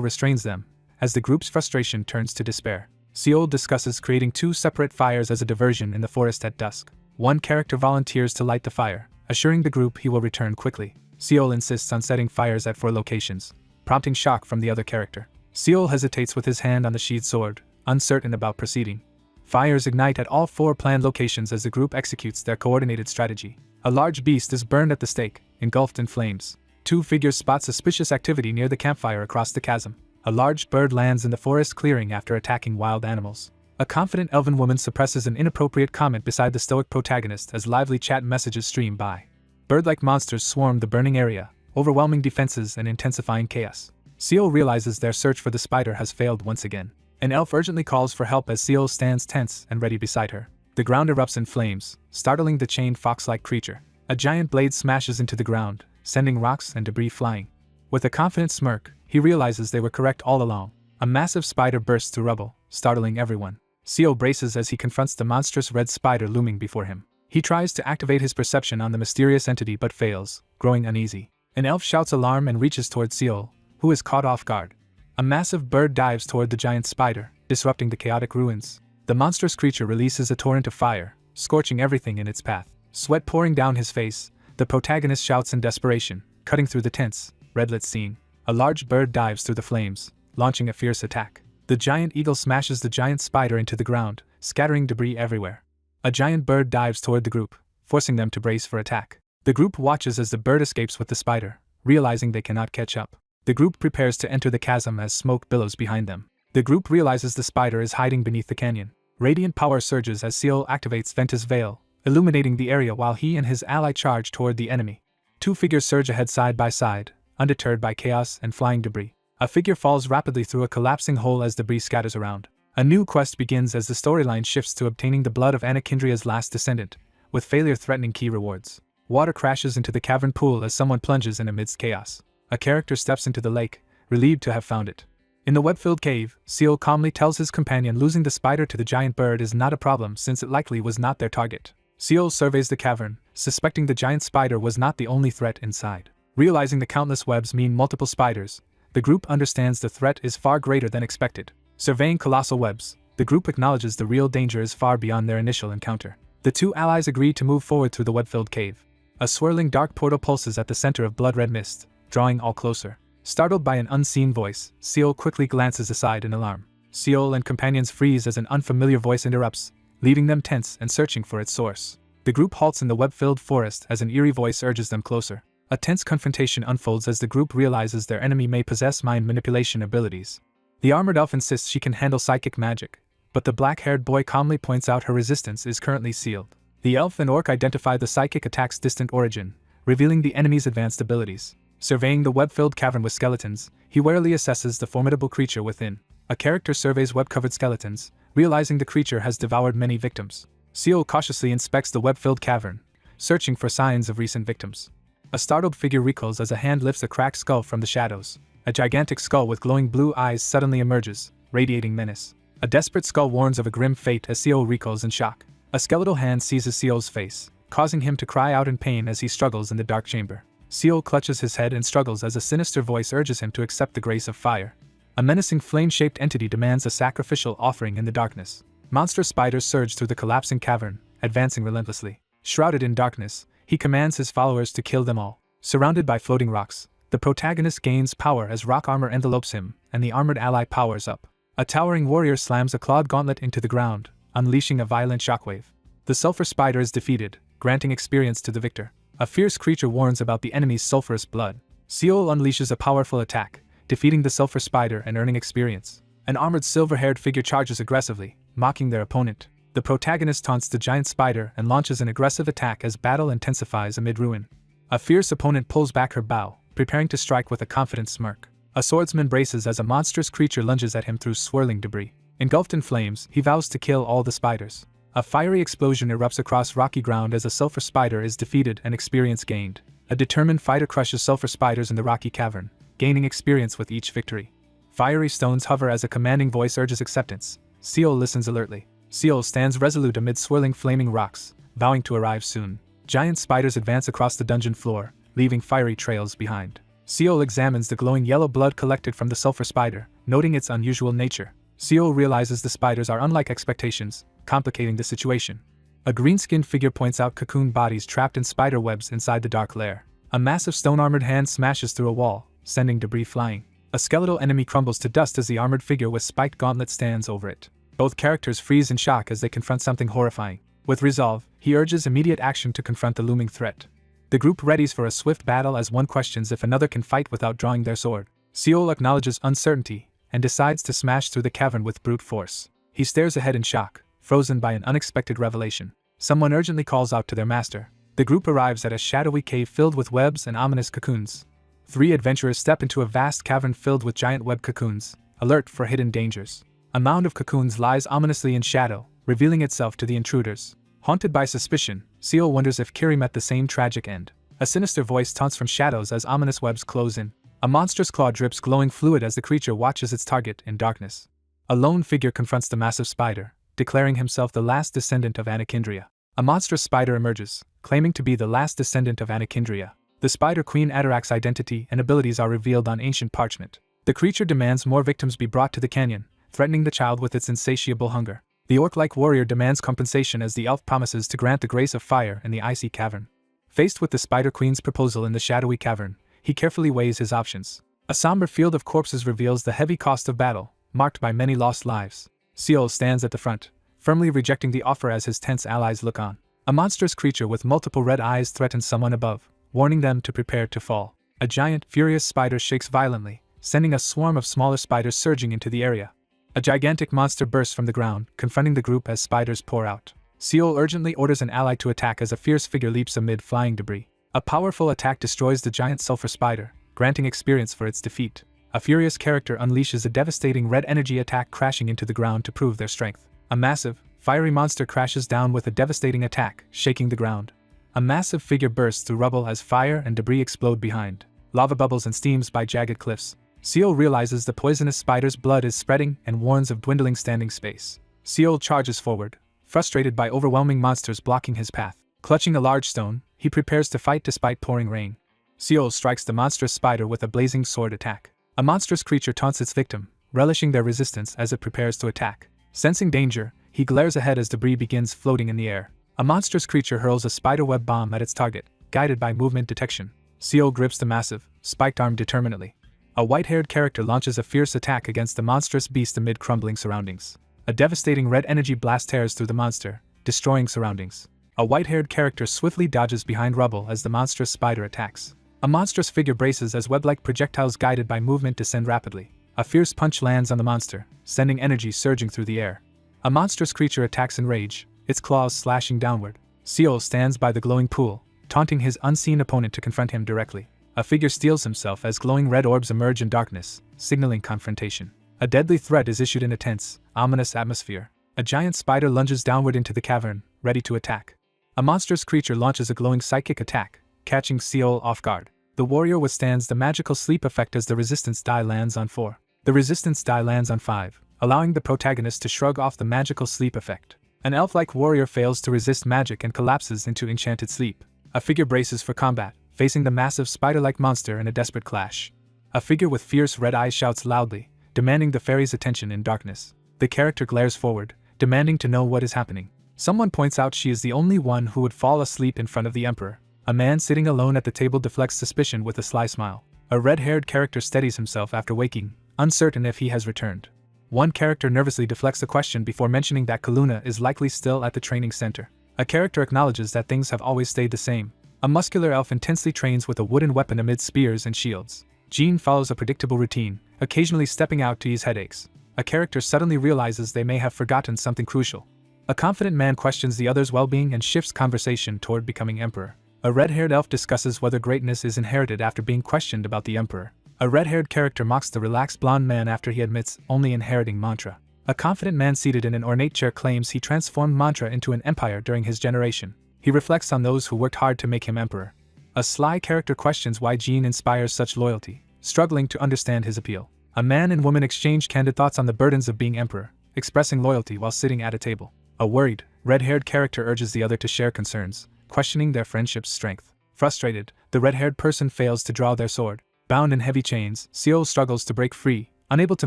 restrains them, as the group's frustration turns to despair. Seol discusses creating 2 separate fires as a diversion in the forest at dusk. One character volunteers to light the fire, assuring the group he will return quickly. Seol insists on setting fires at 4 locations, prompting shock from the other character. Seol hesitates with his hand on the sheathed sword, uncertain about proceeding. Fires ignite at all 4 planned locations as the group executes their coordinated strategy. A large beast is burned at the stake, engulfed in flames. 2 figures spot suspicious activity near the campfire across the chasm. A large bird lands in the forest clearing after attacking wild animals. A confident elven woman suppresses an inappropriate comment beside the stoic protagonist as lively chat messages stream by. Bird-like monsters swarm the burning area, overwhelming defenses and intensifying chaos. Seol realizes their search for the spider has failed once again. An elf urgently calls for help as Seol stands tense and ready beside her. The ground erupts in flames, startling the chained fox-like creature. A giant blade smashes into the ground, sending rocks and debris flying. With a confident smirk, he realizes they were correct all along. A massive spider bursts through rubble, startling everyone. Seol braces as he confronts the monstrous red spider looming before him. He tries to activate his perception on the mysterious entity but fails, growing uneasy. An elf shouts alarm and reaches toward Seol, who is caught off guard. A massive bird dives toward the giant spider, disrupting the chaotic ruins. The monstrous creature releases a torrent of fire, scorching everything in its path. Sweat pouring down his face, the protagonist shouts in desperation, cutting through the tense, red-lit scene. A large bird dives through the flames, launching a fierce attack. The giant eagle smashes the giant spider into the ground, scattering debris everywhere. A giant bird dives toward the group, forcing them to brace for attack. The group watches as the bird escapes with the spider, realizing they cannot catch up. The group prepares to enter the chasm as smoke billows behind them. The group realizes the spider is hiding beneath the canyon. Radiant power surges as Seol activates Ventus Veil, illuminating the area while he and his ally charge toward the enemy. 2 figures surge ahead side by side, undeterred by chaos and flying debris. A figure falls rapidly through a collapsing hole as debris scatters around. A new quest begins as the storyline shifts to obtaining the blood of Anakindria's last descendant, with failure threatening key rewards. Water crashes into the cavern pool as someone plunges in amidst chaos. A character steps into the lake, relieved to have found it. In the web-filled cave, Seol calmly tells his companion losing the spider to the giant bird is not a problem since it likely was not their target. Seol surveys the cavern, suspecting the giant spider was not the only threat inside. Realizing the countless webs mean multiple spiders, the group understands the threat is far greater than expected. Surveying colossal webs, the group acknowledges the real danger is far beyond their initial encounter. The 2 allies agree to move forward through the web-filled cave. A swirling dark portal pulses at the center of blood-red mist, drawing all closer. Startled by an unseen voice, Seol quickly glances aside in alarm. Seol and companions freeze as an unfamiliar voice interrupts, leaving them tense and searching for its source. The group halts in the web-filled forest as an eerie voice urges them closer. A tense confrontation unfolds as the group realizes their enemy may possess mind manipulation abilities. The armored elf insists she can handle psychic magic, but the black-haired boy calmly points out her resistance is currently sealed. The elf and orc identify the psychic attack's distant origin, revealing the enemy's advanced abilities. Surveying the web-filled cavern with skeletons, he warily assesses the formidable creature within. A character surveys web-covered skeletons, realizing the creature has devoured many victims. Seal cautiously inspects the web-filled cavern, searching for signs of recent victims. A startled figure recoils as a hand lifts a cracked skull from the shadows. A gigantic skull with glowing blue eyes suddenly emerges, radiating menace. A desperate skull warns of a grim fate as Seal recoils in shock. A skeletal hand seizes Seal's face, causing him to cry out in pain as he struggles in the dark chamber. Seal clutches his head and struggles as a sinister voice urges him to accept the grace of fire. A menacing flame-shaped entity demands a sacrificial offering in the darkness. Monstrous spiders surge through the collapsing cavern, advancing relentlessly. Shrouded in darkness, he commands his followers to kill them all. Surrounded by floating rocks, the protagonist gains power as rock armor envelopes him, and the armored ally powers up. A towering warrior slams a clawed gauntlet into the ground, unleashing a violent shockwave. The sulfur spider is defeated, granting experience to the victor. A fierce creature warns about the enemy's sulfurous blood. Seol unleashes a powerful attack, defeating the sulfur spider and earning experience. An armored silver-haired figure charges aggressively, mocking their opponent. The protagonist taunts the giant spider and launches an aggressive attack as battle intensifies amid ruin. A fierce opponent pulls back her bow, preparing to strike with a confident smirk. A swordsman braces as a monstrous creature lunges at him through swirling debris. Engulfed in flames, he vows to kill all the spiders. A fiery explosion erupts across rocky ground as a sulfur spider is defeated and experience gained. A determined fighter crushes sulfur spiders in the rocky cavern, gaining experience with each victory. Fiery stones hover as a commanding voice urges acceptance. Seal listens alertly. Seal stands resolute amid swirling flaming rocks, vowing to arrive soon. Giant spiders advance across the dungeon floor, leaving fiery trails behind. Seal examines the glowing yellow blood collected from the sulfur spider, noting its unusual nature. Seal realizes the spiders are unlike expectations, complicating the situation. A green-skinned figure points out cocoon bodies trapped in spider webs inside the dark lair. A massive stone-armored hand smashes through a wall, sending debris flying. A skeletal enemy crumbles to dust as the armored figure with spiked gauntlet stands over it. Both characters freeze in shock as they confront something horrifying. With resolve, he urges immediate action to confront the looming threat. The group readies for a swift battle as one questions if another can fight without drawing their sword. Seol acknowledges uncertainty and decides to smash through the cavern with brute force. He stares ahead in shock, frozen by an unexpected revelation. Someone urgently calls out to their master. The group arrives at a shadowy cave filled with webs and ominous cocoons. 3 adventurers step into a vast cavern filled with giant web cocoons, alert for hidden dangers. A mound of cocoons lies ominously in shadow, revealing itself to the intruders. Haunted by suspicion, Seal wonders if Kiri met the same tragic end. A sinister voice taunts from shadows as ominous webs close in. A monstrous claw drips glowing fluid as the creature watches its target in darkness. A lone figure confronts the massive spider, declaring himself the last descendant of Anicindria. A monstrous spider emerges, claiming to be the last descendant of Anicindria. The Spider Queen Atarak's identity and abilities are revealed on ancient parchment. The creature demands more victims be brought to the canyon, threatening the child with its insatiable hunger. The orc-like warrior demands compensation as the elf promises to grant the grace of fire in the icy cavern. Faced with the Spider Queen's proposal in the shadowy cavern, he carefully weighs his options. A somber field of corpses reveals the heavy cost of battle, marked by many lost lives. Seol stands at the front, firmly rejecting the offer as his tense allies look on. A monstrous creature with multiple red eyes threatens someone above, warning them to prepare to fall. A giant, furious spider shakes violently, sending a swarm of smaller spiders surging into the area. A gigantic monster bursts from the ground, confronting the group as spiders pour out. Seol urgently orders an ally to attack as a fierce figure leaps amid flying debris. A powerful attack destroys the giant sulfur spider, granting experience for its defeat. A furious character unleashes a devastating red energy attack, crashing into the ground to prove their strength. A massive, fiery monster crashes down with a devastating attack, shaking the ground. A massive figure bursts through rubble as fire and debris explode behind. Lava bubbles and steams by jagged cliffs. Seol realizes the poisonous spider's blood is spreading and warns of dwindling standing space. Seol charges forward, frustrated by overwhelming monsters blocking his path. Clutching a large stone, he prepares to fight despite pouring rain. Seol strikes the monstrous spider with a blazing sword attack. A monstrous creature taunts its victim, relishing their resistance as it prepares to attack. Sensing danger, he glares ahead as debris begins floating in the air. A monstrous creature hurls a spiderweb bomb at its target, guided by movement detection. Seol grips the massive, spiked arm determinedly. A white-haired character launches a fierce attack against the monstrous beast amid crumbling surroundings. A devastating red energy blast tears through the monster, destroying surroundings. A white-haired character swiftly dodges behind rubble as the monstrous spider attacks. A monstrous figure braces as web-like projectiles guided by movement descend rapidly. A fierce punch lands on the monster, sending energy surging through the air. A monstrous creature attacks in rage, its claws slashing downward. Seol stands by the glowing pool, taunting his unseen opponent to confront him directly. A figure steels himself as glowing red orbs emerge in darkness, signaling confrontation. A deadly threat is issued in a tense, ominous atmosphere. A giant spider lunges downward into the cavern, ready to attack. A monstrous creature launches a glowing psychic attack, catching Seol off guard. The warrior withstands the magical sleep effect as the resistance die lands on 4. The resistance die lands on 5, allowing the protagonist to shrug off the magical sleep effect. An elf-like warrior fails to resist magic and collapses into enchanted sleep. A figure braces for combat, facing the massive spider-like monster in a desperate clash. A figure with fierce red eyes shouts loudly, demanding the fairy's attention in darkness. The character glares forward, demanding to know what is happening. Someone points out she is the only one who would fall asleep in front of the emperor. A man sitting alone at the table deflects suspicion with a sly smile. A red-haired character steadies himself after waking, uncertain if he has returned. One character nervously deflects a question before mentioning that Kaluna is likely still at the training center. A character acknowledges that things have always stayed the same. A muscular elf intensely trains with a wooden weapon amid spears and shields. Jean follows a predictable routine, occasionally stepping out to ease headaches. A character suddenly realizes they may have forgotten something crucial. A confident man questions the other's well-being and shifts conversation toward becoming emperor. A red-haired elf discusses whether greatness is inherited after being questioned about the emperor. A red-haired character mocks the relaxed blonde man after he admits only inheriting mantra. A confident man seated in an ornate chair claims he transformed mantra into an empire during his generation. He reflects on those who worked hard to make him emperor. A sly character questions why Jean inspires such loyalty, struggling to understand his appeal. A man and woman exchange candid thoughts on the burdens of being emperor, expressing loyalty while sitting at a table. A worried, red-haired character urges the other to share concerns, questioning their friendship's strength. Frustrated, the red-haired person fails to draw their sword. Bound in heavy chains, Seol struggles to break free, unable to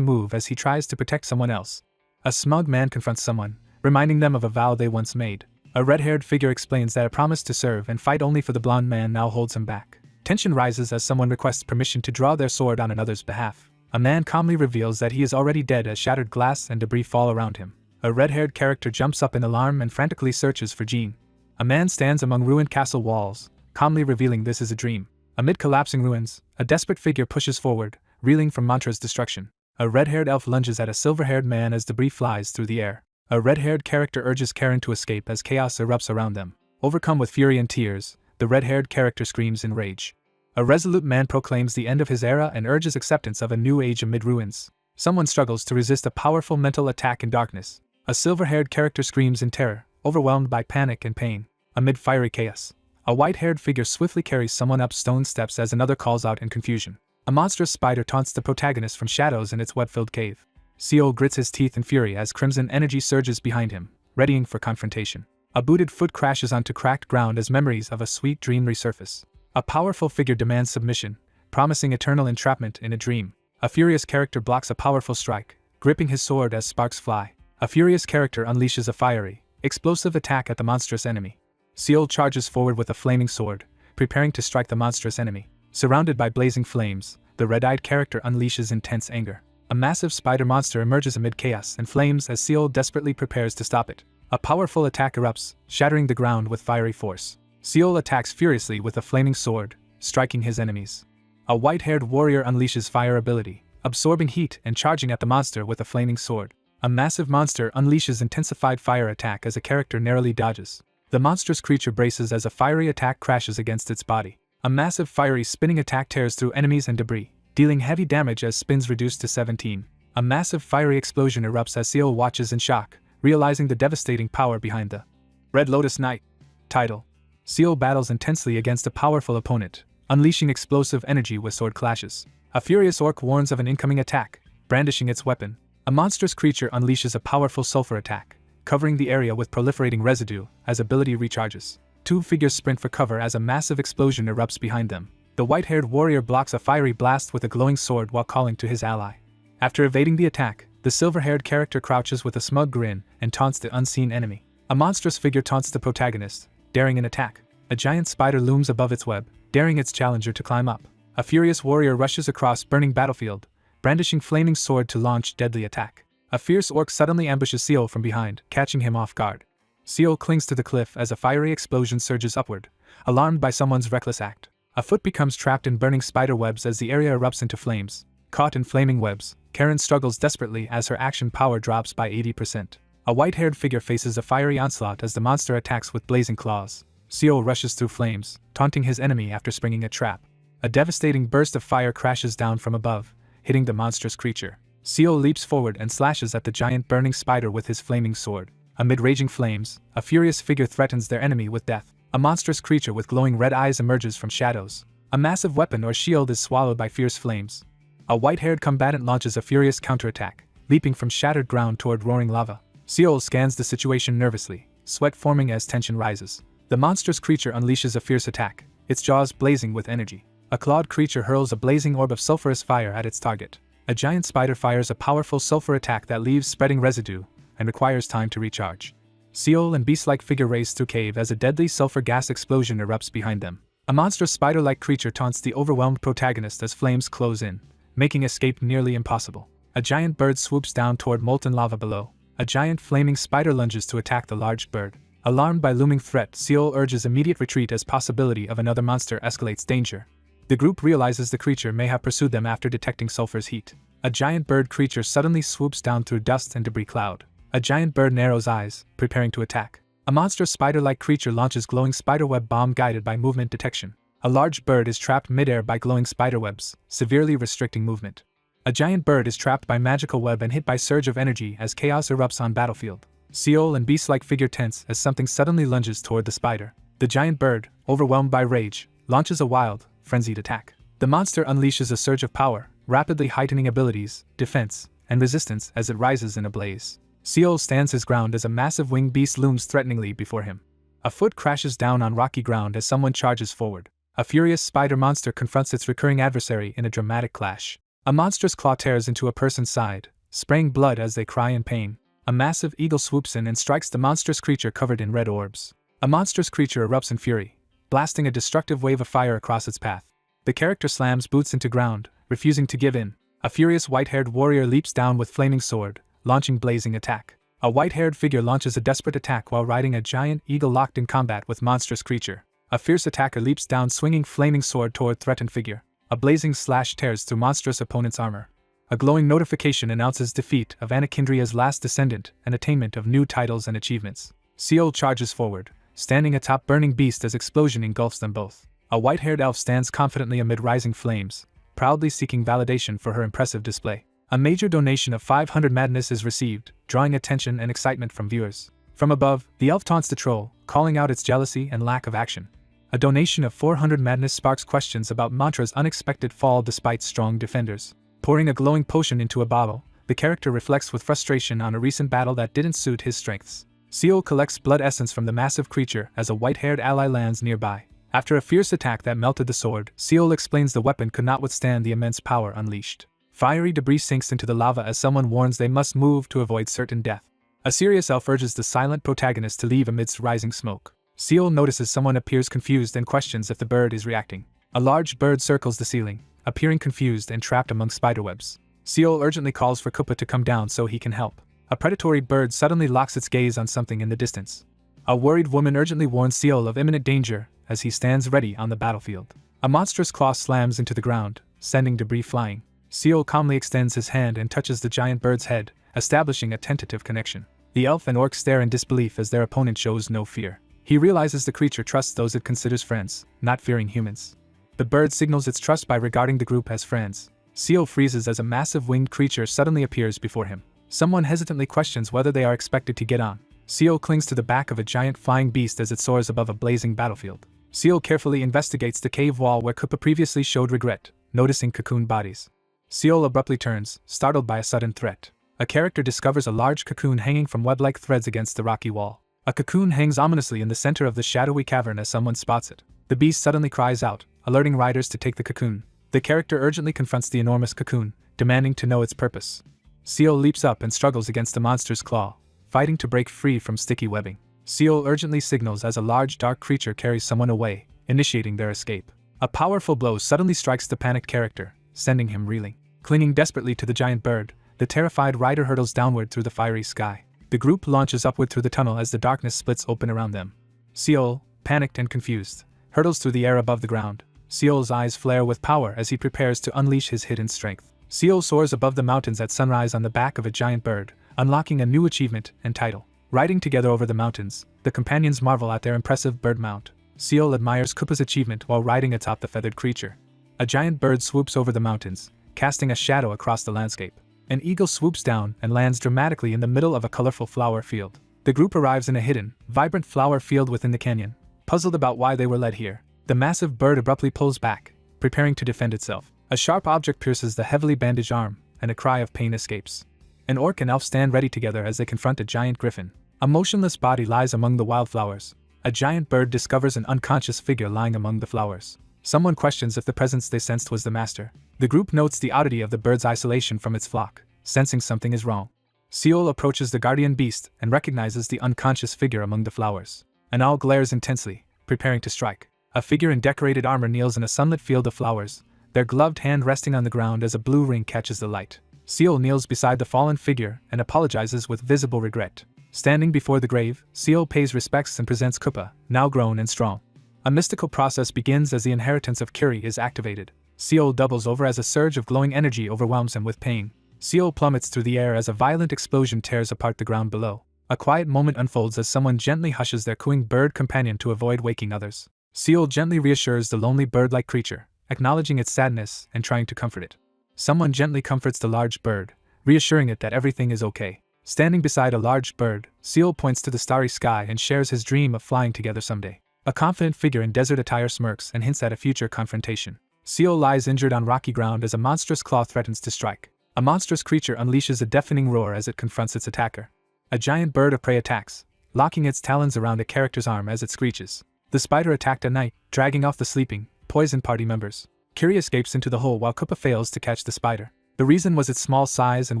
move as he tries to protect someone else. A smug man confronts someone, reminding them of a vow they once made. A red-haired figure explains that a promise to serve and fight only for the blonde man now holds him back. Tension rises as someone requests permission to draw their sword on another's behalf. A man calmly reveals that he is already dead as shattered glass and debris fall around him. A red-haired character jumps up in alarm and frantically searches for Jean. A man stands among ruined castle walls, calmly revealing this is a dream. Amid collapsing ruins, a desperate figure pushes forward, reeling from Mantra's destruction. A red-haired elf lunges at a silver-haired man as debris flies through the air. A red-haired character urges Karen to escape as chaos erupts around them. Overcome with fury and tears, the red-haired character screams in rage. A resolute man proclaims the end of his era and urges acceptance of a new age amid ruins. Someone struggles to resist a powerful mental attack in darkness. A silver-haired character screams in terror, overwhelmed by panic and pain. Amid fiery chaos, a white-haired figure swiftly carries someone up stone steps as another calls out in confusion. A monstrous spider taunts the protagonist from shadows in its web-filled cave. Seol grits his teeth in fury as crimson energy surges behind him, readying for confrontation. A booted foot crashes onto cracked ground as memories of a sweet dream resurface. A powerful figure demands submission, promising eternal entrapment in a dream. A furious character blocks a powerful strike, gripping his sword as sparks fly. A furious character unleashes a fiery, explosive attack at the monstrous enemy. Seol charges forward with a flaming sword, preparing to strike the monstrous enemy. Surrounded by blazing flames, the red-eyed character unleashes intense anger. A massive spider monster emerges amid chaos and flames as Seol desperately prepares to stop it. A powerful attack erupts, shattering the ground with fiery force. Seol attacks furiously with a flaming sword, striking his enemies. A white-haired warrior unleashes fire ability, absorbing heat and charging at the monster with a flaming sword. A massive monster unleashes intensified fire attack as a character narrowly dodges. The monstrous creature braces as a fiery attack crashes against its body. A massive fiery spinning attack tears through enemies and debris, dealing heavy damage as spins reduce to 17. A massive fiery explosion erupts as Seol watches in shock, realizing the devastating power behind the Red Lotus Knight. Title: Seol battles intensely against a powerful opponent, unleashing explosive energy with sword clashes. A furious orc warns of an incoming attack, brandishing its weapon. A monstrous creature unleashes a powerful sulfur attack, covering the area with proliferating residue as ability recharges. Two figures sprint for cover as a massive explosion erupts behind them. The white-haired warrior blocks a fiery blast with a glowing sword while calling to his ally. After evading the attack, the silver-haired character crouches with a smug grin and taunts the unseen enemy. A monstrous figure taunts the protagonist, daring an attack. A giant spider looms above its web, daring its challenger to climb up. A furious warrior rushes across burning battlefield, brandishing flaming sword to launch deadly attack. A fierce orc suddenly ambushes Seol from behind, catching him off guard. Seol clings to the cliff as a fiery explosion surges upward, alarmed by someone's reckless act. A foot becomes trapped in burning spider webs as the area erupts into flames. Caught in flaming webs, Karen struggles desperately as her action power drops by 80%. A white-haired figure faces a fiery onslaught as the monster attacks with blazing claws. Seol rushes through flames, taunting his enemy after springing a trap. A devastating burst of fire crashes down from above, hitting the monstrous creature. Seol leaps forward and slashes at the giant burning spider with his flaming sword. Amid raging flames, a furious figure threatens their enemy with death. A monstrous creature with glowing red eyes emerges from shadows. A massive weapon or shield is swallowed by fierce flames. A white-haired combatant launches a furious counterattack, leaping from shattered ground toward roaring lava. Seol scans the situation nervously, sweat forming as tension rises. The monstrous creature unleashes a fierce attack, its jaws blazing with energy. A clawed creature hurls a blazing orb of sulfurous fire at its target. A giant spider fires a powerful sulfur attack that leaves spreading residue and requires time to recharge. Seol and beast-like figure race through cave as a deadly sulfur gas explosion erupts behind them. A monstrous spider-like creature taunts the overwhelmed protagonist as flames close in, making escape nearly impossible. A giant bird swoops down toward molten lava below. A giant flaming spider lunges to attack the large bird. Alarmed by looming threat, Seol urges immediate retreat as possibility of another monster escalates danger. The group realizes the creature may have pursued them after detecting sulfur's heat. A giant bird creature suddenly swoops down through dust and debris cloud. A giant bird narrows eyes, preparing to attack. A monstrous spider-like creature launches glowing spiderweb bomb guided by movement detection. A large bird is trapped midair by glowing spiderwebs, severely restricting movement. A giant bird is trapped by magical web and hit by surge of energy as chaos erupts on battlefield. Seol and beast-like figure tense as something suddenly lunges toward the spider. The giant bird, overwhelmed by rage, launches a wild, frenzied attack. The monster unleashes a surge of power, rapidly heightening abilities, defense, and resistance as it rises in a blaze. Seol stands his ground as a massive winged beast looms threateningly before him. A foot crashes down on rocky ground as someone charges forward. A furious spider monster confronts its recurring adversary in a dramatic clash. A monstrous claw tears into a person's side, spraying blood as they cry in pain. A massive eagle swoops in and strikes the monstrous creature covered in red orbs. A monstrous creature erupts in fury, blasting a destructive wave of fire across its path. The character slams boots into ground, refusing to give in. A furious white-haired warrior leaps down with flaming sword, launching blazing attack. A white-haired figure launches a desperate attack while riding a giant eagle locked in combat with monstrous creature. A fierce attacker leaps down swinging flaming sword toward threatened figure. A blazing slash tears through monstrous opponent's armor. A glowing notification announces defeat of Anakindria's last descendant and attainment of new titles and achievements. Seol charges forward, standing atop burning beast as explosion engulfs them both. A white-haired elf stands confidently amid rising flames, proudly seeking validation for her impressive display. A major donation of 500 madness is received, drawing attention and excitement from viewers. From above, the elf taunts the troll, calling out its jealousy and lack of action. A donation of 400 madness sparks questions about Mantra's unexpected fall despite strong defenders. Pouring a glowing potion into a bottle, the character reflects with frustration on a recent battle that didn't suit his strengths. Seol collects blood essence from the massive creature as a white-haired ally lands nearby. After a fierce attack that melted the sword, Seol explains the weapon could not withstand the immense power unleashed. Fiery debris sinks into the lava as someone warns they must move to avoid certain death. A serious elf urges the silent protagonist to leave amidst rising smoke. Seol notices someone appears confused and questions if the bird is reacting. A large bird circles the ceiling, appearing confused and trapped among spiderwebs. Seol urgently calls for Kuppa to come down so he can help. A predatory bird suddenly locks its gaze on something in the distance. A worried woman urgently warns Seol of imminent danger as he stands ready on the battlefield. A monstrous claw slams into the ground, sending debris flying. Seol calmly extends his hand and touches the giant bird's head, establishing a tentative connection. The elf and orc stare in disbelief as their opponent shows no fear. He realizes the creature trusts those it considers friends, not fearing humans. The bird signals its trust by regarding the group as friends. Seol freezes as a massive winged creature suddenly appears before him. Someone hesitantly questions whether they are expected to get on. Seol clings to the back of a giant flying beast as it soars above a blazing battlefield. Seol carefully investigates the cave wall where Kuppa previously showed regret, noticing cocoon bodies. Seol abruptly turns, startled by a sudden threat. A character discovers a large cocoon hanging from web-like threads against the rocky wall. A cocoon hangs ominously in the center of the shadowy cavern as someone spots it. The beast suddenly cries out, alerting riders to take the cocoon. The character urgently confronts the enormous cocoon, demanding to know its purpose. Seol leaps up and struggles against the monster's claw, fighting to break free from sticky webbing. Seol urgently signals as a large dark creature carries someone away, initiating their escape. A powerful blow suddenly strikes the panicked character, sending him reeling. Clinging desperately to the giant bird, the terrified rider hurtles downward through the fiery sky. The group launches upward through the tunnel as the darkness splits open around them. Seol, panicked and confused, hurtles through the air above the ground. Seol's eyes flare with power as he prepares to unleash his hidden strength. Seal soars above the mountains at sunrise on the back of a giant bird, unlocking a new achievement and title. Riding together over the mountains, the companions marvel at their impressive bird mount. Seal admires Koopa's achievement while riding atop the feathered creature. A giant bird swoops over the mountains, casting a shadow across the landscape. An eagle swoops down and lands dramatically in the middle of a colorful flower field. The group arrives in a hidden, vibrant flower field within the canyon. Puzzled about why they were led here, the massive bird abruptly pulls back, preparing to defend itself. A sharp object pierces the heavily bandaged arm, and a cry of pain escapes. An orc and elf stand ready together as they confront a giant griffin. A motionless body lies among the wildflowers. A giant bird discovers an unconscious figure lying among the flowers. Someone questions if the presence they sensed was the master. The group notes the oddity of the bird's isolation from its flock, sensing something is wrong. Seol approaches the guardian beast and recognizes the unconscious figure among the flowers. An owl glares intensely, preparing to strike. A figure in decorated armor kneels in a sunlit field of flowers, their gloved hand resting on the ground as a blue ring catches the light. Seol kneels beside the fallen figure and apologizes with visible regret. Standing before the grave, Seol pays respects and presents Koopa, now grown and strong. A mystical process begins as the inheritance of Kiri is activated. Seol doubles over as a surge of glowing energy overwhelms him with pain. Seol plummets through the air as a violent explosion tears apart the ground below. A quiet moment unfolds as someone gently hushes their cooing bird companion to avoid waking others. Seol gently reassures the lonely bird-like creature, acknowledging its sadness and trying to comfort it. Someone gently comforts the large bird, reassuring it that everything is okay. Standing beside a large bird, Seol points to the starry sky and shares his dream of flying together someday. A confident figure in desert attire smirks and hints at a future confrontation. Seol lies injured on rocky ground as a monstrous claw threatens to strike. A monstrous creature unleashes a deafening roar as it confronts its attacker. A giant bird of prey attacks, locking its talons around a character's arm as it screeches. The spider attacked at night, dragging off the sleeping, poison party members. Kiri escapes into the hole while Koopa fails to catch the spider. The reason was its small size and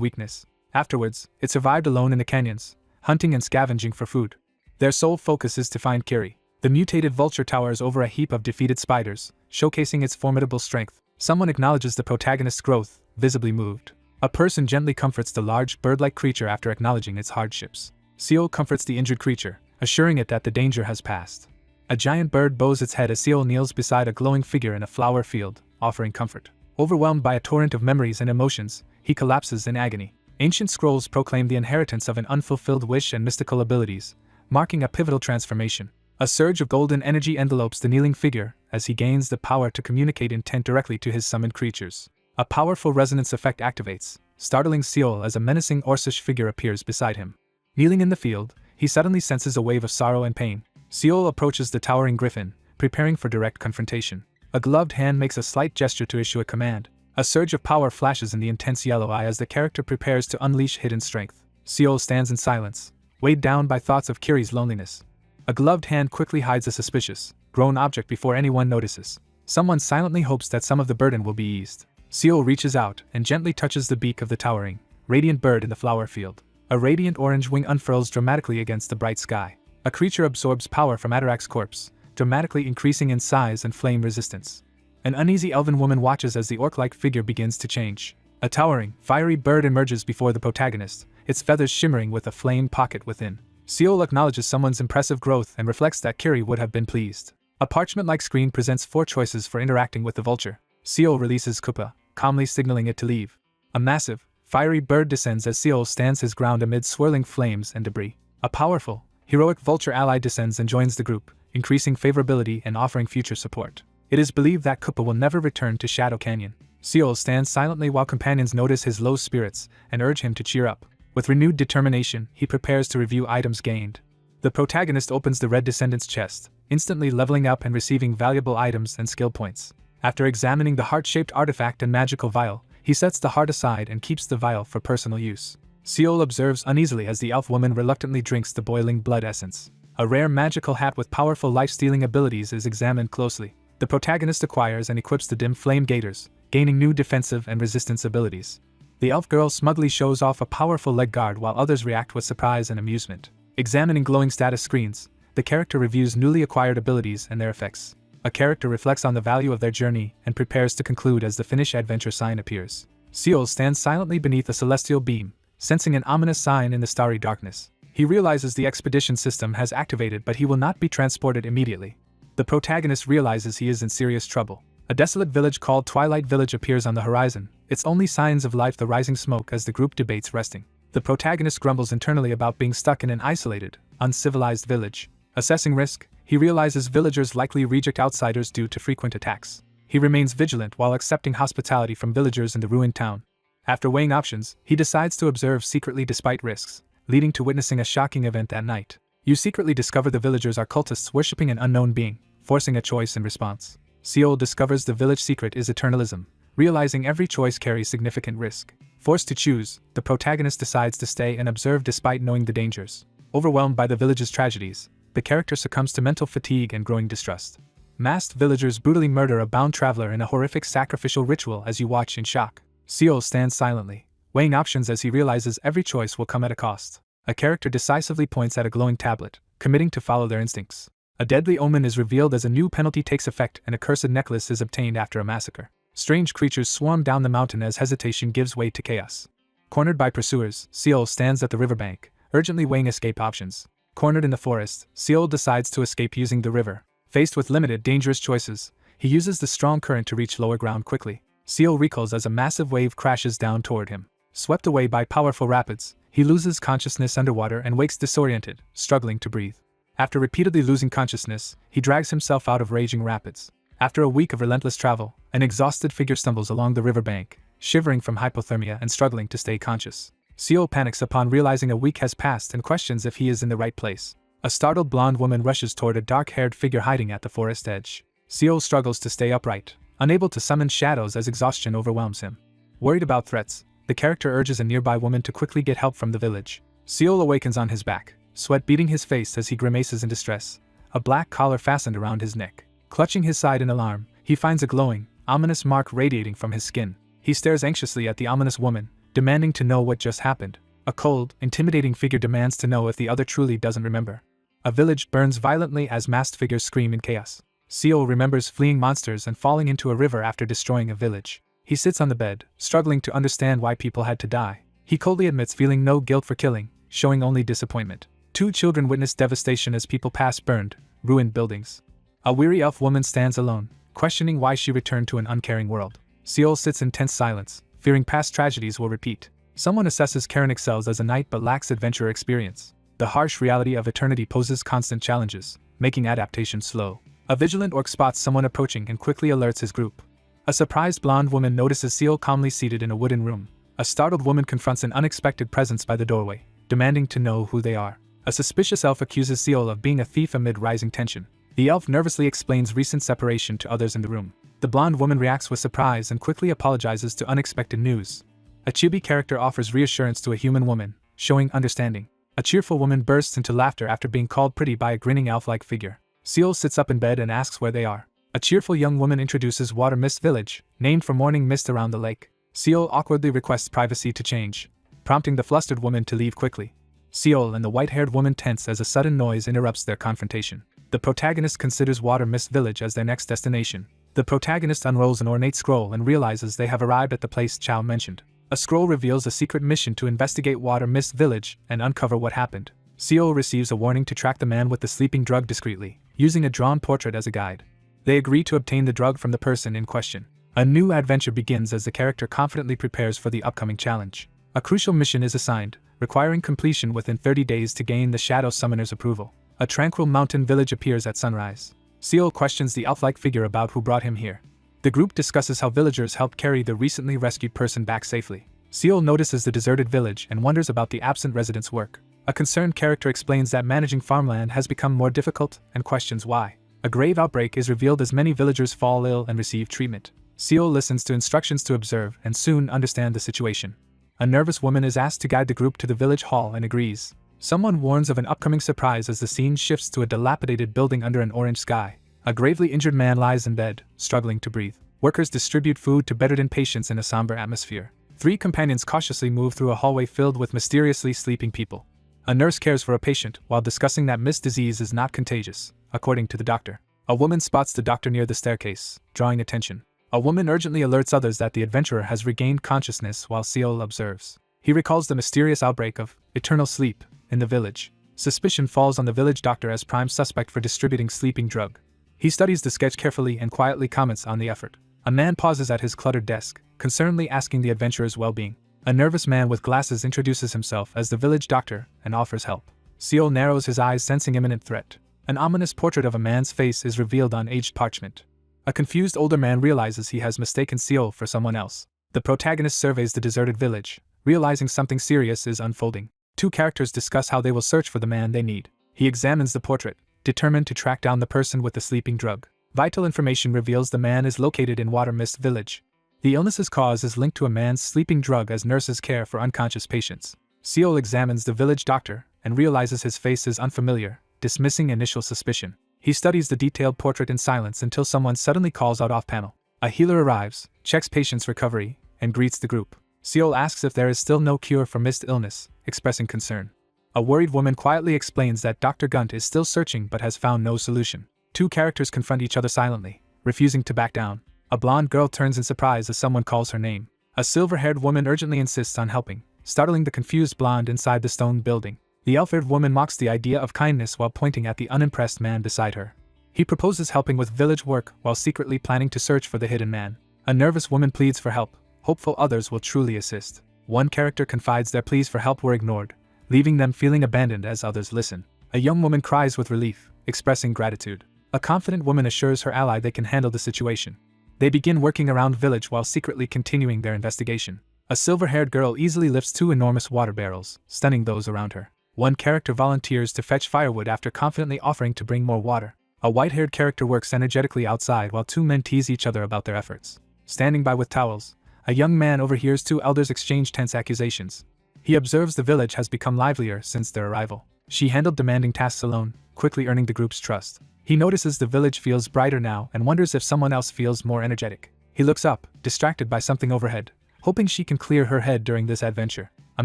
weakness. Afterwards, it survived alone in the canyons, hunting and scavenging for food. Their sole focus is to find Kiri. The mutated vulture towers over a heap of defeated spiders, showcasing its formidable strength. Someone acknowledges the protagonist's growth, visibly moved. A person gently comforts the large bird-like creature after acknowledging its hardships. Seol comforts the injured creature, assuring it that the danger has passed. A giant bird bows its head as Seol kneels beside a glowing figure in a flower field, offering comfort. Overwhelmed by a torrent of memories and emotions, he collapses in agony. Ancient scrolls proclaim the inheritance of an unfulfilled wish and mystical abilities, marking a pivotal transformation. A surge of golden energy envelopes the kneeling figure as he gains the power to communicate intent directly to his summoned creatures. A powerful resonance effect activates, startling Seol as a menacing Orcish figure appears beside him. Kneeling in the field, he suddenly senses a wave of sorrow and pain. Seol approaches the towering griffin, preparing for direct confrontation. A gloved hand makes a slight gesture to issue a command. A surge of power flashes in the intense yellow eye as the character prepares to unleash hidden strength. Seol stands in silence, weighed down by thoughts of Kiri's loneliness. A gloved hand quickly hides a suspicious, grown object before anyone notices. Someone silently hopes that some of the burden will be eased. Seol reaches out and gently touches the beak of the towering, radiant bird in the flower field. A radiant orange wing unfurls dramatically against the bright sky. A creature absorbs power from Atarak's corpse, dramatically increasing in size and flame resistance. An uneasy elven woman watches as the orc-like figure begins to change. A towering, fiery bird emerges before the protagonist, its feathers shimmering with a flame pocket within. Seol acknowledges someone's impressive growth and reflects that Kiri would have been pleased. A parchment-like screen presents 4 choices for interacting with the vulture. Seol releases Koopa, calmly signaling it to leave. A massive, fiery bird descends as Seol stands his ground amid swirling flames and debris. A powerful, heroic vulture ally descends and joins the group, increasing favorability and offering future support. It is believed that Koopa will never return to Shadow Canyon. Seol stands silently while companions notice his low spirits and urge him to cheer up. With renewed determination, he prepares to review items gained. The protagonist opens the Red Descendant's chest, instantly leveling up and receiving valuable items and skill points. After examining the heart-shaped artifact and magical vial, he sets the heart aside and keeps the vial for personal use. Seol observes uneasily as the elf woman reluctantly drinks the boiling blood essence. A rare magical hat with powerful life-stealing abilities is examined closely. The protagonist acquires and equips the dim flame gaiters, gaining new defensive and resistance abilities. The elf girl smugly shows off a powerful leg guard while others react with surprise and amusement. Examining glowing status screens, the character reviews newly acquired abilities and their effects. A character reflects on the value of their journey and prepares to conclude as the finish adventure sign appears. Seol stands silently beneath a celestial beam, sensing an ominous sign in the starry darkness. He realizes the expedition system has activated, but he will not be transported immediately. The protagonist realizes he is in serious trouble. A desolate village called Twilight Village appears on the horizon, its only signs of life the rising smoke as the group debates resting. The protagonist grumbles internally about being stuck in an isolated, uncivilized village. Assessing risk, he realizes villagers likely reject outsiders due to frequent attacks. He remains vigilant while accepting hospitality from villagers in the ruined town. After weighing options, he decides to observe secretly despite risks, leading to witnessing a shocking event that night. You secretly discover the villagers are cultists worshipping an unknown being, forcing a choice in response. Seol discovers the village secret is eternalism, realizing every choice carries significant risk. Forced to choose, the protagonist decides to stay and observe despite knowing the dangers. Overwhelmed by the village's tragedies, the character succumbs to mental fatigue and growing distrust. Masked villagers brutally murder a bound traveler in a horrific sacrificial ritual as you watch in shock. Seol stands silently, weighing options as he realizes every choice will come at a cost. A character decisively points at a glowing tablet, committing to follow their instincts. A deadly omen is revealed as a new penalty takes effect and a cursed necklace is obtained after a massacre. Strange creatures swarm down the mountain as hesitation gives way to chaos. Cornered by pursuers, Seol stands at the riverbank, urgently weighing escape options. Cornered in the forest, Seol decides to escape using the river. Faced with limited, dangerous choices, he uses the strong current to reach lower ground quickly. Seol recoils as a massive wave crashes down toward him. Swept away by powerful rapids, he loses consciousness underwater and wakes disoriented, struggling to breathe. After repeatedly losing consciousness, he drags himself out of raging rapids. After a week of relentless travel, an exhausted figure stumbles along the riverbank, shivering from hypothermia and struggling to stay conscious. Seol panics upon realizing a week has passed and questions if he is in the right place. A startled blonde woman rushes toward a dark-haired figure hiding at the forest edge. Seol struggles to stay upright, unable to summon shadows as exhaustion overwhelms him. Worried about threats, the character urges a nearby woman to quickly get help from the village. Seol awakens on his back, sweat beading his face as he grimaces in distress, a black collar fastened around his neck. Clutching his side in alarm, he finds a glowing, ominous mark radiating from his skin. He stares anxiously at the ominous woman, demanding to know what just happened. A cold, intimidating figure demands to know if the other truly doesn't remember. A village burns violently as masked figures scream in chaos. Seol remembers fleeing monsters and falling into a river after destroying a village. He sits on the bed, struggling to understand why people had to die. He coldly admits feeling no guilt for killing, showing only disappointment. 2 children witness devastation as people pass burned, ruined buildings. A weary elf woman stands alone, questioning why she returned to an uncaring world. Seol sits in tense silence, fearing past tragedies will repeat. Someone assesses Karen excels as a knight but lacks adventure experience. The harsh reality of eternity poses constant challenges, making adaptation slow. A vigilant orc spots someone approaching and quickly alerts his group. A surprised blonde woman notices Seol calmly seated in a wooden room. A startled woman confronts an unexpected presence by the doorway, demanding to know who they are. A suspicious elf accuses Seol of being a thief amid rising tension. The elf nervously explains recent separation to others in the room. The blonde woman reacts with surprise and quickly apologizes to unexpected news. A chibi character offers reassurance to a human woman, showing understanding. A cheerful woman bursts into laughter after being called pretty by a grinning elf-like figure. Seol sits up in bed and asks where they are. A cheerful young woman introduces Water Mist Village, named for morning mist around the lake. Seol awkwardly requests privacy to change, prompting the flustered woman to leave quickly. Seol and the white-haired woman tense as a sudden noise interrupts their confrontation. The protagonist considers Water Mist Village as their next destination. The protagonist unrolls an ornate scroll and realizes they have arrived at the place Chow mentioned. A scroll reveals a secret mission to investigate Water Mist Village and uncover what happened. Seol receives a warning to track the man with the sleeping drug discreetly, using a drawn portrait as a guide. They agree to obtain the drug from the person in question. A new adventure begins as the character confidently prepares for the upcoming challenge. A crucial mission is assigned, requiring completion within 30 days to gain the Shadow Summoner's approval. A tranquil mountain village appears at sunrise. Seol questions the elf-like figure about who brought him here. The group discusses how villagers helped carry the recently rescued person back safely. Seol notices the deserted village and wonders about the absent residents' work. A concerned character explains that managing farmland has become more difficult and questions why. A grave outbreak is revealed as many villagers fall ill and receive treatment. Seol listens to instructions to observe and soon understand the situation. A nervous woman is asked to guide the group to the village hall and agrees. Someone warns of an upcoming surprise as the scene shifts to a dilapidated building under an orange sky. A gravely injured man lies in bed, struggling to breathe. Workers distribute food to bedridden patients in a somber atmosphere. 3 companions cautiously move through a hallway filled with mysteriously sleeping people. A nurse cares for a patient while discussing that mist disease is not contagious, according to the doctor. A woman spots the doctor near the staircase, drawing attention. A woman urgently alerts others that the adventurer has regained consciousness while Seol observes. He recalls the mysterious outbreak of eternal sleep in the village. Suspicion falls on the village doctor as prime suspect for distributing sleeping drug. He studies the sketch carefully and quietly comments on the effort. A man pauses at his cluttered desk, concernedly asking the adventurer's well-being. A nervous man with glasses introduces himself as the village doctor and offers help. Seol narrows his eyes, sensing imminent threat. An ominous portrait of a man's face is revealed on aged parchment. A confused older man realizes he has mistaken Seol for someone else. The protagonist surveys the deserted village, realizing something serious is unfolding. Two characters discuss how they will search for the man they need. He examines the portrait, determined to track down the person with the sleeping drug. Vital information reveals the man is located in Water Mist Village. The illness's cause is linked to a man's sleeping drug as nurses care for unconscious patients. Seol examines the village doctor and realizes his face is unfamiliar, dismissing initial suspicion. He studies the detailed portrait in silence until someone suddenly calls out off-panel. A healer arrives, checks patient's recovery, and greets the group. Seol asks if there is still no cure for mist illness, expressing concern. A worried woman quietly explains that Dr. Gunt is still searching but has found no solution. Two characters confront each other silently, refusing to back down. A blonde girl turns in surprise as someone calls her name. A silver-haired woman urgently insists on helping, startling the confused blonde inside the stone building. The elf-haired woman mocks the idea of kindness while pointing at the unimpressed man beside her. He proposes helping with village work while secretly planning to search for the hidden man. A nervous woman pleads for help, hopeful others will truly assist. One character confides their pleas for help were ignored, leaving them feeling abandoned as others listen. A young woman cries with relief, expressing gratitude. A confident woman assures her ally they can handle the situation. They begin working around village while secretly continuing their investigation. A silver-haired girl easily lifts two enormous water barrels, stunning those around her. One character volunteers to fetch firewood after confidently offering to bring more water. A white-haired character works energetically outside while two men tease each other about their efforts. Standing by with towels, a young man overhears two elders exchange tense accusations. He observes the village has become livelier since their arrival. She handled demanding tasks alone, quickly earning the group's trust. He notices the village feels brighter now and wonders if someone else feels more energetic. He looks up, distracted by something overhead, hoping she can clear her head during this adventure. A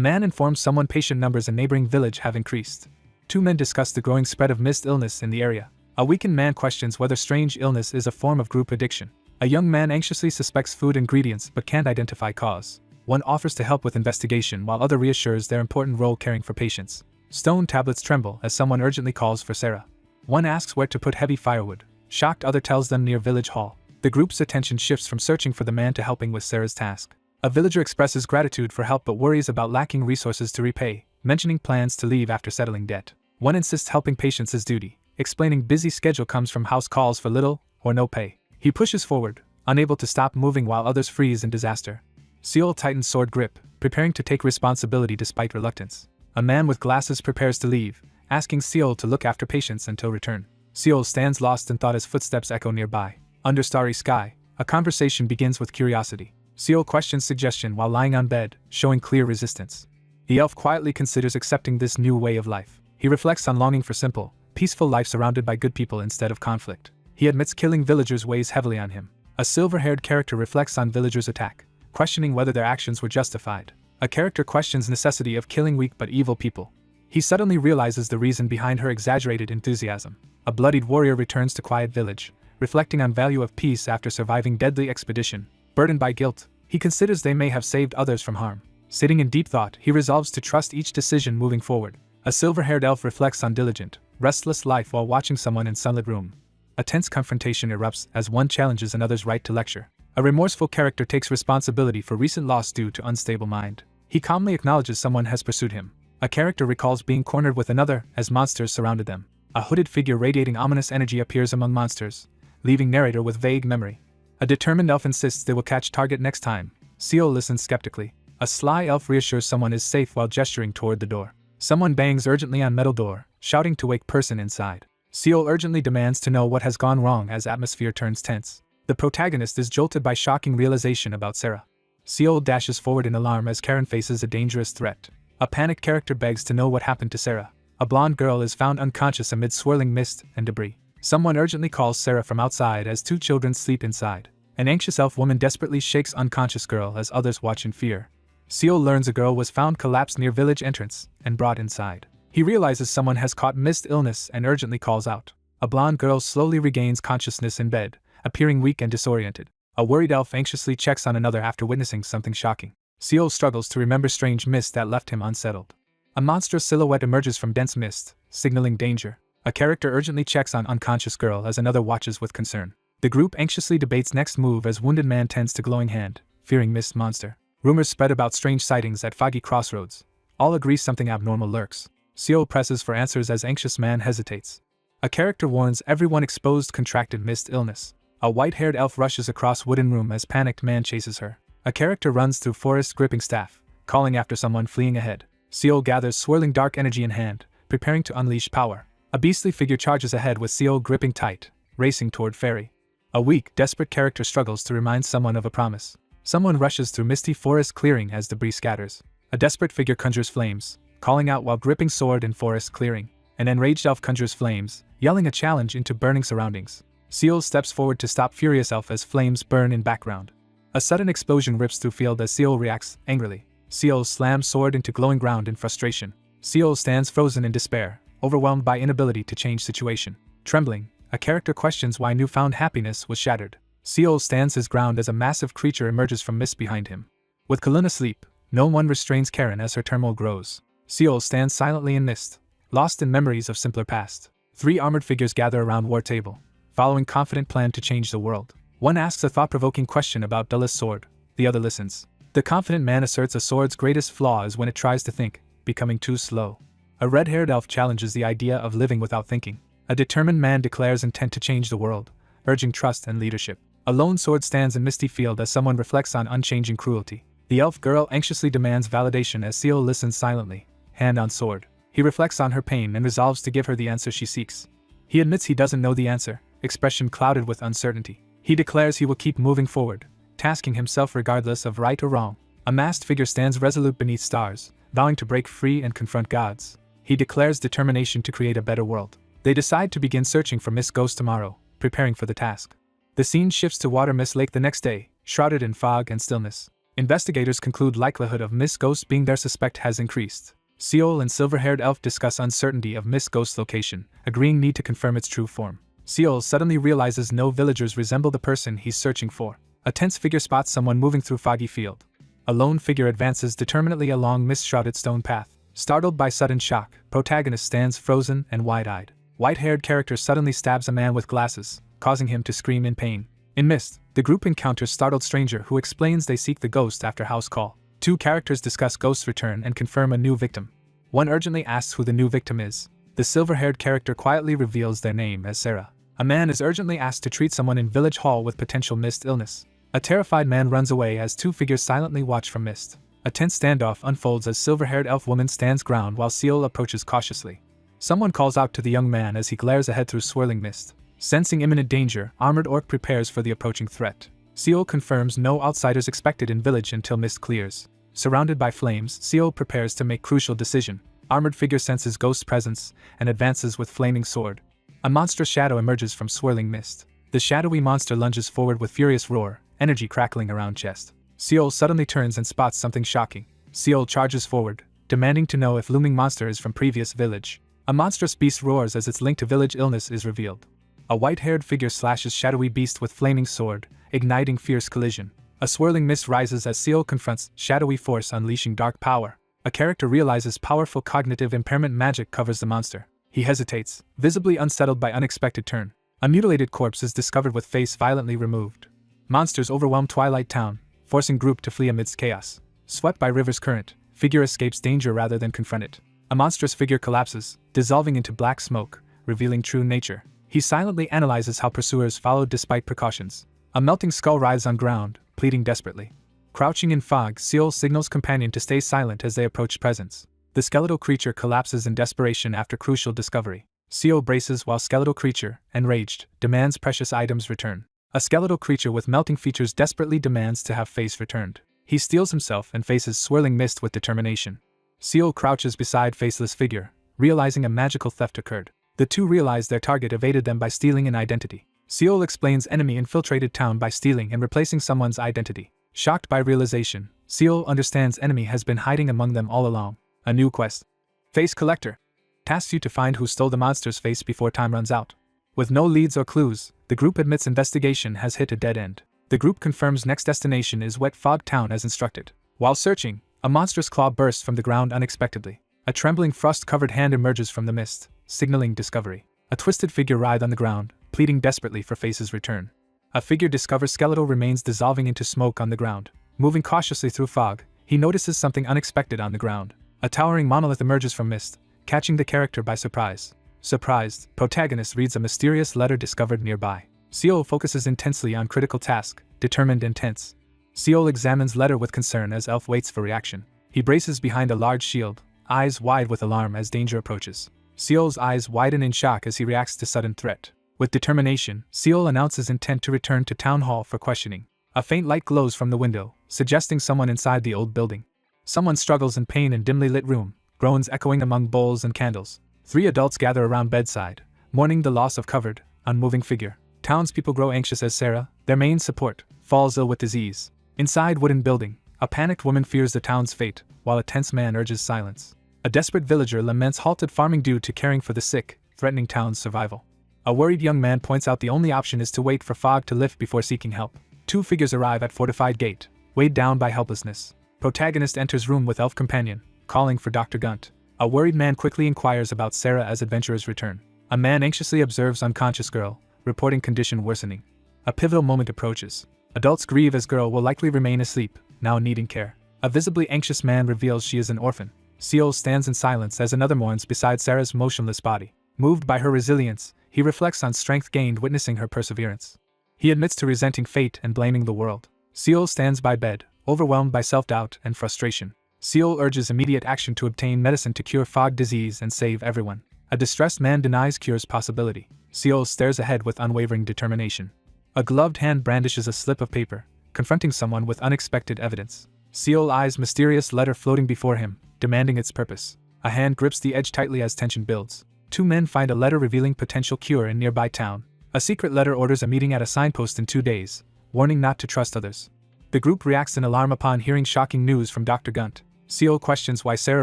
man informs someone patient numbers in neighboring village have increased. Two men discuss the growing spread of mist illness in the area. A weakened man questions whether strange illness is a form of group addiction. A young man anxiously suspects food ingredients but can't identify cause. One offers to help with investigation while other reassures their important role caring for patients. Stone tablets tremble as someone urgently calls for Sarah. One asks where to put heavy firewood. Shocked other tells them near village hall. The group's attention shifts from searching for the man to helping with Sarah's task. A villager expresses gratitude for help but worries about lacking resources to repay, mentioning plans to leave after settling debt. One insists helping patients is duty, explaining busy schedule comes from house calls for little or no pay. He pushes forward, unable to stop moving while others freeze in disaster. Seol tightens sword grip, preparing to take responsibility despite reluctance. A man with glasses prepares to leave, asking Seol to look after patients until return. Seol stands lost in thought as footsteps echo nearby. Under starry sky, a conversation begins with curiosity. Seol questions suggestion while lying on bed, showing clear resistance. The elf quietly considers accepting this new way of life. He reflects on longing for simple, peaceful life surrounded by good people instead of conflict. He admits killing villagers weighs heavily on him. A silver-haired character reflects on villagers' attack, questioning whether their actions were justified. A character questions necessity of killing weak but evil people. He suddenly realizes the reason behind her exaggerated enthusiasm. A bloodied warrior returns to quiet village, reflecting on value of peace after surviving deadly expedition. Burdened by guilt, he considers they may have saved others from harm. Sitting in deep thought, he resolves to trust each decision moving forward. A silver-haired elf reflects on diligent, restless life while watching someone in sunlit room. A tense confrontation erupts as one challenges another's right to lecture. A remorseful character takes responsibility for recent loss due to unstable mind. He calmly acknowledges someone has pursued him. A character recalls being cornered with another as monsters surrounded them. A hooded figure radiating ominous energy appears among monsters, leaving narrator with vague memory. A determined elf insists they will catch target next time. Seol listens skeptically. A sly elf reassures someone is safe while gesturing toward the door. Someone bangs urgently on metal door, shouting to wake person inside. Seol urgently demands to know what has gone wrong as atmosphere turns tense. The protagonist is jolted by shocking realization about Sarah. Seol dashes forward in alarm as Karen faces a dangerous threat. A panicked character begs to know what happened to Sarah. A blonde girl is found unconscious amid swirling mist and debris. Someone urgently calls Sarah from outside as two children sleep inside. An anxious elf woman desperately shakes unconscious girl as others watch in fear. Seol learns a girl was found collapsed near village entrance and brought inside. He realizes someone has caught mist illness and urgently calls out. A blonde girl slowly regains consciousness in bed, appearing weak and disoriented. A worried elf anxiously checks on another after witnessing something shocking. Seol struggles to remember strange mist that left him unsettled. A monstrous silhouette emerges from dense mist, signaling danger. A character urgently checks on unconscious girl as another watches with concern. The group anxiously debates next move as wounded man tends to glowing hand, fearing mist monster. Rumors spread about strange sightings at foggy crossroads. All agree something abnormal lurks. Seo presses for answers as anxious man hesitates. A character warns everyone exposed contracted mist illness. A white-haired elf rushes across wooden room as panicked man chases her. A character runs through forest gripping staff, calling after someone fleeing ahead. Seo gathers swirling dark energy in hand, preparing to unleash power. A beastly figure charges ahead with Seo gripping tight, racing toward Fairy. A weak, desperate character struggles to remind someone of a promise. Someone rushes through misty forest clearing as debris scatters. A desperate figure conjures flames, calling out while gripping sword in forest clearing. An enraged elf conjures flames, yelling a challenge into burning surroundings. Seo steps forward to stop furious elf as flames burn in background. A sudden explosion rips through field as Seo reacts angrily. Seo slams sword into glowing ground in frustration. Seo stands frozen in despair, overwhelmed by inability to change situation. Trembling, a character questions why newfound happiness was shattered. Seo stands his ground as a massive creature emerges from mist behind him. With Kaluna asleep, no one restrains Karen as her turmoil grows. Seo stands silently in mist, lost in memories of simpler past. 3 armored figures gather around war table, following confident plan to change the world. One asks a thought-provoking question about Dulla's sword, the other listens. The confident man asserts a sword's greatest flaw is when it tries to think, becoming too slow. A red-haired elf challenges the idea of living without thinking. A determined man declares intent to change the world, urging trust and leadership. A lone sword stands in misty field as someone reflects on unchanging cruelty. The elf girl anxiously demands validation as Seo listens silently, hand on sword. He reflects on her pain and resolves to give her the answer she seeks. He admits he doesn't know the answer, expression clouded with uncertainty. He declares he will keep moving forward, tasking himself regardless of right or wrong. A masked figure stands resolute beneath stars, vowing to break free and confront gods. He declares determination to create a better world. They decide to begin searching for Miss Ghost tomorrow, preparing for the task. The scene shifts to Water Mist Lake the next day, shrouded in fog and stillness. Investigators conclude likelihood of Miss Ghost being their suspect has increased. Seol and silver-haired elf discuss uncertainty of Miss Ghost's location, agreeing need to confirm its true form. Seol suddenly realizes no villagers resemble the person he's searching for. A tense figure spots someone moving through foggy field. A lone figure advances determinedly along mist-shrouded stone path. Startled by sudden shock, protagonist stands frozen and wide-eyed. White-haired character suddenly stabs a man with glasses, causing him to scream in pain. In mist, the group encounters startled stranger who explains they seek the ghost after house call. 2 characters discuss ghost's return and confirm a new victim. One urgently asks who the new victim is. The silver-haired character quietly reveals their name as Sarah. A man is urgently asked to treat someone in village hall with potential mist illness. A terrified man runs away as 2 figures silently watch from mist. A tense standoff unfolds as silver-haired elf woman stands ground while Seol approaches cautiously. Someone calls out to the young man as he glares ahead through swirling mist. Sensing imminent danger, armored orc prepares for the approaching threat. Seol confirms no outsiders expected in village until mist clears. Surrounded by flames, Seol prepares to make crucial decision. Armored figure senses ghost's presence and advances with flaming sword. A monstrous shadow emerges from swirling mist. The shadowy monster lunges forward with furious roar, energy crackling around chest. Seol suddenly turns and spots something shocking. Seol charges forward, demanding to know if looming monster is from previous village. A monstrous beast roars as its link to village illness is revealed. A white-haired figure slashes shadowy beast with flaming sword, igniting fierce collision. A swirling mist rises as Seol confronts shadowy force unleashing dark power. A character realizes powerful cognitive impairment magic covers the monster. He hesitates, visibly unsettled by unexpected turn. A mutilated corpse is discovered with face violently removed. Monsters overwhelm Twilight Town, forcing group to flee amidst chaos. Swept by river's current, figure escapes danger rather than confront it. A monstrous figure collapses, dissolving into black smoke, revealing true nature. He silently analyzes how pursuers followed despite precautions. A melting skull writhes on ground, pleading desperately. Crouching in fog, Seol signals companion to stay silent as they approach presence. The skeletal creature collapses in desperation after crucial discovery. Seol braces while skeletal creature, enraged, demands precious items return. A skeletal creature with melting features desperately demands to have face returned. He steels himself and faces swirling mist with determination. Seol crouches beside faceless figure, realizing a magical theft occurred. The 2 realize their target evaded them by stealing an identity. Seol explains enemy infiltrated town by stealing and replacing someone's identity. Shocked by realization, Seol understands enemy has been hiding among them all along. A new quest. Face Collector tasks you to find who stole the monster's face before time runs out. With no leads or clues, the group admits investigation has hit a dead end. The group confirms next destination is Wet Fog Town as instructed. While searching, a monstrous claw bursts from the ground unexpectedly. A trembling frost-covered hand emerges from the mist, signaling discovery. A twisted figure writhed on the ground, pleading desperately for Face's return. A figure discovers skeletal remains dissolving into smoke on the ground. Moving cautiously through fog, he notices something unexpected on the ground. A towering monolith emerges from mist, catching the character by surprise. Surprised, protagonist reads a mysterious letter discovered nearby. Seol focuses intensely on critical task, determined and tense. Seol examines letter with concern as Elf waits for reaction. He braces behind a large shield, eyes wide with alarm as danger approaches. Seol's eyes widen in shock as he reacts to sudden threat. With determination, Seol announces intent to return to town hall for questioning. A faint light glows from the window, suggesting someone inside the old building. Someone struggles in pain in dimly lit room, groans echoing among bowls and candles. 3 adults gather around bedside, mourning the loss of covered, unmoving figure. Townspeople grow anxious as Sarah, their main support, falls ill with disease. Inside wooden building, a panicked woman fears the town's fate, while a tense man urges silence. A desperate villager laments halted farming due to caring for the sick, threatening town's survival. A worried young man points out the only option is to wait for fog to lift before seeking help. 2 figures arrive at fortified gate, weighed down by helplessness. Protagonist enters room with elf companion, calling for Dr. Gunt. A worried man quickly inquires about Sarah as adventurers return. A man anxiously observes unconscious girl, reporting condition worsening. A pivotal moment approaches. Adults grieve as girl will likely remain asleep, now needing care. A visibly anxious man reveals she is an orphan. Seol stands in silence as another mourns beside Sarah's motionless body. Moved by her resilience, he reflects on strength gained witnessing her perseverance. He admits to resenting fate and blaming the world. Seol stands by bed, overwhelmed by self-doubt and frustration. Seol urges immediate action to obtain medicine to cure fog disease and save everyone. A distressed man denies cure's possibility. Seol stares ahead with unwavering determination. A gloved hand brandishes a slip of paper, confronting someone with unexpected evidence. Seol eyes mysterious letter floating before him, demanding its purpose. A hand grips the edge tightly as tension builds. 2 men find a letter revealing potential cure in nearby town. A secret letter orders a meeting at a signpost in 2 days, warning not to trust others. The group reacts in alarm upon hearing shocking news from Dr. Gunt. Seol questions why Sarah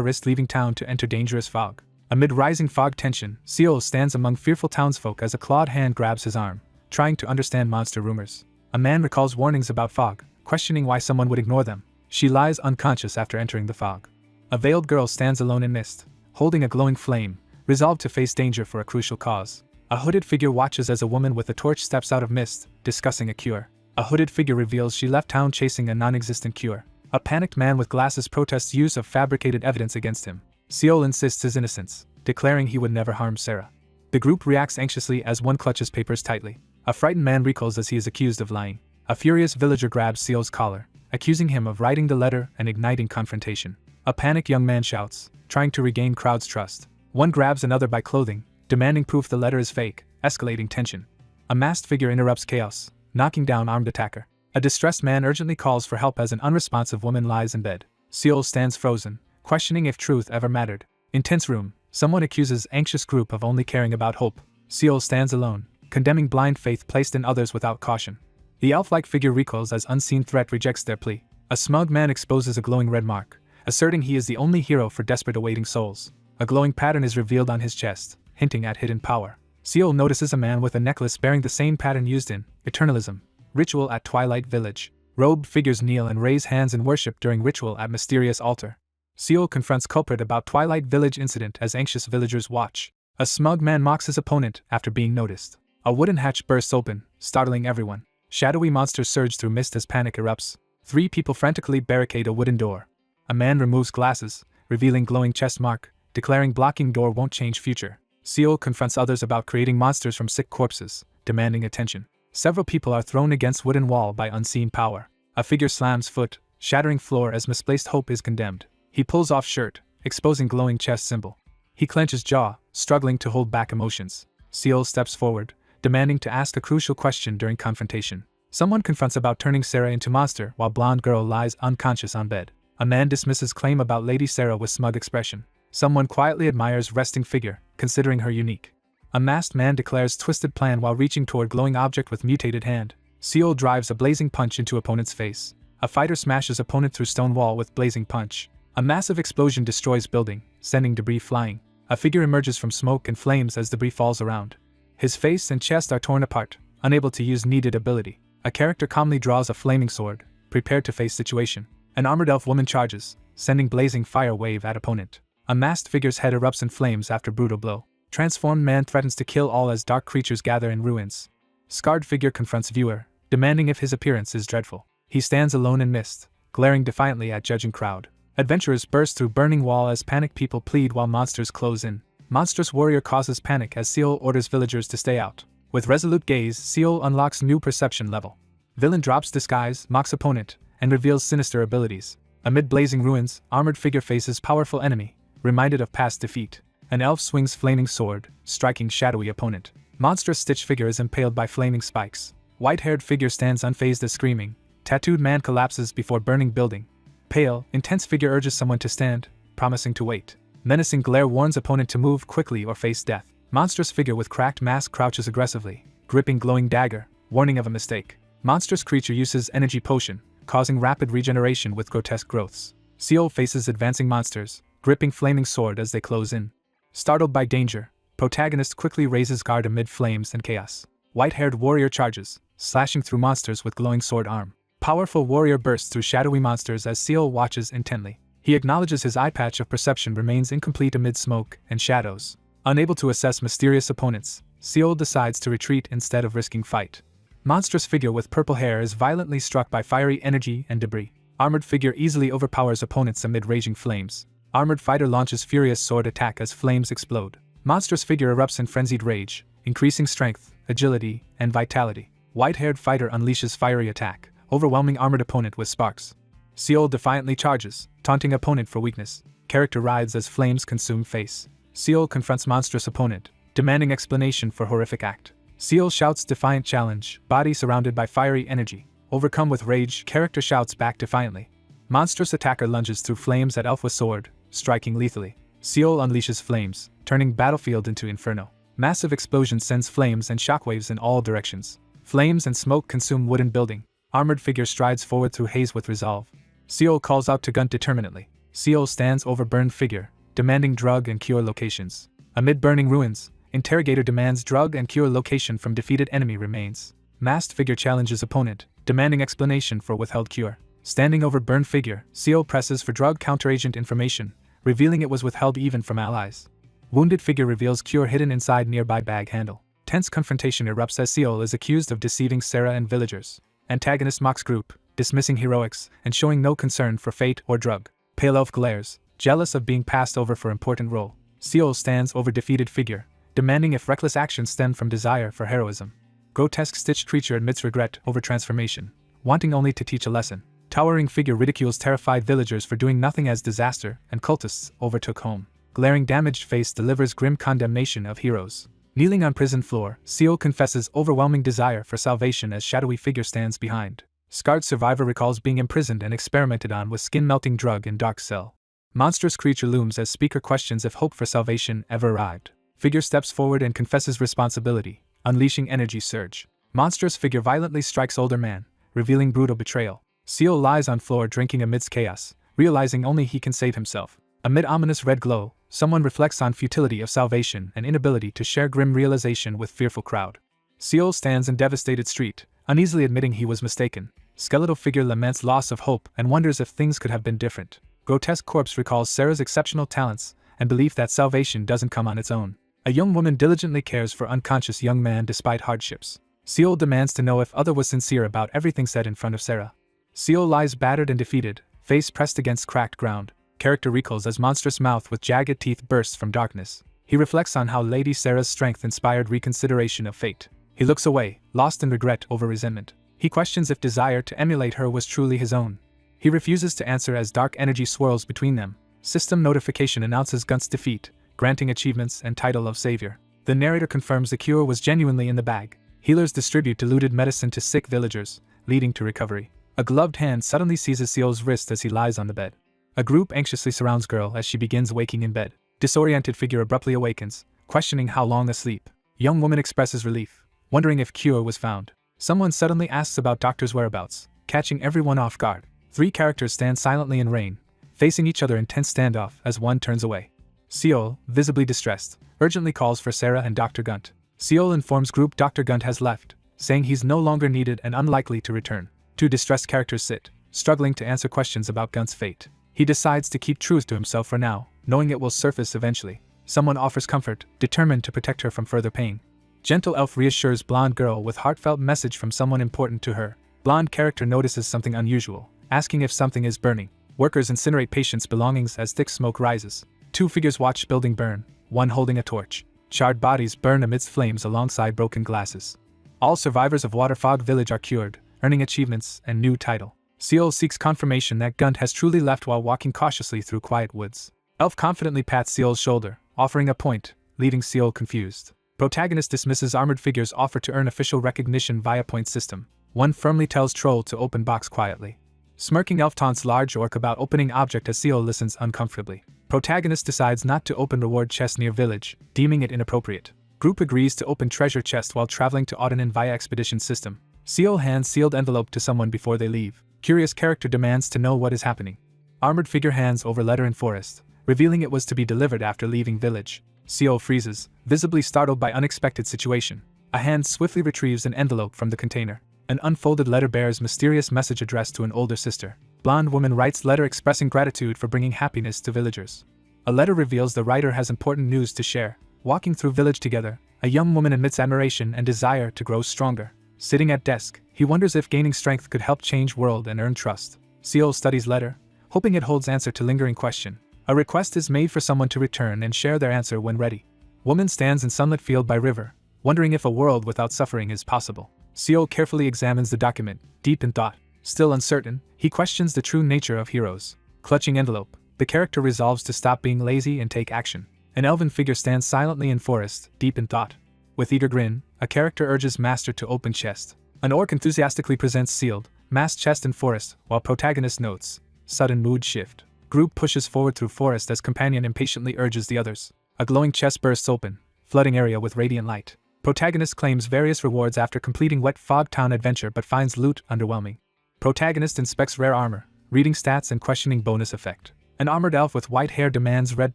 risked leaving town to enter dangerous fog. Amid rising fog tension, Seol stands among fearful townsfolk as a clawed hand grabs his arm, trying to understand monster rumors. A man recalls warnings about fog, questioning why someone would ignore them. She lies unconscious after entering the fog. A veiled girl stands alone in mist, holding a glowing flame, resolved to face danger for a crucial cause. A hooded figure watches as a woman with a torch steps out of mist, discussing a cure. A hooded figure reveals she left town chasing a non-existent cure. A panicked man with glasses protests use of fabricated evidence against him. Seol insists his innocence, declaring he would never harm Sarah. The group reacts anxiously as one clutches papers tightly. A frightened man recoils as he is accused of lying. A furious villager grabs Seol's collar, accusing him of writing the letter and igniting confrontation. A panicked young man shouts, trying to regain crowd's trust. One grabs another by clothing, demanding proof the letter is fake, escalating tension. A masked figure interrupts chaos, knocking down armed attacker. A distressed man urgently calls for help as an unresponsive woman lies in bed. Seol stands frozen, questioning if truth ever mattered. In tense room, someone accuses anxious group of only caring about hope. Seol stands alone, condemning blind faith placed in others without caution. The elf-like figure recoils as unseen threat rejects their plea. A smug man exposes a glowing red mark, asserting he is the only hero for desperate awaiting souls. A glowing pattern is revealed on his chest, hinting at hidden power. Seol notices a man with a necklace bearing the same pattern used in Eternalism. Ritual at Twilight Village. Robed figures kneel and raise hands in worship during ritual at mysterious altar. Seol confronts culprit about Twilight Village incident as anxious villagers watch. A smug man mocks his opponent after being noticed. A wooden hatch bursts open, startling everyone. Shadowy monsters surge through mist as panic erupts. 3 people frantically barricade a wooden door. A man removes glasses, revealing glowing chest mark, declaring blocking door won't change future. Seol confronts others about creating monsters from sick corpses, demanding attention. Several people are thrown against wooden wall by unseen power. A figure slams foot, shattering floor as misplaced hope is condemned. He pulls off shirt, exposing glowing chest symbol. He clenches jaw, struggling to hold back emotions. Seol steps forward, demanding to ask a crucial question during confrontation. Someone confronts about turning Sarah into monster while blonde girl lies unconscious on bed. A man dismisses claim about Lady Sarah with smug expression. Someone quietly admires resting figure, considering her unique. A masked man declares twisted plan while reaching toward glowing object with mutated hand. Seol drives a blazing punch into opponent's face. A fighter smashes opponent through stone wall with blazing punch. A massive explosion destroys building, sending debris flying. A figure emerges from smoke and flames as debris falls around. His face and chest are torn apart, unable to use needed ability. A character calmly draws a flaming sword, prepared to face situation. An armored elf woman charges, sending blazing fire wave at opponent. A masked figure's head erupts in flames after brutal blow. Transformed man threatens to kill all as dark creatures gather in ruins. Scarred figure confronts viewer, demanding if his appearance is dreadful. He stands alone in mist, glaring defiantly at judging crowd. Adventurers burst through burning wall as panicked people plead while monsters close in. Monstrous warrior causes panic as Seol orders villagers to stay out. With resolute gaze, Seol unlocks new perception level. Villain drops disguise, mocks opponent, and reveals sinister abilities. Amid blazing ruins, armored figure faces powerful enemy, reminded of past defeat. An elf swings flaming sword, striking shadowy opponent. Monstrous stitch figure is impaled by flaming spikes. White-haired figure stands unfazed as screaming. Tattooed man collapses before burning building. Pale, intense figure urges someone to stand, promising to wait. Menacing glare warns opponent to move quickly or face death. Monstrous figure with cracked mask crouches aggressively, gripping glowing dagger, warning of a mistake. Monstrous creature uses energy potion, causing rapid regeneration with grotesque growths. Seol faces advancing monsters, gripping flaming sword as they close in. Startled by danger, protagonist quickly raises guard amid flames and chaos. White-haired warrior charges, slashing through monsters with glowing sword arm. Powerful warrior bursts through shadowy monsters as Seol watches intently. He acknowledges his eye patch of perception remains incomplete amid smoke and shadows. Unable to assess mysterious opponents, Seol decides to retreat instead of risking fight. Monstrous figure with purple hair is violently struck by fiery energy and debris. Armored figure easily overpowers opponents amid raging flames. Armored fighter launches furious sword attack as flames explode. Monstrous figure erupts in frenzied rage, increasing strength, agility, and vitality. White-haired fighter unleashes fiery attack, overwhelming armored opponent with sparks. Seol defiantly charges, taunting opponent for weakness. Character writhes as flames consume face. Seol confronts monstrous opponent, demanding explanation for horrific act. Seol shouts defiant challenge, body surrounded by fiery energy. Overcome with rage, character shouts back defiantly. Monstrous attacker lunges through flames at elf with sword, striking lethally. Seol unleashes flames, turning battlefield into inferno. Massive explosion sends flames and shockwaves in all directions. Flames and smoke consume wooden building. Armored figure strides forward through haze with resolve. Seol calls out to Gunt determinedly. Seol stands over burned figure, demanding drug and cure locations. Amid burning ruins, interrogator demands drug and cure location from defeated enemy remains. Masked figure challenges opponent, demanding explanation for withheld cure. Standing over burned figure, Seol presses for drug counteragent information, revealing it was withheld even from allies. Wounded figure reveals cure hidden inside nearby bag handle. Tense confrontation erupts as Seol is accused of deceiving Sarah and villagers. Antagonist mocks group, dismissing heroics and showing no concern for fate or drug. Pale elf glares, jealous of being passed over for important role. Seol stands over defeated figure, demanding if reckless actions stem from desire for heroism. Grotesque stitched creature admits regret over transformation, wanting only to teach a lesson. Towering figure ridicules terrified villagers for doing nothing as disaster and cultists overtook home. Glaring damaged face delivers grim condemnation of heroes. Kneeling on prison floor, Seol confesses overwhelming desire for salvation as shadowy figure stands behind. Scarred survivor recalls being imprisoned and experimented on with skin-melting drug in dark cell. Monstrous creature looms as speaker questions if hope for salvation ever arrived. Figure steps forward and confesses responsibility, unleashing energy surge. Monstrous figure violently strikes older man, revealing brutal betrayal. Seol lies on floor drinking amidst chaos, realizing only he can save himself. Amid ominous red glow, someone reflects on futility of salvation and inability to share grim realization with fearful crowd. Seol stands in devastated street, uneasily admitting he was mistaken. Skeletal figure laments loss of hope and wonders if things could have been different. Grotesque corpse recalls Sarah's exceptional talents and belief that salvation doesn't come on its own. A young woman diligently cares for unconscious young man despite hardships. Seol demands to know if other was sincere about everything said in front of Sarah. Seol lies battered and defeated, face pressed against cracked ground. Character recalls as monstrous mouth with jagged teeth bursts from darkness. He reflects on how Lady Sarah's strength inspired reconsideration of fate. He looks away, lost in regret over resentment. He questions if desire to emulate her was truly his own. He refuses to answer as dark energy swirls between them. System notification announces Gunt's defeat, granting achievements and title of savior. The narrator confirms the cure was genuinely in the bag. Healers distribute diluted medicine to sick villagers, leading to recovery. A gloved hand suddenly seizes Seol's wrist as he lies on the bed. A group anxiously surrounds girl as she begins waking in bed. Disoriented figure abruptly awakens, questioning how long asleep. Young woman expresses relief, wondering if cure was found. Someone suddenly asks about doctor's whereabouts, catching everyone off guard. Three characters stand silently in rain, facing each other in tense standoff as one turns away. Seol, visibly distressed, urgently calls for Sarah and Dr. Gunt. Seol informs group Dr. Gunt has left, saying he's no longer needed and unlikely to return. Two distressed characters sit, struggling to answer questions about Gunt's fate. He decides to keep truth to himself for now, knowing it will surface eventually. Someone offers comfort, determined to protect her from further pain. Gentle elf reassures blonde girl with heartfelt message from someone important to her. Blonde character notices something unusual, asking if something is burning. Workers incinerate patients' belongings as thick smoke rises. Two figures watch building burn, one holding a torch. Charred bodies burn amidst flames alongside broken glasses. All survivors of Waterfog Village are cured, earning achievements and new title. Seal seeks confirmation that Gunt has truly left while walking cautiously through quiet woods. Elf confidently pats Seal's shoulder, offering a point, leaving Seal confused. Protagonist dismisses armored figure's offer to earn official recognition via point system. One firmly tells Troll to open box quietly. Smirking elf taunts large orc about opening object as Seal listens uncomfortably. Protagonist decides not to open reward chest near village, deeming it inappropriate. Group agrees to open treasure chest while traveling to Audenin via expedition system. Seal hands sealed envelope to someone before they leave. Curious character demands to know what is happening. Armored figure hands over letter in forest, revealing it was to be delivered after leaving village. Seal freezes, visibly startled by unexpected situation. A hand swiftly retrieves an envelope from the container. An unfolded letter bears mysterious message addressed to an older sister. Blonde woman writes letter expressing gratitude for bringing happiness to villagers. A letter reveals the writer has important news to share. Walking through village together, a young woman admits admiration and desire to grow stronger. Sitting at desk, he wonders if gaining strength could help change world and earn trust. Seal studies letter, hoping it holds answer to lingering question. A request is made for someone to return and share their answer when ready. Woman stands in sunlit field by river, wondering if a world without suffering is possible. Seal carefully examines the document, deep in thought. Still uncertain, he questions the true nature of heroes. Clutching envelope, the character resolves to stop being lazy and take action. An elven figure stands silently in forest, deep in thought. With eager grin, a character urges master to open chest. An orc enthusiastically presents sealed, masked chest in forest, while protagonist notes. Sudden mood shift. Group pushes forward through forest as companion impatiently urges the others. A glowing chest bursts open, flooding area with radiant light. Protagonist claims various rewards after completing Wet Fog Town adventure but finds loot underwhelming. Protagonist inspects rare armor, reading stats and questioning bonus effect. An armored elf with white hair demands red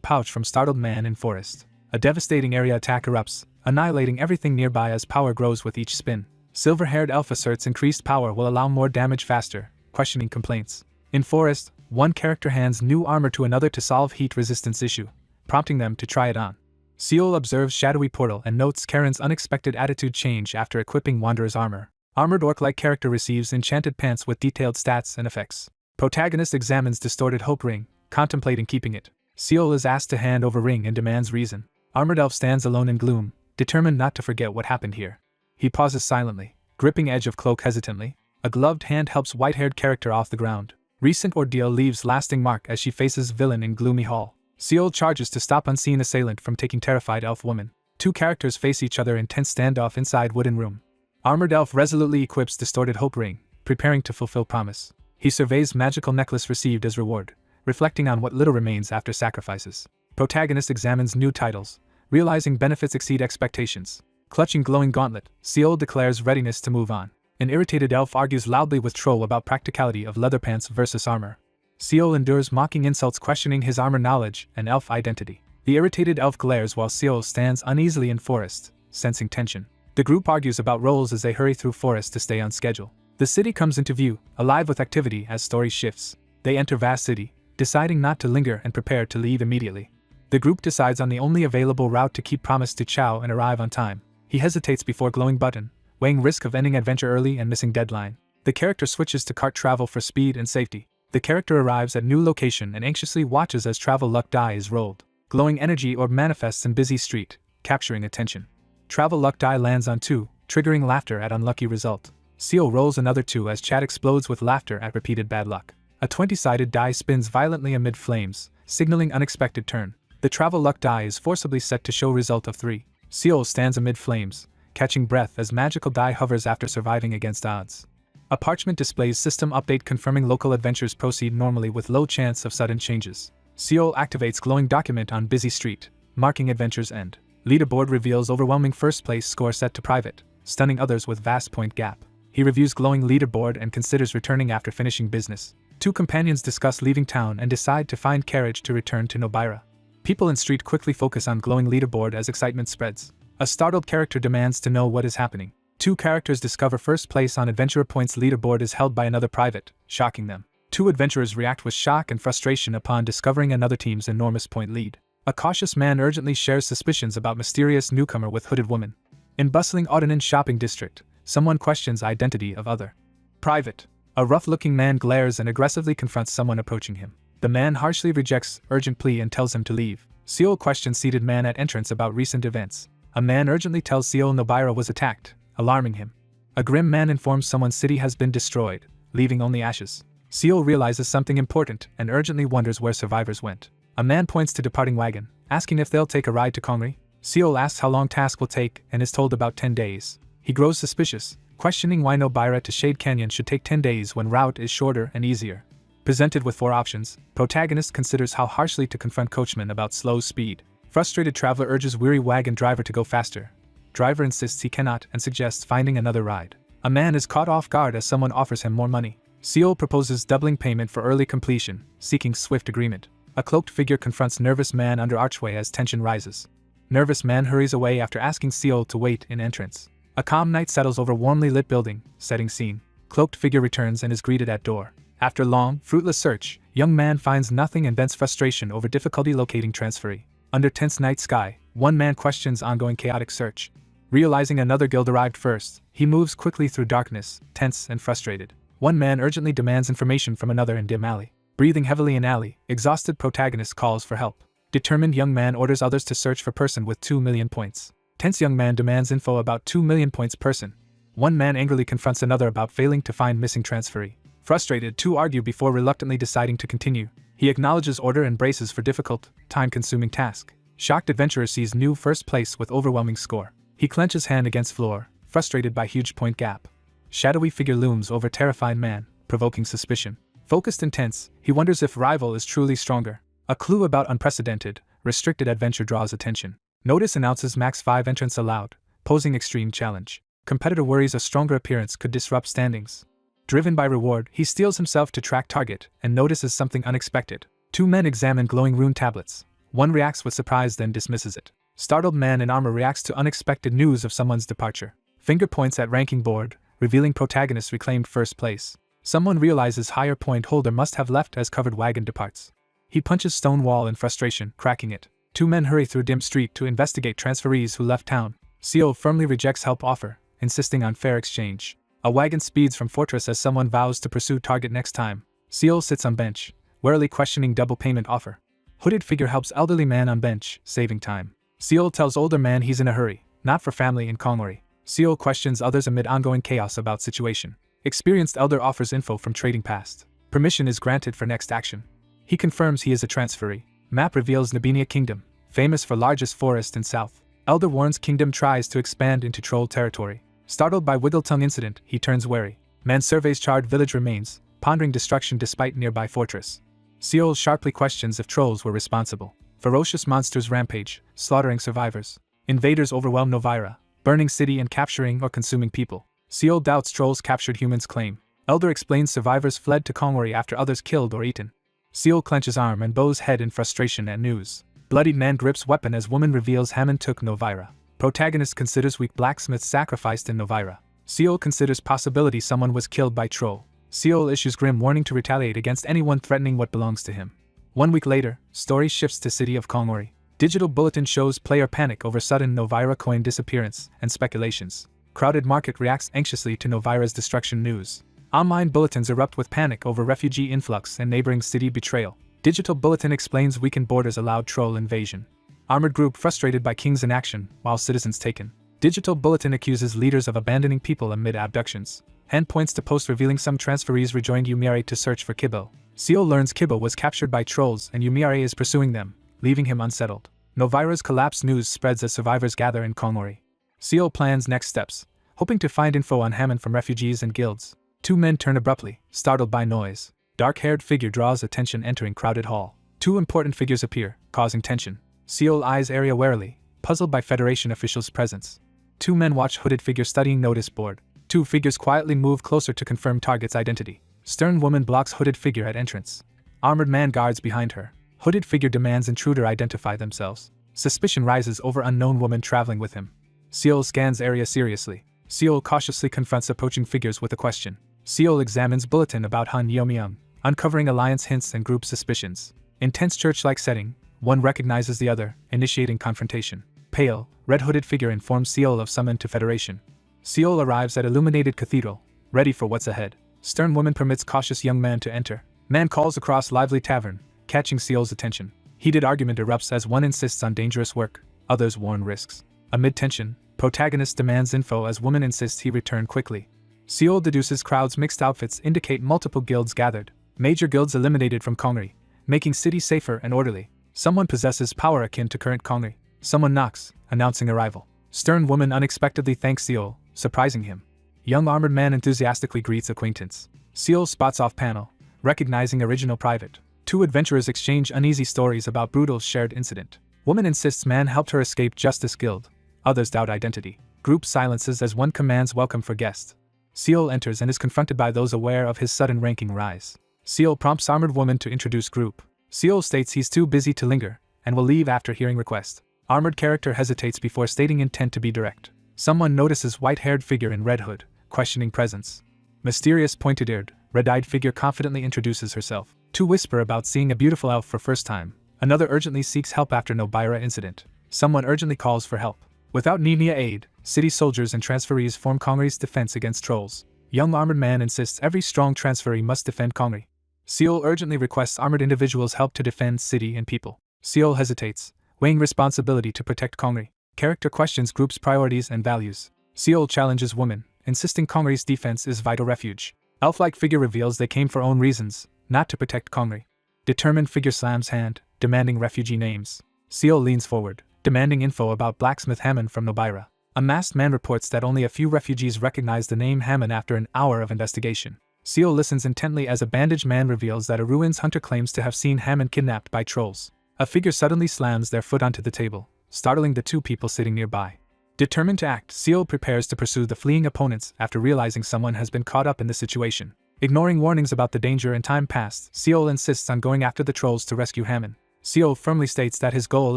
pouch from startled man in forest. A devastating area attack erupts, annihilating everything nearby as power grows with each spin. Silver-haired elf asserts increased power will allow more damage faster, questioning complaints. In forest, one character hands new armor to another to solve heat resistance issue, prompting them to try it on. Seal observes shadowy portal and notes Karen's unexpected attitude change after equipping Wanderer's armor. Armored orc-like character receives enchanted pants with detailed stats and effects. Protagonist examines distorted hope ring, contemplating keeping it. Seal is asked to hand over ring and demands reason. Armored elf stands alone in gloom, determined not to forget what happened here. He pauses silently, gripping edge of cloak hesitantly. A gloved hand helps white-haired character off the ground. Recent ordeal leaves lasting mark as she faces villain in gloomy hall. Seal charges to stop unseen assailant from taking terrified elf woman. Two characters face each other in tense standoff inside wooden room. Armored elf resolutely equips distorted hope ring, preparing to fulfill promise. He surveys magical necklace received as reward, reflecting on what little remains after sacrifices. Protagonist examines new titles, realizing benefits exceed expectations. Clutching glowing gauntlet, Seal declares readiness to move on. An irritated elf argues loudly with Troll about practicality of leather pants versus armor. Seal endures mocking insults questioning his armor knowledge and elf identity. The irritated elf glares while Seal stands uneasily in forest, sensing tension. The group argues about roles as they hurry through forest to stay on schedule. The city comes into view, alive with activity as story shifts. They enter vast city, deciding not to linger and prepare to leave immediately. The group decides on the only available route to keep promise to Chow and arrive on time. He hesitates before glowing button, weighing risk of ending adventure early and missing deadline. The character switches to cart travel for speed and safety. The character arrives at new location and anxiously watches as travel luck die is rolled. Glowing energy orb manifests in busy street, capturing attention. Travel luck die lands on 2, triggering laughter at unlucky result. Seal rolls another 2 as chat explodes with laughter at repeated bad luck. A 20-sided die spins violently amid flames, signaling unexpected turn. The travel luck die is forcibly set to show result of 3. Seal stands amid flames, catching breath as magical die hovers after surviving against odds. A parchment displays system update confirming local adventures proceed normally with low chance of sudden changes. Seal activates glowing document on busy street, marking adventure's end. Leaderboard reveals overwhelming first place score set to private, stunning others with vast point gap. He reviews glowing leaderboard and considers returning after finishing business. Two companions discuss leaving town and decide to find carriage to return to Nobira. People in street quickly focus on glowing leaderboard as excitement spreads. A startled character demands to know what is happening. Two characters discover first place on adventurer points leaderboard is held by another private, shocking them. Two adventurers react with shock and frustration upon discovering another team's enormous point lead. A cautious man urgently shares suspicions about mysterious newcomer with hooded woman. In bustling Otanin shopping district, someone questions identity of other. Private. A rough-looking man glares and aggressively confronts someone approaching him. The man harshly rejects urgent plea and tells him to leave. Seol questions seated man at entrance about recent events. A man urgently tells Seol Nobira was attacked, alarming him. A grim man informs someone's city has been destroyed, leaving only ashes. Seol realizes something important and urgently wonders where survivors went. A man points to departing wagon, asking if they'll take a ride to Kongri. Seol asks how long task will take and is told about 10 days. He grows suspicious, questioning why Nobira to Shade Canyon should take 10 days when route is shorter and easier. Presented with 4 options, protagonist considers how harshly to confront coachman about slow speed. Frustrated traveler urges weary wagon driver to go faster. Driver insists he cannot and suggests finding another ride. A man is caught off guard as someone offers him more money. Seol proposes doubling payment for early completion, seeking swift agreement. A cloaked figure confronts nervous man under archway as tension rises. Nervous man hurries away after asking Seol to wait in entrance. A calm night settles over warmly lit building, setting scene. Cloaked figure returns and is greeted at door. After long, fruitless search, young man finds nothing and vents frustration over difficulty locating transferee. Under tense night sky, one man questions ongoing chaotic search. Realizing another guild arrived first, he moves quickly through darkness, tense and frustrated. One man urgently demands information from another in dim alley. Breathing heavily in alley, exhausted protagonist calls for help. Determined young man orders others to search for person with 2 million points. Tense young man demands info about 2 million points person. One man angrily confronts another about failing to find missing transferee. Frustrated, two argue before reluctantly deciding to continue. He acknowledges order and braces for difficult, time-consuming task. Shocked adventurer sees new first place with overwhelming score. He clenches hand against floor, frustrated by huge point gap. Shadowy figure looms over terrified man, provoking suspicion. Focused and tense, he wonders if rival is truly stronger. A clue about unprecedented, restricted adventure draws attention. Notice announces max 5 entrants allowed, posing extreme challenge. Competitor worries a stronger appearance could disrupt standings. Driven by reward, he steels himself to track target and notices something unexpected. 2 men examine glowing rune tablets. One reacts with surprise then dismisses it. Startled man in armor reacts to unexpected news of someone's departure. Finger points at ranking board, revealing protagonist reclaimed first place. Someone realizes higher point holder must have left as covered wagon departs. He punches stone wall in frustration, cracking it. 2 men hurry through dim street to investigate transferees who left town. Seol firmly rejects help offer, insisting on fair exchange. A wagon speeds from fortress as someone vows to pursue target next time. Seol sits on bench, warily questioning double payment offer. Hooded figure helps elderly man on bench, saving time. Seol tells older man he's in a hurry, not for family in Kongori. Seol questions others amid ongoing chaos about situation. Experienced elder offers info from trading past. Permission is granted for next action. He confirms he is a transferee. Map reveals Nabinia Kingdom, famous for largest forest in south. Elder warns kingdom tries to expand into troll territory. Startled by Wiggletongue incident, he turns wary. Man surveys charred village remains, pondering destruction despite nearby fortress. Seol sharply questions if trolls were responsible. Ferocious monsters rampage, slaughtering survivors. Invaders overwhelm Novira, burning city and capturing or consuming people. Seol doubts trolls captured humans claim. Elder explains survivors fled to Kongori after others killed or eaten. Seol clenches arm and bows head in frustration at news. Bloodied man grips weapon as woman reveals Hammond took Novira. Protagonist considers weak blacksmith sacrificed in Novira. Seol considers possibility someone was killed by troll. Seol issues grim warning to retaliate against anyone threatening what belongs to him. 1 week later, story shifts to city of Kongori. Digital bulletin shows player panic over sudden Novira coin disappearance and speculations. Crowded market reacts anxiously to Novira's destruction news. Online bulletins erupt with panic over refugee influx and neighboring city betrayal. Digital bulletin explains weakened borders allowed troll invasion. Armored group frustrated by kings in action, while citizens taken. Digital bulletin accuses leaders of abandoning people amid abductions. Hand points to post revealing some transferees rejoined Yumiare to search for Kibo. Seol learns Kibo was captured by trolls and Yumiare is pursuing them, leaving him unsettled. Novira's collapse news spreads as survivors gather in Kongori. Seol plans next steps, hoping to find info on Hammond from refugees and guilds. 2 men turn abruptly, startled by noise. Dark-haired figure draws attention entering crowded hall. 2 important figures appear, causing tension. Seol eyes area warily, puzzled by Federation officials' presence. 2 men watch hooded figure studying notice board. 2 figures quietly move closer to confirm target's identity. Stern woman blocks hooded figure at entrance. Armored man guards behind her. Hooded figure demands intruder identify themselves. Suspicion rises over unknown woman traveling with him. Seol scans area seriously. Seol cautiously confronts approaching figures with a question. Seol examines bulletin about Han Yeomyeong, uncovering alliance hints and group suspicions. Intense church-like setting, One recognizes the other, initiating confrontation. Pale, red-hooded figure informs Seol of summon to Federation. Seol arrives at illuminated cathedral, ready for what's ahead. Stern woman permits cautious young man to enter. Man calls across lively tavern, catching Seol's attention. Heated argument erupts as one insists on dangerous work, others warn risks. Amid tension, protagonist demands info as woman insists he return quickly. Seol deduces crowd's mixed outfits indicate multiple guilds gathered. Major guilds eliminated from Kongri, making city safer and orderly. Someone possesses power akin to current Kongri. Someone knocks, announcing arrival. Stern woman unexpectedly thanks Seol, surprising him. Young armored man enthusiastically greets acquaintance. Seol spots off panel, recognizing original private. Two adventurers exchange uneasy stories about brutal shared incident. Woman insists man helped her escape Justice Guild. Others doubt identity. Group silences as one commands welcome for guest. Seol enters and is confronted by those aware of his sudden ranking rise. Seol prompts armored woman to introduce group. Seol states he's too busy to linger, and will leave after hearing request. Armored character hesitates before stating intent to be direct. Someone notices white-haired figure in red hood, questioning presence. Mysterious pointed-eared, red-eyed figure confidently introduces herself. Two whisper about seeing a beautiful elf for first time. Another urgently seeks help after Nobira incident. Someone urgently calls for help. Without Nemia aid, city soldiers and transferees form Kongri's defense against trolls. Young armored man insists every strong transferee must defend Kongri. Seol urgently requests armored individuals help to defend city and people. Seol hesitates, weighing responsibility to protect Kongri. Character questions group's priorities and values. Seol challenges woman, insisting Kongri's defense is vital refuge. Elf-like figure reveals they came for own reasons, not to protect Kongri. Determined figure slams hand, demanding refugee names. Seol leans forward, demanding info about blacksmith Hammond from Nobira. A masked man reports that only a few refugees recognize the name Hammond after an hour of investigation. Seol listens intently as a bandaged man reveals that a ruins hunter claims to have seen Hammond kidnapped by trolls. A figure suddenly slams their foot onto the table, startling the two people sitting nearby. Determined to act, Seol prepares to pursue the fleeing opponents after realizing someone has been caught up in the situation. Ignoring warnings about the danger and time passed, Seol insists on going after the trolls to rescue Hammond. Seol firmly states that his goal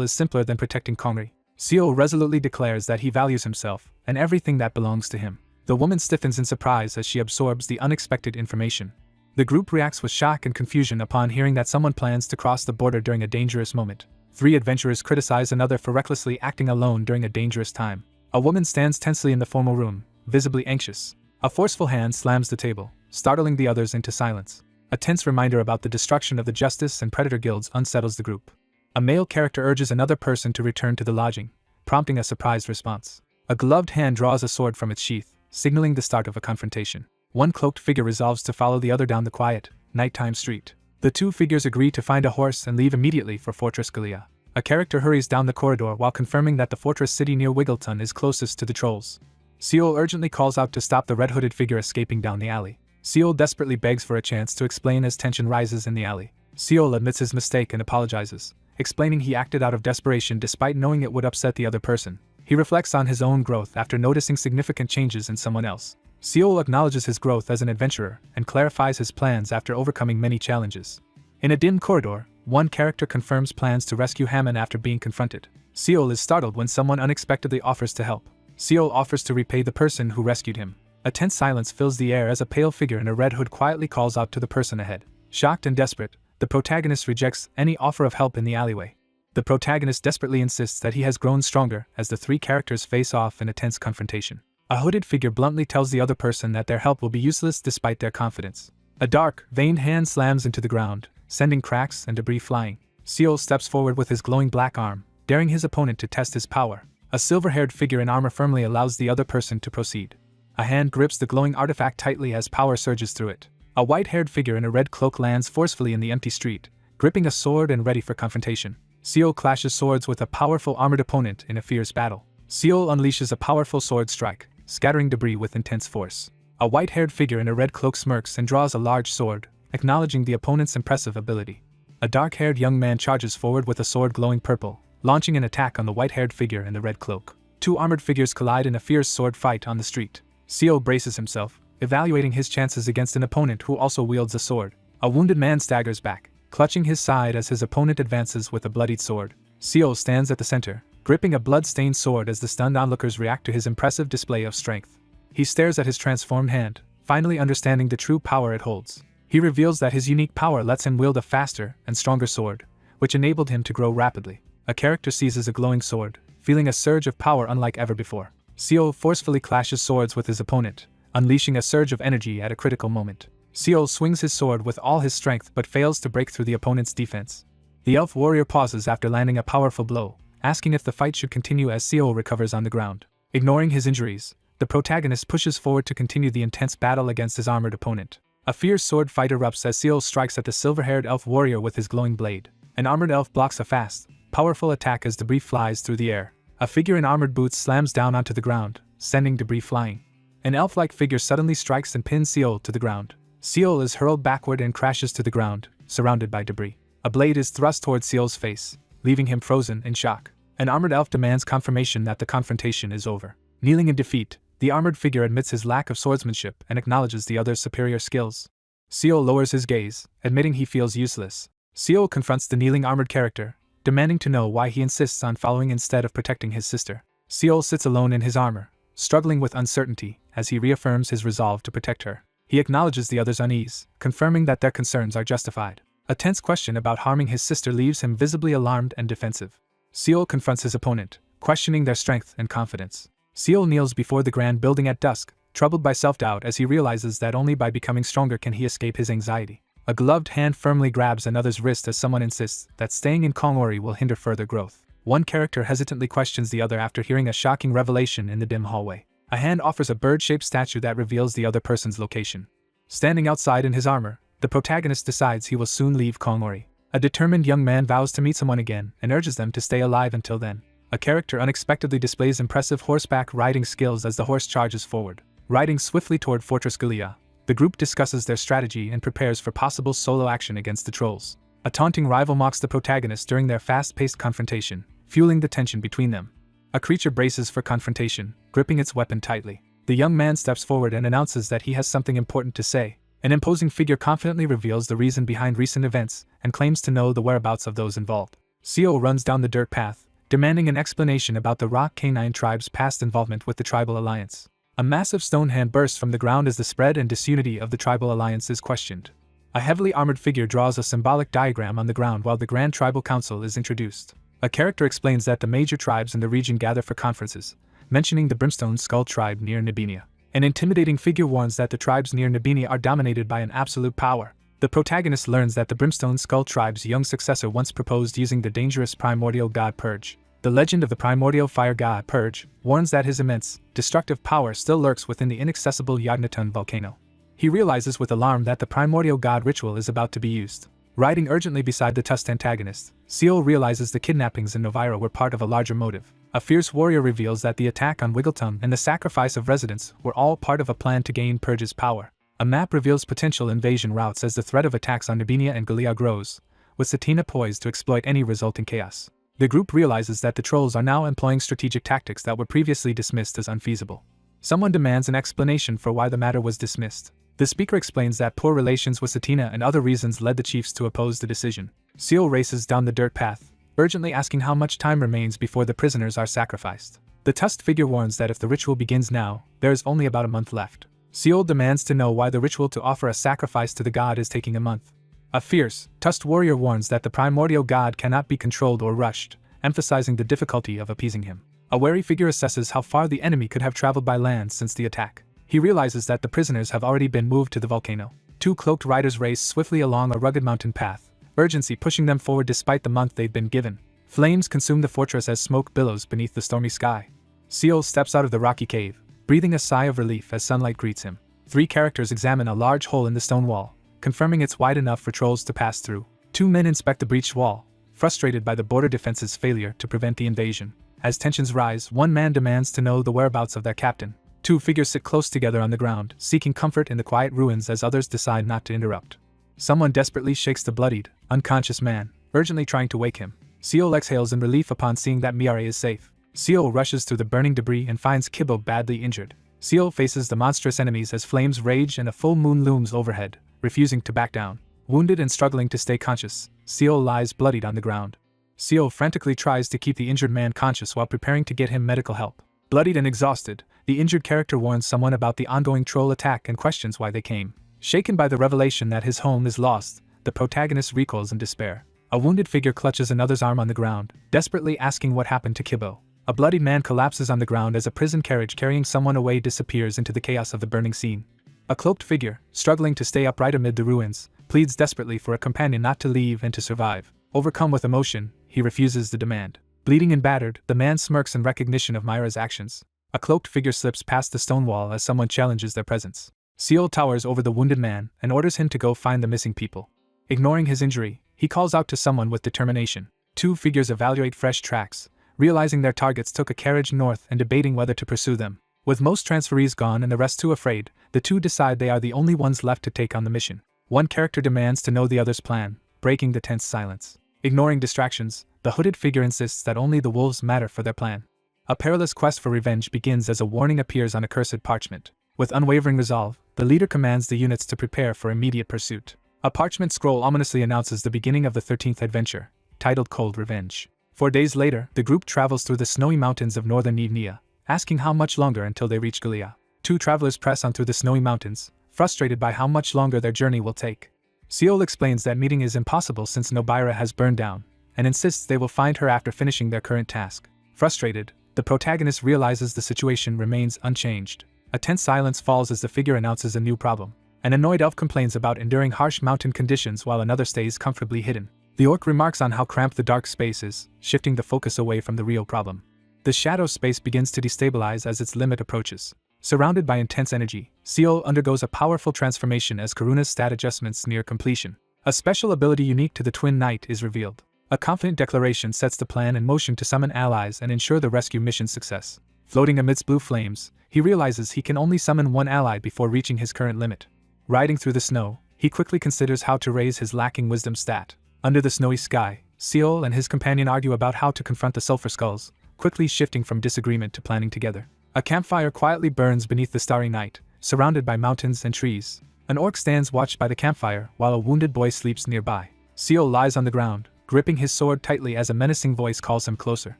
is simpler than protecting Kongri. Seol resolutely declares that he values himself and everything that belongs to him. The woman stiffens in surprise as she absorbs the unexpected information. The group reacts with shock and confusion upon hearing that someone plans to cross the border during a dangerous moment. Three adventurers criticize another for recklessly acting alone during a dangerous time. A woman stands tensely in the formal room, visibly anxious. A forceful hand slams the table, startling the others into silence. A tense reminder about the destruction of the Justice and Predator guilds unsettles the group. A male character urges another person to return to the lodging, prompting a surprised response. A gloved hand draws a sword from its sheath, signaling the start of a confrontation. One cloaked figure resolves to follow the other down the quiet, nighttime street. The two figures agree to find a horse and leave immediately for Fortress Guerilla. A character hurries down the corridor while confirming that the fortress city near Wiggleton is closest to the trolls. Seol urgently calls out to stop the red-hooded figure escaping down the alley. Seol desperately begs for a chance to explain as tension rises in the alley. Seol admits his mistake and apologizes, explaining he acted out of desperation despite knowing it would upset the other person. He reflects on his own growth after noticing significant changes in someone else. Seol acknowledges his growth as an adventurer and clarifies his plans after overcoming many challenges. In a dim corridor, one character confirms plans to rescue Hammond after being confronted. Seol is startled when someone unexpectedly offers to help. Seol offers to repay the person who rescued him. A tense silence fills the air as a pale figure in a red hood quietly calls out to the person ahead. Shocked and desperate, the protagonist rejects any offer of help in the alleyway. The protagonist desperately insists that he has grown stronger as the three characters face off in a tense confrontation. A hooded figure bluntly tells the other person that their help will be useless despite their confidence. A dark, veined hand slams into the ground, sending cracks and debris flying. Seol steps forward with his glowing black arm, daring his opponent to test his power. A silver-haired figure in armor firmly allows the other person to proceed. A hand grips the glowing artifact tightly as power surges through it. A white-haired figure in a red cloak lands forcefully in the empty street, gripping a sword and ready for confrontation. Seol clashes swords with a powerful armored opponent in a fierce battle. Seol unleashes a powerful sword strike, scattering debris with intense force. A white-haired figure in a red cloak smirks and draws a large sword, acknowledging the opponent's impressive ability. A dark-haired young man charges forward with a sword glowing purple, launching an attack on the white-haired figure in the red cloak. Two armored figures collide in a fierce sword fight on the street. Seol braces himself, evaluating his chances against an opponent who also wields a sword. A wounded man staggers back, clutching his side as his opponent advances with a bloodied sword. Seol stands at the center, gripping a blood-stained sword as the stunned onlookers react to his impressive display of strength. He stares at his transformed hand, finally understanding the true power it holds. He reveals that his unique power lets him wield a faster and stronger sword, which enabled him to grow rapidly. A character seizes a glowing sword, feeling a surge of power unlike ever before. Seo forcefully clashes swords with his opponent, unleashing a surge of energy at a critical moment. Seo swings his sword with all his strength but fails to break through the opponent's defense. The elf warrior pauses after landing a powerful blow, asking if the fight should continue as Seo recovers on the ground. Ignoring his injuries, the protagonist pushes forward to continue the intense battle against his armored opponent. A fierce sword fight erupts as Seo strikes at the silver-haired elf warrior with his glowing blade. An armored elf blocks a fast, powerful attack as debris flies through the air. A figure in armored boots slams down onto the ground, sending debris flying. An elf-like figure suddenly strikes and pins Seo to the ground. Seo is hurled backward and crashes to the ground, surrounded by debris. A blade is thrust towards Seo's face, leaving him frozen in shock. An armored elf demands confirmation that the confrontation is over. Kneeling in defeat, the armored figure admits his lack of swordsmanship and acknowledges the other's superior skills. Seo lowers his gaze, admitting he feels useless. Seo confronts the kneeling armored character, demanding to know why he insists on following instead of protecting his sister. Seo sits alone in his armor, struggling with uncertainty as he reaffirms his resolve to protect her. He acknowledges the other's unease, confirming that their concerns are justified. A tense question about harming his sister leaves him visibly alarmed and defensive. Seo confronts his opponent, questioning their strength and confidence. Seo kneels before the grand building at dusk, troubled by self-doubt as he realizes that only by becoming stronger can he escape his anxiety. A gloved hand firmly grabs another's wrist as someone insists that staying in Kongori will hinder further growth. One character hesitantly questions the other after hearing a shocking revelation in the dim hallway. A hand offers a bird-shaped statue that reveals the other person's location. Standing outside in his armor, the protagonist decides he will soon leave Kongori. A determined young man vows to meet someone again and urges them to stay alive until then. A character unexpectedly displays impressive horseback riding skills as the horse charges forward. Riding swiftly toward Fortress Guerilla, the group discusses their strategy and prepares for possible solo action against the trolls. A taunting rival mocks the protagonist during their fast-paced confrontation, fueling the tension between them. A creature braces for confrontation, gripping its weapon tightly. The young man steps forward and announces that he has something important to say. An imposing figure confidently reveals the reason behind recent events and claims to know the whereabouts of those involved. Seo runs down the dirt path, demanding an explanation about the Rock Canine tribe's past involvement with the Tribal Alliance. A massive stone hand bursts from the ground as the spread and disunity of the Tribal Alliance is questioned. A heavily armored figure draws a symbolic diagram on the ground while the Grand Tribal Council is introduced. A character explains that the major tribes in the region gather for conferences, mentioning the Brimstone Skull tribe near Nibinia. An intimidating figure warns that the tribes near Nibinia are dominated by an absolute power. The protagonist learns that the Brimstone Skull tribe's young successor once proposed using the dangerous primordial god Purge. The legend of the primordial fire god Purge warns that his immense, destructive power still lurks within the inaccessible Yagnaton volcano. He realizes with alarm that the primordial god ritual is about to be used. Riding urgently beside the tusked antagonist, Seo realizes the kidnappings in Novira were part of a larger motive. A fierce warrior reveals that the attack on Wiggleton and the sacrifice of residents were all part of a plan to gain Purge's power. A map reveals potential invasion routes as the threat of attacks on Nibinia and Guerilla grows, with Satina poised to exploit any resulting chaos. The group realizes that the trolls are now employing strategic tactics that were previously dismissed as unfeasible. Someone demands an explanation for why the matter was dismissed. The speaker explains that poor relations with Satina and other reasons led the chiefs to oppose the decision. Seo races down the dirt path, urgently asking how much time remains before the prisoners are sacrificed. The tusked figure warns that if the ritual begins now, there is only about a month left. Seo demands to know why the ritual to offer a sacrifice to the god is taking a month. A fierce, tusked warrior warns that the primordial god cannot be controlled or rushed, emphasizing the difficulty of appeasing him. A wary figure assesses how far the enemy could have traveled by land since the attack. He realizes that the prisoners have already been moved to the volcano. Two cloaked riders race swiftly along a rugged mountain path, urgency pushing them forward despite the month they've been given. Flames consume the fortress as smoke billows beneath the stormy sky. Seo steps out of the rocky cave, breathing a sigh of relief as sunlight greets him. Three characters examine a large hole in the stone wall, confirming it's wide enough for trolls to pass through. Two men inspect the breached wall, frustrated by the border defense's failure to prevent the invasion. As tensions rise, one man demands to know the whereabouts of their captain. Two figures sit close together on the ground, seeking comfort in the quiet ruins as others decide not to interrupt. Someone desperately shakes the bloodied, unconscious man, urgently trying to wake him. Seo exhales in relief upon seeing that Miare is safe. Seo rushes through the burning debris and finds Kibo badly injured. Seo faces the monstrous enemies as flames rage and a full moon looms overhead, refusing to back down. Wounded and struggling to stay conscious, Seo lies bloodied on the ground. Seo frantically tries to keep the injured man conscious while preparing to get him medical help. Bloodied and exhausted, the injured character warns someone about the ongoing troll attack and questions why they came. Shaken by the revelation that his home is lost, the protagonist recoils in despair. A wounded figure clutches another's arm on the ground, desperately asking what happened to Kibo. A bloodied man collapses on the ground as a prison carriage carrying someone away disappears into the chaos of the burning scene. A cloaked figure, struggling to stay upright amid the ruins, pleads desperately for a companion not to leave and to survive. Overcome with emotion, he refuses the demand. Bleeding and battered, the man smirks in recognition of Myra's actions. A cloaked figure slips past the stone wall as someone challenges their presence. Seol towers over the wounded man and orders him to go find the missing people. Ignoring his injury, he calls out to someone with determination. Two figures evaluate fresh tracks, realizing their targets took a carriage north and debating whether to pursue them. With most transferees gone and the rest too afraid, the two decide they are the only ones left to take on the mission. One character demands to know the other's plan, breaking the tense silence. Ignoring distractions, the hooded figure insists that only the wolves matter for their plan. A perilous quest for revenge begins as a warning appears on accursed parchment. With unwavering resolve, the leader commands the units to prepare for immediate pursuit. A parchment scroll ominously announces the beginning of the 13th adventure, titled Cold Revenge. 4 days later, the group travels through the snowy mountains of northern Nivnia, asking how much longer until they reach Guerilla. Two travelers press on through the snowy mountains, frustrated by how much longer their journey will take. Seol explains that meeting is impossible since Nobira has burned down, and insists they will find her after finishing their current task. Frustrated, the protagonist realizes the situation remains unchanged. A tense silence falls as the figure announces a new problem. An annoyed elf complains about enduring harsh mountain conditions while another stays comfortably hidden. The orc remarks on how cramped the dark space is, shifting the focus away from the real problem. The shadow space begins to destabilize as its limit approaches. Surrounded by intense energy, Seol undergoes a powerful transformation as Karuna's stat adjustments near completion. A special ability unique to the Twin Knight is revealed. A confident declaration sets the plan in motion to summon allies and ensure the rescue mission's success. Floating amidst blue flames, he realizes he can only summon one ally before reaching his current limit. Riding through the snow, he quickly considers how to raise his lacking wisdom stat. Under the snowy sky, Seol and his companion argue about how to confront the Sulphur Skulls, quickly shifting from disagreement to planning together. A campfire quietly burns beneath the starry night, surrounded by mountains and trees. An orc stands watched by the campfire while a wounded boy sleeps nearby. Seol lies on the ground, gripping his sword tightly as a menacing voice calls him closer.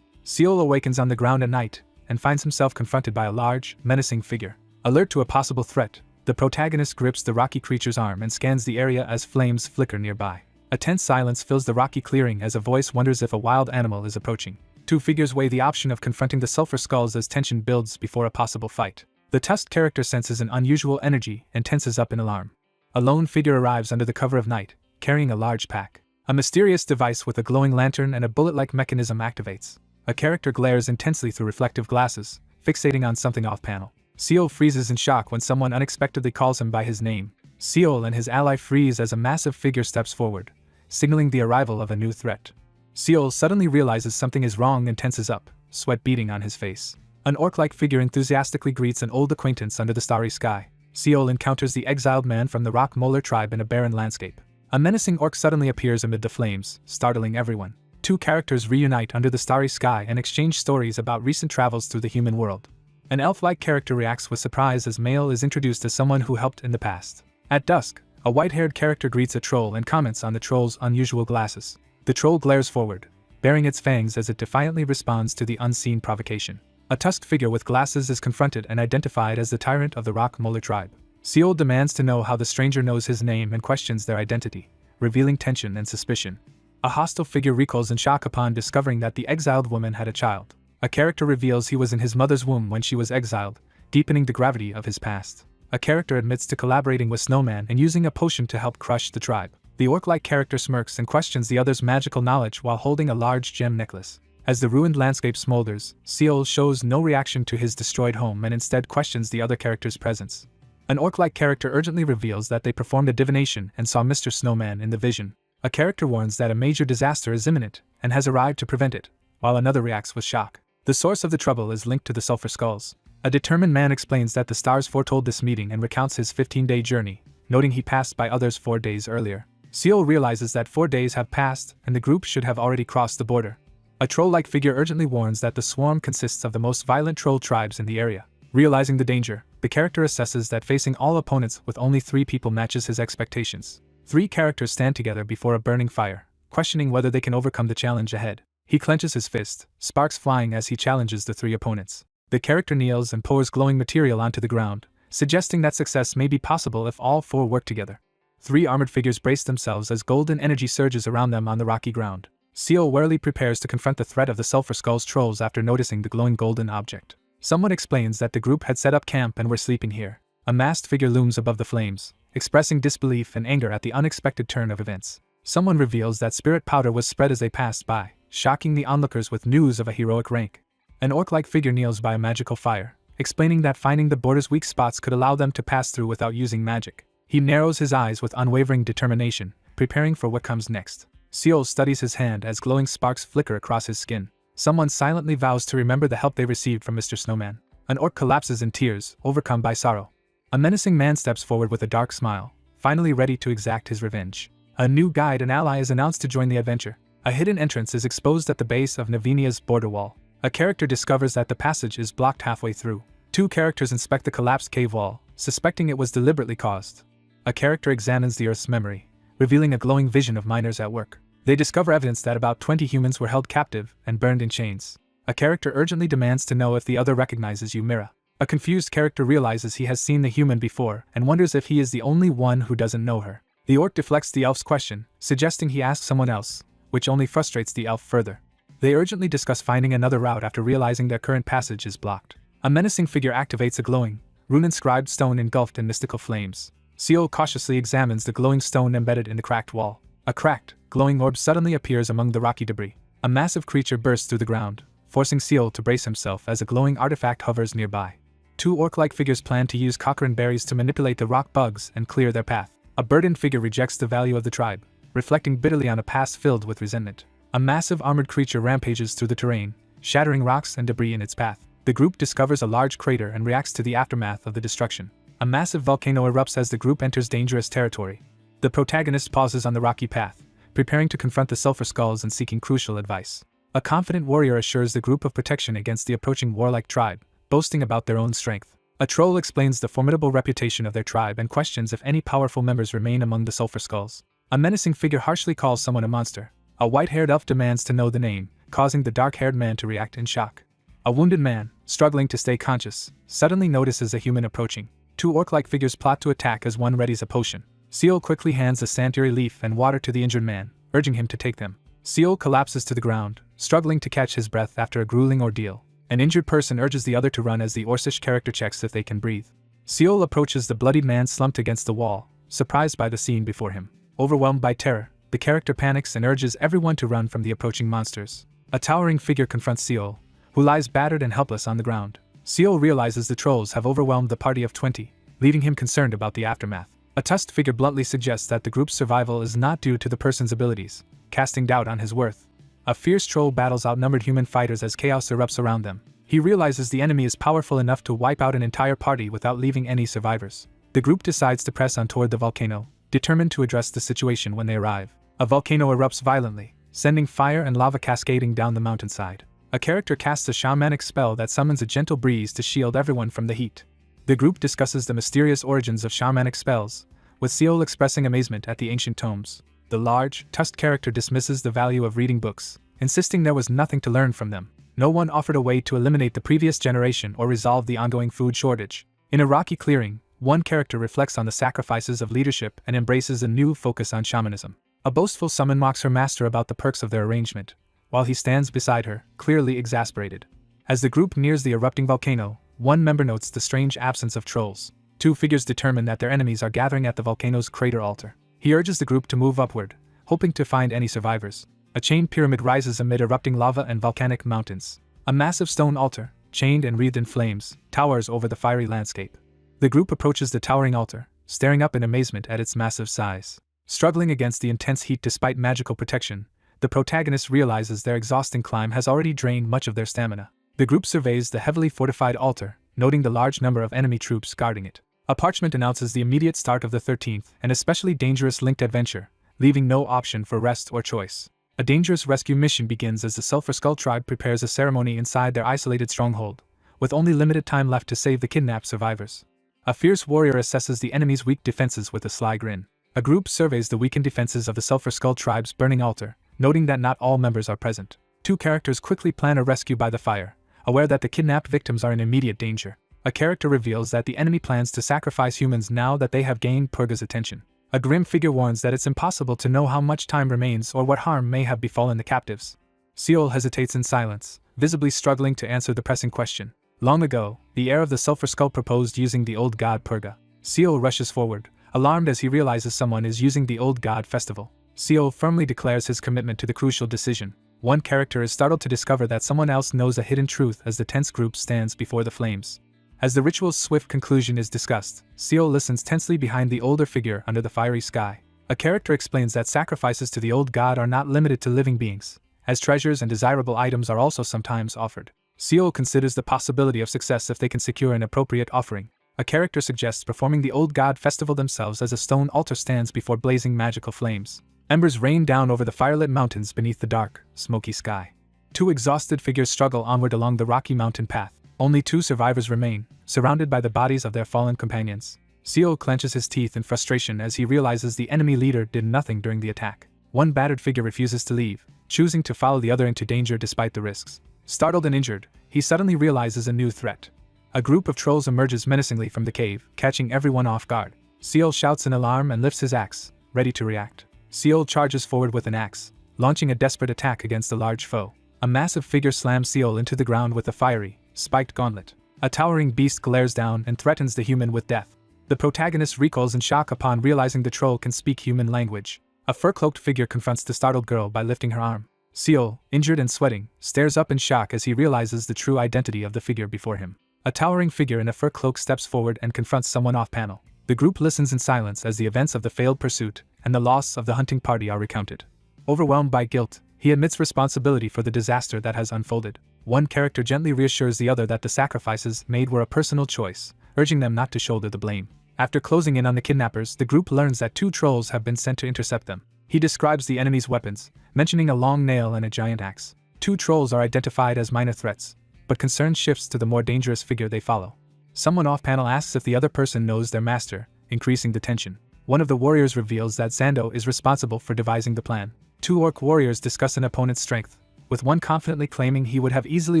Seol awakens on the ground at night and finds himself confronted by a large, menacing figure. Alert to a possible threat, the protagonist grips the rocky creature's arm and scans the area as flames flicker nearby. A tense silence fills the rocky clearing as a voice wonders if a wild animal is approaching. Two figures weigh the option of confronting the Sulphur Skulls as tension builds before a possible fight. The tusked character senses an unusual energy and tenses up in alarm. A lone figure arrives under the cover of night, carrying a large pack. A mysterious device with a glowing lantern and a bullet-like mechanism activates. A character glares intensely through reflective glasses, fixating on something off-panel. Seol freezes in shock when someone unexpectedly calls him by his name. Seol and his ally freeze as a massive figure steps forward, signaling the arrival of a new threat. Seol suddenly realizes something is wrong and tenses up, sweat beading on his face. An orc-like figure enthusiastically greets an old acquaintance under the starry sky. Seol encounters the exiled man from the Rock Molar tribe in a barren landscape. A menacing orc suddenly appears amid the flames, startling everyone. Two characters reunite under the starry sky and exchange stories about recent travels through the human world. An elf-like character reacts with surprise as Mael is introduced as someone who helped in the past. At dusk, a white-haired character greets a troll and comments on the troll's unusual glasses. The troll glares forward, baring its fangs as it defiantly responds to the unseen provocation. A tusked figure with glasses is confronted and identified as the tyrant of the Rock Molar tribe. Seol demands to know how the stranger knows his name and questions their identity, revealing tension and suspicion. A hostile figure recoils in shock upon discovering that the exiled woman had a child. A character reveals he was in his mother's womb when she was exiled, deepening the gravity of his past. A character admits to collaborating with Snowman and using a potion to help crush the tribe. The orc-like character smirks and questions the other's magical knowledge while holding a large gem necklace. As the ruined landscape smolders, Seol shows no reaction to his destroyed home and instead questions the other character's presence. An orc-like character urgently reveals that they performed a divination and saw Mr. Snowman in the vision. A character warns that a major disaster is imminent and has arrived to prevent it, while another reacts with shock. The source of the trouble is linked to the Sulphur Skulls. A determined man explains that the stars foretold this meeting and recounts his 15-day journey, noting he passed by others 4 days earlier. Seol realizes that 4 days have passed and the group should have already crossed the border. A troll-like figure urgently warns that the swarm consists of the most violent troll tribes in the area. Realizing the danger, the character assesses that facing all opponents with only 3 people matches his expectations. 3 characters stand together before a burning fire, questioning whether they can overcome the challenge ahead. He clenches his fist, sparks flying as he challenges the 3 opponents. The character kneels and pours glowing material onto the ground, suggesting that success may be possible if all 4 work together. 3 armored figures brace themselves as golden energy surges around them on the rocky ground. Seal warily prepares to confront the threat of the Sulphur Skull's trolls after noticing the glowing golden object. Someone explains that the group had set up camp and were sleeping here. A masked figure looms above the flames, expressing disbelief and anger at the unexpected turn of events. Someone reveals that spirit powder was spread as they passed by, shocking the onlookers with news of a heroic rank. An orc-like figure kneels by a magical fire, explaining that finding the border's weak spots could allow them to pass through without using magic. He narrows his eyes with unwavering determination, preparing for what comes next. Seal studies his hand as glowing sparks flicker across his skin. Someone silently vows to remember the help they received from Mr. Snowman. An orc collapses in tears, overcome by sorrow. A menacing man steps forward with a dark smile, finally ready to exact his revenge. A new guide and ally is announced to join the adventure. A hidden entrance is exposed at the base of Navinia's border wall. A character discovers that the passage is blocked halfway through. 2 characters inspect the collapsed cave wall, suspecting it was deliberately caused. A character examines the Earth's memory, revealing a glowing vision of miners at work. They discover evidence that about 20 humans were held captive and burned in chains. A character urgently demands to know if the other recognizes Ymira. A confused character realizes he has seen the human before and wonders if he is the only one who doesn't know her. The orc deflects the elf's question, suggesting he ask someone else, which only frustrates the elf further. They urgently discuss finding another route after realizing their current passage is blocked. A menacing figure activates a glowing, rune-inscribed stone engulfed in mystical flames. Seal cautiously examines the glowing stone embedded in the cracked wall. A cracked, glowing orb suddenly appears among the rocky debris. A massive creature bursts through the ground, forcing Seal to brace himself as a glowing artifact hovers nearby. 2 orc-like figures plan to use Cochrane berries to manipulate the rock bugs and clear their path. A burdened figure rejects the value of the tribe, reflecting bitterly on a past filled with resentment. A massive armored creature rampages through the terrain, shattering rocks and debris in its path. The group discovers a large crater and reacts to the aftermath of the destruction. A massive volcano erupts as the group enters dangerous territory. The protagonist pauses on the rocky path, preparing to confront the Sulphur Skulls and seeking crucial advice. A confident warrior assures the group of protection against the approaching warlike tribe, boasting about their own strength. A troll explains the formidable reputation of their tribe and questions if any powerful members remain among the Sulphur Skulls. A menacing figure harshly calls someone a monster. A white-haired elf demands to know the name, causing the dark-haired man to react in shock. A wounded man, struggling to stay conscious, suddenly notices a human approaching. 2 orc-like figures plot to attack as one readies a potion. Seal quickly hands a sanduri leaf and water to the injured man, urging him to take them. Seal collapses to the ground, struggling to catch his breath after a grueling ordeal. An injured person urges the other to run as the Orcish character checks if they can breathe. Seal approaches the bloodied man slumped against the wall, surprised by the scene before him. Overwhelmed by terror, the character panics and urges everyone to run from the approaching monsters. A towering figure confronts Seal, who lies battered and helpless on the ground. Seal realizes the trolls have overwhelmed the party of 20, leaving him concerned about the aftermath. A tusked figure bluntly suggests that the group's survival is not due to the person's abilities, casting doubt on his worth. A fierce troll battles outnumbered human fighters as chaos erupts around them. He realizes the enemy is powerful enough to wipe out an entire party without leaving any survivors. The group decides to press on toward the volcano, determined to address the situation when they arrive. A volcano erupts violently, sending fire and lava cascading down the mountainside. A character casts a shamanic spell that summons a gentle breeze to shield everyone from the heat. The group discusses the mysterious origins of shamanic spells, with Seal expressing amazement at the ancient tomes. The large, tusked character dismisses the value of reading books, insisting there was nothing to learn from them. No one offered a way to eliminate the previous generation or resolve the ongoing food shortage. In a rocky clearing, one character reflects on the sacrifices of leadership and embraces a new focus on shamanism. A boastful summon mocks her master about the perks of their arrangement, while he stands beside her, clearly exasperated. As the group nears the erupting volcano, one member notes the strange absence of trolls. 2 figures determine that their enemies are gathering at the volcano's crater altar. He urges the group to move upward, hoping to find any survivors. A chain pyramid rises amid erupting lava and volcanic mountains. A massive stone altar, chained and wreathed in flames, towers over the fiery landscape. The group approaches the towering altar, staring up in amazement at its massive size. Struggling against the intense heat despite magical protection, the protagonist realizes their exhausting climb has already drained much of their stamina. The group surveys the heavily fortified altar, noting the large number of enemy troops guarding it. A parchment announces the immediate start of the 13th and especially dangerous linked adventure, leaving no option for rest or choice. A dangerous rescue mission begins as the Sulphur Skull tribe prepares a ceremony inside their isolated stronghold, with only limited time left to save the kidnapped survivors. A fierce warrior assesses the enemy's weak defenses with a sly grin. A group surveys the weakened defenses of the Sulphur Skull tribe's burning altar, noting that not all members are present. 2 characters quickly plan a rescue by the fire, aware that the kidnapped victims are in immediate danger. A character reveals that the enemy plans to sacrifice humans now that they have gained Purga's attention. A grim figure warns that it's impossible to know how much time remains or what harm may have befallen the captives. Seol hesitates in silence, visibly struggling to answer the pressing question. Long ago, the heir of the Sulphur Skull proposed using the old god Purga. Seol rushes forward, alarmed as he realizes someone is using the old god festival. Seol firmly declares his commitment to the crucial decision. One character is startled to discover that someone else knows a hidden truth as the tense group stands before the flames. As the ritual's swift conclusion is discussed, Seol listens tensely behind the older figure under the fiery sky. A character explains that sacrifices to the old god are not limited to living beings, as treasures and desirable items are also sometimes offered. Seol considers the possibility of success if they can secure an appropriate offering. A character suggests performing the old god festival themselves as a stone altar stands before blazing magical flames. Embers rain down over the firelit mountains beneath the dark, smoky sky. Two exhausted figures struggle onward along the rocky mountain path. Only two survivors remain, surrounded by the bodies of their fallen companions. Seol clenches his teeth in frustration as he realizes the enemy leader did nothing during the attack. One battered figure refuses to leave, choosing to follow the other into danger despite the risks. Startled and injured, he suddenly realizes a new threat. A group of trolls emerges menacingly from the cave, catching everyone off guard. Seol shouts in alarm and lifts his axe, ready to react. Seol charges forward with an axe, launching a desperate attack against the large foe. A massive figure slams Seol into the ground with a fiery, spiked gauntlet. A towering beast glares down and threatens the human with death. The protagonist recoils in shock upon realizing the troll can speak human language. A fur-cloaked figure confronts the startled girl by lifting her arm. Seol, injured and sweating, stares up in shock as he realizes the true identity of the figure before him. A towering figure in a fur cloak steps forward and confronts someone off-panel. The group listens in silence as the events of the failed pursuit and the loss of the hunting party are recounted. Overwhelmed by guilt, he admits responsibility for the disaster that has unfolded. One character gently reassures the other that the sacrifices made were a personal choice, urging them not to shoulder the blame. After closing in on the kidnappers, the group learns that two trolls have been sent to intercept them. He describes the enemy's weapons, mentioning a long nail and a giant axe. Two trolls are identified as minor threats, but concern shifts to the more dangerous figure they follow. Someone off-panel asks if the other person knows their master, increasing the tension. One of the warriors reveals that Zando is responsible for devising the plan. Two orc warriors discuss an opponent's strength, with one confidently claiming he would have easily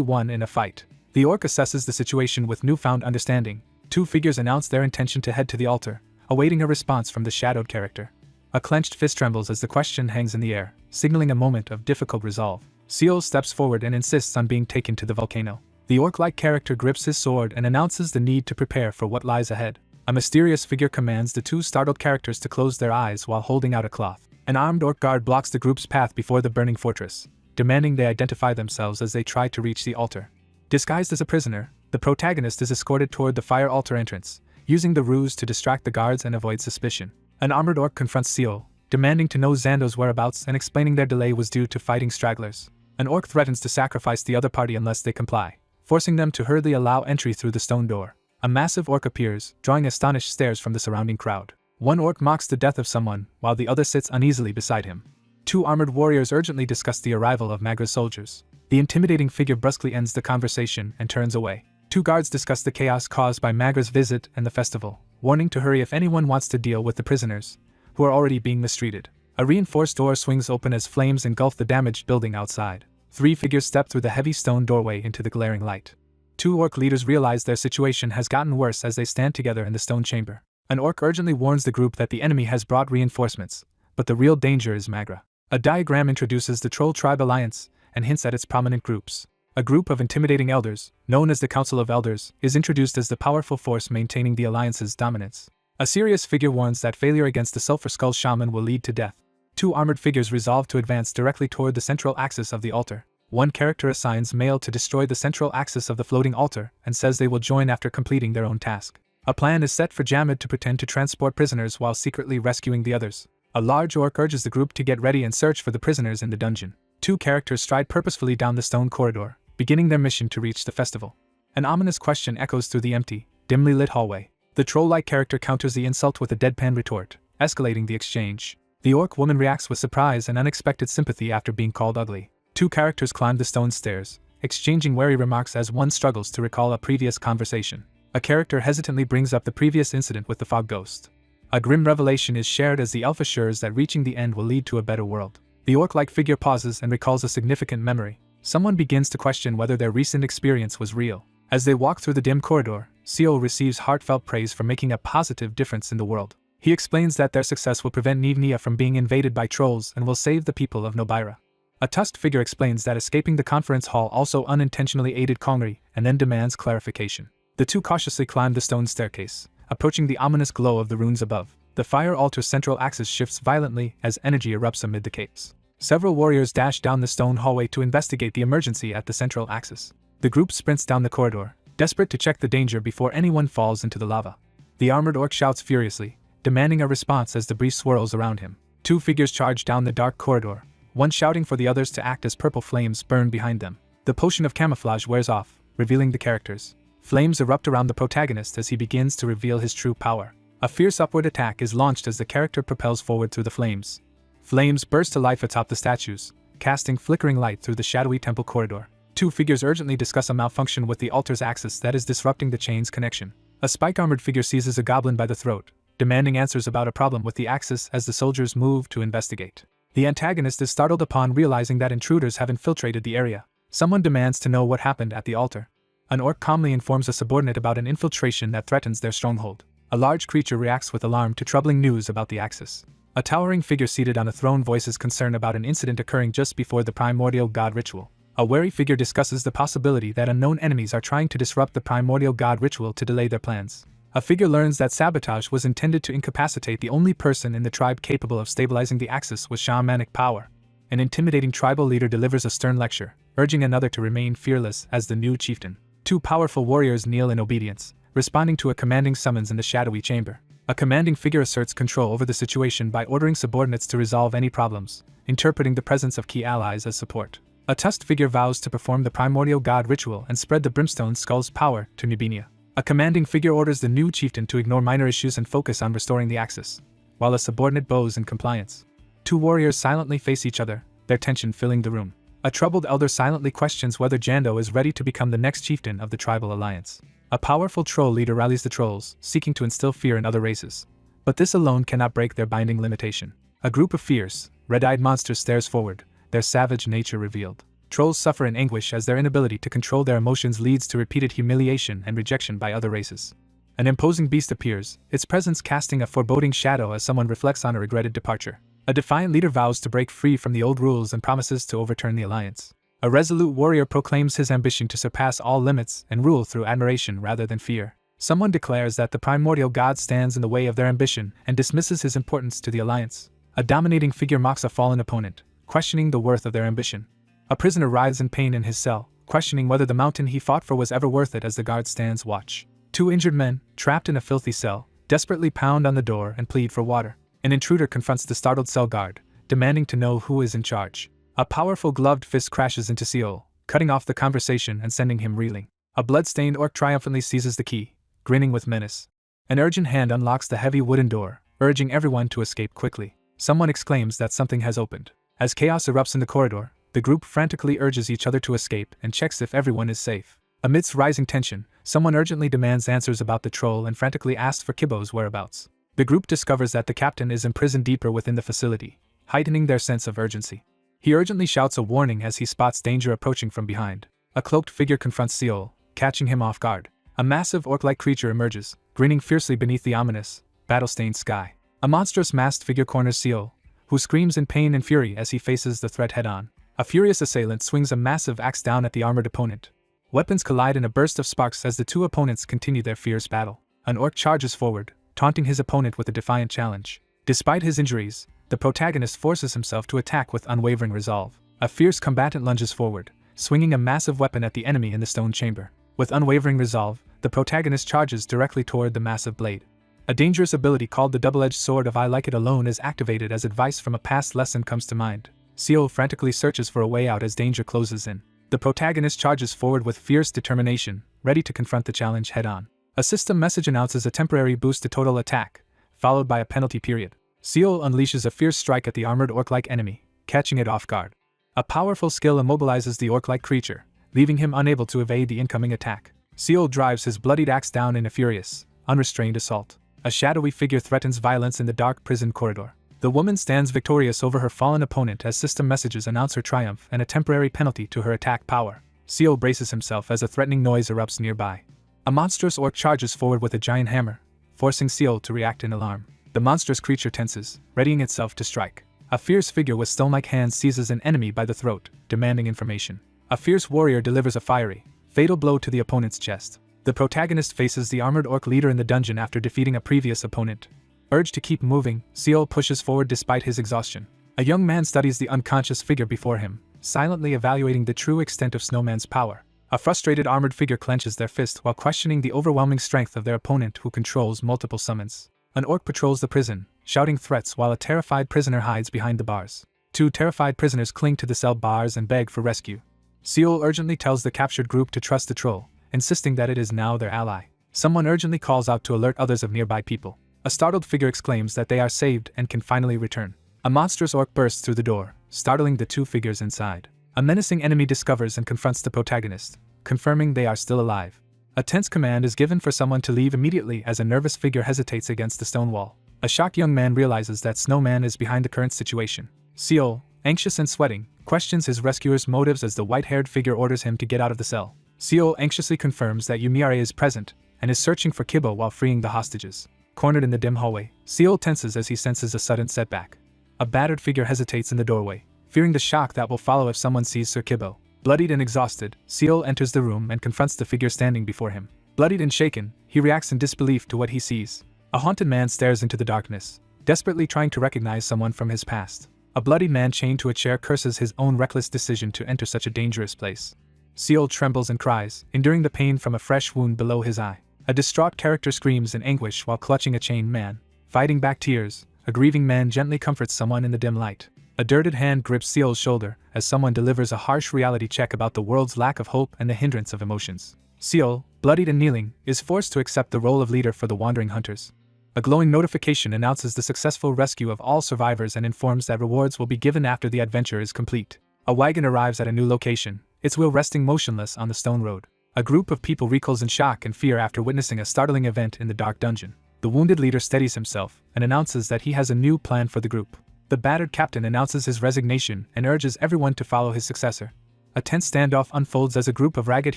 won in a fight. The orc assesses the situation with newfound understanding. Two figures announce their intention to head to the altar, awaiting a response from the shadowed character. A clenched fist trembles as the question hangs in the air, signaling a moment of difficult resolve. Seol steps forward and insists on being taken to the volcano. The orc-like character grips his sword and announces the need to prepare for what lies ahead. A mysterious figure commands the two startled characters to close their eyes while holding out a cloth. An armed orc guard blocks the group's path before the burning fortress, demanding they identify themselves as they try to reach the altar. Disguised as a prisoner, the protagonist is escorted toward the fire altar entrance, using the ruse to distract the guards and avoid suspicion. An armored orc confronts Seol, demanding to know Zando's whereabouts and explaining their delay was due to fighting stragglers. An orc threatens to sacrifice the other party unless they comply, forcing them to hurriedly allow entry through the stone door. A massive orc appears, drawing astonished stares from the surrounding crowd. One orc mocks the death of someone, while the other sits uneasily beside him. Two armored warriors urgently discuss the arrival of Maga's soldiers. The intimidating figure brusquely ends the conversation and turns away. Two guards discuss the chaos caused by Maga's visit and the festival, warning to hurry if anyone wants to deal with the prisoners, who are already being mistreated. A reinforced door swings open as flames engulf the damaged building outside. Three figures step through the heavy stone doorway into the glaring light. Two orc leaders realize their situation has gotten worse as they stand together in the stone chamber. An orc urgently warns the group that the enemy has brought reinforcements, but the real danger is Magra. A diagram introduces the Troll Tribe Alliance and hints at its prominent groups. A group of intimidating elders, known as the Council of Elders, is introduced as the powerful force maintaining the alliance's dominance. A serious figure warns that failure against the Sulphur Skull Shaman will lead to death. Two armored figures resolve to advance directly toward the central axis of the altar. One character assigns Mail to destroy the central axis of the floating altar and says they will join after completing their own task. A plan is set for Jamid to pretend to transport prisoners while secretly rescuing the others. A large orc urges the group to get ready and search for the prisoners in the dungeon. Two characters stride purposefully down the stone corridor, beginning their mission to reach the festival. An ominous question echoes through the empty, dimly lit hallway. The troll-like character counters the insult with a deadpan retort, escalating the exchange. The orc woman reacts with surprise and unexpected sympathy after being called ugly. Two characters climb the stone stairs, exchanging wary remarks as one struggles to recall a previous conversation. A character hesitantly brings up the previous incident with the fog ghost. A grim revelation is shared as the elf assures that reaching the end will lead to a better world. The orc-like figure pauses and recalls a significant memory. Someone begins to question whether their recent experience was real. As they walk through the dim corridor, Seol receives heartfelt praise for making a positive difference in the world. He explains that their success will prevent Nivnia from being invaded by trolls and will save the people of Nobira. A tusked figure explains that escaping the conference hall also unintentionally aided Kongri and then demands clarification. The two cautiously climb the stone staircase, approaching the ominous glow of the runes above. The fire altar's central axis shifts violently as energy erupts amid the capes. Several warriors dash down the stone hallway to investigate the emergency at the central axis. The group sprints down the corridor, desperate to check the danger before anyone falls into the lava. The armored orc shouts furiously, demanding a response as debris swirls around him. Two figures charge down the dark corridor, one shouting for the others to act as purple flames burn behind them. The potion of camouflage wears off, revealing the characters. Flames erupt around the protagonist as he begins to reveal his true power. A fierce upward attack is launched as the character propels forward through the flames. Flames burst to life atop the statues, casting flickering light through the shadowy temple corridor. Two figures urgently discuss a malfunction with the altar's axis that is disrupting the chain's connection. A spike-armored figure seizes a goblin by the throat, demanding answers about a problem with the axis as the soldiers move to investigate. The antagonist is startled upon realizing that intruders have infiltrated the area. Someone demands to know what happened at the altar. An orc calmly informs a subordinate about an infiltration that threatens their stronghold. A large creature reacts with alarm to troubling news about the axis. A towering figure seated on a throne voices concern about an incident occurring just before the primordial god ritual. A wary figure discusses the possibility that unknown enemies are trying to disrupt the primordial god ritual to delay their plans. A figure learns that Sabotage was intended to incapacitate the only person in the tribe capable of stabilizing the axis with shamanic power. An intimidating tribal leader delivers a stern lecture, urging another to remain fearless as the new chieftain. Two powerful warriors kneel in obedience, responding to a commanding summons in the shadowy chamber. A commanding figure asserts control over the situation by ordering subordinates to resolve any problems, interpreting the presence of key allies as support. A tusked figure vows to perform the primordial god ritual and spread the brimstone skull's power to Nubinia. A commanding figure orders the new chieftain to ignore minor issues and focus on restoring the axis, while a subordinate bows in compliance. Two warriors silently face each other, their tension filling the room. A troubled elder silently questions whether Jando is ready to become the next chieftain of the tribal alliance. A powerful troll leader rallies the trolls, seeking to instill fear in other races. But this alone cannot break their binding limitation. A group of fierce, red-eyed monsters stares forward, their savage nature revealed. Trolls suffer in anguish as their inability to control their emotions leads to repeated humiliation and rejection by other races. An imposing beast appears, its presence casting a foreboding shadow as someone reflects on a regretted departure. A defiant leader vows to break free from the old rules and promises to overturn the alliance. A resolute warrior proclaims his ambition to surpass all limits and rule through admiration rather than fear. Someone declares that the primordial god stands in the way of their ambition and dismisses his importance to the alliance. A dominating figure mocks a fallen opponent, questioning the worth of their ambition. A prisoner writhes in pain in his cell, questioning whether the mountain he fought for was ever worth it as the guard stands watch. Two injured men, trapped in a filthy cell, desperately pound on the door and plead for water. An intruder confronts the startled cell guard, demanding to know who is in charge. A powerful gloved fist crashes into Seol, cutting off the conversation and sending him reeling. A blood-stained orc triumphantly seizes the key, grinning with menace. An urgent hand unlocks the heavy wooden door, urging everyone to escape quickly. Someone exclaims that something has opened. As chaos erupts in the corridor, the group frantically urges each other to escape and checks if everyone is safe. Amidst rising tension, someone urgently demands answers about the troll and frantically asks for Kibo's whereabouts. The group discovers that the captain is imprisoned deeper within the facility, heightening their sense of urgency. He urgently shouts a warning as he spots danger approaching from behind. A cloaked figure confronts Seol, catching him off guard. A massive orc-like creature emerges, grinning fiercely beneath the ominous, battle-stained sky. A monstrous masked figure corners Seol, who screams in pain and fury as he faces the threat head-on. A furious assailant swings a massive axe down at the armored opponent. Weapons collide in a burst of sparks as the two opponents continue their fierce battle. An orc charges forward, taunting his opponent with a defiant challenge. Despite his injuries, the protagonist forces himself to attack with unwavering resolve. A fierce combatant lunges forward, swinging a massive weapon at the enemy in the stone chamber. With unwavering resolve, the protagonist charges directly toward the massive blade. A dangerous ability called the double-edged sword of I Like It Alone is activated as advice from a past lesson comes to mind. Seol frantically searches for a way out as danger closes in. The protagonist charges forward with fierce determination, ready to confront the challenge head-on. A system message announces a temporary boost to total attack, followed by a penalty period. Seol unleashes a fierce strike at the armored orc-like enemy, catching it off guard. A powerful skill immobilizes the orc-like creature, leaving him unable to evade the incoming attack. Seol drives his bloodied axe down in a furious, unrestrained assault. A shadowy figure threatens violence in the dark prison corridor. The woman stands victorious over her fallen opponent as system messages announce her triumph and a temporary penalty to her attack power. Seol braces himself as a threatening noise erupts nearby. A monstrous orc charges forward with a giant hammer, forcing Seol to react in alarm. The monstrous creature tenses, readying itself to strike. A fierce figure with stone-like hands seizes an enemy by the throat, demanding information. A fierce warrior delivers a fiery, fatal blow to the opponent's chest. The protagonist faces the armored orc leader in the dungeon after defeating a previous opponent. Urged to keep moving, Seol pushes forward despite his exhaustion. A young man studies the unconscious figure before him, silently evaluating the true extent of Snowman's power. A frustrated armored figure clenches their fist while questioning the overwhelming strength of their opponent who controls multiple summons. An orc patrols the prison, shouting threats while a terrified prisoner hides behind the bars. Two terrified prisoners cling to the cell bars and beg for rescue. Seol urgently tells the captured group to trust the troll, insisting that it is now their ally. Someone urgently calls out to alert others of nearby people. A startled figure exclaims that they are saved and can finally return. A monstrous orc bursts through the door, startling the two figures inside. A menacing enemy discovers and confronts the protagonist, confirming they are still alive. A tense command is given for someone to leave immediately as a nervous figure hesitates against the stone wall. A shocked young man realizes that Snowman is behind the current situation. Seol, anxious and sweating, questions his rescuer's motives as the white-haired figure orders him to get out of the cell. Seol anxiously confirms that Yumiare is present and is searching for Kibo while freeing the hostages. Cornered in the dim hallway, Seol tenses as he senses a sudden setback. A battered figure hesitates in the doorway, fearing the shock that will follow if someone sees Sir Kibo. Bloodied and exhausted, Seol enters the room and confronts the figure standing before him. Bloodied and shaken, he reacts in disbelief to what he sees. A haunted man stares into the darkness, desperately trying to recognize someone from his past. A bloodied man chained to a chair curses his own reckless decision to enter such a dangerous place. Seol trembles and cries, enduring the pain from a fresh wound below his eye. A distraught character screams in anguish while clutching a chained man. Fighting back tears, a grieving man gently comforts someone in the dim light. A dirted hand grips Seol's shoulder as someone delivers a harsh reality check about the world's lack of hope and the hindrance of emotions. Seol, bloodied and kneeling, is forced to accept the role of leader for the wandering hunters. A glowing notification announces the successful rescue of all survivors and informs that rewards will be given after the adventure is complete. A wagon arrives at a new location, its wheel resting motionless on the stone road. A group of people recoils in shock and fear after witnessing a startling event in the dark dungeon. The wounded leader steadies himself and announces that he has a new plan for the group. The battered captain announces his resignation and urges everyone to follow his successor. A tense standoff unfolds as a group of ragged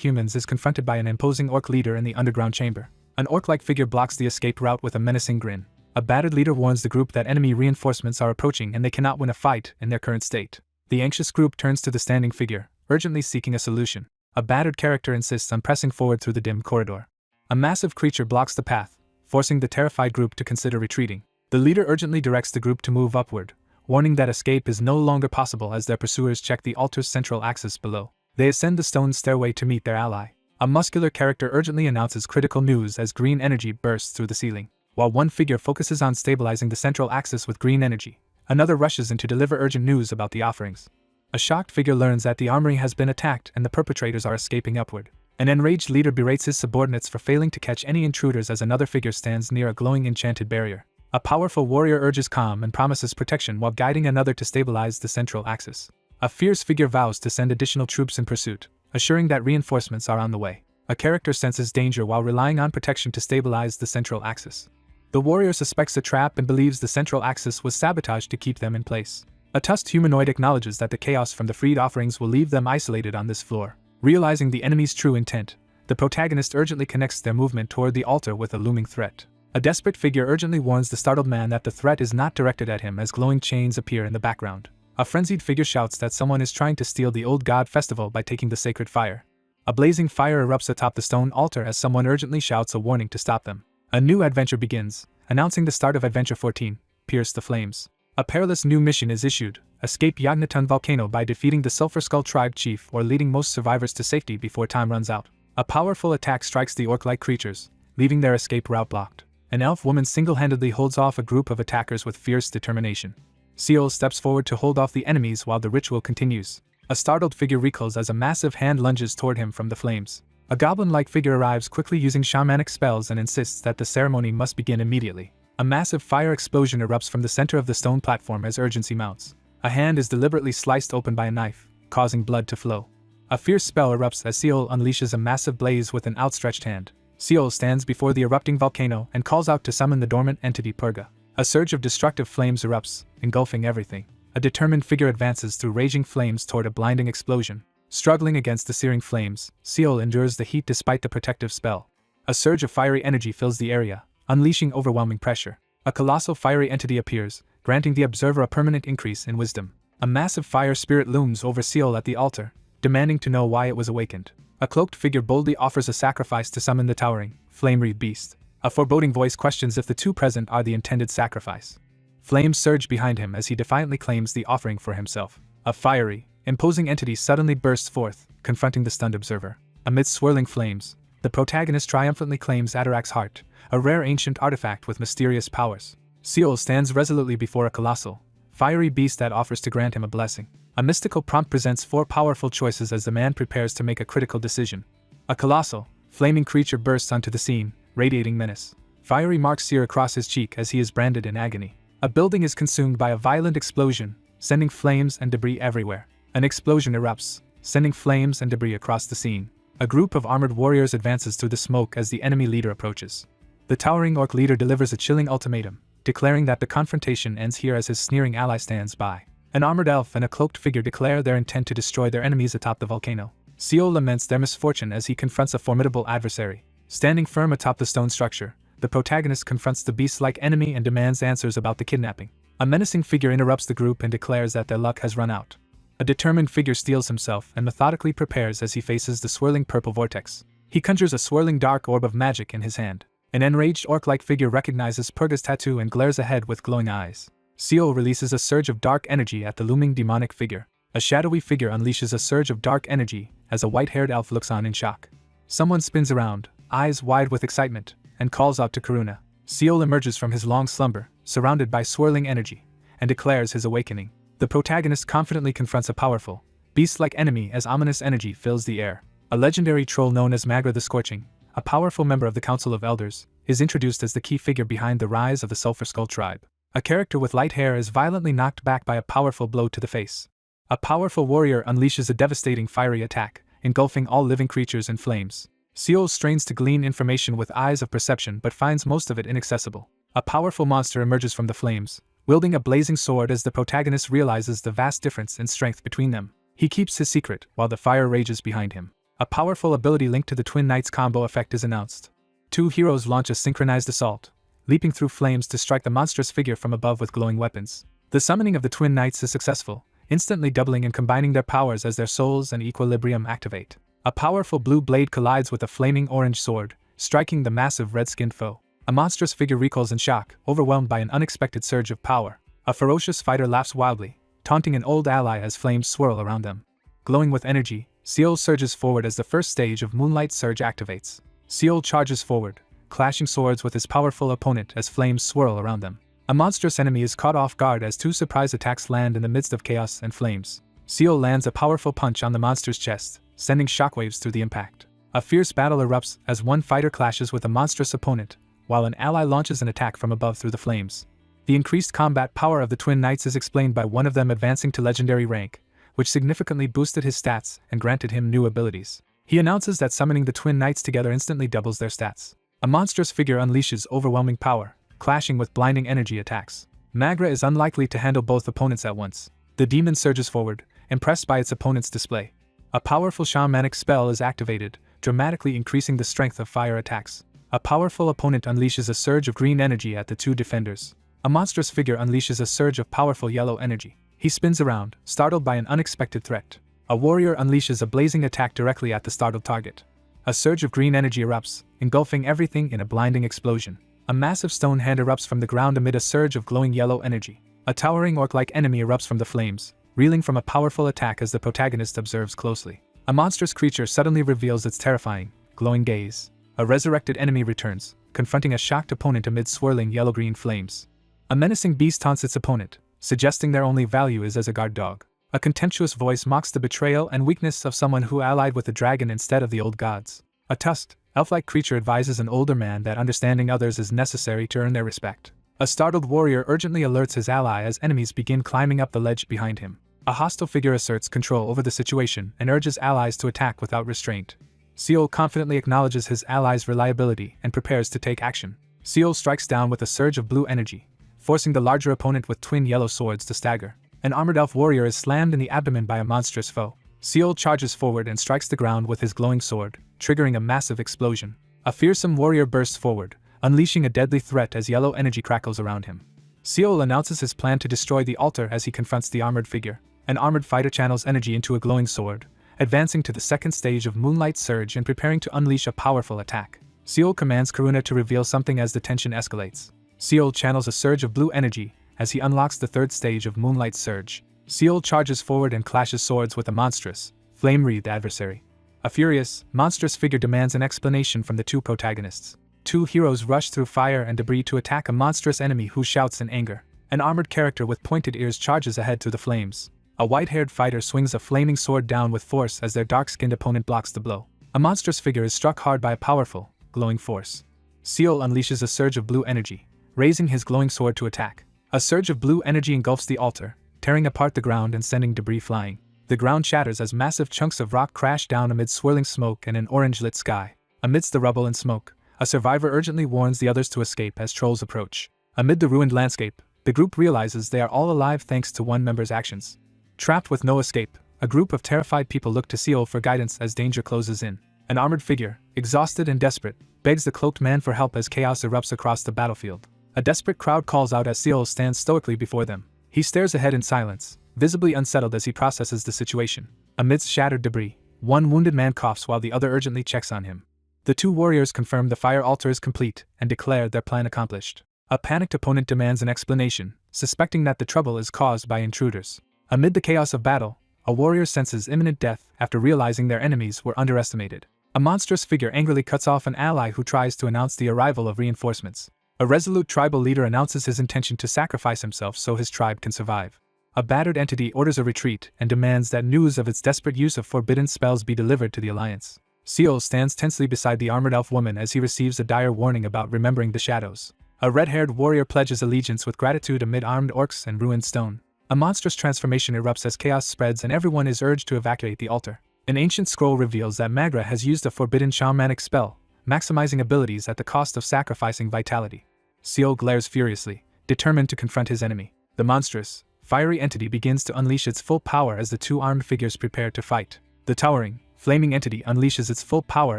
humans is confronted by an imposing orc leader in the underground chamber. An orc-like figure blocks the escape route with a menacing grin. A battered leader warns the group that enemy reinforcements are approaching and they cannot win a fight in their current state. The anxious group turns to the standing figure, urgently seeking a solution. A battered character insists on pressing forward through the dim corridor. A massive creature blocks the path, forcing the terrified group to consider retreating. The leader urgently directs the group to move upward, warning that escape is no longer possible as their pursuers check the altar's central axis below. They ascend the stone stairway to meet their ally. A muscular character urgently announces critical news as green energy bursts through the ceiling. While one figure focuses on stabilizing the central axis with green energy, another rushes in to deliver urgent news about the offerings. A shocked figure learns that the armory has been attacked and the perpetrators are escaping upward. An enraged leader berates his subordinates for failing to catch any intruders as another figure stands near a glowing enchanted barrier. A powerful warrior urges calm and promises protection while guiding another to stabilize the central axis. A fierce figure vows to send additional troops in pursuit, assuring that reinforcements are on the way. A character senses danger while relying on protection to stabilize the central axis. The warrior suspects a trap and believes the central axis was sabotaged to keep them in place. A tusked humanoid acknowledges that the chaos from the freed offerings will leave them isolated on this floor. Realizing the enemy's true intent, the protagonist urgently connects their movement toward the altar with a looming threat. A desperate figure urgently warns the startled man that the threat is not directed at him as glowing chains appear in the background. A frenzied figure shouts that someone is trying to steal the old god festival by taking the sacred fire. A blazing fire erupts atop the stone altar as someone urgently shouts a warning to stop them. A new adventure begins, announcing the start of Adventure 14, Pierce the Flames. A perilous new mission is issued, escape Yagnatun volcano by defeating the Sulphur Skull tribe chief or leading most survivors to safety before time runs out. A powerful attack strikes the orc-like creatures, leaving their escape route blocked. An elf woman single-handedly holds off a group of attackers with fierce determination. Seol steps forward to hold off the enemies while the ritual continues. A startled figure recoils as a massive hand lunges toward him from the flames. A goblin-like figure arrives quickly using shamanic spells and insists that the ceremony must begin immediately. A massive fire explosion erupts from the center of the stone platform as urgency mounts. A hand is deliberately sliced open by a knife, causing blood to flow. A fierce spell erupts as Seol unleashes a massive blaze with an outstretched hand. Seol stands before the erupting volcano and calls out to summon the dormant entity Purga. A surge of destructive flames erupts, engulfing everything. A determined figure advances through raging flames toward a blinding explosion. Struggling against the searing flames, Seol endures the heat despite the protective spell. A surge of fiery energy fills the area, unleashing overwhelming pressure. A colossal fiery entity appears, granting the observer a permanent increase in wisdom. A massive fire spirit looms over Seol at the altar, demanding to know why it was awakened. A cloaked figure boldly offers a sacrifice to summon the towering, flame-wreathed beast. A foreboding voice questions if the two present are the intended sacrifice. Flames surge behind him as he defiantly claims the offering for himself. A fiery, imposing entity suddenly bursts forth, confronting the stunned observer. Amidst swirling flames, the protagonist triumphantly claims Atarak's heart, a rare ancient artifact with mysterious powers. Seol stands resolutely before a colossal, fiery beast that offers to grant him a blessing. A mystical prompt presents 4 powerful choices as the man prepares to make a critical decision. A colossal, flaming creature bursts onto the scene, radiating menace. Fiery marks sear across his cheek as he is branded in agony. A building is consumed by a violent explosion, sending flames and debris everywhere. An explosion erupts, sending flames and debris across the scene. A group of armored warriors advances through the smoke as the enemy leader approaches. The towering orc leader delivers a chilling ultimatum, declaring that the confrontation ends here as his sneering ally stands by. An armored elf and a cloaked figure declare their intent to destroy their enemies atop the volcano. Seol laments their misfortune as he confronts a formidable adversary. Standing firm atop the stone structure, the protagonist confronts the beast-like enemy and demands answers about the kidnapping. A menacing figure interrupts the group and declares that their luck has run out. A determined figure steels himself and methodically prepares as he faces the swirling purple vortex. He conjures a swirling dark orb of magic in his hand. An enraged orc-like figure recognizes Purga's tattoo and glares ahead with glowing eyes. Seol releases a surge of dark energy at the looming demonic figure. A shadowy figure unleashes a surge of dark energy as a white-haired elf looks on in shock. Someone spins around, eyes wide with excitement, and calls out to Karuna. Seol emerges from his long slumber, surrounded by swirling energy, and declares his awakening. The protagonist confidently confronts a powerful, beast-like enemy as ominous energy fills the air. A legendary troll known as Magra the Scorching, a powerful member of the Council of Elders, is introduced as the key figure behind the rise of the Sulphur Skull tribe. A character with light hair is violently knocked back by a powerful blow to the face. A powerful warrior unleashes a devastating fiery attack, engulfing all living creatures in flames. Seol strains to glean information with eyes of perception but finds most of it inaccessible. A powerful monster emerges from the flames, wielding a blazing sword as the protagonist realizes the vast difference in strength between them. He keeps his secret while the fire rages behind him. A powerful ability linked to the Twin Knights combo effect is announced. 2 heroes launch a synchronized assault, leaping through flames to strike the monstrous figure from above with glowing weapons. The summoning of the Twin Knights is successful, instantly doubling and combining their powers as their souls and equilibrium activate. A powerful blue blade collides with a flaming orange sword, striking the massive red-skinned foe. A monstrous figure recoils in shock, overwhelmed by an unexpected surge of power. A ferocious fighter laughs wildly, taunting an old ally as flames swirl around them. Glowing with energy, Seol surges forward as the first stage of Moonlight Surge activates. Seol charges forward, clashing swords with his powerful opponent as flames swirl around them. A monstrous enemy is caught off guard as 2 surprise attacks land in the midst of chaos and flames. Seol lands a powerful punch on the monster's chest, sending shockwaves through the impact. A fierce battle erupts as one fighter clashes with a monstrous opponent, while an ally launches an attack from above through the flames. The increased combat power of the Twin Knights is explained by one of them advancing to legendary rank, which significantly boosted his stats and granted him new abilities. He announces that summoning the Twin Knights together instantly doubles their stats. A monstrous figure unleashes overwhelming power, clashing with blinding energy attacks. Magra is unlikely to handle both opponents at once. The demon surges forward, impressed by its opponent's display. A powerful shamanic spell is activated, dramatically increasing the strength of fire attacks. A powerful opponent unleashes a surge of green energy at the 2 defenders. A monstrous figure unleashes a surge of powerful yellow energy. He spins around, startled by an unexpected threat. A warrior unleashes a blazing attack directly at the startled target. A surge of green energy erupts, engulfing everything in a blinding explosion. A massive stone hand erupts from the ground amid a surge of glowing yellow energy. A towering orc-like enemy erupts from the flames, reeling from a powerful attack as the protagonist observes closely. A monstrous creature suddenly reveals its terrifying, glowing gaze. A resurrected enemy returns, confronting a shocked opponent amid swirling yellow-green flames. A menacing beast taunts its opponent, suggesting their only value is as a guard dog. A contemptuous voice mocks the betrayal and weakness of someone who allied with a dragon instead of the old gods. A tusked, elf-like creature advises an older man that understanding others is necessary to earn their respect. A startled warrior urgently alerts his ally as enemies begin climbing up the ledge behind him. A hostile figure asserts control over the situation and urges allies to attack without restraint. Seol confidently acknowledges his ally's reliability and prepares to take action. Seol strikes down with a surge of blue energy, forcing the larger opponent with twin yellow swords to stagger. An armored elf warrior is slammed in the abdomen by a monstrous foe. Seol charges forward and strikes the ground with his glowing sword, triggering a massive explosion. A fearsome warrior bursts forward, unleashing a deadly threat as yellow energy crackles around him. Seol announces his plan to destroy the altar as he confronts the armored figure. An armored fighter channels energy into a glowing sword, advancing to the second stage of Moonlight Surge and preparing to unleash a powerful attack. Seol commands Karuna to reveal something as the tension escalates. Seol channels a surge of blue energy as he unlocks the third stage of Moonlight Surge. Seol charges forward and clashes swords with a monstrous, flame-wreathed adversary. A furious, monstrous figure demands an explanation from the two protagonists. Two heroes rush through fire and debris to attack a monstrous enemy who shouts in anger. An armored character with pointed ears charges ahead through the flames. A white-haired fighter swings a flaming sword down with force as their dark-skinned opponent blocks the blow. A monstrous figure is struck hard by a powerful, glowing force. Seol unleashes a surge of blue energy, raising his glowing sword to attack. A surge of blue energy engulfs the altar, tearing apart the ground and sending debris flying. The ground shatters as massive chunks of rock crash down amid swirling smoke and an orange-lit sky. Amidst the rubble and smoke, a survivor urgently warns the others to escape as trolls approach. Amid the ruined landscape, the group realizes they are all alive thanks to one member's actions. Trapped with no escape, a group of terrified people look to Seol for guidance as danger closes in. An armored figure, exhausted and desperate, begs the cloaked man for help as chaos erupts across the battlefield. A desperate crowd calls out as Seol stands stoically before them. He stares ahead in silence, visibly unsettled as he processes the situation. Amidst shattered debris, one wounded man coughs while the other urgently checks on him. The two warriors confirm the fire altar is complete and declare their plan accomplished. A panicked opponent demands an explanation, suspecting that the trouble is caused by intruders. Amid the chaos of battle, a warrior senses imminent death after realizing their enemies were underestimated. A monstrous figure angrily cuts off an ally who tries to announce the arrival of reinforcements. A resolute tribal leader announces his intention to sacrifice himself so his tribe can survive. A battered entity orders a retreat and demands that news of its desperate use of forbidden spells be delivered to the Alliance. Seol stands tensely beside the armored elf woman as he receives a dire warning about remembering the shadows. A red-haired warrior pledges allegiance with gratitude amid armed orcs and ruined stone. A monstrous transformation erupts as chaos spreads and everyone is urged to evacuate the altar. An ancient scroll reveals that Magra has used a forbidden shamanic spell, maximizing abilities at the cost of sacrificing vitality. Seol glares furiously, determined to confront his enemy. The monstrous, fiery entity begins to unleash its full power as the two armed figures prepare to fight. The towering, flaming entity unleashes its full power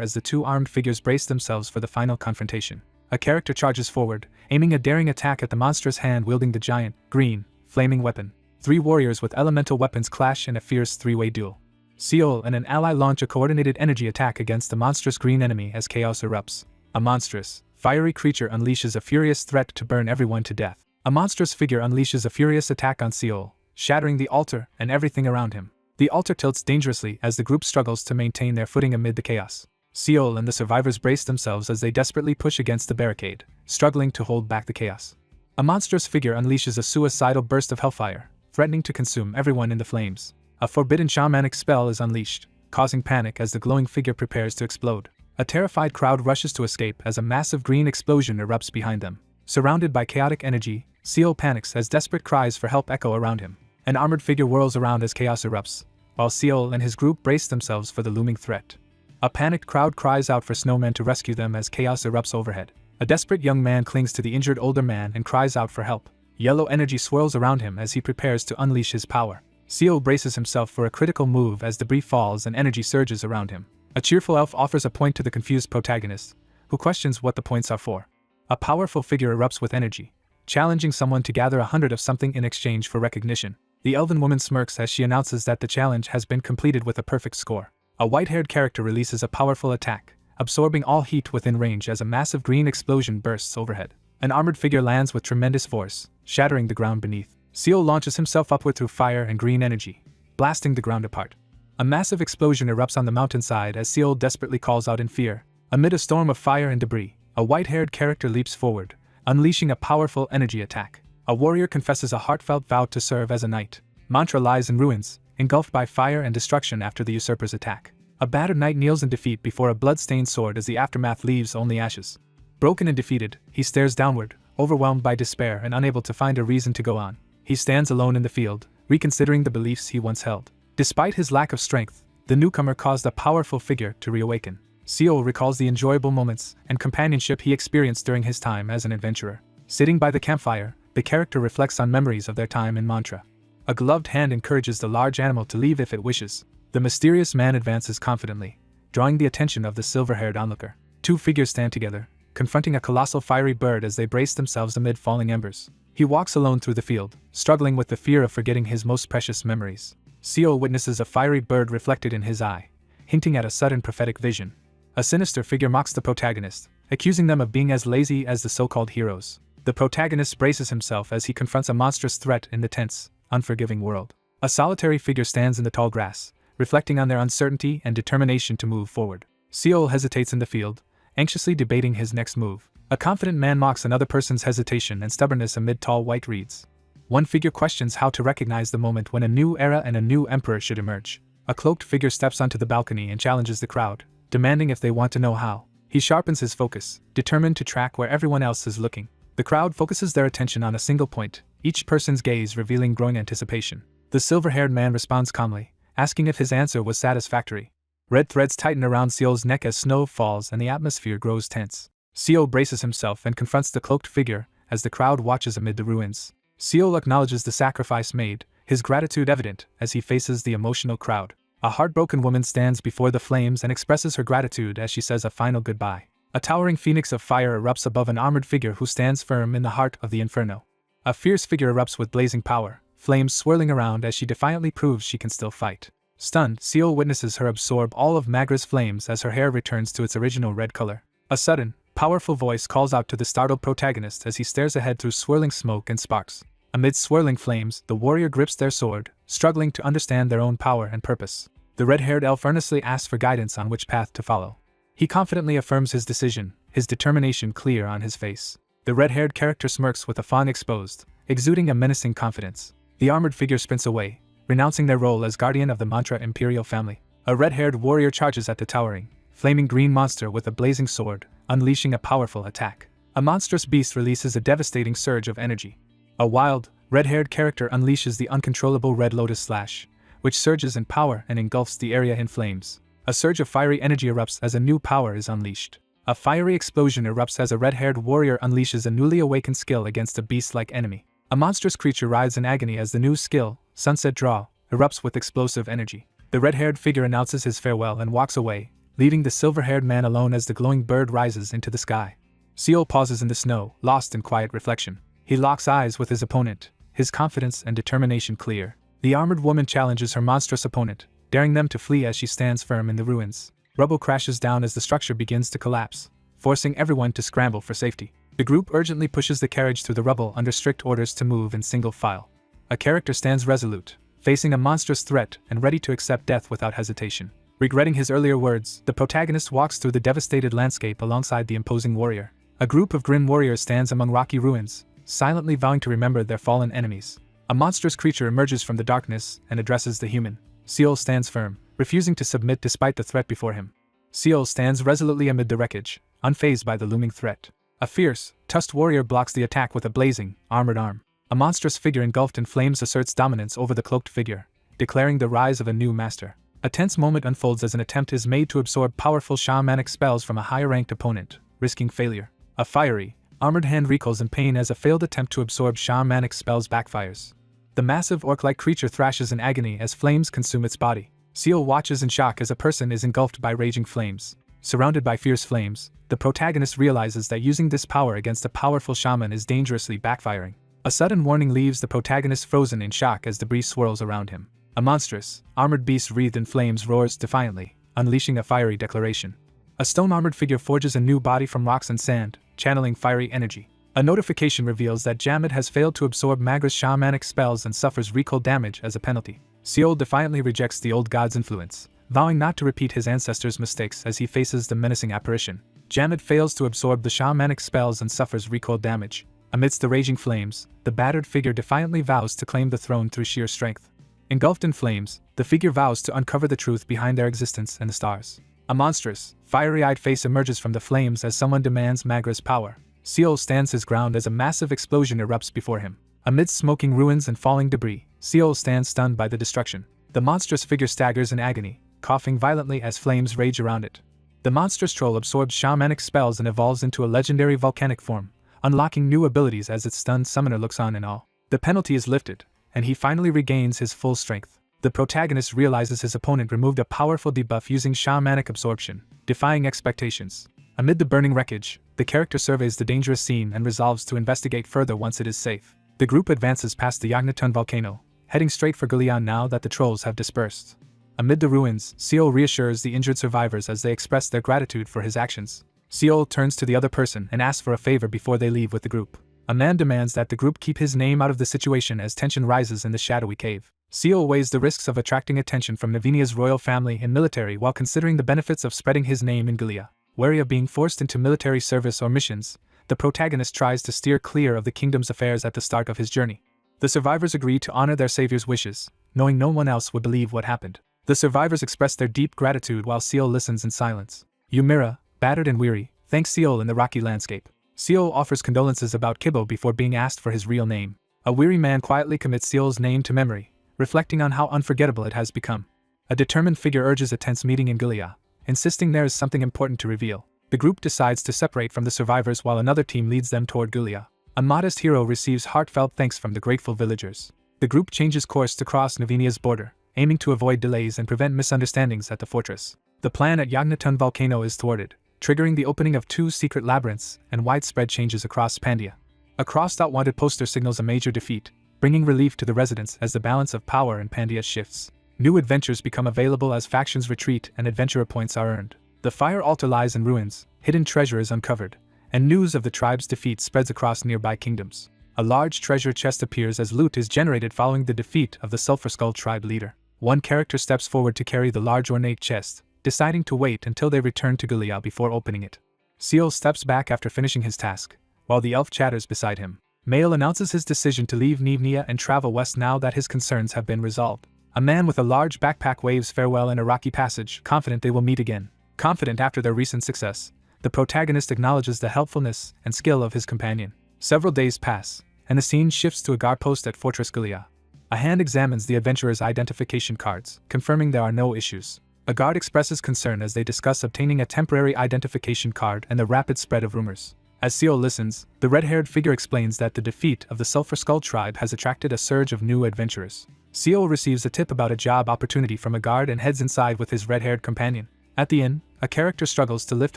as the two armed figures brace themselves for the final confrontation. A character charges forward, aiming a daring attack at the monstrous hand wielding the giant, green, flaming weapon. Three warriors with elemental weapons clash in a fierce three-way duel. Seol and an ally launch a coordinated energy attack against the monstrous green enemy as chaos erupts. A monstrous, fiery creature unleashes a furious threat to burn everyone to death. A monstrous figure unleashes a furious attack on Seol, shattering the altar and everything around him. The altar tilts dangerously as the group struggles to maintain their footing amid the chaos. Seol and the survivors brace themselves as they desperately push against the barricade, struggling to hold back the chaos. A monstrous figure unleashes a suicidal burst of hellfire, threatening to consume everyone in the flames. A forbidden shamanic spell is unleashed, causing panic as the glowing figure prepares to explode. A terrified crowd rushes to escape as a massive green explosion erupts behind them. Surrounded by chaotic energy, Seol panics as desperate cries for help echo around him. An armored figure whirls around as chaos erupts, while Seol and his group brace themselves for the looming threat. A panicked crowd cries out for snowmen to rescue them as chaos erupts overhead. A desperate young man clings to the injured older man and cries out for help. Yellow energy swirls around him as he prepares to unleash his power. Seol braces himself for a critical move as debris falls and energy surges around him. A cheerful elf offers a point to the confused protagonist, who questions what the points are for. A powerful figure erupts with energy, challenging someone to gather 100 of something in exchange for recognition. The elven woman smirks as she announces that the challenge has been completed with a perfect score. A white-haired character releases a powerful attack, absorbing all heat within range as a massive green explosion bursts overhead. An armored figure lands with tremendous force, shattering the ground beneath. Seol launches himself upward through fire and green energy, blasting the ground apart. A massive explosion erupts on the mountainside as Seol desperately calls out in fear. Amid a storm of fire and debris, a white-haired character leaps forward, unleashing a powerful energy attack. A warrior confesses a heartfelt vow to serve as a knight. Mantra lies in ruins, engulfed by fire and destruction after the usurper's attack. A battered knight kneels in defeat before a blood-stained sword as the aftermath leaves only ashes. Broken and defeated, he stares downward, overwhelmed by despair and unable to find a reason to go on. He stands alone in the field, reconsidering the beliefs he once held. Despite his lack of strength, the newcomer caused a powerful figure to reawaken. Seol recalls the enjoyable moments and companionship he experienced during his time as an adventurer. Sitting by the campfire, the character reflects on memories of their time in Mantra. A gloved hand encourages the large animal to leave if it wishes. The mysterious man advances confidently, drawing the attention of the silver-haired onlooker. Two figures stand together, confronting a colossal fiery bird as they brace themselves amid falling embers. He walks alone through the field, struggling with the fear of forgetting his most precious memories. Seol witnesses a fiery bird reflected in his eye, hinting at a sudden prophetic vision. A sinister figure mocks the protagonist, accusing them of being as lazy as the so-called heroes. The protagonist braces himself as he confronts a monstrous threat in the tense, unforgiving world. A solitary figure stands in the tall grass, reflecting on their uncertainty and determination to move forward. Seol hesitates in the field, anxiously debating his next move. A confident man mocks another person's hesitation and stubbornness amid tall white reeds. One figure questions how to recognize the moment when a new era and a new emperor should emerge. A cloaked figure steps onto the balcony and challenges the crowd, demanding if they want to know how. He sharpens his focus, determined to track where everyone else is looking. The crowd focuses their attention on a single point, each person's gaze revealing growing anticipation. The silver-haired man responds calmly, asking if his answer was satisfactory. Red threads tighten around Seol's neck as snow falls and the atmosphere grows tense. Seol braces himself and confronts the cloaked figure as the crowd watches amid the ruins. Seol acknowledges the sacrifice made, his gratitude evident as he faces the emotional crowd. A heartbroken woman stands before the flames and expresses her gratitude as she says a final goodbye. A towering phoenix of fire erupts above an armored figure who stands firm in the heart of the inferno. A fierce figure erupts with blazing power, flames swirling around as she defiantly proves she can still fight. Stunned, Seol witnesses her absorb all of Magra's flames as her hair returns to its original red color. A sudden, powerful voice calls out to the startled protagonist as he stares ahead through swirling smoke and sparks. Amid swirling flames, the warrior grips their sword, struggling to understand their own power and purpose. The red-haired elf earnestly asks for guidance on which path to follow. He confidently affirms his decision, his determination clear on his face. The red-haired character smirks with a fawn exposed, exuding a menacing confidence. The armored figure sprints away, renouncing their role as guardian of the Mantra Imperial family. A red-haired warrior charges at the towering, flaming green monster with a blazing sword, unleashing a powerful attack. A monstrous beast releases a devastating surge of energy. A wild, red-haired character unleashes the uncontrollable Red Lotus Slash, which surges in power and engulfs the area in flames. A surge of fiery energy erupts as a new power is unleashed. A fiery explosion erupts as a red-haired warrior unleashes a newly awakened skill against a beast-like enemy. A monstrous creature writhes in agony as the new skill, Sunset Draw, erupts with explosive energy. The red-haired figure announces his farewell and walks away, leaving the silver-haired man alone as the glowing bird rises into the sky. Seol pauses in the snow, lost in quiet reflection. He locks eyes with his opponent, his confidence and determination clear. The armored woman challenges her monstrous opponent, daring them to flee as she stands firm in the ruins. Rubble crashes down as the structure begins to collapse, forcing everyone to scramble for safety. The group urgently pushes the carriage through the rubble under strict orders to move in single file. A character stands resolute, facing a monstrous threat and ready to accept death without hesitation. Regretting his earlier words, the protagonist walks through the devastated landscape alongside the imposing warrior. A group of grim warriors stands among rocky ruins, silently vowing to remember their fallen enemies. A monstrous creature emerges from the darkness and addresses the human. Seol stands firm, refusing to submit despite the threat before him. Seol stands resolutely amid the wreckage, unfazed by the looming threat. A fierce, tusked warrior blocks the attack with a blazing, armored arm. A monstrous figure engulfed in flames asserts dominance over the cloaked figure, declaring the rise of a new master. A tense moment unfolds as an attempt is made to absorb powerful shamanic spells from a higher-ranked opponent, risking failure. A fiery, armored hand recoils in pain as a failed attempt to absorb shamanic spells backfires. The massive orc-like creature thrashes in agony as flames consume its body. Seol watches in shock as a person is engulfed by raging flames. Surrounded by fierce flames, the protagonist realizes that using this power against a powerful shaman is dangerously backfiring. A sudden warning leaves the protagonist frozen in shock as debris swirls around him. A monstrous, armored beast wreathed in flames roars defiantly, unleashing a fiery declaration. A stone-armored figure forges a new body from rocks and sand, channeling fiery energy. A notification reveals that Jamid has failed to absorb Magra's shamanic spells and suffers recoil damage as a penalty. Seol defiantly rejects the old god's influence, vowing not to repeat his ancestors' mistakes as he faces the menacing apparition. Jamid fails to absorb the shamanic spells and suffers recoil damage. Amidst the raging flames, the battered figure defiantly vows to claim the throne through sheer strength. Engulfed in flames, the figure vows to uncover the truth behind their existence and the stars. A monstrous, fiery-eyed face emerges from the flames as someone demands Magra's power. Seol stands his ground as a massive explosion erupts before him. Amidst smoking ruins and falling debris, Seol stands stunned by the destruction. The monstrous figure staggers in agony, coughing violently as flames rage around it. The monstrous troll absorbs shamanic spells and evolves into a legendary volcanic form, unlocking new abilities as its stunned summoner looks on in awe. The penalty is lifted, and he finally regains his full strength. The protagonist realizes his opponent removed a powerful debuff using shamanic absorption, defying expectations. Amid the burning wreckage, the character surveys the dangerous scene and resolves to investigate further once it is safe. The group advances past the Yahello volcano, heading straight for Guerilla now that the trolls have dispersed. Amid the ruins, Seol reassures the injured survivors as they express their gratitude for his actions. Seol turns to the other person and asks for a favor before they leave with the group. A man demands that the group keep his name out of the situation as tension rises in the shadowy cave. Seol weighs the risks of attracting attention from Navinia's royal family and military while considering the benefits of spreading his name in Guerilla. Wary of being forced into military service or missions, the protagonist tries to steer clear of the kingdom's affairs at the start of his journey. The survivors agree to honor their savior's wishes, knowing no one else would believe what happened. The survivors express their deep gratitude while Seol listens in silence. Ymira, battered and weary, thanks Seol in the rocky landscape. Seol offers condolences about Kibo before being asked for his real name. A weary man quietly commits Seol's name to memory, reflecting on how unforgettable it has become. A determined figure urges a tense meeting in Guerilla, insisting there is something important to reveal. The group decides to separate from the survivors while another team leads them toward Guerilla. A modest hero receives heartfelt thanks from the grateful villagers. The group changes course to cross Navinia's border, aiming to avoid delays and prevent misunderstandings at the fortress. The plan at Yahello volcano is thwarted, triggering the opening of 2 secret labyrinths and widespread changes across Pandia. A crossed-out wanted poster signals a major defeat, bringing relief to the residents as the balance of power in Pandia shifts. New adventures become available as factions retreat and adventurer points are earned. The fire altar lies in ruins, hidden treasure is uncovered, and news of the tribe's defeat spreads across nearby kingdoms. A large treasure chest appears as loot is generated following the defeat of the Sulphur Skull tribe leader. One character steps forward to carry the large ornate chest, deciding to wait until they return to Guerilla before opening it. Seol steps back after finishing his task, while the elf chatters beside him. Mael announces his decision to leave Nivnia and travel west now that his concerns have been resolved. A man with a large backpack waves farewell in a rocky passage, confident they will meet again. Confident after their recent success, the protagonist acknowledges the helpfulness and skill of his companion. Several days pass, and the scene shifts to a guard post at Fortress Guerilla. A hand examines the adventurer's identification cards, confirming there are no issues. A guard expresses concern as they discuss obtaining a temporary identification card and the rapid spread of rumors. As Seol listens, the red-haired figure explains that the defeat of the Sulphur Skull tribe has attracted a surge of new adventurers. Seol receives a tip about a job opportunity from a guard and heads inside with his red-haired companion. At the inn, a character struggles to lift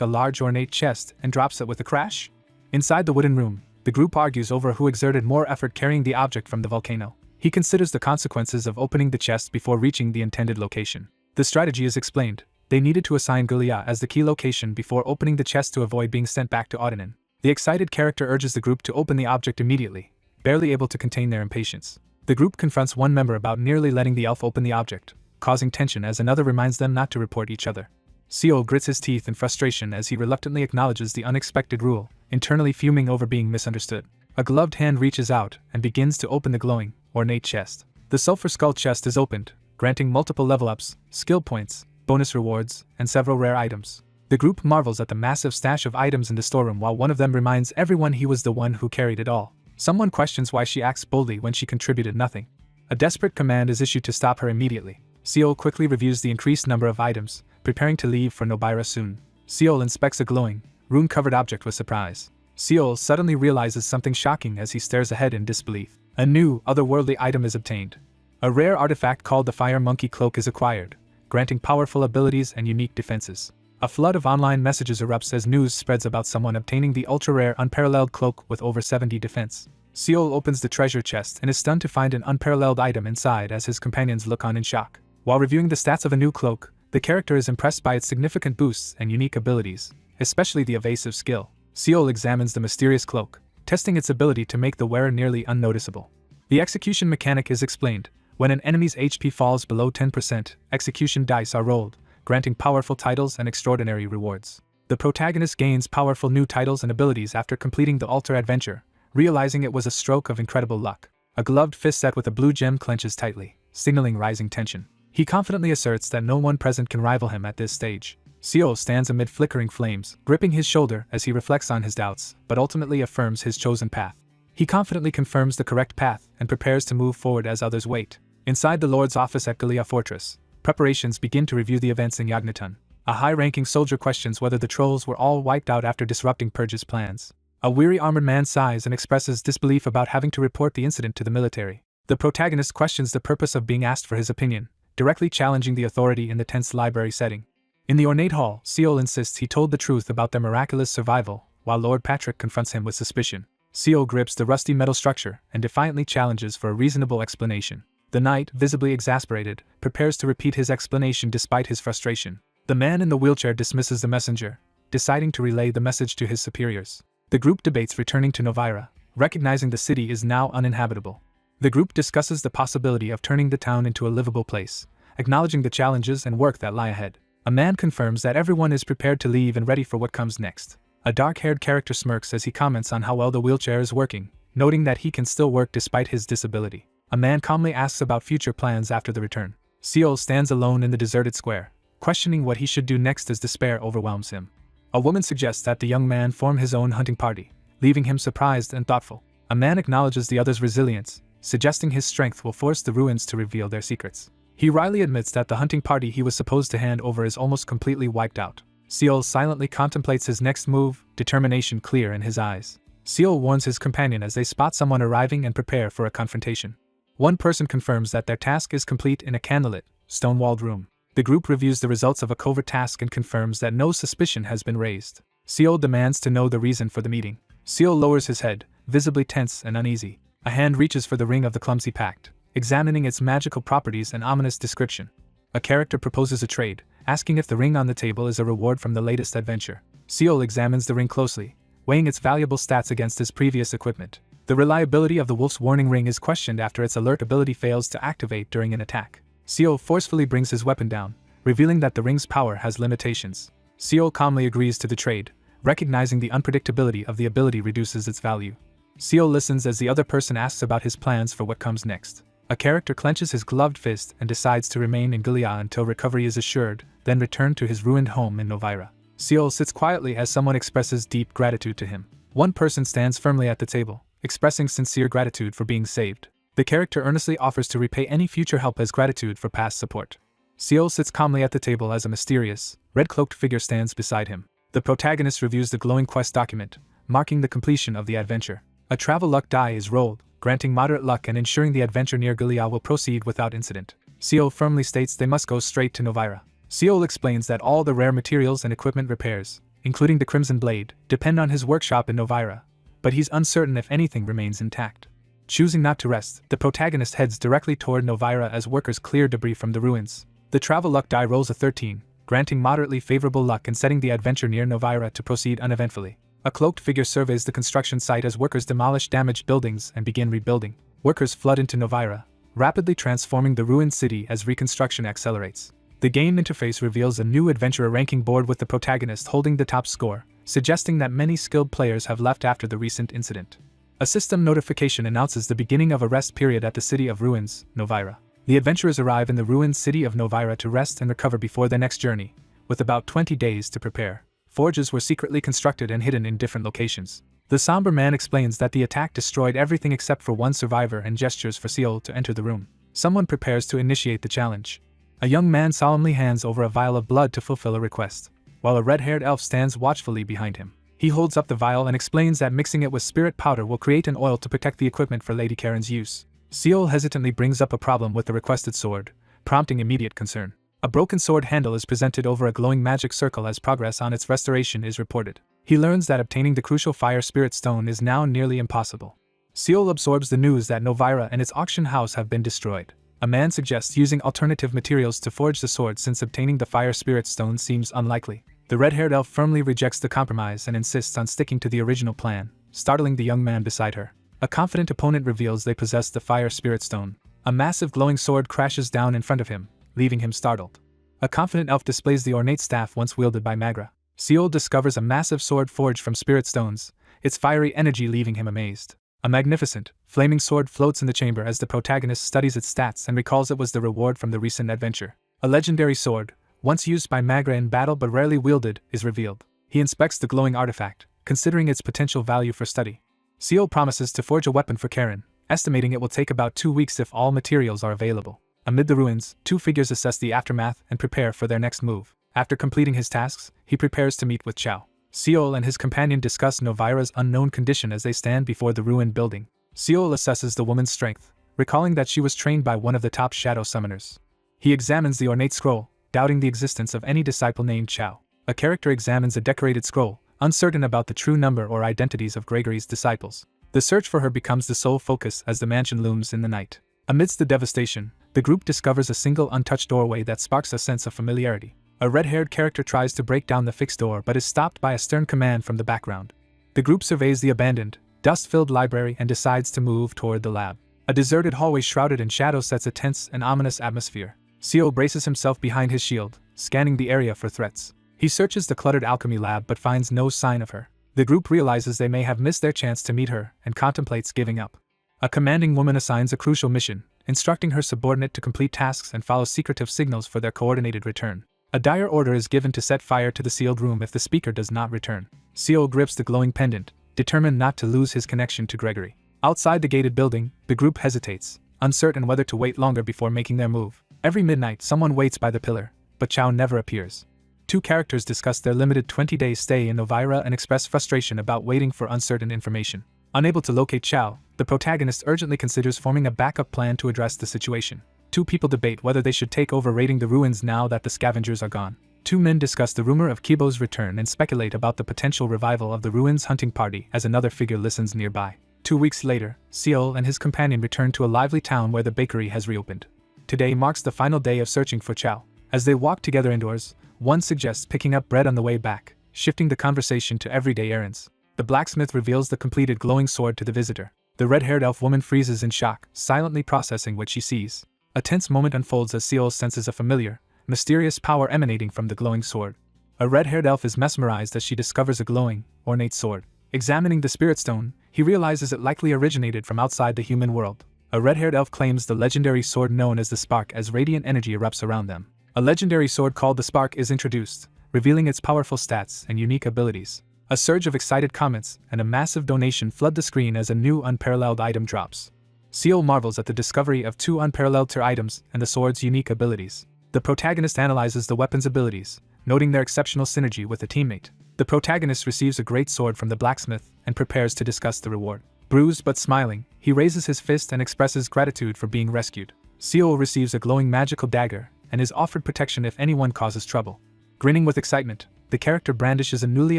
a large ornate chest and drops it with a crash. Inside the wooden room, the group argues over who exerted more effort carrying the object from the volcano. He considers the consequences of opening the chest before reaching the intended location. The strategy is explained. They needed to assign Guerilla as the key location before opening the chest to avoid being sent back to Odinin. The excited character urges the group to open the object immediately, barely able to contain their impatience. The group confronts one member about nearly letting the elf open the object, causing tension as another reminds them not to report each other. Seol grits his teeth in frustration as he reluctantly acknowledges the unexpected rule, internally fuming over being misunderstood. A gloved hand reaches out and begins to open the glowing, ornate chest. The Sulphur Skull chest is opened, granting multiple level-ups, skill points, bonus rewards, and several rare items. The group marvels at the massive stash of items in the storeroom while one of them reminds everyone he was the one who carried it all. Someone questions why she acts boldly when she contributed nothing. A desperate command is issued to stop her immediately. Seol quickly reviews the increased number of items, preparing to leave for Nobira soon. Seol inspects a glowing, rune-covered object with surprise. Seol suddenly realizes something shocking as he stares ahead in disbelief. A new, otherworldly item is obtained. A rare artifact called the Fire Monkey Cloak is acquired, granting powerful abilities and unique defenses. A flood of online messages erupts as news spreads about someone obtaining the ultra-rare Unparalleled Cloak with over 70 defense. Seol opens the treasure chest and is stunned to find an unparalleled item inside as his companions look on in shock. While reviewing the stats of a new cloak, the character is impressed by its significant boosts and unique abilities, especially the evasive skill. Seol examines the mysterious cloak, testing its ability to make the wearer nearly unnoticeable. The execution mechanic is explained. When an enemy's HP falls below 10%, execution dice are rolled, granting powerful titles and extraordinary rewards. The protagonist gains powerful new titles and abilities after completing the altar adventure, realizing it was a stroke of incredible luck. A gloved fist set with a blue gem clenches tightly, signaling rising tension. He confidently asserts that no one present can rival him at this stage. Seol stands amid flickering flames, gripping his shoulder as he reflects on his doubts, but ultimately affirms his chosen path. He confidently confirms the correct path and prepares to move forward as others wait. Inside the Lord's office at Guerilla Fortress, preparations begin to review the events in Yahello. A high-ranking soldier questions whether the trolls were all wiped out after disrupting Purge's plans. A weary armored man sighs and expresses disbelief about having to report the incident to the military. The protagonist questions the purpose of being asked for his opinion, directly challenging the authority in the tense library setting. In the ornate hall, Seol insists he told the truth about their miraculous survival, while Lord Patrick confronts him with suspicion. Seol grips the rusty metal structure and defiantly challenges for a reasonable explanation. The knight, visibly exasperated, prepares to repeat his explanation despite his frustration. The man in the wheelchair dismisses the messenger, deciding to relay the message to his superiors. The group debates returning to Novira, recognizing the city is now uninhabitable. The group discusses the possibility of turning the town into a livable place, acknowledging the challenges and work that lie ahead. A man confirms that everyone is prepared to leave and ready for what comes next. A dark-haired character smirks as he comments on how well the wheelchair is working, noting that he can still work despite his disability. A man calmly asks about future plans after the return. Seol stands alone in the deserted square, questioning what he should do next as despair overwhelms him. A woman suggests that the young man form his own hunting party, leaving him surprised and thoughtful. A man acknowledges the other's resilience, suggesting his strength will force the ruins to reveal their secrets. He wryly admits that the hunting party he was supposed to hand over is almost completely wiped out. Seol silently contemplates his next move, determination clear in his eyes. Seol warns his companion as they spot someone arriving and prepare for a confrontation. One person confirms that their task is complete in a candlelit, stone-walled room. The group reviews the results of a covert task and confirms that no suspicion has been raised. Seol demands to know the reason for the meeting. Seol lowers his head, visibly tense and uneasy. A hand reaches for the ring of the clumsy pact, examining its magical properties and ominous description. A character proposes a trade, asking if the ring on the table is a reward from the latest adventure. Seol examines the ring closely, weighing its valuable stats against his previous equipment. The reliability of the Wolf's Warning ring is questioned after its alert ability fails to activate during an attack. Seol forcefully brings his weapon down, revealing that the ring's power has limitations. Seol calmly agrees to the trade, recognizing the unpredictability of the ability reduces its value. Seol listens as the other person asks about his plans for what comes next. A character clenches his gloved fist and decides to remain in Guerilla until recovery is assured, then return to his ruined home in Novira. Seol sits quietly as someone expresses deep gratitude to him. One person stands firmly at the table, expressing sincere gratitude for being saved. The character earnestly offers to repay any future help as gratitude for past support. Seol sits calmly at the table as a mysterious, red-cloaked figure stands beside him. The protagonist reviews the glowing quest document, marking the completion of the adventure. A travel luck die is rolled, granting moderate luck and ensuring the adventure near Guerilla will proceed without incident. Seol firmly states they must go straight to Novira. Seol explains that all the rare materials and equipment repairs, including the Crimson Blade, depend on his workshop in Novira, but he's uncertain if anything remains intact. Choosing not to rest, the protagonist heads directly toward Novira as workers clear debris from the ruins. The travel luck die rolls a 13, granting moderately favorable luck and setting the adventure near Novira to proceed uneventfully. A cloaked figure surveys the construction site as workers demolish damaged buildings and begin rebuilding. Workers flood into Novira, rapidly transforming the ruined city as reconstruction accelerates. The game interface reveals a new adventurer ranking board with the protagonist holding the top score, suggesting that many skilled players have left after the recent incident. A system notification announces the beginning of a rest period at the City of Ruins, Novira. The adventurers arrive in the ruined city of Novira to rest and recover before their next journey, with about 20 days to prepare. Forges were secretly constructed and hidden in different locations. The somber man explains that the attack destroyed everything except for one survivor and gestures for Seol to enter the room. Someone prepares to initiate the challenge. A young man solemnly hands over a vial of blood to fulfill a request, while a red-haired elf stands watchfully behind him. He holds up the vial and explains that mixing it with spirit powder will create an oil to protect the equipment for Lady Karen's use. Seol hesitantly brings up a problem with the requested sword, prompting immediate concern. A broken sword handle is presented over a glowing magic circle as progress on its restoration is reported. He learns that obtaining the crucial fire spirit stone is now nearly impossible. Seol absorbs the news that Novira and its auction house have been destroyed. A man suggests using alternative materials to forge the sword since obtaining the fire spirit stone seems unlikely. The red-haired elf firmly rejects the compromise and insists on sticking to the original plan, startling the young man beside her. A confident opponent reveals they possess the fire spirit stone. A massive glowing sword crashes down in front of him, leaving him startled. A confident elf displays the ornate staff once wielded by Magra. Seol discovers a massive sword forged from spirit stones, its fiery energy leaving him amazed. A magnificent, flaming sword floats in the chamber as the protagonist studies its stats and recalls it was the reward from the recent adventure. A legendary sword, once used by Magra in battle but rarely wielded, is revealed. He inspects the glowing artifact, considering its potential value for study. Seol promises to forge a weapon for Karen, estimating it will take about 2 weeks if all materials are available. Amid the ruins, two figures assess the aftermath and prepare for their next move. After completing his tasks, he prepares to meet with Chao. Seol and his companion discuss Novira's unknown condition as they stand before the ruined building. Seol assesses the woman's strength, recalling that she was trained by one of the top shadow summoners. He examines the ornate scroll, doubting the existence of any disciple named Chao. A character examines a decorated scroll, uncertain about the true number or identities of Gregory's disciples. The search for her becomes the sole focus as the mansion looms in the night. Amidst the devastation, the group discovers a single untouched doorway that sparks a sense of familiarity. A red-haired character tries to break down the fixed door but is stopped by a stern command from the background. The group surveys the abandoned, dust-filled library and decides to move toward the lab. A deserted hallway shrouded in shadow sets a tense and ominous atmosphere. Seal braces himself behind his shield, scanning the area for threats. He searches the cluttered alchemy lab but finds no sign of her. The group realizes they may have missed their chance to meet her and contemplates giving up. A commanding woman assigns a crucial mission, instructing her subordinate to complete tasks and follow secretive signals for their coordinated return. A dire order is given to set fire to the sealed room if the speaker does not return. Seal grips the glowing pendant, determined not to lose his connection to Gregory. Outside the gated building, the group hesitates, uncertain whether to wait longer before making their move. Every midnight, someone waits by the pillar, but Chow never appears. Two characters discuss their limited 20-day stay in Novira and express frustration about waiting for uncertain information. Unable to locate Chow, the protagonist urgently considers forming a backup plan to address the situation. Two people debate whether they should take over raiding the ruins now that the scavengers are gone. Two men discuss the rumor of Kibo's return and speculate about the potential revival of the ruins hunting party as another figure listens nearby. 2 weeks later, Seol and his companion return to a lively town where the bakery has reopened. Today marks the final day of searching for Chow. As they walk together indoors, one suggests picking up bread on the way back, shifting the conversation to everyday errands. The blacksmith reveals the completed glowing sword to the visitor. The red-haired elf woman freezes in shock, silently processing what she sees. A tense moment unfolds as Seol senses a familiar, mysterious power emanating from the glowing sword. A red-haired elf is mesmerized as she discovers a glowing, ornate sword. Examining the spirit stone, he realizes it likely originated from outside the human world. A red-haired elf claims the legendary sword known as the Spark as radiant energy erupts around them. A legendary sword called the Spark is introduced, revealing its powerful stats and unique abilities. A surge of excited comments and a massive donation flood the screen as a new unparalleled item drops. Seol marvels at the discovery of two unparalleled tier items and the sword's unique abilities. The protagonist analyzes the weapon's abilities, noting their exceptional synergy with a teammate. The protagonist receives a great sword from the blacksmith and prepares to discuss the reward. Bruised but smiling, he raises his fist and expresses gratitude for being rescued. Seol receives a glowing magical dagger and is offered protection if anyone causes trouble. Grinning with excitement, the character brandishes a newly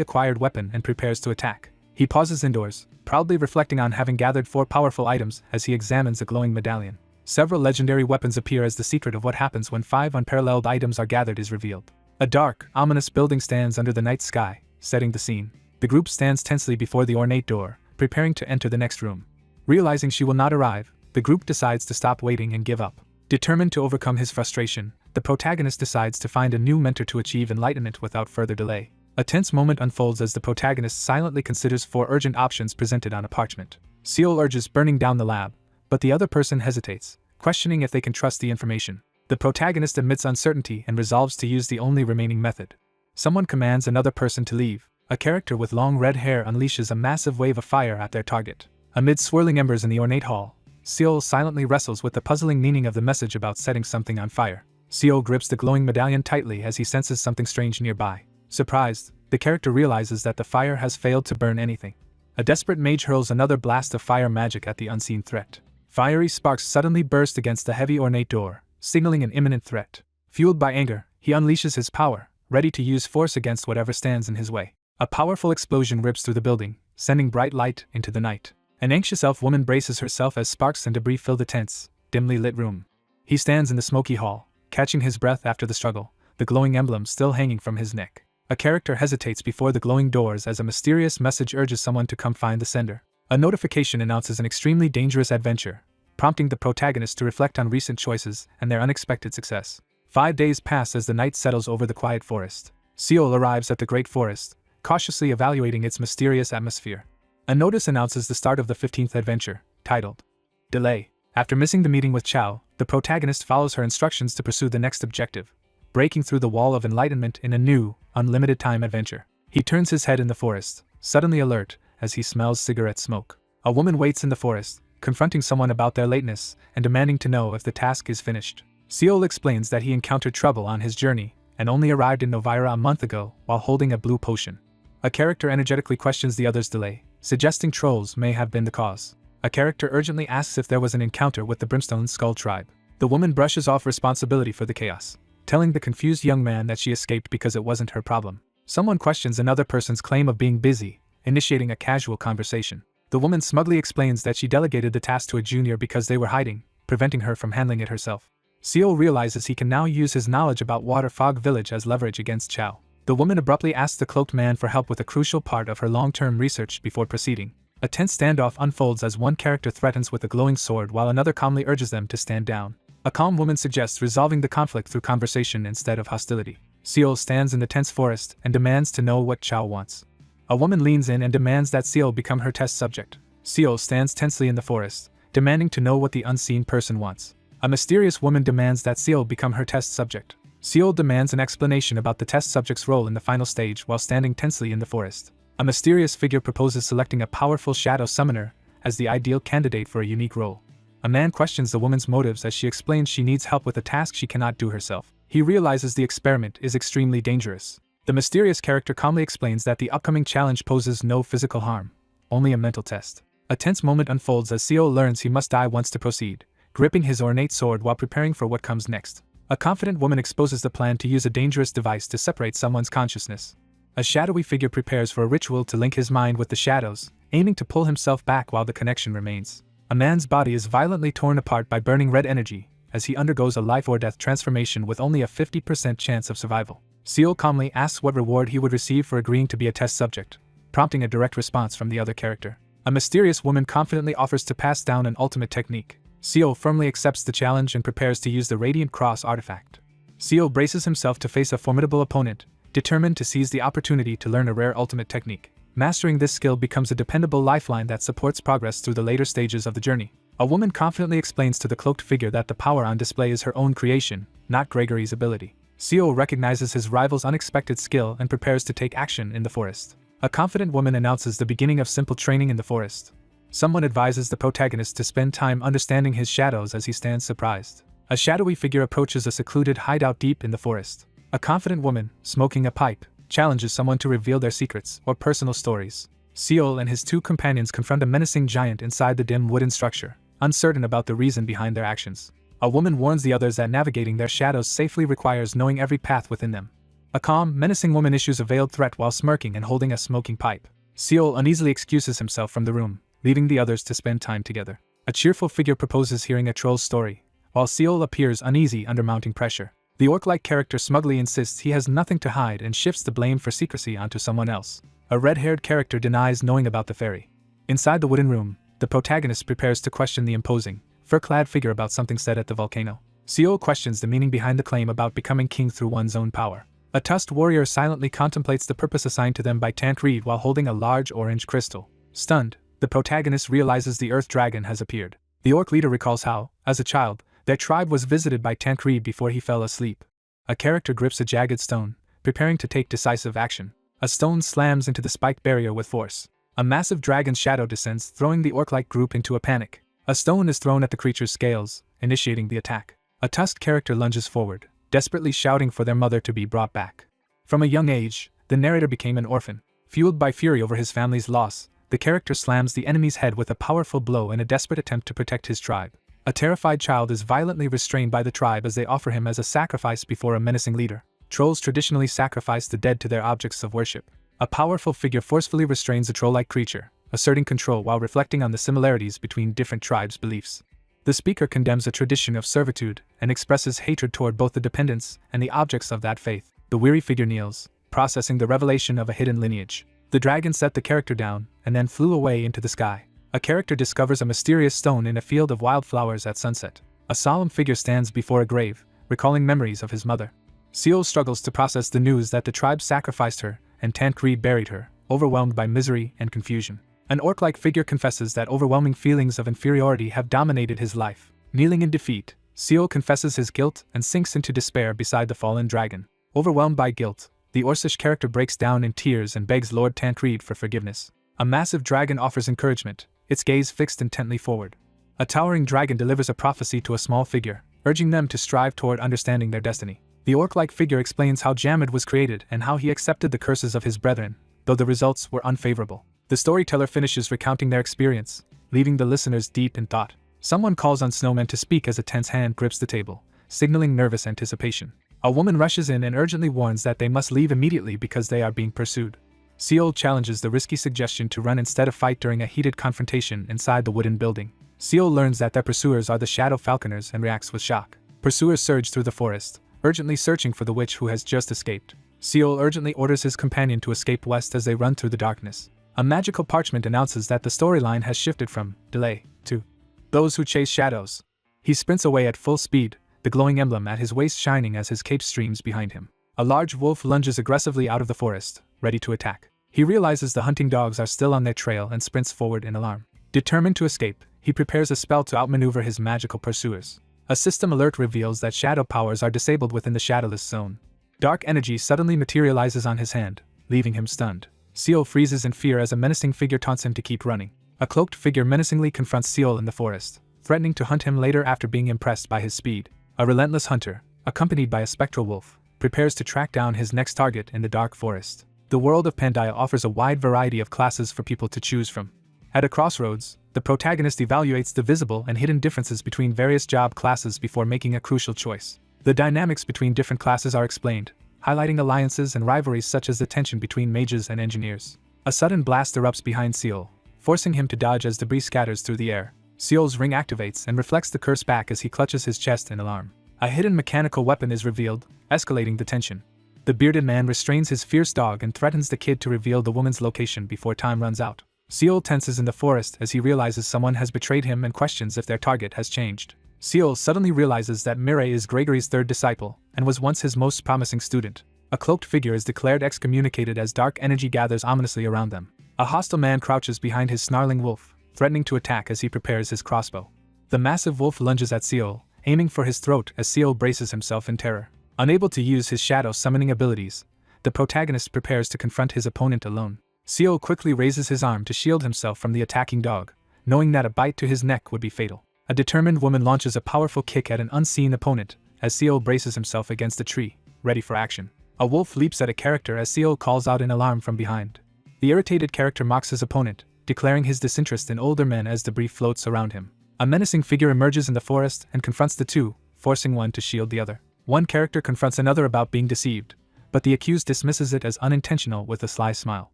acquired weapon and prepares to attack. He pauses indoors, proudly reflecting on having gathered 4 powerful items as he examines the glowing medallion. Several legendary weapons appear as the secret of what happens when 5 unparalleled items are gathered is revealed. A dark, ominous building stands under the night sky, setting the scene. The group stands tensely before the ornate door, preparing to enter the next room. Realizing she will not arrive, the group decides to stop waiting and give up. Determined to overcome his frustration, the protagonist decides to find a new mentor to achieve enlightenment without further delay. A tense moment unfolds as the protagonist silently considers 4 urgent options presented on a parchment. Seol urges burning down the lab, but the other person hesitates, questioning if they can trust the information. The protagonist admits uncertainty and resolves to use the only remaining method. Someone commands another person to leave. A character with long red hair unleashes a massive wave of fire at their target. Amid swirling embers in the ornate hall, Seol silently wrestles with the puzzling meaning of the message about setting something on fire. Seol grips the glowing medallion tightly as he senses something strange nearby. Surprised, the character realizes that the fire has failed to burn anything. A desperate mage hurls another blast of fire magic at the unseen threat. Fiery sparks suddenly burst against the heavy ornate door, signaling an imminent threat. Fueled by anger, he unleashes his power, ready to use force against whatever stands in his way. A powerful explosion rips through the building, sending bright light into the night. An anxious elf woman braces herself as sparks and debris fill the tense, dimly lit room. He stands in the smoky hall, catching his breath after the struggle, the glowing emblem still hanging from his neck. A character hesitates before the glowing doors as a mysterious message urges someone to come find the sender. A notification announces an extremely dangerous adventure, prompting the protagonist to reflect on recent choices and their unexpected success. 5 days pass as the night settles over the quiet forest. Seol arrives at the great forest, cautiously evaluating its mysterious atmosphere. A notice announces the start of the 15th adventure, titled Delay. After missing the meeting with Chow, the protagonist follows her instructions to pursue the next objective, breaking through the wall of enlightenment in a new, unlimited time adventure. He turns his head in the forest, suddenly alert as he smells cigarette smoke. A woman waits in the forest, confronting someone about their lateness and demanding to know if the task is finished. Seol explains that he encountered trouble on his journey and only arrived in Novira a month ago while holding a blue potion. A character energetically questions the other's delay, suggesting trolls may have been the cause. A character urgently asks if there was an encounter with the Brimstone Skull tribe. The woman brushes off responsibility for the chaos, telling the confused young man that she escaped because it wasn't her problem. Someone questions another person's claim of being busy, initiating a casual conversation. The woman smugly explains that she delegated the task to a junior because they were hiding, preventing her from handling it herself. Seo realizes he can now use his knowledge about Water Fog Village as leverage against Chao. The woman abruptly asks the cloaked man for help with a crucial part of her long-term research before proceeding. A tense standoff unfolds as one character threatens with a glowing sword while another calmly urges them to stand down. A calm woman suggests resolving the conflict through conversation instead of hostility. Seo stands in the tense forest and demands to know what Chao wants. A woman leans in and demands that Seo become her test subject. Seo stands tensely in the forest, demanding to know what the unseen person wants. A mysterious woman demands that Seo become her test subject. Seo demands an explanation about the test subject's role in the final stage while standing tensely in the forest. A mysterious figure proposes selecting a powerful shadow summoner as the ideal candidate for a unique role. A man questions the woman's motives as she explains she needs help with a task she cannot do herself. He realizes the experiment is extremely dangerous. The mysterious character calmly explains that the upcoming challenge poses no physical harm, only a mental test. A tense moment unfolds as Seo learns he must die once to proceed, gripping his ornate sword while preparing for what comes next. A confident woman exposes the plan to use a dangerous device to separate someone's consciousness. A shadowy figure prepares for a ritual to link his mind with the shadows, aiming to pull himself back while the connection remains. A man's body is violently torn apart by burning red energy, as he undergoes a life-or-death transformation with only a 50% chance of survival. Seo calmly asks what reward he would receive for agreeing to be a test subject, prompting a direct response from the other character. A mysterious woman confidently offers to pass down an ultimate technique. Seo firmly accepts the challenge and prepares to use the Radiant Cross artifact. Seo braces himself to face a formidable opponent, determined to seize the opportunity to learn a rare ultimate technique. Mastering this skill becomes a dependable lifeline that supports progress through the later stages of the journey. A woman confidently explains to the cloaked figure that the power on display is her own creation, not Gregory's ability. Seo recognizes his rival's unexpected skill and prepares to take action in the forest. A confident woman announces the beginning of simple training in the forest. Someone advises the protagonist to spend time understanding his shadows as he stands surprised. A shadowy figure approaches a secluded hideout deep in the forest. A confident woman, smoking a pipe, challenges someone to reveal their secrets or personal stories. Seo and his two companions confront a menacing giant inside the dim wooden structure, uncertain about the reason behind their actions. A woman warns the others that navigating their shadows safely requires knowing every path within them. A calm, menacing woman issues a veiled threat while smirking and holding a smoking pipe. Seo uneasily excuses himself from the room, leaving the others to spend time together. A cheerful figure proposes hearing a troll's story, while Seo appears uneasy under mounting pressure. The orc-like character smugly insists he has nothing to hide and shifts the blame for secrecy onto someone else. A red-haired character denies knowing about the fairy. Inside the wooden room, the protagonist prepares to question the imposing, fur-clad figure about something said at the volcano. Seo questions the meaning behind the claim about becoming king through one's own power. A tusked warrior silently contemplates the purpose assigned to them by Tancred while holding a large orange crystal. Stunned, the protagonist realizes the Earth Dragon has appeared. The orc leader recalls how, as a child, their tribe was visited by Tancred before he fell asleep. A character grips a jagged stone, preparing to take decisive action. A stone slams into the spiked barrier with force. A massive dragon's shadow descends, throwing the orc-like group into a panic. A stone is thrown at the creature's scales, initiating the attack. A tusked character lunges forward, desperately shouting for their mother to be brought back. From a young age, the narrator became an orphan. Fueled by fury over his family's loss, the character slams the enemy's head with a powerful blow in a desperate attempt to protect his tribe. A terrified child is violently restrained by the tribe as they offer him as a sacrifice before a menacing leader. Trolls traditionally sacrifice the dead to their objects of worship. A powerful figure forcefully restrains a troll-like creature, asserting control while reflecting on the similarities between different tribes' beliefs. The speaker condemns a tradition of servitude and expresses hatred toward both the dependents and the objects of that faith. The weary figure kneels, processing the revelation of a hidden lineage. The dragon set the character down and then flew away into the sky. A character discovers a mysterious stone in a field of wildflowers at sunset. A solemn figure stands before a grave, recalling memories of his mother. Seo struggles to process the news that the tribe sacrificed her and Tancred buried her, overwhelmed by misery and confusion. An orc-like figure confesses that overwhelming feelings of inferiority have dominated his life. Kneeling in defeat, Seo confesses his guilt and sinks into despair beside the fallen dragon. Overwhelmed by guilt, the Orcish character breaks down in tears and begs Lord Tancred for forgiveness. A massive dragon offers encouragement, its gaze fixed intently forward. A towering dragon delivers a prophecy to a small figure, urging them to strive toward understanding their destiny. The orc-like figure explains how Jamad was created and how he accepted the curses of his brethren, though the results were unfavorable. The storyteller finishes recounting their experience, leaving the listeners deep in thought. Someone calls on Snowman to speak as a tense hand grips the table, signaling nervous anticipation. A woman rushes in and urgently warns that they must leave immediately because they are being pursued. Seol challenges the risky suggestion to run instead of fight during a heated confrontation inside the wooden building. Seol learns that their pursuers are the Shadow Falconers and reacts with shock. Pursuers surge through the forest, urgently searching for the witch who has just escaped. Seol urgently orders his companion to escape west as they run through the darkness. A magical parchment announces that the storyline has shifted from delay to those who chase shadows. He sprints away at full speed, the glowing emblem at his waist shining as his cape streams behind him. A large wolf lunges aggressively out of the forest, ready to attack. He realizes the hunting dogs are still on their trail and sprints forward in alarm. Determined to escape, he prepares a spell to outmaneuver his magical pursuers. A system alert reveals that shadow powers are disabled within the shadowless zone. Dark energy suddenly materializes on his hand, leaving him stunned. Seol freezes in fear as a menacing figure taunts him to keep running. A cloaked figure menacingly confronts Seol in the forest, threatening to hunt him later after being impressed by his speed. A relentless hunter, accompanied by a spectral wolf, prepares to track down his next target in the dark forest. The world of Pandia offers a wide variety of classes for people to choose from. At a crossroads, the protagonist evaluates the visible and hidden differences between various job classes before making a crucial choice. The dynamics between different classes are explained, highlighting alliances and rivalries such as the tension between mages and engineers. A sudden blast erupts behind Seol, forcing him to dodge as debris scatters through the air. Seol's ring activates and reflects the curse back as he clutches his chest in alarm. A hidden mechanical weapon is revealed, escalating the tension. The bearded man restrains his fierce dog and threatens the kid to reveal the woman's location before time runs out. Seol tenses in the forest as he realizes someone has betrayed him and questions if their target has changed. Seol suddenly realizes that Mireille is Gregory's third disciple, and was once his most promising student. A cloaked figure is declared excommunicated as dark energy gathers ominously around them. A hostile man crouches behind his snarling wolf, threatening to attack as he prepares his crossbow. The massive wolf lunges at Seol, aiming for his throat as Seol braces himself in terror. Unable to use his shadow summoning abilities, the protagonist prepares to confront his opponent alone. Seol quickly raises his arm to shield himself from the attacking dog, knowing that a bite to his neck would be fatal. A determined woman launches a powerful kick at an unseen opponent, as Seol braces himself against a tree, ready for action. A wolf leaps at a character as Seol calls out in alarm from behind. The irritated character mocks his opponent, declaring his disinterest in older men as debris floats around him. A menacing figure emerges in the forest and confronts the two, forcing one to shield the other. One character confronts another about being deceived, but the accused dismisses it as unintentional with a sly smile.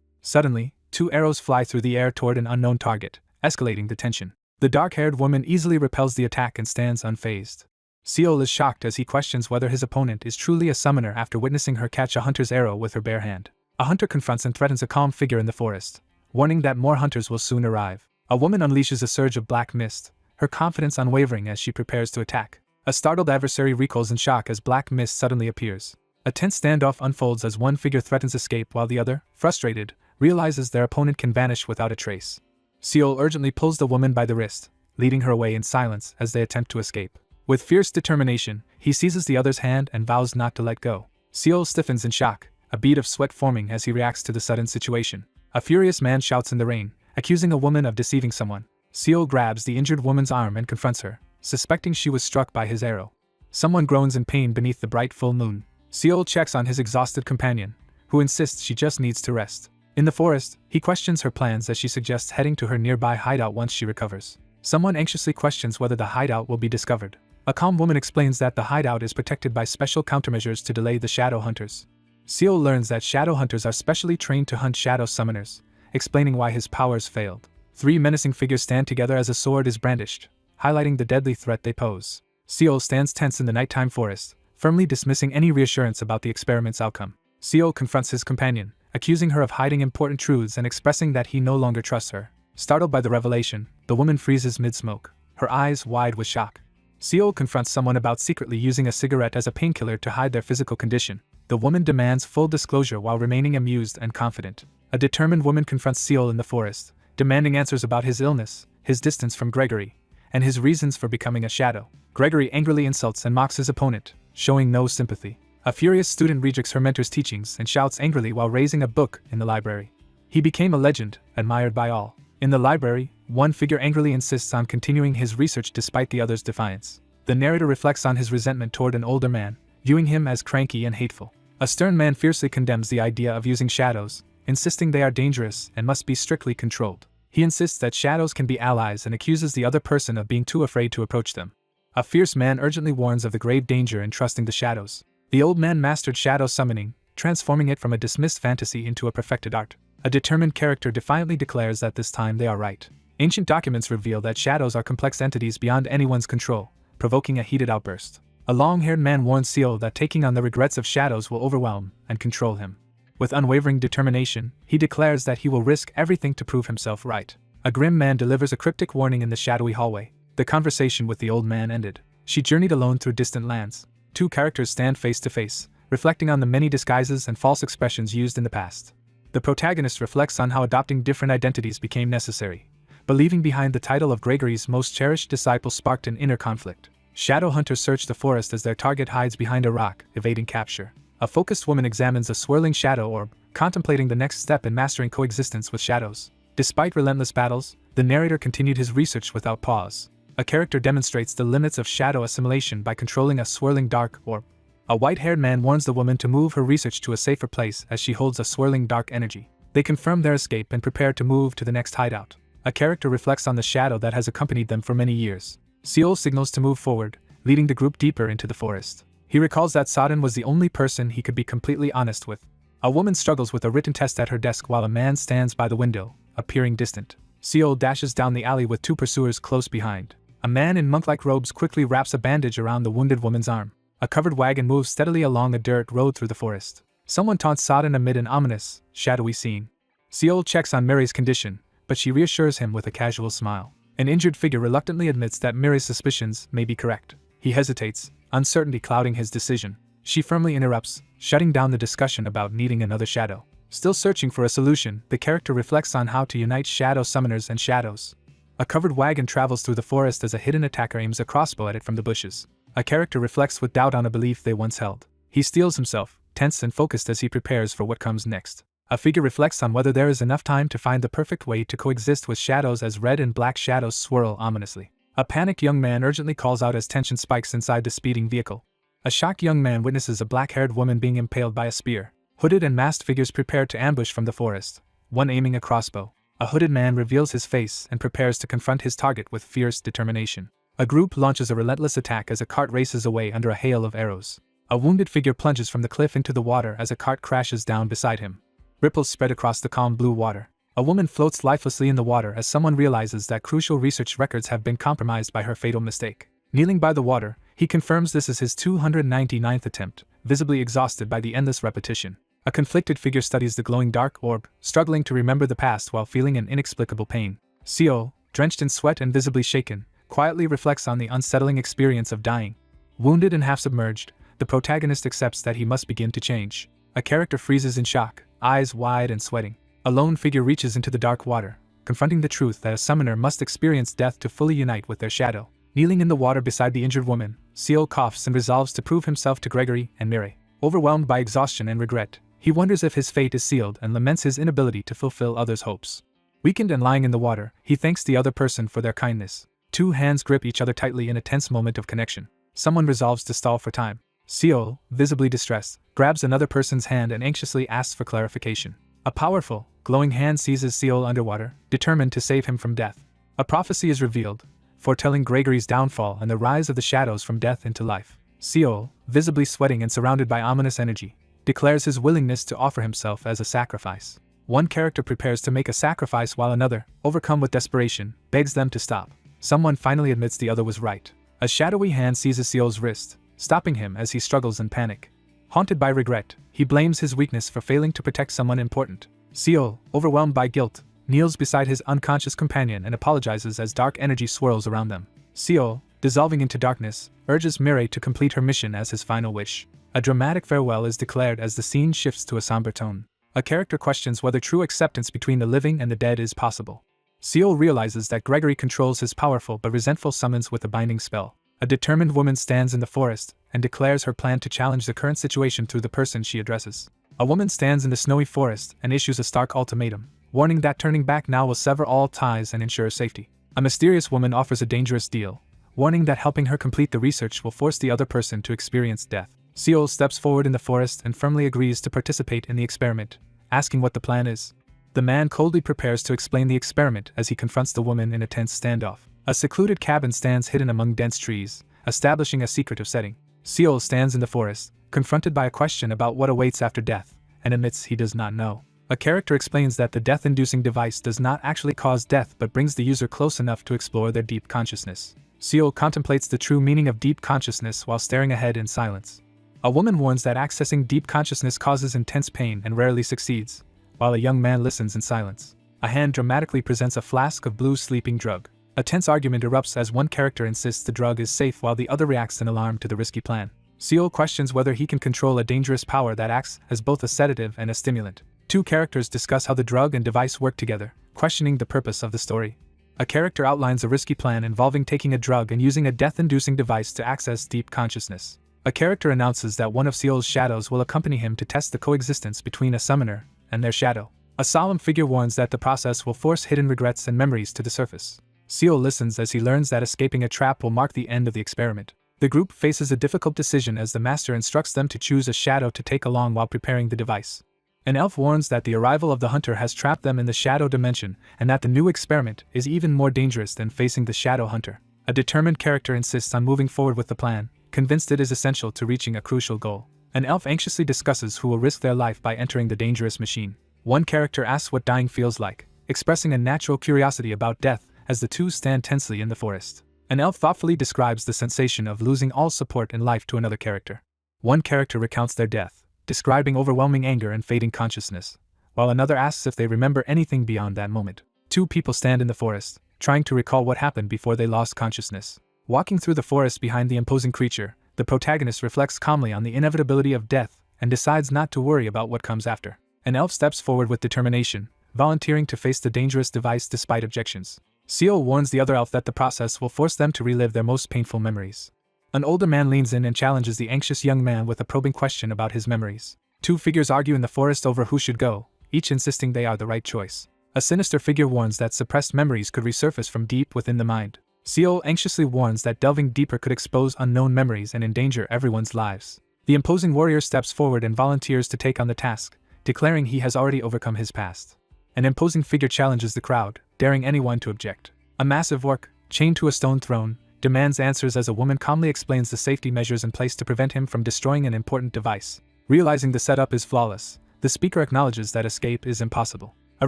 Suddenly, two arrows fly through the air toward an unknown target, escalating the tension. The dark-haired woman easily repels the attack and stands unfazed. Seol is shocked as he questions whether his opponent is truly a summoner after witnessing her catch a hunter's arrow with her bare hand. A hunter confronts and threatens a calm figure in the forest, warning that more hunters will soon arrive. A woman unleashes a surge of black mist, her confidence unwavering as she prepares to attack. A startled adversary recoils in shock as black mist suddenly appears. A tense standoff unfolds as one figure threatens escape while the other, frustrated, realizes their opponent can vanish without a trace. Seol urgently pulls the woman by the wrist, leading her away in silence as they attempt to escape. With fierce determination, he seizes the other's hand and vows not to let go. Seol stiffens in shock, a bead of sweat forming as he reacts to the sudden situation. A furious man shouts in the rain, accusing a woman of deceiving someone. Seol grabs the injured woman's arm and confronts her, suspecting she was struck by his arrow. Someone groans in pain beneath the bright full moon. Seol checks on his exhausted companion, who insists she just needs to rest. In the forest, he questions her plans as she suggests heading to her nearby hideout once she recovers. Someone anxiously questions whether the hideout will be discovered. A calm woman explains that the hideout is protected by special countermeasures to delay the shadow hunters. Seol learns that shadow hunters are specially trained to hunt shadow summoners, explaining why his powers failed. Three menacing figures stand together as a sword is brandished, highlighting the deadly threat they pose. Seol stands tense in the nighttime forest, firmly dismissing any reassurance about the experiment's outcome. Seol confronts his companion, accusing her of hiding important truths and expressing that he no longer trusts her. Startled by the revelation, the woman freezes mid-smoke, her eyes wide with shock. Seol confronts someone about secretly using a cigarette as a painkiller to hide their physical condition. The woman demands full disclosure while remaining amused and confident. A determined woman confronts Seol in the forest, demanding answers about his illness, his distance from Gregory, and his reasons for becoming a shadow. Gregory angrily insults and mocks his opponent, showing no sympathy. A furious student rejects her mentor's teachings and shouts angrily while raising a book in the library. He became a legend, admired by all. In the library, one figure angrily insists on continuing his research despite the other's defiance. The narrator reflects on his resentment toward an older man, viewing him as cranky and hateful. A stern man fiercely condemns the idea of using shadows, insisting they are dangerous and must be strictly controlled. He insists that shadows can be allies and accuses the other person of being too afraid to approach them. A fierce man urgently warns of the grave danger in trusting the shadows. The old man mastered shadow summoning, transforming it from a dismissed fantasy into a perfected art. A determined character defiantly declares that this time they are right. Ancient documents reveal that shadows are complex entities beyond anyone's control, provoking a heated outburst. A long-haired man warns Seal that taking on the regrets of shadows will overwhelm and control him. With unwavering determination, he declares that he will risk everything to prove himself right. A grim man delivers a cryptic warning in the shadowy hallway. The conversation with the old man ended. She journeyed alone through distant lands. Two characters stand face to face, reflecting on the many disguises and false expressions used in the past. The protagonist reflects on how adopting different identities became necessary, but leaving behind the title of Gregory's most cherished disciple sparked an inner conflict. Shadow hunters search the forest as their target hides behind a rock, evading capture. A focused woman examines a swirling shadow orb, contemplating the next step in mastering coexistence with shadows. Despite relentless battles, the narrator continued his research without pause. A character demonstrates the limits of shadow assimilation by controlling a swirling dark orb. A white-haired man warns the woman to move her research to a safer place as she holds a swirling dark energy. They confirm their escape and prepare to move to the next hideout. A character reflects on the shadow that has accompanied them for many years. Seal signals to move forward, leading the group deeper into the forest. He recalls that Sodden was the only person he could be completely honest with. A woman struggles with a written test at her desk while a man stands by the window, appearing distant. Seal dashes down the alley with two pursuers close behind. A man in monk-like robes quickly wraps a bandage around the wounded woman's arm. A covered wagon moves steadily along a dirt road through the forest. Someone taunts Sodden amid an ominous, shadowy scene. Seal checks on Mary's condition, but she reassures him with a casual smile. An injured figure reluctantly admits that Mary's suspicions may be correct. He hesitates, uncertainty clouding his decision. She firmly interrupts, shutting down the discussion about needing another shadow. Still searching for a solution, the character reflects on how to unite shadow summoners and shadows. A covered wagon travels through the forest as a hidden attacker aims a crossbow at it from the bushes. A character reflects with doubt on a belief they once held. He steels himself, tense and focused as he prepares for what comes next. A figure reflects on whether there is enough time to find the perfect way to coexist with shadows as red and black shadows swirl ominously. A panicked young man urgently calls out as tension spikes inside the speeding vehicle. A shocked young man witnesses a black-haired woman being impaled by a spear. Hooded and masked figures prepare to ambush from the forest, one aiming a crossbow. A hooded man reveals his face and prepares to confront his target with fierce determination. A group launches a relentless attack as a cart races away under a hail of arrows. A wounded figure plunges from the cliff into the water as a cart crashes down beside him. Ripples spread across the calm blue water. A woman floats lifelessly in the water as someone realizes that crucial research records have been compromised by her fatal mistake. Kneeling by the water, he confirms this is his 299th attempt, visibly exhausted by the endless repetition. A conflicted figure studies the glowing dark orb, struggling to remember the past while feeling an inexplicable pain. Seo, drenched in sweat and visibly shaken, quietly reflects on the unsettling experience of dying. Wounded and half-submerged, the protagonist accepts that he must begin to change. A character freezes in shock, eyes wide and sweating. A lone figure reaches into the dark water, confronting the truth that a summoner must experience death to fully unite with their shadow. Kneeling in the water beside the injured woman, Seal coughs and resolves to prove himself to Gregory and Mary. Overwhelmed by exhaustion and regret, he wonders if his fate is sealed and laments his inability to fulfill others' hopes. Weakened and lying in the water, he thanks the other person for their kindness. Two hands grip each other tightly in a tense moment of connection. Someone resolves to stall for time. Seal, visibly distressed, grabs another person's hand and anxiously asks for clarification. A powerful, glowing hand seizes Seal underwater, determined to save him from death. A prophecy is revealed, foretelling Gregory's downfall and the rise of the shadows from death into life. Seal, visibly sweating and surrounded by ominous energy, declares his willingness to offer himself as a sacrifice. One character prepares to make a sacrifice while another, overcome with desperation, begs them to stop. Someone finally admits the other was right. A shadowy hand seizes Seal's wrist, stopping him as he struggles in panic. Haunted by regret, he blames his weakness for failing to protect someone important. Seal, overwhelmed by guilt, kneels beside his unconscious companion and apologizes as dark energy swirls around them. Seal, dissolving into darkness, urges Mire to complete her mission as his final wish. A dramatic farewell is declared as the scene shifts to a somber tone. A character questions whether true acceptance between the living and the dead is possible. Seal realizes that Gregory controls his powerful but resentful summons with a binding spell. A determined woman stands in the forest and declares her plan to challenge the current situation through the person she addresses. A woman stands in the snowy forest and issues a stark ultimatum, warning that turning back now will sever all ties and ensure safety. A mysterious woman offers a dangerous deal, warning that helping her complete the research will force the other person to experience death. Seal steps forward in the forest and firmly agrees to participate in the experiment, asking what the plan is. The man coldly prepares to explain the experiment as he confronts the woman in a tense standoff. A secluded cabin stands hidden among dense trees, establishing a secretive setting. Seal stands in the forest, confronted by a question about what awaits after death, and admits he does not know. A character explains that the death-inducing device does not actually cause death but brings the user close enough to explore their deep consciousness. Seol contemplates the true meaning of deep consciousness while staring ahead in silence. A woman warns that accessing deep consciousness causes intense pain and rarely succeeds, while a young man listens in silence. A hand dramatically presents a flask of blue sleeping drug. A tense argument erupts as one character insists the drug is safe while the other reacts in alarm to the risky plan. Seol questions whether he can control a dangerous power that acts as both a sedative and a stimulant. Two characters discuss how the drug and device work together, questioning the purpose of the story. A character outlines a risky plan involving taking a drug and using a death-inducing device to access deep consciousness. A character announces that one of Seol's shadows will accompany him to test the coexistence between a summoner and their shadow. A solemn figure warns that the process will force hidden regrets and memories to the surface. Seol listens as he learns that escaping a trap will mark the end of the experiment. The group faces a difficult decision as the master instructs them to choose a shadow to take along while preparing the device. An elf warns that the arrival of the hunter has trapped them in the shadow dimension and that the new experiment is even more dangerous than facing the shadow hunter. A determined character insists on moving forward with the plan, convinced it is essential to reaching a crucial goal. An elf anxiously discusses who will risk their life by entering the dangerous machine. One character asks what dying feels like, expressing a natural curiosity about death as the two stand tensely in the forest. An elf thoughtfully describes the sensation of losing all support in life to another character. One character recounts their death, describing overwhelming anger and fading consciousness, while another asks if they remember anything beyond that moment. Two people stand in the forest, trying to recall what happened before they lost consciousness. Walking through the forest behind the imposing creature, the protagonist reflects calmly on the inevitability of death and decides not to worry about what comes after. An elf steps forward with determination, volunteering to face the dangerous device despite objections. Seol warns the other elf that the process will force them to relive their most painful memories. An older man leans in and challenges the anxious young man with a probing question about his memories. Two figures argue in the forest over who should go, each insisting they are the right choice. A sinister figure warns that suppressed memories could resurface from deep within the mind. Seol anxiously warns that delving deeper could expose unknown memories and endanger everyone's lives. The imposing warrior steps forward and volunteers to take on the task, declaring he has already overcome his past. An imposing figure challenges the crowd, daring anyone to object. A massive orc, chained to a stone throne, demands answers as a woman calmly explains the safety measures in place to prevent him from destroying an important device. Realizing the setup is flawless, the speaker acknowledges that escape is impossible. A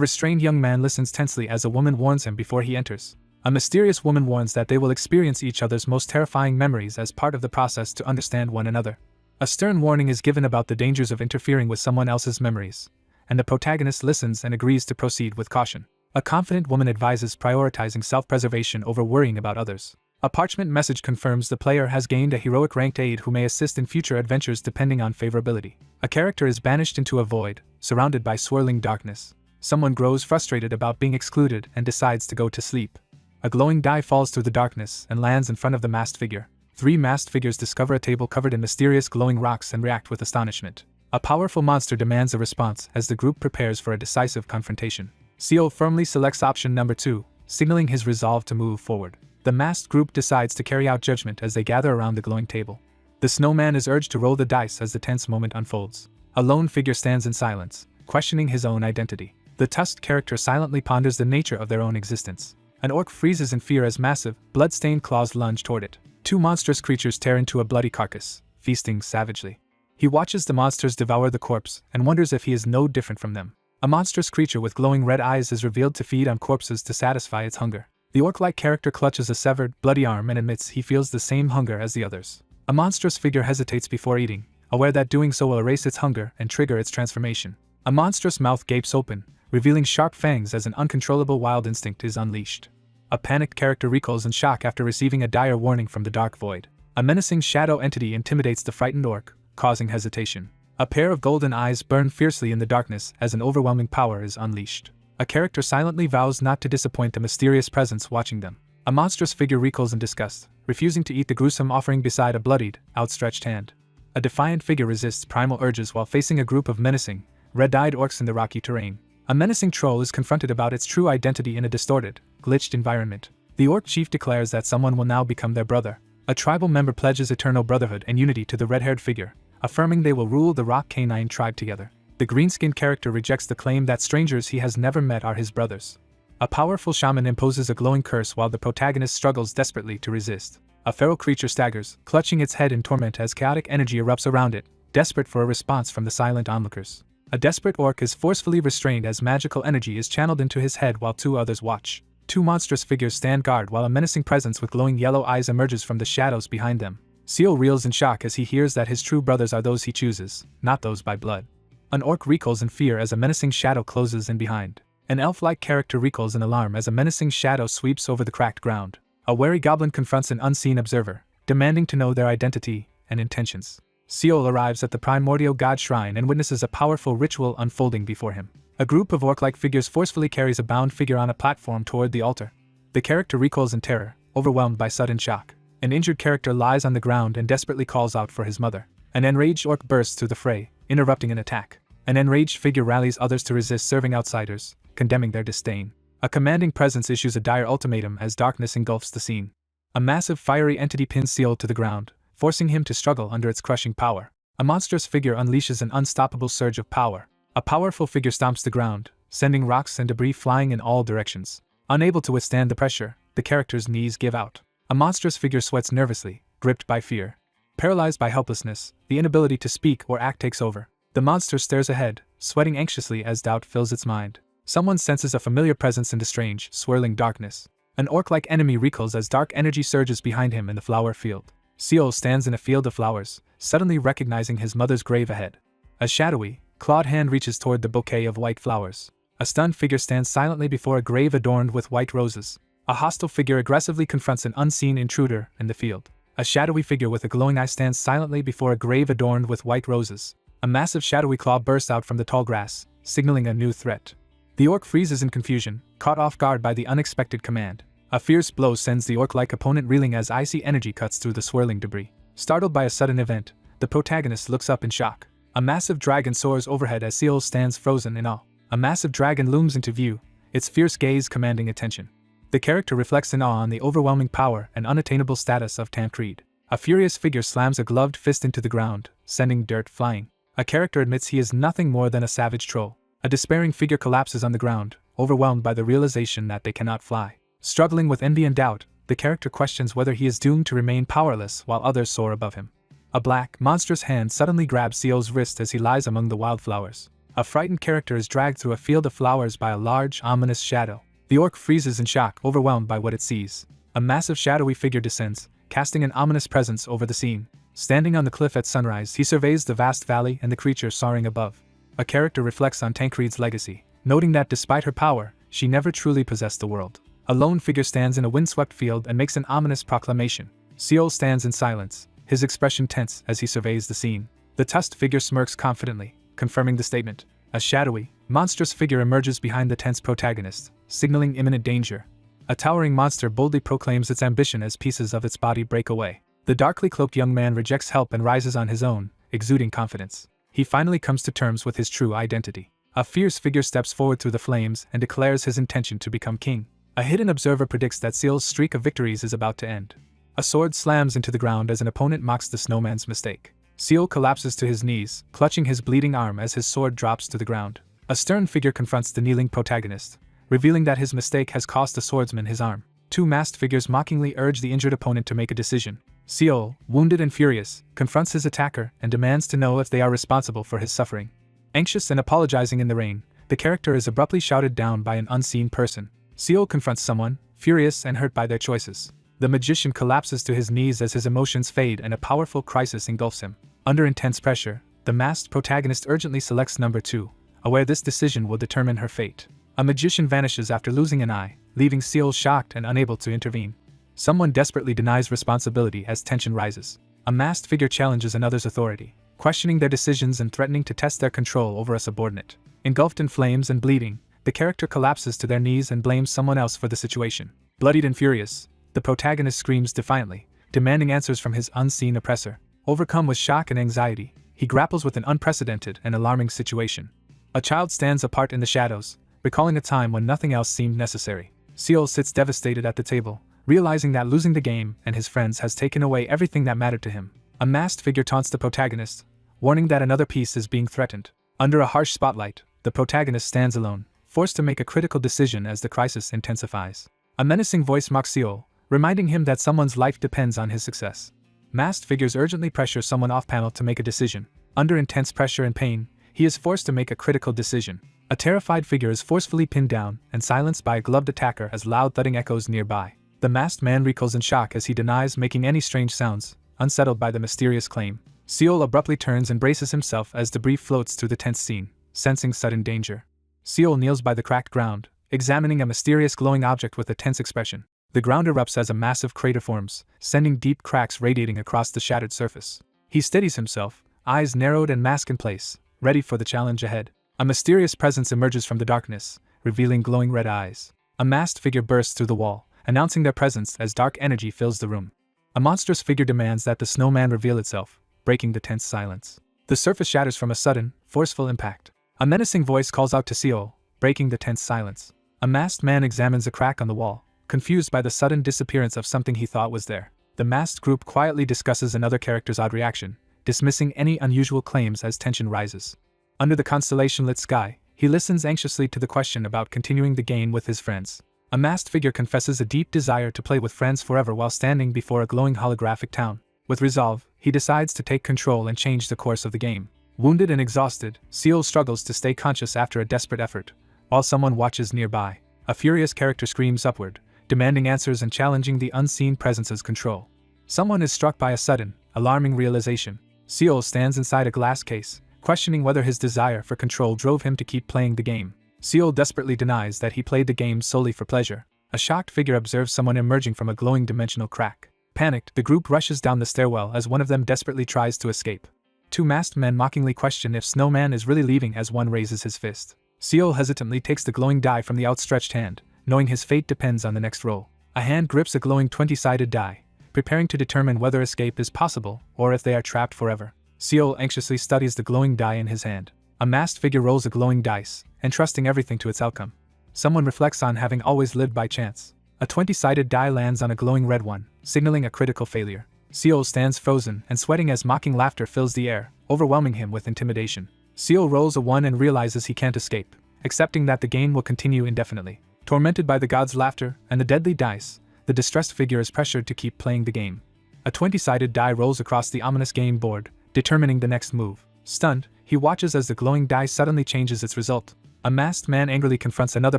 restrained young man listens tensely as a woman warns him before he enters. A mysterious woman warns that they will experience each other's most terrifying memories as part of the process to understand one another. A stern warning is given about the dangers of interfering with someone else's memories, and the protagonist listens and agrees to proceed with caution. A confident woman advises prioritizing self-preservation over worrying about others. A parchment message confirms the player has gained a heroic ranked aide who may assist in future adventures depending on favorability. A character is banished into a void, surrounded by swirling darkness. Someone grows frustrated about being excluded and decides to go to sleep. A glowing die falls through the darkness and lands in front of the masked figure. Three masked figures discover a table covered in mysterious glowing rocks and react with astonishment. A powerful monster demands a response as the group prepares for a decisive confrontation. Seol firmly selects option number 2, signaling his resolve to move forward. The masked group decides to carry out judgment as they gather around the glowing table. The snowman is urged to roll the dice as the tense moment unfolds. A lone figure stands in silence, questioning his own identity. The tusked character silently ponders the nature of their own existence. An orc freezes in fear as massive, blood-stained claws lunge toward it. Two monstrous creatures tear into a bloody carcass, feasting savagely. He watches the monsters devour the corpse and wonders if he is no different from them. A monstrous creature with glowing red eyes is revealed to feed on corpses to satisfy its hunger. The orc-like character clutches a severed, bloody arm and admits he feels the same hunger as the others. A monstrous figure hesitates before eating, aware that doing so will erase its hunger and trigger its transformation. A monstrous mouth gapes open, revealing sharp fangs as an uncontrollable wild instinct is unleashed. A panicked character recoils in shock after receiving a dire warning from the dark void. A menacing shadow entity intimidates the frightened orc, causing hesitation. A pair of golden eyes burn fiercely in the darkness as an overwhelming power is unleashed. A character silently vows not to disappoint the mysterious presence watching them. A monstrous figure recoils in disgust, refusing to eat the gruesome offering beside a bloodied, outstretched hand. A defiant figure resists primal urges while facing a group of menacing, red-eyed orcs in the rocky terrain. A menacing troll is confronted about its true identity in a distorted, glitched environment. The orc chief declares that someone will now become their brother. A tribal member pledges eternal brotherhood and unity to the red-haired figure, affirming they will rule the rock canine tribe together. The green-skinned character rejects the claim that strangers he has never met are his brothers. A powerful shaman imposes a glowing curse while the protagonist struggles desperately to resist. A feral creature staggers, clutching its head in torment as chaotic energy erupts around it, desperate for a response from the silent onlookers. A desperate orc is forcefully restrained as magical energy is channeled into his head while two others watch. Two monstrous figures stand guard while a menacing presence with glowing yellow eyes emerges from the shadows behind them. Seal reels in shock as he hears that his true brothers are those he chooses, not those by blood. An orc recoils in fear as a menacing shadow closes in behind. An elf-like character recoils in alarm as a menacing shadow sweeps over the cracked ground. A wary goblin confronts an unseen observer, demanding to know their identity and intentions. Seal arrives at the primordial god shrine and witnesses a powerful ritual unfolding before him. A group of orc-like figures forcefully carries a bound figure on a platform toward the altar. The character recoils in terror, overwhelmed by sudden shock. An injured character lies on the ground and desperately calls out for his mother. An enraged orc bursts through the fray, interrupting an attack. An enraged figure rallies others to resist serving outsiders, condemning their disdain. A commanding presence issues a dire ultimatum as darkness engulfs the scene. A massive fiery entity pins Seal to the ground, forcing him to struggle under its crushing power. A monstrous figure unleashes an unstoppable surge of power. A powerful figure stomps the ground, sending rocks and debris flying in all directions. Unable to withstand the pressure, the character's knees give out. A monstrous figure sweats nervously, gripped by fear. Paralyzed by helplessness, the inability to speak or act takes over. The monster stares ahead, sweating anxiously as doubt fills its mind. Someone senses a familiar presence in the strange, swirling darkness. An orc-like enemy recoils as dark energy surges behind him in the flower field. Seal stands in a field of flowers, suddenly recognizing his mother's grave ahead. A shadowy, clawed hand reaches toward the bouquet of white flowers. A stunned figure stands silently before a grave adorned with white roses. A hostile figure aggressively confronts an unseen intruder in the field. A shadowy figure with a glowing eye stands silently before a grave adorned with white roses. A massive shadowy claw bursts out from the tall grass, signaling a new threat. The orc freezes in confusion, caught off guard by the unexpected command. A fierce blow sends the orc-like opponent reeling as icy energy cuts through the swirling debris. Startled by a sudden event, the protagonist looks up in shock. A massive dragon soars overhead as Seal stands frozen in awe. A massive dragon looms into view, its fierce gaze commanding attention. The character reflects in awe on the overwhelming power and unattainable status of Tancred. A furious figure slams a gloved fist into the ground, sending dirt flying. A character admits he is nothing more than a savage troll. A despairing figure collapses on the ground, overwhelmed by the realization that they cannot fly. Struggling with envy and doubt, the character questions whether he is doomed to remain powerless while others soar above him. A black, monstrous hand suddenly grabs Seal's wrist as he lies among the wildflowers. A frightened character is dragged through a field of flowers by a large, ominous shadow. The orc freezes in shock, overwhelmed by what it sees. A massive shadowy figure descends, casting an ominous presence over the scene. Standing on the cliff at sunrise, he surveys the vast valley and the creature soaring above. A character reflects on Tancred's legacy, noting that despite her power, she never truly possessed the world. A lone figure stands in a windswept field and makes an ominous proclamation. Seal stands in silence, his expression tense as he surveys the scene. The tusked figure smirks confidently, confirming the statement. A shadowy, monstrous figure emerges behind the tense protagonist, signaling imminent danger. A towering monster boldly proclaims its ambition as pieces of its body break away. The darkly cloaked young man rejects help and rises on his own, exuding confidence. He finally comes to terms with his true identity. A fierce figure steps forward through the flames and declares his intention to become king. A hidden observer predicts that Seal's streak of victories is about to end. A sword slams into the ground as an opponent mocks the snowman's mistake. Seal collapses to his knees, clutching his bleeding arm as his sword drops to the ground. A stern figure confronts the kneeling protagonist, revealing that his mistake has cost the swordsman his arm. Two masked figures mockingly urge the injured opponent to make a decision. Seal, wounded and furious, confronts his attacker and demands to know if they are responsible for his suffering. Anxious and apologizing in the rain, the character is abruptly shouted down by an unseen person. Seal confronts someone, furious and hurt by their choices. The magician collapses to his knees as his emotions fade and a powerful crisis engulfs him. Under intense pressure, the masked protagonist urgently selects number 2, aware this decision will determine her fate. A magician vanishes after losing an eye, leaving Seal shocked and unable to intervene. Someone desperately denies responsibility as tension rises. A masked figure challenges another's authority, questioning their decisions and threatening to test their control over a subordinate. Engulfed in flames and bleeding, the character collapses to their knees and blames someone else for the situation. Bloodied and furious, the protagonist screams defiantly, demanding answers from his unseen oppressor. Overcome with shock and anxiety, he grapples with an unprecedented and alarming situation. A child stands apart in the shadows, recalling a time when nothing else seemed necessary. Seal sits devastated at the table, realizing that losing the game and his friends has taken away everything that mattered to him. A masked figure taunts the protagonist, warning that another piece is being threatened. Under a harsh spotlight, the protagonist stands alone, forced to make a critical decision as the crisis intensifies. A menacing voice mocks Seal, reminding him that someone's life depends on his success. Masked figures urgently pressure someone off-panel to make a decision, Under intense pressure and pain, he is forced to make a critical decision. A terrified figure is forcefully pinned down and silenced by a gloved attacker as loud thudding echoes nearby. The masked man recoils in shock as he denies making any strange sounds, unsettled by the mysterious claim. Seol abruptly turns and braces himself as debris floats through the tense scene, sensing sudden danger. Seol kneels by the cracked ground, examining a mysterious glowing object with a tense expression. The ground erupts as a massive crater forms, sending deep cracks radiating across the shattered surface. He steadies himself, eyes narrowed and mask in place, ready for the challenge ahead. A mysterious presence emerges from the darkness, revealing glowing red eyes. A masked figure bursts through the wall, announcing their presence as dark energy fills the room. A monstrous figure demands that the snowman reveal itself, breaking the tense silence. The surface shatters from a sudden, forceful impact. A menacing voice calls out to Seol, breaking the tense silence. A masked man examines a crack on the wall, confused by the sudden disappearance of something he thought was there. The masked group quietly discusses another character's odd reaction, dismissing any unusual claims as tension rises. Under the constellation-lit sky, he listens anxiously to the question about continuing the game with his friends. A masked figure confesses a deep desire to play with friends forever while standing before a glowing holographic town. With resolve, he decides to take control and change the course of the game. Wounded and exhausted, Seol struggles to stay conscious after a desperate effort, while someone watches nearby. A furious character screams upward, demanding answers and challenging the unseen presence's control. Someone is struck by a sudden, alarming realization. Seol stands inside a glass case, questioning whether his desire for control drove him to keep playing the game. Seol desperately denies that he played the game solely for pleasure. A shocked figure observes someone emerging from a glowing dimensional crack. Panicked, the group rushes down the stairwell as one of them desperately tries to escape. Two masked men mockingly question if Snowman is really leaving as one raises his fist. Seol hesitantly takes the glowing die from the outstretched hand, knowing his fate depends on the next roll. A hand grips a glowing 20-sided die, preparing to determine whether escape is possible or if they are trapped forever. Seol anxiously studies the glowing die in his hand. A masked figure rolls a glowing dice, entrusting everything to its outcome. Someone reflects on having always lived by chance. A 20-sided die lands on a glowing red one, signaling a critical failure. Seol stands frozen and sweating as mocking laughter fills the air, overwhelming him with intimidation. Seol rolls a 1 and realizes he can't escape, accepting that the game will continue indefinitely. Tormented by the god's laughter and the deadly dice, the distressed figure is pressured to keep playing the game. A 20-sided die rolls across the ominous game board, determining the next move. Stunned, he watches as the glowing die suddenly changes its result. A masked man angrily confronts another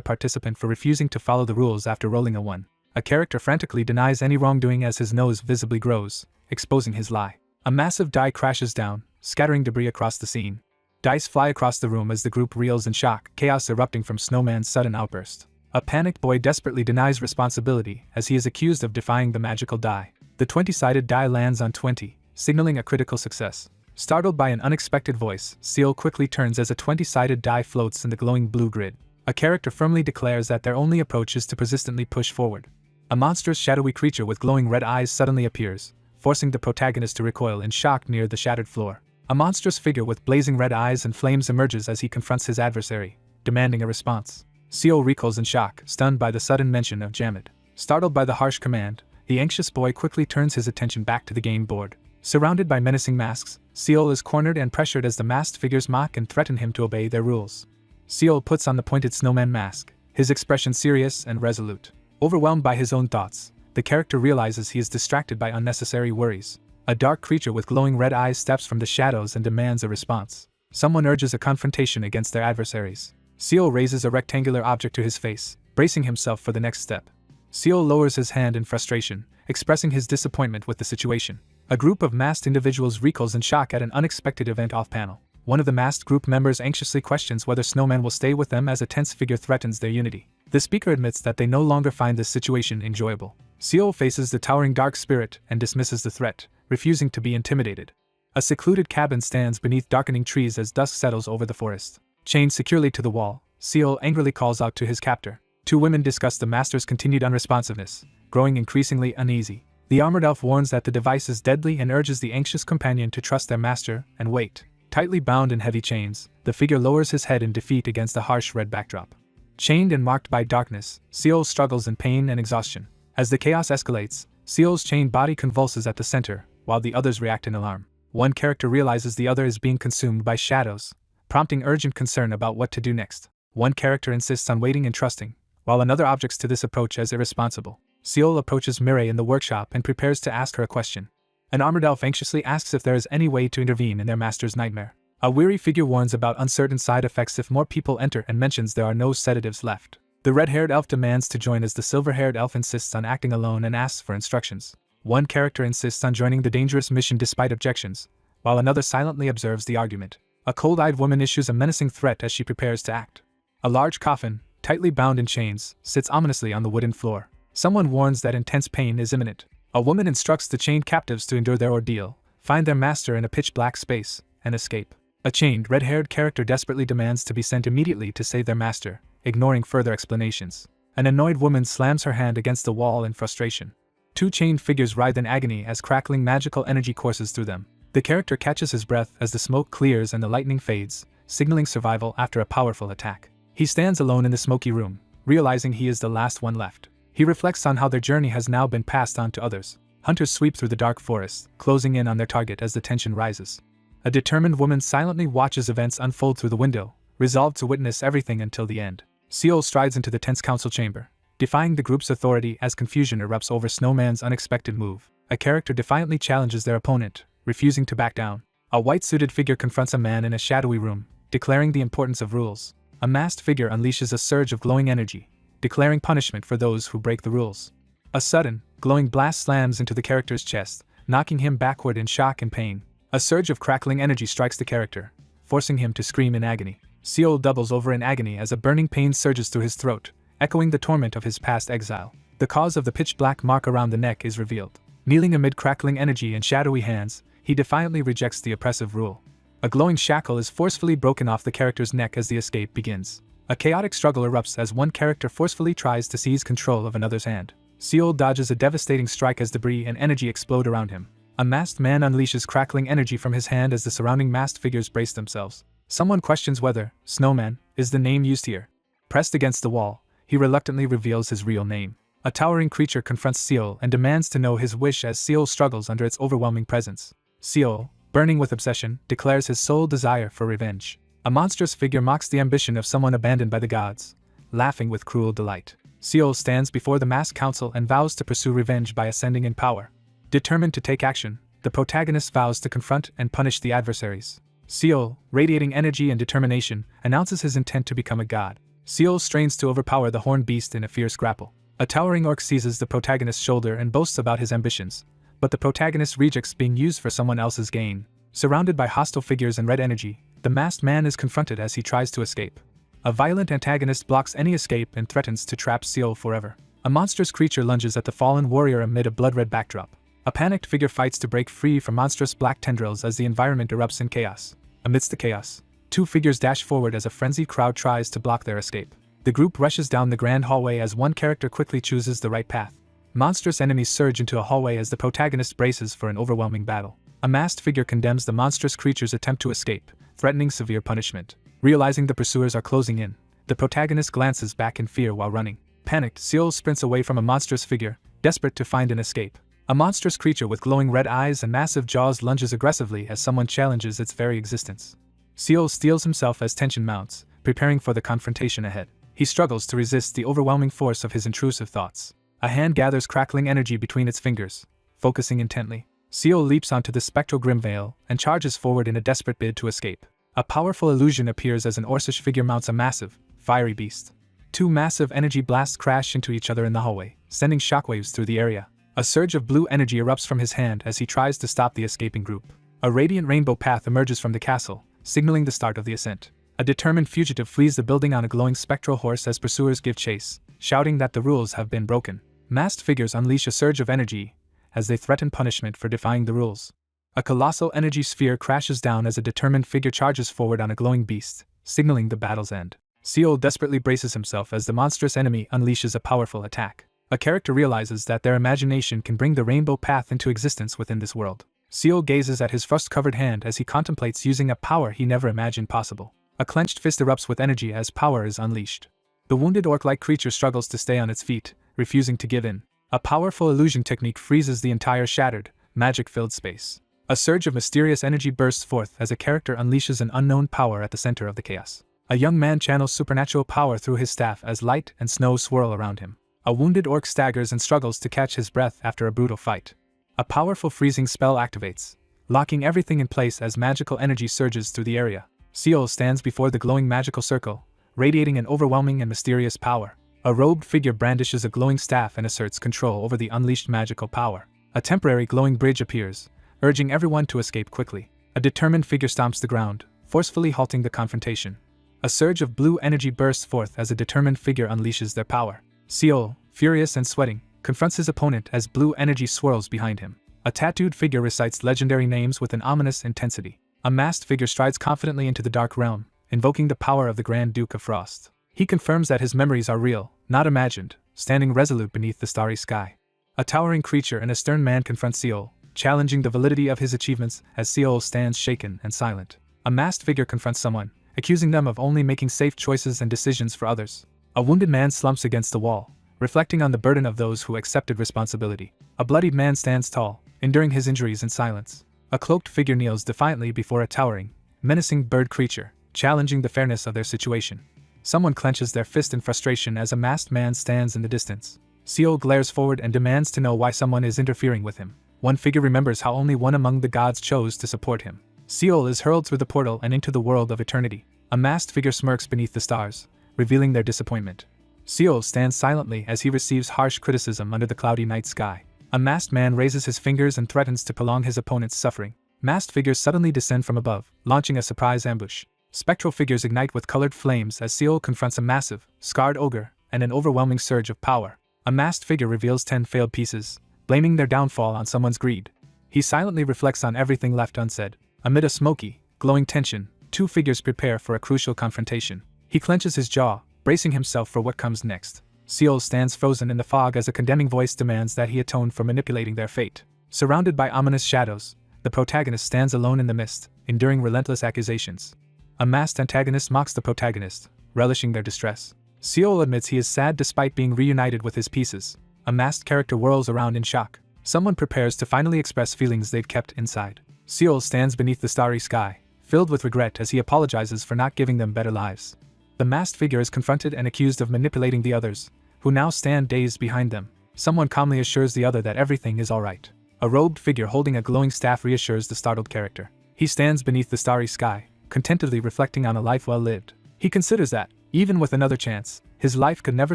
participant for refusing to follow the rules after rolling a 1. A character frantically denies any wrongdoing as his nose visibly grows, exposing his lie. A massive die crashes down, scattering debris across the scene. Dice fly across the room as the group reels in shock, chaos erupting from Snowman's sudden outburst. A panicked boy desperately denies responsibility as he is accused of defying the magical die. The 20-sided die lands on 20, signaling a critical success. Startled by an unexpected voice, Seol quickly turns as a 20-sided die floats in the glowing blue grid. A character firmly declares that their only approach is to persistently push forward. A monstrous shadowy creature with glowing red eyes suddenly appears, forcing the protagonist to recoil in shock near the shattered floor. A monstrous figure with blazing red eyes and flames emerges as he confronts his adversary, demanding a response. Seol recoils in shock, stunned by the sudden mention of Jamid. Startled by the harsh command, the anxious boy quickly turns his attention back to the game board. Surrounded by menacing masks, Seol is cornered and pressured as the masked figures mock and threaten him to obey their rules. Seol puts on the pointed snowman mask, his expression serious and resolute. Overwhelmed by his own thoughts, the character realizes he is distracted by unnecessary worries. A dark creature with glowing red eyes steps from the shadows and demands a response. Someone urges a confrontation against their adversaries. Seol raises a rectangular object to his face, bracing himself for the next step. Seol lowers his hand in frustration, expressing his disappointment with the situation. A group of masked individuals recoils in shock at an unexpected event off-panel. One of the masked group members anxiously questions whether Snowman will stay with them as a tense figure threatens their unity. The speaker admits that they no longer find this situation enjoyable. Seol faces the towering dark spirit and dismisses the threat, refusing to be intimidated. A secluded cabin stands beneath darkening trees as dusk settles over the forest. Chained securely to the wall, Seol angrily calls out to his captor. Two women discuss the master's continued unresponsiveness, growing increasingly uneasy. The armored elf warns that the device is deadly and urges the anxious companion to trust their master and wait. Tightly bound in heavy chains, the figure lowers his head in defeat against the harsh red backdrop. Chained and marked by darkness, Seol struggles in pain and exhaustion. As the chaos escalates, Seol's chained body convulses at the center, while the others react in alarm. One character realizes the other is being consumed by shadows, prompting urgent concern about what to do next. One character insists on waiting and trusting, while another objects to this approach as irresponsible. Seol approaches Mireille in the workshop and prepares to ask her a question. An armored elf anxiously asks if there is any way to intervene in their master's nightmare. A weary figure warns about uncertain side effects if more people enter and mentions there are no sedatives left. The red-haired elf demands to join as the silver-haired elf insists on acting alone and asks for instructions. One character insists on joining the dangerous mission despite objections, while another silently observes the argument. A cold-eyed woman issues a menacing threat as she prepares to act. A large coffin, tightly bound in chains, sits ominously on the wooden floor. Someone warns that intense pain is imminent. A woman instructs the chained captives to endure their ordeal, find their master in a pitch-black space, and escape. A chained, red-haired character desperately demands to be sent immediately to save their master, ignoring further explanations. An annoyed woman slams her hand against the wall in frustration. Two chained figures writhe in agony as crackling magical energy courses through them. The character catches his breath as the smoke clears and the lightning fades, signaling survival after a powerful attack. He stands alone in the smoky room, realizing he is the last one left. He reflects on how their journey has now been passed on to others. Hunters sweep through the dark forest, closing in on their target as the tension rises. A determined woman silently watches events unfold through the window, resolved to witness everything until the end. Seol strides into the tense council chamber, defying the group's authority as confusion erupts over Snowman's unexpected move. A character defiantly challenges their opponent, refusing to back down. A white-suited figure confronts a man in a shadowy room, declaring the importance of rules. A masked figure unleashes a surge of glowing energy, declaring punishment for those who break the rules. A sudden, glowing blast slams into the character's chest, knocking him backward in shock and pain. A surge of crackling energy strikes the character, forcing him to scream in agony. Seol doubles over in agony as a burning pain surges through his throat, echoing the torment of his past exile. The cause of the pitch-black mark around the neck is revealed. Kneeling amid crackling energy and shadowy hands, he defiantly rejects the oppressive rule. A glowing shackle is forcefully broken off the character's neck as the escape begins. A chaotic struggle erupts as one character forcefully tries to seize control of another's hand. Seol dodges a devastating strike as debris and energy explode around him. A masked man unleashes crackling energy from his hand as the surrounding masked figures brace themselves. Someone questions whether Snowman is the name used here. Pressed against the wall, he reluctantly reveals his real name. A towering creature confronts Seol and demands to know his wish as Seol struggles under its overwhelming presence. Seol, burning with obsession, declares his sole desire for revenge. A monstrous figure mocks the ambition of someone abandoned by the gods, laughing with cruel delight. Seol stands before the masked council and vows to pursue revenge by ascending in power. Determined to take action, the protagonist vows to confront and punish the adversaries. Seol, radiating energy and determination, announces his intent to become a god. Seol strains to overpower the horned beast in a fierce grapple. A towering orc seizes the protagonist's shoulder and boasts about his ambitions, but the protagonist rejects being used for someone else's gain. Surrounded by hostile figures and red energy, the masked man is confronted as he tries to escape. A violent antagonist blocks any escape and threatens to trap Seol forever. A monstrous creature lunges at the fallen warrior amid a blood-red backdrop. A panicked figure fights to break free from monstrous black tendrils as the environment erupts in chaos. Amidst the chaos, two figures dash forward as a frenzied crowd tries to block their escape. The group rushes down the grand hallway as one character quickly chooses the right path. Monstrous enemies surge into a hallway as the protagonist braces for an overwhelming battle. A masked figure condemns the monstrous creature's attempt to escape, threatening severe punishment. Realizing the pursuers are closing in, the protagonist glances back in fear while running. Panicked, Seol sprints away from a monstrous figure, desperate to find an escape. A monstrous creature with glowing red eyes and massive jaws lunges aggressively as someone challenges its very existence. Seol steels himself as tension mounts, preparing for the confrontation ahead. He struggles to resist the overwhelming force of his intrusive thoughts. A hand gathers crackling energy between its fingers, focusing intently. Seol leaps onto the spectral Grimveil and charges forward in a desperate bid to escape. A powerful illusion appears as an Orcish figure mounts a massive, fiery beast. Two massive energy blasts crash into each other in the hallway, sending shockwaves through the area. A surge of blue energy erupts from his hand as he tries to stop the escaping group. A radiant rainbow path emerges from the castle, signaling the start of the ascent. A determined fugitive flees the building on a glowing spectral horse as pursuers give chase, shouting that the rules have been broken. Masked figures unleash a surge of energy as they threaten punishment for defying the rules. A colossal energy sphere crashes down as a determined figure charges forward on a glowing beast, signaling the battle's end. Seol desperately braces himself as the monstrous enemy unleashes a powerful attack. A character realizes that their imagination can bring the rainbow path into existence within this world. Seol gazes at his frost-covered hand as he contemplates using a power he never imagined possible. A clenched fist erupts with energy as power is unleashed. The wounded orc-like creature struggles to stay on its feet, refusing to give in. A powerful illusion technique freezes the entire shattered, magic-filled space. A surge of mysterious energy bursts forth as a character unleashes an unknown power at the center of the chaos. A young man channels supernatural power through his staff as light and snow swirl around him. A wounded orc staggers and struggles to catch his breath after a brutal fight. A powerful freezing spell activates, locking everything in place as magical energy surges through the area. Seol stands before the glowing magical circle, radiating an overwhelming and mysterious power. A robed figure brandishes a glowing staff and asserts control over the unleashed magical power. A temporary glowing bridge appears, urging everyone to escape quickly. A determined figure stomps the ground, forcefully halting the confrontation. A surge of blue energy bursts forth as a determined figure unleashes their power. Seol, furious and sweating, confronts his opponent as blue energy swirls behind him. A tattooed figure recites legendary names with an ominous intensity. A masked figure strides confidently into the dark realm, invoking the power of the Grand Duke of Frost. He confirms that his memories are real, not imagined, standing resolute beneath the starry sky. A towering creature and a stern man confront Seol, challenging the validity of his achievements as Seol stands shaken and silent. A masked figure confronts someone, accusing them of only making safe choices and decisions for others. A wounded man slumps against the wall, reflecting on the burden of those who accepted responsibility. A bloodied man stands tall, enduring his injuries in silence. A cloaked figure kneels defiantly before a towering, menacing bird creature, challenging the fairness of their situation. Someone clenches their fist in frustration as a masked man stands in the distance. Seol glares forward and demands to know why someone is interfering with him. One figure remembers how only one among the gods chose to support him. Seol is hurled through the portal and into the world of eternity. A masked figure smirks beneath the stars, revealing their disappointment. Seol stands silently as he receives harsh criticism under the cloudy night sky. A masked man raises his fingers and threatens to prolong his opponent's suffering. Masked figures suddenly descend from above, launching a surprise ambush. Spectral figures ignite with colored flames as Seol confronts a massive, scarred ogre and an overwhelming surge of power. A masked figure reveals 10 failed pieces, blaming their downfall on someone's greed. He silently reflects on everything left unsaid. Amid a smoky, glowing tension, two figures prepare for a crucial confrontation. He clenches his jaw, bracing himself for what comes next. Seol stands frozen in the fog as a condemning voice demands that he atone for manipulating their fate. Surrounded by ominous shadows, the protagonist stands alone in the mist, enduring relentless accusations. A masked antagonist mocks the protagonist, relishing their distress. Seol admits he is sad despite being reunited with his pieces. A masked character whirls around in shock. Someone prepares to finally express feelings they've kept inside. Seol stands beneath the starry sky, filled with regret as he apologizes for not giving them better lives. The masked figure is confronted and accused of manipulating the others, who now stand dazed behind them. Someone calmly assures the other that everything is alright. A robed figure holding a glowing staff reassures the startled character. He stands beneath the starry sky, contentedly reflecting on a life well lived. He considers that, even with another chance, his life could never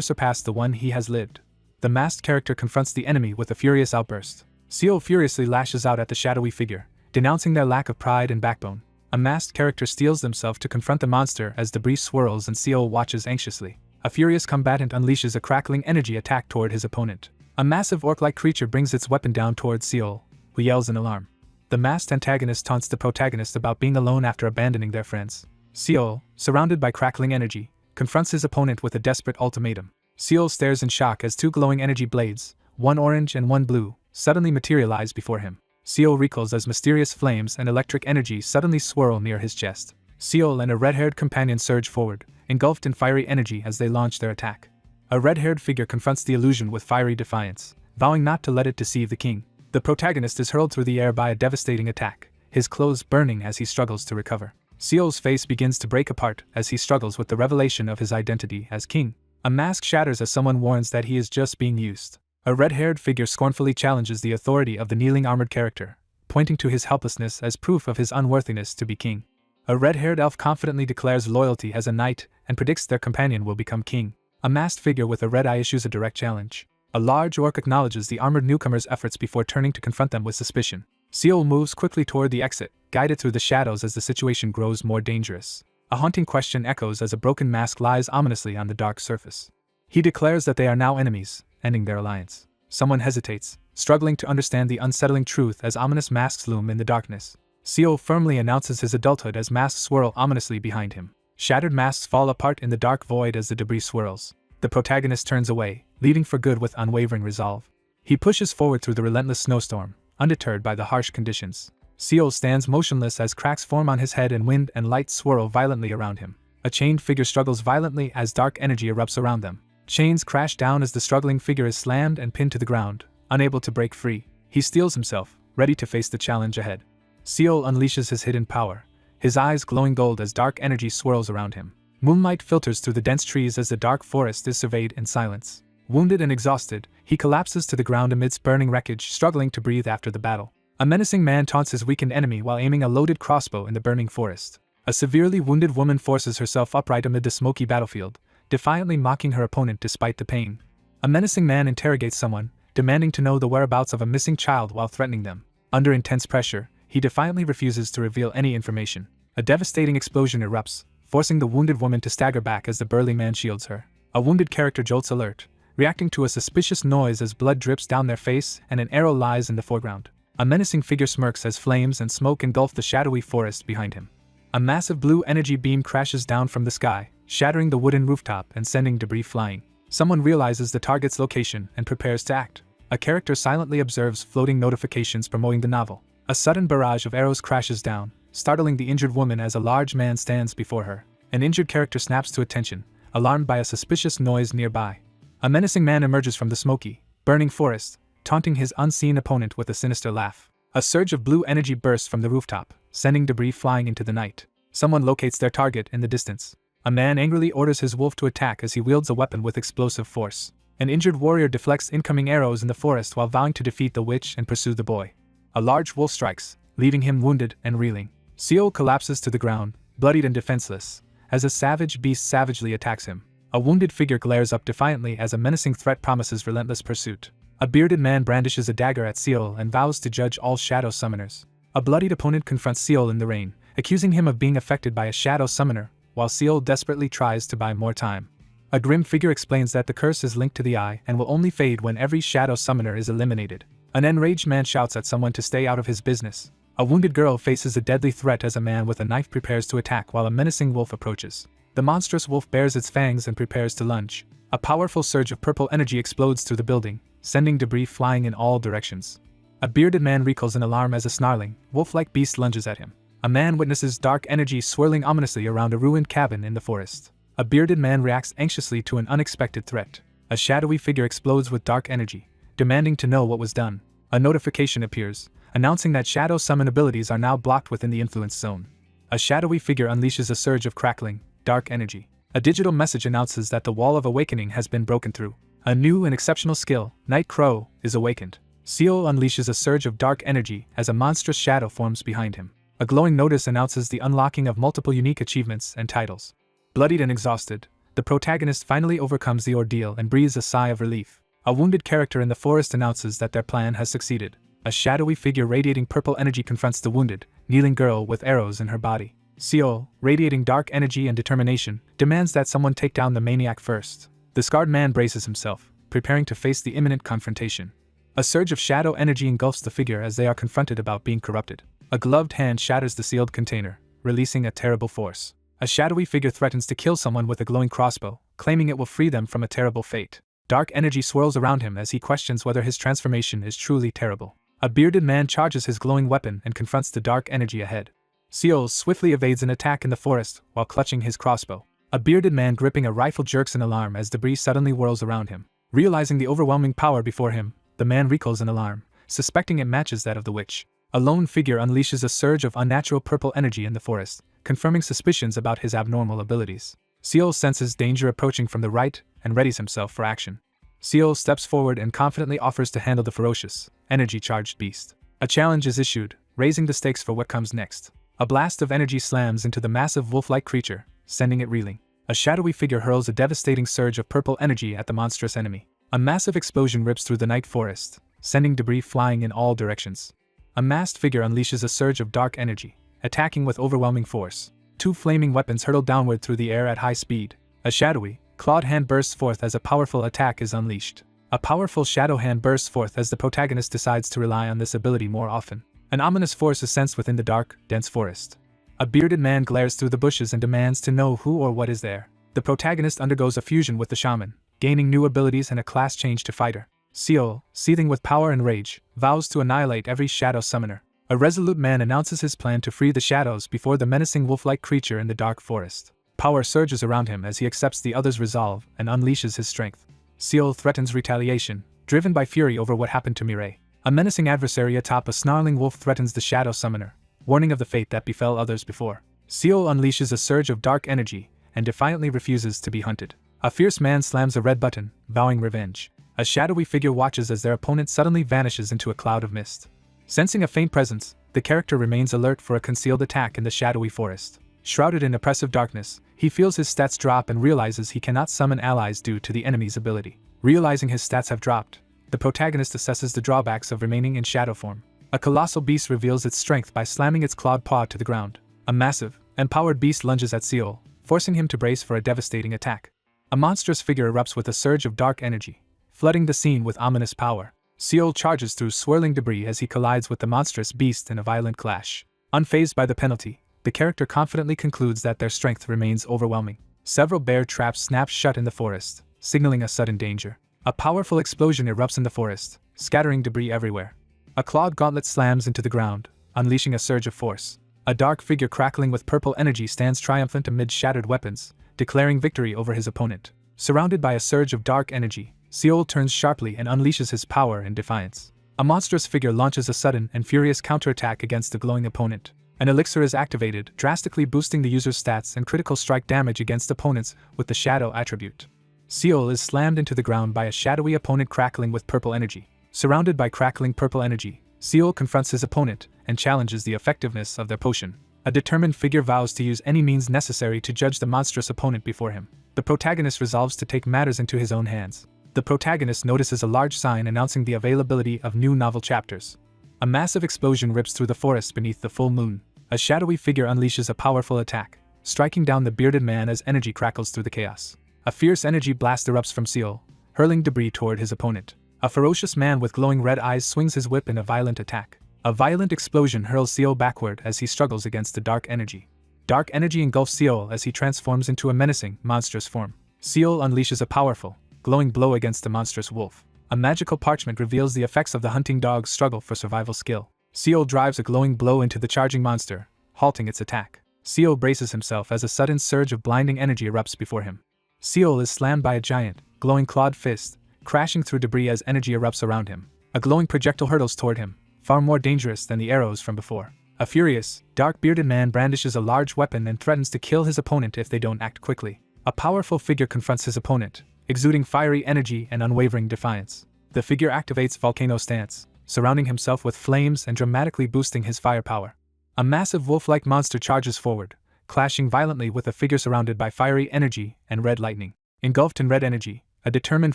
surpass the one he has lived. The masked character confronts the enemy with a furious outburst. Seol furiously lashes out at the shadowy figure, denouncing their lack of pride and backbone. A masked character steels themselves to confront the monster as debris swirls and Seol watches anxiously. A furious combatant unleashes a crackling energy attack toward his opponent. A massive orc-like creature brings its weapon down towards Seol, who yells in alarm. The masked antagonist taunts the protagonist about being alone after abandoning their friends. Seol, surrounded by crackling energy, confronts his opponent with a desperate ultimatum. Seol stares in shock as two glowing energy blades, one orange and one blue, suddenly materialize before him. Seol recoils as mysterious flames and electric energy suddenly swirl near his chest. Seol and a red-haired companion surge forward, engulfed in fiery energy as they launch their attack. A red-haired figure confronts the illusion with fiery defiance, vowing not to let it deceive the king. The protagonist is hurled through the air by a devastating attack, his clothes burning as he struggles to recover. Seol's face begins to break apart as he struggles with the revelation of his identity as king. A mask shatters as someone warns that he is just being used. A red-haired figure scornfully challenges the authority of the kneeling armored character, pointing to his helplessness as proof of his unworthiness to be king. A red-haired elf confidently declares loyalty as a knight and predicts their companion will become king. A masked figure with a red eye issues a direct challenge. A large orc acknowledges the armored newcomer's efforts before turning to confront them with suspicion. Seol moves quickly toward the exit, guided through the shadows as the situation grows more dangerous. A haunting question echoes as a broken mask lies ominously on the dark surface. He declares that they are now enemies, ending their alliance. Someone hesitates, struggling to understand the unsettling truth as ominous masks loom in the darkness. Seol firmly announces his adulthood as masks swirl ominously behind him. Shattered masks fall apart in the dark void as the debris swirls. The protagonist turns away, leaving for good with unwavering resolve. He pushes forward through the relentless snowstorm, undeterred by the harsh conditions. Seol stands motionless as cracks form on his head and wind and light swirl violently around him. A chained figure struggles violently as dark energy erupts around them. Chains crash down as the struggling figure is slammed and pinned to the ground, unable to break free. He steels himself, ready to face the challenge ahead. Seol unleashes his hidden power, his eyes glowing gold as dark energy swirls around him. Moonlight filters through the dense trees as the dark forest is surveyed in silence. Wounded and exhausted, he collapses to the ground amidst burning wreckage, struggling to breathe after the battle. A menacing man taunts his weakened enemy while aiming a loaded crossbow in the burning forest. A severely wounded woman forces herself upright amid the smoky battlefield, defiantly mocking her opponent despite the pain. A menacing man interrogates someone, demanding to know the whereabouts of a missing child while threatening them. Under intense pressure, he defiantly refuses to reveal any information. A devastating explosion erupts, forcing the wounded woman to stagger back as the burly man shields her. A wounded character jolts alert, reacting to a suspicious noise as blood drips down their face and an arrow lies in the foreground. A menacing figure smirks as flames and smoke engulf the shadowy forest behind him. A massive blue energy beam crashes down from the sky, shattering the wooden rooftop and sending debris flying. Someone realizes the target's location and prepares to act. A character silently observes floating notifications promoting the novel. A sudden barrage of arrows crashes down, startling the injured woman as a large man stands before her. An injured character snaps to attention, alarmed by a suspicious noise nearby. A menacing man emerges from the smoky, burning forest, taunting his unseen opponent with a sinister laugh. A surge of blue energy bursts from the rooftop, sending debris flying into the night. Someone locates their target in the distance. A man angrily orders his wolf to attack as he wields a weapon with explosive force. An injured warrior deflects incoming arrows in the forest while vowing to defeat the witch and pursue the boy. A large wolf strikes, leaving him wounded and reeling. Seol collapses to the ground, bloodied and defenseless, as a savage beast savagely attacks him. A wounded figure glares up defiantly as a menacing threat promises relentless pursuit. A bearded man brandishes a dagger at Seol and vows to judge all shadow summoners. A bloodied opponent confronts Seol in the rain, accusing him of being affected by a shadow summoner, while Seol desperately tries to buy more time. A grim figure explains that the curse is linked to the eye and will only fade when every shadow summoner is eliminated. An enraged man shouts at someone to stay out of his business. A wounded girl faces a deadly threat as a man with a knife prepares to attack while a menacing wolf approaches. The monstrous wolf bares its fangs and prepares to lunge. A powerful surge of purple energy explodes through the building, sending debris flying in all directions. A bearded man recoils in alarm as a snarling, wolf-like beast lunges at him. A man witnesses dark energy swirling ominously around a ruined cabin in the forest. A bearded man reacts anxiously to an unexpected threat. A shadowy figure explodes with dark energy, demanding to know what was done. A notification appears, announcing that shadow summon abilities are now blocked within the influence zone. A shadowy figure unleashes a surge of crackling, dark energy. A digital message announces that the wall of awakening has been broken through. A new and exceptional skill, Night Crow, is awakened. Seol unleashes a surge of dark energy as a monstrous shadow forms behind him. A glowing notice announces the unlocking of multiple unique achievements and titles. Bloodied and exhausted, the protagonist finally overcomes the ordeal and breathes a sigh of relief. A wounded character in the forest announces that their plan has succeeded. A shadowy figure radiating purple energy confronts the wounded, kneeling girl with arrows in her body. Seol, radiating dark energy and determination, demands that someone take down the maniac first. The scarred man braces himself, preparing to face the imminent confrontation. A surge of shadow energy engulfs the figure as they are confronted about being corrupted. A gloved hand shatters the sealed container, releasing a terrible force. A shadowy figure threatens to kill someone with a glowing crossbow, claiming it will free them from a terrible fate. Dark energy swirls around him as he questions whether his transformation is truly terrible. A bearded man charges his glowing weapon and confronts the dark energy ahead. Seol swiftly evades an attack in the forest while clutching his crossbow. A bearded man gripping a rifle jerks in alarm as debris suddenly whirls around him. Realizing the overwhelming power before him, the man recoils in alarm, suspecting it matches that of the witch. A lone figure unleashes a surge of unnatural purple energy in the forest, confirming suspicions about his abnormal abilities. Seol senses danger approaching from the right and readies himself for action. Seol steps forward and confidently offers to handle the ferocious, energy-charged beast. A challenge is issued, raising the stakes for what comes next. A blast of energy slams into the massive wolf-like creature, sending it reeling. A shadowy figure hurls a devastating surge of purple energy at the monstrous enemy. A massive explosion rips through the night forest, sending debris flying in all directions. A masked figure unleashes a surge of dark energy, attacking with overwhelming force. Two flaming weapons hurtle downward through the air at high speed. A shadowy, clawed hand bursts forth as a powerful attack is unleashed. A powerful shadow hand bursts forth as the protagonist decides to rely on this ability more often. An ominous force is sensed within the dark, dense forest. A bearded man glares through the bushes and demands to know who or what is there. The protagonist undergoes a fusion with the shaman, gaining new abilities and a class change to fighter. Seol, seething with power and rage, vows to annihilate every shadow summoner. A resolute man announces his plan to free the shadows before the menacing wolf-like creature in the dark forest. Power surges around him as he accepts the other's resolve and unleashes his strength. Seol threatens retaliation, driven by fury over what happened to Mireille. A menacing adversary atop a snarling wolf threatens the shadow summoner, warning of the fate that befell others before. Seol unleashes a surge of dark energy and defiantly refuses to be hunted. A fierce man slams a red button, vowing revenge. A shadowy figure watches as their opponent suddenly vanishes into a cloud of mist. Sensing a faint presence, the character remains alert for a concealed attack in the shadowy forest. Shrouded in oppressive darkness, he feels his stats drop and realizes he cannot summon allies due to the enemy's ability. Realizing his stats have dropped, the protagonist assesses the drawbacks of remaining in shadow form. A colossal beast reveals its strength by slamming its clawed paw to the ground. A massive, empowered beast lunges at Seol, forcing him to brace for a devastating attack. A monstrous figure erupts with a surge of dark energy, flooding the scene with ominous power. Seol charges through swirling debris as he collides with the monstrous beast in a violent clash. Unfazed by the penalty, the character confidently concludes that their strength remains overwhelming. Several bear traps snap shut in the forest, signaling a sudden danger. A powerful explosion erupts in the forest, scattering debris everywhere. A clawed gauntlet slams into the ground, unleashing a surge of force. A dark figure crackling with purple energy stands triumphant amid shattered weapons, declaring victory over his opponent. Surrounded by a surge of dark energy, Seol turns sharply and unleashes his power in defiance. A monstrous figure launches a sudden and furious counterattack against the glowing opponent. An elixir is activated, drastically boosting the user's stats and critical strike damage against opponents with the shadow attribute. Seol is slammed into the ground by a shadowy opponent crackling with purple energy. Surrounded by crackling purple energy, Seol confronts his opponent and challenges the effectiveness of their potion. A determined figure vows to use any means necessary to judge the monstrous opponent before him. The protagonist resolves to take matters into his own hands. The protagonist notices a large sign announcing the availability of new novel chapters. A massive explosion rips through the forest beneath the full moon. A shadowy figure unleashes a powerful attack, striking down the bearded man as energy crackles through the chaos. A fierce energy blast erupts from Seol, hurling debris toward his opponent. A ferocious man with glowing red eyes swings his whip in a violent attack. A violent explosion hurls Seol backward as he struggles against the dark energy. Dark energy engulfs Seol as he transforms into a menacing, monstrous form. Seol unleashes a powerful, glowing blow against the monstrous wolf. A magical parchment reveals the effects of the hunting dog's struggle for survival skill. Seol drives a glowing blow into the charging monster, halting its attack. Seol braces himself as a sudden surge of blinding energy erupts before him. Seol is slammed by a giant, glowing clawed fist, crashing through debris as energy erupts around him. A glowing projectile hurtles toward him, far more dangerous than the arrows from before. A furious, dark-bearded man brandishes a large weapon and threatens to kill his opponent if they don't act quickly. A powerful figure confronts his opponent, exuding fiery energy and unwavering defiance. The figure activates Volcano Stance, surrounding himself with flames and dramatically boosting his firepower. A massive wolf-like monster charges forward, clashing violently with a figure surrounded by fiery energy and red lightning. Engulfed in red energy, a determined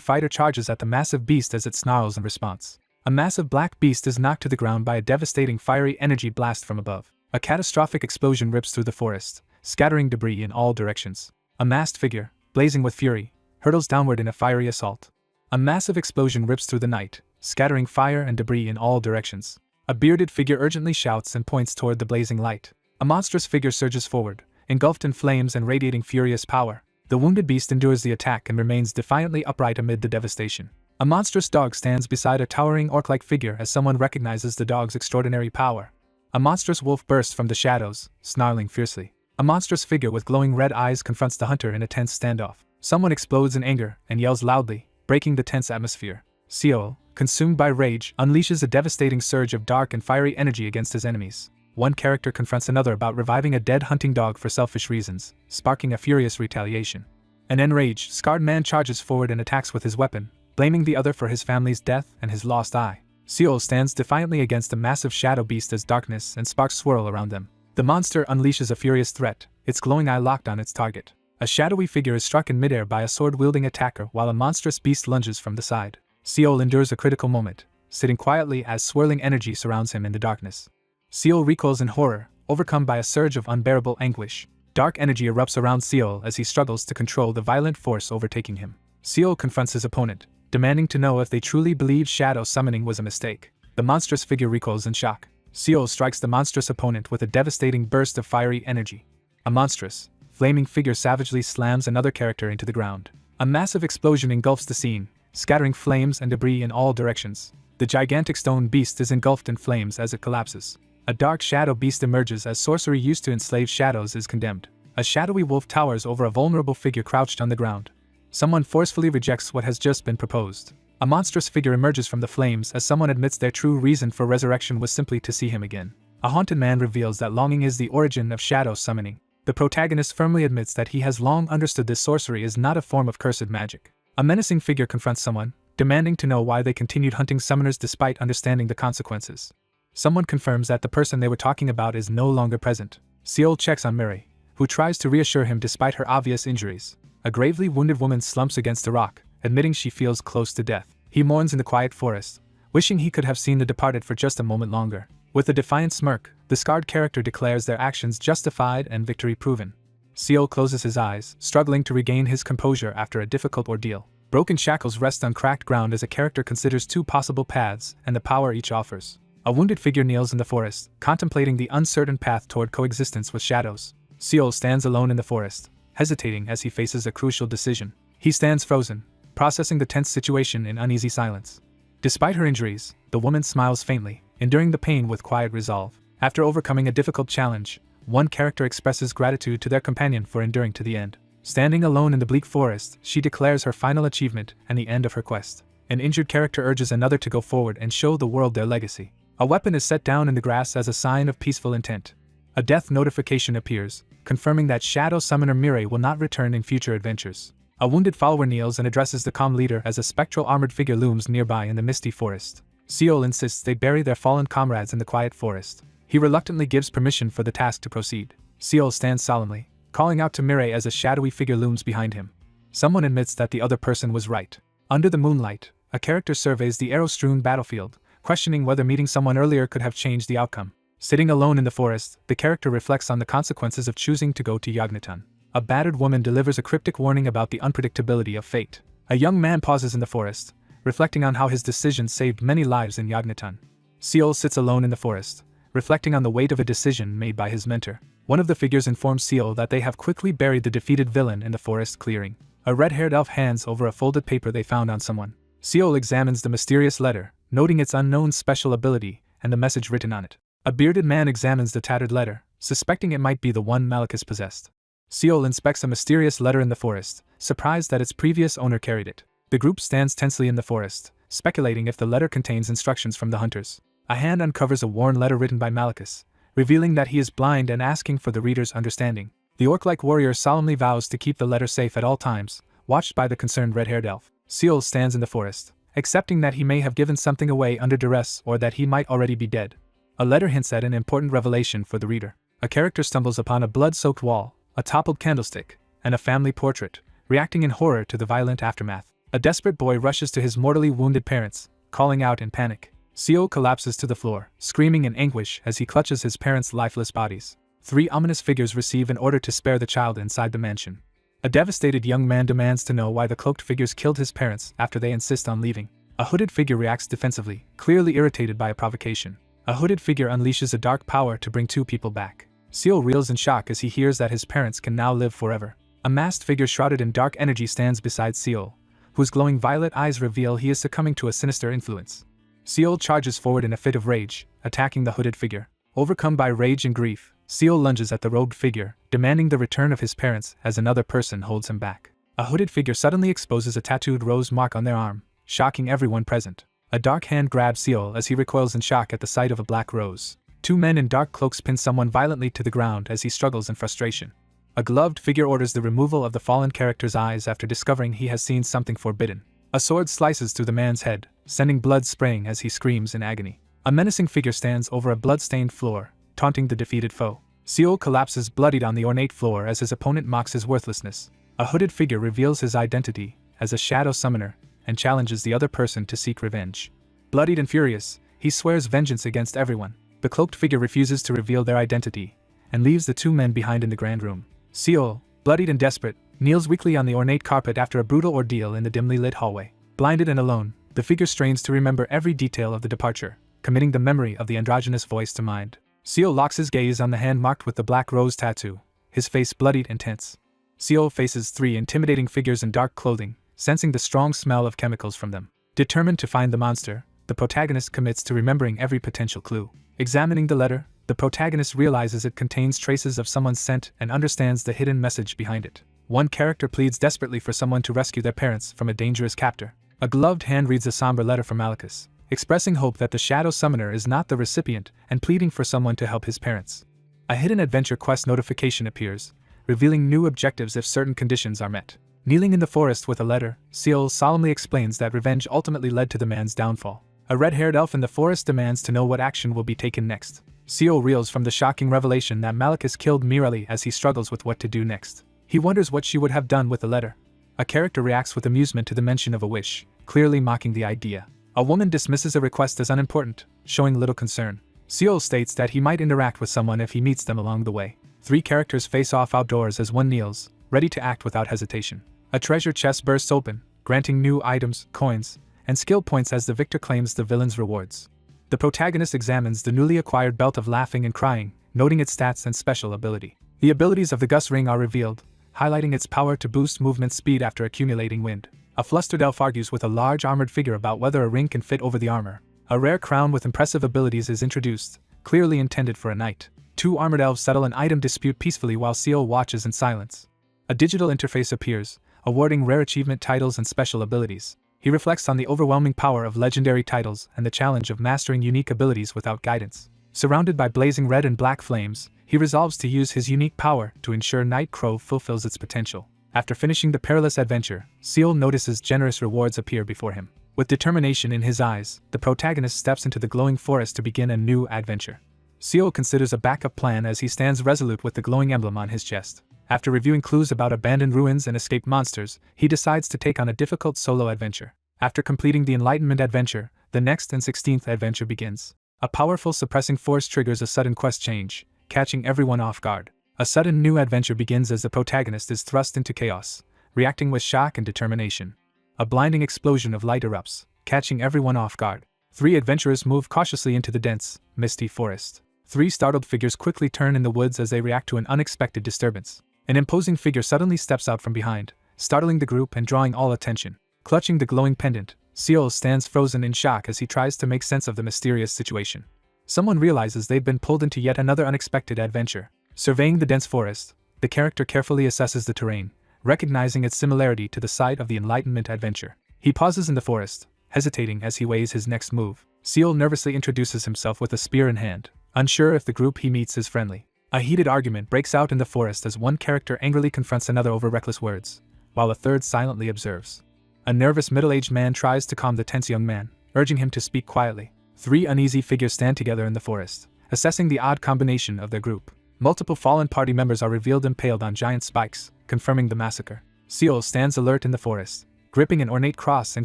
fighter charges at the massive beast as it snarls in response. A massive black beast is knocked to the ground by a devastating fiery energy blast from above. A catastrophic explosion rips through the forest, scattering debris in all directions. A masked figure, blazing with fury, hurtles downward in a fiery assault. A massive explosion rips through the night, scattering fire and debris in all directions. A bearded figure urgently shouts and points toward the blazing light. A monstrous figure surges forward, engulfed in flames and radiating furious power. The wounded beast endures the attack and remains defiantly upright amid the devastation. A monstrous dog stands beside a towering orc-like figure as someone recognizes the dog's extraordinary power. A monstrous wolf bursts from the shadows, snarling fiercely. A monstrous figure with glowing red eyes confronts the hunter in a tense standoff. Someone explodes in anger and yells loudly, breaking the tense atmosphere. Seol, consumed by rage, unleashes a devastating surge of dark and fiery energy against his enemies. One character confronts another about reviving a dead hunting dog for selfish reasons, sparking a furious retaliation. An enraged, scarred man charges forward and attacks with his weapon, blaming the other for his family's death and his lost eye. Seol stands defiantly against a massive shadow beast as darkness and sparks swirl around them. The monster unleashes a furious threat, its glowing eye locked on its target. A shadowy figure is struck in midair by a sword-wielding attacker while a monstrous beast lunges from the side. Seol endures a critical moment, sitting quietly as swirling energy surrounds him in the darkness. Seol recoils in horror, overcome by a surge of unbearable anguish. Dark energy erupts around Seol as he struggles to control the violent force overtaking him. Seol confronts his opponent, demanding to know if they truly believed shadow summoning was a mistake. The monstrous figure recoils in shock. Seol strikes the monstrous opponent with a devastating burst of fiery energy. A monstrous, flaming figure savagely slams another character into the ground. A massive explosion engulfs the scene, scattering flames and debris in all directions. The gigantic stone beast is engulfed in flames as it collapses. A dark shadow beast emerges as sorcery used to enslave shadows is condemned. A shadowy wolf towers over a vulnerable figure crouched on the ground. Someone forcefully rejects what has just been proposed. A monstrous figure emerges from the flames as someone admits their true reason for resurrection was simply to see him again. A haunted man reveals that longing is the origin of shadow summoning. The protagonist firmly admits that he has long understood this sorcery is not a form of cursed magic. A menacing figure confronts someone, demanding to know why they continued hunting summoners despite understanding the consequences. Someone confirms that the person they were talking about is no longer present. Seol checks on Miri, who tries to reassure him despite her obvious injuries. A gravely wounded woman slumps against a rock, admitting she feels close to death. He mourns in the quiet forest, wishing he could have seen the departed for just a moment longer. With a defiant smirk, the scarred character declares their actions justified and victory proven. Seol closes his eyes, struggling to regain his composure after a difficult ordeal. Broken shackles rest on cracked ground as a character considers two possible paths and the power each offers. A wounded figure kneels in the forest, contemplating the uncertain path toward coexistence with shadows. Seol stands alone in the forest, hesitating as he faces a crucial decision. He stands frozen, processing the tense situation in uneasy silence. Despite her injuries, the woman smiles faintly, enduring the pain with quiet resolve. After overcoming a difficult challenge, one character expresses gratitude to their companion for enduring to the end. Standing alone in the bleak forest, she declares her final achievement and the end of her quest. An injured character urges another to go forward and show the world their legacy. A weapon is set down in the grass as a sign of peaceful intent. A death notification appears, confirming that Shadow Summoner Mirai will not return in future adventures. A wounded follower kneels and addresses the calm leader as a spectral armored figure looms nearby in the misty forest. Seol insists they bury their fallen comrades in the quiet forest. He reluctantly gives permission for the task to proceed. Seol stands solemnly, calling out to Mirai as a shadowy figure looms behind him. Someone admits that the other person was right. Under the moonlight, a character surveys the arrow-strewn battlefield, questioning whether meeting someone earlier could have changed the outcome. Sitting alone in the forest, the character reflects on the consequences of choosing to go to Yagnitan. A battered woman delivers a cryptic warning about the unpredictability of fate. A young man pauses in the forest, reflecting on how his decision saved many lives in Yagnitan. Seol sits alone in the forest, reflecting on the weight of a decision made by his mentor. One of the figures informs Seol that they have quickly buried the defeated villain in the forest clearing. A red-haired elf hands over a folded paper they found on someone. Seol examines the mysterious letter, noting its unknown special ability and the message written on it. A bearded man examines the tattered letter, suspecting it might be the one Malachus possessed. Seol inspects a mysterious letter in the forest, surprised that its previous owner carried it. The group stands tensely in the forest, speculating if the letter contains instructions from the hunters. A hand uncovers a worn letter written by Malachus, revealing that he is blind and asking for the reader's understanding. The orc-like warrior solemnly vows to keep the letter safe at all times, watched by the concerned red-haired elf. Seol stands in the forest, accepting that he may have given something away under duress or that he might already be dead. A letter hints at an important revelation for the reader. A character stumbles upon a blood-soaked wall, a toppled candlestick, and a family portrait, reacting in horror to the violent aftermath. A desperate boy rushes to his mortally wounded parents, calling out in panic. Seol collapses to the floor, screaming in anguish as he clutches his parents' lifeless bodies. 3 ominous figures receive an order to spare the child inside the mansion. A devastated young man demands to know why the cloaked figures killed his parents after they insist on leaving. A hooded figure reacts defensively, clearly irritated by a provocation. A hooded figure unleashes a dark power to bring 2 people back. Seol reels in shock as he hears that his parents can now live forever. A masked figure shrouded in dark energy stands beside Seol, whose glowing violet eyes reveal he is succumbing to a sinister influence. Seol charges forward in a fit of rage, attacking the hooded figure. Overcome by rage and grief, Seol lunges at the robed figure, demanding the return of his parents as another person holds him back. A hooded figure suddenly exposes a tattooed rose mark on their arm, shocking everyone present. A dark hand grabs Seol as he recoils in shock at the sight of a black rose. 2 men in dark cloaks pin someone violently to the ground as he struggles in frustration. A gloved figure orders the removal of the fallen character's eyes after discovering he has seen something forbidden. A sword slices through the man's head, sending blood spraying as he screams in agony. A menacing figure stands over a blood-stained floor, taunting the defeated foe. Seol collapses bloodied on the ornate floor as his opponent mocks his worthlessness. A hooded figure reveals his identity as a shadow summoner and challenges the other person to seek revenge. Bloodied and furious, he swears vengeance against everyone. The cloaked figure refuses to reveal their identity and leaves the 2 men behind in the grand room. Seol, bloodied and desperate, kneels weakly on the ornate carpet after a brutal ordeal in the dimly lit hallway. Blinded and alone, the figure strains to remember every detail of the departure, committing the memory of the androgynous voice to mind. Seol locks his gaze on the hand marked with the black rose tattoo, his face bloodied and tense. Seol faces 3 intimidating figures in dark clothing, sensing the strong smell of chemicals from them. Determined to find the monster, the protagonist commits to remembering every potential clue. Examining the letter, the protagonist realizes it contains traces of someone's scent and understands the hidden message behind it. One character pleads desperately for someone to rescue their parents from a dangerous captor. A gloved hand reads a somber letter from Malachus, expressing hope that the shadow summoner is not the recipient and pleading for someone to help his parents. A hidden adventure quest notification appears, revealing new objectives if certain conditions are met. Kneeling in the forest with a letter, Seal solemnly explains that revenge ultimately led to the man's downfall. A red-haired elf in the forest demands to know what action will be taken next. Seal reels from the shocking revelation that Malachus killed Mirali as he struggles with what to do next. He wonders what she would have done with the letter. A character reacts with amusement to the mention of a wish, clearly mocking the idea. A woman dismisses a request as unimportant, showing little concern. Seal states that he might interact with someone if he meets them along the way. 3 characters face off outdoors as one kneels, ready to act without hesitation. A treasure chest bursts open, granting new items, coins, and skill points as the victor claims the villain's rewards. The protagonist examines the newly acquired belt of laughing and crying, noting its stats and special ability. The abilities of the Gus ring are revealed, highlighting its power to boost movement speed after accumulating wind. A flustered elf argues with a large armored figure about whether a ring can fit over the armor. A rare crown with impressive abilities is introduced, clearly intended for a knight. 2 armored elves settle an item dispute peacefully while Seal watches in silence. A digital interface appears, awarding rare achievement titles and special abilities. He reflects on the overwhelming power of legendary titles and the challenge of mastering unique abilities without guidance. Surrounded by blazing red and black flames, he resolves to use his unique power to ensure Night Crow fulfills its potential. After finishing the perilous adventure, Seal notices generous rewards appear before him. With determination in his eyes, the protagonist steps into the glowing forest to begin a new adventure. Seal considers a backup plan as he stands resolute with the glowing emblem on his chest. After reviewing clues about abandoned ruins and escaped monsters, he decides to take on a difficult solo adventure. After completing the Enlightenment adventure, the next and 16th adventure begins. A powerful suppressing force triggers a sudden quest change, catching everyone off guard. A sudden new adventure begins as the protagonist is thrust into chaos, reacting with shock and determination. A blinding explosion of light erupts, catching everyone off guard. 3 adventurers move cautiously into the dense, misty forest. 3 startled figures quickly turn in the woods as they react to an unexpected disturbance. An imposing figure suddenly steps out from behind, startling the group and drawing all attention. Clutching the glowing pendant, Seal stands frozen in shock as he tries to make sense of the mysterious situation. Someone realizes they've been pulled into yet another unexpected adventure. Surveying the dense forest, the character carefully assesses the terrain, recognizing its similarity to the site of the Enlightenment adventure. He pauses in the forest, hesitating as he weighs his next move. Seal nervously introduces himself with a spear in hand, unsure if the group he meets is friendly. A heated argument breaks out in the forest as one character angrily confronts another over reckless words, while a third silently observes. A nervous middle-aged man tries to calm the tense young man, urging him to speak quietly. 3 uneasy figures stand together in the forest, assessing the odd combination of their group. Multiple fallen party members are revealed impaled on giant spikes, confirming the massacre. Seal stands alert in the forest, gripping an ornate cross and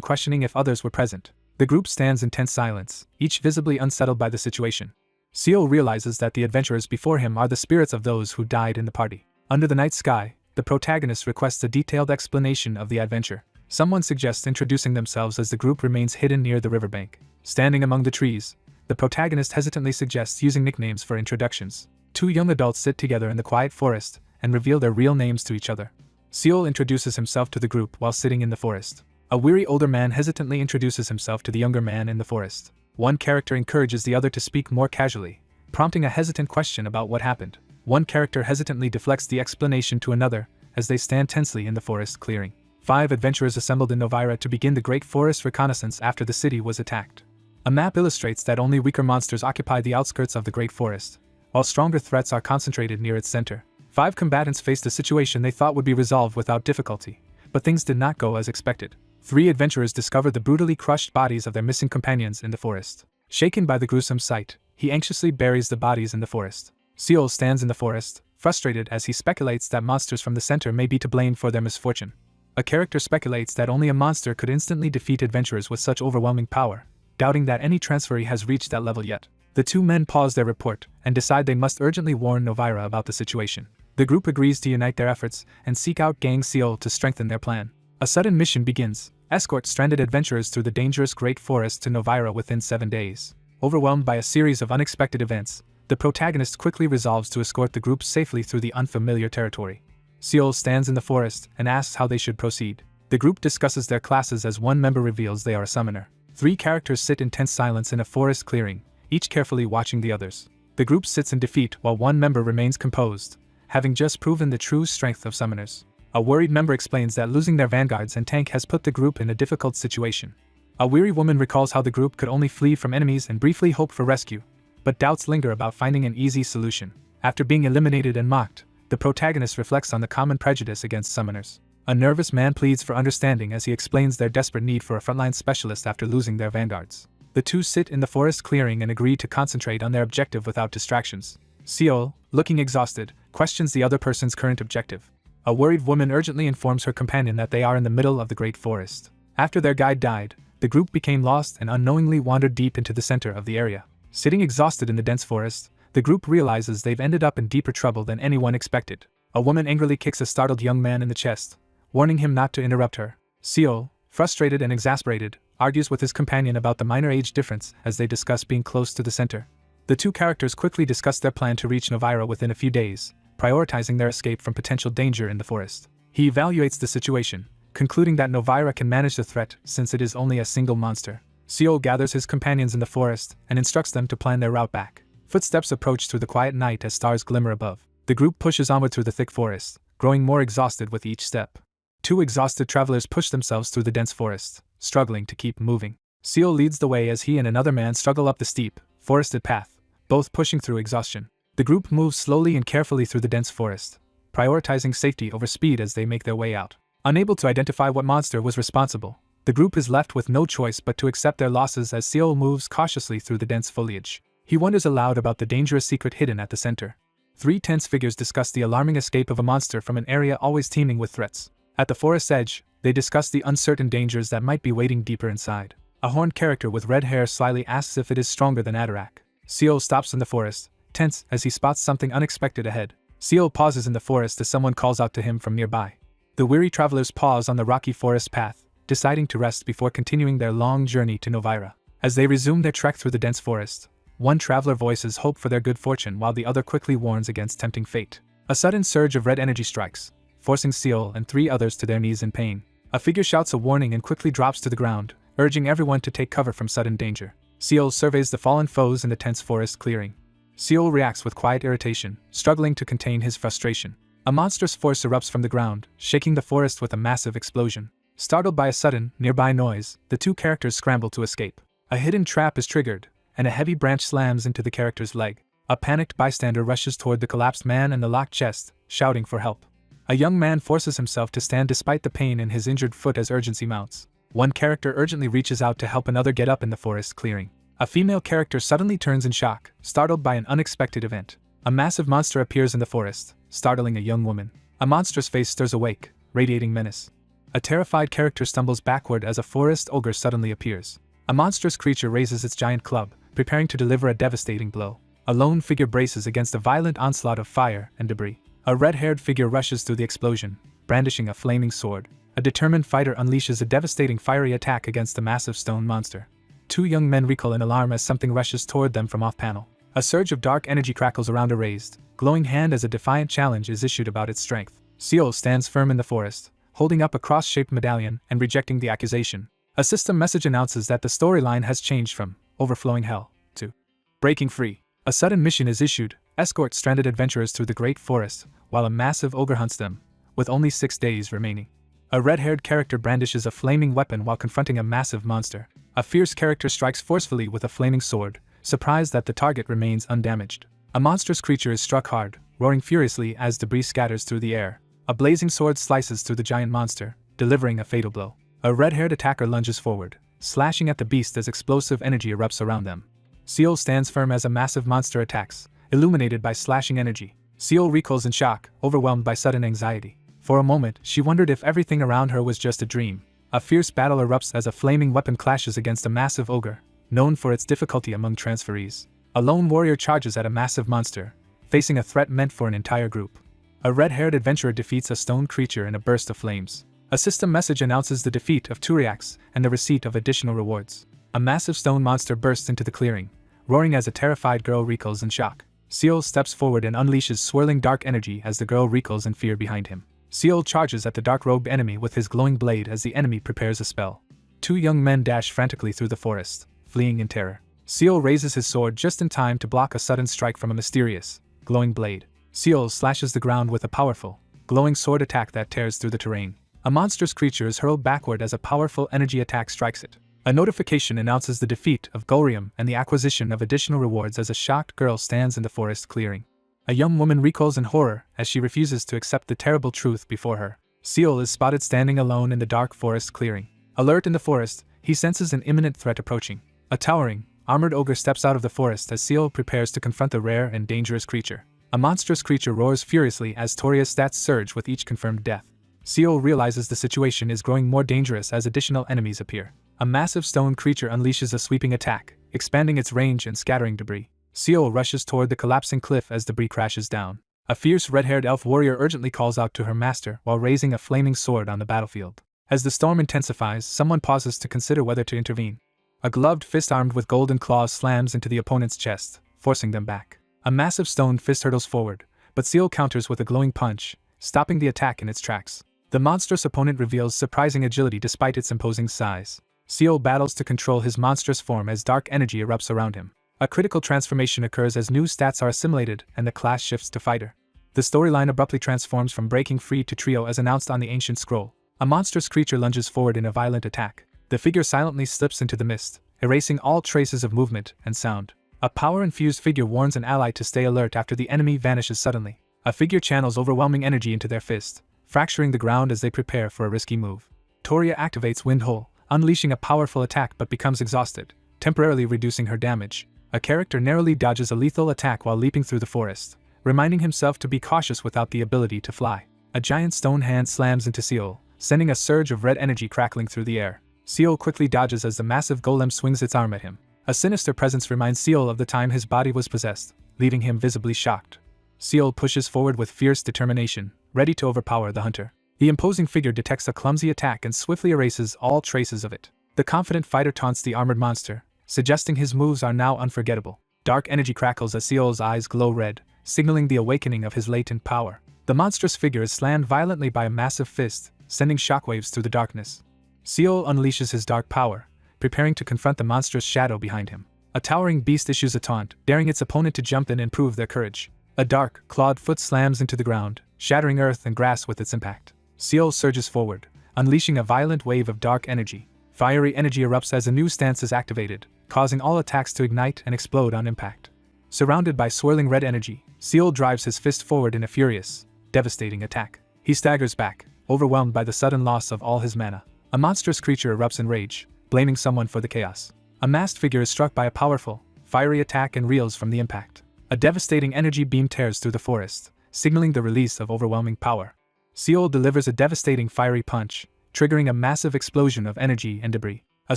questioning if others were present. The group stands in tense silence, each visibly unsettled by the situation. Seal realizes that the adventurers before him are the spirits of those who died in the party. Under the night sky, the protagonist requests a detailed explanation of the adventure. Someone suggests introducing themselves as the group remains hidden near the riverbank. Standing among the trees, the protagonist hesitantly suggests using nicknames for introductions. 2 young adults sit together in the quiet forest and reveal their real names to each other. Seal introduces himself to the group while sitting in the forest. A weary older man hesitantly introduces himself to the younger man in the forest. One character encourages the other to speak more casually, prompting a hesitant question about what happened. One character hesitantly deflects the explanation to another as they stand tensely in the forest clearing. 5 adventurers assembled in Novira to begin the Great Forest reconnaissance after the city was attacked. A map illustrates that only weaker monsters occupy the outskirts of the Great Forest, while stronger threats are concentrated near its center. 5 combatants faced a situation they thought would be resolved without difficulty, but things did not go as expected. 3 adventurers discovered the brutally crushed bodies of their missing companions in the forest. Shaken by the gruesome sight, he anxiously buries the bodies in the forest. Seal stands in the forest, frustrated as he speculates that monsters from the center may be to blame for their misfortune. A character speculates that only a monster could instantly defeat adventurers with such overwhelming power, doubting that any transferee has reached that level yet. The 2 men pause their report and decide they must urgently warn Novira about the situation. The group agrees to unite their efforts and seek out Gang Seal to strengthen their plan. A sudden mission begins. Escort stranded adventurers through the dangerous Great Forest to Novira within 7 days. Overwhelmed by a series of unexpected events, the protagonist quickly resolves to escort the group safely through the unfamiliar territory. Seal stands in the forest and asks how they should proceed. The group discusses their classes as one member reveals they are a summoner. 3 characters sit in tense silence in a forest clearing, each carefully watching the others. The group sits in defeat while one member remains composed, having just proven the true strength of summoners. A worried member explains that losing their vanguards and tank has put the group in a difficult situation. A weary woman recalls how the group could only flee from enemies and briefly hope for rescue, but doubts linger about finding an easy solution. After being eliminated and mocked, the protagonist reflects on the common prejudice against summoners. A nervous man pleads for understanding as he explains their desperate need for a frontline specialist after losing their vanguards. The two sit in the forest clearing and agree to concentrate on their objective without distractions. Seol, looking exhausted, questions the other person's current objective. A worried woman urgently informs her companion that they are in the middle of the great forest. After their guide died, the group became lost and unknowingly wandered deep into the center of the area. Sitting exhausted in the dense forest, the group realizes they've ended up in deeper trouble than anyone expected. A woman angrily kicks a startled young man in the chest, warning him not to interrupt her. Seol, frustrated and exasperated, argues with his companion about the minor age difference as they discuss being close to the center. The two characters quickly discuss their plan to reach Novira within a few days, prioritizing their escape from potential danger in the forest. He evaluates the situation, concluding that Novira can manage the threat since it is only a single monster. Seol gathers his companions in the forest and instructs them to plan their route back. Footsteps approach through the quiet night as stars glimmer above. The group pushes onward through the thick forest, growing more exhausted with each step. Two exhausted travelers push themselves through the dense forest, struggling to keep moving. Seol leads the way as he and another man struggle up the steep, forested path, both pushing through exhaustion. The group moves slowly and carefully through the dense forest, prioritizing safety over speed as they make their way out. Unable to identify what monster was responsible, the group is left with no choice but to accept their losses as Seol moves cautiously through the dense foliage. He wonders aloud about the dangerous secret hidden at the center. Three tense figures discuss the alarming escape of a monster from an area always teeming with threats. At the forest's edge, they discuss the uncertain dangers that might be waiting deeper inside. A horned character with red hair slyly asks if it is stronger than Adirak. Seol stops in the forest, tense as he spots something unexpected ahead. Seol pauses in the forest as someone calls out to him from nearby. The weary travelers pause on the rocky forest path, deciding to rest before continuing their long journey to Novira. As they resume their trek through the dense forest, one traveler voices hope for their good fortune while the other quickly warns against tempting fate. A sudden surge of red energy strikes, forcing Seol and three others to their knees in pain. A figure shouts a warning and quickly drops to the ground, urging everyone to take cover from sudden danger. Seol surveys the fallen foes in the tense forest clearing. Seol reacts with quiet irritation, struggling to contain his frustration. A monstrous force erupts from the ground, shaking the forest with a massive explosion. Startled by a sudden, nearby noise, the two characters scramble to escape. A hidden trap is triggered, and a heavy branch slams into the character's leg. A panicked bystander rushes toward the collapsed man and the locked chest, shouting for help. A young man forces himself to stand despite the pain in his injured foot as urgency mounts. One character urgently reaches out to help another get up in the forest clearing. A female character suddenly turns in shock, startled by an unexpected event. A massive monster appears in the forest, startling a young woman. A monstrous face stirs awake, radiating menace. A terrified character stumbles backward as a forest ogre suddenly appears. A monstrous creature raises its giant club, preparing to deliver a devastating blow. A lone figure braces against a violent onslaught of fire and debris. A red-haired figure rushes through the explosion, brandishing a flaming sword. A determined fighter unleashes a devastating fiery attack against the massive stone monster. Two young men recoil in alarm as something rushes toward them from off-panel. A surge of dark energy crackles around a raised, glowing hand as a defiant challenge is issued about its strength. Seol stands firm in the forest, holding up a cross-shaped medallion and rejecting the accusation. A system message announces that the storyline has changed from overflowing hell to breaking free. A sudden mission is issued: escort stranded adventurers through the great forest, while a massive ogre hunts them, with only 6 days remaining. A red-haired character brandishes a flaming weapon while confronting a massive monster. A fierce character strikes forcefully with a flaming sword, surprised that the target remains undamaged. A monstrous creature is struck hard, roaring furiously as debris scatters through the air. A blazing sword slices through the giant monster, delivering a fatal blow. A red-haired attacker lunges forward, slashing at the beast as explosive energy erupts around them. Seol stands firm as a massive monster attacks, illuminated by slashing energy. Seol recoils in shock, overwhelmed by sudden anxiety. For a moment, she wondered if everything around her was just a dream. A fierce battle erupts as a flaming weapon clashes against a massive ogre, known for its difficulty among transferees. A lone warrior charges at a massive monster, facing a threat meant for an entire group. A red-haired adventurer defeats a stone creature in a burst of flames. A system message announces the defeat of Turiax and the receipt of additional rewards. A massive stone monster bursts into the clearing, roaring as a terrified girl recoils in shock. Seol steps forward and unleashes swirling dark energy as the girl recoils in fear behind him. Seol charges at the dark-robed enemy with his glowing blade as the enemy prepares a spell. Two young men dash frantically through the forest, fleeing in terror. Seol raises his sword just in time to block a sudden strike from a mysterious, glowing blade. Seol slashes the ground with a powerful, glowing sword attack that tears through the terrain. A monstrous creature is hurled backward as a powerful energy attack strikes it. A notification announces the defeat of Gorium and the acquisition of additional rewards as a shocked girl stands in the forest clearing. A young woman recoils in horror as she refuses to accept the terrible truth before her. Seal is spotted standing alone in the dark forest clearing. Alert in the forest, he senses an imminent threat approaching. A towering, armored ogre steps out of the forest as Seal prepares to confront the rare and dangerous creature. A monstrous creature roars furiously as Toria's stats surge with each confirmed death. Seal realizes the situation is growing more dangerous as additional enemies appear. A massive stone creature unleashes a sweeping attack, expanding its range and scattering debris. Seal rushes toward the collapsing cliff as debris crashes down. A fierce red-haired elf warrior urgently calls out to her master while raising a flaming sword on the battlefield. As the storm intensifies, someone pauses to consider whether to intervene. A gloved fist armed with golden claws slams into the opponent's chest, forcing them back. A massive stone fist hurtles forward, but Seal counters with a glowing punch, stopping the attack in its tracks. The monstrous opponent reveals surprising agility despite its imposing size. Seal battles to control his monstrous form as dark energy erupts around him. A critical transformation occurs as new stats are assimilated and the class shifts to fighter. The storyline abruptly transforms from breaking free to trio as announced on the ancient scroll. A monstrous creature lunges forward in a violent attack. The figure silently slips into the mist, erasing all traces of movement and sound. A power-infused figure warns an ally to stay alert after the enemy vanishes suddenly. A figure channels overwhelming energy into their fist, fracturing the ground as they prepare for a risky move. Toria activates Wind Hole, unleashing a powerful attack but becomes exhausted, temporarily reducing her damage. A character narrowly dodges a lethal attack while leaping through the forest, reminding himself to be cautious without the ability to fly. A giant stone hand slams into Seal, sending a surge of red energy crackling through the air. Seal quickly dodges as the massive golem swings its arm at him. A sinister presence reminds Seal of the time his body was possessed, leaving him visibly shocked. Seal pushes forward with fierce determination, ready to overpower the hunter. The imposing figure detects a clumsy attack and swiftly erases all traces of it. The confident fighter taunts the armored monster, suggesting his moves are now unforgettable. Dark energy crackles as Seal's eyes glow red, signaling the awakening of his latent power. The monstrous figure is slammed violently by a massive fist, sending shockwaves through the darkness. Seal unleashes his dark power, preparing to confront the monstrous shadow behind him. A towering beast issues a taunt, daring its opponent to jump in and prove their courage. A dark, clawed foot slams into the ground, shattering earth and grass with its impact. Seal surges forward, unleashing a violent wave of dark energy. Fiery energy erupts as a new stance is activated, causing all attacks to ignite and explode on impact. Surrounded by swirling red energy, Seal drives his fist forward in a furious, devastating attack. He staggers back, overwhelmed by the sudden loss of all his mana. A monstrous creature erupts in rage, blaming someone for the chaos. A masked figure is struck by a powerful, fiery attack and reels from the impact. A devastating energy beam tears through the forest, signaling the release of overwhelming power. Seal delivers a devastating fiery punch, triggering a massive explosion of energy and debris. A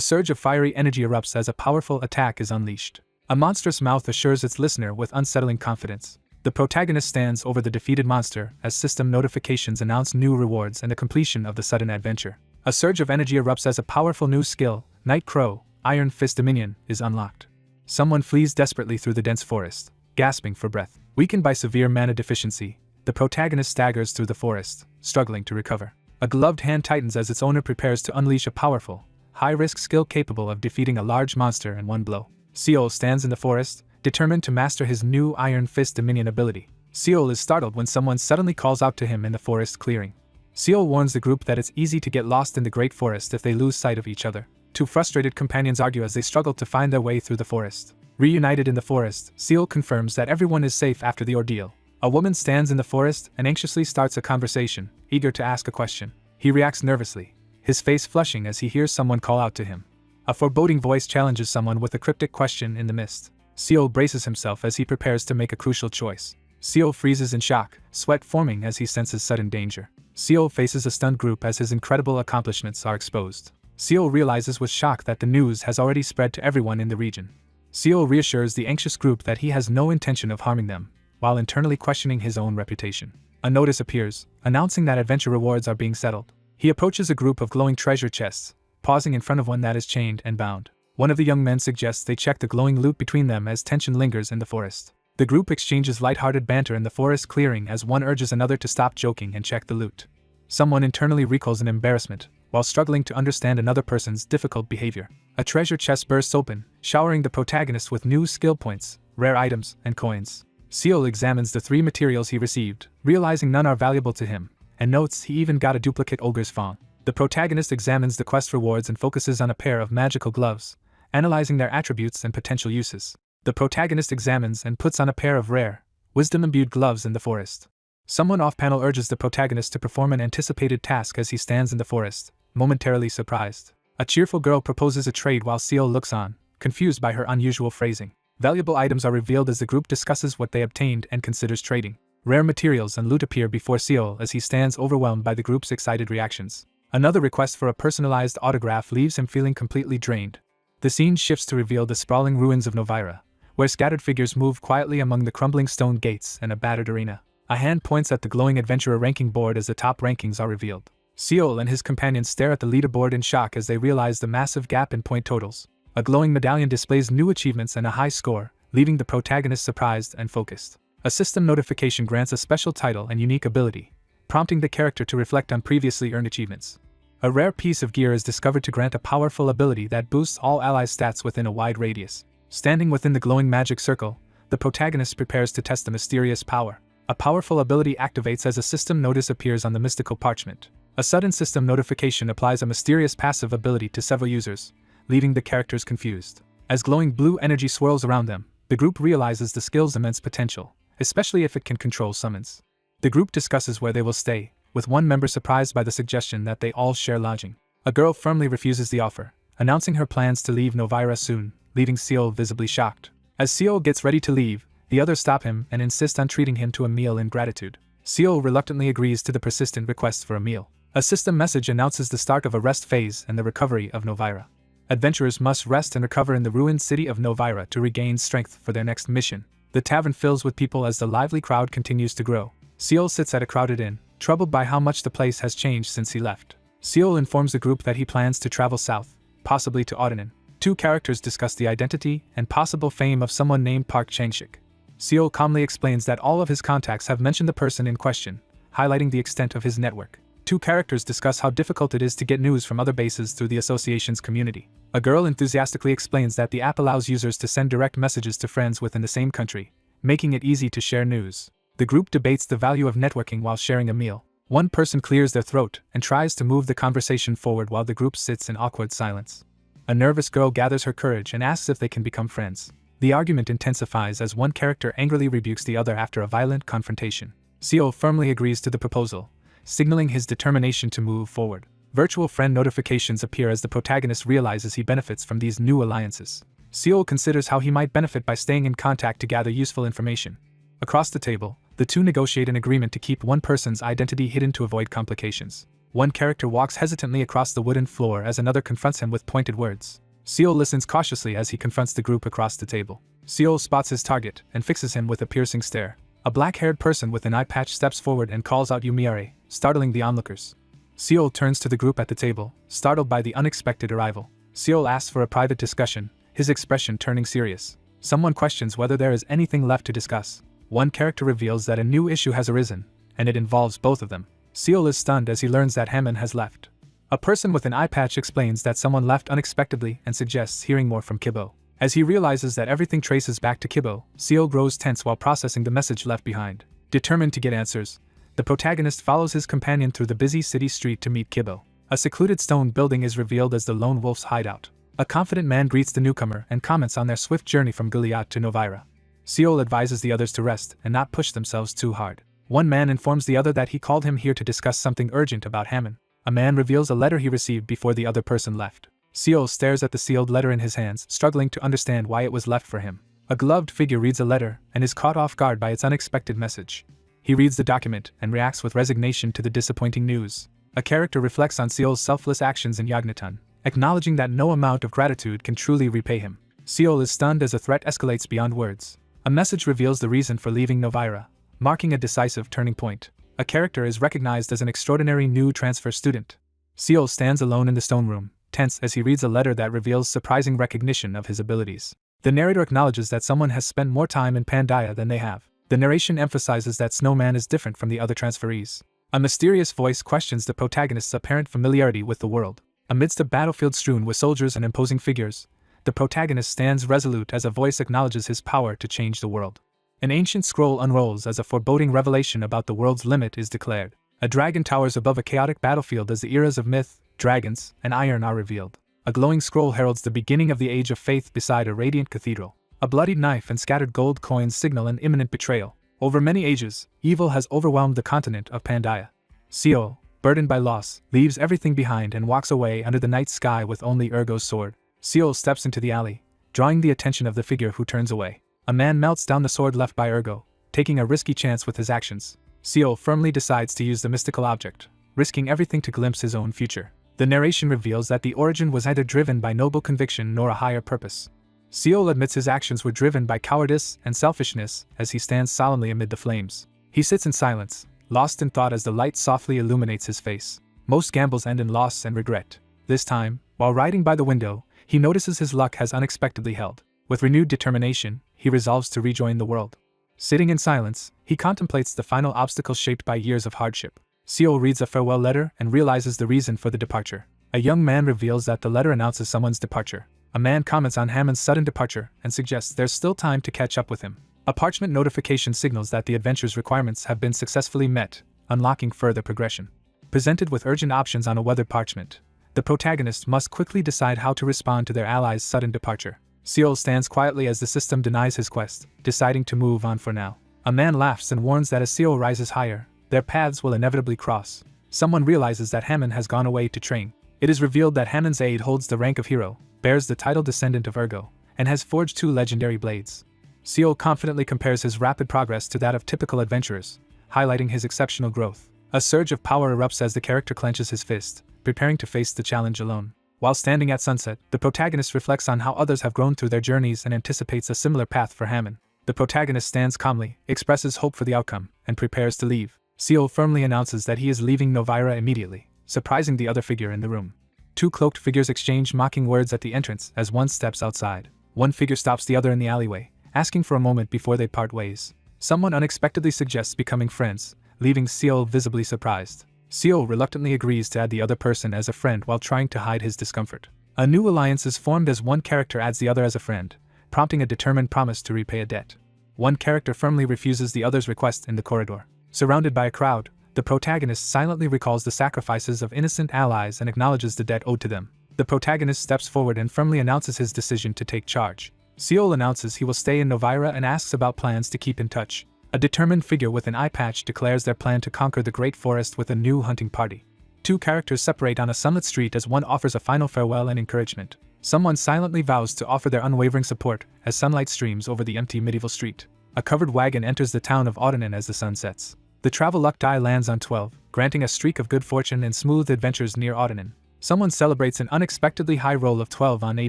surge of fiery energy erupts as a powerful attack is unleashed. A monstrous mouth assures its listener with unsettling confidence. The protagonist stands over the defeated monster as system notifications announce new rewards and the completion of the sudden adventure. A surge of energy erupts as a powerful new skill, Night Crow, Iron Fist Dominion, is unlocked. Someone flees desperately through the dense forest, gasping for breath. Weakened by severe mana deficiency, the protagonist staggers through the forest, struggling to recover. A gloved hand tightens as its owner prepares to unleash a powerful, high-risk skill capable of defeating a large monster in one blow. Seal stands in the forest, determined to master his new Iron Fist Dominion ability. Seal is startled when someone suddenly calls out to him in the forest clearing. Seal warns the group that it's easy to get lost in the great forest if they lose sight of each other. Two frustrated companions argue as they struggle to find their way through the forest. Reunited in the forest, Seal confirms that everyone is safe after the ordeal. A woman stands in the forest and anxiously starts a conversation, eager to ask a question. He reacts nervously, his face flushing as he hears someone call out to him. A foreboding voice challenges someone with a cryptic question in the mist. Seal braces himself as he prepares to make a crucial choice. Seal freezes in shock, sweat forming as he senses sudden danger. Seal faces a stunned group as his incredible accomplishments are exposed. Seal realizes with shock that the news has already spread to everyone in the region. Seal reassures the anxious group that he has no intention of harming them, while internally questioning his own reputation. A notice appears, announcing that adventure rewards are being settled. He approaches a group of glowing treasure chests, pausing in front of one that is chained and bound. One of the young men suggests they check the glowing loot between them as tension lingers in the forest. The group exchanges lighthearted banter in the forest clearing as one urges another to stop joking and check the loot. Someone internally recoils in embarrassment, while struggling to understand another person's difficult behavior. A treasure chest bursts open, showering the protagonist with new skill points, rare items, and coins. Seal examines the 3 materials he received, realizing none are valuable to him, and notes he even got a duplicate ogre's fawn. The protagonist examines the quest rewards and focuses on a pair of magical gloves, analyzing their attributes and potential uses. The protagonist examines and puts on a pair of rare, wisdom-imbued gloves in the forest. Someone off-panel urges the protagonist to perform an anticipated task as he stands in the forest, momentarily surprised. A cheerful girl proposes a trade while Seal looks on, confused by her unusual phrasing. Valuable items are revealed as the group discusses what they obtained and considers trading. Rare materials and loot appear before Seal as he stands overwhelmed by the group's excited reactions. Another request for a personalized autograph leaves him feeling completely drained. The scene shifts to reveal the sprawling ruins of Novira, where scattered figures move quietly among the crumbling stone gates and a battered arena. A hand points at the glowing adventurer ranking board as the top rankings are revealed. Seal and his companions stare at the leaderboard in shock as they realize the massive gap in point totals. A glowing medallion displays new achievements and a high score, leaving the protagonist surprised and focused. A system notification grants a special title and unique ability, prompting the character to reflect on previously earned achievements. A rare piece of gear is discovered to grant a powerful ability that boosts all allies' stats within a wide radius. Standing within the glowing magic circle, the protagonist prepares to test the mysterious power. A powerful ability activates as a system notice appears on the mystical parchment. A sudden system notification applies a mysterious passive ability to several users, leaving the characters confused. As glowing blue energy swirls around them, the group realizes the skill's immense potential, especially if it can control summons. The group discusses where they will stay, with one member surprised by the suggestion that they all share lodging. A girl firmly refuses the offer, announcing her plans to leave Novira soon, leaving Seal visibly shocked. As Seal gets ready to leave, the others stop him and insist on treating him to a meal in gratitude. Seal reluctantly agrees to the persistent request for a meal. A system message announces the start of a rest phase and the recovery of Novira. Adventurers must rest and recover in the ruined city of Novira to regain strength for their next mission. The tavern fills with people as the lively crowd continues to grow. Seal sits at a crowded inn, troubled by how much the place has changed since he left. Seal informs the group that he plans to travel south, possibly to Audenin. Two characters discuss the identity and possible fame of someone named Park Changshik. Seal calmly explains that all of his contacts have mentioned the person in question, highlighting the extent of his network. Two characters discuss how difficult it is to get news from other bases through the association's community. A girl enthusiastically explains that the app allows users to send direct messages to friends within the same country, making it easy to share news. The group debates the value of networking while sharing a meal. One person clears their throat and tries to move the conversation forward while the group sits in awkward silence. A nervous girl gathers her courage and asks if they can become friends. The argument intensifies as one character angrily rebukes the other after a violent confrontation. Seal firmly agrees to the proposal, signaling his determination to move forward. Virtual friend notifications appear as the protagonist realizes he benefits from these new alliances. Seal considers how he might benefit by staying in contact to gather useful information. Across the table, the two negotiate an agreement to keep one person's identity hidden to avoid complications. One character walks hesitantly across the wooden floor as another confronts him with pointed words. Seal listens cautiously as he confronts the group across the table. Seal spots his target and fixes him with a piercing stare. A black-haired person with an eye patch steps forward and calls out Yumiare, startling the onlookers. Seal turns to the group at the table, startled by the unexpected arrival. Seal asks for a private discussion, his expression turning serious. Someone questions whether there is anything left to discuss. One character reveals that a new issue has arisen, and it involves both of them. Seal is stunned as he learns that Hammond has left. A person with an eye patch explains that someone left unexpectedly and suggests hearing more from Kibo. As he realizes that everything traces back to Kibo, Seal grows tense while processing the message left behind. Determined to get answers, the protagonist follows his companion through the busy city street to meet Kibo. A secluded stone building is revealed as the lone wolf's hideout. A confident man greets the newcomer and comments on their swift journey from Guerilla to Novira. Seal advises the others to rest and not push themselves too hard. One man informs the other that he called him here to discuss something urgent about Hammond. A man reveals a letter he received before the other person left. Seal stares at the sealed letter in his hands, struggling to understand why it was left for him. A gloved figure reads a letter and is caught off guard by its unexpected message. He reads the document and reacts with resignation to the disappointing news. A character reflects on Seal's selfless actions in Yagnaton, acknowledging that no amount of gratitude can truly repay him. Seal is stunned as a threat escalates beyond words. A message reveals the reason for leaving Novira, marking a decisive turning point. A character is recognized as an extraordinary new transfer student. Seal stands alone in the stone room, tense as he reads a letter that reveals surprising recognition of his abilities. The narrator acknowledges that someone has spent more time in Pandia than they have. The narration emphasizes that Snowman is different from the other transferees. A mysterious voice questions the protagonist's apparent familiarity with the world. Amidst a battlefield strewn with soldiers and imposing figures, the protagonist stands resolute as a voice acknowledges his power to change the world. An ancient scroll unrolls as a foreboding revelation about the world's limit is declared. A dragon towers above a chaotic battlefield as the eras of myth, dragons, and iron are revealed. A glowing scroll heralds the beginning of the Age of Faith beside a radiant cathedral. A bloodied knife and scattered gold coins signal an imminent betrayal. Over many ages, evil has overwhelmed the continent of Pandia. Seol, burdened by loss, leaves everything behind and walks away under the night sky with only Ergo's sword. Seol steps into the alley, drawing the attention of the figure who turns away. A man melts down the sword left by Ergo, taking a risky chance with his actions. Seol firmly decides to use the mystical object, risking everything to glimpse his own future. The narration reveals that the origin was neither driven by noble conviction nor a higher purpose. Seol admits his actions were driven by cowardice and selfishness as he stands solemnly amid the flames. He sits in silence, lost in thought as the light softly illuminates his face. Most gambles end in loss and regret. This time, while riding by the window, he notices his luck has unexpectedly held. With renewed determination, he resolves to rejoin the world. Sitting in silence, he contemplates the final obstacle shaped by years of hardship. Seol reads a farewell letter and realizes the reason for the departure. A young man reveals that the letter announces someone's departure. A man comments on Hammond's sudden departure and suggests there's still time to catch up with him. A parchment notification signals that the adventure's requirements have been successfully met, unlocking further progression. Presented with urgent options on a weathered parchment, the protagonist must quickly decide how to respond to their allies' sudden departure. Seol stands quietly as the system denies his quest, deciding to move on for now. A man laughs and warns that as Seol rises higher, their paths will inevitably cross. Someone realizes that Hammond has gone away to train. It is revealed that Hammond's aide holds the rank of hero, bears the title descendant of Ergo, and has forged 2 legendary blades. Seol confidently compares his rapid progress to that of typical adventurers, highlighting his exceptional growth. A surge of power erupts as the character clenches his fist, preparing to face the challenge alone. While standing at sunset, the protagonist reflects on how others have grown through their journeys and anticipates a similar path for Hammond. The protagonist stands calmly, expresses hope for the outcome, and prepares to leave. Seol firmly announces that he is leaving Novira immediately, surprising the other figure in the room. 2 cloaked figures exchange mocking words at the entrance as one steps outside. One figure stops the other in the alleyway, asking for a moment before they part ways. Someone unexpectedly suggests becoming friends, leaving Seol visibly surprised. Seol reluctantly agrees to add the other person as a friend while trying to hide his discomfort. A new alliance is formed as one character adds the other as a friend, prompting a determined promise to repay a debt. One character firmly refuses the other's request in the corridor. Surrounded by a crowd, the protagonist silently recalls the sacrifices of innocent allies and acknowledges the debt owed to them. The protagonist steps forward and firmly announces his decision to take charge. Seol announces he will stay in Novira and asks about plans to keep in touch. A determined figure with an eye patch declares their plan to conquer the Great Forest with a new hunting party. 2 characters separate on a sunlit street as one offers a final farewell and encouragement. Someone silently vows to offer their unwavering support as sunlight streams over the empty medieval street. A covered wagon enters the town of Audenon as the sun sets. The travel luck die lands on 12, granting a streak of good fortune and smooth adventures near Audenon. Someone celebrates an unexpectedly high roll of 12 on a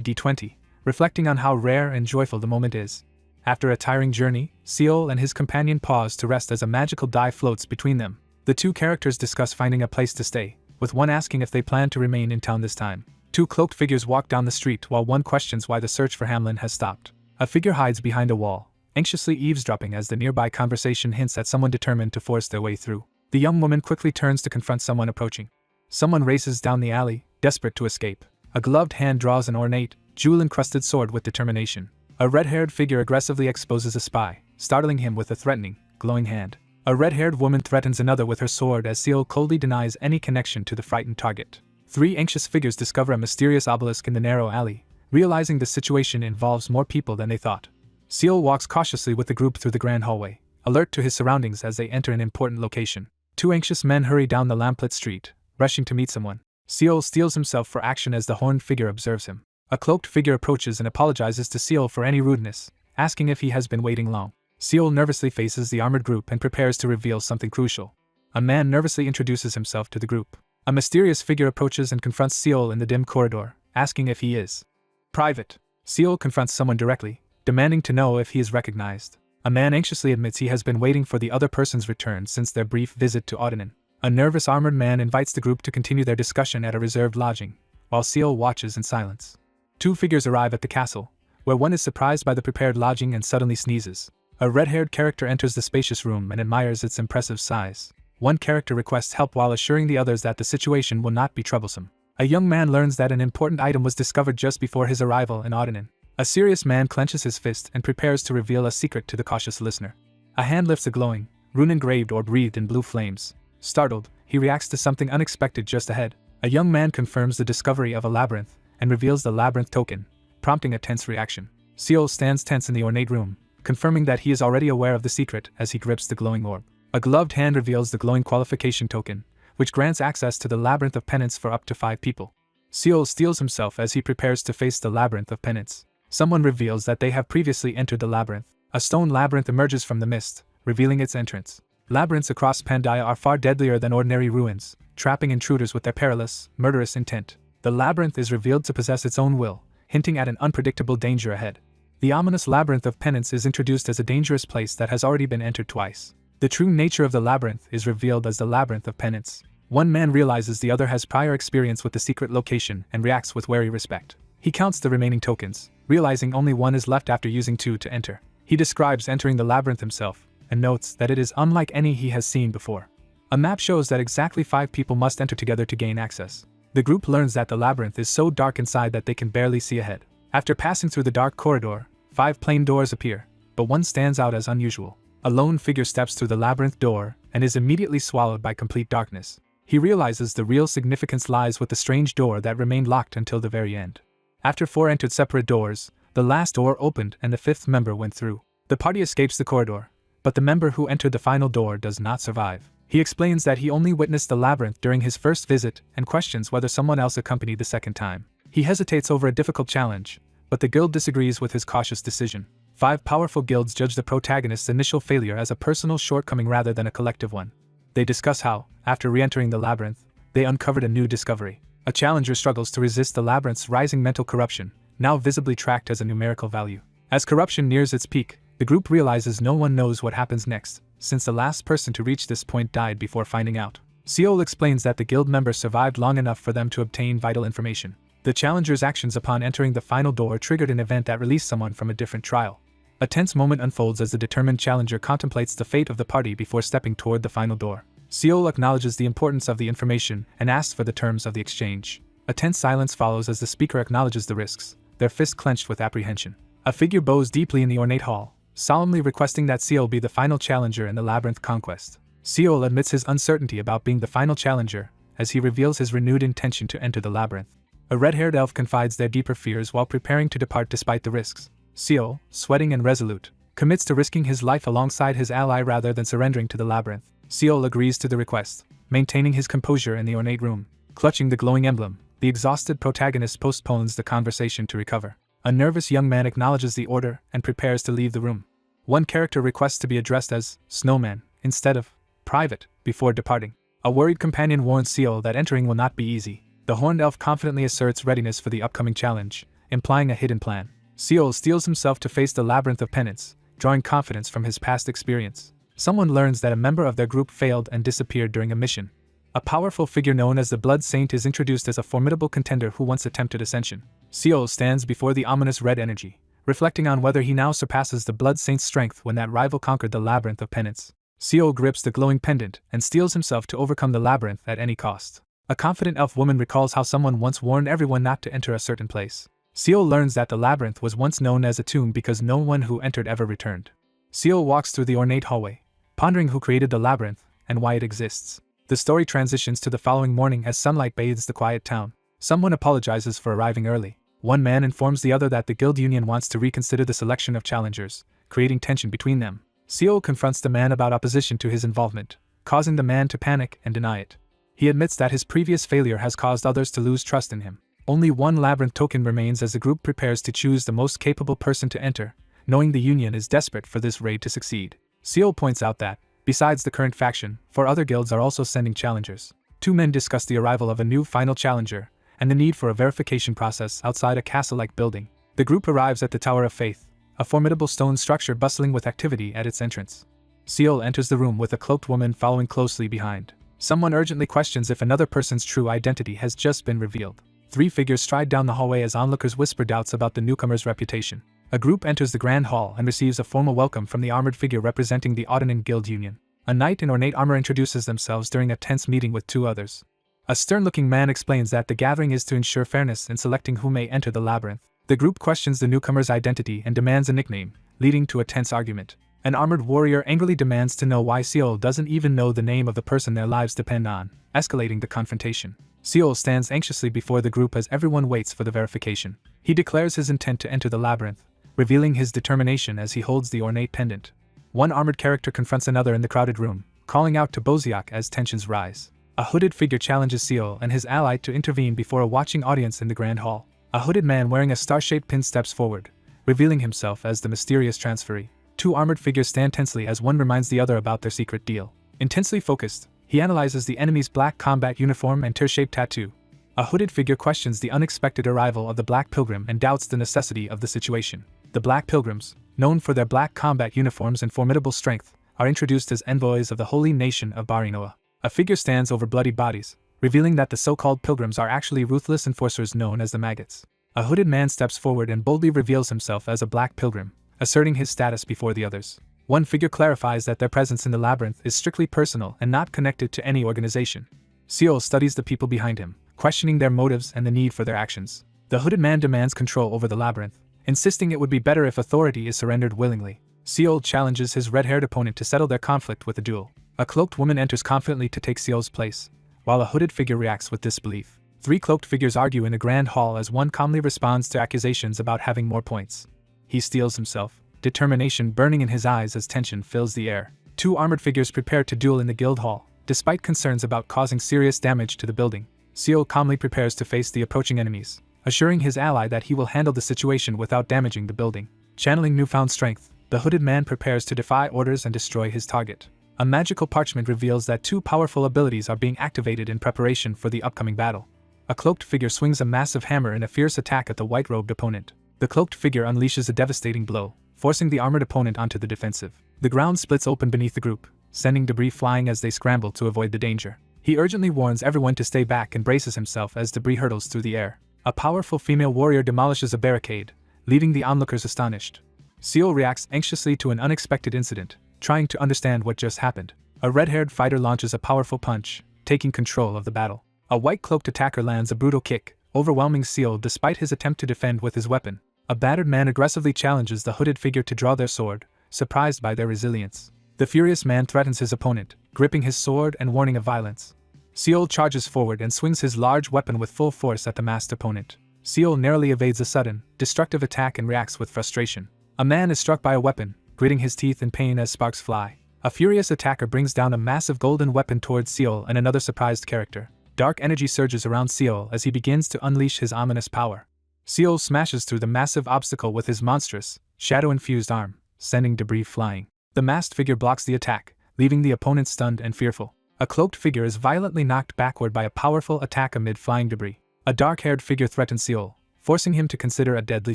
d20, reflecting on how rare and joyful the moment is. After a tiring journey, Seol and his companion pause to rest as a magical die floats between them. The 2 characters discuss finding a place to stay, with one asking if they plan to remain in town this time. 2 cloaked figures walk down the street while one questions why the search for Hamlin has stopped. A figure hides behind a wall, anxiously eavesdropping as the nearby conversation hints at someone determined to force their way through. The young woman quickly turns to confront someone approaching. Someone races down the alley, desperate to escape. A gloved hand draws an ornate, jewel-encrusted sword with determination. A red-haired figure aggressively exposes a spy, startling him with a threatening, glowing hand. A red-haired woman threatens another with her sword as Seol coldly denies any connection to the frightened target. 3 anxious figures discover a mysterious obelisk in the narrow alley, realizing the situation involves more people than they thought. Seol walks cautiously with the group through the grand hallway, alert to his surroundings as they enter an important location. 2 anxious men hurry down the lamplit street, rushing to meet someone. Seol steels himself for action as the horned figure observes him. A cloaked figure approaches and apologizes to Seol for any rudeness, asking if he has been waiting long. Seol nervously faces the armored group and prepares to reveal something crucial. A man nervously introduces himself to the group. A mysterious figure approaches and confronts Seol in the dim corridor, asking if he is private. Seol confronts someone directly, demanding to know if he is recognized. A man anxiously admits he has been waiting for the other person's return since their brief visit to Audenon. A nervous armored man invites the group to continue their discussion at a reserved lodging, while Seol watches in silence. 2 figures arrive at the castle, where one is surprised by the prepared lodging and suddenly sneezes. A red-haired character enters the spacious room and admires its impressive size. One character requests help while assuring the others that the situation will not be troublesome. A young man learns that an important item was discovered just before his arrival in Audenon. A serious man clenches his fist and prepares to reveal a secret to the cautious listener. A hand lifts a glowing, rune-engraved orb wreathed in blue flames. Startled, he reacts to something unexpected just ahead. A young man confirms the discovery of a labyrinth and reveals the labyrinth token, prompting a tense reaction. Seol stands tense in the ornate room, confirming that he is already aware of the secret as he grips the glowing orb. A gloved hand reveals the glowing qualification token, which grants access to the Labyrinth of Penance for up to 5 people. Seol steels himself as he prepares to face the Labyrinth of Penance. Someone reveals that they have previously entered the labyrinth. A stone labyrinth emerges from the mist, revealing its entrance. Labyrinths across Pandia are far deadlier than ordinary ruins, trapping intruders with their perilous, murderous intent. The labyrinth is revealed to possess its own will, hinting at an unpredictable danger ahead. The ominous Labyrinth of Penance is introduced as a dangerous place that has already been entered twice. The true nature of the labyrinth is revealed as the Labyrinth of Penance. One man realizes the other has prior experience with the secret location and reacts with wary respect. He counts the remaining tokens, realizing only one is left after using 2 to enter. He describes entering the labyrinth himself, and notes that it is unlike any he has seen before. A map shows that exactly 5 people must enter together to gain access. The group learns that the labyrinth is so dark inside that they can barely see ahead. After passing through the dark corridor, 5 plain doors appear, but one stands out as unusual. A lone figure steps through the labyrinth door and is immediately swallowed by complete darkness. He realizes the real significance lies with the strange door that remained locked until the very end. After 4 entered separate doors, the last door opened and the 5th member went through. The party escapes the corridor, but the member who entered the final door does not survive. He explains that he only witnessed the labyrinth during his first visit and questions whether someone else accompanied the second time. He hesitates over a difficult challenge, but the guild disagrees with his cautious decision. 5 powerful guilds judge the protagonist's initial failure as a personal shortcoming rather than a collective one. They discuss how, after re-entering the labyrinth, they uncovered a new discovery. A challenger struggles to resist the labyrinth's rising mental corruption, now visibly tracked as a numerical value. As corruption nears its peak, the group realizes no one knows what happens next, since the last person to reach this point died before finding out. Seol explains that the guild members survived long enough for them to obtain vital information. The challenger's actions upon entering the final door triggered an event that released someone from a different trial. A tense moment unfolds as the determined challenger contemplates the fate of the party before stepping toward the final door. Seol acknowledges the importance of the information and asks for the terms of the exchange. A tense silence follows as the speaker acknowledges the risks, their fists clenched with apprehension. A figure bows deeply in the ornate hall, solemnly requesting that Seol be the final challenger in the labyrinth conquest. Seol admits his uncertainty about being the final challenger, as he reveals his renewed intention to enter the labyrinth. A red-haired elf confides their deeper fears while preparing to depart despite the risks. Seol, sweating and resolute, commits to risking his life alongside his ally rather than surrendering to the labyrinth. Seol agrees to the request, maintaining his composure in the ornate room. Clutching the glowing emblem, the exhausted protagonist postpones the conversation to recover. A nervous young man acknowledges the order and prepares to leave the room. One character requests to be addressed as Snowman instead of Private before departing. A worried companion warns Seol that entering will not be easy. The horned elf confidently asserts readiness for the upcoming challenge, implying a hidden plan. Seol steels himself to face the Labyrinth of Penance, drawing confidence from his past experience. Someone learns that a member of their group failed and disappeared during a mission. A powerful figure known as the Blood Saint is introduced as a formidable contender who once attempted ascension. Seol stands before the ominous red energy, reflecting on whether he now surpasses the Blood Saint's strength when that rival conquered the Labyrinth of Penance. Seol grips the glowing pendant and steels himself to overcome the labyrinth at any cost. A confident elf woman recalls how someone once warned everyone not to enter a certain place. Seol learns that the labyrinth was once known as a tomb because no one who entered ever returned. Seol walks through the ornate hallway, pondering who created the labyrinth and why it exists. The story transitions to the following morning as sunlight bathes the quiet town. Someone apologizes for arriving early. One man informs the other that the guild union wants to reconsider the selection of challengers, creating tension between them. Seol confronts the man about opposition to his involvement, causing the man to panic and deny it. He admits that his previous failure has caused others to lose trust in him. Only one labyrinth token remains as the group prepares to choose the most capable person to enter, knowing the union is desperate for this raid to succeed. Seol points out that, besides the current faction, 4 other guilds are also sending challengers. 2 men discuss the arrival of a new final challenger, and the need for a verification process outside a castle-like building. The group arrives at the Tower of Faith, a formidable stone structure bustling with activity at its entrance. Seol enters the room with a cloaked woman following closely behind. Someone urgently questions if another person's true identity has just been revealed. 3 figures stride down the hallway as onlookers whisper doubts about the newcomer's reputation. A group enters the Grand Hall and receives a formal welcome from the armored figure representing the Audinan Guild Union. A knight in ornate armor introduces themselves during a tense meeting with 2 others. A stern-looking man explains that the gathering is to ensure fairness in selecting who may enter the labyrinth. The group questions the newcomer's identity and demands a nickname, leading to a tense argument. An armored warrior angrily demands to know why Seol doesn't even know the name of the person their lives depend on, escalating the confrontation. Seol stands anxiously before the group as everyone waits for the verification. He declares his intent to enter the labyrinth, revealing his determination as he holds the ornate pendant. One armored character confronts another in the crowded room, calling out to Boziak as tensions rise. A hooded figure challenges Seal and his ally to intervene before a watching audience in the Grand Hall. A hooded man wearing a star-shaped pin steps forward, revealing himself as the mysterious transferee. Two armored figures stand tensely as one reminds the other about their secret deal. Intensely focused, he analyzes the enemy's black combat uniform and tear-shaped tattoo. A hooded figure questions the unexpected arrival of the Black Pilgrim and doubts the necessity of the situation. The Black Pilgrims, known for their black combat uniforms and formidable strength, are introduced as envoys of the holy nation of Barinoa. A figure stands over bloodied bodies, revealing that the so-called pilgrims are actually ruthless enforcers known as the maggots. A hooded man steps forward and boldly reveals himself as a black pilgrim, asserting his status before the others. One figure clarifies that their presence in the labyrinth is strictly personal and not connected to any organization. Seal studies the people behind him, questioning their motives and the need for their actions. The hooded man demands control over the labyrinth, insisting it would be better if authority is surrendered willingly. Seal challenges his red-haired opponent to settle their conflict with a duel. A cloaked woman enters confidently to take Seal's place, while a hooded figure reacts with disbelief. Three cloaked figures argue in the grand hall as one calmly responds to accusations about having more points. He steels himself, determination burning in his eyes as tension fills the air. Two armored figures prepare to duel in the guild hall, despite concerns about causing serious damage to the building. Seal calmly prepares to face the approaching enemies, assuring his ally that he will handle the situation without damaging the building. Channeling newfound strength, the hooded man prepares to defy orders and destroy his target. A magical parchment reveals that two powerful abilities are being activated in preparation for the upcoming battle. A cloaked figure swings a massive hammer in a fierce attack at the white-robed opponent. The cloaked figure unleashes a devastating blow, forcing the armored opponent onto the defensive. The ground splits open beneath the group, sending debris flying as they scramble to avoid the danger. He urgently warns everyone to stay back and braces himself as debris hurtles through the air. A powerful female warrior demolishes a barricade, leaving the onlookers astonished. Seal reacts anxiously to an unexpected incident, trying to understand what just happened. A red-haired fighter launches a powerful punch, taking control of the battle. A white-cloaked attacker lands a brutal kick, overwhelming Seal despite his attempt to defend with his weapon. A battered man aggressively challenges the hooded figure to draw their sword, surprised by their resilience. The furious man threatens his opponent, gripping his sword and warning of violence. Seal charges forward and swings his large weapon with full force at the masked opponent. Seal narrowly evades a sudden, destructive attack and reacts with frustration. A man is struck by a weapon, gritting his teeth in pain as sparks fly. A furious attacker brings down a massive golden weapon towards Seal and another surprised character. Dark energy surges around Seal as he begins to unleash his ominous power. Seal smashes through the massive obstacle with his monstrous, shadow-infused arm, sending debris flying. The masked figure blocks the attack, leaving the opponent stunned and fearful. A cloaked figure is violently knocked backward by a powerful attack amid flying debris. A dark-haired figure threatens Seal, forcing him to consider a deadly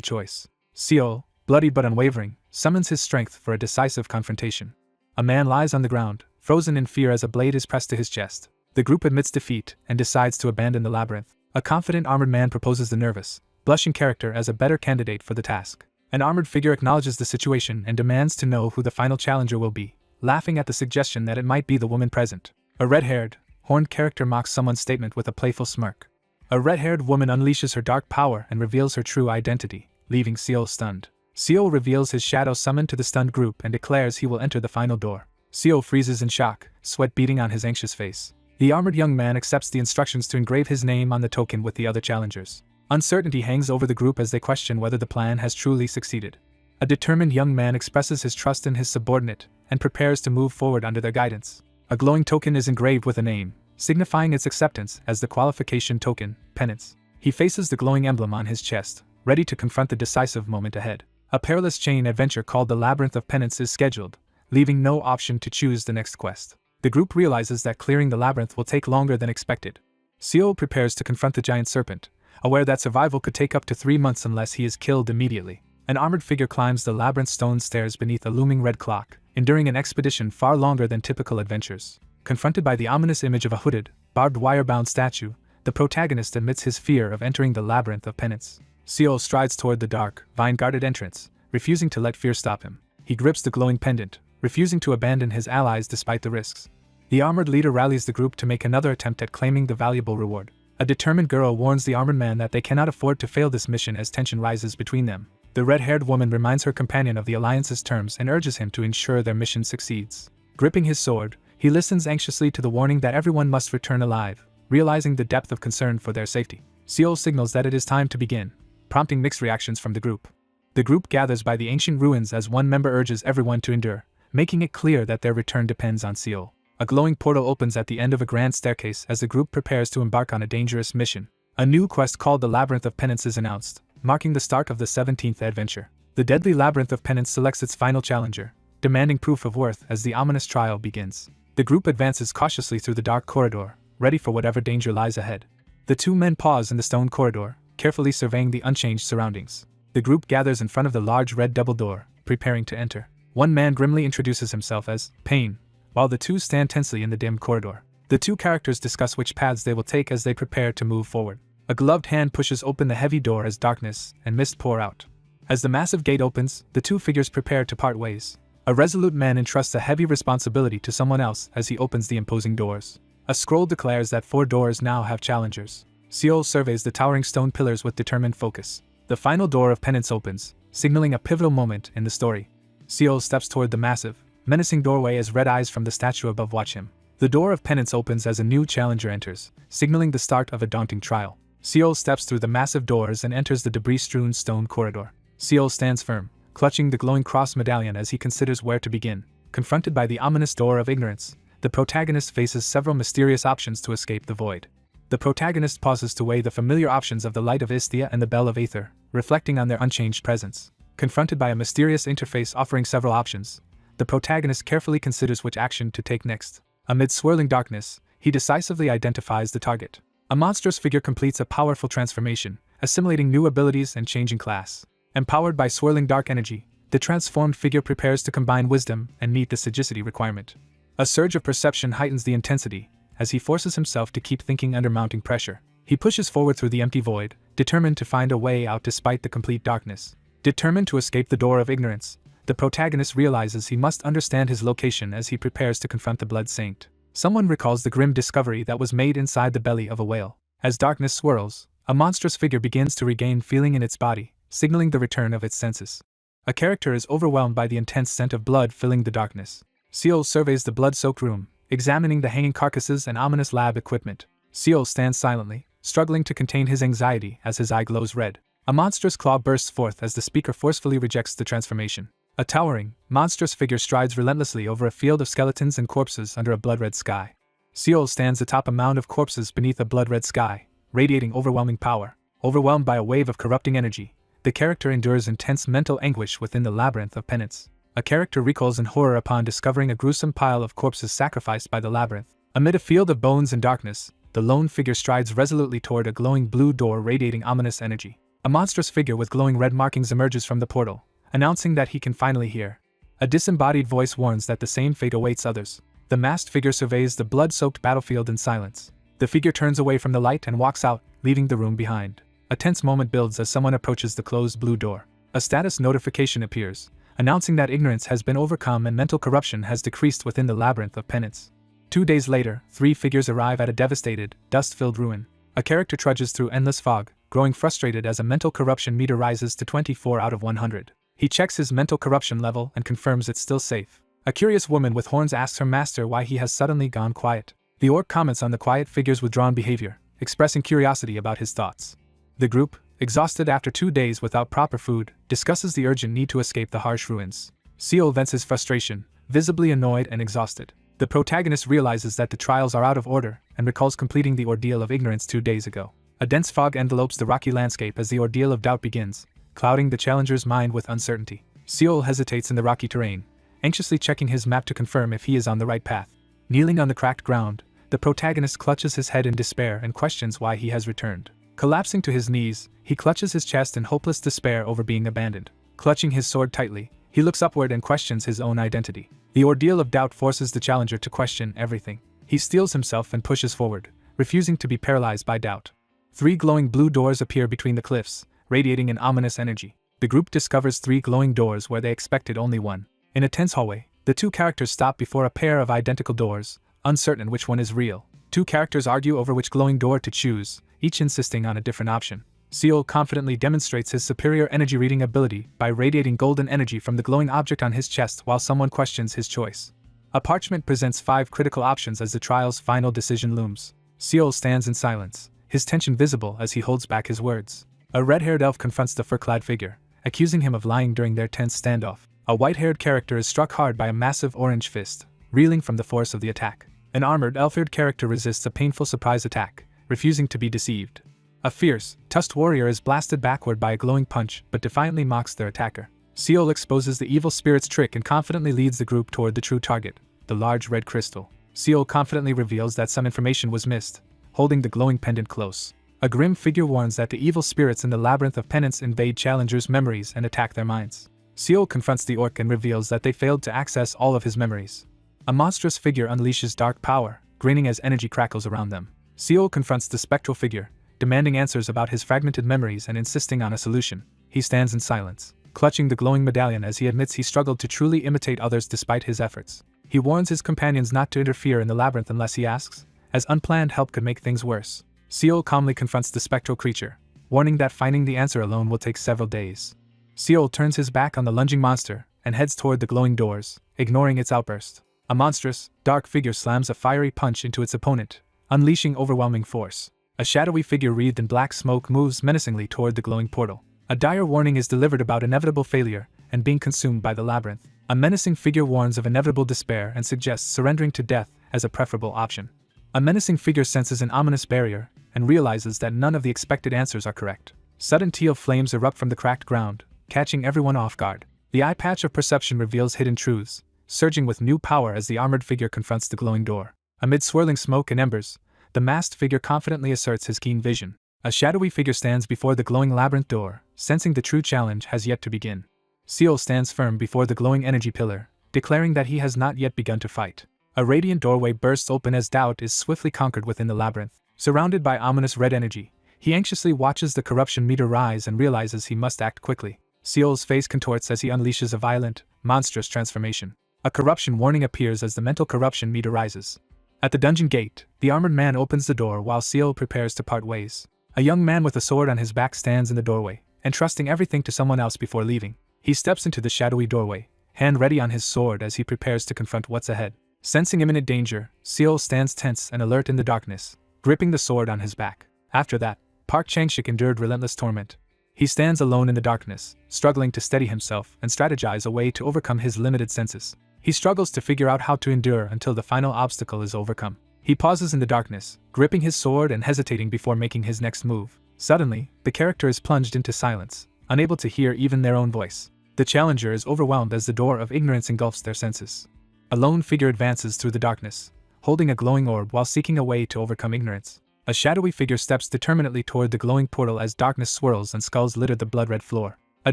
choice. Seal, bloodied but unwavering, summons his strength for a decisive confrontation. A man lies on the ground, frozen in fear as a blade is pressed to his chest. The group admits defeat and decides to abandon the labyrinth. A confident armored man proposes the nervous, blushing character as a better candidate for the task. An armored figure acknowledges the situation and demands to know who the final challenger will be, laughing at the suggestion that it might be the woman present. A red-haired, horned character mocks someone's statement with a playful smirk. A red-haired woman unleashes her dark power and reveals her true identity, leaving Seal stunned. Seal reveals his shadow summoned to the stunned group and declares he will enter the final door. Seal freezes in shock, sweat beading on his anxious face. The armored young man accepts the instructions to engrave his name on the token with the other challengers. Uncertainty hangs over the group as they question whether the plan has truly succeeded. A determined young man expresses his trust in his subordinate and prepares to move forward under their guidance. A glowing token is engraved with a name, signifying its acceptance as the qualification token, penance. He faces the glowing emblem on his chest, ready to confront the decisive moment ahead. A perilous chain adventure called the Labyrinth of Penance is scheduled, leaving no option to choose the next quest. The group realizes that clearing the labyrinth will take longer than expected. Seal prepares to confront the giant serpent, aware that survival could take up to 3 months unless he is killed immediately. An armored figure climbs the labyrinth stone stairs beneath a looming red clock, enduring an expedition far longer than typical adventures. Confronted by the ominous image of a hooded, barbed wire-bound statue, the protagonist admits his fear of entering the Labyrinth of Penance. Seal strides toward the dark, vine-guarded entrance, refusing to let fear stop him. He grips the glowing pendant, refusing to abandon his allies despite the risks. The armored leader rallies the group to make another attempt at claiming the valuable reward. A determined girl warns the armored man that they cannot afford to fail this mission as tension rises between them. The red-haired woman reminds her companion of the alliance's terms and urges him to ensure their mission succeeds. Gripping his sword, he listens anxiously to the warning that everyone must return alive, realizing the depth of concern for their safety. Seal signals that it is time to begin, prompting mixed reactions from the group. The group gathers by the ancient ruins as one member urges everyone to endure, making it clear that their return depends on Seol. A glowing portal opens at the end of a grand staircase as the group prepares to embark on a dangerous mission. A new quest called the Labyrinth of Penance is announced, marking the start of the 17th adventure. The deadly Labyrinth of Penance selects its final challenger, demanding proof of worth as the ominous trial begins. The group advances cautiously through the dark corridor, ready for whatever danger lies ahead. The two men pause in the stone corridor, carefully surveying the unchanged surroundings. The group gathers in front of the large red double door, preparing to enter. One man grimly introduces himself as Pain, while the two stand tensely in the dim corridor. The two characters discuss which paths they will take as they prepare to move forward. A gloved hand pushes open the heavy door as darkness and mist pour out. As the massive gate opens, the two figures prepare to part ways. A resolute man entrusts a heavy responsibility to someone else as he opens the imposing doors. A scroll declares that 4 doors now have challengers. Seol surveys the towering stone pillars with determined focus. The final door of penance opens, signaling a pivotal moment in the story. Seol steps toward the massive, menacing doorway as red eyes from the statue above watch him. The door of penance opens as a new challenger enters, signaling the start of a daunting trial. Seol steps through the massive doors and enters the debris-strewn stone corridor. Seol stands firm, clutching the glowing cross medallion as he considers where to begin. Confronted by the ominous door of ignorance, the protagonist faces several mysterious options to escape the void. The protagonist pauses to weigh the familiar options of the Light of Isthia and the Bell of Aether, reflecting on their unchanged presence. Confronted by a mysterious interface offering several options, the protagonist carefully considers which action to take next. Amid swirling darkness, he decisively identifies the target. A monstrous figure completes a powerful transformation, assimilating new abilities and changing class. Empowered by swirling dark energy, the transformed figure prepares to combine wisdom and meet the sagacity requirement. A surge of perception heightens the intensity, as he forces himself to keep thinking under mounting pressure. He pushes forward through the empty void, determined to find a way out despite the complete darkness. Determined to escape the door of ignorance, the protagonist realizes he must understand his location as he prepares to confront the Blood Saint. Someone recalls the grim discovery that was made inside the belly of a whale. As darkness swirls, a monstrous figure begins to regain feeling in its body, signaling the return of its senses. A character is overwhelmed by the intense scent of blood filling the darkness. Seol surveys the blood-soaked room, examining the hanging carcasses and ominous lab equipment. Seol stands silently, struggling to contain his anxiety as his eye glows red. A monstrous claw bursts forth as the speaker forcefully rejects the transformation. A towering, monstrous figure strides relentlessly over a field of skeletons and corpses under a blood-red sky. Seol stands atop a mound of corpses beneath a blood-red sky, radiating overwhelming power. Overwhelmed by a wave of corrupting energy, the character endures intense mental anguish within the labyrinth of penance. A character recoils in horror upon discovering a gruesome pile of corpses sacrificed by the labyrinth. Amid a field of bones and darkness, the lone figure strides resolutely toward a glowing blue door radiating ominous energy. A monstrous figure with glowing red markings emerges from the portal, announcing that he can finally hear. A disembodied voice warns that the same fate awaits others. The masked figure surveys the blood-soaked battlefield in silence. The figure turns away from the light and walks out, leaving the room behind. A tense moment builds as someone approaches the closed blue door. A status notification appears, announcing that ignorance has been overcome and mental corruption has decreased within the labyrinth of penance. 2 days later, 3 figures arrive at a devastated, dust-filled ruin. A character trudges through endless fog, growing frustrated as a mental corruption meter rises to 24 out of 100. He checks his mental corruption level and confirms it's still safe. A curious woman with horns asks her master why he has suddenly gone quiet. The orc comments on the quiet figure's withdrawn behavior, expressing curiosity about his thoughts. The group, exhausted after 2 days without proper food, discusses the urgent need to escape the harsh ruins. Seol vents his frustration, visibly annoyed and exhausted. The protagonist realizes that the trials are out of order and recalls completing the ordeal of ignorance 2 days ago. A dense fog envelopes the rocky landscape as the ordeal of doubt begins, clouding the challenger's mind with uncertainty. Seol hesitates in the rocky terrain, anxiously checking his map to confirm if he is on the right path. Kneeling on the cracked ground, the protagonist clutches his head in despair and questions why he has returned. Collapsing to his knees, he clutches his chest in hopeless despair over being abandoned. Clutching his sword tightly, he looks upward and questions his own identity. The ordeal of doubt forces the challenger to question everything. He steels himself and pushes forward, refusing to be paralyzed by doubt. 3 glowing blue doors appear between the cliffs, radiating an ominous energy. The group discovers 3 glowing doors where they expected only one. In a tense hallway, the 2 characters stop before a pair of identical doors, uncertain which one is real. 2 characters argue over which glowing door to choose, each insisting on a different option. Seol confidently demonstrates his superior energy reading ability by radiating golden energy from the glowing object on his chest while someone questions his choice. A parchment presents 5 critical options as the trial's final decision looms. Seol stands in silence, his tension visible as he holds back his words. A red-haired elf confronts the fur-clad figure, accusing him of lying during their tense standoff. A white-haired character is struck hard by a massive orange fist, reeling from the force of the attack. An armored elf-haired character resists a painful surprise attack, refusing to be deceived. A fierce, tusked warrior is blasted backward by a glowing punch but defiantly mocks their attacker. Seol exposes the evil spirit's trick and confidently leads the group toward the true target, the large red crystal. Seol confidently reveals that some information was missed, holding the glowing pendant close. A grim figure warns that the evil spirits in the labyrinth of penance invade challengers' memories and attack their minds. Seol confronts the orc and reveals that they failed to access all of his memories. A monstrous figure unleashes dark power, grinning as energy crackles around them. Seol confronts the spectral figure, demanding answers about his fragmented memories and insisting on a solution. He stands in silence, clutching the glowing medallion as he admits he struggled to truly imitate others despite his efforts. He warns his companions not to interfere in the labyrinth unless he asks, as unplanned help could make things worse. Seol calmly confronts the spectral creature, warning that finding the answer alone will take several days. Seol turns his back on the lunging monster and heads toward the glowing doors, ignoring its outburst. A monstrous, dark figure slams a fiery punch into its opponent, unleashing overwhelming force. A shadowy figure wreathed in black smoke moves menacingly toward the glowing portal. A dire warning is delivered about inevitable failure and being consumed by the labyrinth. A menacing figure warns of inevitable despair and suggests surrendering to death as a preferable option. A menacing figure senses an ominous barrier and realizes that none of the expected answers are correct. Sudden teal flames erupt from the cracked ground, catching everyone off guard. The eye patch of perception reveals hidden truths, surging with new power as the armored figure confronts the glowing door. Amid swirling smoke and embers, the masked figure confidently asserts his keen vision. A shadowy figure stands before the glowing labyrinth door, sensing the true challenge has yet to begin. Seol stands firm before the glowing energy pillar, declaring that he has not yet begun to fight. A radiant doorway bursts open as doubt is swiftly conquered within the labyrinth. Surrounded by ominous red energy, he anxiously watches the corruption meter rise and realizes he must act quickly. Seol's face contorts as he unleashes a violent, monstrous transformation. A corruption warning appears as the mental corruption meter rises. At the dungeon gate, the armored man opens the door while Seol prepares to part ways. A young man with a sword on his back stands in the doorway, entrusting everything to someone else before leaving. He steps into the shadowy doorway, hand ready on his sword as he prepares to confront what's ahead. Sensing imminent danger, Seol stands tense and alert in the darkness, gripping the sword on his back. After that, Park Changshik endured relentless torment. He stands alone in the darkness, struggling to steady himself and strategize a way to overcome his limited senses. He struggles to figure out how to endure until the final obstacle is overcome. He pauses in the darkness, gripping his sword and hesitating before making his next move. Suddenly, the character is plunged into silence, unable to hear even their own voice. The challenger is overwhelmed as the door of ignorance engulfs their senses. A lone figure advances through the darkness, holding a glowing orb while seeking a way to overcome ignorance. A shadowy figure steps determinedly toward the glowing portal as darkness swirls and skulls litter the blood-red floor. A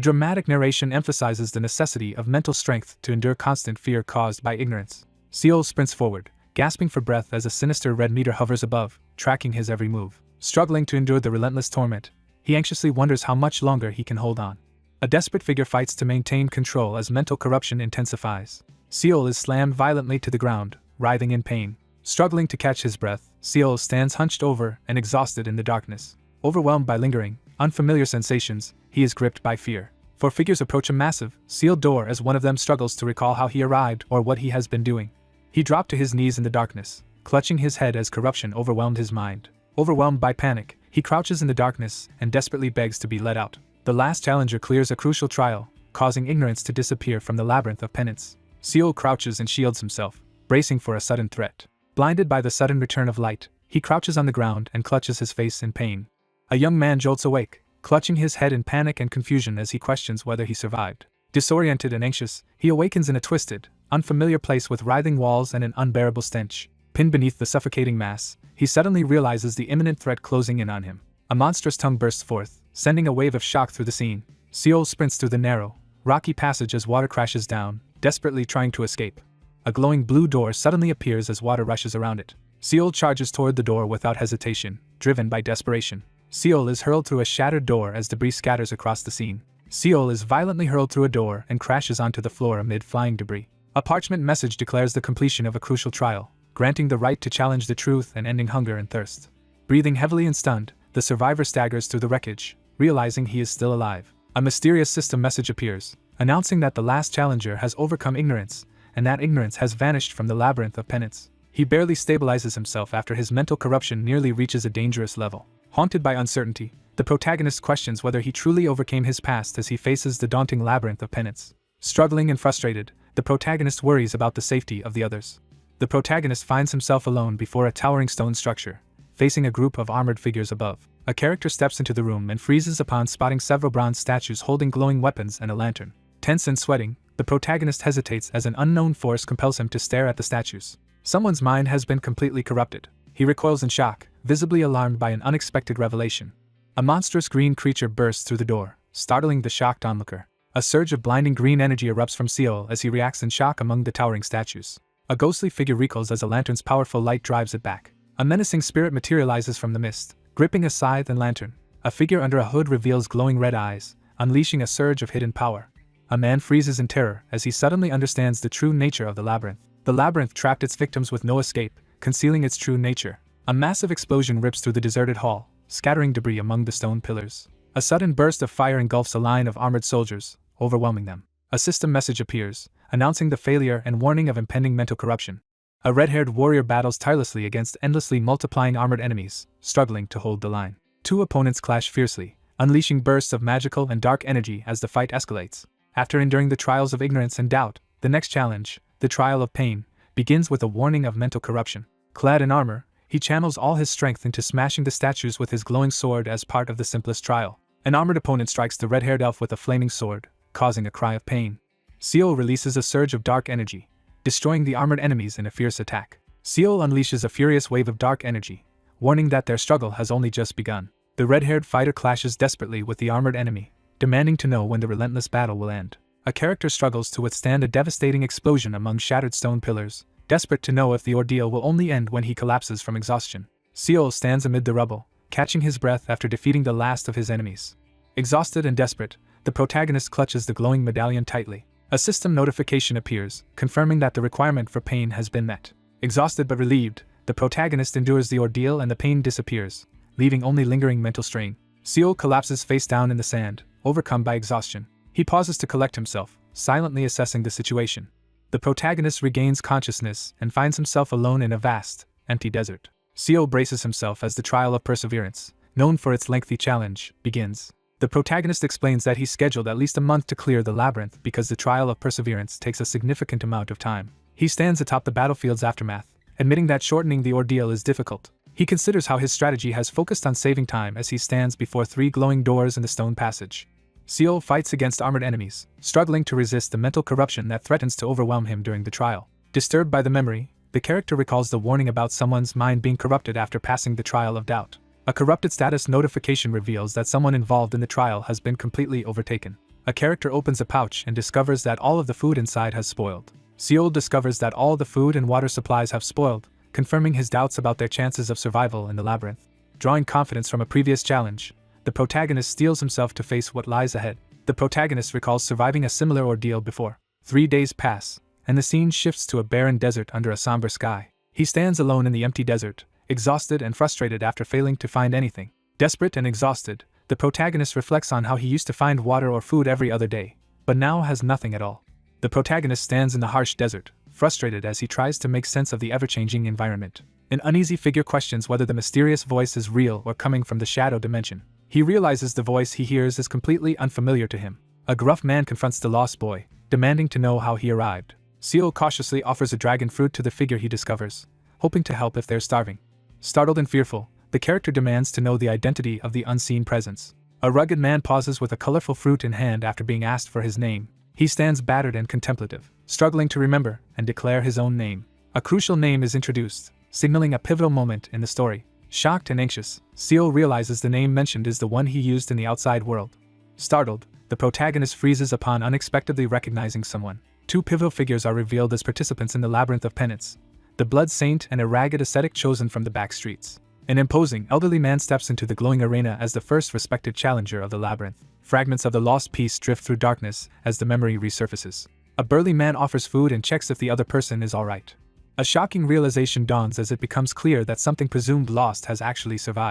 dramatic narration emphasizes the necessity of mental strength to endure constant fear caused by ignorance. Seol sprints forward, gasping for breath as a sinister red meter hovers above, tracking his every move. Struggling to endure the relentless torment, he anxiously wonders how much longer he can hold on. A desperate figure fights to maintain control as mental corruption intensifies. Seol is slammed violently to the ground, writhing in pain. Struggling to catch his breath, Seol stands hunched over and exhausted in the darkness. Overwhelmed by lingering, unfamiliar sensations, he is gripped by fear. Four figures approach a massive, sealed door as one of them struggles to recall how he arrived or what he has been doing. He dropped to his knees in the darkness, clutching his head as corruption overwhelmed his mind. Overwhelmed by panic, he crouches in the darkness and desperately begs to be let out. The last challenger clears a crucial trial, causing ignorance to disappear from the labyrinth of penance. Seol crouches and shields himself, bracing for a sudden threat. Blinded by the sudden return of light, he crouches on the ground and clutches his face in pain. A young man jolts awake, clutching his head in panic and confusion as he questions whether he survived. Disoriented and anxious, he awakens in a twisted, unfamiliar place with writhing walls and an unbearable stench. Pinned beneath the suffocating mass, he suddenly realizes the imminent threat closing in on him. A monstrous tongue bursts forth, sending a wave of shock through the scene. Seol sprints through the narrow, rocky passage as water crashes down, desperately trying to escape. A glowing blue door suddenly appears as water rushes around it. Seol charges toward the door without hesitation, driven by desperation. Seol is hurled through a shattered door as debris scatters across the scene. Seol is violently hurled through a door and crashes onto the floor amid flying debris. A parchment message declares the completion of a crucial trial, granting the right to challenge the truth and ending hunger and thirst. Breathing heavily and stunned, the survivor staggers through the wreckage, realizing he is still alive. A mysterious system message appears, announcing that the last challenger has overcome ignorance, and that ignorance has vanished from the labyrinth of penance. He barely stabilizes himself after his mental corruption nearly reaches a dangerous level. Haunted by uncertainty, The protagonist questions whether he truly overcame his past as he faces the daunting labyrinth of penance. Struggling and frustrated, the protagonist worries about the safety of the others. The protagonist finds himself alone before a towering stone structure, facing a group of armored figures above. A character steps into the room and freezes upon spotting several bronze statues holding glowing weapons and a lantern. Tense and sweating, the protagonist hesitates as an unknown force compels him to stare at the statues. Someone's mind has been completely corrupted. He recoils in shock, visibly alarmed by an unexpected revelation. A monstrous green creature bursts through the door, startling the shocked onlooker. A surge of blinding green energy erupts from Seol as he reacts in shock among the towering statues. A ghostly figure recoils as a lantern's powerful light drives it back. A menacing spirit materializes from the mist, gripping a scythe and lantern. A figure under a hood reveals glowing red eyes, unleashing a surge of hidden power. A man freezes in terror as he suddenly understands the true nature of the labyrinth. The labyrinth trapped its victims with no escape, concealing its true nature. A massive explosion rips through the deserted hall, scattering debris among the stone pillars. A sudden burst of fire engulfs a line of armored soldiers, overwhelming them. A system message appears, announcing the failure and warning of impending mental corruption. A red-haired warrior battles tirelessly against endlessly multiplying armored enemies, struggling to hold the line. Two opponents clash fiercely, unleashing bursts of magical and dark energy as the fight escalates. After enduring the trials of ignorance and doubt, the next challenge, the trial of pain, begins with a warning of mental corruption. Clad in armor, he channels all his strength into smashing the statues with his glowing sword as part of the simplest trial. An armored opponent strikes the red-haired elf with a flaming sword, causing a cry of pain. Seol releases a surge of dark energy, destroying the armored enemies in a fierce attack. Seol unleashes a furious wave of dark energy, warning that their struggle has only just begun. The red-haired fighter clashes desperately with the armored enemy, demanding to know when the relentless battle will end. A character struggles to withstand a devastating explosion among shattered stone pillars, desperate to know if the ordeal will only end when he collapses from exhaustion. Seol stands amid the rubble, catching his breath after defeating the last of his enemies. Exhausted and desperate, the protagonist clutches the glowing medallion tightly. A system notification appears, confirming that the requirement for pain has been met. Exhausted but relieved, the protagonist endures the ordeal and the pain disappears, leaving only lingering mental strain. Seol collapses face down in the sand, overcome by exhaustion. He pauses to collect himself, silently assessing the situation. The protagonist regains consciousness and finds himself alone in a vast, empty desert. Seol braces himself as the trial of perseverance, known for its lengthy challenge, begins. The protagonist explains that he's scheduled at least a month to clear the labyrinth because the trial of perseverance takes a significant amount of time. He stands atop the battlefield's aftermath, admitting that shortening the ordeal is difficult. He considers how his strategy has focused on saving time as he stands before 3 glowing doors in the stone passage. Seol fights against armored enemies, struggling to resist the mental corruption that threatens to overwhelm him during the trial. Disturbed by the memory, the character recalls the warning about someone's mind being corrupted after passing the trial of doubt. A corrupted status notification reveals that someone involved in the trial has been completely overtaken. A character opens a pouch and discovers that all of the food inside has spoiled. Seol discovers that all the food and water supplies have spoiled, confirming his doubts about their chances of survival in the labyrinth. Drawing confidence from a previous challenge, the protagonist steels himself to face what lies ahead. The protagonist recalls surviving a similar ordeal before. 3 days pass, and the scene shifts to a barren desert under a somber sky. He stands alone in the empty desert, exhausted and frustrated after failing to find anything. Desperate and exhausted, the protagonist reflects on how he used to find water or food every other day, but now has nothing at all. The protagonist stands in the harsh desert, frustrated as he tries to make sense of the ever-changing environment. An uneasy figure questions whether the mysterious voice is real or coming from the shadow dimension. He realizes the voice he hears is completely unfamiliar to him. A gruff man confronts the lost boy, demanding to know how he arrived. Seol cautiously offers a dragon fruit to the figure he discovers, hoping to help if they're starving. Startled and fearful, the character demands to know the identity of the unseen presence. A rugged man pauses with a colorful fruit in hand after being asked for his name. He stands battered and contemplative, struggling to remember and declare his own name. A crucial name is introduced, signaling a pivotal moment in the story. Shocked and anxious, Seol realizes the name mentioned is the one he used in the outside world. Startled, the protagonist freezes upon unexpectedly recognizing someone. 2 pivotal figures are revealed as participants in the Labyrinth of Penance: the Blood Saint and a ragged ascetic chosen from the back streets. An imposing, elderly man steps into the glowing arena as the first respected challenger of the labyrinth. Fragments of the lost piece drift through darkness as the memory resurfaces. A burly man offers food and checks if the other person is alright. A shocking realization dawns as it becomes clear that something presumed lost has actually survived.